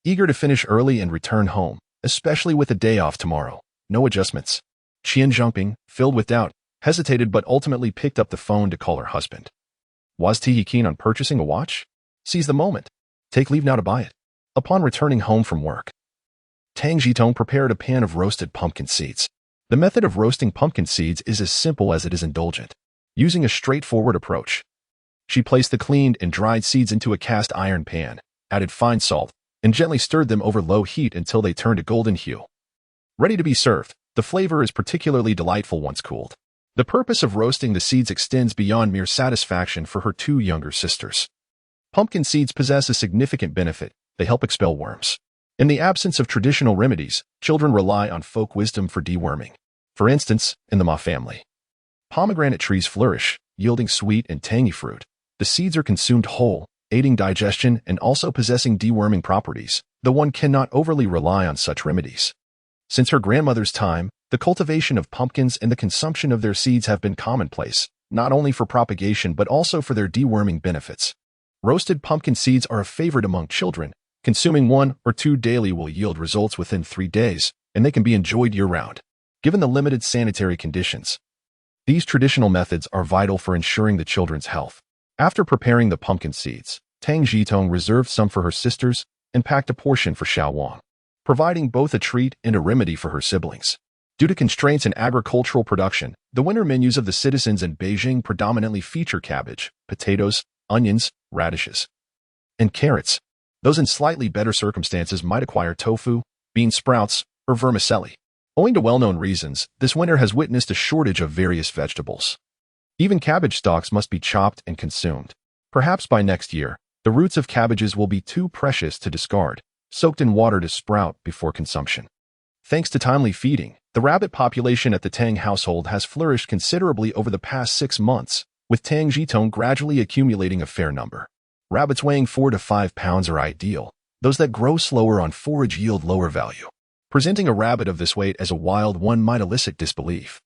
Eager to finish early and return home, especially with a day off tomorrow. No adjustments. Qian Zhongping, filled with doubt, hesitated but ultimately picked up the phone to call her husband. Was he keen on purchasing a watch? Seize the moment. Take leave now to buy it. Upon returning home from work, Tang Zhitong prepared a pan of roasted pumpkin seeds. The method of roasting pumpkin seeds is as simple as it is indulgent, using a straightforward approach. She placed the cleaned and dried seeds into a cast iron pan, added fine salt, and gently stirred them over low heat until they turned a golden hue. Ready to be served, the flavor is particularly delightful once cooled. The purpose of roasting the seeds extends beyond mere satisfaction for her two younger sisters. Pumpkin seeds possess a significant benefit. They help expel worms. In the absence of traditional remedies, children rely on folk wisdom for deworming. For instance, in the Ma family, pomegranate trees flourish, yielding sweet and tangy fruit. The seeds are consumed whole, aiding digestion and also possessing deworming properties, though one cannot overly rely on such remedies. Since her grandmother's time, the cultivation of pumpkins and the consumption of their seeds have been commonplace, not only for propagation but also for their deworming benefits. Roasted pumpkin seeds are a favorite among children. Consuming 1 or 2 daily will yield results within 3 days, and they can be enjoyed year-round. Given the limited sanitary conditions, these traditional methods are vital for ensuring the children's health. After preparing the pumpkin seeds, Tang Zhitong reserved some for her sisters and packed a portion for Xiao Wang, providing both a treat and a remedy for her siblings. Due to constraints in agricultural production, the winter menus of the citizens in Beijing predominantly feature cabbage, potatoes, onions, radishes, and carrots. Those in slightly better circumstances might acquire tofu, bean sprouts, or vermicelli. Owing to well-known reasons, this winter has witnessed a shortage of various vegetables. Even cabbage stalks must be chopped and consumed. Perhaps by next year, the roots of cabbages will be too precious to discard, soaked in water to sprout before consumption. Thanks to timely feeding, the rabbit population at the Tang household has flourished considerably over the past 6 months, with Tang Zhitong gradually accumulating a fair number. Rabbits weighing 4 to 5 pounds are ideal. Those that grow slower on forage yield lower value. Presenting a rabbit of this weight as a wild one might elicit disbelief,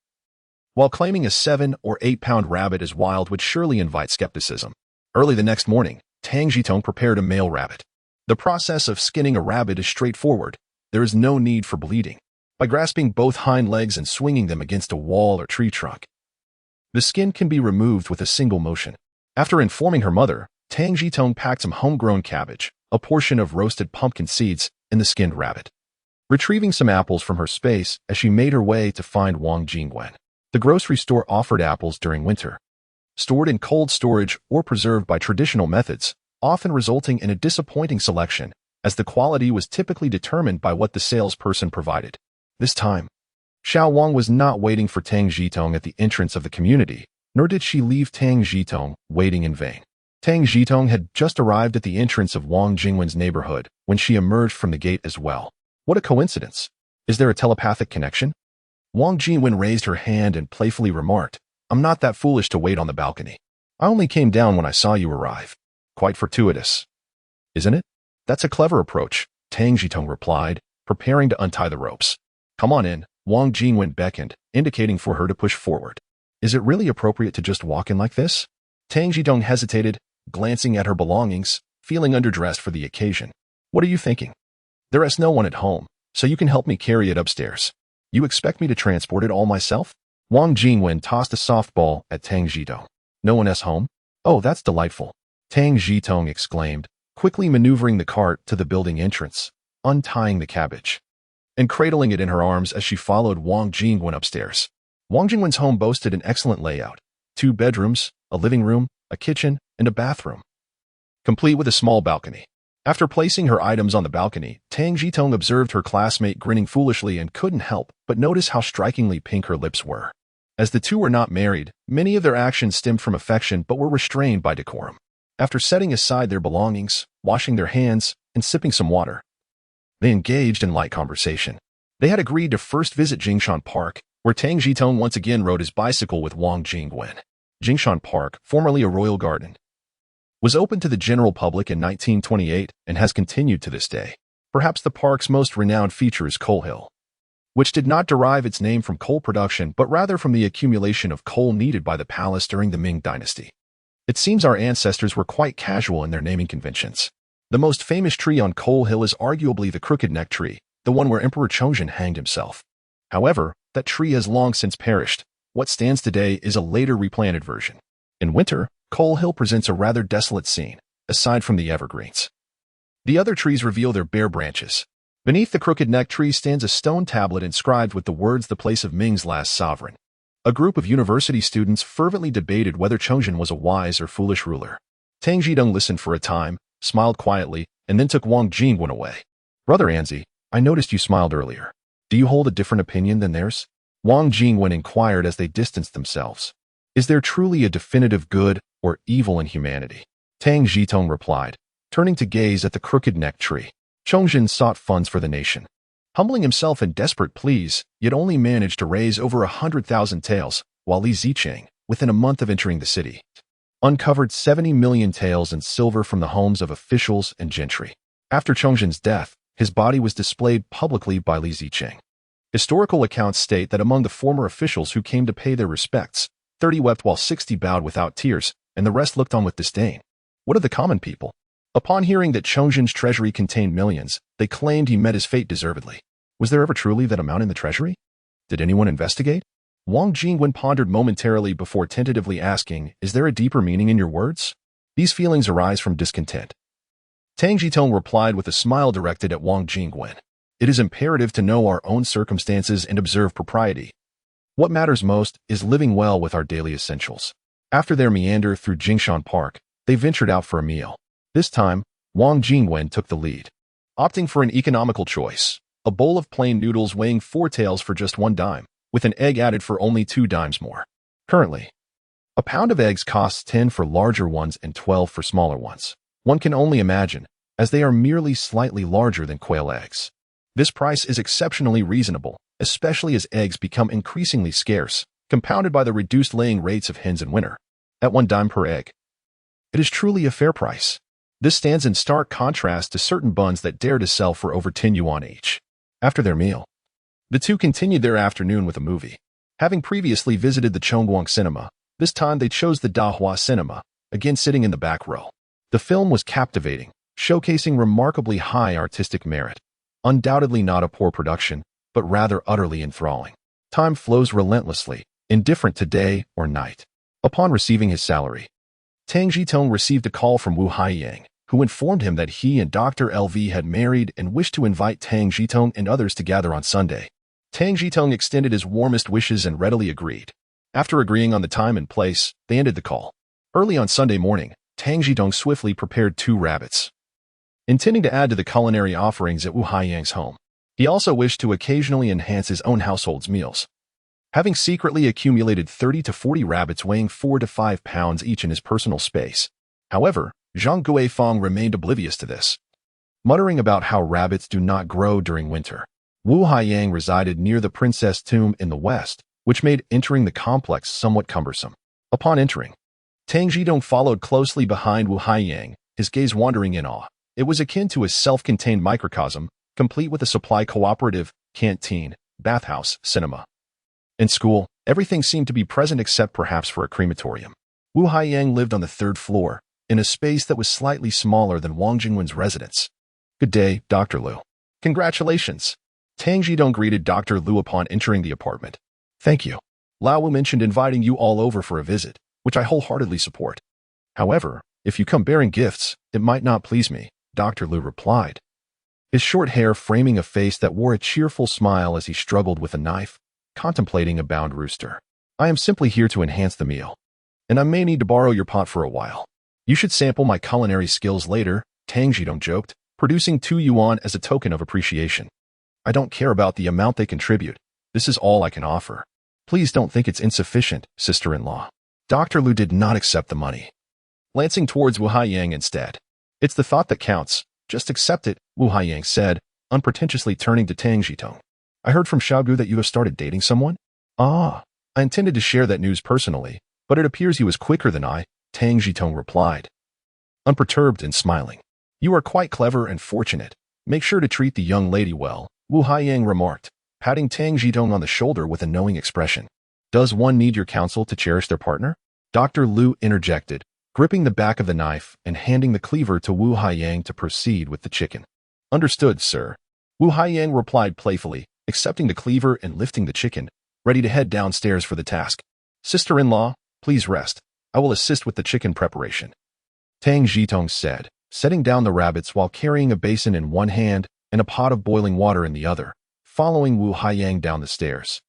while claiming a 7 or 8 pound rabbit as wild would surely invite skepticism. Early the next morning, Tang Zhitong prepared a male rabbit. The process of skinning a rabbit is straightforward. There is no need for bleeding. By grasping both hind legs and swinging them against a wall or tree trunk, the skin can be removed with a single motion. After informing her mother, Tang Zhitong packed some homegrown cabbage, a portion of roasted pumpkin seeds, and the skinned rabbit. Retrieving some apples from her space as she made her way to find Wang Jingwen. The grocery store offered apples during winter, stored in cold storage or preserved by traditional methods, often resulting in a disappointing selection, as the quality was typically determined by what the salesperson provided. This time, Xiao Wang was not waiting for Tang Zhitong at the entrance of the community, nor did she leave Tang Zhitong waiting in vain. Tang Zhitong had just arrived at the entrance of Wang Jingwen's neighborhood when she emerged from the gate as well. What a coincidence! Is there a telepathic connection? Wang Jingwen raised her hand and playfully remarked, "I'm not that foolish to wait on the balcony. I only came down when I saw you arrive. Quite fortuitous, isn't it?" "That's a clever approach," Tang Zhitong replied, preparing to untie the ropes. "Come on in," Wang Jingwen beckoned, indicating for her to push forward. "Is it really appropriate to just walk in like this?" Tang Zhitong hesitated, glancing at her belongings, feeling underdressed for the occasion. "What are you thinking? There is no one at home, so you can help me carry it upstairs. You expect me to transport it all myself?" Wang Jingwen tossed a softball at Tang Zhitong. "No one is home? Oh, that's delightful," Tang Zhitong exclaimed, quickly maneuvering the cart to the building entrance, untying the cabbage, and cradling it in her arms as she followed Wang Jingwen upstairs. Wang Jingwen's home boasted an excellent layout: 2 bedrooms, a living room, a kitchen, and a bathroom, complete with a small balcony. After placing her items on the balcony, Tang Zhitong observed her classmate grinning foolishly and couldn't help but notice how strikingly pink her lips were. As the two were not married, many of their actions stemmed from affection but were restrained by decorum. After setting aside their belongings, washing their hands, and sipping some water, they engaged in light conversation. They had agreed to first visit Jingshan Park, where Tang Zhitong once again rode his bicycle with Wang Jingwen. Jingshan Park, formerly a royal garden, was opened to the general public in 1928 and has continued to this day. Perhaps the park's most renowned feature is Coal Hill, which did not derive its name from coal production but rather from the accumulation of coal needed by the palace during the Ming dynasty. It seems our ancestors were quite casual in their naming conventions. The most famous tree on Coal Hill is arguably the crooked neck tree, the one where Emperor Chongzhen hanged himself. However, that tree has long since perished. What stands today is a later replanted version. In winter, Coal Hill presents a rather desolate scene, aside from the evergreens. The other trees reveal their bare branches. Beneath the crooked neck tree stands a stone tablet inscribed with the words "the place of Ming's last sovereign." A group of university students fervently debated whether Chongzhen was a wise or foolish ruler. Tang Zhitong listened for a time, smiled quietly, and then took Wang Jingwen away. "Brother Anzi, I noticed you smiled earlier. Do you hold a different opinion than theirs?" Wang Jingwen inquired as they distanced themselves. "Is there truly a definitive good or evil in humanity?" Tang Zhitong replied, turning to gaze at the crooked neck tree. Chongzhen sought funds for the nation, humbling himself in desperate pleas, yet only managed to raise over 100,000 taels, while Li Zicheng, within a month of entering the city, uncovered 70 million taels in silver from the homes of officials and gentry. After Chongzhen's death, his body was displayed publicly by Li Zicheng. Historical accounts state that among the former officials who came to pay their respects, 30 wept while 60 bowed without tears, and the rest looked on with disdain. What of the common people? Upon hearing that Chongzhen's treasury contained millions, they claimed he met his fate deservedly. Was there ever truly that amount in the treasury? Did anyone investigate? Wang Jingwen pondered momentarily before tentatively asking, "Is there a deeper meaning in your words?" "These feelings arise from discontent." Tang Zhitong replied with a smile directed at Wang Jingwen. "It is imperative to know our own circumstances and observe propriety. What matters most is living well with our daily essentials." After their meander through Jingshan Park, they ventured out for a meal. This time, Wang Jingwen took the lead, opting for an economical choice: a bowl of plain noodles weighing 4 taels for just 1 dime, with an egg added for only 2 dimes more. Currently, a pound of eggs costs 10 for larger ones and 12 for smaller ones. One can only imagine, as they are merely slightly larger than quail eggs. This price is exceptionally reasonable, especially as eggs become increasingly scarce, compounded by the reduced laying rates of hens in winter. At 1 dime per egg, it is truly a fair price. This stands in stark contrast to certain buns that dare to sell for over 10 yuan each. After their meal, the two continued their afternoon with a movie. Having previously visited the Chongguang Cinema, this time they chose the Dahua Cinema, again sitting in the back row. The film was captivating, showcasing remarkably high artistic merit. Undoubtedly not a poor production, but rather utterly enthralling. Time flows relentlessly, indifferent to day or night. Upon receiving his salary, Tang Zhitong received a call from Wu Haiyang, who informed him that he and Dr. LV had married and wished to invite Tang Zhitong and others to gather on Sunday. Tang Zhitong extended his warmest wishes and readily agreed. After agreeing on the time and place, they ended the call. Early on Sunday morning, Tang Zhitong swiftly prepared 2 rabbits, intending to add to the culinary offerings at Wu Haiyang's home. He also wished to occasionally enhance his own household's meals. Having secretly accumulated 30 to 40 rabbits weighing 4 to 5 pounds each in his personal space. However, Zhang Guifeng remained oblivious to this. Muttering about how rabbits do not grow during winter, Wu Haiyang resided near the princess tomb in the west, which made entering the complex somewhat cumbersome. Upon entering, Tang Zhitong followed closely behind Wu Haiyang, his gaze wandering in awe. It was akin to a self-contained microcosm, complete with a supply cooperative, canteen, bathhouse, cinema. In school, everything seemed to be present except perhaps for a crematorium. Wu Haiyang lived on the 3rd floor, in a space that was slightly smaller than Wang Jingwen's residence. Good day, Dr. Liu. Congratulations. Tang Zhitong greeted Dr. Liu upon entering the apartment. Thank you. Lao Wu mentioned inviting you all over for a visit, which I wholeheartedly support. However, if you come bearing gifts, it might not please me, Dr. Liu replied. His short hair framing a face that wore a cheerful smile as he struggled with a knife, contemplating a bound rooster. I am simply here to enhance the meal, and I may need to borrow your pot for a while. You should sample my culinary skills later, Tang Zhitong joked, producing 2 yuan as a token of appreciation. I don't care about the amount they contribute. This is all I can offer. Please don't think it's insufficient, sister-in-law. Dr. Liu did not accept the money, glancing towards Wu Haiyang instead. It's the thought that counts. Just accept it, Wu Haiyang said, unpretentiously turning to Tang Zhitong. I heard from Xiaogu that you have started dating someone? Ah, I intended to share that news personally, but it appears he was quicker than I, Tang Zhitong replied, unperturbed and smiling. You are quite clever and fortunate. Make sure to treat the young lady well, Wu Haiyang remarked, patting Tang Zhitong on the shoulder with a knowing expression. Does one need your counsel to cherish their partner? Dr. Liu interjected, gripping the back of the knife and handing the cleaver to Wu Haiyang to proceed with the chicken. Understood, sir. Wu Haiyang replied playfully, accepting the cleaver and lifting the chicken, ready to head downstairs for the task. Sister-in-law, please rest. I will assist with the chicken preparation, Tang Zhitong said, setting down the rabbits while carrying a basin in one hand and a pot of boiling water in the other, following Wu Haiyang down the stairs.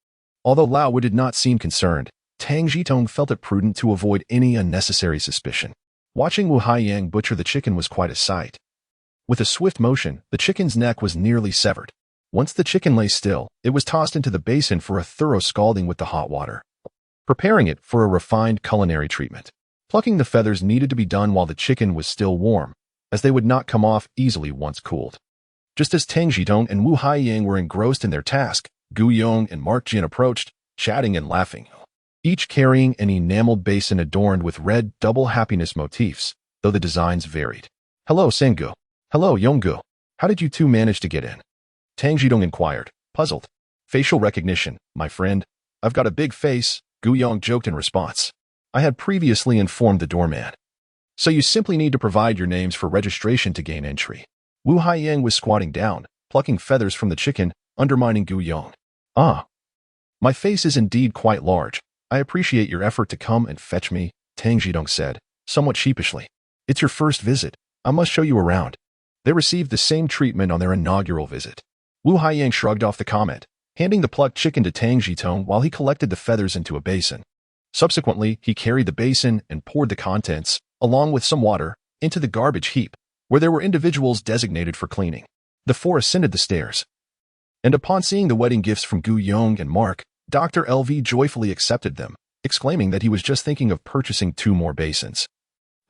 Although Lao Wu did not seem concerned, Tang Zhitong felt it prudent to avoid any unnecessary suspicion. Watching Wu Haiyang butcher the chicken was quite a sight. With a swift motion, the chicken's neck was nearly severed. Once the chicken lay still, it was tossed into the basin for a thorough scalding with the hot water, preparing it for a refined culinary treatment. Plucking the feathers needed to be done while the chicken was still warm, as they would not come off easily once cooled. Just as Tang Zhitong and Wu Haiyang were engrossed in their task, Gu Yong and Mark Jin approached, chatting and laughing, each carrying an enameled basin adorned with red double happiness motifs, though the designs varied. Hello, Sengu. Hello, Yonggu. How did you two manage to get in? Tang Zhitong inquired, puzzled. Facial recognition, my friend. I've got a big face, Gu Yong joked in response. I had previously informed the doorman. So you simply need to provide your names for registration to gain entry. Wu Haiyang was squatting down, plucking feathers from the chicken, undermining Gu Yong. Ah. My face is indeed quite large. I appreciate your effort to come and fetch me, Tang Zhitong said, somewhat sheepishly. It's your first visit. I must show you around. They received the same treatment on their inaugural visit. Wu Haiyang shrugged off the comment, handing the plucked chicken to Tang Zhitong while he collected the feathers into a basin. Subsequently, he carried the basin and poured the contents, along with some water, into the garbage heap, where there were individuals designated for cleaning. The four ascended the stairs. And upon seeing the wedding gifts from Gu Yong and Mark, Dr. LV joyfully accepted them, exclaiming that he was just thinking of purchasing 2 more basins,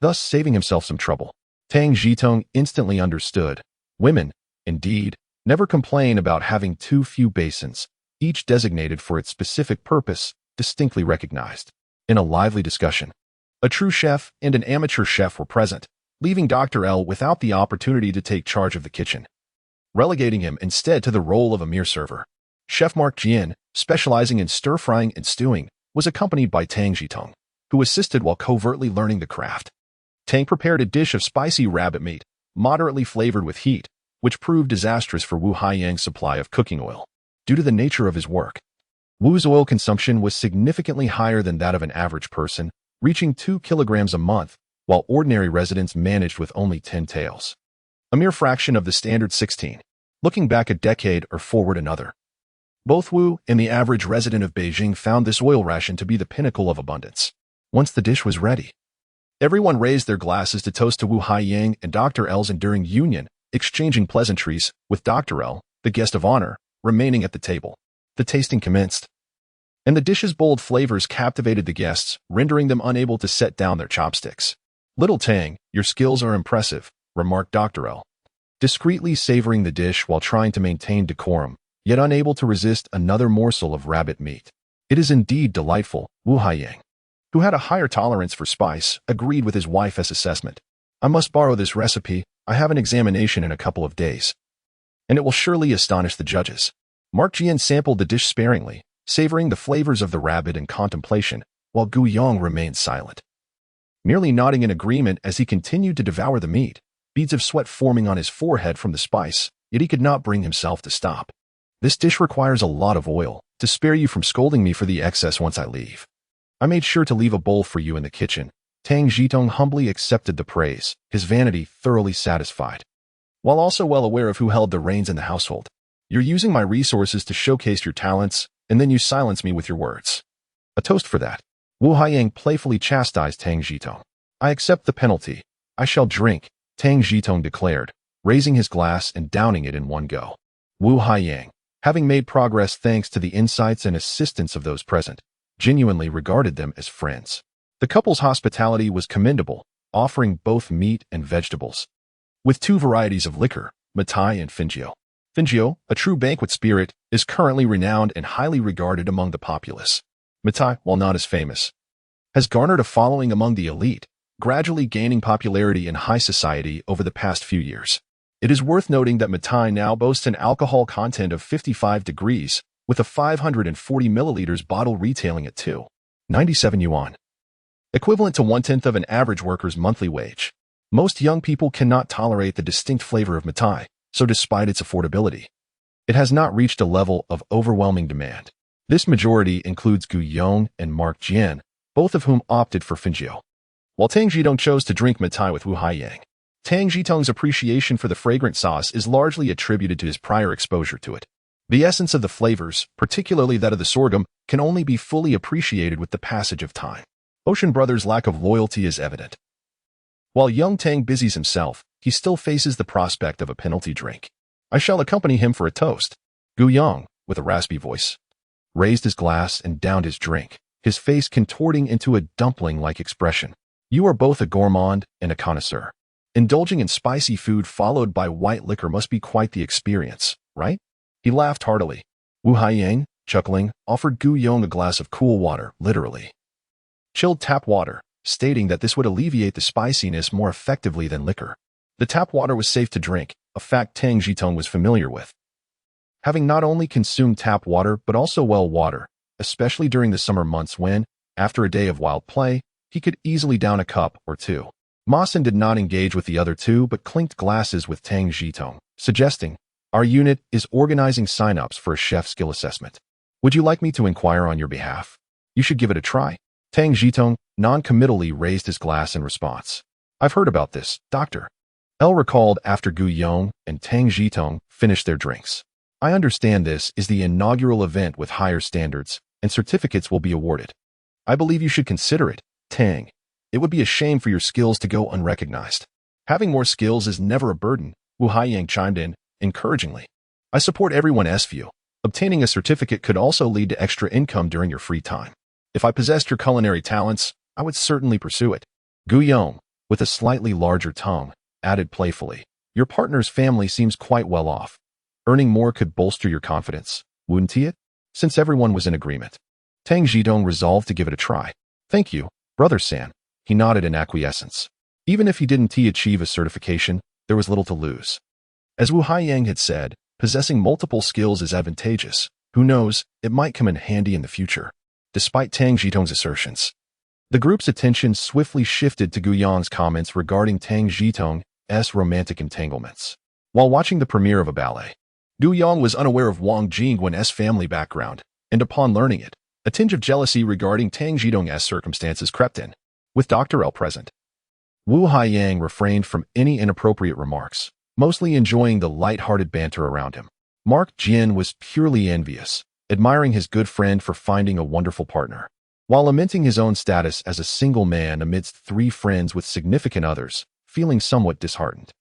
thus saving himself some trouble. Tang Zhitong instantly understood. Women, indeed, never complain about having too few basins, each designated for its specific purpose, distinctly recognized. In a lively discussion, a true chef and an amateur chef were present, leaving Dr. L without the opportunity to take charge of the kitchen, relegating him instead to the role of a mere server. Chef Mark Jian, specializing in stir-frying and stewing, was accompanied by Tang Zhitong, who assisted while covertly learning the craft. Tang prepared a dish of spicy rabbit meat, moderately flavored with heat, which proved disastrous for Wu Haiyang's supply of cooking oil. Due to the nature of his work, Wu's oil consumption was significantly higher than that of an average person, reaching 2 kilograms a month, while ordinary residents managed with only 10 taels, a mere fraction of the standard 16. Looking back a decade or forward another, both Wu and the average resident of Beijing found this oil ration to be the pinnacle of abundance. Once the dish was ready, everyone raised their glasses to toast to Wu Haiyang and Dr. L's enduring union, exchanging pleasantries, with Dr. L the guest of honor, remaining at the table. The tasting commenced, and the dish's bold flavors captivated the guests, rendering them unable to set down their chopsticks. "Little Tang, your skills are impressive," remarked Dr. L, discreetly savoring the dish while trying to maintain decorum, yet unable to resist another morsel of rabbit meat. "It is indeed delightful," Wu Haiyang, who had a higher tolerance for spice, agreed with his wife's assessment. "I must borrow this recipe. I have an examination in a couple of days, and it will surely astonish the judges." Mark Jian sampled the dish sparingly, savoring the flavors of the rabbit in contemplation, while Gu Yong remained silent, merely nodding in agreement as he continued to devour the meat, beads of sweat forming on his forehead from the spice, yet he could not bring himself to stop. "This dish requires a lot of oil. To spare you from scolding me for the excess once I leave, I made sure to leave a bowl for you in the kitchen." Tang Zhitong humbly accepted the praise, his vanity thoroughly satisfied, while also well aware of who held the reins in the household. "You're using my resources to showcase your talents, and then you silence me with your words. A toast for that." Wu Haiyang playfully chastised Tang Zhitong. "I accept the penalty. I shall drink," Tang Zhitong declared, raising his glass and downing it in one go. Wu Haiyang, having made progress thanks to the insights and assistance of those present, genuinely regarded them as friends. The couple's hospitality was commendable, offering both meat and vegetables, with two varieties of liquor, Matai and Fingio. Fingio, a true banquet spirit, is currently renowned and highly regarded among the populace. Matai, while not as famous, has garnered a following among the elite, gradually gaining popularity in high society over the past few years. It is worth noting that Matai now boasts an alcohol content of 55 degrees, with a 540 milliliters bottle retailing at 297 yuan, equivalent to 1/10 of an average worker's monthly wage. Most young people cannot tolerate the distinct flavor of Matai, so despite its affordability, it has not reached a level of overwhelming demand. This majority includes Gu Yong and Mark Jian, both of whom opted for Fingio, while Tang Zhitong chose to drink Matai with Wu Haiyang. Tang Zhitong's appreciation for the fragrant sauce is largely attributed to his prior exposure to it. The essence of the flavors, particularly that of the sorghum, can only be fully appreciated with the passage of time. Ocean Brothers' lack of loyalty is evident. While young Tang busies himself, he still faces the prospect of a penalty drink. "I shall accompany him for a toast." Gu Yong, with a raspy voice, raised his glass and downed his drink, his face contorting into a dumpling-like expression. "You are both a gourmand and a connoisseur. Indulging in spicy food followed by white liquor must be quite the experience, right?" He laughed heartily. Wu Haiyang, chuckling, offered Gu Yong a glass of cool water, literally chilled tap water, stating that this would alleviate the spiciness more effectively than liquor. The tap water was safe to drink, a fact Tang Zhitong was familiar with, having not only consumed tap water but also well water, especially during the summer months when, after a day of wild play, he could easily down a cup or two. Mawson did not engage with the other two but clinked glasses with Tang Zhitong, suggesting, "Our unit is organizing sign-ups for a chef skill assessment. Would you like me to inquire on your behalf? You should give it a try." Tang Zhitong non-committally raised his glass in response. "I've heard about this, Doctor." L recalled after Gu Yong and Tang Zhitong finished their drinks. "I understand this is the inaugural event with higher standards, and certificates will be awarded. I believe you should consider it, Tang. It would be a shame for your skills to go unrecognized." "Having more skills is never a burden," Wu Haiyang chimed in, encouragingly. "I support everyone's view. Obtaining a certificate could also lead to extra income during your free time. If I possessed your culinary talents, I would certainly pursue it." Gu Yong, with a slightly larger tongue, added playfully, "Your partner's family seems quite well off. Earning more could bolster your confidence, wouldn't it?" Since everyone was in agreement, Tang Zhitong resolved to give it a try. "Thank you, Brother San." He nodded in acquiescence. Even if he didn't achieve a certification, there was little to lose. As Wu Haiyang had said, possessing multiple skills is advantageous. Who knows, it might come in handy in the future. Despite Tang Zhitong's assertions, the group's attention swiftly shifted to Gu Yong's comments regarding Tang Zhitong's romantic entanglements. While watching the premiere of a ballet, Gu Yong was unaware of Wang Jingwen's family background, and upon learning it, a tinge of jealousy regarding Tang Zhitong's circumstances crept in. With Dr. L present, Wu Haiyang refrained from any inappropriate remarks, mostly enjoying the light-hearted banter around him. Mark Jian was purely envious, admiring his good friend for finding a wonderful partner, while lamenting his own status as a single man amidst three friends with significant others, feeling somewhat disheartened.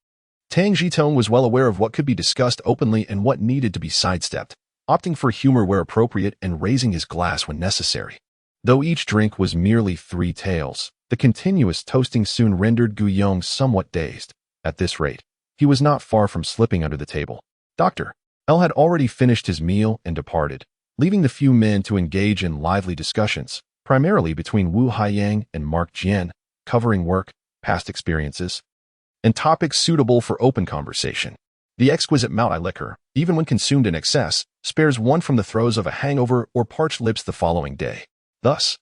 Tang Zhitong was well aware of what could be discussed openly and what needed to be sidestepped, opting for humor where appropriate and raising his glass when necessary. Though each drink was merely 3 taels, the continuous toasting soon rendered Gu Yong somewhat dazed. At this rate, he was not far from slipping under the table. Dr. L had already finished his meal and departed, leaving the few men to engage in lively discussions, primarily between Wu Haiyang and Mark Jian, covering work, past experiences, and topics suitable for open conversation. The exquisite Maui liquor, even when consumed in excess, spares one from the throes of a hangover or parched lips the following day. Thus,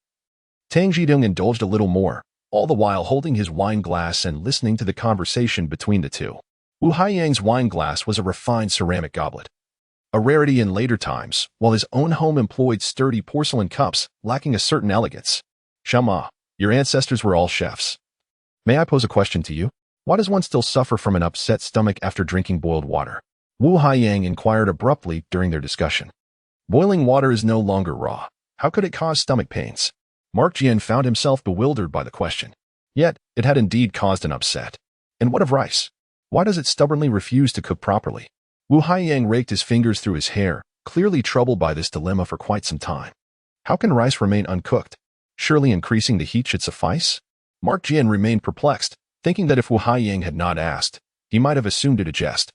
Tang Zhitong indulged a little more, all the while holding his wine glass and listening to the conversation between the two. Wu Haiyang's wine glass was a refined ceramic goblet, a rarity in later times, while his own home employed sturdy porcelain cups, lacking a certain elegance. Shama, your ancestors were all chefs. May I pose a question to you? Why does one still suffer from an upset stomach after drinking boiled water? Wu Haiyang inquired abruptly during their discussion. Boiling water is no longer raw. How could it cause stomach pains? Mark Jian found himself bewildered by the question. Yet, it had indeed caused an upset. And what of rice? Why does it stubbornly refuse to cook properly? Wu Haiyang raked his fingers through his hair, clearly troubled by this dilemma for quite some time. How can rice remain uncooked? Surely increasing the heat should suffice? Mark Jian remained perplexed, thinking that if Wu Haiyang had not asked, he might have assumed it a jest.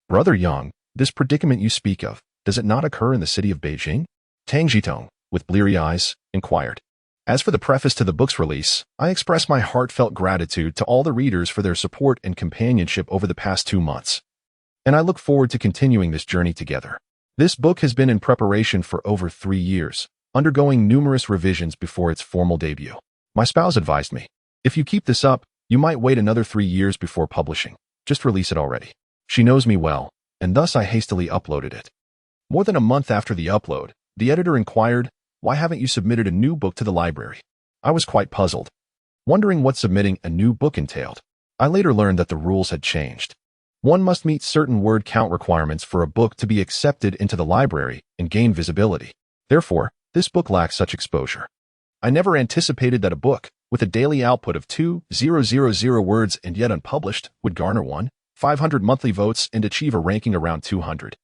Brother Yang, this predicament you speak of, does it not occur in the city of Beijing? Tang Zhitong, with bleary eyes, inquired. As for the preface to the book's release, I express my heartfelt gratitude to all the readers for their support and companionship over the past 2 months. And I look forward to continuing this journey together. This book has been in preparation for over 3 years, undergoing numerous revisions before its formal debut. My spouse advised me, if you keep this up, you might wait another 3 years before publishing. Just release it already. She knows me well, and thus I hastily uploaded it. More than a month after the upload, the editor inquired, why haven't you submitted a new book to the library? I was quite puzzled, wondering what submitting a new book entailed. I later learned that the rules had changed. One must meet certain word count requirements for a book to be accepted into the library and gain visibility. Therefore, this book lacks such exposure. I never anticipated that a book, with a daily output of 2,000 words and yet unpublished, would garner 1,500 monthly votes and achieve a ranking around 200.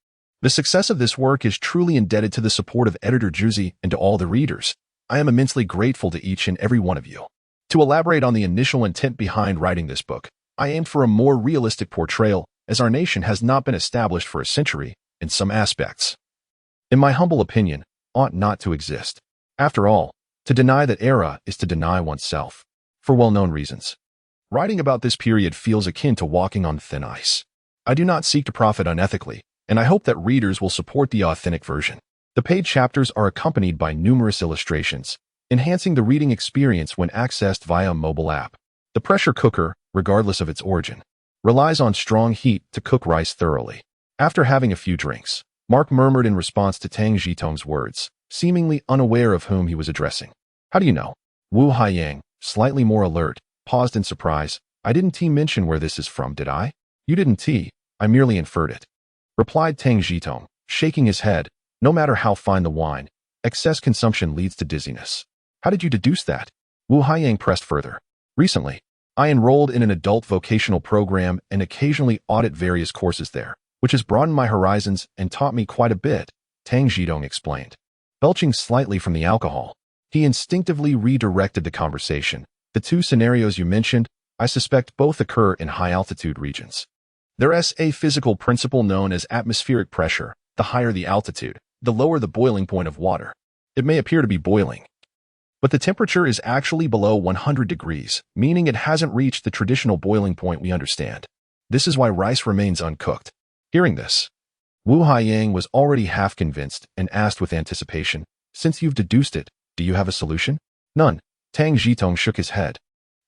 The success of this work is truly indebted to the support of editor Juzi and to all the readers. I am immensely grateful to each and every one of you. To elaborate on the initial intent behind writing this book, I aimed for a more realistic portrayal, as our nation has not been established for a century, in some aspects. In my humble opinion, ought not to exist. After all, to deny that era is to deny oneself, for well-known reasons. Writing about this period feels akin to walking on thin ice. I do not seek to profit unethically, and I hope that readers will support the authentic version. The paid chapters are accompanied by numerous illustrations, enhancing the reading experience when accessed via a mobile app. The pressure cooker, regardless of its origin, relies on strong heat to cook rice thoroughly. After having a few drinks, Mark murmured in response to Tang Zhitong's words, seemingly unaware of whom he was addressing. How do you know? Wu Haiyang, slightly more alert, paused in surprise. I didn't mention where this is from, did I? You didn't. I merely inferred it, replied Tang Zhitong, shaking his head. No matter how fine the wine, excess consumption leads to dizziness. How did you deduce that? Wu Haiyang pressed further. Recently, I enrolled in an adult vocational program and occasionally audit various courses there, which has broadened my horizons and taught me quite a bit, Tang Zhitong explained. Belching slightly from the alcohol, he instinctively redirected the conversation. The 2 scenarios you mentioned, I suspect both occur in high-altitude regions. There's a physical principle known as atmospheric pressure. The higher the altitude, the lower the boiling point of water. It may appear to be boiling, but the temperature is actually below 100 degrees, meaning it hasn't reached the traditional boiling point we understand. This is why rice remains uncooked. Hearing this, Wu Haiyang was already half convinced and asked with anticipation, since you've deduced it, do you have a solution? None. Tang Zhitong shook his head.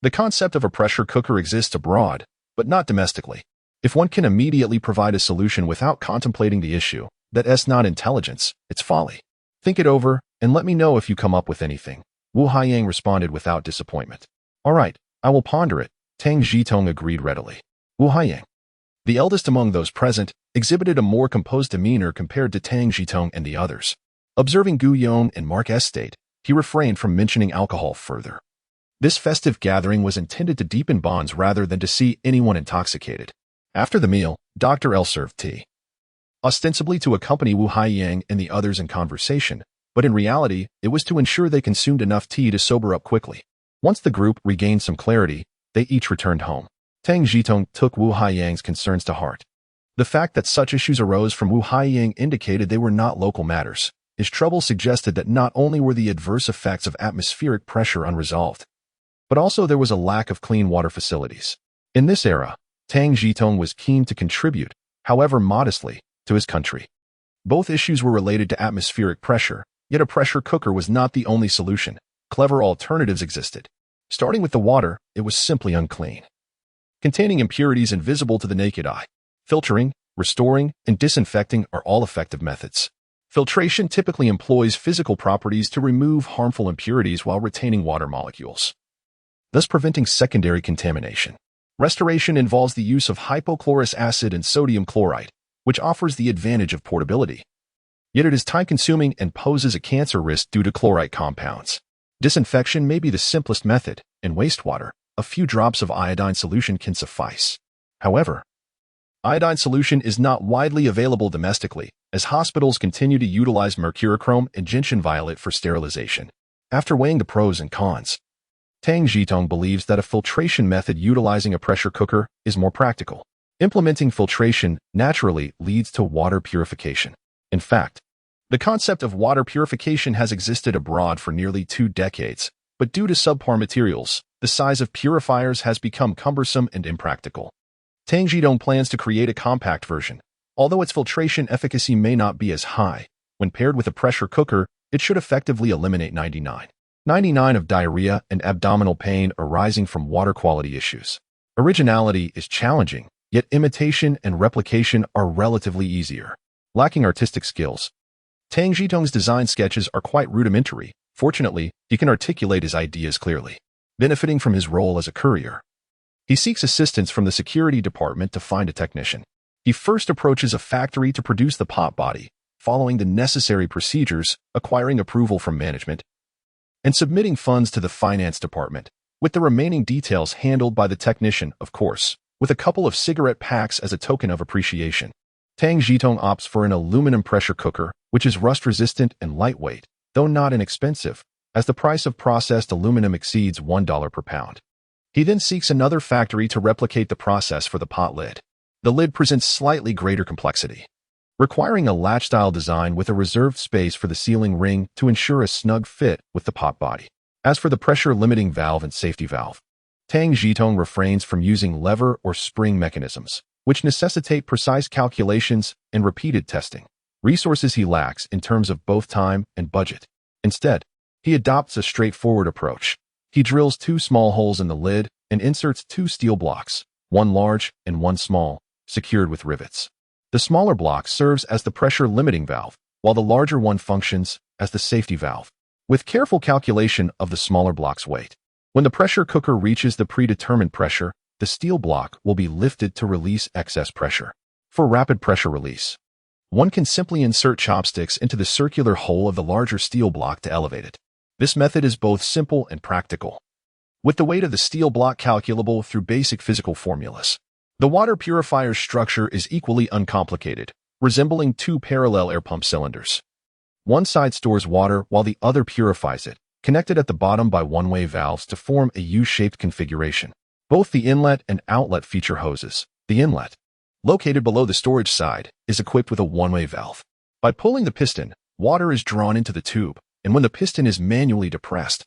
The concept of a pressure cooker exists abroad, but not domestically. If one can immediately provide a solution without contemplating the issue, that's not intelligence, it's folly. Think it over, and let me know if you come up with anything. Wu Haiyang responded without disappointment. All right, I will ponder it, Tang Zhitong agreed readily. Wu Haiyang, the eldest among those present, exhibited a more composed demeanor compared to Tang Zhitong and the others. Observing Gu Yong and Mark's state, he refrained from mentioning alcohol further. This festive gathering was intended to deepen bonds rather than to see anyone intoxicated. After the meal, Dr. L served tea, ostensibly to accompany Wu Haiyang and the others in conversation, but in reality, it was to ensure they consumed enough tea to sober up quickly. Once the group regained some clarity, they each returned home. Tang Zhitong took Wu Haiyang's concerns to heart. The fact that such issues arose from Wu Haiyang indicated they were not local matters. His trouble suggested that not only were the adverse effects of atmospheric pressure unresolved, but also there was a lack of clean water facilities. In this era, Tang Zhitong was keen to contribute, however modestly, to his country. Both issues were related to atmospheric pressure, yet a pressure cooker was not the only solution. Clever alternatives existed. Starting with the water, it was simply unclean, containing impurities invisible to the naked eye. Filtering, restoring, and disinfecting are all effective methods. Filtration typically employs physical properties to remove harmful impurities while retaining water molecules, thus preventing secondary contamination. Restoration involves the use of hypochlorous acid and sodium chloride, which offers the advantage of portability. Yet it is time-consuming and poses a cancer risk due to chloride compounds. Disinfection may be the simplest method. In wastewater, a few drops of iodine solution can suffice. However, iodine solution is not widely available domestically, as hospitals continue to utilize mercurochrome and gentian violet for sterilization. After weighing the pros and cons, Tang Zhitong believes that a filtration method utilizing a pressure cooker is more practical. Implementing filtration naturally leads to water purification. In fact, the concept of water purification has existed abroad for nearly 2 decades, but due to subpar materials, the size of purifiers has become cumbersome and impractical. Tang Zhitong plans to create a compact version. Although its filtration efficacy may not be as high, when paired with a pressure cooker, it should effectively eliminate 99% of diarrhea and abdominal pain arising from water quality issues. Originality is challenging, yet imitation and replication are relatively easier. Lacking artistic skills, Tang Zhitong's design sketches are quite rudimentary. Fortunately, he can articulate his ideas clearly. Benefiting from his role as a courier, he seeks assistance from the security department to find a technician. He first approaches a factory to produce the pot body, following the necessary procedures, acquiring approval from management, and submitting funds to the finance department, with the remaining details handled by the technician, of course, with a couple of cigarette packs as a token of appreciation. Tang Zhitong opts for an aluminum pressure cooker, which is rust-resistant and lightweight, though not inexpensive, as the price of processed aluminum exceeds $1 per pound. He then seeks another factory to replicate the process for the pot lid. The lid presents slightly greater complexity, requiring a latch-style design with a reserved space for the sealing ring to ensure a snug fit with the pot body. As for the pressure-limiting valve and safety valve, Tang Zhitong refrains from using lever or spring mechanisms, which necessitate precise calculations and repeated testing, resources he lacks in terms of both time and budget. Instead, he adopts a straightforward approach. He drills 2 small holes in the lid and inserts 2 steel blocks, one large and one small, secured with rivets. The smaller block serves as the pressure-limiting valve, while the larger one functions as the safety valve. With careful calculation of the smaller block's weight, when the pressure cooker reaches the predetermined pressure, the steel block will be lifted to release excess pressure. For rapid pressure release, one can simply insert chopsticks into the circular hole of the larger steel block to elevate it. This method is both simple and practical, with the weight of the steel block calculable through basic physical formulas. The water purifier's structure is equally uncomplicated, resembling 2 parallel air pump cylinders. One side stores water while the other purifies it, connected at the bottom by one-way valves to form a U-shaped configuration. Both the inlet and outlet feature hoses. The inlet, located below the storage side, is equipped with a one-way valve. By pulling the piston, water is drawn into the tube, and when the piston is manually depressed,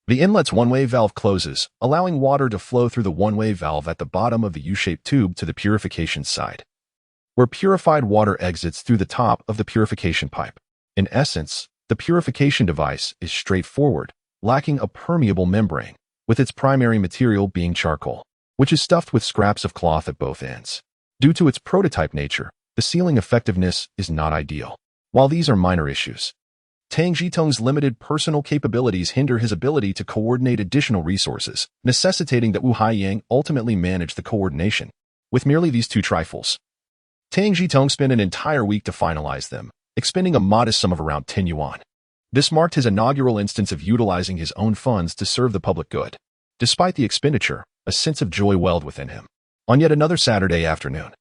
the inlet's one-way valve closes, allowing water to flow through the one-way valve at the bottom of the U-shaped tube to the purification side, where purified water exits through the top of the purification pipe. In essence, the purification device is straightforward, lacking a permeable membrane, with its primary material being charcoal, which is stuffed with scraps of cloth at both ends. Due to its prototype nature, the sealing effectiveness is not ideal. While these are minor issues, Tang Zhitong's limited personal capabilities hinder his ability to coordinate additional resources, necessitating that Wu Haiyang ultimately manage the coordination. With merely these 2 trifles, Tang Zhitong spent an entire week to finalize them, expending a modest sum of around 10 yuan. This marked his inaugural instance of utilizing his own funds to serve the public good. Despite the expenditure, a sense of joy welled within him. On yet another Saturday afternoon,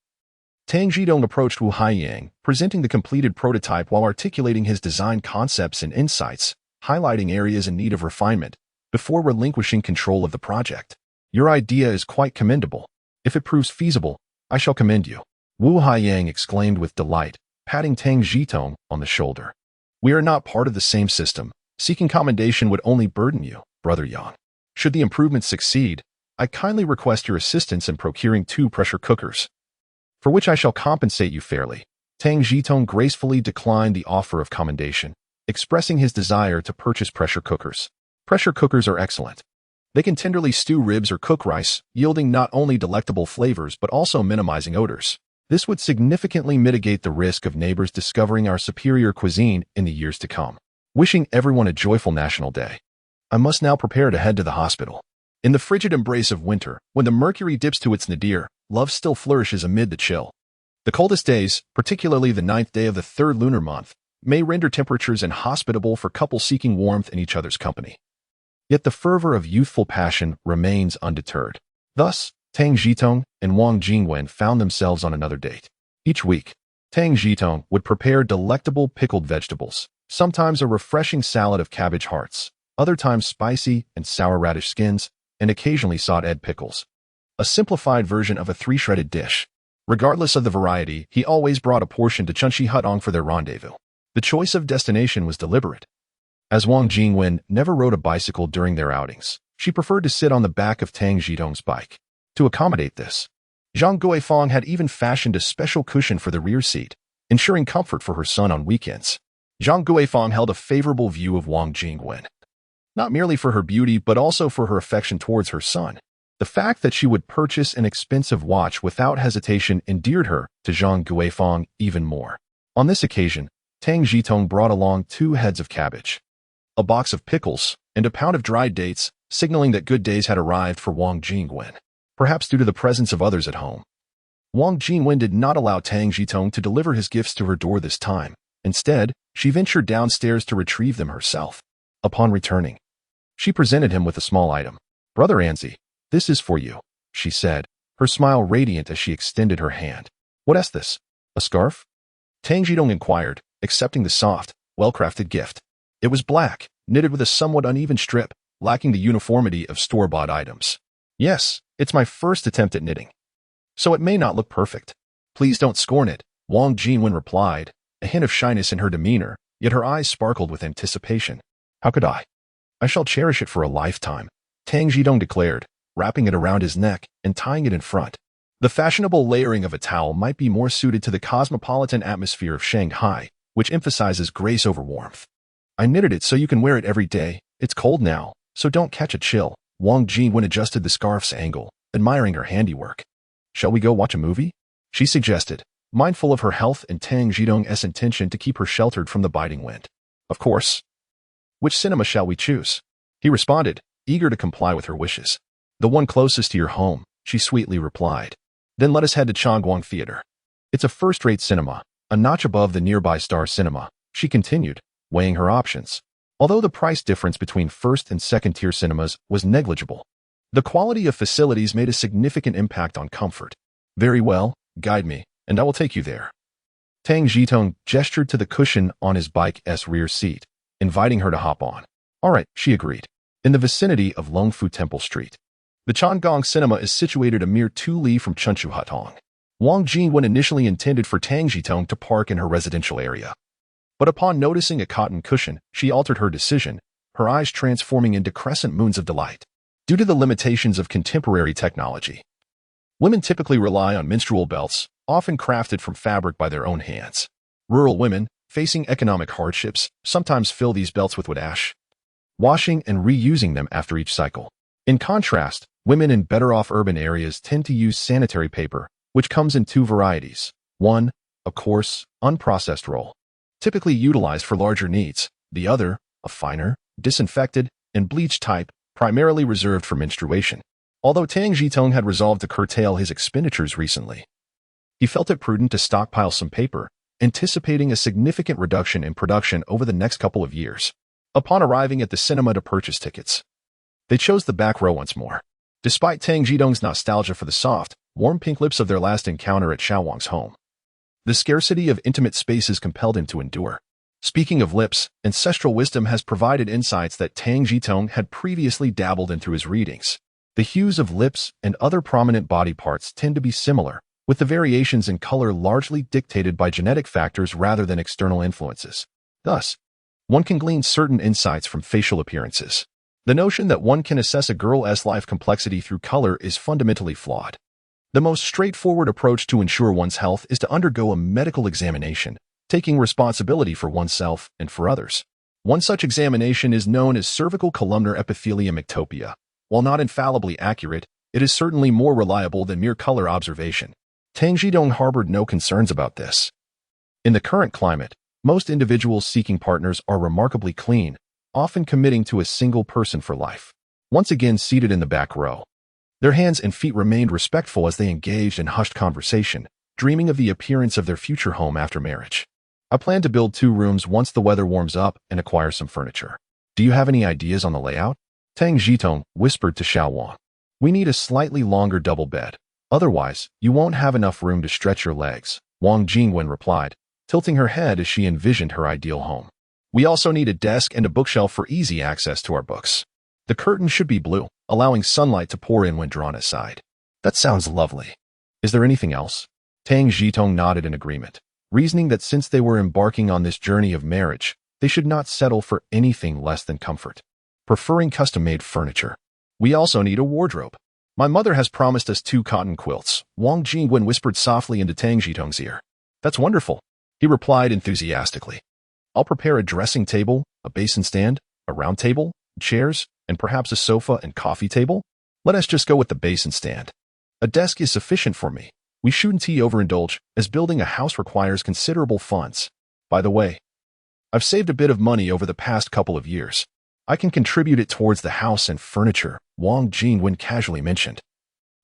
Tang Zhitong approached Wu Haiyang, presenting the completed prototype while articulating his design concepts and insights, highlighting areas in need of refinement, before relinquishing control of the project. Your idea is quite commendable. If it proves feasible, I shall commend you. Wu Haiyang exclaimed with delight, patting Tang Zhitong on the shoulder. We are not part of the same system. Seeking commendation would only burden you, Brother Yang. Should the improvements succeed, I kindly request your assistance in procuring 2 pressure cookers, for which I shall compensate you fairly. Tang Zhitong gracefully declined the offer of commendation, expressing his desire to purchase pressure cookers. Pressure cookers are excellent. They can tenderly stew ribs or cook rice, yielding not only delectable flavors but also minimizing odors. This would significantly mitigate the risk of neighbors discovering our superior cuisine in the years to come. Wishing everyone a joyful National Day. I must now prepare to head to the hospital. In the frigid embrace of winter, when the mercury dips to its nadir, love still flourishes amid the chill. The coldest days, particularly the 9th day of the 3rd lunar month, may render temperatures inhospitable for couples seeking warmth in each other's company. Yet the fervor of youthful passion remains undeterred. Thus, Tang Zhitong and Wang Jingwen found themselves on another date. Each week, Tang Zhitong would prepare delectable pickled vegetables, sometimes a refreshing salad of cabbage hearts, other times spicy and sour radish skins, and occasionally sawed pickles. A simplified version of a 3-shredded dish. Regardless of the variety, he always brought a portion to Chunshi Hutong for their rendezvous. The choice of destination was deliberate. As Wang Jingwen never rode a bicycle during their outings, she preferred to sit on the back of Tang Zhitong's bike. To accommodate this, Zhang Guifang had even fashioned a special cushion for the rear seat, ensuring comfort for her son on weekends. Zhang Guifang held a favorable view of Wang Jingwen, not merely for her beauty but also for her affection towards her son. The fact that she would purchase an expensive watch without hesitation endeared her to Zhang Guifang even more. On this occasion, Tang Zhitong brought along 2 heads of cabbage, a box of pickles, and a pound of dried dates, signaling that good days had arrived for Wang Jingwen. Perhaps due to the presence of others at home, Wang Jingwen did not allow Tang Zhitong to deliver his gifts to her door this time. Instead, she ventured downstairs to retrieve them herself. Upon returning, she presented him with a small item. Brother Anzi, this is for you, she said, her smile radiant as she extended her hand. What is this? A scarf? Tang Zhitong inquired, accepting the soft, well-crafted gift. It was black, knitted with a somewhat uneven strip, lacking the uniformity of store-bought items. Yes, it's my first attempt at knitting, so it may not look perfect. Please don't scorn it, Wang Jingwen replied, a hint of shyness in her demeanor, yet her eyes sparkled with anticipation. How could I? I shall cherish it for a lifetime, Tang Zhitong declared, wrapping it around his neck and tying it in front. The fashionable layering of a towel might be more suited to the cosmopolitan atmosphere of Shanghai, which emphasizes grace over warmth. I knitted it so you can wear it every day. It's cold now, so don't catch a chill. Wang Jingwen adjusted the scarf's angle, admiring her handiwork. Shall we go watch a movie? She suggested, mindful of her health and Tang Zhitong's intention to keep her sheltered from the biting wind. Of course. Which cinema shall we choose? He responded, eager to comply with her wishes. The one closest to your home, she sweetly replied. Then let us head to Changguang Theater. It's a first-rate cinema, a notch above the nearby Star Cinema, she continued, weighing her options. Although the price difference between first and second-tier cinemas was negligible, the quality of facilities made a significant impact on comfort. Very well, guide me, and I will take you there. Tang Zhitong gestured to the cushion on his bike's rear seat, inviting her to hop on. All right, she agreed. In the vicinity of Longfu Temple Street, the Changguang Cinema is situated a mere 2 li from Chunchu Hutong. Wang Jingwen initially intended for Tang Zhitong to park in her residential area, but upon noticing a cotton cushion, she altered her decision, her eyes transforming into crescent moons of delight. Due to the limitations of contemporary technology, women typically rely on menstrual belts, often crafted from fabric by their own hands. Rural women, facing economic hardships, sometimes fill these belts with wood ash, washing and reusing them after each cycle. In contrast, women in better-off urban areas tend to use sanitary paper, which comes in 2 varieties. One, a coarse, unprocessed roll, typically utilized for larger needs. The other, a finer, disinfected, and bleached type, primarily reserved for menstruation. Although Tang Zhitong had resolved to curtail his expenditures recently, he felt it prudent to stockpile some paper, anticipating a significant reduction in production over the next couple of years. Upon arriving at the cinema to purchase tickets, they chose the back row once more. Despite Tang Zhitong's nostalgia for the soft, warm pink lips of their last encounter at Xiaowang's home. The scarcity of intimate spaces compelled him to endure. Speaking of lips, ancestral wisdom has provided insights that Tang Zhitong had previously dabbled in through his readings. The hues of lips and other prominent body parts tend to be similar, with the variations in color largely dictated by genetic factors rather than external influences. Thus, one can glean certain insights from facial appearances. The notion that one can assess a girl's life complexity through color is fundamentally flawed. The most straightforward approach to ensure one's health is to undergo a medical examination, taking responsibility for oneself and for others. One such examination is known as cervical columnar epithelium ectopia. While not infallibly accurate, it is certainly more reliable than mere color observation. Tang Zhitong harbored no concerns about this. In the current climate, most individuals seeking partners are remarkably clean, often committing to a single person for life. Once again seated in the back row, their hands and feet remained respectful as they engaged in hushed conversation, dreaming of the appearance of their future home after marriage. I plan to build 2 rooms once the weather warms up and acquire some furniture. Do you have any ideas on the layout? Tang Zhitong whispered to Xiaowang. We need a slightly longer double bed. Otherwise, you won't have enough room to stretch your legs, Wang Jingwen replied, tilting her head as she envisioned her ideal home. We also need a desk and a bookshelf for easy access to our books. The curtain should be blue, allowing sunlight to pour in when drawn aside. That sounds lovely. Is there anything else? Tang Zhitong nodded in agreement, reasoning that since they were embarking on this journey of marriage, they should not settle for anything less than comfort. Preferring custom-made furniture. We also need a wardrobe. My mother has promised us 2 cotton quilts, Wang Jingwen whispered softly into Tang Zhitong's ear. That's wonderful, he replied enthusiastically. I'll prepare a dressing table, a basin stand, a round table, chairs, and perhaps a sofa and coffee table. Let us just go with the basin stand. A desk is sufficient for me. We shouldn't overindulge, as building a house requires considerable funds. By the way, I've saved a bit of money over the past couple of years. I can contribute it towards the house and furniture, Wang Jingwen casually mentioned,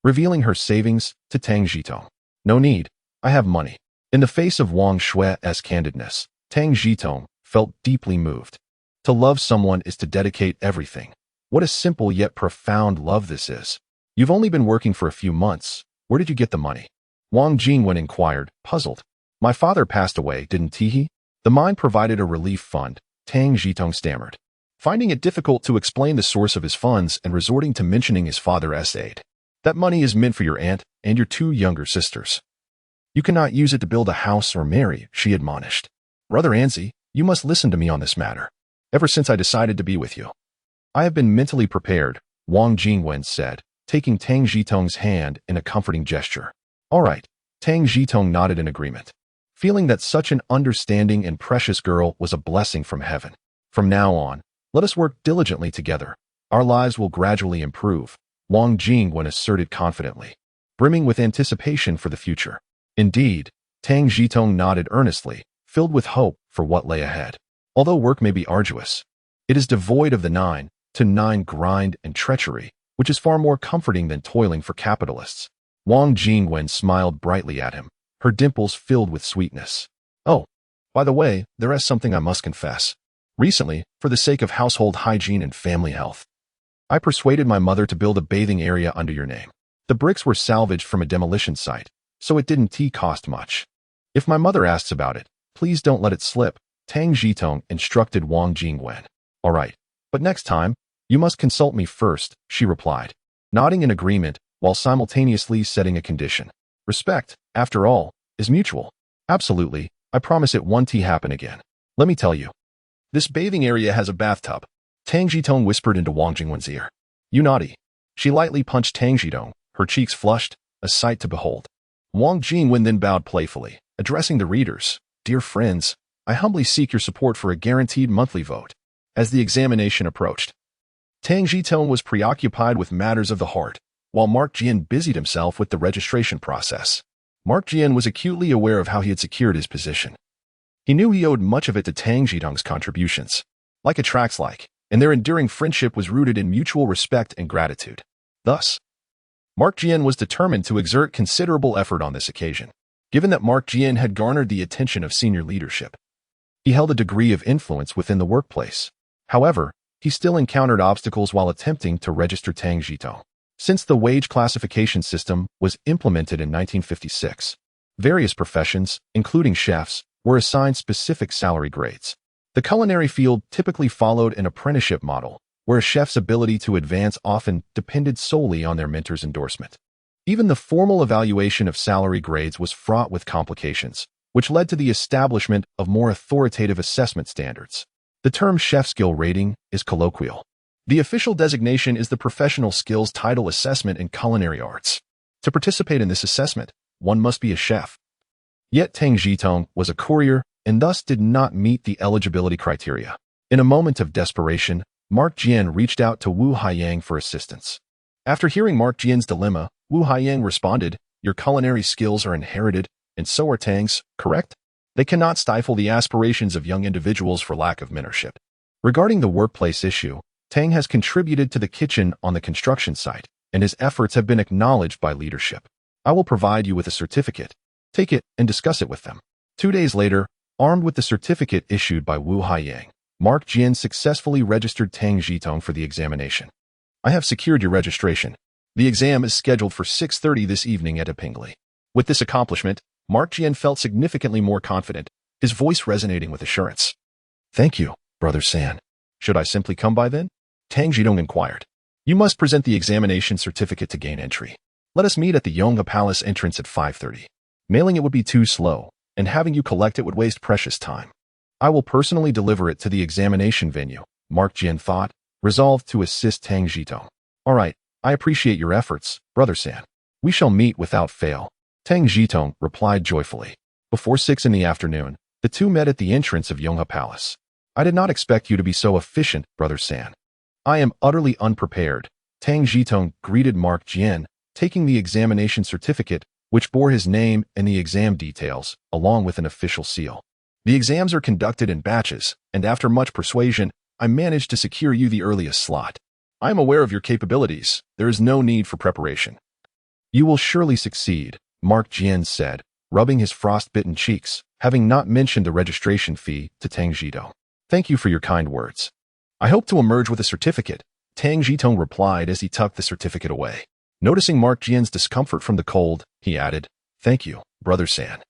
revealing her savings to Tang Zhitong. No need, I have money. In the face of Wang Shui's candidness, Tang Zhitong felt deeply moved. To love someone is to dedicate everything. What a simple yet profound love this is. You've only been working for a few months. Where did you get the money? Wang Jingwen inquired, puzzled. My father passed away, didn't he? The mine provided a relief fund, Tang Zhitong stammered, finding it difficult to explain the source of his funds and resorting to mentioning his father's aid. That money is meant for your aunt and your 2 younger sisters. You cannot use it to build a house or marry, she admonished. Brother Anzi, you must listen to me on this matter. Ever since I decided to be with you, I have been mentally prepared, Wang Jingwen said, taking Tang Zhitong's hand in a comforting gesture. All right, Tang Zhitong nodded in agreement, feeling that such an understanding and precious girl was a blessing from heaven. From now on, let us work diligently together. Our lives will gradually improve, Wang Jingwen asserted confidently, brimming with anticipation for the future. Indeed, Tang Zhitong nodded earnestly, filled with hope for what lay ahead. Although work may be arduous, it is devoid of the 9-to-9 grind and treachery, which is far more comforting than toiling for capitalists. Wang Jingwen smiled brightly at him, her dimples filled with sweetness. Oh, by the way, there is something I must confess. Recently, for the sake of household hygiene and family health, I persuaded my mother to build a bathing area under your name. The bricks were salvaged from a demolition site, so it didn't cost much. If my mother asks about it, please don't let it slip, Tang Zhitong instructed Wang Jingwen. All right, but next time, you must consult me first, she replied, nodding in agreement while simultaneously setting a condition. Respect, after all, is mutual. Absolutely, I promise it won't happen again. Let me tell you. This bathing area has a bathtub, Tang Zhitong whispered into Wang Jingwen's ear. You naughty. She lightly punched Tang Zhitong, her cheeks flushed, a sight to behold. Wang Jingwen then bowed playfully, addressing the readers. Dear friends, I humbly seek your support for a guaranteed monthly vote. As the examination approached, Tang Zhitong was preoccupied with matters of the heart, while Mark Jian busied himself with the registration process. Mark Jian was acutely aware of how he had secured his position. He knew he owed much of it to Tang Zhitong's contributions. Like attracts like, and their enduring friendship was rooted in mutual respect and gratitude. Thus, Mark Jian was determined to exert considerable effort on this occasion. Given that Mark Jian had garnered the attention of senior leadership, he held a degree of influence within the workplace. However, he still encountered obstacles while attempting to register Tang Zhitong. Since the wage classification system was implemented in 1956, various professions, including chefs, were assigned specific salary grades. The culinary field typically followed an apprenticeship model, where a chef's ability to advance often depended solely on their mentor's endorsement. Even the formal evaluation of salary grades was fraught with complications, which led to the establishment of more authoritative assessment standards. The term chef skill rating is colloquial. The official designation is the Professional Skills Title Assessment in Culinary Arts. To participate in this assessment, one must be a chef. Yet Tang Zhitong was a courier and thus did not meet the eligibility criteria. In a moment of desperation, Mark Jian reached out to Wu Haiyang for assistance. After hearing Mark Jian's dilemma, Wu Haiyang responded, "Your culinary skills are inherited, and so are Tang's, correct? They cannot stifle the aspirations of young individuals for lack of mentorship." Regarding the workplace issue, Tang has contributed to the kitchen on the construction site, and his efforts have been acknowledged by leadership. I will provide you with a certificate. Take it and discuss it with them. 2 days later, armed with the certificate issued by Wu Haiyang, Mark Jian successfully registered Tang Zhitong for the examination. "I have secured your registration. The exam is scheduled for 6:30 this evening at Epingli." With this accomplishment, Mark Jian felt significantly more confident, his voice resonating with assurance. "Thank you, Brother San. Should I simply come by then?" Tang Zhitong inquired. "You must present the examination certificate to gain entry. Let us meet at the Yonghe Palace entrance at 5:30. Mailing it would be too slow, and having you collect it would waste precious time. I will personally deliver it to the examination venue," Mark Jian thought, resolved to assist Tang Zhitong. "All right, I appreciate your efforts, Brother San. We shall meet without fail," Tang Zhitong replied joyfully. Before 6 in the afternoon, the two met at the entrance of Yonghe Palace. "I did not expect you to be so efficient, Brother San." "I am utterly unprepared," Tang Zhitong greeted Mark Jian, taking the examination certificate, which bore his name and the exam details, along with an official seal. "The exams are conducted in batches, and after much persuasion, I managed to secure you the earliest slot. I am aware of your capabilities. There is no need for preparation." "You will surely succeed," Mark Jian said, rubbing his frost-bitten cheeks, having not mentioned the registration fee to Tang Zhitong. "Thank you for your kind words. I hope to emerge with a certificate," Tang Zhitong replied as he tucked the certificate away. Noticing Mark Jian's discomfort from the cold, he added, "Thank you, Brother San.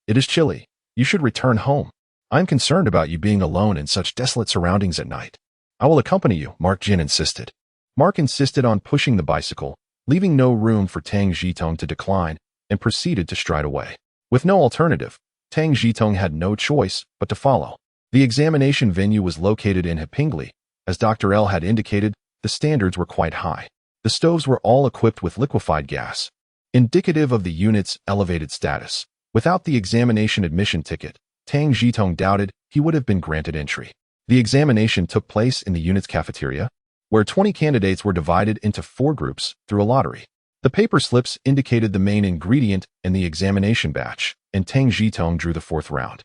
It is chilly. You should return home. I am concerned about you being alone in such desolate surroundings at night." "I will accompany you," Mark Jian insisted. Mark insisted on pushing the bicycle, leaving no room for Tang Zhitong to decline, and proceeded to stride away. With no alternative, Tang Zhitong had no choice but to follow. The examination venue was located in Epingli. As Dr. L had indicated, the standards were quite high. The stoves were all equipped with liquefied gas, indicative of the unit's elevated status. Without the examination admission ticket, Tang Zhitong doubted he would have been granted entry. The examination took place in the unit's cafeteria, where 20 candidates were divided into 4 groups through a lottery. The paper slips indicated the main ingredient in the examination batch, and Tang Zhitong drew the 4th round.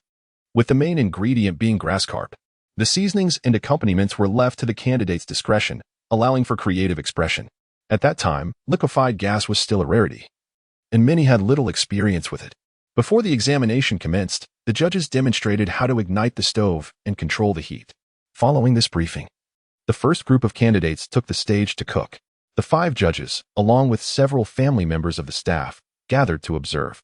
With the main ingredient being grass carp, the seasonings and accompaniments were left to the candidate's discretion, allowing for creative expression. At that time, liquefied gas was still a rarity, and many had little experience with it. Before the examination commenced, the judges demonstrated how to ignite the stove and control the heat. Following this briefing, the first group of candidates took the stage to cook. The 5 judges, along with several family members of the staff, gathered to observe.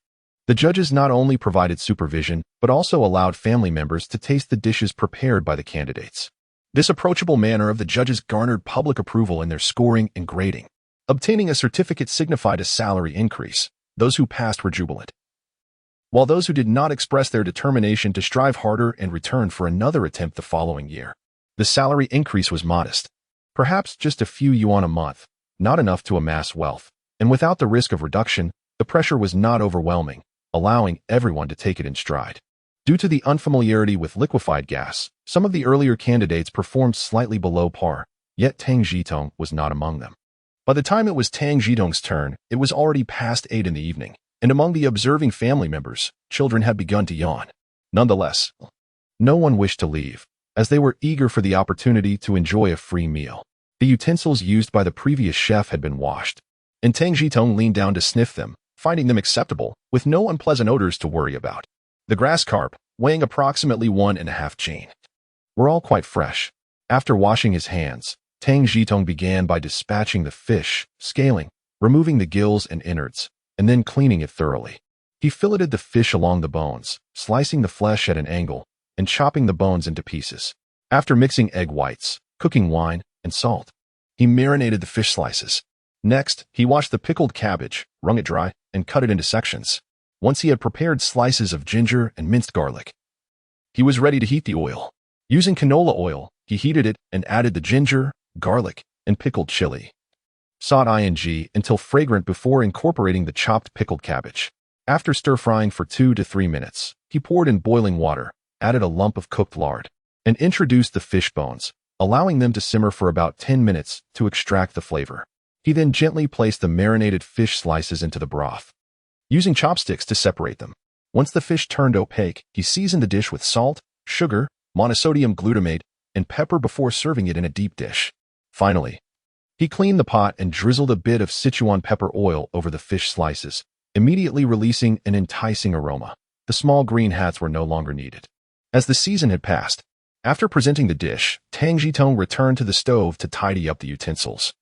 The judges not only provided supervision, but also allowed family members to taste the dishes prepared by the candidates. This approachable manner of the judges garnered public approval in their scoring and grading. Obtaining a certificate signified a salary increase. Those who passed were jubilant, while those who did not express their determination to strive harder and return for another attempt the following year. The salary increase was modest, perhaps just a few yuan a month, not enough to amass wealth, and without the risk of reduction, the pressure was not overwhelming, allowing everyone to take it in stride. Due to the unfamiliarity with liquefied gas, some of the earlier candidates performed slightly below par, yet Tang Zhitong was not among them. By the time it was Tang Zhitong's turn, it was already past 8 in the evening, and among the observing family members, children had begun to yawn. Nonetheless, no one wished to leave, as they were eager for the opportunity to enjoy a free meal. The utensils used by the previous chef had been washed, and Tang Zhitong leaned down to sniff them, finding them acceptable, with no unpleasant odors to worry about. The grass carp, weighing approximately 1.5 chain, were all quite fresh. After washing his hands, Tang Zhitong began by dispatching the fish, scaling, removing the gills and innards, and then cleaning it thoroughly. He filleted the fish along the bones, slicing the flesh at an angle, and chopping the bones into pieces. After mixing egg whites, cooking wine, and salt, he marinated the fish slices. Next, he washed the pickled cabbage, wrung it dry, and cut it into sections. Once he had prepared slices of ginger and minced garlic, he was ready to heat the oil. Using canola oil, he heated it and added the ginger, garlic, and pickled chili. Saute ing until fragrant before incorporating the chopped pickled cabbage. After stir-frying for 2 to 3 minutes, he poured in boiling water, added a lump of cooked lard, and introduced the fish bones, allowing them to simmer for about 10 minutes to extract the flavor. He then gently placed the marinated fish slices into the broth, using chopsticks to separate them. Once the fish turned opaque, he seasoned the dish with salt, sugar, monosodium glutamate, and pepper before serving it in a deep dish. Finally, he cleaned the pot and drizzled a bit of Sichuan pepper oil over the fish slices, immediately releasing an enticing aroma. The small green hats were no longer needed. As the season had passed, after presenting the dish, Tang Zhitong returned to the stove to tidy up the utensils.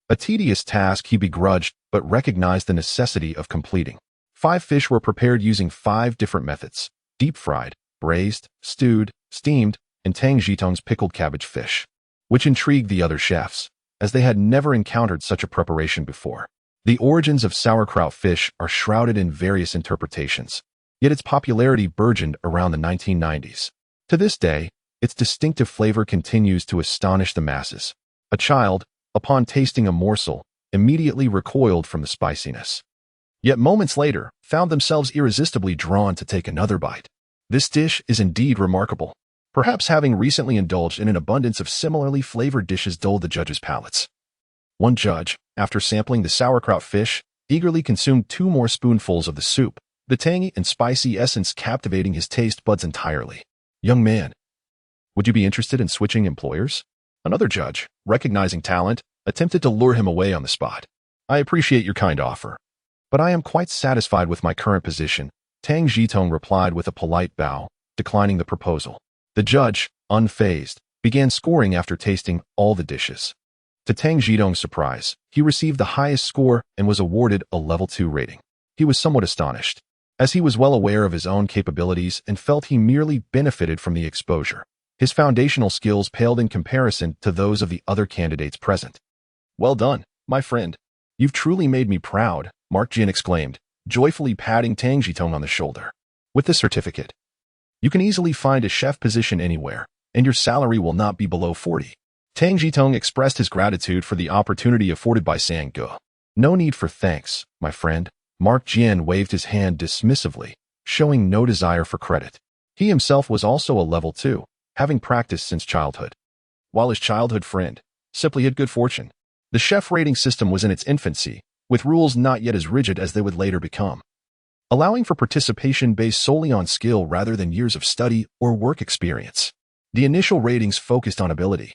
A tedious task he begrudged but recognized the necessity of completing. 5 fish were prepared using 5 different methods: deep-fried, braised, stewed, steamed, and Tang Zhitong's pickled cabbage fish, which intrigued the other chefs, as they had never encountered such a preparation before. The origins of sauerkraut fish are shrouded in various interpretations, yet its popularity burgeoned around the 1990s. To this day, its distinctive flavor continues to astonish the masses. A child, upon tasting a morsel, immediately recoiled from the spiciness, yet moments later found themselves irresistibly drawn to take another bite. This dish is indeed remarkable. Perhaps having recently indulged in an abundance of similarly flavored dishes dulled the judges' palates. One judge, after sampling the sauerkraut fish, eagerly consumed 2 more spoonfuls of the soup, the tangy and spicy essence captivating his taste buds entirely. "Young man, would you be interested in switching employers?" Another judge, recognizing talent, attempted to lure him away on the spot. "I appreciate your kind offer, but I am quite satisfied with my current position," Tang Zhitong replied with a polite bow, declining the proposal. The judge, unfazed, began scoring after tasting all the dishes. To Tang Zhitong's surprise, he received the highest score and was awarded a level 2 rating. He was somewhat astonished, as he was well aware of his own capabilities and felt he merely benefited from the exposure. His foundational skills paled in comparison to those of the other candidates present. "Well done, my friend. You've truly made me proud," Mark Jin exclaimed, joyfully patting Tang Zhitong on the shoulder. "With this certificate, you can easily find a chef position anywhere, and your salary will not be below 40. Tang Zhitong expressed his gratitude for the opportunity afforded by Sang Gu. "No need for thanks, my friend." Mark Jian waved his hand dismissively, showing no desire for credit. He himself was also a level 2, having practiced since childhood. While his childhood friend simply had good fortune. The chef rating system was in its infancy, with rules not yet as rigid as they would later become, allowing for participation based solely on skill rather than years of study or work experience. The initial ratings focused on ability,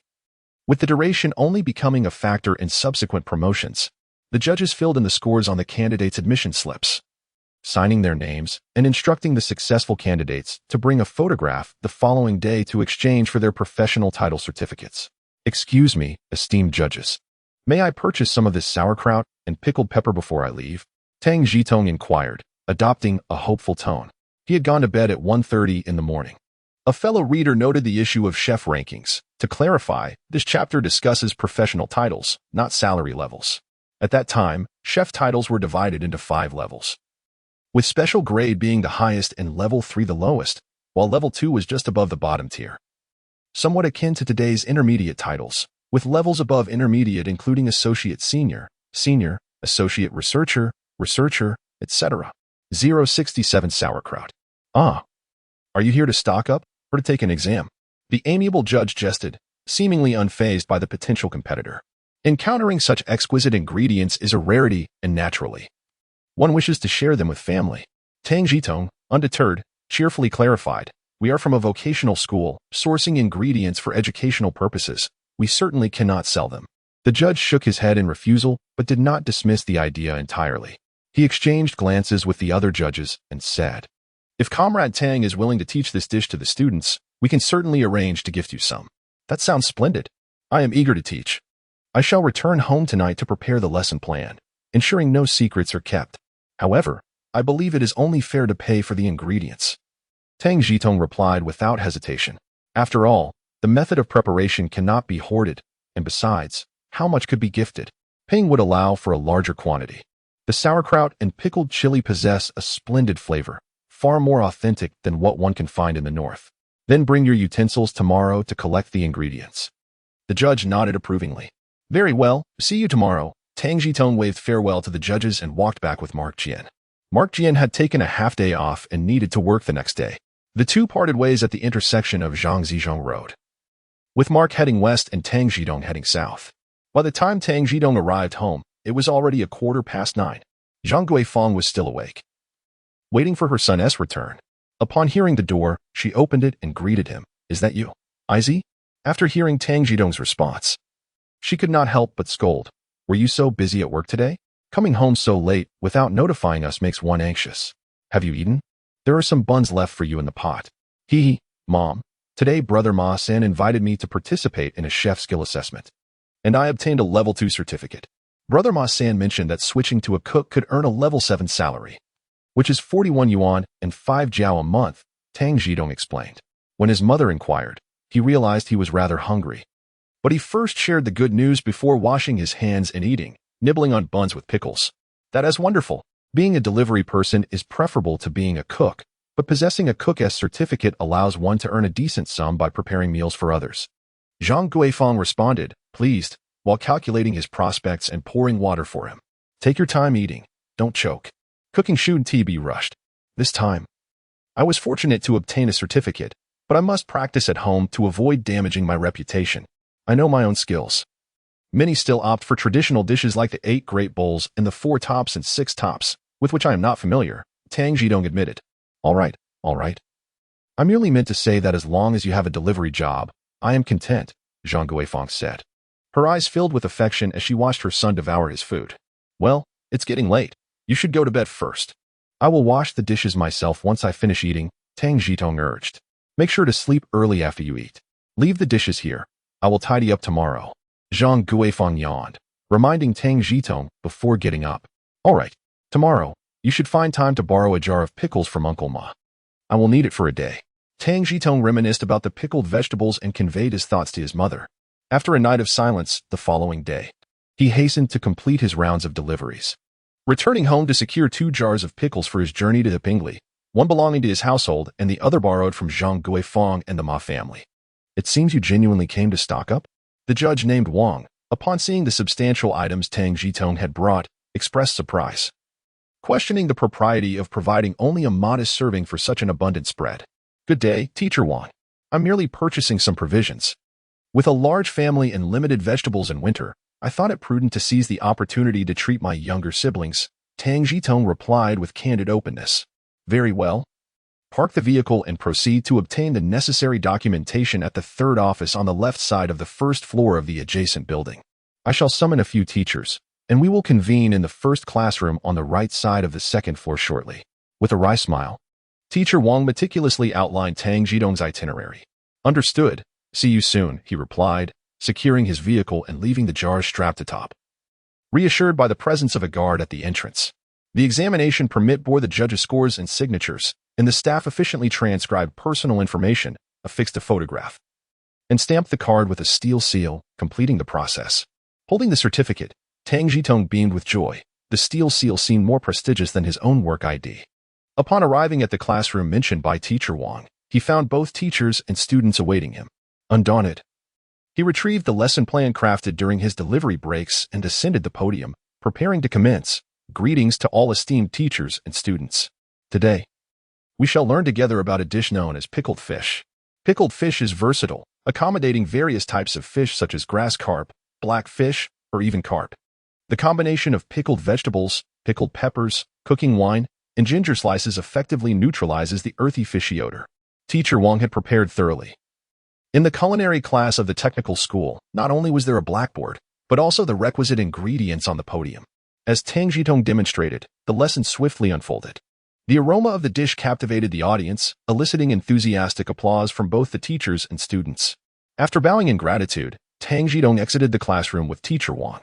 with the duration only becoming a factor in subsequent promotions. The judges filled in the scores on the candidates' admission slips, signing their names and instructing the successful candidates to bring a photograph the following day to exchange for their professional title certificates. "Excuse me, esteemed judges. May I purchase some of this sauerkraut and pickled pepper before I leave?" Tang Zhitong inquired, adopting a hopeful tone. He had gone to bed at 1:30 in the morning. A fellow reader noted the issue of chef rankings. To clarify, this chapter discusses professional titles, not salary levels. At that time, chef titles were divided into 5 levels, with special grade being the highest and level 3 the lowest, while level 2 was just above the bottom tier. Somewhat akin to today's intermediate titles, with levels above intermediate including associate senior, senior, associate researcher, researcher, etc. 067 Sauerkraut. "Ah, are you here to stock up or to take an exam?" The amiable judge jested, seemingly unfazed by the potential competitor. Encountering such exquisite ingredients is a rarity, and naturally, one wishes to share them with family. Tang Zhitong, undeterred, cheerfully clarified, "We are from a vocational school, sourcing ingredients for educational purposes. We certainly cannot sell them." The judge shook his head in refusal, but did not dismiss the idea entirely. He exchanged glances with the other judges and said, "If Comrade Tang is willing to teach this dish to the students, we can certainly arrange to gift you some." "That sounds splendid. I am eager to teach. I shall return home tonight to prepare the lesson plan, ensuring no secrets are kept. However, I believe it is only fair to pay for the ingredients. Tang Zhitong replied without hesitation. After all, the method of preparation cannot be hoarded, and besides, how much could be gifted? Paying would allow for a larger quantity. The sauerkraut and pickled chili possess a splendid flavor, far more authentic than what one can find in the north. Then bring your utensils tomorrow to collect the ingredients. The judge nodded approvingly. Very well, see you tomorrow. Tang Zhitong waved farewell to the judges and walked back with Mark Jian. Mark Jian had taken a half-day off and needed to work the next day. The two parted ways at the intersection of Zhangzhizhong Road, with Mark heading west and Tang Zhitong heading south. By the time Tang Zhitong arrived home, it was already 9:15. Zhang Guifang was still awake, waiting for her son's return. Upon hearing the door, she opened it and greeted him. Is that you, Izzy? After hearing Tang Zhitong's response, she could not help but scold. Were you so busy at work today? Coming home so late without notifying us makes one anxious. Have you eaten? There are some buns left for you in the pot. Hee, Mom. Today Brother Ma-san invited me to participate in a chef skill assessment, and I obtained a level 2 certificate. Brother Ma-san mentioned that switching to a cook could earn a level 7 salary, which is 41 yuan and 5 jiao a month, Tang Zhitong explained. When his mother inquired, he realized he was rather hungry. But he first shared the good news before washing his hands and eating, nibbling on buns with pickles. That is wonderful. Being a delivery person is preferable to being a cook, but possessing a cook's certificate allows one to earn a decent sum by preparing meals for others. Zhang Guifang responded, pleased, while calculating his prospects and pouring water for him. Take your time eating. Don't choke. Cooking shouldn't be rushed. This time, I was fortunate to obtain a certificate, but I must practice at home to avoid damaging my reputation. I know my own skills. Many still opt for traditional dishes like the 8 great bowls and the 4 tops and 6 tops, with which I am not familiar, Tang Zhitong admitted. All right. I merely meant to say that as long as you have a delivery job, I am content, Zhang Guifang said. Her eyes filled with affection as she watched her son devour his food. Well, it's getting late. You should go to bed first. I will wash the dishes myself once I finish eating, Tang Zhitong urged. Make sure to sleep early after you eat. Leave the dishes here. I will tidy up tomorrow. Zhang Guifang yawned, reminding Tang Zhitong before getting up. All right, tomorrow, you should find time to borrow a jar of pickles from Uncle Ma. I will need it for a day. Tang Zhitong reminisced about the pickled vegetables and conveyed his thoughts to his mother. After a night of silence the following day, he hastened to complete his rounds of deliveries, returning home to secure 2 jars of pickles for his journey to the Pingli, one belonging to his household and the other borrowed from Zhang Guifang and the Ma family. It seems you genuinely came to stock up? The judge named Wang, upon seeing the substantial items Tang Zhitong had brought, expressed surprise, questioning the propriety of providing only a modest serving for such an abundant spread. Good day, Teacher Wang. I'm merely purchasing some provisions. With a large family and limited vegetables in winter, I thought it prudent to seize the opportunity to treat my younger siblings, Tang Zhitong replied with candid openness. Very well. Park the vehicle and proceed to obtain the necessary documentation at the 3rd office on the left side of the 1st floor of the adjacent building. I shall summon a few teachers, and we will convene in the 1st classroom on the right side of the 2nd floor shortly. With a wry smile, Teacher Wang meticulously outlined Tang Zhitong's itinerary. Understood. See you soon, he replied, securing his vehicle and leaving the jars strapped atop. Reassured by the presence of a guard at the entrance, the examination permit bore the judge's scores and signatures, and the staff efficiently transcribed personal information, affixed a photograph, and stamped the card with a steel seal, completing the process. Holding the certificate, Tang Zhitong beamed with joy. The steel seal seemed more prestigious than his own work ID. Upon arriving at the classroom mentioned by Teacher Wang, he found both teachers and students awaiting him. Undaunted, he retrieved the lesson plan crafted during his delivery breaks and ascended the podium, preparing to commence. Greetings to all esteemed teachers and students. Today, we shall learn together about a dish known as pickled fish. Pickled fish is versatile, accommodating various types of fish such as grass carp, black fish, or even carp. The combination of pickled vegetables, pickled peppers, cooking wine, and ginger slices effectively neutralizes the earthy fishy odor. Teacher Wang had prepared thoroughly. In the culinary class of the technical school, not only was there a blackboard, but also the requisite ingredients on the podium. As Tang Zhitong demonstrated, the lesson swiftly unfolded. The aroma of the dish captivated the audience, eliciting enthusiastic applause from both the teachers and students. After bowing in gratitude, Tang Zhitong exited the classroom with Teacher Wang,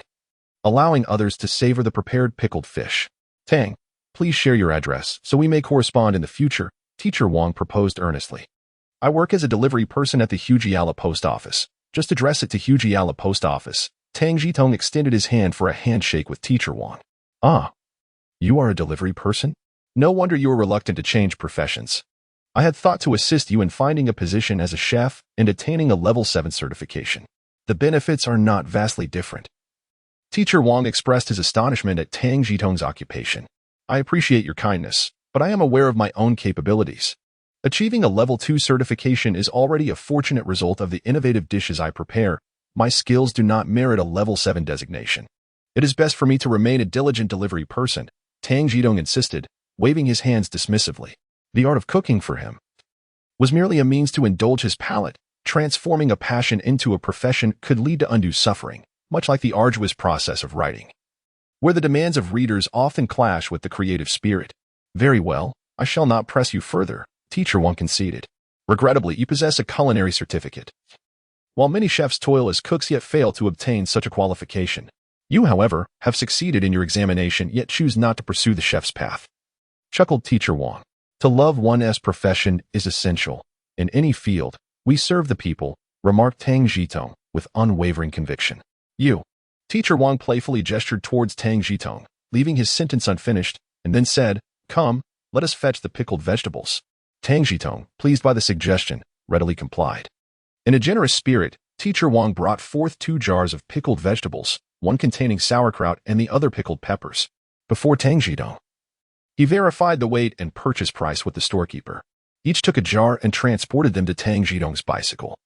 allowing others to savor the prepared pickled fish. Tang, please share your address so we may correspond in the future, Teacher Wang proposed earnestly. I work as a delivery person at the Hujiala post office. Just address it to Hujiala post office. Tang Zhitong extended his hand for a handshake with Teacher Wang. Ah, you are a delivery person? No wonder you are reluctant to change professions. I had thought to assist you in finding a position as a chef and attaining a level 7 certification. The benefits are not vastly different. Teacher Wang expressed his astonishment at Tang Zhitong's occupation. I appreciate your kindness, but I am aware of my own capabilities. Achieving a level 2 certification is already a fortunate result of the innovative dishes I prepare. My skills do not merit a level 7 designation. It is best for me to remain a diligent delivery person, Tang Zhitong insisted, waving his hands dismissively. The art of cooking for him was merely a means to indulge his palate. Transforming a passion into a profession could lead to undue suffering, much like the arduous process of writing, where the demands of readers often clash with the creative spirit. Very well, I shall not press you further, Teacher Wang conceded. Regrettably, you possess a culinary certificate. While many chefs toil as cooks yet fail to obtain such a qualification, you, however, have succeeded in your examination yet choose not to pursue the chef's path. Chuckled Teacher Wang. To love one's profession is essential. In any field, we serve the people, remarked Tang Zhitong with unwavering conviction. You. Teacher Wang playfully gestured towards Tang Zhitong, leaving his sentence unfinished, and then said, Come, let us fetch the pickled vegetables. Tang Zhitong, pleased by the suggestion, readily complied. In a generous spirit, Teacher Wang brought forth 2 jars of pickled vegetables, one containing sauerkraut and the other pickled peppers. Before Tang Zhitong, he verified the weight and purchase price with the storekeeper. Each took a jar and transported them to Tang Zhitong's bicycle,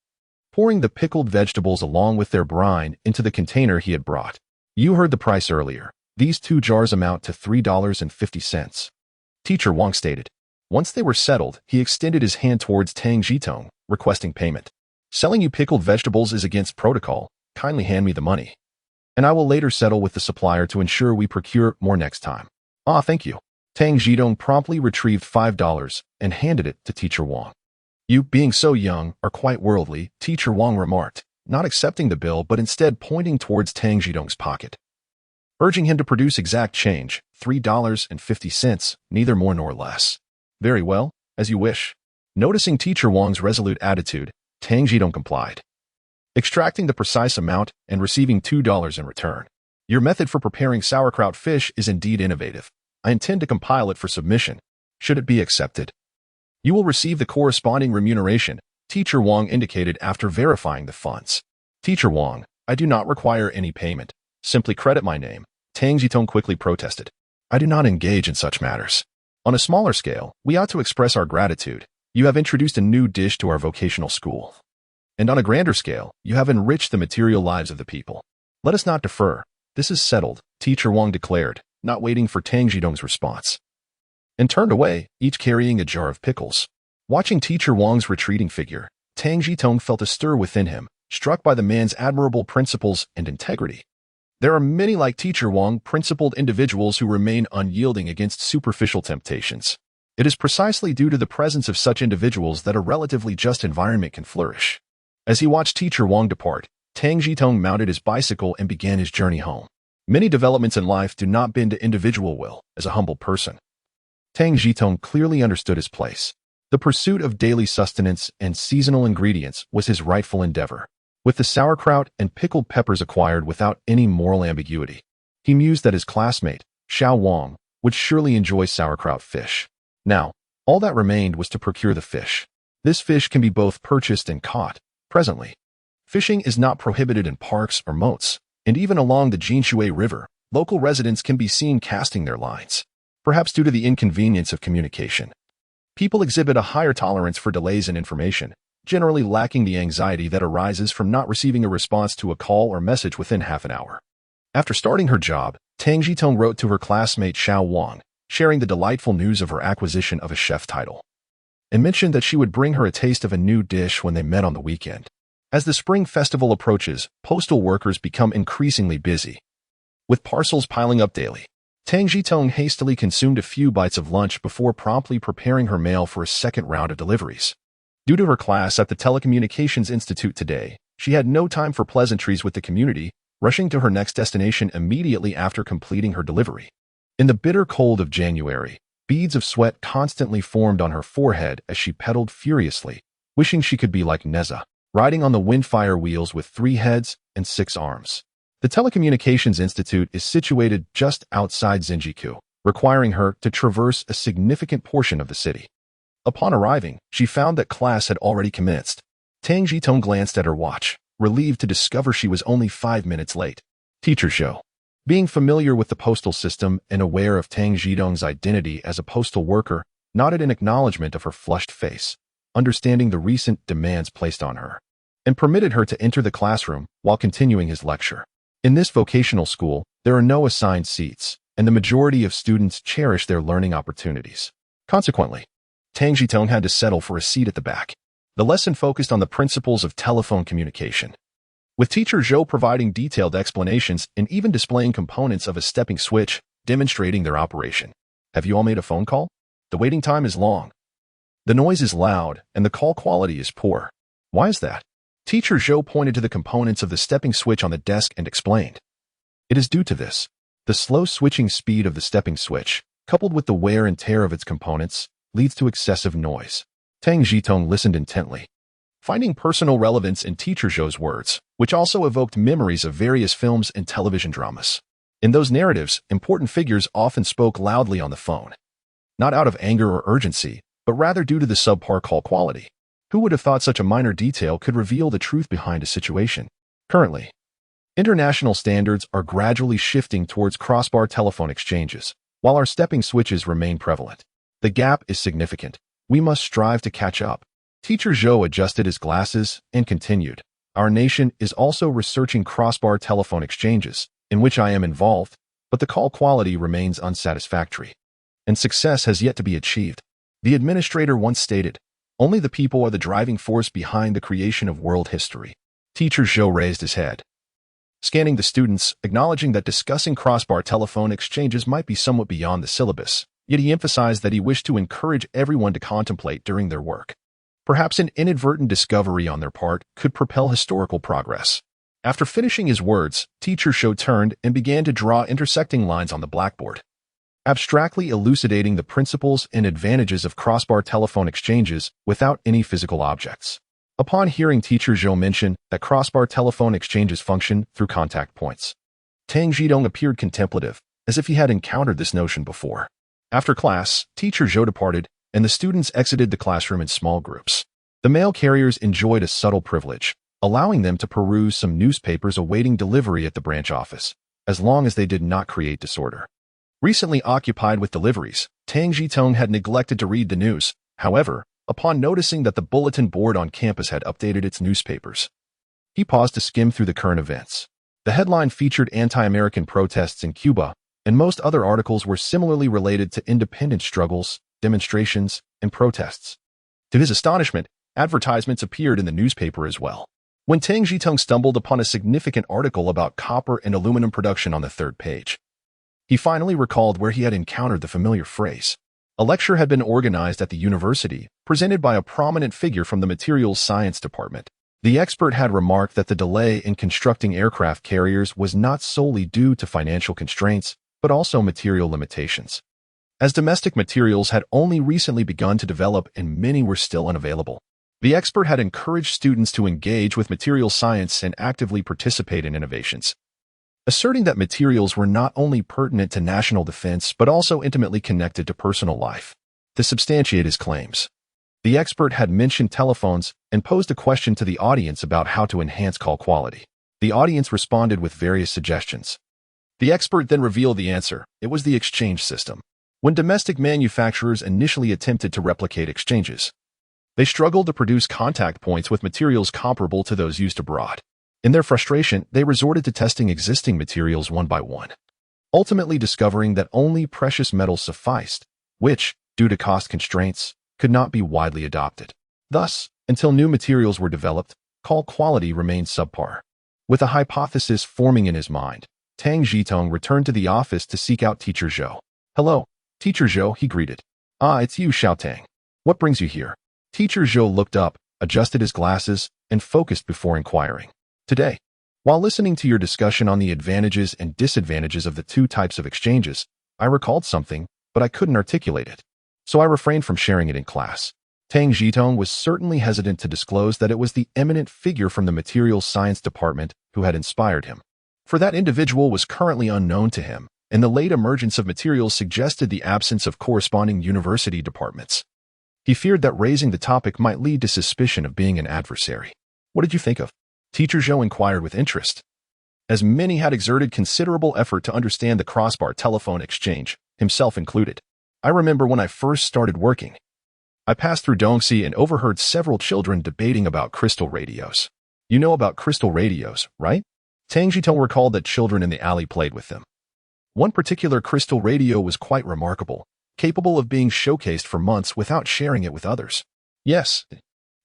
pouring the pickled vegetables along with their brine into the container he had brought. You heard the price earlier. These 2 jars amount to $3.50. Teacher Wang stated. Once they were settled, he extended his hand towards Tang Zhitong, requesting payment. Selling you pickled vegetables is against protocol. Kindly hand me the money, and I will later settle with the supplier to ensure we procure more next time. Ah, thank you. Tang Zhitong promptly retrieved $5 and handed it to Teacher Wang. You, being so young, are quite worldly, Teacher Wang remarked, not accepting the bill but instead pointing towards Tang Zhitong's pocket, urging him to produce exact change, $3.50, neither more nor less. Very well, as you wish. Noticing Teacher Wang's resolute attitude, Tang Zhitong complied, extracting the precise amount and receiving $2 in return. Your method for preparing sauerkraut fish is indeed innovative. I intend to compile it for submission. Should it be accepted, you will receive the corresponding remuneration, Teacher Wang indicated after verifying the funds. Teacher Wang, I do not require any payment. Simply credit my name, Tang Zhitong quickly protested. I do not engage in such matters. On a smaller scale, we ought to express our gratitude. You have introduced a new dish to our vocational school. And on a grander scale, you have enriched the material lives of the people. Let us not defer. This is settled, Teacher Wang declared, not waiting for Tang Zhitong's response, and turned away, each carrying a jar of pickles. Watching Teacher Wang's retreating figure, Tang Zhitong felt a stir within him, struck by the man's admirable principles and integrity. There are many like Teacher Wang, principled individuals who remain unyielding against superficial temptations. It is precisely due to the presence of such individuals that a relatively just environment can flourish. As he watched Teacher Wang depart, Tang Zhitong mounted his bicycle and began his journey home. Many developments in life do not bend to individual will, as a humble person. Tang Zhitong clearly understood his place. The pursuit of daily sustenance and seasonal ingredients was his rightful endeavor. With the sauerkraut and pickled peppers acquired without any moral ambiguity, he mused that his classmate, Xiao Wang, would surely enjoy sauerkraut fish. Now, all that remained was to procure the fish. This fish can be both purchased and caught. Presently, fishing is not prohibited in parks or moats, and even along the Jinshui River, local residents can be seen casting their lines. Perhaps due to the inconvenience of communication, people exhibit a higher tolerance for delays in information, generally lacking the anxiety that arises from not receiving a response to a call or message within half an hour. After starting her job, Tang Zhitong wrote to her classmate Xiao Wang, sharing the delightful news of her acquisition of a chef title, and mentioned that she would bring her a taste of a new dish when they met on the weekend. As the spring festival approaches, postal workers become increasingly busy, with parcels piling up daily. Tang Zhitong hastily consumed a few bites of lunch before promptly preparing her mail for a second round of deliveries. Due to her class at the Telecommunications Institute today, She had no time for pleasantries with the community, rushing to her next destination immediately after completing her delivery. In the bitter cold of January, beads of sweat constantly formed on her forehead as she pedaled furiously, wishing she could be like Neza, riding on the windfire wheels with 3 heads and 6 arms. The Telecommunications Institute is situated just outside Zinjiku, requiring her to traverse a significant portion of the city. Upon arriving, she found that class had already commenced. Tang Zhitong glanced at her watch, relieved to discover she was only 5 minutes late. Teacher Zhou. Being familiar with the postal system and aware of Tang Zhitong's identity as a postal worker, nodded in acknowledgement of her flushed face, understanding the recent demands placed on her, and permitted her to enter the classroom while continuing his lecture. In this vocational school, there are no assigned seats, and the majority of students cherish their learning opportunities. Consequently, Tang Zhitong had to settle for a seat at the back. The lesson focused on the principles of telephone communication, with Teacher Zhou providing detailed explanations and even displaying components of a stepping switch, demonstrating their operation. Have you all made a phone call? The waiting time is long. The noise is loud, and the call quality is poor. Why is that? Teacher Zhou pointed to the components of the stepping switch on the desk and explained. It is due to this. The slow switching speed of the stepping switch, coupled with the wear and tear of its components, leads to excessive noise. Tang Zhitong listened intently, finding personal relevance in Teacher Zhou's words, which also evoked memories of various films and television dramas. In those narratives, important figures often spoke loudly on the phone, not out of anger or urgency, but rather due to the subpar call quality. Who would have thought such a minor detail could reveal the truth behind a situation? Currently, international standards are gradually shifting towards crossbar telephone exchanges, while our stepping switches remain prevalent. The gap is significant. We must strive to catch up. Teacher Zhou adjusted his glasses and continued. Our nation is also researching crossbar telephone exchanges, in which I am involved, but the call quality remains unsatisfactory, and success has yet to be achieved. The administrator once stated, only the people are the driving force behind the creation of world history. Teacher Zhou raised his head, scanning the students, acknowledging that discussing crossbar telephone exchanges might be somewhat beyond the syllabus, yet he emphasized that he wished to encourage everyone to contemplate during their work. Perhaps an inadvertent discovery on their part could propel historical progress. After finishing his words, Teacher Zhou turned and began to draw intersecting lines on the blackboard, abstractly elucidating the principles and advantages of crossbar telephone exchanges without any physical objects. Upon hearing Teacher Zhou mention that crossbar telephone exchanges function through contact points, Tang Zhitong appeared contemplative, as if he had encountered this notion before. After class, Teacher Zhou departed, and the students exited the classroom in small groups. The mail carriers enjoyed a subtle privilege, allowing them to peruse some newspapers awaiting delivery at the branch office, as long as they did not create disorder. Recently occupied with deliveries, Tang Zhitong had neglected to read the news. However, upon noticing that the bulletin board on campus had updated its newspapers, he paused to skim through the current events. The headline featured anti-American protests in Cuba, and most other articles were similarly related to independence struggles, demonstrations, and protests. To his astonishment, advertisements appeared in the newspaper as well. When Tang Zhitong stumbled upon a significant article about copper and aluminum production on the 3rd page, he finally recalled where he had encountered the familiar phrase. A lecture had been organized at the university, presented by a prominent figure from the materials science department. The expert had remarked that the delay in constructing aircraft carriers was not solely due to financial constraints, but also material limitations, as domestic materials had only recently begun to develop and many were still unavailable. The expert had encouraged students to engage with materials science and actively participate in innovations, asserting that materials were not only pertinent to national defense but also intimately connected to personal life. To substantiate his claims, the expert had mentioned telephones and posed a question to the audience about how to enhance call quality. The audience responded with various suggestions. The expert then revealed the answer. It was the exchange system. When domestic manufacturers initially attempted to replicate exchanges, they struggled to produce contact points with materials comparable to those used abroad. In their frustration, they resorted to testing existing materials one by one, ultimately discovering that only precious metals sufficed, which, due to cost constraints, could not be widely adopted. Thus, until new materials were developed, call quality remained subpar. With a hypothesis forming in his mind, Tang Zhitong returned to the office to seek out Teacher Zhou. Hello, Teacher Zhou, he greeted. Ah, it's you, Xiao Tang. What brings you here? Teacher Zhou looked up, adjusted his glasses, and focused before inquiring. Today, while listening to your discussion on the advantages and disadvantages of the two types of exchanges, I recalled something, but I couldn't articulate it. So I refrained from sharing it in class. Tang Zhitong was certainly hesitant to disclose that it was the eminent figure from the materials science department who had inspired him. For that individual was currently unknown to him, and the late emergence of materials suggested the absence of corresponding university departments. He feared that raising the topic might lead to suspicion of being an adversary. What did you think of? Teacher Zhou inquired with interest. As many had exerted considerable effort to understand the crossbar telephone exchange, himself included. I remember when I first started working. I passed through Dongxi and overheard several children debating about crystal radios. You know about crystal radios, right? Tang Zhitong recalled that children in the alley played with them. One particular crystal radio was quite remarkable, capable of being showcased for months without sharing it with others. Yes,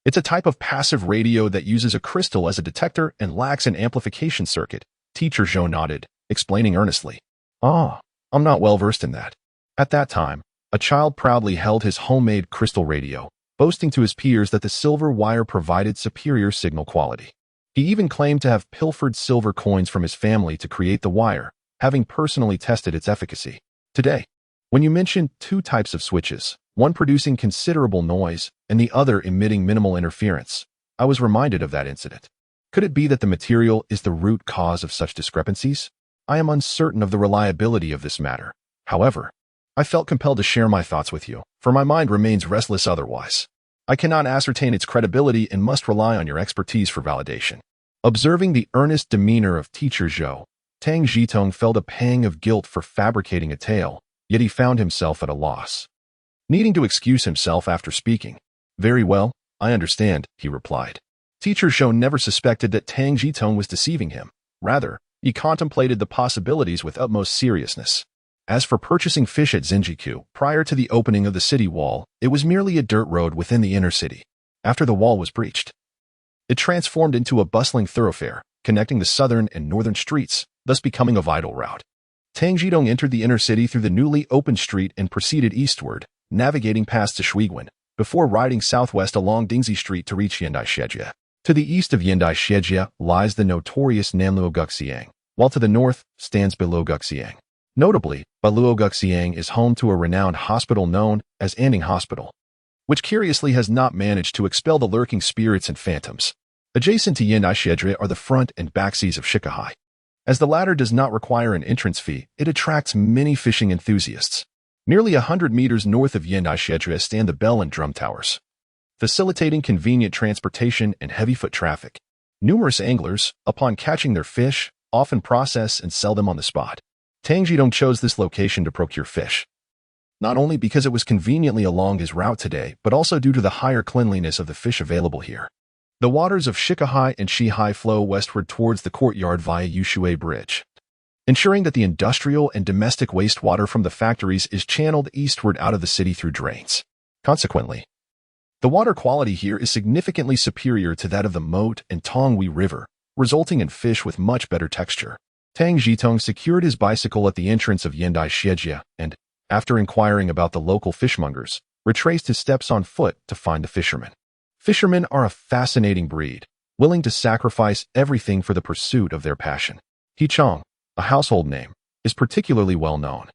it's a type of passive radio that uses a crystal as a detector and lacks an amplification circuit. Teacher Zhou nodded, explaining earnestly. I'm not well versed in that. At that time, a child proudly held his homemade crystal radio, boasting to his peers that the silver wire provided superior signal quality. He even claimed to have pilfered silver coins from his family to create the wire, having personally tested its efficacy. Today, when you mention two types of switches, one producing considerable noise and the other emitting minimal interference, I was reminded of that incident. Could it be that the material is the root cause of such discrepancies? I am uncertain of the reliability of this matter. However, I felt compelled to share my thoughts with you, for my mind remains restless otherwise. I cannot ascertain its credibility and must rely on your expertise for validation. Observing the earnest demeanor of Teacher Zhou, Tang Zhitong felt a pang of guilt for fabricating a tale, yet he found himself at a loss. Needing to excuse himself after speaking. Very well, I understand, he replied. Teacher Zhou never suspected that Tang Zhitong was deceiving him. Rather, he contemplated the possibilities with utmost seriousness. As for purchasing fish at Xinjiku, prior to the opening of the city wall, it was merely a dirt road within the inner city. After the wall was breached, it transformed into a bustling thoroughfare, connecting the southern and northern streets, thus becoming a vital route. Tang Zhitong entered the inner city through the newly opened street and proceeded eastward, navigating past Shuiguan, before riding southwest along Dingxi Street to reach Yandai-Shijie. To the east of Yandai-Shijie lies the notorious Nanluoguxiang, while to the north stands Beluoguxiang. Notably, Beluoguxiang is home to a renowned hospital known as Anding Hospital, which curiously has not managed to expel the lurking spirits and phantoms. Adjacent to Yandai-Shijie are the front and back seas of Shikahai. As the latter does not require an entrance fee, it attracts many fishing enthusiasts. Nearly 100 meters north of Yandai-Shijie stand the bell and drum towers, facilitating convenient transportation and heavy foot traffic. Numerous anglers, upon catching their fish, often process and sell them on the spot. Tang Zhitong chose this location to procure fish, not only because it was conveniently along his route today, but also due to the higher cleanliness of the fish available here. The waters of Shikahai and Shihai flow westward towards the courtyard via Yushui Bridge, ensuring that the industrial and domestic wastewater from the factories is channeled eastward out of the city through drains. Consequently, the water quality here is significantly superior to that of the Moat and Tonghui River, resulting in fish with much better texture. Tang Zhitong secured his bicycle at the entrance of Yandai-Shijie and, after inquiring about the local fishmongers, retraced his steps on foot to find the fishermen. Fishermen are a fascinating breed, willing to sacrifice everything for the pursuit of their passion. He Chong, a household name, is particularly well known.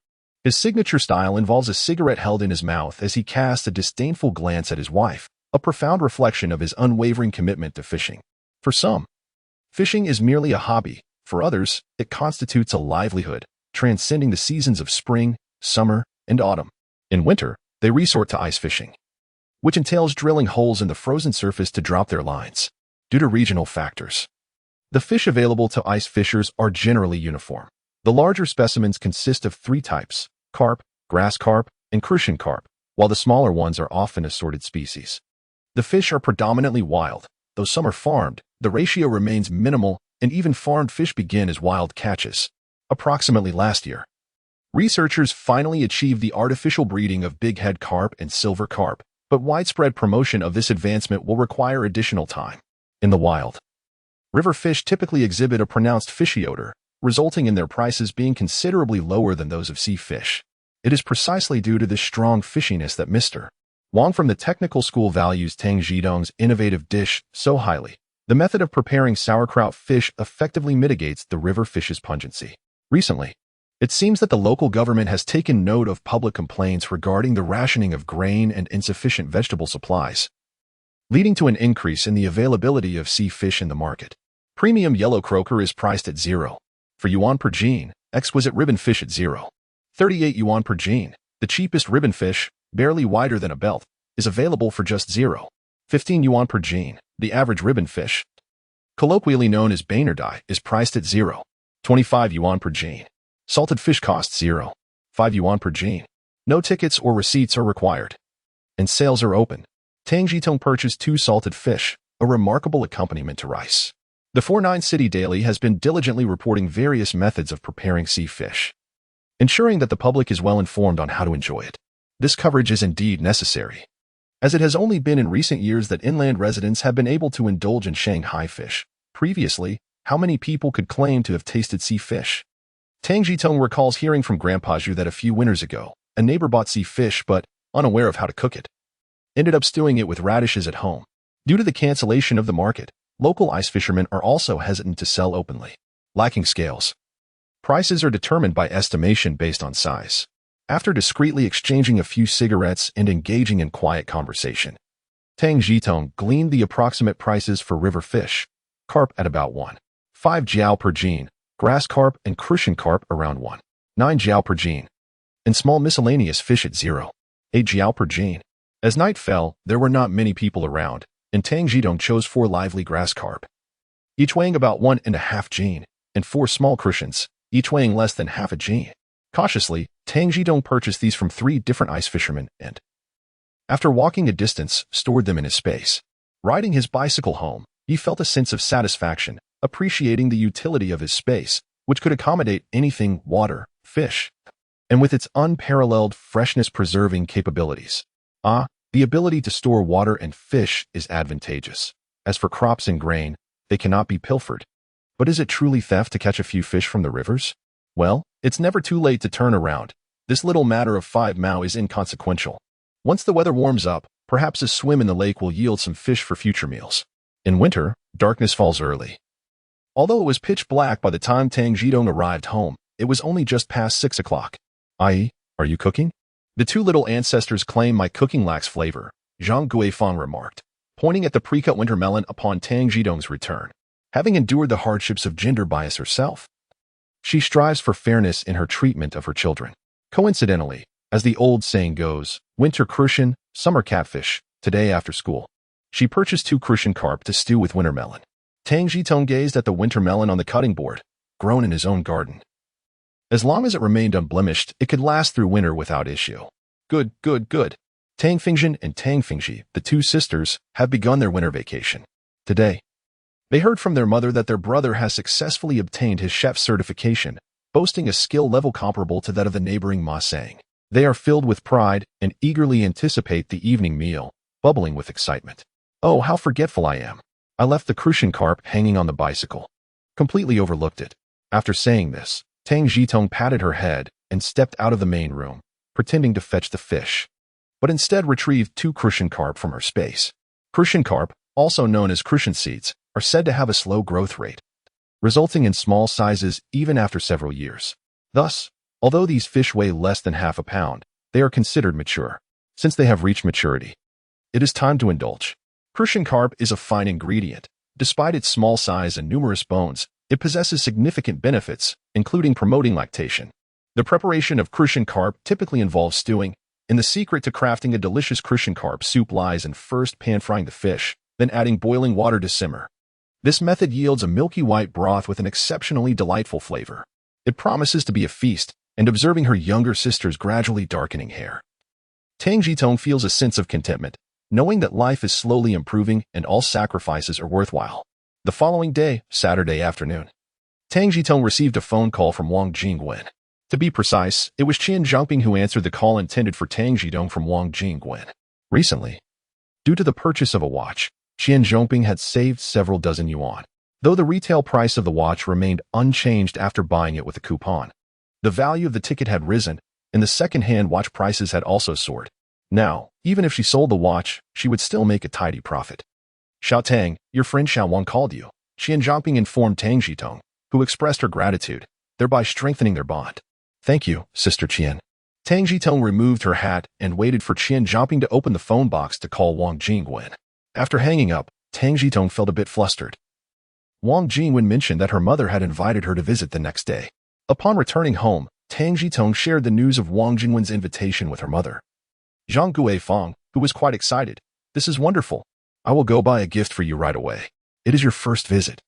His signature style involves a cigarette held in his mouth as he casts a disdainful glance at his wife, a profound reflection of his unwavering commitment to fishing. For some, fishing is merely a hobby. For others, it constitutes a livelihood, transcending the seasons of spring, summer, and autumn. In winter, they resort to ice fishing, which entails drilling holes in the frozen surface to drop their lines. Due to regional factors, the fish available to ice fishers are generally uniform. The larger specimens consist of three types: carp, grass carp, and crucian carp, while the smaller ones are often assorted species. The fish are predominantly wild, though some are farmed. The ratio remains minimal, and even farmed fish begin as wild catches. Approximately last year, researchers finally achieved the artificial breeding of bighead carp and silver carp, but widespread promotion of this advancement will require additional time. In the wild, river fish typically exhibit a pronounced fishy odor, resulting in their prices being considerably lower than those of sea fish. It is precisely due to this strong fishiness that Mr. Wang from the technical school values Tang Zhitong's innovative dish so highly. The method of preparing sauerkraut fish effectively mitigates the river fish's pungency. Recently, it seems that the local government has taken note of public complaints regarding the rationing of grain and insufficient vegetable supplies, leading to an increase in the availability of sea fish in the market. Premium yellow croaker is priced at 0 for yuan per jean, exquisite ribbon fish at 0.38 yuan per jean. The cheapest ribbon fish, barely wider than a belt, is available for just 0.15 yuan per jean. The average ribbon fish, colloquially known as Bainerdai, is priced at 0.25 yuan per jean. Salted fish costs 0.5 yuan per jean. No tickets or receipts are required, and sales are open. Tang Zhitong purchased 2 salted fish, a remarkable accompaniment to rice. The 49 City Daily has been diligently reporting various methods of preparing sea fish, ensuring that the public is well informed on how to enjoy it. This coverage is indeed necessary, as it has only been in recent years that inland residents have been able to indulge in Shanghai fish. Previously, how many people could claim to have tasted sea fish? Tang Zhitong recalls hearing from Grandpa Zhu that a few winters ago, a neighbor bought sea fish but, unaware of how to cook it, ended up stewing it with radishes at home. Due to the cancellation of the market, local ice fishermen are also hesitant to sell openly. Lacking scales, prices are determined by estimation based on size. After discreetly exchanging a few cigarettes and engaging in quiet conversation, Tang Zhitong gleaned the approximate prices for river fish: carp at about 1.5 jiao per jean, grass carp and crucian carp around 1.9 jiao per jean, and small miscellaneous fish at 0.8 jiao per jean. As night fell, there were not many people around, and Tang Zhitong chose 4 lively grass carp, each weighing about 1.5 jean, and 4 small crucians, each weighing less than half a jean. Cautiously, Tang Zhitong purchased these from 3 different ice fishermen and, after walking a distance, stored them in his space. Riding his bicycle home, he felt a sense of satisfaction, appreciating the utility of his space, which could accommodate anything water, fish, and with its unparalleled freshness-preserving capabilities. The ability to store water and fish is advantageous. As for crops and grain, they cannot be pilfered. But is it truly theft to catch a few fish from the rivers? Well, it's never too late to turn around. This little matter of 5 mao is inconsequential. Once the weather warms up, perhaps a swim in the lake will yield some fish for future meals. In winter, darkness falls early. Although it was pitch black by the time Tang Zhitong arrived home, it was only just past 6 o'clock. Are you cooking? The 2 little ancestors claim my cooking lacks flavor, Zhang Guifang remarked, pointing at the pre-cut winter melon upon Tang Zhitong's return. Having endured the hardships of gender bias herself, she strives for fairness in her treatment of her children. Coincidentally, as the old saying goes, winter crucian, summer catfish. Today after school, she purchased 2 crucian carp to stew with winter melon. Tang Zhitong gazed at the winter melon on the cutting board, grown in his own garden. As long as it remained unblemished, it could last through winter without issue. Good. Tang Fingzhen and Tang Fingxi, the 2 sisters, have begun their winter vacation. Today, they heard from their mother that their brother has successfully obtained his chef's certification, boasting a skill level comparable to that of the neighboring Ma Sang. They are filled with pride and eagerly anticipate the evening meal, bubbling with excitement. Oh, how forgetful I am. I left the crucian carp hanging on the bicycle. Completely overlooked it. After saying this, Tang Zhitong patted her head and stepped out of the main room, pretending to fetch the fish, but instead retrieved 2 crucian carp from her space. Crucian carp, also known as crucian seeds, are said to have a slow growth rate, resulting in small sizes even after several years. Thus, although these fish weigh less than half a pound, they are considered mature. Since they have reached maturity, it is time to indulge. Crucian carp is a fine ingredient. Despite its small size and numerous bones, it possesses significant benefits, including promoting lactation. The preparation of crucian carp typically involves stewing, and the secret to crafting a delicious crucian carp soup lies in first pan-frying the fish, then adding boiling water to simmer. This method yields a milky white broth with an exceptionally delightful flavor. It promises to be a feast, and observing her younger sister's gradually darkening hair, Tang Zhitong feels a sense of contentment, knowing that life is slowly improving and all sacrifices are worthwhile. The following day, Saturday afternoon, Tang Zhitong received a phone call from Wang Jingwen. To be precise, it was Qian Zhangping who answered the call intended for Tang Zhitong from Wang Jingwen. Recently, due to the purchase of a watch, Qian Zhangping had saved several dozen yuan, though the retail price of the watch remained unchanged after buying it with a coupon. The value of the ticket had risen, and the second-hand watch prices had also soared. Now, even if she sold the watch, she would still make a tidy profit. Xiao Tang, your friend Xiao Wang called you. Qian Zhongping informed Tang Zhitong, who expressed her gratitude, thereby strengthening their bond. Thank you, Sister Qian. Tang Zhitong removed her hat and waited for Qian Zhongping to open the phone box to call Wang Jingwen. After hanging up, Tang Zhitong felt a bit flustered. Wang Jingwen mentioned that her mother had invited her to visit the next day. Upon returning home, Tang Zhitong shared the news of Wang Jingwen's invitation with her mother. Zhang Guifang, who was quite excited. This is wonderful. I will go buy a gift for you right away. It is your first visit.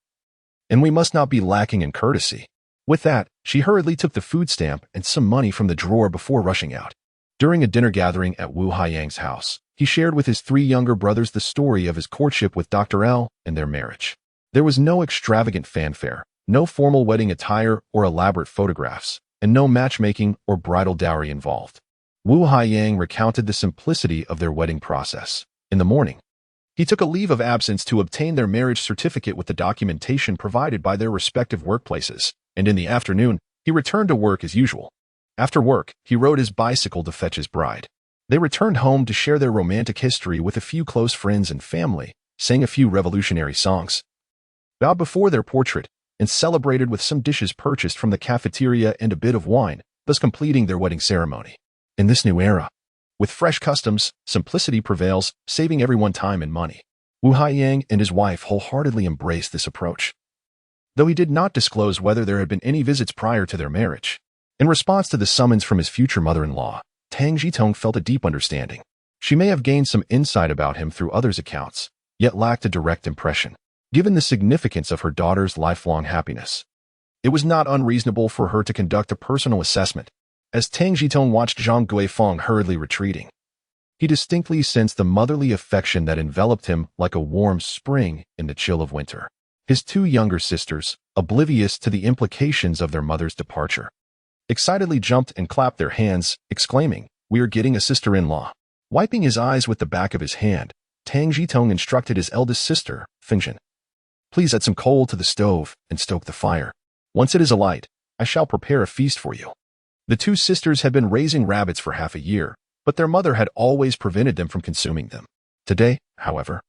And we must not be lacking in courtesy. With that, she hurriedly took the food stamp and some money from the drawer before rushing out. During a dinner gathering at Wu Haiyang's house, he shared with his 3 younger brothers the story of his courtship with Dr. L and their marriage. There was no extravagant fanfare, no formal wedding attire or elaborate photographs, and no matchmaking or bridal dowry involved. Wu Haiyang recounted the simplicity of their wedding process. In the morning, he took a leave of absence to obtain their marriage certificate with the documentation provided by their respective workplaces, and in the afternoon, he returned to work as usual. After work, he rode his bicycle to fetch his bride. They returned home to share their romantic history with a few close friends and family, sang a few revolutionary songs, bowed before their portrait, and celebrated with some dishes purchased from the cafeteria and a bit of wine, thus completing their wedding ceremony. In this new era, with fresh customs, simplicity prevails, saving everyone time and money. Wu Haiyang and his wife wholeheartedly embraced this approach, though he did not disclose whether there had been any visits prior to their marriage. In response to the summons from his future mother-in-law, Tang Zhitong felt a deep understanding. She may have gained some insight about him through others' accounts, yet lacked a direct impression. Given the significance of her daughter's lifelong happiness, it was not unreasonable for her to conduct a personal assessment. As Tang Zhitong watched Zhang Guifang hurriedly retreating, he distinctly sensed the motherly affection that enveloped him like a warm spring in the chill of winter. His 2 younger sisters, oblivious to the implications of their mother's departure, excitedly jumped and clapped their hands, exclaiming, "We are getting a sister-in-law." Wiping his eyes with the back of his hand, Tang Zhitong instructed his eldest sister, Famine, "Please add some coal to the stove and stoke the fire. Once it is alight, I shall prepare a feast for you." The 2 sisters had been raising rabbits for half a year, but their mother had always prevented them from consuming them. Today, however,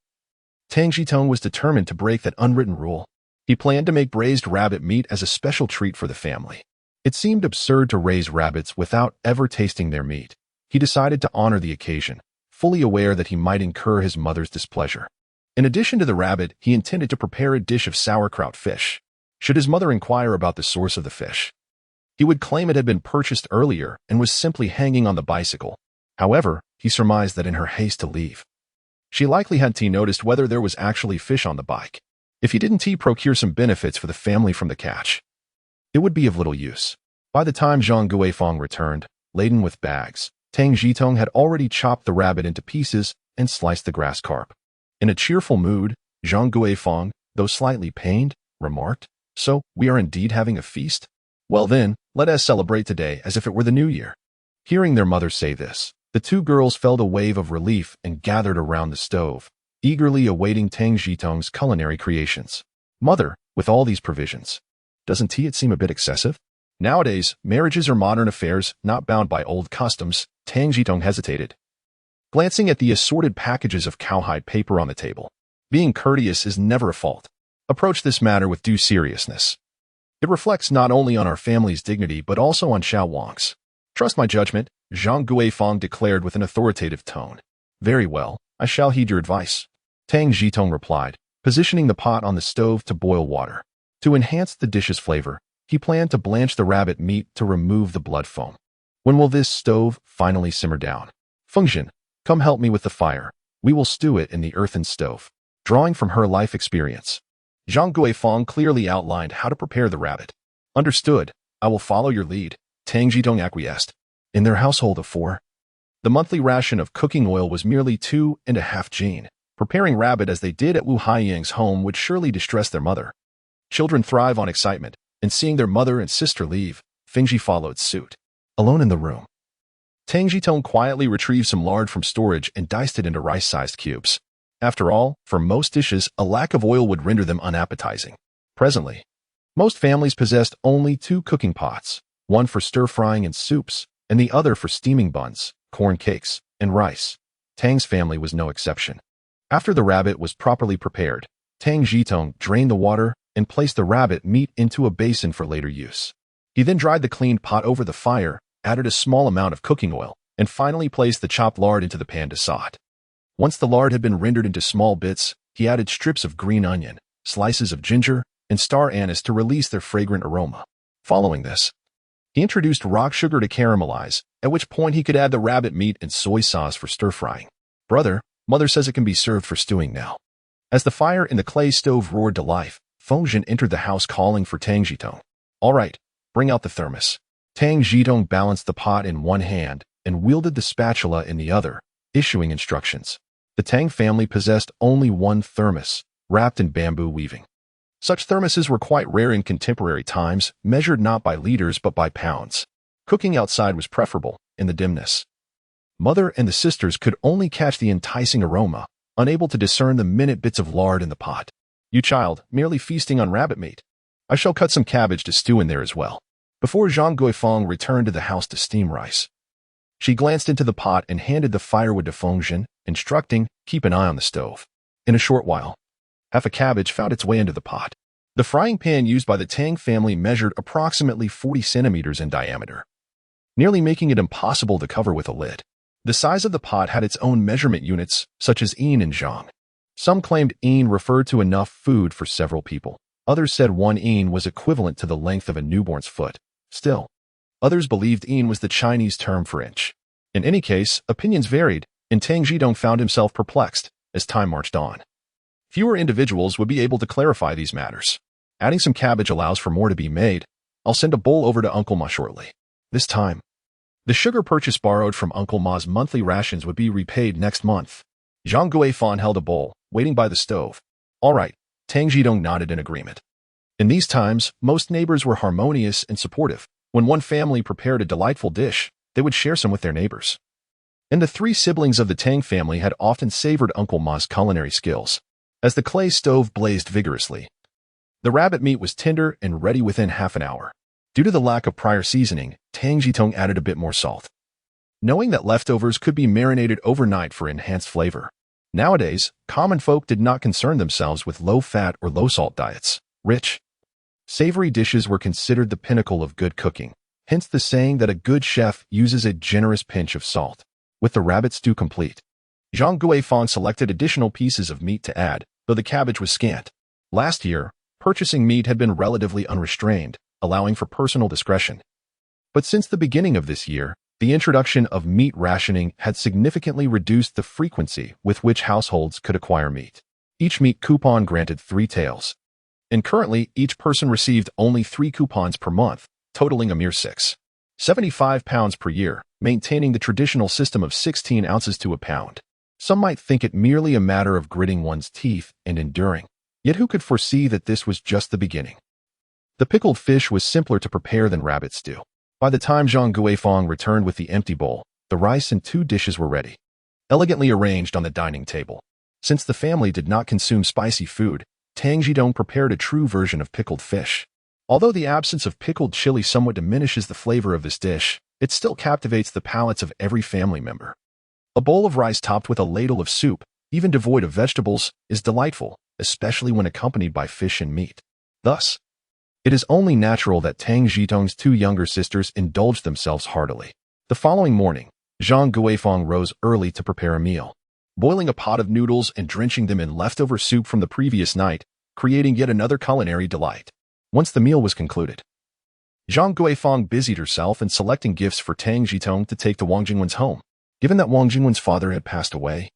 Tang Zhitong was determined to break that unwritten rule. He planned to make braised rabbit meat as a special treat for the family. It seemed absurd to raise rabbits without ever tasting their meat. He decided to honor the occasion, fully aware that he might incur his mother's displeasure. In addition to the rabbit, he intended to prepare a dish of sauerkraut fish. Should his mother inquire about the source of the fish, he would claim it had been purchased earlier and was simply hanging on the bicycle. However, he surmised that in her haste to leave, she likely hadn't noticed whether there was actually fish on the bike. If he didn't procure some benefits for the family from the catch, it would be of little use. By the time Zhang Guifang returned, laden with bags, Tang Zhitong had already chopped the rabbit into pieces and sliced the grass carp. In a cheerful mood, Zhang Guifang, though slightly pained, remarked, "So, we are indeed having a feast? Well then, let us celebrate today as if it were the new year." Hearing their mother say this, the 2 girls felt a wave of relief and gathered around the stove, eagerly awaiting Tang Zhitong's culinary creations. "Mother, with all these provisions, doesn't it seem a bit excessive? Nowadays, marriages are modern affairs, not bound by old customs." Tang Zhitong hesitated, glancing at the assorted packages of cowhide paper on the table. Being courteous is never a fault. Approach this matter with due seriousness. It reflects not only on our family's dignity but also on Xiao Wang's. "Trust my judgment," Zhang Guifang declared with an authoritative tone. "Very well, I shall heed your advice," Tang Zhitong replied, positioning the pot on the stove to boil water. To enhance the dish's flavor, he planned to blanch the rabbit meat to remove the blood foam. "When will this stove finally simmer down? Famine, come help me with the fire. We will stew it in the earthen stove." Drawing from her life experience, Zhang Guifang clearly outlined how to prepare the rabbit. "Understood. I will follow your lead," Tang Zhitong acquiesced. In their household of 4, the monthly ration of cooking oil was merely 2.5 jin. Preparing rabbit as they did at Wu Haiyang's home would surely distress their mother. Children thrive on excitement, and seeing their mother and sister leave, Fingji followed suit. Alone in the room, Tang Zhitong quietly retrieved some lard from storage and diced it into rice-sized cubes. After all, for most dishes, a lack of oil would render them unappetizing. Presently, most families possessed only 2 cooking pots, one for stir-frying and soups, and the other for steaming buns, corn cakes, and rice. Tang's family was no exception. After the rabbit was properly prepared, Tang Zhitong drained the water and placed the rabbit meat into a basin for later use. He then dried the cleaned pot over the fire, added a small amount of cooking oil, and finally placed the chopped lard into the pan to saute. Once the lard had been rendered into small bits, he added strips of green onion, slices of ginger, and star anise to release their fragrant aroma. Following this, he introduced rock sugar to caramelize, at which point he could add the rabbit meat and soy sauce for stir-frying. Brother, mother says it can be served for stewing now. As the fire in the clay stove roared to life, Fengzhen entered the house calling for Tang Zhitong. All right, bring out the thermos. Tang Zhitong balanced the pot in one hand and wielded the spatula in the other, issuing instructions. The Tang family possessed only one thermos, wrapped in bamboo weaving. Such thermoses were quite rare in contemporary times, measured not by liters but by pounds. Cooking outside was preferable, in the dimness. Mother and the sisters could only catch the enticing aroma, unable to discern the minute bits of lard in the pot. You child, merely feasting on rabbit meat. I shall cut some cabbage to stew in there as well. Before Zhang Guifeng returned to the house to steam rice, she glanced into the pot and handed the firewood to Fengzhen, instructing, keep an eye on the stove. In a short while, half a cabbage found its way into the pot. The frying pan used by the Tang family measured approximately 40 centimeters in diameter, nearly making it impossible to cover with a lid. The size of the pot had its own measurement units, such as yin and zhang. Some claimed yin referred to enough food for several people. Others said 1 yin was equivalent to the length of a newborn's foot. Still, others believed yin was the Chinese term for inch. In any case, opinions varied, and Tang Zhitong found himself perplexed as time marched on. Fewer individuals would be able to clarify these matters. Adding some cabbage allows for more to be made. I'll send a bowl over to Uncle Ma shortly. This time, the sugar purchase borrowed from Uncle Ma's monthly rations would be repaid next month. Zhang Guifeng held a bowl, waiting by the stove. All right, Tang Zhitong nodded in agreement. In these times, most neighbors were harmonious and supportive. When one family prepared a delightful dish, they would share some with their neighbors. And the 3 siblings of the Tang family had often savored Uncle Ma's culinary skills. As the clay stove blazed vigorously, the rabbit meat was tender and ready within half an hour. Due to the lack of prior seasoning, Tang Zhitong added a bit more salt, knowing that leftovers could be marinated overnight for enhanced flavor. Nowadays, common folk did not concern themselves with low-fat or low-salt diets. Rich, savory dishes were considered the pinnacle of good cooking, hence the saying that a good chef uses a generous pinch of salt. With the rabbit stew complete, Zhang Guifeng selected additional pieces of meat to add, though the cabbage was scant. Last year, purchasing meat had been relatively unrestrained, allowing for personal discretion. But since the beginning of this year, the introduction of meat rationing had significantly reduced the frequency with which households could acquire meat. Each meat coupon granted 3 taels, and currently each person received only 3 coupons per month, totaling a mere 6.75 pounds per year, maintaining the traditional system of 16 ounces to a pound. Some might think it merely a matter of gritting one's teeth and enduring, yet who could foresee that this was just the beginning? The pickled fish was simpler to prepare than rabbit stew. By the time Zhang Guifeng returned with the empty bowl, the rice and 2 dishes were ready, elegantly arranged on the dining table. Since the family did not consume spicy food, Tang Zhitong prepared a true version of pickled fish. Although the absence of pickled chili somewhat diminishes the flavor of this dish, it still captivates the palates of every family member. A bowl of rice topped with a ladle of soup, even devoid of vegetables, is delightful, especially when accompanied by fish and meat. Thus, it is only natural that Tang Zhitong's 2 younger sisters indulged themselves heartily. The following morning, Zhang Guifeng rose early to prepare a meal, boiling a pot of noodles and drenching them in leftover soup from the previous night, creating yet another culinary delight. Once the meal was concluded, Zhang Guifeng busied herself in selecting gifts for Tang Zhitong to take to Wang Jingwen's home. Given that Wang Jingwen's father had passed away,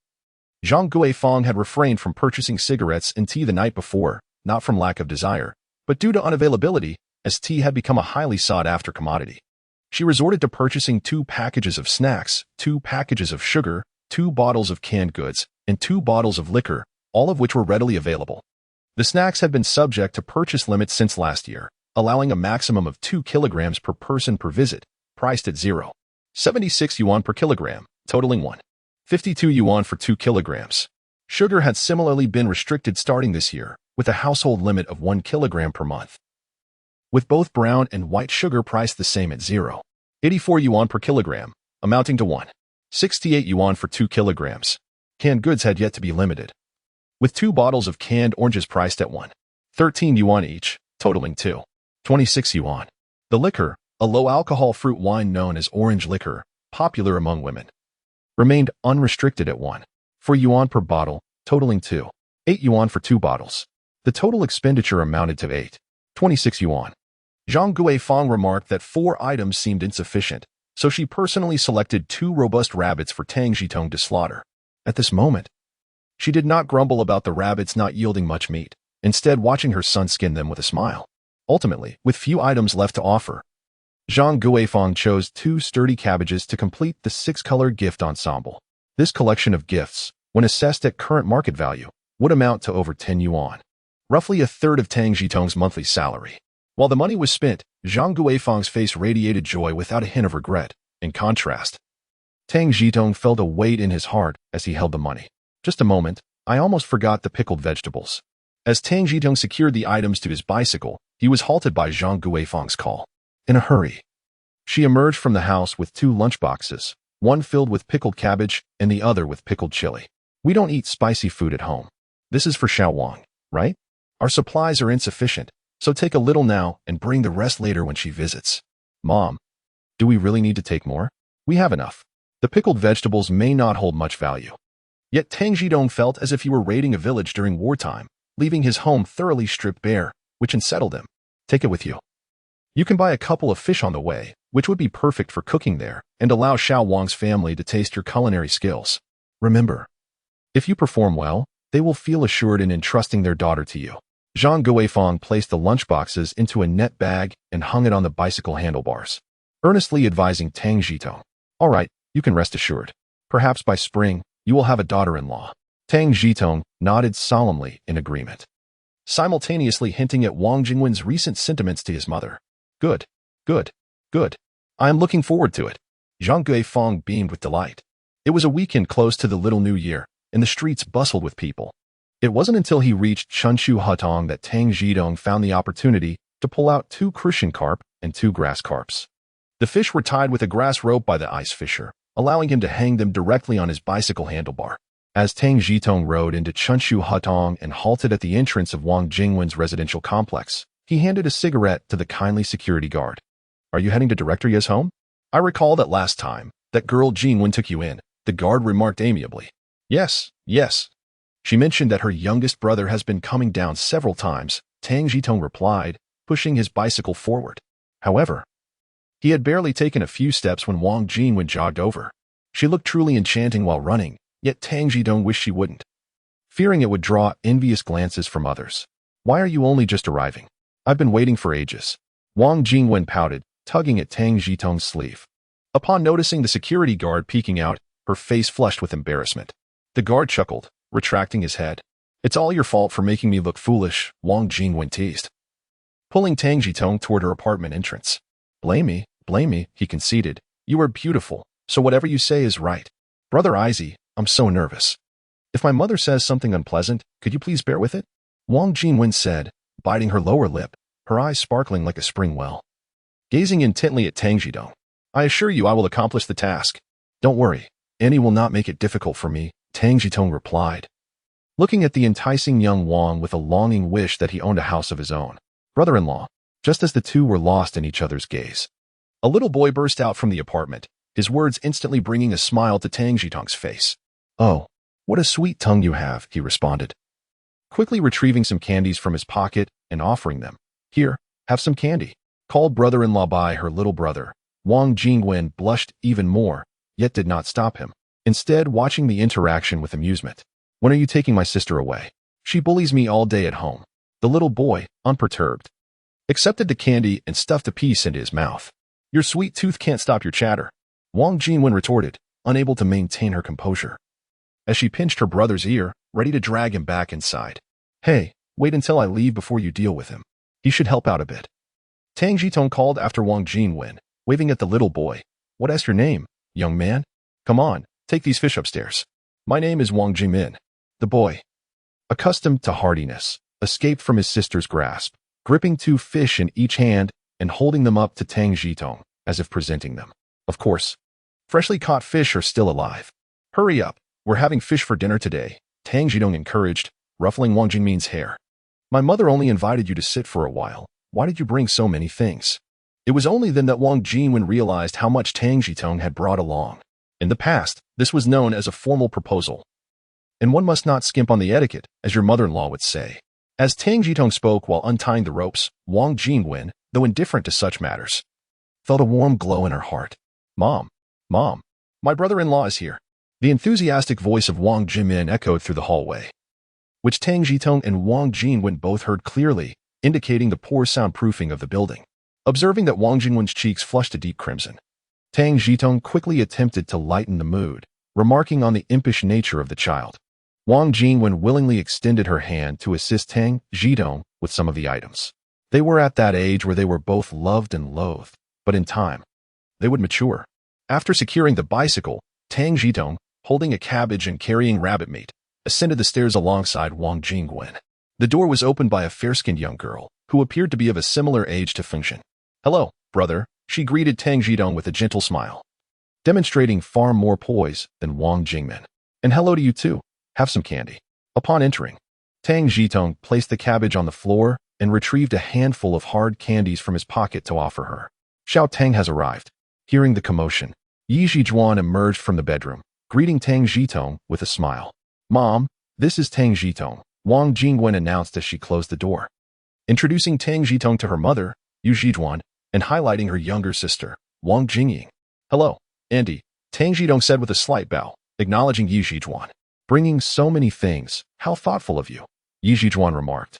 Zhang Guifeng had refrained from purchasing cigarettes and tea the night before, not from lack of desire, but due to unavailability, as tea had become a highly sought-after commodity. She resorted to purchasing 2 packages of snacks, 2 packages of sugar, 2 bottles of canned goods, and 2 bottles of liquor, all of which were readily available. The snacks had been subject to purchase limits since last year, allowing a maximum of 2 kilograms per person per visit, priced at 0.76 yuan per kilogram, totaling 1.52 yuan for 2 kilograms. Sugar had similarly been restricted starting this year, with a household limit of 1 kilogram per month, with both brown and white sugar priced the same at 0.84 yuan per kilogram, amounting to 1.68 yuan for 2 kilograms. Canned goods had yet to be limited, with 2 bottles of canned oranges priced at 13 yuan each, totaling 26 yuan. The liquor, a low-alcohol fruit wine known as orange liquor, popular among women, remained unrestricted at 4 yuan per bottle, totaling 8 yuan for 2 bottles. The total expenditure amounted to 26 yuan. Zhang Guifang remarked that 4 items seemed insufficient, so she personally selected 2 robust rabbits for Tang Zhitong to slaughter. At this moment, she did not grumble about the rabbits not yielding much meat, instead watching her son skin them with a smile. Ultimately, with few items left to offer, Zhang Guifang chose 2 sturdy cabbages to complete the 6-color gift ensemble. This collection of gifts, when assessed at current market value, would amount to over 10 yuan, roughly a third of Tang Zhitong's monthly salary. While the money was spent, Zhang Guifang's face radiated joy without a hint of regret. In contrast, Tang Zhitong felt a weight in his heart as he held the money. Just a moment, I almost forgot the pickled vegetables. As Tang Zhitong secured the items to his bicycle, he was halted by Zhang Guifang's call. In a hurry, she emerged from the house with 2 lunchboxes, one filled with pickled cabbage and the other with pickled chili. We don't eat spicy food at home. This is for Xiao Wang, right? Our supplies are insufficient, so take a little now and bring the rest later when she visits. Mom, do we really need to take more? We have enough. The pickled vegetables may not hold much value. Yet Tang Zhitong felt as if he were raiding a village during wartime, leaving his home thoroughly stripped bare, which unsettled him. Take it with you. You can buy a couple of fish on the way, which would be perfect for cooking there, and allow Xiao Wang's family to taste your culinary skills. Remember, if you perform well, they will feel assured in entrusting their daughter to you. Zhang Guifang placed the lunchboxes into a net bag and hung it on the bicycle handlebars, earnestly advising Tang Zhitong. All right, you can rest assured. Perhaps by spring, you will have a daughter-in-law. Tang Zhitong nodded solemnly in agreement, simultaneously hinting at Wang Jingwen's recent sentiments to his mother. Good, good, good. I am looking forward to it. Zhang Guifang beamed with delight. It was a weekend close to the Little New Year, and the streets bustled with people. It wasn't until he reached Chunchu Hutong that Tang Zhitong found the opportunity to pull out 2 crucian carp and 2 grass carps. The fish were tied with a grass rope by the ice fisher, allowing him to hang them directly on his bicycle handlebar. As Tang Zhitong rode into Chunchu Hutong and halted at the entrance of Wang Jingwen's residential complex, he handed a cigarette to the kindly security guard. Are you heading to Director Ye's home? I recall that last time, that girl Jingwen took you in, the guard remarked amiably. Yes, yes. She mentioned that her youngest brother has been coming down several times, Tang Zhitong replied, pushing his bicycle forward. However, he had barely taken a few steps when Wang Jingwen jogged over. She looked truly enchanting while running, yet Tang Zhitong wished she wouldn't, fearing it would draw envious glances from others. Why are you only just arriving? I've been waiting for ages. Wang Jingwen pouted, tugging at Tang Zhitong's sleeve. Upon noticing the security guard peeking out, her face flushed with embarrassment. The guard chuckled, retracting his head. It's all your fault for making me look foolish, Wang Jingwen teased, pulling Tang Zhitong toward her apartment entrance. Blame me, he conceded. You are beautiful, so whatever you say is right. Brother Izzy, I'm so nervous. If my mother says something unpleasant, could you please bear with it? Wang Jingwen said, biting her lower lip, her eyes sparkling like a spring well. Gazing intently at Tang Zhitong. I assure you I will accomplish the task. Don't worry, Annie will not make it difficult for me, Tang Zhitong replied, looking at the enticing young Wang with a longing wish that he owned a house of his own. Brother-in-law, just as the two were lost in each other's gaze, a little boy burst out from the apartment, his words instantly bringing a smile to Tang Zhitong's face. Oh, what a sweet tongue you have, he responded, quickly retrieving some candies from his pocket and offering them. Here, have some candy. Called brother-in-law by her little brother, Wang Jingwen blushed even more, yet did not stop him, instead watching the interaction with amusement. When are you taking my sister away? She bullies me all day at home. The little boy, unperturbed, accepted the candy and stuffed a piece into his mouth. Your sweet tooth can't stop your chatter, Wang Jingwen retorted, unable to maintain her composure, as she pinched her brother's ear, ready to drag him back inside. Hey, wait until I leave before you deal with him. He should help out a bit. Tang Zhitong called after Wang Jingwen, waving at the little boy. What is your name, young man? Come on, take these fish upstairs. My name is Wang Jimin. The boy, accustomed to hardiness, escaped from his sister's grasp, gripping 2 fish in each hand and holding them up to Tang Zhitong, as if presenting them. Of course, freshly caught fish are still alive. Hurry up, we're having fish for dinner today, Tang Zhitong encouraged, ruffling Wang Jingmin's hair. My mother only invited you to sit for a while. Why did you bring so many things? It was only then that Wang Jingwen realized how much Tang Zhitong had brought along. In the past, this was known as a formal proposal. And one must not skimp on the etiquette, as your mother-in-law would say. As Tang Zhitong spoke while untying the ropes, Wang Jingwen, though indifferent to such matters, felt a warm glow in her heart. Mom, my brother-in-law is here. The enthusiastic voice of Wang Jimin echoed through the hallway, which Tang Zhitong and Wang Jingwen both heard clearly, indicating the poor soundproofing of the building. Observing that Wang Jingwen's cheeks flushed a deep crimson, Tang Zhitong quickly attempted to lighten the mood, remarking on the impish nature of the child. Wang Jingwen willingly extended her hand to assist Tang Zhitong with some of the items. They were at that age where they were both loved and loathed, but in time, they would mature. After securing the bicycle, Tang Zhitong, holding a cabbage and carrying rabbit meat, ascended the stairs alongside Wang Jingwen. The door was opened by a fair-skinned young girl, who appeared to be of a similar age to Fengshen. Hello, brother, she greeted Tang Zhitong with a gentle smile, demonstrating far more poise than Wang Jingmen. And hello to you too. Have some candy. Upon entering, Tang Zhitong placed the cabbage on the floor and retrieved a handful of hard candies from his pocket to offer her. Xiao Tang has arrived. Hearing the commotion, Yi Zhijuan emerged from the bedroom, greeting Tang Zhitong with a smile. Mom, this is Tang Zhitong, Wang Jingwen announced as she closed the door. Introducing Tang Zhitong to her mother, Yu Zhijuan, and highlighting her younger sister, Wang Jingying. Hello, Auntie, Tang Zhitong said with a slight bow, acknowledging Yi Zhijuan. Bringing so many things, how thoughtful of you, Yi Zhijuan remarked,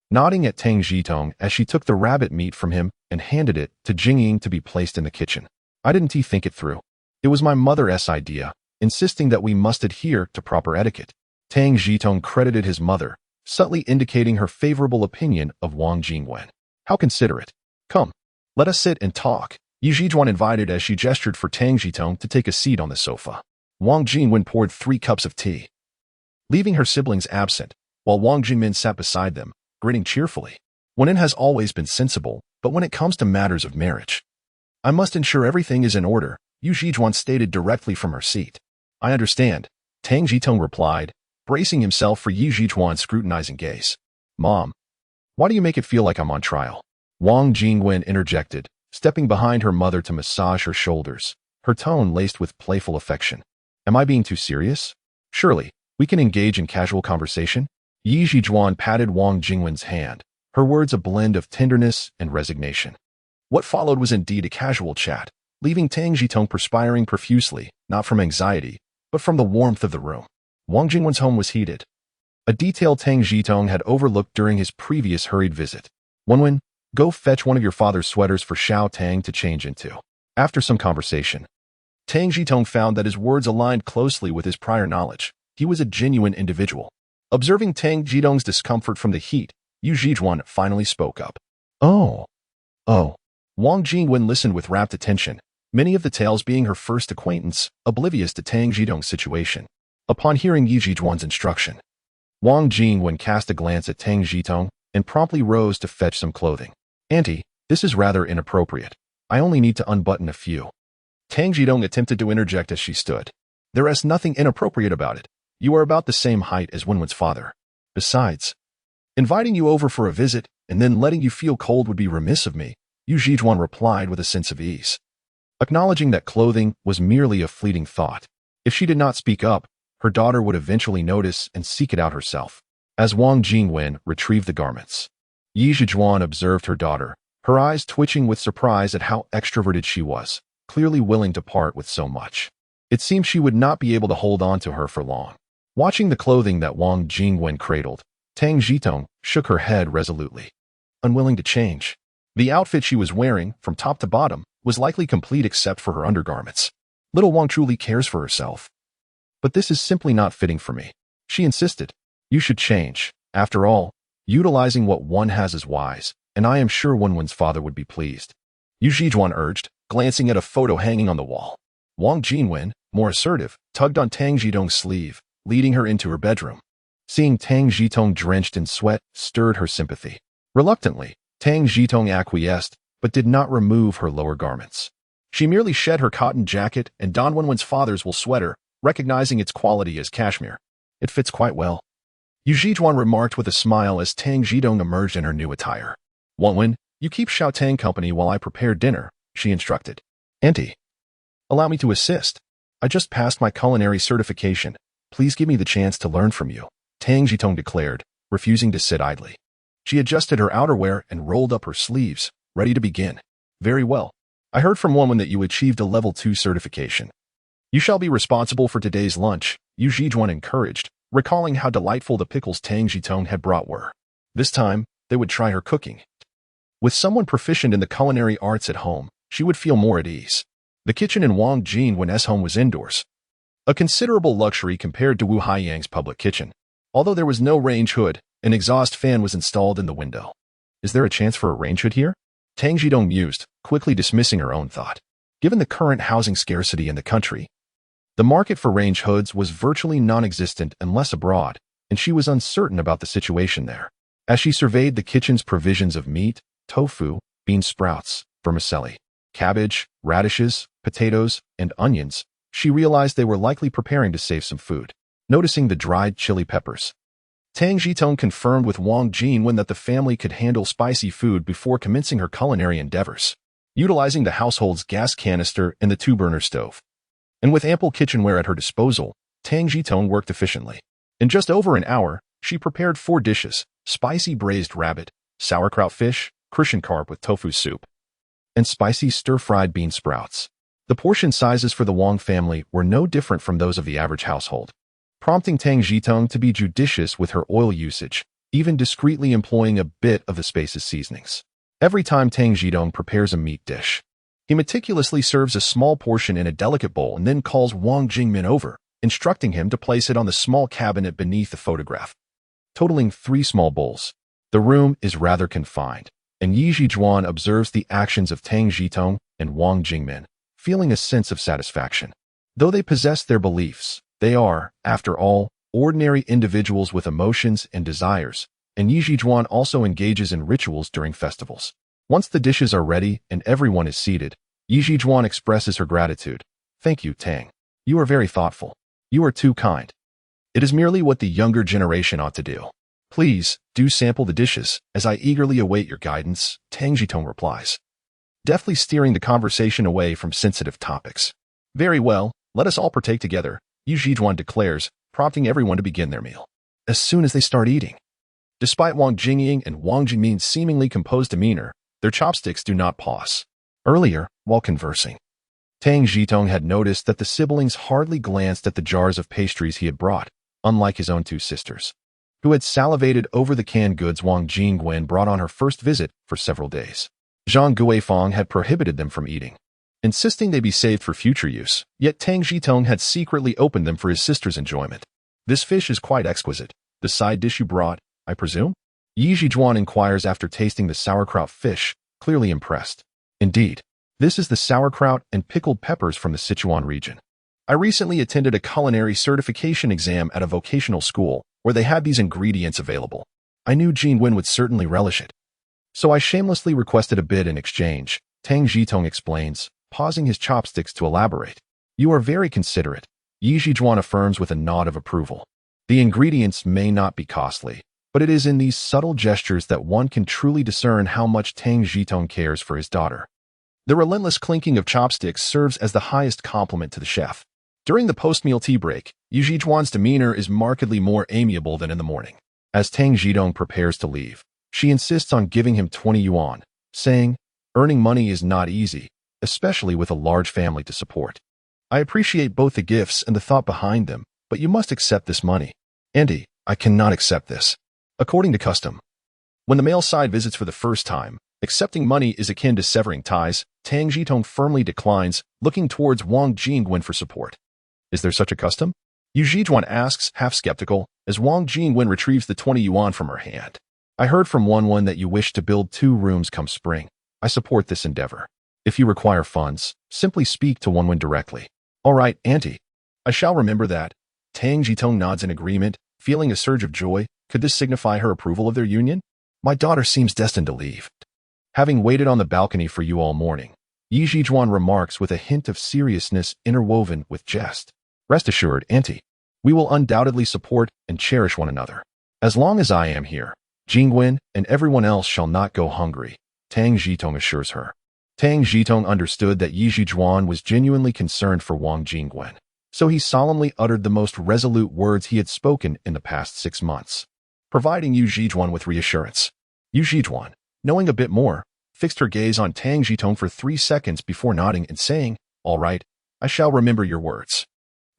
nodding at Tang Zhitong as she took the rabbit meat from him and handed it to Jingying to be placed in the kitchen. I didn't think it through. It was my mother's idea, insisting that we must adhere to proper etiquette. Tang Zhitong credited his mother, subtly indicating her favorable opinion of Wang Jingwen. How considerate. Come, let us sit and talk, Yi Zhijuan invited as she gestured for Tang Zhitong to take a seat on the sofa. Wang Jingwen poured 3 cups of tea, leaving her siblings absent, while Wang Jingmin sat beside them, grinning cheerfully. Wen has always been sensible, but when it comes to matters of marriage, I must ensure everything is in order, Yu Zhijuan stated directly from her seat. I understand, Tang Zhitong replied, bracing himself for Yi Zhijuan's scrutinizing gaze. Mom, why do you make it feel like I'm on trial? Wang Jingwen interjected, stepping behind her mother to massage her shoulders, her tone laced with playful affection. Am I being too serious? Surely, we can engage in casual conversation? Yi Zhijuan patted Wang Jingwen's hand, her words a blend of tenderness and resignation. What followed was indeed a casual chat, leaving Tang Zhitong perspiring profusely, not from anxiety, but from the warmth of the room. Wang Jingwen's home was heated, a detail Tang Zhitong had overlooked during his previous hurried visit. Wenwen, go fetch one of your father's sweaters for Xiao Tang to change into. After some conversation, Tang Zhitong found that his words aligned closely with his prior knowledge. He was a genuine individual. Observing Tang Zhitong's discomfort from the heat, Yu Zhijuan finally spoke up. Oh. Wang Jingwen listened with rapt attention, many of the tales being her first acquaintance, oblivious to Tang Zhitong's situation. Upon hearing Yi Zhijuan's instruction, Wang Jingwen cast a glance at Tang Zhitong and promptly rose to fetch some clothing. Auntie, this is rather inappropriate. I only need to unbutton a few. Tang Zhitong attempted to interject as she stood. There is nothing inappropriate about it. You are about the same height as Wenwen's father. Besides, inviting you over for a visit and then letting you feel cold would be remiss of me, Yu Zhijuan replied with a sense of ease, acknowledging that clothing was merely a fleeting thought. If she did not speak up, her daughter would eventually notice and seek it out herself. As Wang Jingwen retrieved the garments, Yi Zhijuan observed her daughter, her eyes twitching with surprise at how extroverted she was, clearly willing to part with so much. It seemed she would not be able to hold on to her for long. Watching the clothing that Wang Jingwen cradled, Tang Zhitong shook her head resolutely, unwilling to change. The outfit she was wearing, from top to bottom, was likely complete except for her undergarments. Little Wang truly cares for herself. But this is simply not fitting for me. She insisted. You should change. After all, utilizing what one has is wise, and I am sure Wenwen's father would be pleased. Yu Zhijuan urged, glancing at a photo hanging on the wall. Wang Jingwen, more assertive, tugged on Tang Zhitong's sleeve, leading her into her bedroom. Seeing Tang Zhitong drenched in sweat stirred her sympathy. Reluctantly, Tang Zhitong acquiesced, but did not remove her lower garments. She merely shed her cotton jacket and donned Wenwen's father's wool sweater, recognizing its quality as cashmere. It fits quite well. Yu Zhijuan remarked with a smile as Tang Zhitong emerged in her new attire. Wanwen, you keep Xiaotang company while I prepare dinner, she instructed. Auntie, allow me to assist. I just passed my culinary certification. Please give me the chance to learn from you, Tang Zhitong declared, refusing to sit idly. She adjusted her outerwear and rolled up her sleeves, ready to begin. Very well. I heard from Wanwen that you achieved a level 2 certification. You shall be responsible for today's lunch, Yu Zhijuan encouraged, recalling how delightful the pickles Tang Zhitong had brought were. This time, they would try her cooking. With someone proficient in the culinary arts at home, she would feel more at ease. The kitchen in Wang Jingwen's home was indoors, a considerable luxury compared to Wu Haiyang's public kitchen. Although there was no range hood, an exhaust fan was installed in the window. Is there a chance for a range hood here? Tang Zhitong mused, quickly dismissing her own thought. Given the current housing scarcity in the country, the market for range hoods was virtually non-existent unless abroad, and she was uncertain about the situation there. As she surveyed the kitchen's provisions of meat, tofu, bean sprouts, vermicelli, cabbage, radishes, potatoes, and onions, she realized they were likely preparing to save some food. Noticing the dried chili peppers, Tang Zhitong confirmed with Wang Jingwen that the family could handle spicy food before commencing her culinary endeavors. Utilizing the household's gas canister and the two-burner stove, and with ample kitchenware at her disposal, Tang Zhitong worked efficiently. In just over an hour, she prepared 4 dishes: spicy braised rabbit, sauerkraut fish, Christian carp with tofu soup, and spicy stir-fried bean sprouts. The portion sizes for the Wang family were no different from those of the average household, prompting Tang Zhitong to be judicious with her oil usage, even discreetly employing a bit of the spice's seasonings. Every time Tang Zhitong prepares a meat dish, he meticulously serves a small portion in a delicate bowl and then calls Wang Jingwen over, instructing him to place it on the small cabinet beneath the photograph. Totaling 3 small bowls, the room is rather confined, and Yu Zhijuan observes the actions of Tang Zhitong and Wang Jingwen, feeling a sense of satisfaction. Though they possess their beliefs, they are, after all, ordinary individuals with emotions and desires, and Yu Zhijuan also engages in rituals during festivals. Once the dishes are ready and everyone is seated, Yu Zhijuan expresses her gratitude. Thank you, Tang. You are very thoughtful. You are too kind. It is merely what the younger generation ought to do. Please, do sample the dishes, as I eagerly await your guidance, Tang Zhitong replies, deftly steering the conversation away from sensitive topics. Very well, let us all partake together, Yu Zhijuan declares, prompting everyone to begin their meal as soon as they start eating. Despite Wang Jingying and Wang Jingmin's seemingly composed demeanor, their chopsticks do not pause. Earlier, while conversing, Tang Zhitong had noticed that the siblings hardly glanced at the jars of pastries he had brought, unlike his own 2 sisters, who had salivated over the canned goods Wang Jingwen brought on her first visit for several days. Zhang Guifang had prohibited them from eating, insisting they be saved for future use, yet Tang Zhitong had secretly opened them for his sister's enjoyment. This fish is quite exquisite. The side dish you brought, I presume? Yu Zhijuan inquires after tasting the sauerkraut fish, clearly impressed. Indeed, this is the sauerkraut and pickled peppers from the Sichuan region. I recently attended a culinary certification exam at a vocational school where they had these ingredients available. I knew Jingwen would certainly relish it, so I shamelessly requested a bit in exchange, Tang Zhitong explains, pausing his chopsticks to elaborate. You are very considerate, Yu Zhijuan affirms with a nod of approval. The ingredients may not be costly, but it is in these subtle gestures that one can truly discern how much Tang Zhitong cares for his daughter. The relentless clinking of chopsticks serves as the highest compliment to the chef. During the post-meal tea break, Yu Zhijuan's demeanor is markedly more amiable than in the morning. As Tang Zhitong prepares to leave, she insists on giving him 20 yuan, saying, earning money is not easy, especially with a large family to support. I appreciate both the gifts and the thought behind them, but you must accept this money. Auntie, I cannot accept this. According to custom, when the male side visits for the first time, accepting money is akin to severing ties. Tang Zhitong firmly declines, looking towards Wang Jingwen for support. Is there such a custom? Yu Zhijuan asks, half skeptical, as Wang Jingwen retrieves the 20 yuan from her hand. I heard from Wanwen that you wish to build 2 rooms come spring. I support this endeavor. If you require funds, simply speak to Wanwen directly. All right, Auntie. I shall remember that. Tang Zhitong nods in agreement, feeling a surge of joy. Could this signify her approval of their union? My daughter seems destined to leave. Having waited on the balcony for you all morning, Yu Zhijuan remarks with a hint of seriousness interwoven with jest. Rest assured, Auntie, we will undoubtedly support and cherish one another. As long as I am here, Jingwen and everyone else shall not go hungry, Tang Zhitong assures her. Tang Zhitong understood that Yi Zhijuan was genuinely concerned for Wang Jingwen, so he solemnly uttered the most resolute words he had spoken in the past 6 months, providing Yu Zhijuan with reassurance. Yu Zhijuan, knowing a bit more, fixed her gaze on Tang Zhitong for 3 seconds before nodding and saying, "All right, I shall remember your words.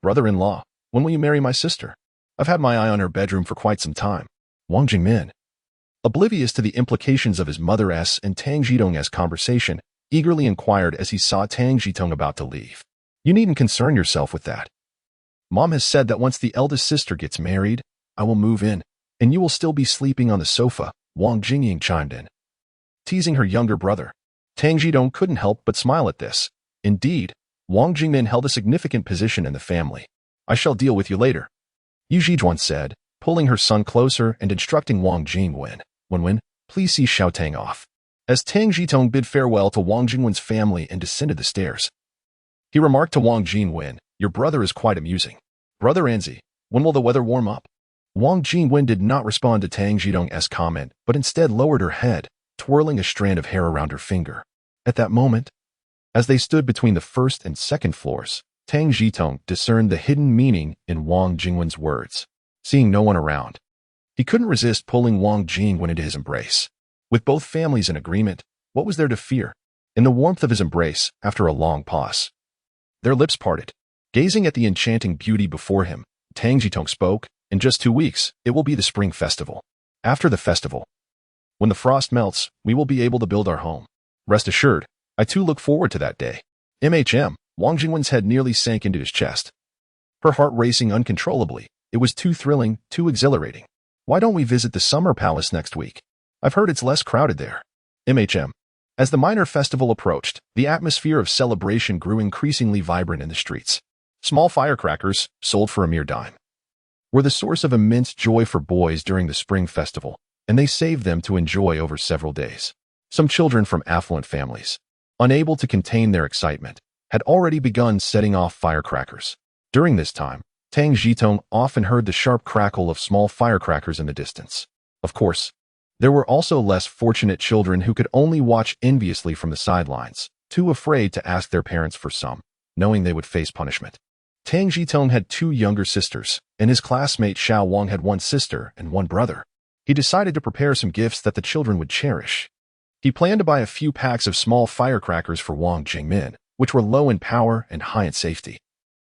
Brother-in-law, when will you marry my sister? I've had my eye on her bedroom for quite some time." Wang Jingmin, oblivious to the implications of his mother-s and Tang Zhitong's conversation, eagerly inquired as he saw Tang Zhitong about to leave. "You needn't concern yourself with that. Mom has said that once the eldest sister gets married, I will move in, and you will still be sleeping on the sofa," Wang Jingying chimed in, teasing her younger brother. Tang Zhitong couldn't help but smile at this. Indeed, Wang Jingmin held a significant position in the family. "I shall deal with you later," Yu Zhijuan said, pulling her son closer and instructing Wang Jingwen, "Wenwen, please see Xiao Tang off." As Tang Zhitong bid farewell to Wang Jingwen's family and descended the stairs, he remarked to Wang Jingwen, "Your brother is quite amusing. Brother Anzi, when will the weather warm up?" Wang Jingwen did not respond to Tang Zhitong's comment, but instead lowered her head, twirling a strand of hair around her finger. At that moment, as they stood between the first and second floors, Tang Zhitong discerned the hidden meaning in Wang Jingwen's words. Seeing no one around, he couldn't resist pulling Wang Jingwen into his embrace. With both families in agreement, what was there to fear? In the warmth of his embrace, after a long pause, their lips parted. Gazing at the enchanting beauty before him, Tang Zhitong spoke, "In just 2 weeks, it will be the Spring Festival. After the festival, when the frost melts, we will be able to build our home. Rest assured, I too look forward to that day." Wang Jingwen's head nearly sank into his chest, her heart racing uncontrollably. It was too thrilling, too exhilarating. "Why don't we visit the Summer Palace next week? I've heard it's less crowded there." As the minor festival approached, the atmosphere of celebration grew increasingly vibrant in the streets. Small firecrackers, sold for a mere dime, were the source of immense joy for boys during the Spring Festival, and they saved them to enjoy over several days. Some children from affluent families, unable to contain their excitement, had already begun setting off firecrackers. During this time, Tang Zhitong often heard the sharp crackle of small firecrackers in the distance. Of course, there were also less fortunate children who could only watch enviously from the sidelines, too afraid to ask their parents for some, knowing they would face punishment. Tang Zhitong had 2 younger sisters, and his classmate Xiao Wang had 1 sister and 1 brother. He decided to prepare some gifts that the children would cherish. He planned to buy a few packs of small firecrackers for Wang Jingmin, which were low in power and high in safety.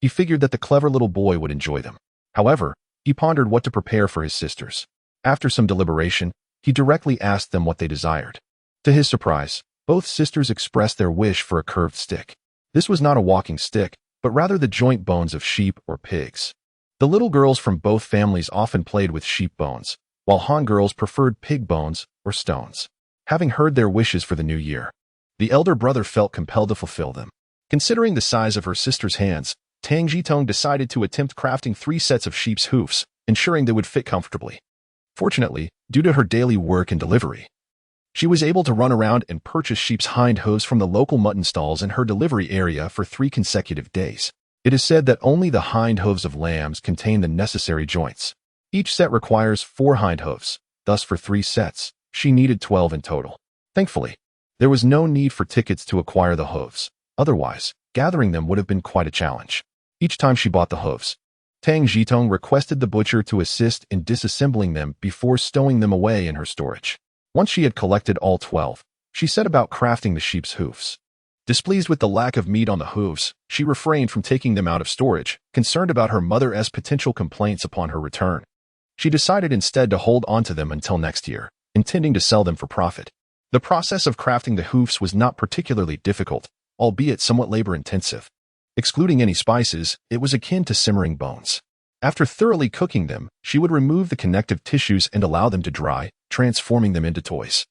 He figured that the clever little boy would enjoy them. However, he pondered what to prepare for his sisters. After some deliberation, he directly asked them what they desired. To his surprise, both sisters expressed their wish for a curved stick. This was not a walking stick, but rather the joint bones of sheep or pigs. The little girls from both families often played with sheep bones, while Han girls preferred pig bones or stones. Having heard their wishes for the new year, the elder brother felt compelled to fulfill them. Considering the size of her sister's hands, Tang Zhitong decided to attempt crafting 3 sets of sheep's hoofs, ensuring they would fit comfortably. Fortunately, due to her daily work and delivery, she was able to run around and purchase sheep's hind hooves from the local mutton stalls in her delivery area for 3 consecutive days. It is said that only the hind hooves of lambs contain the necessary joints. Each set requires 4 hind hooves, thus for 3 sets, she needed 12 in total. Thankfully, there was no need for tickets to acquire the hooves. Otherwise, gathering them would have been quite a challenge. Each time she bought the hooves, Tang Zhitong requested the butcher to assist in disassembling them before stowing them away in her storage. Once she had collected all 12, she set about crafting the sheep's hoofs. Displeased with the lack of meat on the hooves, she refrained from taking them out of storage, concerned about her mother's potential complaints upon her return. She decided instead to hold onto them until next year, intending to sell them for profit. The process of crafting the hoofs was not particularly difficult, albeit somewhat labor-intensive. Excluding any spices, it was akin to simmering bones. After thoroughly cooking them, she would remove the connective tissues and allow them to dry, transforming them into toys.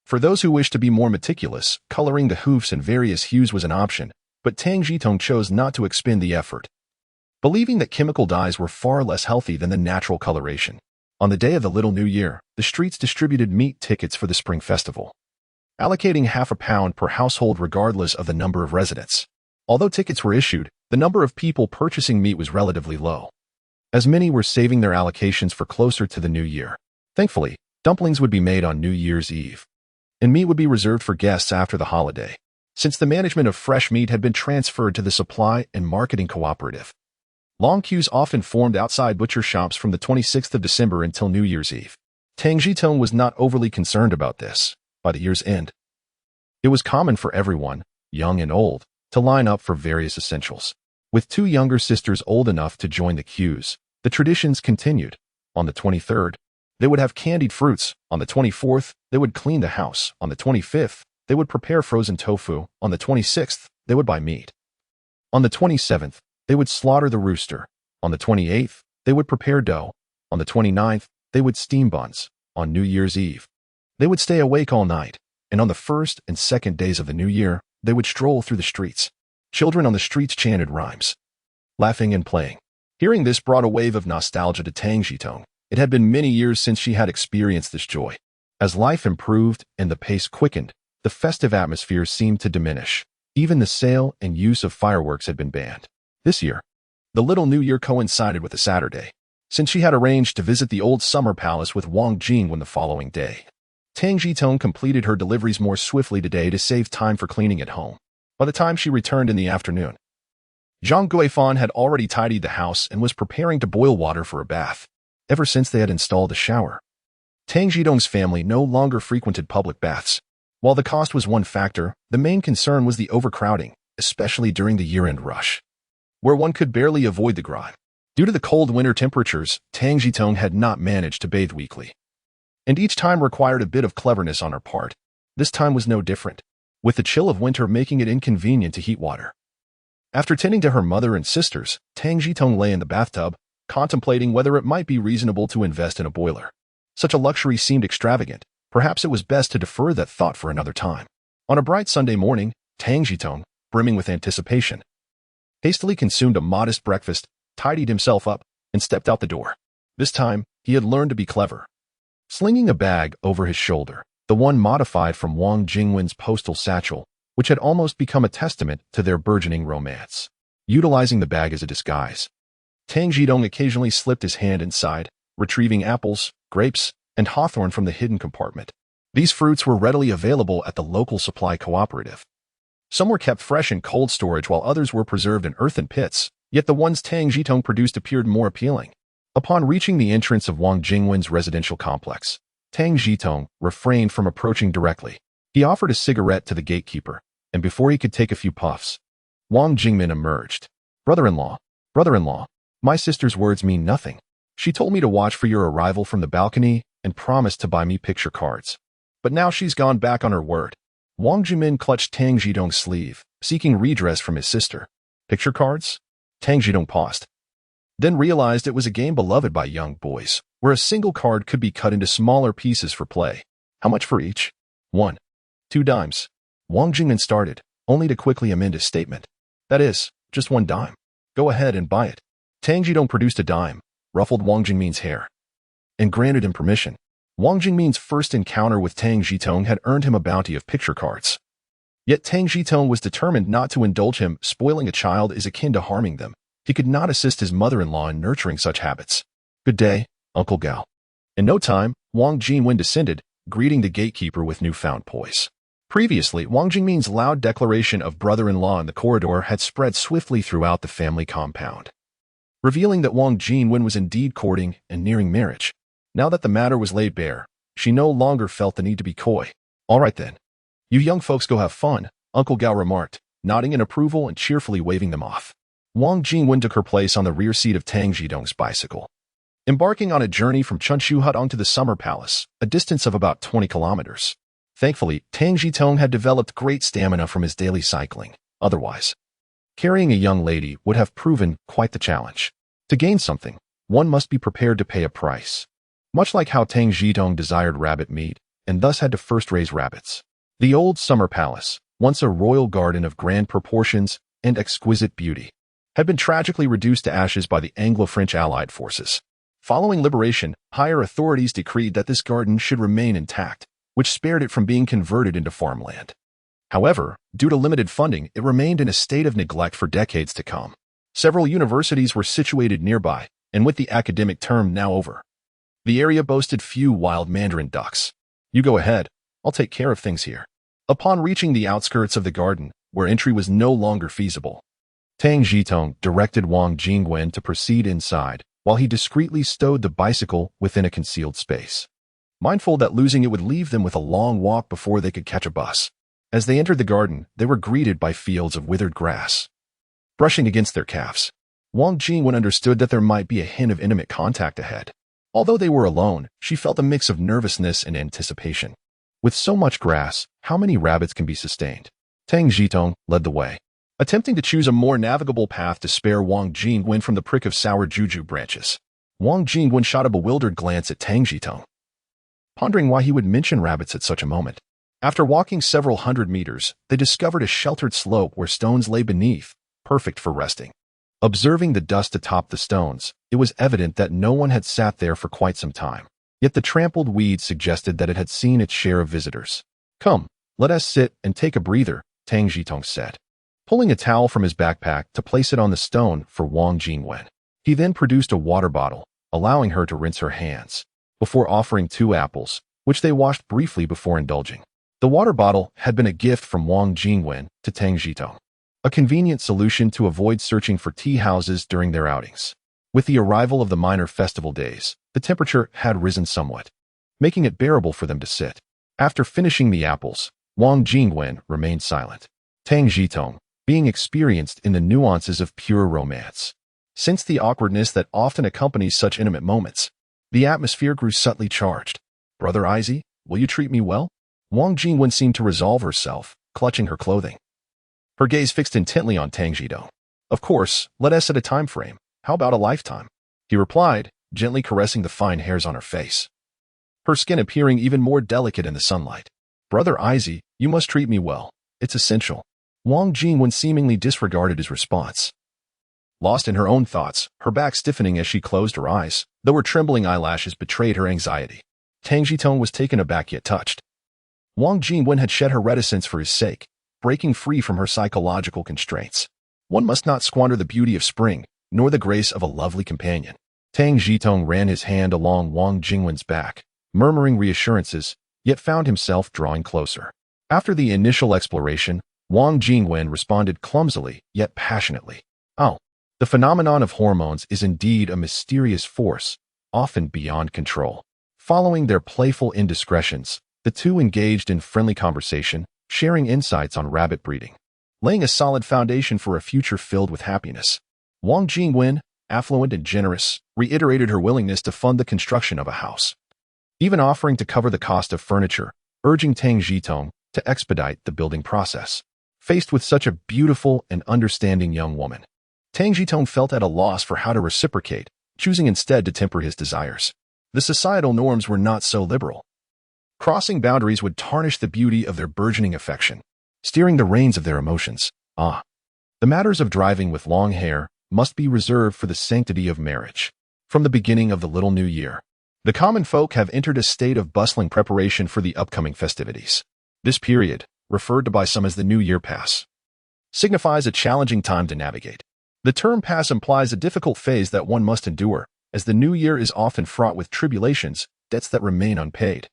For those who wished to be more meticulous, coloring the hoofs in various hues was an option, but Tang Zhitong chose not to expend the effort, believing that chemical dyes were far less healthy than the natural coloration. On the day of the Little New Year, the streets distributed meat tickets for the Spring Festival, allocating half a pound per household regardless of the number of residents. Although tickets were issued, the number of people purchasing meat was relatively low, as many were saving their allocations for closer to the new year. Thankfully, dumplings would be made on New Year's Eve, and meat would be reserved for guests after the holiday, since the management of fresh meat had been transferred to the Supply and Marketing Cooperative. Long queues often formed outside butcher shops from the 26th of December until New Year's Eve. Tang Zhitong was not overly concerned about this. By the year's end, it was common for everyone, young and old, to line up for various essentials. With two younger sisters old enough to join the queues, the traditions continued. On the 23rd, they would have candied fruits. On the 24th, they would clean the house. On the 25th, they would prepare frozen tofu. On the 26th, they would buy meat. On the 27th, they would slaughter the rooster. On the 28th, they would prepare dough. On the 29th, they would steam buns. On New Year's Eve, they would stay awake all night. And on the first and second days of the new year, they would stroll through the streets. Children on the streets chanted rhymes, laughing and playing. Hearing this brought a wave of nostalgia to Tang Zhitong. It had been many years since she had experienced this joy. As life improved and the pace quickened, the festive atmosphere seemed to diminish. Even the sale and use of fireworks had been banned. This year, the little New Year coincided with a Saturday, since she had arranged to visit the old summer palace with Wang Jingwen the following day. Tang Zhitong completed her deliveries more swiftly today to save time for cleaning at home. By the time she returned in the afternoon, Zhang Guifan had already tidied the house and was preparing to boil water for a bath. Ever since they had installed a shower, Tang Zhitong's family no longer frequented public baths. While the cost was one factor, the main concern was the overcrowding, especially during the year-end rush, where one could barely avoid the grime. Due to the cold winter temperatures, Tang Zhitong had not managed to bathe weekly, and each time required a bit of cleverness on her part. This time was no different, with the chill of winter making it inconvenient to heat water. After tending to her mother and sisters, Tang Zhitong lay in the bathtub, contemplating whether it might be reasonable to invest in a boiler. Such a luxury seemed extravagant. Perhaps it was best to defer that thought for another time. On a bright Sunday morning, Tang Zhitong, brimming with anticipation, hastily consumed a modest breakfast, tidied himself up, and stepped out the door. This time, he had learned to be clever. Slinging a bag over his shoulder, the one modified from Wang Jingwen's postal satchel, which had almost become a testament to their burgeoning romance. Utilizing the bag as a disguise, Tang Zhitong occasionally slipped his hand inside, retrieving apples, grapes, and hawthorn from the hidden compartment. These fruits were readily available at the local supply cooperative. Some were kept fresh in cold storage while others were preserved in earthen pits, yet the ones Tang Zhitong produced appeared more appealing. Upon reaching the entrance of Wang Jingwen's residential complex, Tang Zhitong refrained from approaching directly. He offered a cigarette to the gatekeeper, and before he could take a few puffs, Wang Jingwen emerged. Brother-in-law, my sister's words mean nothing. She told me to watch for your arrival from the balcony and promised to buy me picture cards. But now she's gone back on her word. Wang Jingwen clutched Tang Zhitong's sleeve, seeking redress from his sister. Picture cards? Tang Zhitong paused, then realized it was a game beloved by young boys, where a single card could be cut into smaller pieces for play. How much for each? 1. 2 dimes. Wang Jingwen started, only to quickly amend his statement. That is, just 1 dime. Go ahead and buy it. Tang Zhitong produced a dime, ruffled Wang Jingwen's hair, and granted him permission. Wang Jingwen's first encounter with Tang Zhitong had earned him a bounty of picture cards. Yet Tang Zhitong was determined not to indulge him. Spoiling a child is akin to harming them. He could not assist his mother-in-law in nurturing such habits. Good day, Uncle Gao. In no time, Wang Jingwen descended, greeting the gatekeeper with newfound poise. Previously, Wang Jingwen's loud declaration of brother-in-law in the corridor had spread swiftly throughout the family compound, revealing that Wang Jingwen was indeed courting and nearing marriage. Now that the matter was laid bare, she no longer felt the need to be coy. All right then. You young folks go have fun, Uncle Gao remarked, nodding in approval and cheerfully waving them off. Wang Jingwen took her place on the rear seat of Tang Zhitong's bicycle, embarking on a journey from Chunshu Hutong to the Summer Palace, a distance of about 20 kilometers. Thankfully, Tang Zhitong had developed great stamina from his daily cycling. Otherwise, carrying a young lady would have proven quite the challenge. To gain something, one must be prepared to pay a price. Much like how Tang Zhitong desired rabbit meat, and thus had to first raise rabbits. The old Summer Palace, once a royal garden of grand proportions and exquisite beauty, had been tragically reduced to ashes by the Anglo-French Allied forces. Following liberation, higher authorities decreed that this garden should remain intact, which spared it from being converted into farmland. However, due to limited funding, it remained in a state of neglect for decades to come. Several universities were situated nearby, and with the academic term now over, The area boasted few wild mandarin ducks. You go ahead, I'll take care of things here. Upon reaching the outskirts of the garden, where entry was no longer feasible, Tang Zhitong directed Wang Jingwen to proceed inside, while he discreetly stowed the bicycle within a concealed space, mindful that losing it would leave them with a long walk before they could catch a bus. As they entered the garden, they were greeted by fields of withered grass brushing against their calves. Wang Jingwen understood that there might be a hint of intimate contact ahead. Although they were alone, she felt a mix of nervousness and anticipation. With so much grass, how many rabbits can be sustained? Tang Zhitong led the way, attempting to choose a more navigable path to spare Wang Jingwen from the prick of sour juju branches. Wang Jingwen shot a bewildered glance at Tang Zhitong, pondering why he would mention rabbits at such a moment. After walking several hundred meters, they discovered a sheltered slope where stones lay beneath, perfect for resting. Observing the dust atop the stones, it was evident that no one had sat there for quite some time. Yet the trampled weeds suggested that it had seen its share of visitors. Come, let us sit and take a breather, Tang Zhitong said, pulling a towel from his backpack to place it on the stone for Wang Jingwen. He then produced a water bottle, allowing her to rinse her hands, before offering 2 apples, which they washed briefly before indulging. The water bottle had been a gift from Wang Jingwen to Tang Zhitong, a convenient solution to avoid searching for tea houses during their outings. With the arrival of the minor festival days, the temperature had risen somewhat, making it bearable for them to sit. After finishing the apples, Wang Jingwen remained silent. Tang Zhitong, being experienced in the nuances of pure romance, sensed the awkwardness that often accompanies such intimate moments. The atmosphere grew subtly charged. Brother Izzy, will you treat me well? Wang Jingwen seemed to resolve herself, clutching her clothing, her gaze fixed intently on Tang Zhitong. Of course, let us set a time frame. How about a lifetime? He replied, gently caressing the fine hairs on her face, her skin appearing even more delicate in the sunlight. Brother Izzy, you must treat me well. It's essential. Wang Jingwen seemingly disregarded his response, lost in her own thoughts, her back stiffening as she closed her eyes, though her trembling eyelashes betrayed her anxiety. Tang Zhitong was taken aback yet touched. Wang Jingwen had shed her reticence for his sake, breaking free from her psychological constraints. One must not squander the beauty of spring, nor the grace of a lovely companion. Tang Zhitong ran his hand along Wang Jingwen's back, murmuring reassurances, yet found himself drawing closer. After the initial exploration, Wang Jingwen responded clumsily, yet passionately. Oh, the phenomenon of hormones is indeed a mysterious force, often beyond control. Following their playful indiscretions, the two engaged in friendly conversation, sharing insights on rabbit breeding, laying a solid foundation for a future filled with happiness. Wang Jingwen, affluent and generous, reiterated her willingness to fund the construction of a house, even offering to cover the cost of furniture, urging Tang Zhitong to expedite the building process. Faced with such a beautiful and understanding young woman, Tang Zhitong felt at a loss for how to reciprocate, choosing instead to temper his desires. The societal norms were not so liberal. Crossing boundaries would tarnish the beauty of their burgeoning affection, steering the reins of their emotions. The matters of driving with long hair must be reserved for the sanctity of marriage. From the beginning of the little new year, the common folk have entered a state of bustling preparation for the upcoming festivities. This period, referred to by some as the New Year Pass, signifies a challenging time to navigate. The term pass implies a difficult phase that one must endure, as the new year is often fraught with tribulations, debts that remain unpaid,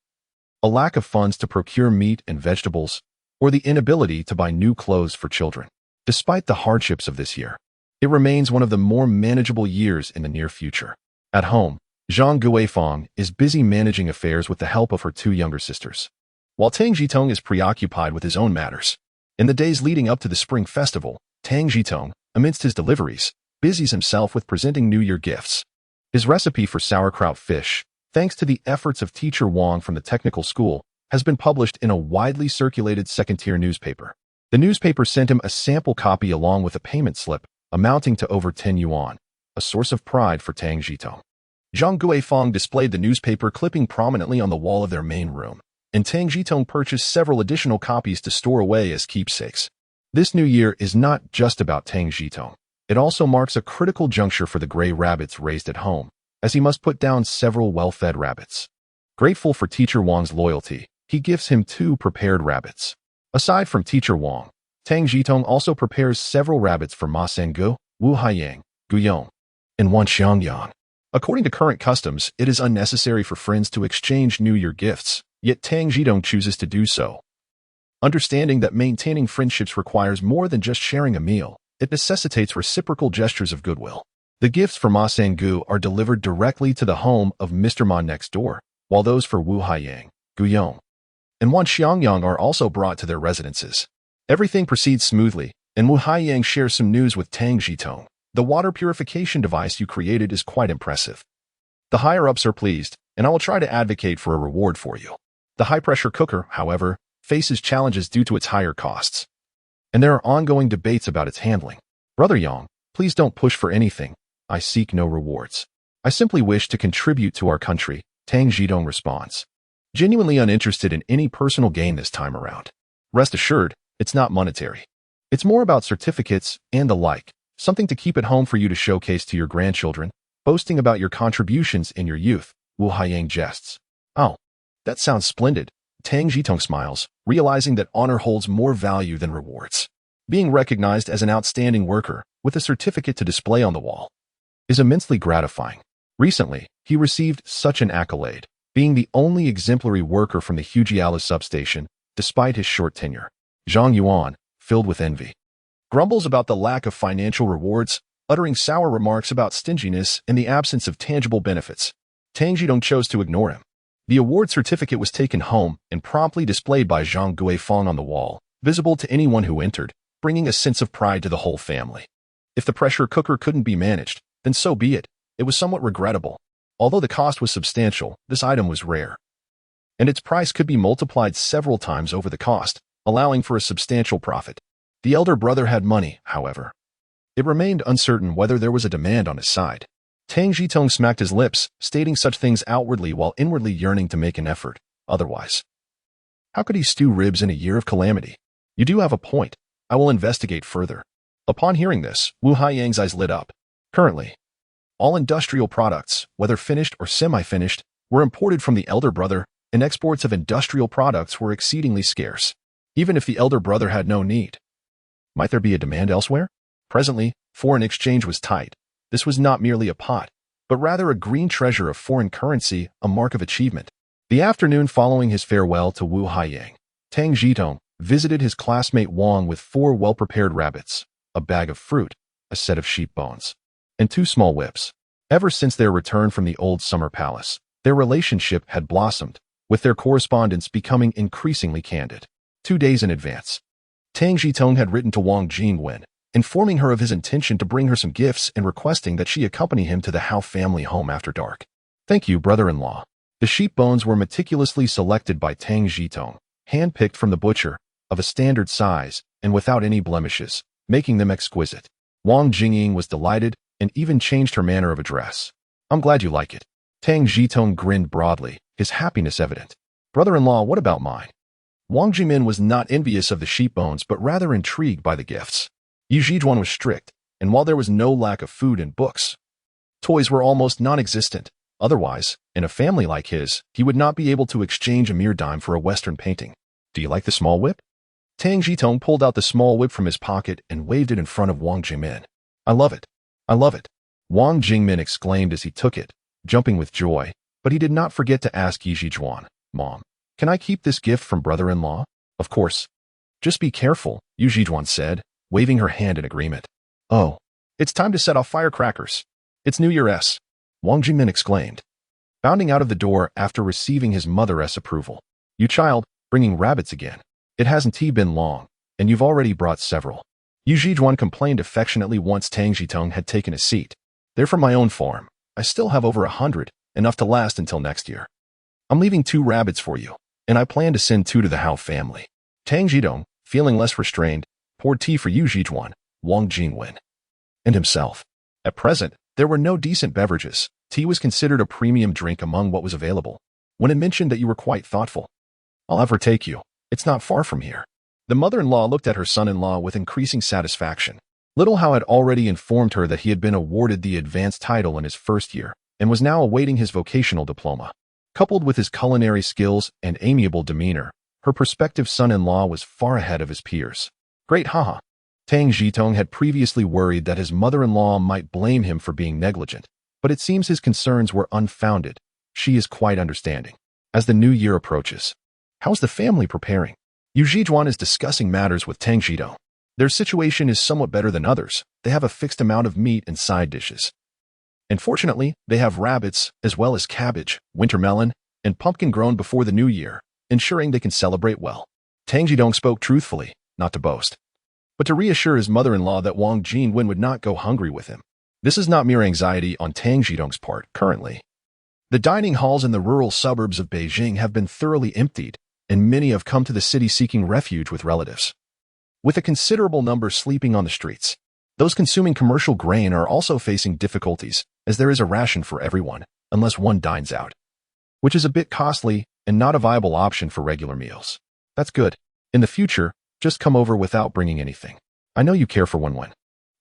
a lack of funds to procure meat and vegetables, or the inability to buy new clothes for children. Despite the hardships of this year, it remains one of the more manageable years in the near future. At home, Zhang Guifang is busy managing affairs with the help of her 2 younger sisters, while Tang Zhitong is preoccupied with his own matters. In the days leading up to the Spring Festival, Tang Zhitong, amidst his deliveries, busies himself with presenting New Year gifts. His recipe for sauerkraut fish, thanks to the efforts of teacher Wang from the technical school, has been published in a widely circulated second-tier newspaper. The newspaper sent him a sample copy along with a payment slip, amounting to over 10 yuan, a source of pride for Tang Zhitong. Zhang Guifang displayed the newspaper clipping prominently on the wall of their main room, and Tang Zhitong purchased several additional copies to store away as keepsakes. This new year is not just about Tang Zhitong. It also marks a critical juncture for the gray rabbits raised at home, as he must put down several well-fed rabbits. Grateful for teacher Wang's loyalty, he gives him 2 prepared rabbits. Aside from teacher Wang, Tang Zhitong also prepares several rabbits for Ma Sangu, Wu Haiyang, Gu Yong, and Wan Xiangyang. According to current customs, it is unnecessary for friends to exchange New Year gifts, yet Tang Zhitong chooses to do so. Understanding that maintaining friendships requires more than just sharing a meal, it necessitates reciprocal gestures of goodwill. The gifts for Ma Sang-gu are delivered directly to the home of Mr. Ma next door, while those for Wu Haiyang, Gu Yong, and Wan Xiangyang are also brought to their residences. Everything proceeds smoothly, and Wu Haiyang shares some news with Tang Zhitong. The water purification device you created is quite impressive. The higher-ups are pleased, and I will try to advocate for a reward for you. The high-pressure cooker, however, faces challenges due to its higher costs, and there are ongoing debates about its handling. Brother Yang, please don't push for anything. I seek no rewards. I simply wish to contribute to our country, Tang Zhitong responds, genuinely uninterested in any personal gain this time around. Rest assured, it's not monetary. It's more about certificates and the like, something to keep at home for you to showcase to your grandchildren, boasting about your contributions in your youth, Wu Haiyang jests. Oh, that sounds splendid. Tang Zhitong smiles, realizing that honor holds more value than rewards. Being recognized as an outstanding worker, with a certificate to display on the wall, is immensely gratifying. Recently, he received such an accolade, being the only exemplary worker from the Hujiala substation, despite his short tenure. Zhang Yuan, filled with envy, grumbles about the lack of financial rewards, uttering sour remarks about stinginess and the absence of tangible benefits. Tang Zhitong chose to ignore him. The award certificate was taken home and promptly displayed by Zhang Guifeng on the wall, visible to anyone who entered, bringing a sense of pride to the whole family. If the pressure cooker couldn't be managed, then so be it. It was somewhat regrettable. Although the cost was substantial, this item was rare, and its price could be multiplied several times over the cost, allowing for a substantial profit. The elder brother had money, however. It remained uncertain whether there was a demand on his side. Tang Zhitong smacked his lips, stating such things outwardly while inwardly yearning to make an effort. Otherwise, how could he stew ribs in a year of calamity? You do have a point. I will investigate further. Upon hearing this, Wu Haiyang's eyes lit up. Currently, all industrial products, whether finished or semi-finished, were imported from the elder brother, and exports of industrial products were exceedingly scarce, even if the elder brother had no need. Might there be a demand elsewhere? Presently, foreign exchange was tight. This was not merely a pot, but rather a green treasure of foreign currency, a mark of achievement. The afternoon following his farewell to Wu Haiyang, Tang Zhitong visited his classmate Wang with 4 well-prepared rabbits, a bag of fruit, a set of sheep bones, and 2 small whips. Ever since their return from the old summer palace, their relationship had blossomed, with their correspondence becoming increasingly candid. 2 days in advance, Tang Zhitong had written to Wang Jingwen, informing her of his intention to bring her some gifts and requesting that she accompany him to the Hao family home after dark. Thank you, brother-in-law. The sheep bones were meticulously selected by Tang Zhitong, hand-picked from the butcher, of a standard size, and without any blemishes, making them exquisite. Wang Jingying was delighted and even changed her manner of address. I'm glad you like it. Tang Zhitong grinned broadly, his happiness evident. Brother-in-law, what about mine? Wang Jimin was not envious of the sheep bones but rather intrigued by the gifts. Yu Zhijuan was strict, and while there was no lack of food and books, toys were almost non-existent. Otherwise, in a family like his, he would not be able to exchange a mere dime for a Western painting. Do you like the small whip? Tang Zhitong pulled out the small whip from his pocket and waved it in front of Wang Jingmin. I love it. I love it. Wang Jingmin exclaimed as he took it, jumping with joy, but he did not forget to ask Yu Zhijuan, Mom, can I keep this gift from brother-in-law? Of course. Just be careful, Yu Zhijuan said, waving her hand in agreement. Oh, it's time to set off firecrackers. It's New Year's, Wang Jingmin exclaimed, bounding out of the door after receiving his mother's approval. You child, bringing rabbits again. It hasn't been long, and you've already brought several. Yu Zhijuan complained affectionately once Tang Zhitong had taken a seat. They're from my own farm. I still have over 100, enough to last until next year. I'm leaving 2 rabbits for you, and I plan to send 2 to the Hao family. Tang Zhitong, feeling less restrained, poured tea for Yu Zhijuan, Wang Jingwen, and himself. At present, there were no decent beverages. Tea was considered a premium drink among what was available. When it mentioned that you were quite thoughtful, I'll have her take you. It's not far from here. The mother-in-law looked at her son-in-law with increasing satisfaction. Little Hao had already informed her that he had been awarded the advanced title in his first year and was now awaiting his vocational diploma. Coupled with his culinary skills and amiable demeanor, her prospective son-in-law was far ahead of his peers. Great haha. Tang Zhitong had previously worried that his mother-in-law might blame him for being negligent, but it seems his concerns were unfounded. She is quite understanding. As the new year approaches, how's the family preparing? Yu Zhijuan is discussing matters with Tang Zhitong. Their situation is somewhat better than others. They have a fixed amount of meat and side dishes. And fortunately, they have rabbits, as well as cabbage, winter melon, and pumpkin grown before the new year, ensuring they can celebrate well. Tang Zhitong spoke truthfully, not to boast, but to reassure his mother-in-law that Wang Jingwen would not go hungry with him. This is not mere anxiety on Tang Zhitong's part currently. The dining halls in the rural suburbs of Beijing have been thoroughly emptied, and many have come to the city seeking refuge with relatives. With a considerable number sleeping on the streets, those consuming commercial grain are also facing difficulties, as there is a ration for everyone, unless one dines out, which is a bit costly and not a viable option for regular meals. That's good. In the future, just come over without bringing anything. I know you care for Wen.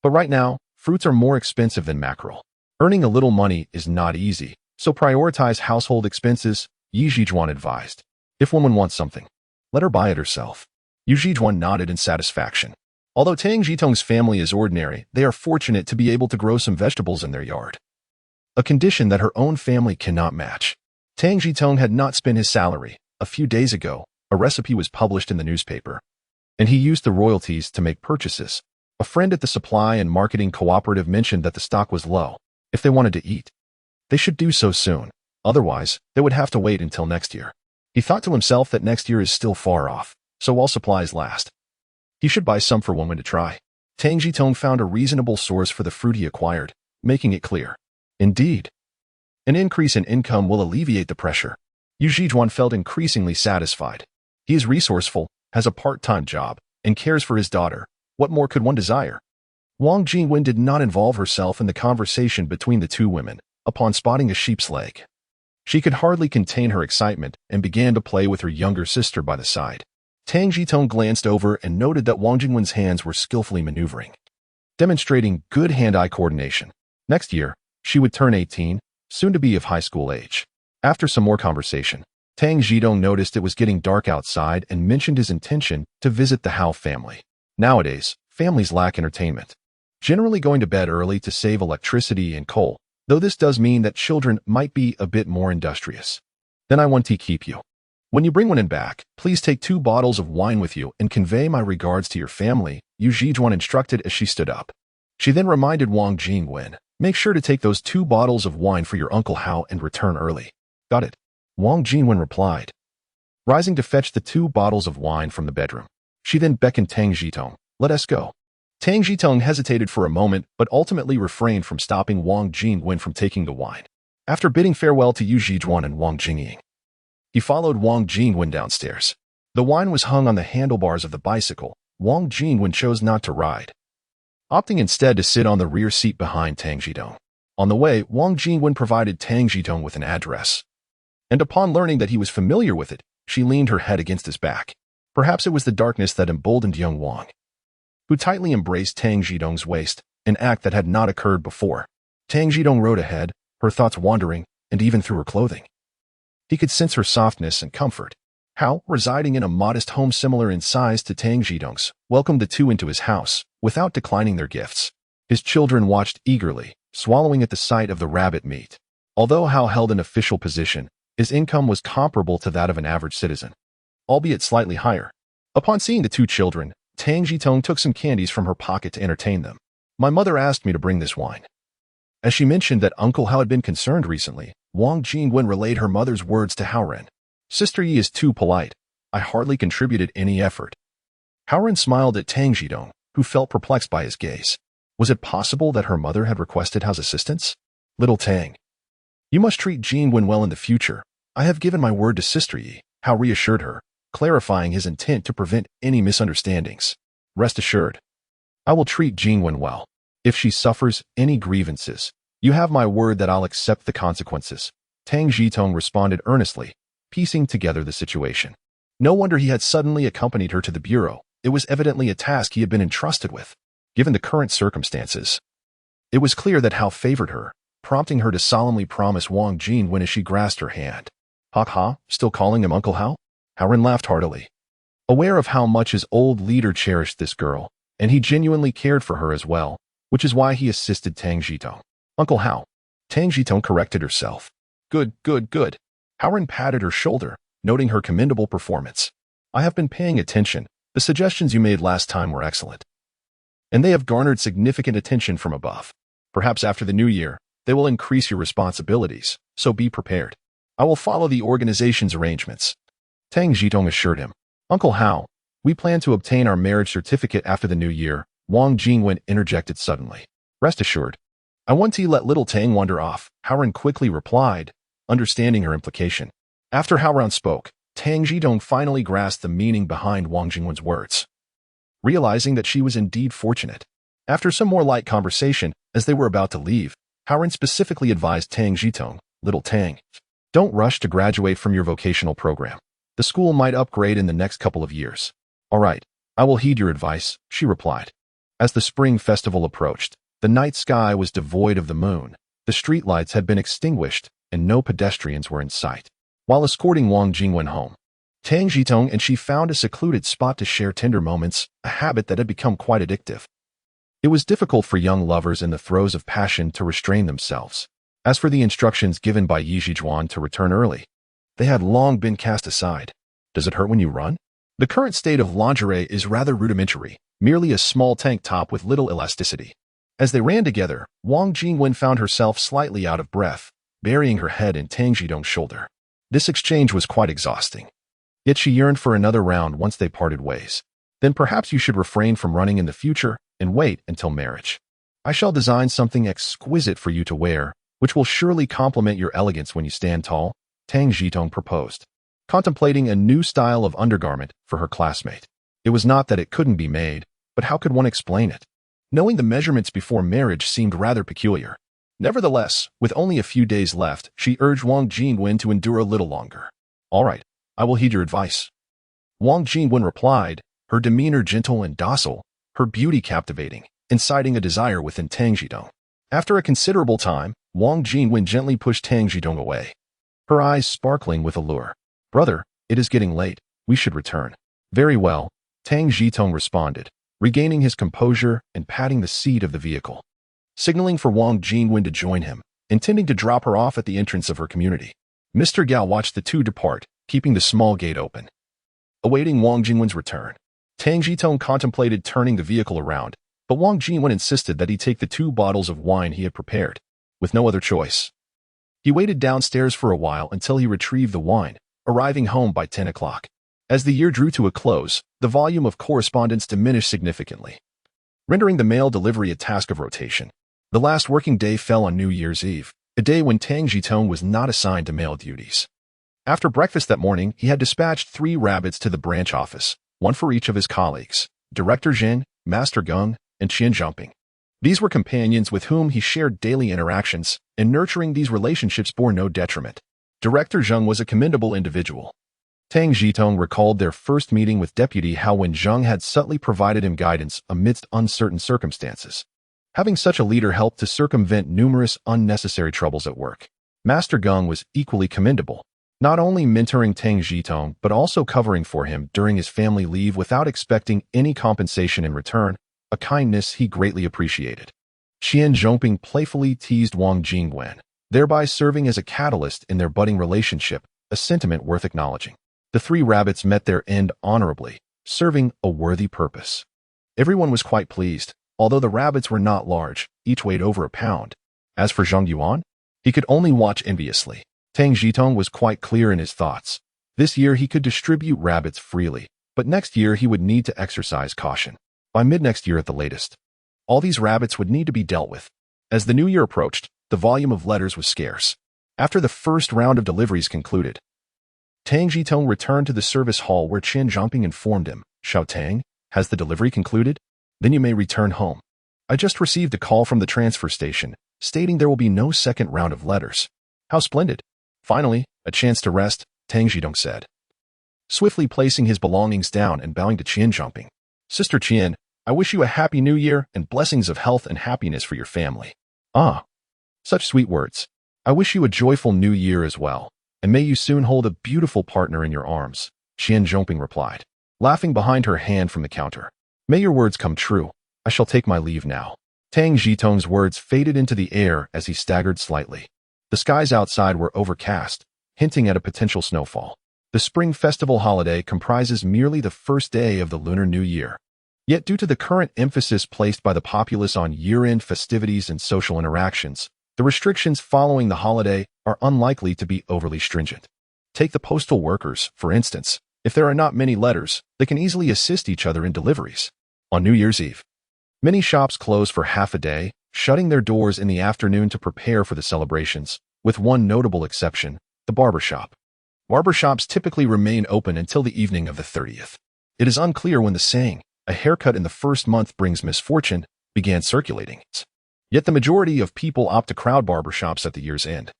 But right now, fruits are more expensive than mackerel. Earning a little money is not easy, so prioritize household expenses, Yu Zhijuan advised. If Wen wants something, let her buy it herself. Yu Zhijuan nodded in satisfaction. Although Tang Zhitong's family is ordinary, they are fortunate to be able to grow some vegetables in their yard, a condition that her own family cannot match. Tang Zhitong had not spent his salary. A few days ago, a recipe was published in the newspaper, and he used the royalties to make purchases. A friend at the Supply and Marketing Cooperative mentioned that the stock was low. If they wanted to eat, they should do so soon. Otherwise, they would have to wait until next year. He thought to himself that next year is still far off, so while supplies last, he should buy some for Wen to try. Tang Zhitong found a reasonable source for the fruit he acquired, making it clear. Indeed, an increase in income will alleviate the pressure. Yu Zhijuan felt increasingly satisfied. He is resourceful, has a part-time job, and cares for his daughter. What more could one desire? Wang Jingwen did not involve herself in the conversation between the two women. Upon spotting a sheep's leg, she could hardly contain her excitement and began to play with her younger sister by the side. Tang Zhitong glanced over and noted that Wang Jingwen's hands were skillfully maneuvering, demonstrating good hand-eye coordination. Next year, she would turn 18, soon to be of high school age. After some more conversation, Tang Zhitong noticed it was getting dark outside and mentioned his intention to visit the Hao family. Nowadays, families lack entertainment, generally going to bed early to save electricity and coal, though this does mean that children might be a bit more industrious. Then I want to keep you. When you bring Wen back, please take 2 bottles of wine with you and convey my regards to your family, Yu Zhijuan instructed as she stood up. She then reminded Wang Jingwen, make sure to take those 2 bottles of wine for your Uncle Hao and return early. Got it. Wang Jingwen replied, rising to fetch the 2 bottles of wine from the bedroom. She then beckoned Tang Zhitong, let us go. Tang Zhitong hesitated for a moment but ultimately refrained from stopping Wang Jingwen from taking the wine. After bidding farewell to Yu Zhijuan and Wang Jingying, he followed Wang Jingwen downstairs. The wine was hung on the handlebars of the bicycle. Wang Jingwen chose not to ride, opting instead to sit on the rear seat behind Tang Zhitong. On the way, Wang Jingwen provided Tang Zhitong with an address, and upon learning that he was familiar with it, she leaned her head against his back. Perhaps it was the darkness that emboldened young Wang, who tightly embraced Tang Zhitong's waist, an act that had not occurred before. Tang Zhitong rode ahead, her thoughts wandering, and even through her clothing. He could sense her softness and comfort. Hao, residing in a modest home similar in size to Tang Zhitong's, welcomed the two into his house, without declining their gifts. His children watched eagerly, swallowing at the sight of the rabbit meat. Although Hao held an official position, his income was comparable to that of an average citizen, albeit slightly higher. Upon seeing the 2 children, Tang Zhitong took some candies from her pocket to entertain them. My mother asked me to bring this wine. As she mentioned that Uncle Hao had been concerned recently, Wang Jingwen relayed her mother's words to Haoren. Sister Yi is too polite. I hardly contributed any effort. Haoren smiled at Tang Zhitong, who felt perplexed by his gaze. Was it possible that her mother had requested Hao's assistance? Little Tang, you must treat Jingwen well in the future. I have given my word to Sister Yi, Hao reassured her, clarifying his intent to prevent any misunderstandings. Rest assured, I will treat Jingwen well. If she suffers any grievances, you have my word that I'll accept the consequences. Tang Zhitong responded earnestly, piecing together the situation. No wonder he had suddenly accompanied her to the bureau. It was evidently a task he had been entrusted with. Given the current circumstances, it was clear that Hao favored her, prompting her to solemnly promise Wang Jingwen as she grasped her hand. Ha, still calling him Uncle Hao? Haoren laughed heartily, aware of how much his old leader cherished this girl, and he genuinely cared for her as well, which is why he assisted Tang Zhitong. Uncle Hao. Tang Zhitong corrected herself. Good, good, good. Howren patted her shoulder, noting her commendable performance. I have been paying attention. The suggestions you made last time were excellent. And they have garnered significant attention from above. Perhaps after the new year, they will increase your responsibilities, so be prepared. I will follow the organization's arrangements. Tang Zhitong assured him. Uncle Hao, we plan to obtain our marriage certificate after the new year, Wang Jingwen interjected suddenly. Rest assured. I want to let little Tang wander off, Howren quickly replied, understanding her implication. After Howren spoke, Tang Zhitong finally grasped the meaning behind Wang Jingwen's words. Realizing that she was indeed fortunate. After some more light conversation, as they were about to leave, Howren specifically advised Tang Zhitong, little Tang, don't rush to graduate from your vocational program. The school might upgrade in the next couple of years. All right, I will heed your advice, she replied. As the spring festival approached, the night sky was devoid of the moon, the streetlights had been extinguished, and no pedestrians were in sight. While escorting Wang Jingwen home, Tang Zhitong and she found a secluded spot to share tender moments, a habit that had become quite addictive. It was difficult for young lovers in the throes of passion to restrain themselves. As for the instructions given by Yi Zhijuan to return early, they had long been cast aside. Does it hurt when you run? The current state of lingerie is rather rudimentary, merely a small tank top with little elasticity. As they ran together, Wang Jingwen found herself slightly out of breath, burying her head in Tang Zhitong's shoulder. This exchange was quite exhausting. Yet she yearned for another round once they parted ways. Then perhaps you should refrain from running in the future and wait until marriage. I shall design something exquisite for you to wear, which will surely complement your elegance when you stand tall, Tang Zhitong proposed, contemplating a new style of undergarment for her classmate. It was not that it couldn't be made, but how could one explain it? Knowing the measurements before marriage seemed rather peculiar. Nevertheless, with only a few days left, she urged Wang Jingwen to endure a little longer. All right, I will heed your advice. Wang Jingwen replied, her demeanor gentle and docile, her beauty captivating, inciting a desire within Tang Zhitong. After a considerable time, Wang Jingwen gently pushed Tang Zhitong away, her eyes sparkling with allure. Brother, it is getting late. We should return. Very well, Tang Zhitong responded, regaining his composure and patting the seat of the vehicle, signaling for Wang Jingwen to join him, intending to drop her off at the entrance of her community. Mr. Gao watched the two depart, keeping the small gate open. Awaiting Wang Jingwen's return, Tang Zhitong contemplated turning the vehicle around, but Wang Jingwen insisted that he take the 2 bottles of wine he had prepared, with no other choice. He waited downstairs for a while until he retrieved the wine, arriving home by 10 o'clock. As the year drew to a close, the volume of correspondence diminished significantly, rendering the mail delivery a task of rotation. The last working day fell on New Year's Eve, a day when Tang Zhitong was not assigned to mail duties. After breakfast that morning, he had dispatched 3 rabbits to the branch office, 1 for each of his colleagues, Director Zhen, Master Geng, and Qian Zhongping. These were companions with whom he shared daily interactions, and nurturing these relationships bore no detriment. Director Zheng was a commendable individual. Tang Zhitong recalled their first meeting with Deputy Hao when Zheng had subtly provided him guidance amidst uncertain circumstances. Having such a leader helped to circumvent numerous unnecessary troubles at work. Master Geng was equally commendable, not only mentoring Tang Zhitong but also covering for him during his family leave without expecting any compensation in return, a kindness he greatly appreciated. Qian Zhongping playfully teased Wang Jingwen, thereby serving as a catalyst in their budding relationship, a sentiment worth acknowledging. The 3 rabbits met their end honorably, serving a worthy purpose. Everyone was quite pleased, although the rabbits were not large, each weighed over a pound. As for Zhang Yuan, he could only watch enviously. Tang Zhitong was quite clear in his thoughts. This year he could distribute rabbits freely, but next year he would need to exercise caution. By mid-next year at the latest, all these rabbits would need to be dealt with. As the new year approached, the volume of letters was scarce. After the first round of deliveries concluded, Tang Zhitong returned to the service hall where Qian Zhongping informed him, Xiao Tang, has the delivery concluded? Then you may return home. I just received a call from the transfer station, stating there will be no second round of letters. How splendid. Finally, a chance to rest, Tang Zhitong said, swiftly placing his belongings down and bowing to Qian Zhongping. Sister Qian, I wish you a happy new year and blessings of health and happiness for your family. Ah, such sweet words. I wish you a joyful new year as well, and may you soon hold a beautiful partner in your arms, Qian Zhongping replied, laughing behind her hand from the counter. May your words come true. I shall take my leave now. Tang Zhitong's words faded into the air as he staggered slightly. The skies outside were overcast, hinting at a potential snowfall. The Spring Festival holiday comprises merely the first day of the Lunar New Year. Yet due to the current emphasis placed by the populace on year-end festivities and social interactions, the restrictions following the holiday are unlikely to be overly stringent. Take the postal workers, for instance. If there are not many letters, they can easily assist each other in deliveries. On New Year's Eve, many shops close for half a day, shutting their doors in the afternoon to prepare for the celebrations, with one notable exception, the barbershop. Barbershops typically remain open until the evening of the 30th. It is unclear when the saying, "a haircut in the first month brings misfortune," began circulating. Yet the majority of people opt to crowd barbershops at the year's end,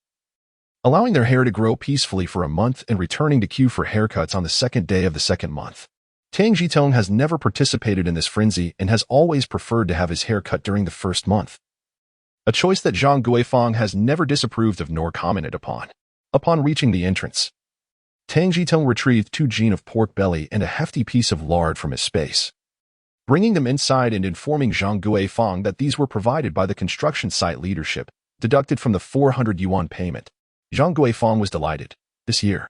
allowing their hair to grow peacefully for a month and returning to queue for haircuts on the second day of the second month. Tang Zhitong has never participated in this frenzy and has always preferred to have his hair cut during the first month, a choice that Zhang Guifang has never disapproved of nor commented upon. Upon reaching the entrance, Tang Zhitong retrieved 2 jean of pork belly and a hefty piece of lard from his space, bringing them inside and informing Zhang Guifang that these were provided by the construction site leadership, deducted from the 400 yuan payment. Zhang Guifang was delighted. This year,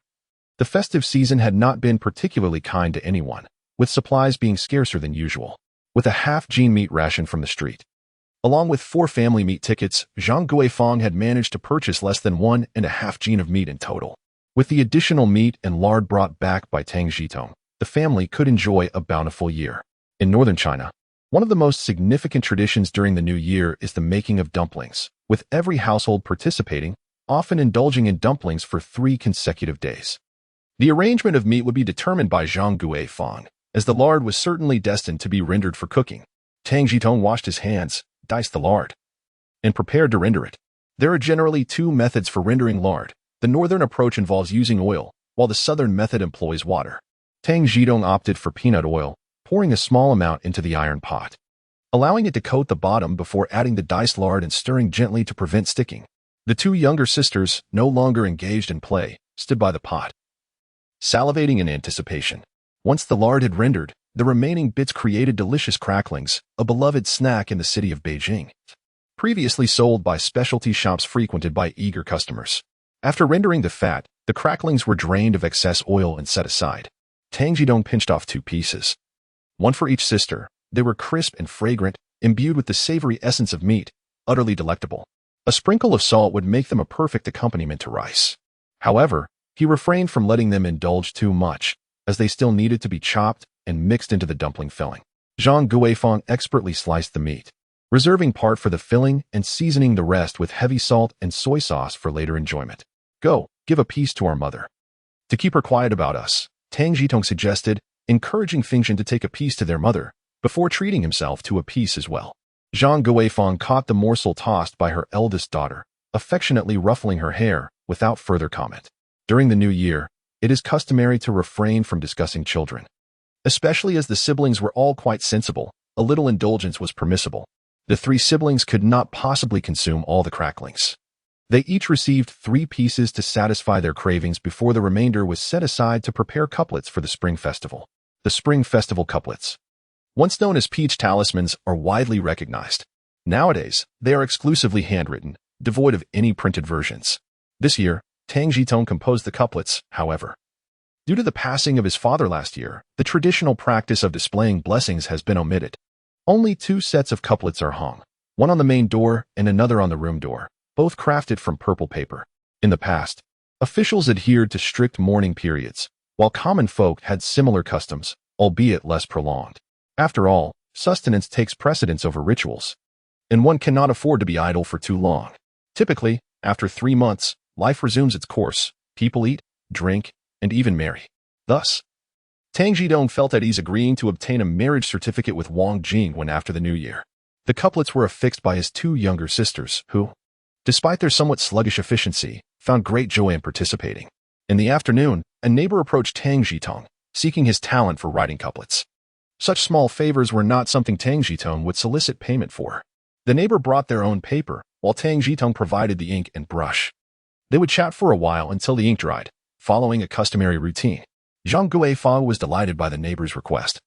the festive season had not been particularly kind to anyone, with supplies being scarcer than usual. With a half-jean meat ration from the street, along with 4 family meat tickets, Zhang Guifang had managed to purchase less than 1.5 jean of meat in total. With the additional meat and lard brought back by Tang Zhitong, the family could enjoy a bountiful year. In northern China, one of the most significant traditions during the new year is the making of dumplings, with every household participating, often indulging in dumplings for 3 consecutive days. The arrangement of meat would be determined by Zhang Guifang, as the lard was certainly destined to be rendered for cooking. Tang Zhitong washed his hands, diced the lard, and prepared to render it. There are generally 2 methods for rendering lard. The northern approach involves using oil, while the southern method employs water. Tang Zhitong opted for peanut oil, pouring a small amount into the iron pot, allowing it to coat the bottom before adding the diced lard and stirring gently to prevent sticking. The 2 younger sisters, no longer engaged in play, stood by the pot, salivating in anticipation. Once the lard had rendered, the remaining bits created delicious cracklings, a beloved snack in the city of Beijing, previously sold by specialty shops frequented by eager customers. After rendering the fat, the cracklings were drained of excess oil and set aside. Tang Zhitong pinched off 2 pieces, one for each sister. They were crisp and fragrant, imbued with the savory essence of meat, utterly delectable. A sprinkle of salt would make them a perfect accompaniment to rice. However, he refrained from letting them indulge too much, as they still needed to be chopped and mixed into the dumpling filling. Zhang Guifang expertly sliced the meat, reserving part for the filling and seasoning the rest with heavy salt and soy sauce for later enjoyment. "Go, give a piece to our mother. To keep her quiet about us," Tang Zhitong suggested, encouraging Fingxin to take a piece to their mother, before treating himself to a piece as well. Zhang Guifang caught the morsel tossed by her eldest daughter, affectionately ruffling her hair, without further comment. During the new year, it is customary to refrain from discussing children. Especially as the siblings were all quite sensible, a little indulgence was permissible. The 3 siblings could not possibly consume all the cracklings. They each received 3 pieces to satisfy their cravings before the remainder was set aside to prepare couplets for the Spring Festival. The Spring Festival couplets, once known as peach talismans, are widely recognized. Nowadays, they are exclusively handwritten, devoid of any printed versions. This year, Tang Zhitong composed the couplets, however. Due to the passing of his father last year, the traditional practice of displaying blessings has been omitted. Only 2 sets of couplets are hung, one on the main door and another on the room door, both crafted from purple paper. In the past, officials adhered to strict mourning periods, while common folk had similar customs, albeit less prolonged. After all, sustenance takes precedence over rituals, and one cannot afford to be idle for too long. Typically, after 3 months, life resumes its course. People eat, drink, and even marry. Thus, Tang Zhitong felt at ease agreeing to obtain a marriage certificate with Wang Jing when after the new year. The couplets were affixed by his 2 younger sisters, who, despite their somewhat sluggish efficiency, found great joy in participating. In the afternoon, a neighbor approached Tang Zhitong, seeking his talent for writing couplets. Such small favors were not something Tang Zhitong would solicit payment for. The neighbor brought their own paper, while Tang Zhitong provided the ink and brush. They would chat for a while until the ink dried, following a customary routine. Zhang Guifang was delighted by the neighbor's request.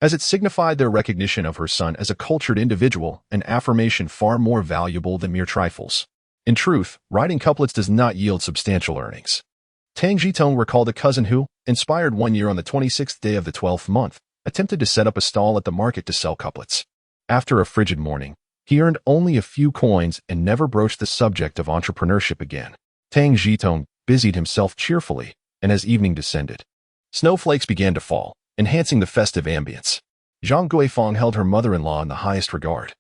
as it signified their recognition of her son as a cultured individual, an affirmation far more valuable than mere trifles. In truth, writing couplets does not yield substantial earnings. Tang Zhitong recalled a cousin who, inspired one year on the 26th day of the 12th month, attempted to set up a stall at the market to sell couplets. After a frigid morning, he earned only a few coins and never broached the subject of entrepreneurship again. Tang Zhitong busied himself cheerfully, and as evening descended, snowflakes began to fall, enhancing the festive ambience. Zhang Guifang held her mother-in-law in the highest regard,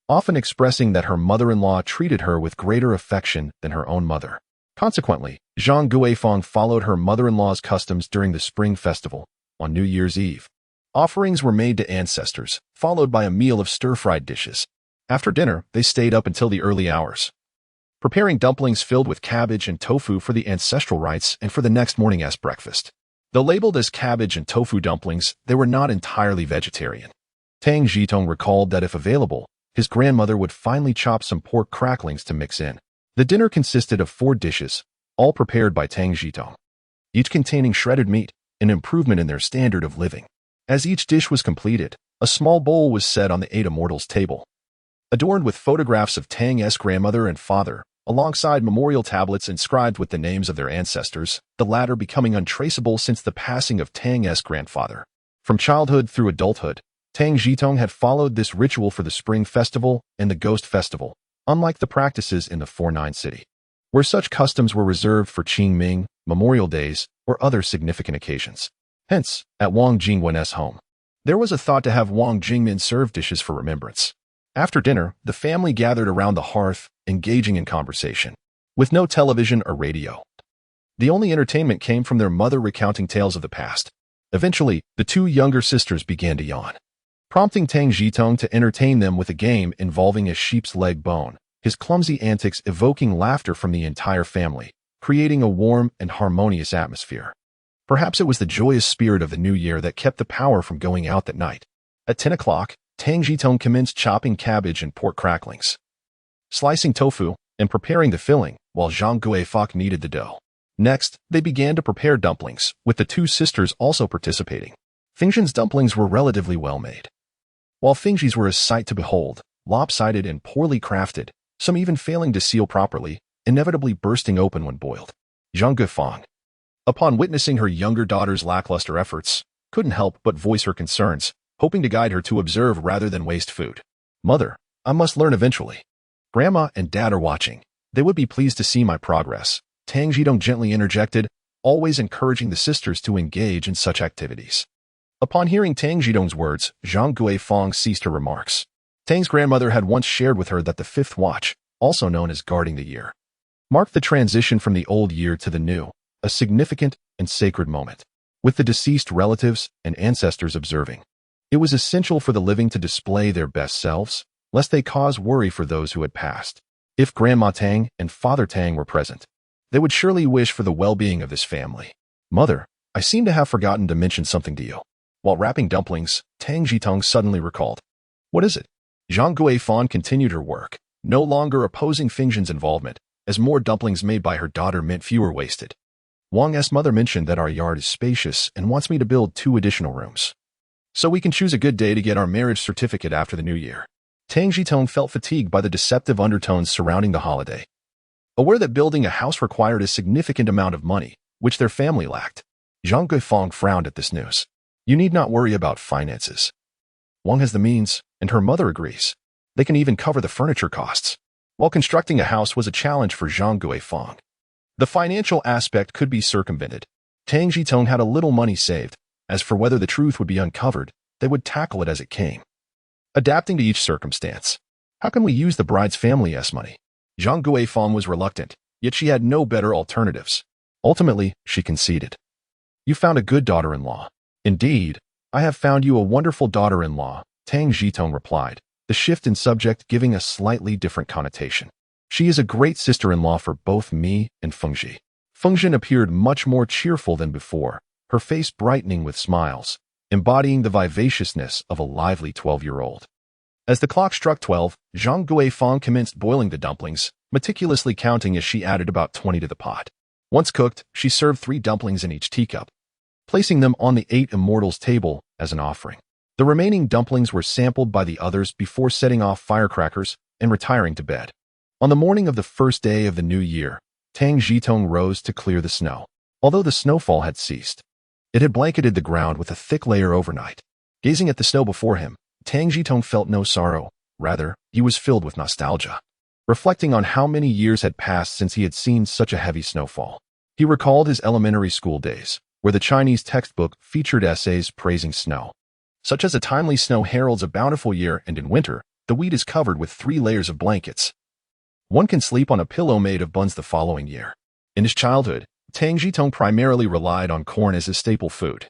often expressing that her mother-in-law treated her with greater affection than her own mother. Consequently, Zhang Guifang followed her mother-in-law's customs during the Spring Festival. On New Year's Eve, offerings were made to ancestors, followed by a meal of stir-fried dishes. After dinner, they stayed up until the early hours, preparing dumplings filled with cabbage and tofu for the ancestral rites and for the next morning's breakfast. Though labeled as cabbage and tofu dumplings, they were not entirely vegetarian. Tang Zhitong recalled that if available, his grandmother would finally chop some pork cracklings to mix in. The dinner consisted of 4 dishes, all prepared by Tang Zhitong, each containing shredded meat, an improvement in their standard of living. As each dish was completed, a small bowl was set on the 8 immortals' table, adorned with photographs of Tang's grandmother and father, alongside memorial tablets inscribed with the names of their ancestors, the latter becoming untraceable since the passing of Tang's grandfather. From childhood through adulthood, Tang Zhitong had followed this ritual for the Spring Festival and the Ghost Festival, unlike the practices in the 4-9 city, where such customs were reserved for Qingming, Memorial Days, or other significant occasions. Hence, at Wang Jingwen's home, there was a thought to have Wang Jingmin serve dishes for remembrance. After dinner, the family gathered around the hearth, engaging in conversation. With no television or radio, the only entertainment came from their mother recounting tales of the past. Eventually, the 2 younger sisters began to yawn, prompting Tang Zhitong to entertain them with a game involving a sheep's leg bone, his clumsy antics evoking laughter from the entire family, creating a warm and harmonious atmosphere. Perhaps it was the joyous spirit of the new year that kept the power from going out that night. At 10 o'clock, Tang Zhitong commenced chopping cabbage and pork cracklings, slicing tofu, and preparing the filling, while Zhang Guifang kneaded the dough. Next, they began to prepare dumplings, with the 2 sisters also participating. Fingzhen's dumplings were relatively well made, while Fingzhi's were a sight to behold, lopsided and poorly crafted, some even failing to seal properly, inevitably bursting open when boiled. Zhang Guifang, upon witnessing her younger daughter's lackluster efforts, couldn't help but voice her concerns, hoping to guide her to observe rather than waste food. "Mother, I must learn eventually. Grandma and Dad are watching. They would be pleased to see my progress," Tang Zhitong gently interjected, always encouraging the sisters to engage in such activities. Upon hearing Tang Zhitong's words, Zhang Guifang ceased her remarks. Tang's grandmother had once shared with her that the 5th watch, also known as guarding the year, marked the transition from the old year to the new, a significant and sacred moment, with the deceased relatives and ancestors observing. It was essential for the living to display their best selves, lest they cause worry for those who had passed. If Grandma Tang and Father Tang were present, they would surely wish for the well-being of this family. "Mother, I seem to have forgotten to mention something to you." While wrapping dumplings, Tang Zhitong suddenly recalled. "What is it?" Zhang Guifang continued her work, no longer opposing Fingzhen's involvement, as more dumplings made by her daughter meant fewer wasted. "Wang's mother mentioned that our yard is spacious and wants me to build 2 additional rooms, so we can choose a good day to get our marriage certificate after the new year." Tang Zhitong felt fatigued by the deceptive undertones surrounding the holiday, aware that building a house required a significant amount of money, which their family lacked. Zhang Guifang frowned at this news. "You need not worry about finances. Wang has the means, and her mother agrees. They can even cover the furniture costs." While constructing a house was a challenge for Zhang Guifang, the financial aspect could be circumvented. Tang Zhitong had a little money saved. As for whether the truth would be uncovered, they would tackle it as it came, adapting to each circumstance. "How can we use the bride's family's money?" Zhang Guifang was reluctant, yet she had no better alternatives. Ultimately, she conceded. "You found a good daughter-in-law." "Indeed, I have found you a wonderful daughter-in-law," Tang Zhitong replied, the shift in subject giving a slightly different connotation. "She is a great sister-in-law for both me and Fengzhi." Fengzhen appeared much more cheerful than before, her face brightening with smiles, embodying the vivaciousness of a lively 12-year-old. As the clock struck 12, Zhang Guifang commenced boiling the dumplings, meticulously counting as she added about 20 to the pot. Once cooked, she served 3 dumplings in each teacup, placing them on the 8 immortals' table as an offering. The remaining dumplings were sampled by the others before setting off firecrackers and retiring to bed. On the morning of the first day of the new year, Tang Zhitong rose to clear the snow. Although the snowfall had ceased, it had blanketed the ground with a thick layer overnight. Gazing at the snow before him, Tang Zhitong felt no sorrow. Rather, he was filled with nostalgia. Reflecting on how many years had passed since he had seen such a heavy snowfall, he recalled his elementary school days, where the Chinese textbook featured essays praising snow, such as a timely snow heralds a bountiful year, and in winter, the wheat is covered with 3 layers of blankets. One can sleep on a pillow made of buns the following year. In his childhood, Tang Zhitong primarily relied on corn as his staple food,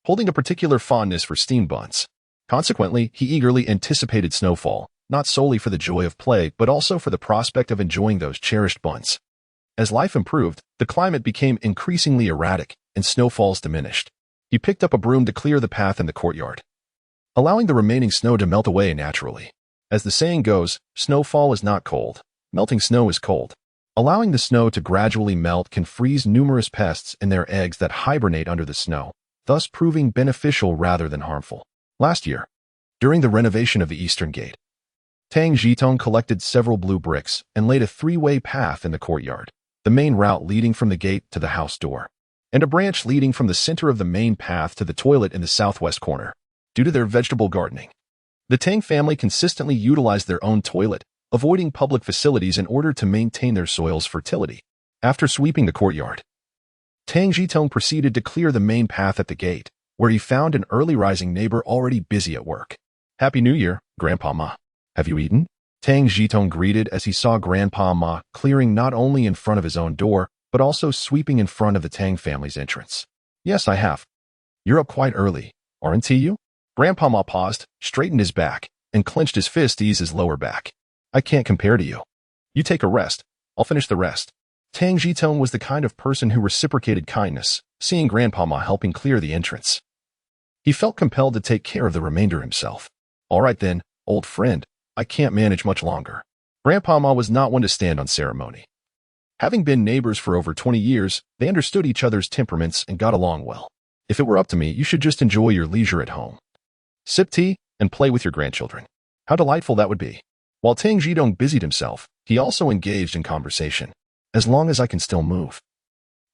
holding a particular fondness for steamed buns. Consequently, he eagerly anticipated snowfall, not solely for the joy of play, but also for the prospect of enjoying those cherished buns. As life improved, the climate became increasingly erratic, and snowfalls diminished. He picked up a broom to clear the path in the courtyard, allowing the remaining snow to melt away naturally. As the saying goes, snowfall is not cold. Melting snow is cold. Allowing the snow to gradually melt can freeze numerous pests in their eggs that hibernate under the snow, thus proving beneficial rather than harmful. Last year, during the renovation of the Eastern Gate, Tang Zhitong collected several blue bricks and laid a 3-way path in the courtyard, the main route leading from the gate to the house door, and a branch leading from the center of the main path to the toilet in the southwest corner. Due to their vegetable gardening, the Tang family consistently utilized their own toilet, avoiding public facilities in order to maintain their soil's fertility. After sweeping the courtyard, Tang Zhitong proceeded to clear the main path at the gate, where he found an early rising neighbor already busy at work. "Happy New Year, Grandpa Ma. Have you eaten?" Tang Zhitong greeted as he saw Grandpa Ma clearing not only in front of his own door, but also sweeping in front of the Tang family's entrance. "Yes, I have." "You're up quite early, aren't you?" Grandpa Ma paused, straightened his back, and clenched his fist to ease his lower back. "I can't compare to you. You take a rest. I'll finish the rest." Tang Zhitong was the kind of person who reciprocated kindness, seeing Grandpa Ma helping clear the entrance. He felt compelled to take care of the remainder himself. "All right then, old friend, I can't manage much longer." Grandpa Ma was not one to stand on ceremony. Having been neighbors for over 20 years, they understood each other's temperaments and got along well. "If it were up to me, you should just enjoy your leisure at home. Sip tea and play with your grandchildren. How delightful that would be." While Tang Zhitong busied himself, he also engaged in conversation. "As long as I can still move,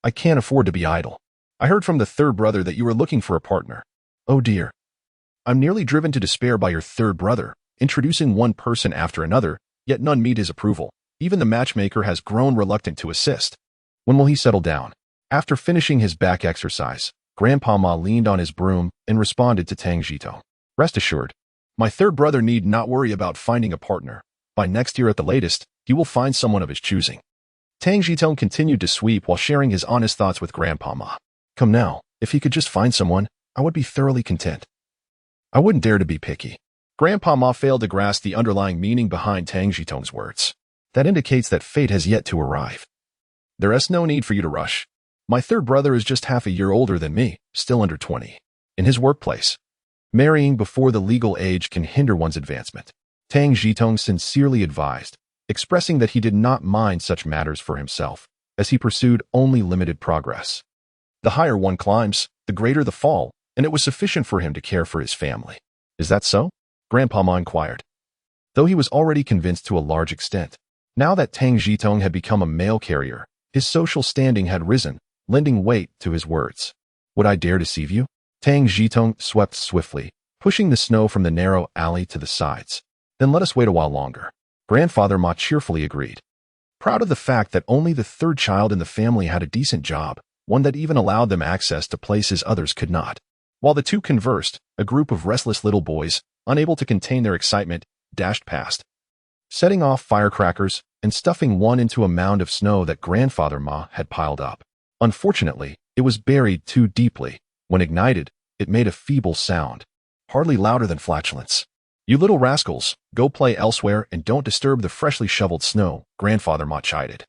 I can't afford to be idle. I heard from the third brother that you were looking for a partner." "Oh dear. I'm nearly driven to despair by your third brother, introducing one person after another, yet none meet his approval. Even the matchmaker has grown reluctant to assist. When will he settle down?" After finishing his back exercise, Grandpa Ma leaned on his broom and responded to Tang Zhitong. "Rest assured, my third brother need not worry about finding a partner. By next year at the latest, he will find someone of his choosing." Tang Zhitong continued to sweep while sharing his honest thoughts with Grandpa Ma. "Come now, if he could just find someone, I would be thoroughly content. I wouldn't dare to be picky." Grandpa Ma failed to grasp the underlying meaning behind Tang Zhitong's words. "That indicates that fate has yet to arrive. There is no need for you to rush. My third brother is just half a year older than me, still under 20. In his workplace, marrying before the legal age can hinder one's advancement." Tang Zhitong sincerely advised, expressing that he did not mind such matters for himself, as he pursued only limited progress. The higher one climbs, the greater the fall, and it was sufficient for him to care for his family. "Is that so?" Grandpa Ma inquired, though he was already convinced to a large extent. Now that Tang Zhitong had become a mail carrier, his social standing had risen, lending weight to his words. "Would I dare deceive you?" Tang Zhitong swept swiftly, pushing the snow from the narrow alley to the sides. "Then let us wait a while longer." Grandfather Ma cheerfully agreed, proud of the fact that only the third child in the family had a decent job, one that even allowed them access to places others could not. While the two conversed, a group of restless little boys, unable to contain their excitement, dashed past, setting off firecrackers and stuffing one into a mound of snow that Grandfather Ma had piled up. Unfortunately, it was buried too deeply. When ignited, it made a feeble sound, hardly louder than flatulence. "You little rascals, go play elsewhere and don't disturb the freshly shoveled snow," Grandfather Ma chided,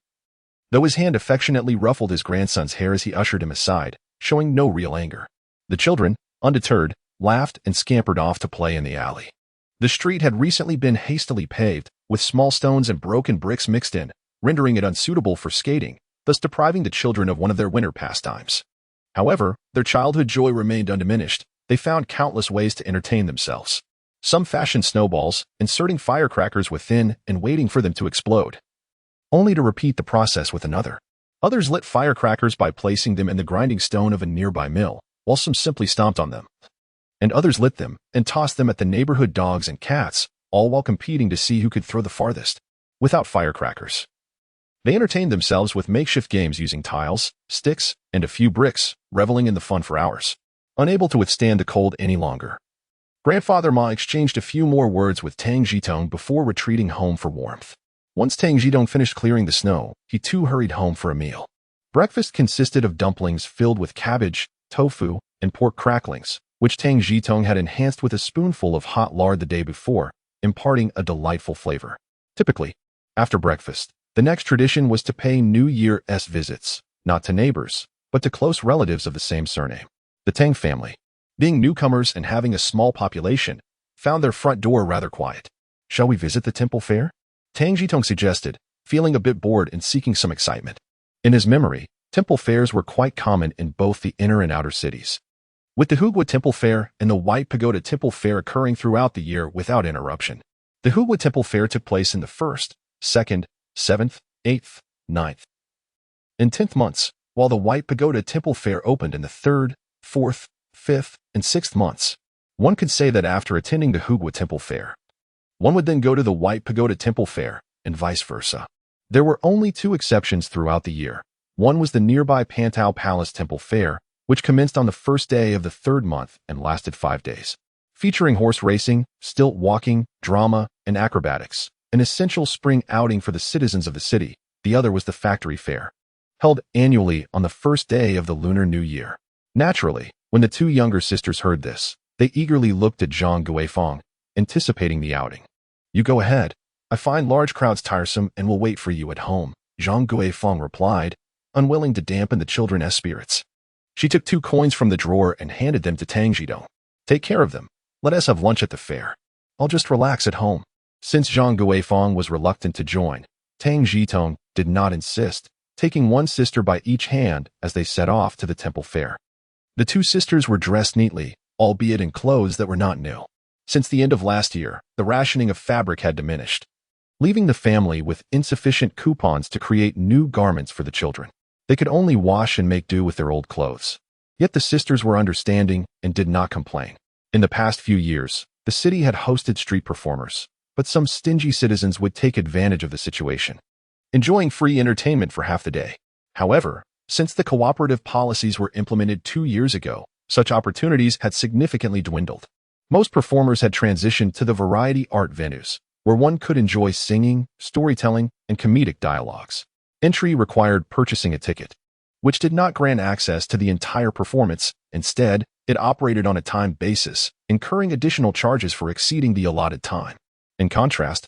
though his hand affectionately ruffled his grandson's hair as he ushered him aside, showing no real anger. The children, undeterred, laughed and scampered off to play in the alley. The street had recently been hastily paved, with small stones and broken bricks mixed in, rendering it unsuitable for skating, thus depriving the children of one of their winter pastimes. However, their childhood joy remained undiminished. they found countless ways to entertain themselves. Some fashioned snowballs, inserting firecrackers within and waiting for them to explode, only to repeat the process with another. Others lit firecrackers by placing them in the grinding stone of a nearby mill, while some simply stomped on them. And others lit them and tossed them at the neighborhood dogs and cats, all while competing to see who could throw the farthest, without firecrackers. They entertained themselves with makeshift games using tiles, sticks, and a few bricks, reveling in the fun for hours, unable to withstand the cold any longer. Grandfather Ma exchanged a few more words with Tang Zhitong before retreating home for warmth. Once Tang Zhitong finished clearing the snow, he too hurried home for a meal. Breakfast consisted of dumplings filled with cabbage, tofu, and pork cracklings, which Tang Zhitong had enhanced with a spoonful of hot lard the day before, imparting a delightful flavor. Typically, after breakfast, the next tradition was to pay New Year's visits, not to neighbors, but to close relatives of the same surname. The Tang family, being newcomers and having a small population, found their front door rather quiet. "Shall we visit the temple fair?" Tang Zhitong suggested, feeling a bit bored and seeking some excitement. In his memory, temple fairs were quite common in both the inner and outer cities, with the Hugwa Temple Fair and the White Pagoda Temple Fair occurring throughout the year without interruption. The Hugwa Temple Fair took place in the 1st, 2nd, 7th, 8th, 9th, and 10th months, while the White Pagoda Temple Fair opened in the 3rd, 4th, 5th, and 6th months. One could say that after attending the Hugwa Temple Fair, one would then go to the White Pagoda Temple Fair, and vice versa. There were only 2 exceptions throughout the year. One was the nearby Pantao Palace Temple Fair, which commenced on the 1st day of the 3rd month and lasted 5 days, featuring horse racing, stilt walking, drama, and acrobatics, an essential spring outing for the citizens of the city. The other was the Factory Fair, held annually on the 1st day of the Lunar New Year. Naturally, when the 2 younger sisters heard this, they eagerly looked at Zhang Guifeng, anticipating the outing. "You go ahead. I find large crowds tiresome and will wait for you at home," Zhang Guifeng replied, unwilling to dampen the children's spirits. She took 2 coins from the drawer and handed them to Tang Zhitong. "Take care of them. Let us have lunch at the fair. I'll just relax at home." Since Zhang Guifeng was reluctant to join, Tang Zhitong did not insist, taking one sister by each hand as they set off to the temple fair. The 2 sisters were dressed neatly, albeit in clothes that were not new. Since the end of last year, the rationing of fabric had diminished, leaving the family with insufficient coupons to create new garments for the children. They could only wash and make do with their old clothes. Yet the sisters were understanding and did not complain. In the past few years, the city had hosted street performers, but some stingy citizens would take advantage of the situation, enjoying free entertainment for half the day. However, since the cooperative policies were implemented 2 years ago, such opportunities had significantly dwindled. Most performers had transitioned to the variety art venues, where one could enjoy singing, storytelling, and comedic dialogues. Entry required purchasing a ticket, which did not grant access to the entire performance. Instead, it operated on a time basis, incurring additional charges for exceeding the allotted time. In contrast,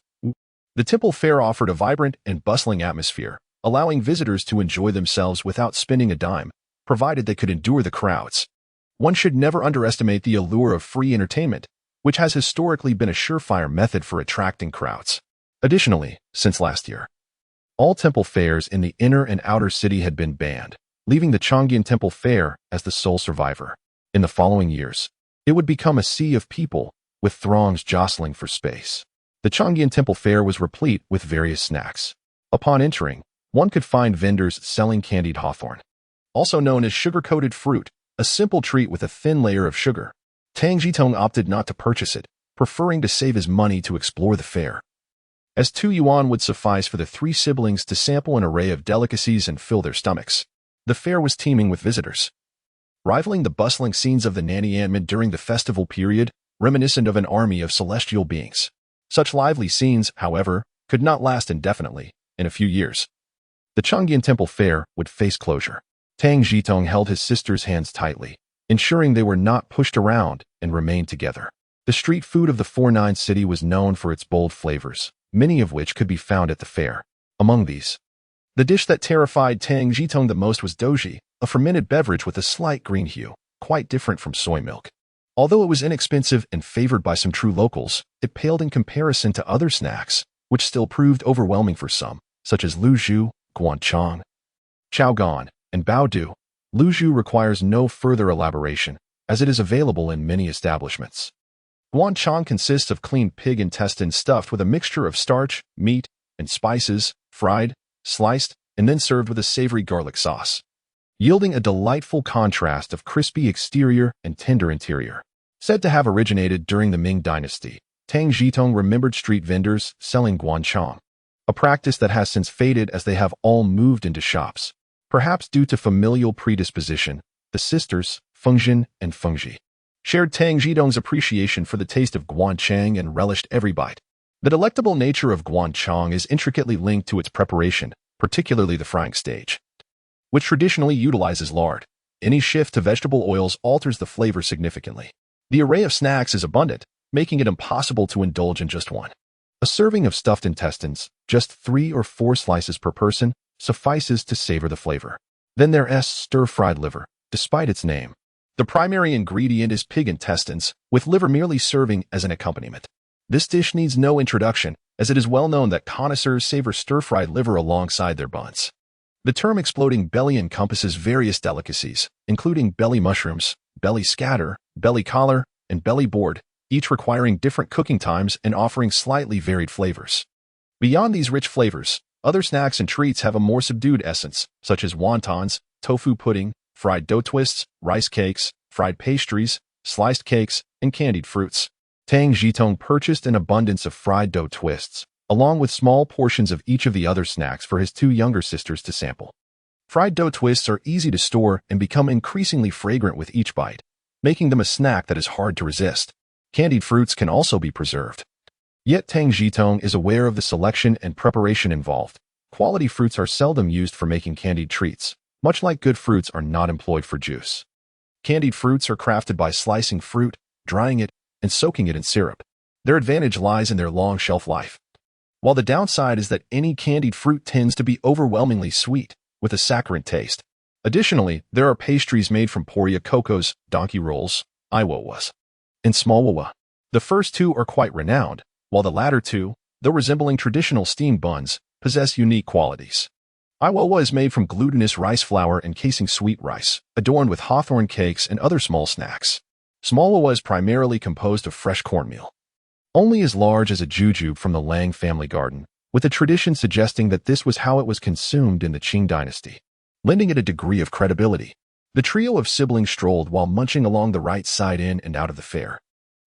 the temple fair offered a vibrant and bustling atmosphere, allowing visitors to enjoy themselves without spending a dime, provided they could endure the crowds. One should never underestimate the allure of free entertainment, which has historically been a surefire method for attracting crowds. Additionally, since last year, all temple fairs in the inner and outer city had been banned, leaving the Chang'an Temple Fair as the sole survivor. In the following years, it would become a sea of people, with throngs jostling for space. The Chang'an Temple Fair was replete with various snacks. Upon entering, one could find vendors selling candied hawthorn, also known as sugar-coated fruit, a simple treat with a thin layer of sugar. Tang Zhitong opted not to purchase it, preferring to save his money to explore the fair, as 2 yuan would suffice for the 3 siblings to sample an array of delicacies and fill their stomachs. The fair was teeming with visitors, rivaling the bustling scenes of the Nanyuan during the festival period, reminiscent of an army of celestial beings. Such lively scenes, however, could not last indefinitely. In a few years, the Chang'an Temple Fair would face closure. Tang Zhitong held his sister's hands tightly, ensuring they were not pushed around and remained together. The street food of the 4-9 city was known for its bold flavors, many of which could be found at the fair. Among these, the dish that terrified Tang Zhitong the most was doji, a fermented beverage with a slight green hue, quite different from soy milk. Although it was inexpensive and favored by some true locals, it paled in comparison to other snacks, which still proved overwhelming for some, such as luzhu, guanchang, chaogan, and baodu. Luzhu requires no further elaboration, as it is available in many establishments. Guanciang consists of clean pig intestines stuffed with a mixture of starch, meat, and spices, fried, sliced, and then served with a savory garlic sauce, yielding a delightful contrast of crispy exterior and tender interior. Said to have originated during the Ming Dynasty, Tang Zhitong remembered street vendors selling guanciang, a practice that has since faded as they have all moved into shops. Perhaps due to familial predisposition, the sisters, Fengzhen and Fengji, shared Tang Zhitong's appreciation for the taste of guanciang and relished every bite. The delectable nature of guanciang is intricately linked to its preparation, particularly the frying stage, which traditionally utilizes lard. Any shift to vegetable oils alters the flavor significantly. The array of snacks is abundant, making it impossible to indulge in just one. A serving of stuffed intestines, just 3 or 4 slices per person, suffices to savor the flavor. Then there's stir-fried liver, despite its name. The primary ingredient is pig intestines, with liver merely serving as an accompaniment. This dish needs no introduction, as it is well known that connoisseurs savor stir-fried liver alongside their buns. The term exploding belly encompasses various delicacies, including belly mushrooms, belly scatter, belly collar, and belly board, each requiring different cooking times and offering slightly varied flavors. Beyond these rich flavors, other snacks and treats have a more subdued essence, such as wontons, tofu pudding, fried dough twists, rice cakes, fried pastries, sliced cakes, and candied fruits. Tang Zhitong purchased an abundance of fried dough twists, along with small portions of each of the other snacks for his 2 younger sisters to sample. Fried dough twists are easy to store and become increasingly fragrant with each bite, making them a snack that is hard to resist. Candied fruits can also be preserved. Yet Tang Zhitong is aware of the selection and preparation involved. Quality fruits are seldom used for making candied treats, much like good fruits are not employed for juice. Candied fruits are crafted by slicing fruit, drying it, and soaking it in syrup. Their advantage lies in their long shelf life, while the downside is that any candied fruit tends to be overwhelmingly sweet, with a saccharine taste. Additionally, there are pastries made from poria cocos, donkey rolls, iwowas, and smallwawa. The first 2 are quite renowned, while the latter 2, though resembling traditional steamed buns, possess unique qualities. Iwowa is made from glutinous rice flour encasing sweet rice, adorned with hawthorn cakes and other small snacks. Smallwawa is primarily composed of fresh cornmeal, only as large as a jujube from the Lang family garden, with a tradition suggesting that this was how it was consumed in the Qing dynasty, lending it a degree of credibility. The trio of siblings strolled while munching along the right side in and out of the fair.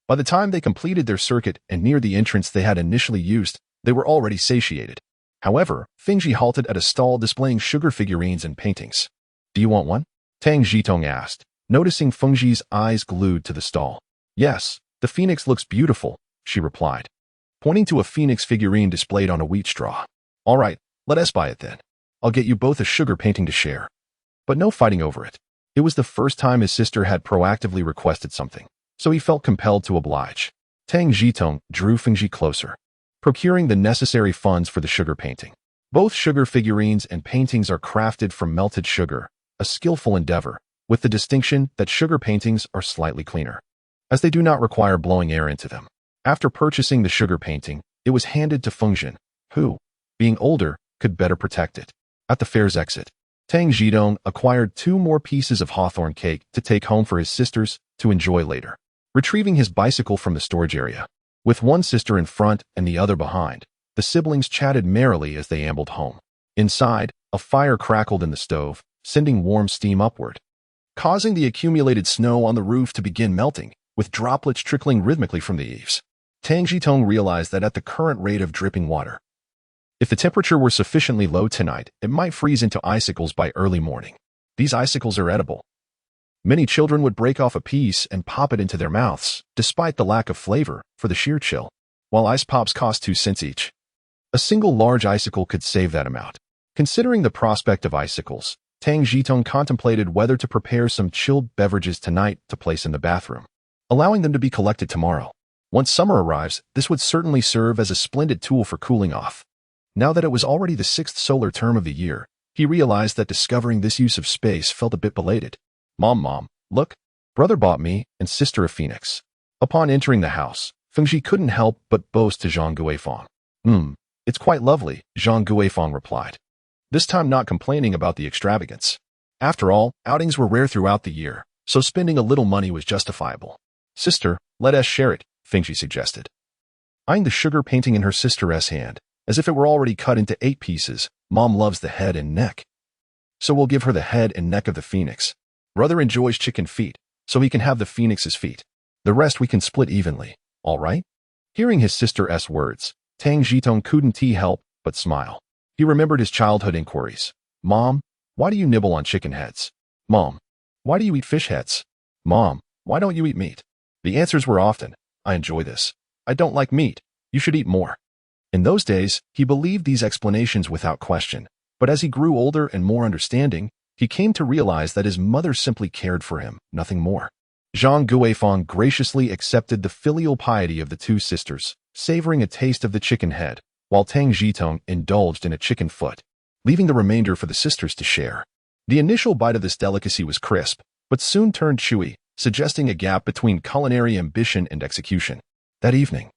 By the time they completed their circuit and neared the entrance they had initially used, they were already satiated. However, Fengji halted at a stall displaying sugar figurines and paintings. "Do you want one?" Tang Zhitong asked, noticing Fengji's eyes glued to the stall. "Yes, the phoenix looks beautiful," she replied, pointing to a phoenix figurine displayed on a wheat straw. "All right, let us buy it then. I'll get you both a sugar painting to share." But no fighting over it. It was the first time his sister had proactively requested something, so he felt compelled to oblige. Tang Zhitong drew Fengji closer, procuring the necessary funds for the sugar painting. Both sugar figurines and paintings are crafted from melted sugar, a skillful endeavor, with the distinction that sugar paintings are slightly cleaner, as they do not require blowing air into them. After purchasing the sugar painting, it was handed to Fengzhen, who, being older, could better protect it. At the fair's exit, Tang Zhitong acquired 2 more pieces of hawthorn cake to take home for his sisters to enjoy later. Retrieving his bicycle from the storage area, with one sister in front and the other behind, the siblings chatted merrily as they ambled home. Inside, a fire crackled in the stove, sending warm steam upward, causing the accumulated snow on the roof to begin melting, with droplets trickling rhythmically from the eaves. Tang Zhitong realized that at the current rate of dripping water, if the temperature were sufficiently low tonight, it might freeze into icicles by early morning. These icicles are edible. Many children would break off a piece and pop it into their mouths, despite the lack of flavor, for the sheer chill. While ice pops cost 2 cents each, a single large icicle could save that amount. Considering the prospect of icicles, Tang Zhitong contemplated whether to prepare some chilled beverages tonight to place in the bathroom, allowing them to be collected tomorrow. Once summer arrives, this would certainly serve as a splendid tool for cooling off. Now that it was already the 6th solar term of the year, he realized that discovering this use of space felt a bit belated. Mom, look, brother bought me and sister a phoenix." Upon entering the house, Fengji couldn't help but boast to Zhang Guifang. It's quite lovely," Zhang Guifang replied, this time not complaining about the extravagance. After all, outings were rare throughout the year, so spending a little money was justifiable. "Sister, let us share it," Fengji suggested. Eyeing the sugar painting in her sister's hand, as if it were already cut into 8 pieces, Mom loves the head and neck. "So we'll give her the head and neck of the phoenix. Brother enjoys chicken feet, so he can have the phoenix's feet. The rest we can split evenly, all right?" Hearing his sister's words, Tang Zhitong couldn't help but smile. He remembered his childhood inquiries. "Mom, why do you nibble on chicken heads? Mom, why do you eat fish heads? Mom, why don't you eat meat?" The answers were often, "I enjoy this. I don't like meat. You should eat more." In those days, he believed these explanations without question, but as he grew older and more understanding, he came to realize that his mother simply cared for him, nothing more. Zhang Guifang graciously accepted the filial piety of the 2 sisters, savoring a taste of the chicken head, while Tang Zhitong indulged in a chicken foot, leaving the remainder for the sisters to share. The initial bite of this delicacy was crisp, but soon turned chewy, suggesting a gap between culinary ambition and execution. That evening,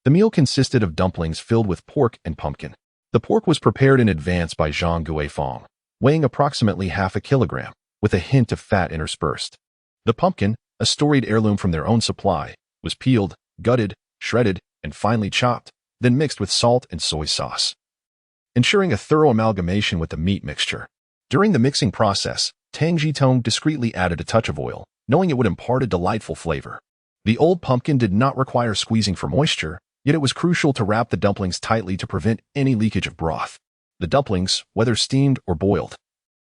the meal consisted of dumplings filled with pork and pumpkin. The pork was prepared in advance by Zhang Guifang, weighing approximately half a kilogram, with a hint of fat interspersed. The pumpkin, a storied heirloom from their own supply, was peeled, gutted, shredded, and finely chopped, then mixed with salt and soy sauce, ensuring a thorough amalgamation with the meat mixture. During the mixing process, Tang Zhitong discreetly added a touch of oil, knowing it would impart a delightful flavor. The old pumpkin did not require squeezing for moisture, yet it was crucial to wrap the dumplings tightly to prevent any leakage of broth. The dumplings, whether steamed or boiled,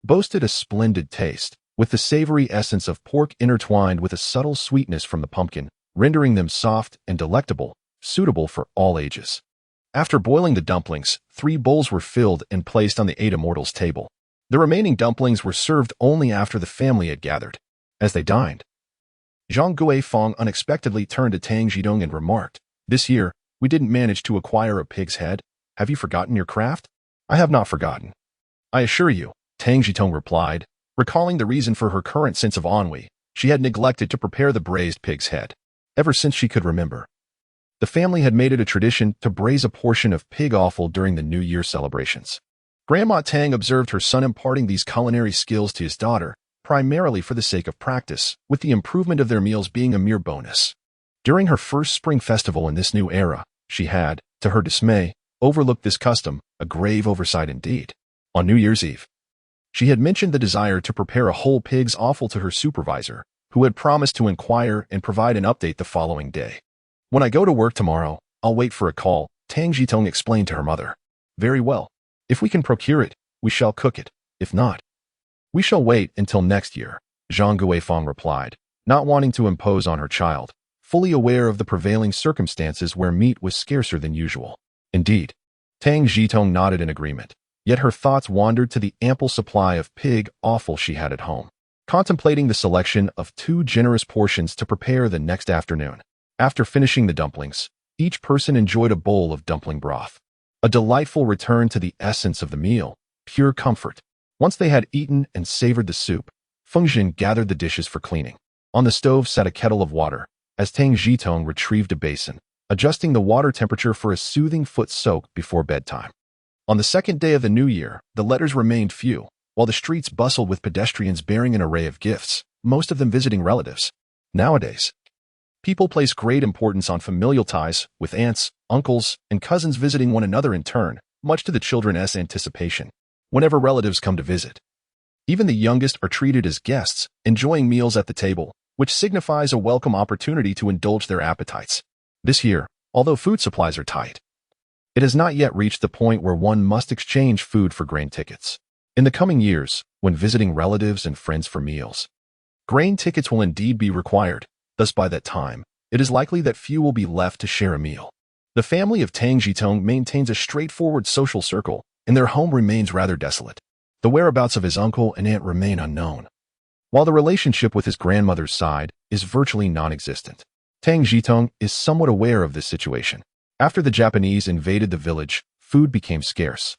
boasted a splendid taste, with the savory essence of pork intertwined with a subtle sweetness from the pumpkin, rendering them soft and delectable, suitable for all ages. After boiling the dumplings, 3 bowls were filled and placed on the 8 immortals' table. The remaining dumplings were served only after the family had gathered. As they dined, Zhang Guifang unexpectedly turned to Tang Zhitong and remarked, "This year, we didn't manage to acquire a pig's head. Have you forgotten your craft?" "I have not forgotten, I assure you," Tang Zhitong replied, recalling the reason for her current sense of ennui. She had neglected to prepare the braised pig's head. Ever since she could remember, the family had made it a tradition to braise a portion of pig offal during the New Year celebrations. Grandma Tang observed her son imparting these culinary skills to his daughter, primarily for the sake of practice, with the improvement of their meals being a mere bonus. During her first spring festival in this new era, she had, to her dismay, overlooked this custom, a grave oversight indeed. On New Year's Eve, she had mentioned the desire to prepare a whole pig's offal to her supervisor, who had promised to inquire and provide an update the following day. "When I go to work tomorrow, I'll wait for a call," Tang Zhitong explained to her mother. "Very well. If we can procure it, we shall cook it. If not, we shall wait until next year," Zhang Guifang replied, not wanting to impose on her child, fully aware of the prevailing circumstances where meat was scarcer than usual. Indeed, Tang Zhitong nodded in agreement, yet her thoughts wandered to the ample supply of pig offal she had at home, contemplating the selection of 2 generous portions to prepare the next afternoon. After finishing the dumplings, each person enjoyed a bowl of dumpling broth. A delightful return to the essence of the meal, pure comfort. Once they had eaten and savored the soup, Fengjian gathered the dishes for cleaning. On the stove sat a kettle of water, as Tang Zhitong retrieved a basin, adjusting the water temperature for a soothing foot soak before bedtime. On the second day of the new year, the letters remained few, while the streets bustled with pedestrians bearing an array of gifts, most of them visiting relatives. Nowadays, people place great importance on familial ties, with aunts, uncles, and cousins visiting one another in turn, much to the children's anticipation, whenever relatives come to visit. Even the youngest are treated as guests, enjoying meals at the table, which signifies a welcome opportunity to indulge their appetites. This year, although food supplies are tight, it has not yet reached the point where one must exchange food for grain tickets. In the coming years, when visiting relatives and friends for meals, grain tickets will indeed be required. Thus, by that time, it is likely that few will be left to share a meal. The family of Tang Zhitong maintains a straightforward social circle, and their home remains rather desolate. The whereabouts of his uncle and aunt remain unknown, while the relationship with his grandmother's side is virtually non-existent. Tang Zhitong is somewhat aware of this situation. After the Japanese invaded the village, food became scarce.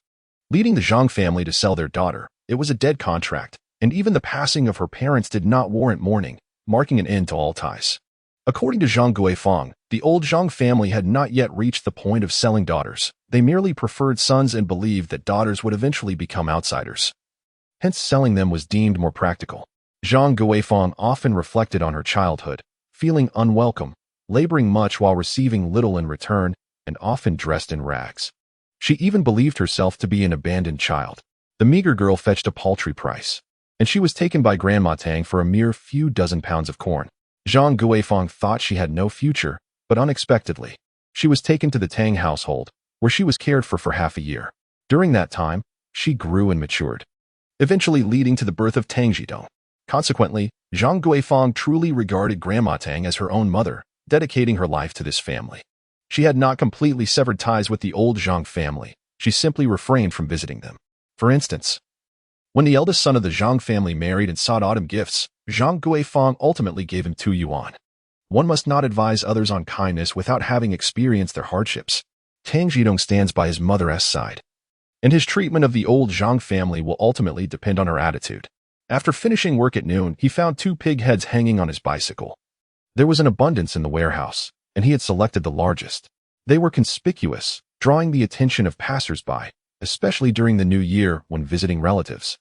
Leading the Zhang family to sell their daughter, it was a dead contract, and even the passing of her parents did not warrant mourning, marking an end to all ties. According to Zhang Guifang, the old Zhang family had not yet reached the point of selling daughters. They merely preferred sons and believed that daughters would eventually become outsiders. Hence, selling them was deemed more practical. Zhang Guifang often reflected on her childhood, feeling unwelcome, laboring much while receiving little in return, and often dressed in rags. She even believed herself to be an abandoned child. The meager girl fetched a paltry price, and she was taken by Grandma Tang for a mere few dozen pounds of corn. Zhang Guifang thought she had no future, but unexpectedly, she was taken to the Tang household, where she was cared for half a year. During that time, she grew and matured, eventually leading to the birth of Tang Zhitong. Consequently, Zhang Guifang truly regarded Grandma Tang as her own mother, dedicating her life to this family. She had not completely severed ties with the old Zhang family. She simply refrained from visiting them. For instance, when the eldest son of the Zhang family married and sought autumn gifts, Zhang Guifang ultimately gave him 2 yuan. One must not advise others on kindness without having experienced their hardships. Tang Zhitong stands by his mother's side, and his treatment of the old Zhang family will ultimately depend on her attitude. After finishing work at noon, he found 2 pig heads hanging on his bicycle. There was an abundance in the warehouse, and he had selected the largest. They were conspicuous, drawing the attention of passers-by, especially during the new year when visiting relatives,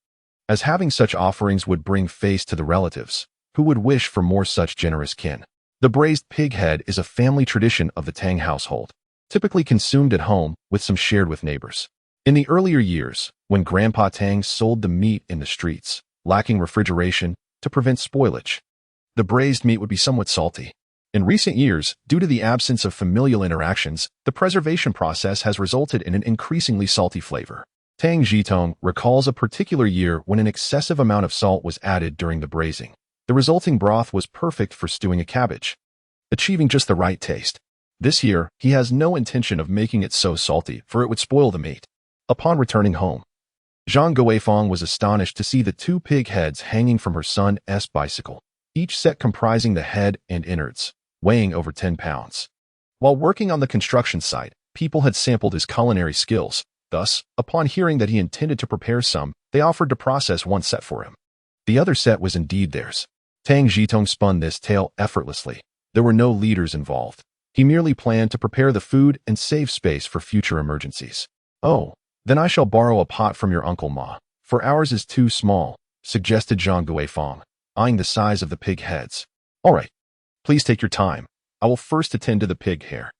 as having such offerings would bring face to the relatives, who would wish for more such generous kin. The braised pig head is a family tradition of the Tang household, typically consumed at home with some shared with neighbors. In the earlier years, when Grandpa Tang sold the meat in the streets, lacking refrigeration to prevent spoilage, the braised meat would be somewhat salty. In recent years, due to the absence of familial interactions, the preservation process has resulted in an increasingly salty flavor. Tang Zhitong recalls a particular year when an excessive amount of salt was added during the braising. The resulting broth was perfect for stewing a cabbage, achieving just the right taste. This year, he has no intention of making it so salty, for it would spoil the meat. Upon returning home, Zhang Guifang was astonished to see the 2 pig heads hanging from her son's bicycle, each set comprising the head and innards, weighing over 10 pounds. While working on the construction site, people had sampled his culinary skills. Thus, upon hearing that he intended to prepare some, they offered to process 1 set for him. The other set was indeed theirs. Tang Zhitong spun this tale effortlessly. There were no leaders involved. He merely planned to prepare the food and save space for future emergencies. "Oh, then I shall borrow a pot from your Uncle Ma, for ours is too small," suggested Zhang Guifang, eyeing the size of the pig heads. "All right, please take your time. I will first attend to the pig hair."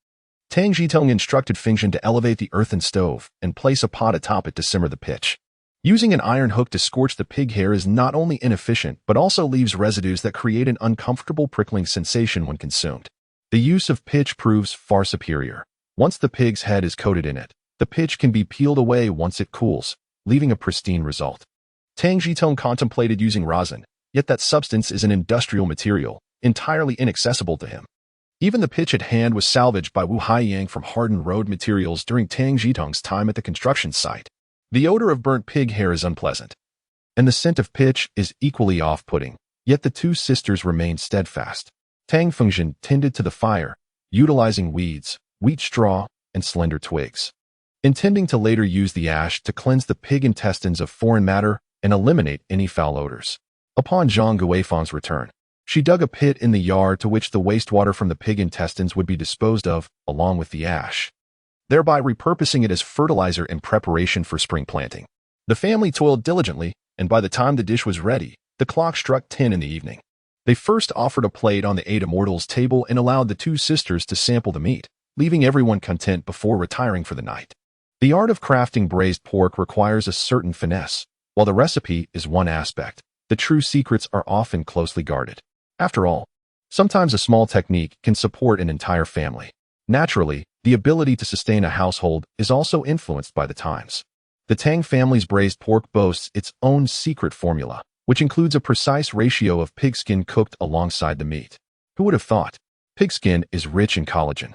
Tang Zhitong instructed Fengxian to elevate the earthen stove and place a pot atop it to simmer the pitch. Using an iron hook to scorch the pig hair is not only inefficient but also leaves residues that create an uncomfortable prickling sensation when consumed. The use of pitch proves far superior. Once the pig's head is coated in it, the pitch can be peeled away once it cools, leaving a pristine result. Tang Zhitong contemplated using rosin, yet that substance is an industrial material, entirely inaccessible to him. Even the pitch at hand was salvaged by Wu Haiyang from hardened road materials during Tang Zhitong's time at the construction site. The odor of burnt pig hair is unpleasant, and the scent of pitch is equally off-putting, yet the 2 sisters remained steadfast. Tang Fengxian tended to the fire, utilizing weeds, wheat straw, and slender twigs, intending to later use the ash to cleanse the pig intestines of foreign matter and eliminate any foul odors. Upon Zhang Guifang's return, she dug a pit in the yard to which the wastewater from the pig intestines would be disposed of, along with the ash, thereby repurposing it as fertilizer in preparation for spring planting. The family toiled diligently, and by the time the dish was ready, the clock struck 10 in the evening. They first offered a plate on the 8 immortals' table and allowed the 2 sisters to sample the meat, leaving everyone content before retiring for the night. The art of crafting braised pork requires a certain finesse. While the recipe is one aspect, the true secrets are often closely guarded. After all, sometimes a small technique can support an entire family. Naturally, the ability to sustain a household is also influenced by the times. The Tang family's braised pork boasts its own secret formula, which includes a precise ratio of pigskin cooked alongside the meat. Who would have thought? Pigskin is rich in collagen,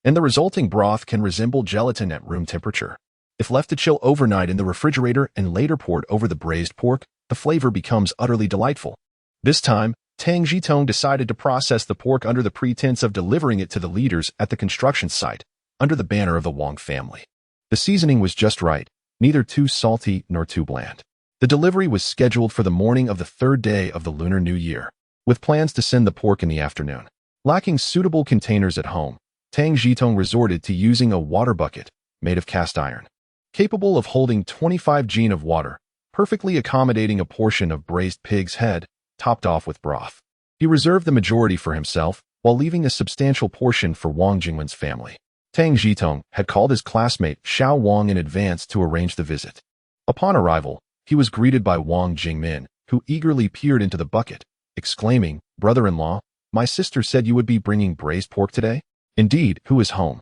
and the resulting broth can resemble gelatin at room temperature. If left to chill overnight in the refrigerator and later poured over the braised pork, the flavor becomes utterly delightful. This time, Tang Zhitong decided to process the pork under the pretense of delivering it to the leaders at the construction site, under the banner of the Wong family. The seasoning was just right, neither too salty nor too bland. The delivery was scheduled for the morning of the 3rd day of the Lunar New Year, with plans to send the pork in the afternoon. Lacking suitable containers at home, Tang Zhitong resorted to using a water bucket made of cast iron, capable of holding 25 gin of water, perfectly accommodating a portion of braised pig's head, topped off with broth. He reserved the majority for himself, while leaving a substantial portion for Wang Jingwen's family. Tang Zhitong had called his classmate Xiao Wang in advance to arrange the visit. Upon arrival, he was greeted by Wang Jingmin, who eagerly peered into the bucket, exclaiming, "Brother-in-law, my sister said you would be bringing braised pork today?" "Indeed, who is home?"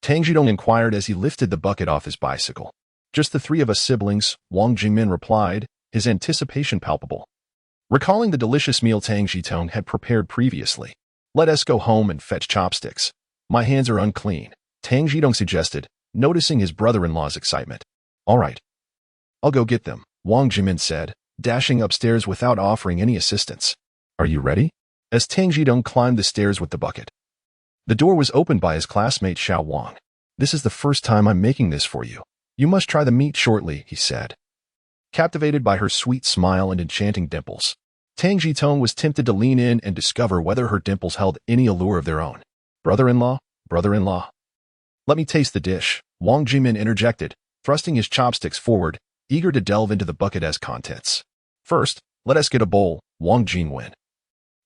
Tang Zhitong inquired as he lifted the bucket off his bicycle. "Just the three of us siblings," Wang Jingmin replied, his anticipation palpable. Recalling the delicious meal Tang Zhitong had prepared previously. "Let us go home and fetch chopsticks. My hands are unclean," Tang Zhitong suggested, noticing his brother-in-law's excitement. "All right. I'll go get them," Wang Jingmin said, dashing upstairs without offering any assistance. "Are you ready?" As Tang Zhitong climbed the stairs with the bucket. The door was opened by his classmate Xiao Wang. "This is the first time I'm making this for you. You must try the meat shortly," he said. Captivated by her sweet smile and enchanting dimples, Tang Zhitong was tempted to lean in and discover whether her dimples held any allure of their own. Brother-in-law, let me taste the dish," Wang Jingmin interjected, thrusting his chopsticks forward, eager to delve into the bucket as contents. "First, let us get a bowl," Wang Jingwen,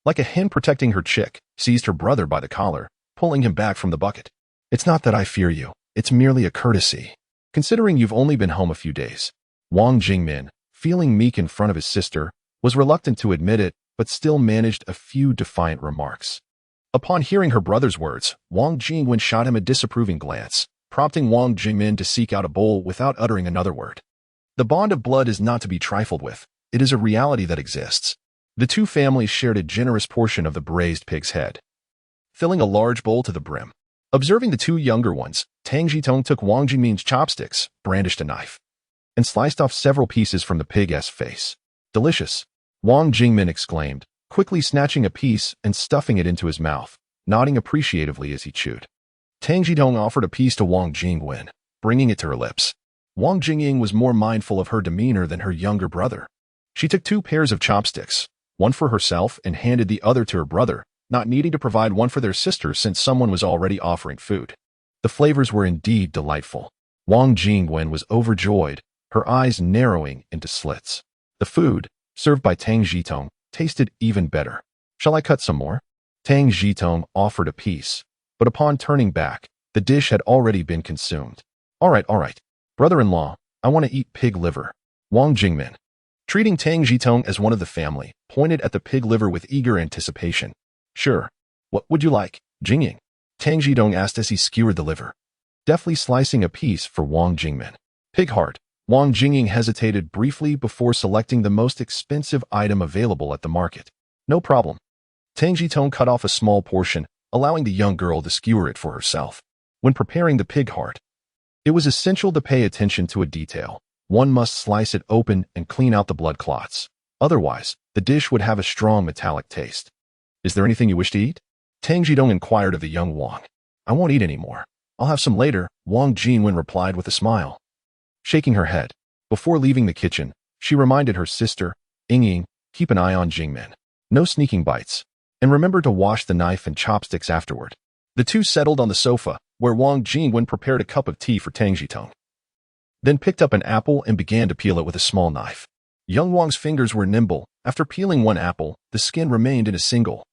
like a hen protecting her chick, seized her brother by the collar, pulling him back from the bucket. "It's not that I fear you, it's merely a courtesy, considering you've only been home a few days." Wang Jingmin, feeling meek in front of his sister, was reluctant to admit it, but still managed a few defiant remarks. Upon hearing her brother's words, Wang Jingwen shot him a disapproving glance, prompting Wang Jingmin to seek out a bowl without uttering another word. The bond of blood is not to be trifled with. It is a reality that exists. The two families shared a generous portion of the braised pig's head, filling a large bowl to the brim. Observing the two younger ones, Tang Zhitong took Wang Jingmin's chopsticks, brandished a knife, and sliced off several pieces from the pig's face. "Delicious," Wang Jingmin exclaimed, quickly snatching a piece and stuffing it into his mouth, nodding appreciatively as he chewed. Tang Zhitong offered a piece to Wang Jingwen, bringing it to her lips. Wang Jingying was more mindful of her demeanor than her younger brother. She took 2 pairs of chopsticks, one for herself and handed the other to her brother, not needing to provide one for their sister since someone was already offering food. The flavors were indeed delightful. Wang Jingwen was overjoyed, her eyes narrowing into slits. The food, served by Tang Zhitong, tasted even better. "Shall I cut some more?" Tang Zhitong offered a piece, but upon turning back, the dish had already been consumed. All right. Brother-in-law, I want to eat pig liver." Wang Jingmin, treating Tang Zhitong as one of the family, pointed at the pig liver with eager anticipation. "Sure. What would you like, Jingying?" Tang Zhitong asked as he skewered the liver, deftly slicing a piece for Wang Jingmin. "Pig heart." Wang Jingying hesitated briefly before selecting the most expensive item available at the market. "No problem." Tang Zhitong cut off a small portion, allowing the young girl to skewer it for herself. When preparing the pig heart, it was essential to pay attention to a detail. One must slice it open and clean out the blood clots. Otherwise, the dish would have a strong metallic taste. "Is there anything you wish to eat?" Tang Zhitong inquired of the young Wang. "I won't eat any more. I'll have some later," Wang Jingwen replied with a smile. Shaking her head, before leaving the kitchen, she reminded her sister, Ying, "Keep an eye on Jingmin. No sneaking bites. And remember to wash the knife and chopsticks afterward." The two settled on the sofa, where Wang Jingwen prepared a cup of tea for Tang Zhitong, then picked up an apple and began to peel it with a small knife. Young Wang's fingers were nimble. After peeling one apple, the skin remained in a single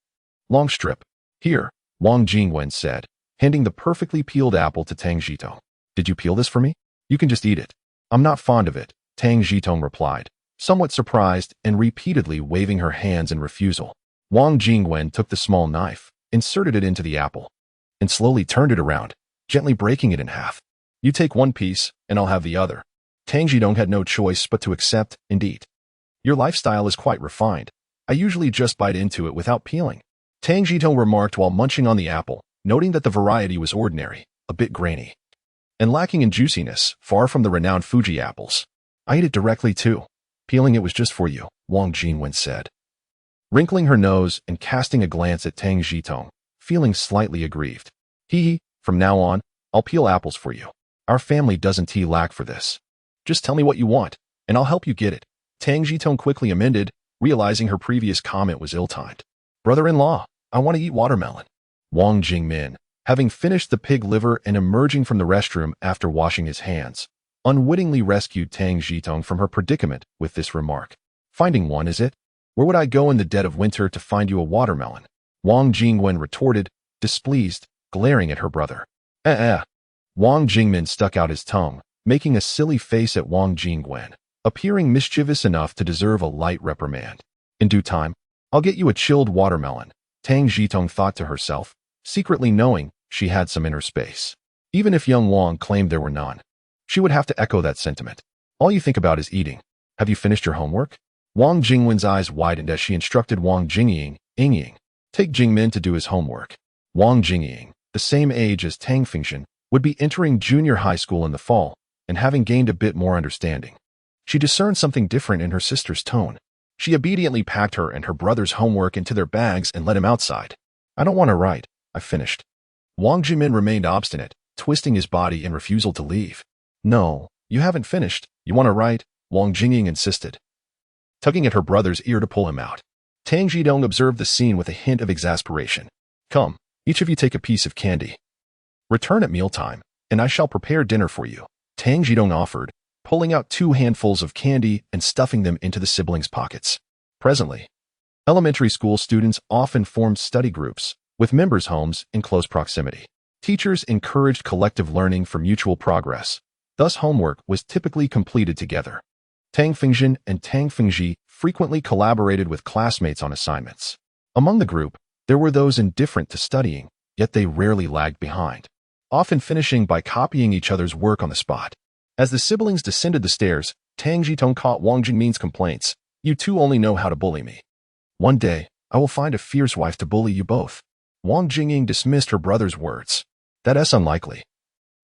long strip. "Here," Wang Jingwen said, handing the perfectly peeled apple to Tang Zhitong. "Did you peel this for me? You can just eat it." "I'm not fond of it," Tang Zhitong replied, somewhat surprised and repeatedly waving her hands in refusal. Wang Jingwen took the small knife, inserted it into the apple, and slowly turned it around, gently breaking it in half. "You take one piece, and I'll have the other." Tang Zhitong had no choice but to accept and eat. "Your lifestyle is quite refined. I usually just bite into it without peeling," Tang Zhitong remarked while munching on the apple, noting that the variety was ordinary, a bit grainy, and lacking in juiciness, far from the renowned Fuji apples. "I ate it directly too. Peeling it was just for you," Wang Jingwen said, wrinkling her nose and casting a glance at Tang Zhitong, feeling slightly aggrieved. "Hee, from now on, I'll peel apples for you. Our family doesn't lack for this. Just tell me what you want, and I'll help you get it," Tang Zhitong quickly amended, realizing her previous comment was ill-timed. "Brother-in-law, I want to eat watermelon." Wang Jingmin, having finished the pig liver and emerging from the restroom after washing his hands, unwittingly rescued Tang Zhitong from her predicament with this remark. "Finding one, is it?" Where would I go in the dead of winter to find you a watermelon? Wang Jingwen retorted, displeased, glaring at her brother. Wang Jingmin stuck out his tongue, making a silly face at Wang Jingwen, appearing mischievous enough to deserve a light reprimand. In due time, I'll get you a chilled watermelon, Tang Zhitong thought to herself, secretly knowing she had some inner space. Even if young Wang claimed there were none, she would have to echo that sentiment. All you think about is eating. Have you finished your homework? Wang Jingwen's eyes widened as she instructed Wang Jingying, take Jingmin to do his homework. Wang Jingying, the same age as Tang Fingxian, would be entering junior high school in the fall, and having gained a bit more understanding. She discerned something different in her sister's tone. She obediently packed her and her brother's homework into their bags and let him outside. I don't want to write. I've finished. Wang Jimin remained obstinate, twisting his body in refusal to leave. No, you haven't finished. You want to write? Wang Jingying insisted, tugging at her brother's ear to pull him out. Tang Zhitong observed the scene with a hint of exasperation. Come, each of you take a piece of candy. Return at mealtime, and I shall prepare dinner for you, Tang Zhitong offered, pulling out 2 handfuls of candy and stuffing them into the siblings' pockets. Presently, elementary school students often formed study groups, with members' homes in close proximity. Teachers encouraged collective learning for mutual progress. Thus, homework was typically completed together. Tang Fingxian and Tang Fingji frequently collaborated with classmates on assignments. Among the group, there were those indifferent to studying, yet they rarely lagged behind, often finishing by copying each other's work on the spot. As the siblings descended the stairs, Tang Zhitong caught Wang Jingmin's complaints. You two only know how to bully me. One day, I will find a fierce wife to bully you both. Wang Jingying dismissed her brother's words. That's unlikely.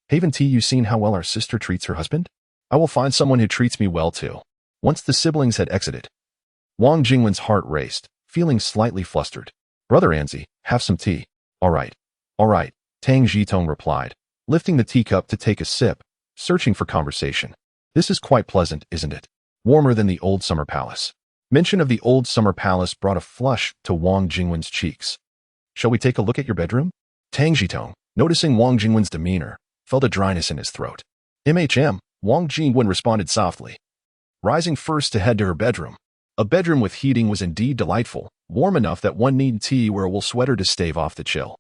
Haven't you seen how well our sister treats her husband? I will find someone who treats me well too. Once the siblings had exited, Wang Jingwen's heart raced, feeling slightly flustered. Brother Anzi, have some tea. All right, Tang Zhitong replied, lifting the teacup to take a sip, searching for conversation. This is quite pleasant, isn't it? Warmer than the old summer palace. Mention of the old summer palace brought a flush to Wang Jingwen's cheeks. Shall we take a look at your bedroom? Tang Zhitong, noticing Wang Jingwen's demeanor, felt a dryness in his throat. Wang Jingwen responded softly, rising first to head to her bedroom. A bedroom with heating was indeed delightful, warm enough that one needn't wear a wool sweater to stave off the chill.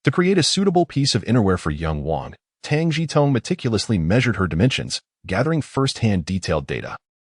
To create a suitable piece of innerwear for young Wang, Tang Zhitong meticulously measured her dimensions, gathering first-hand detailed data.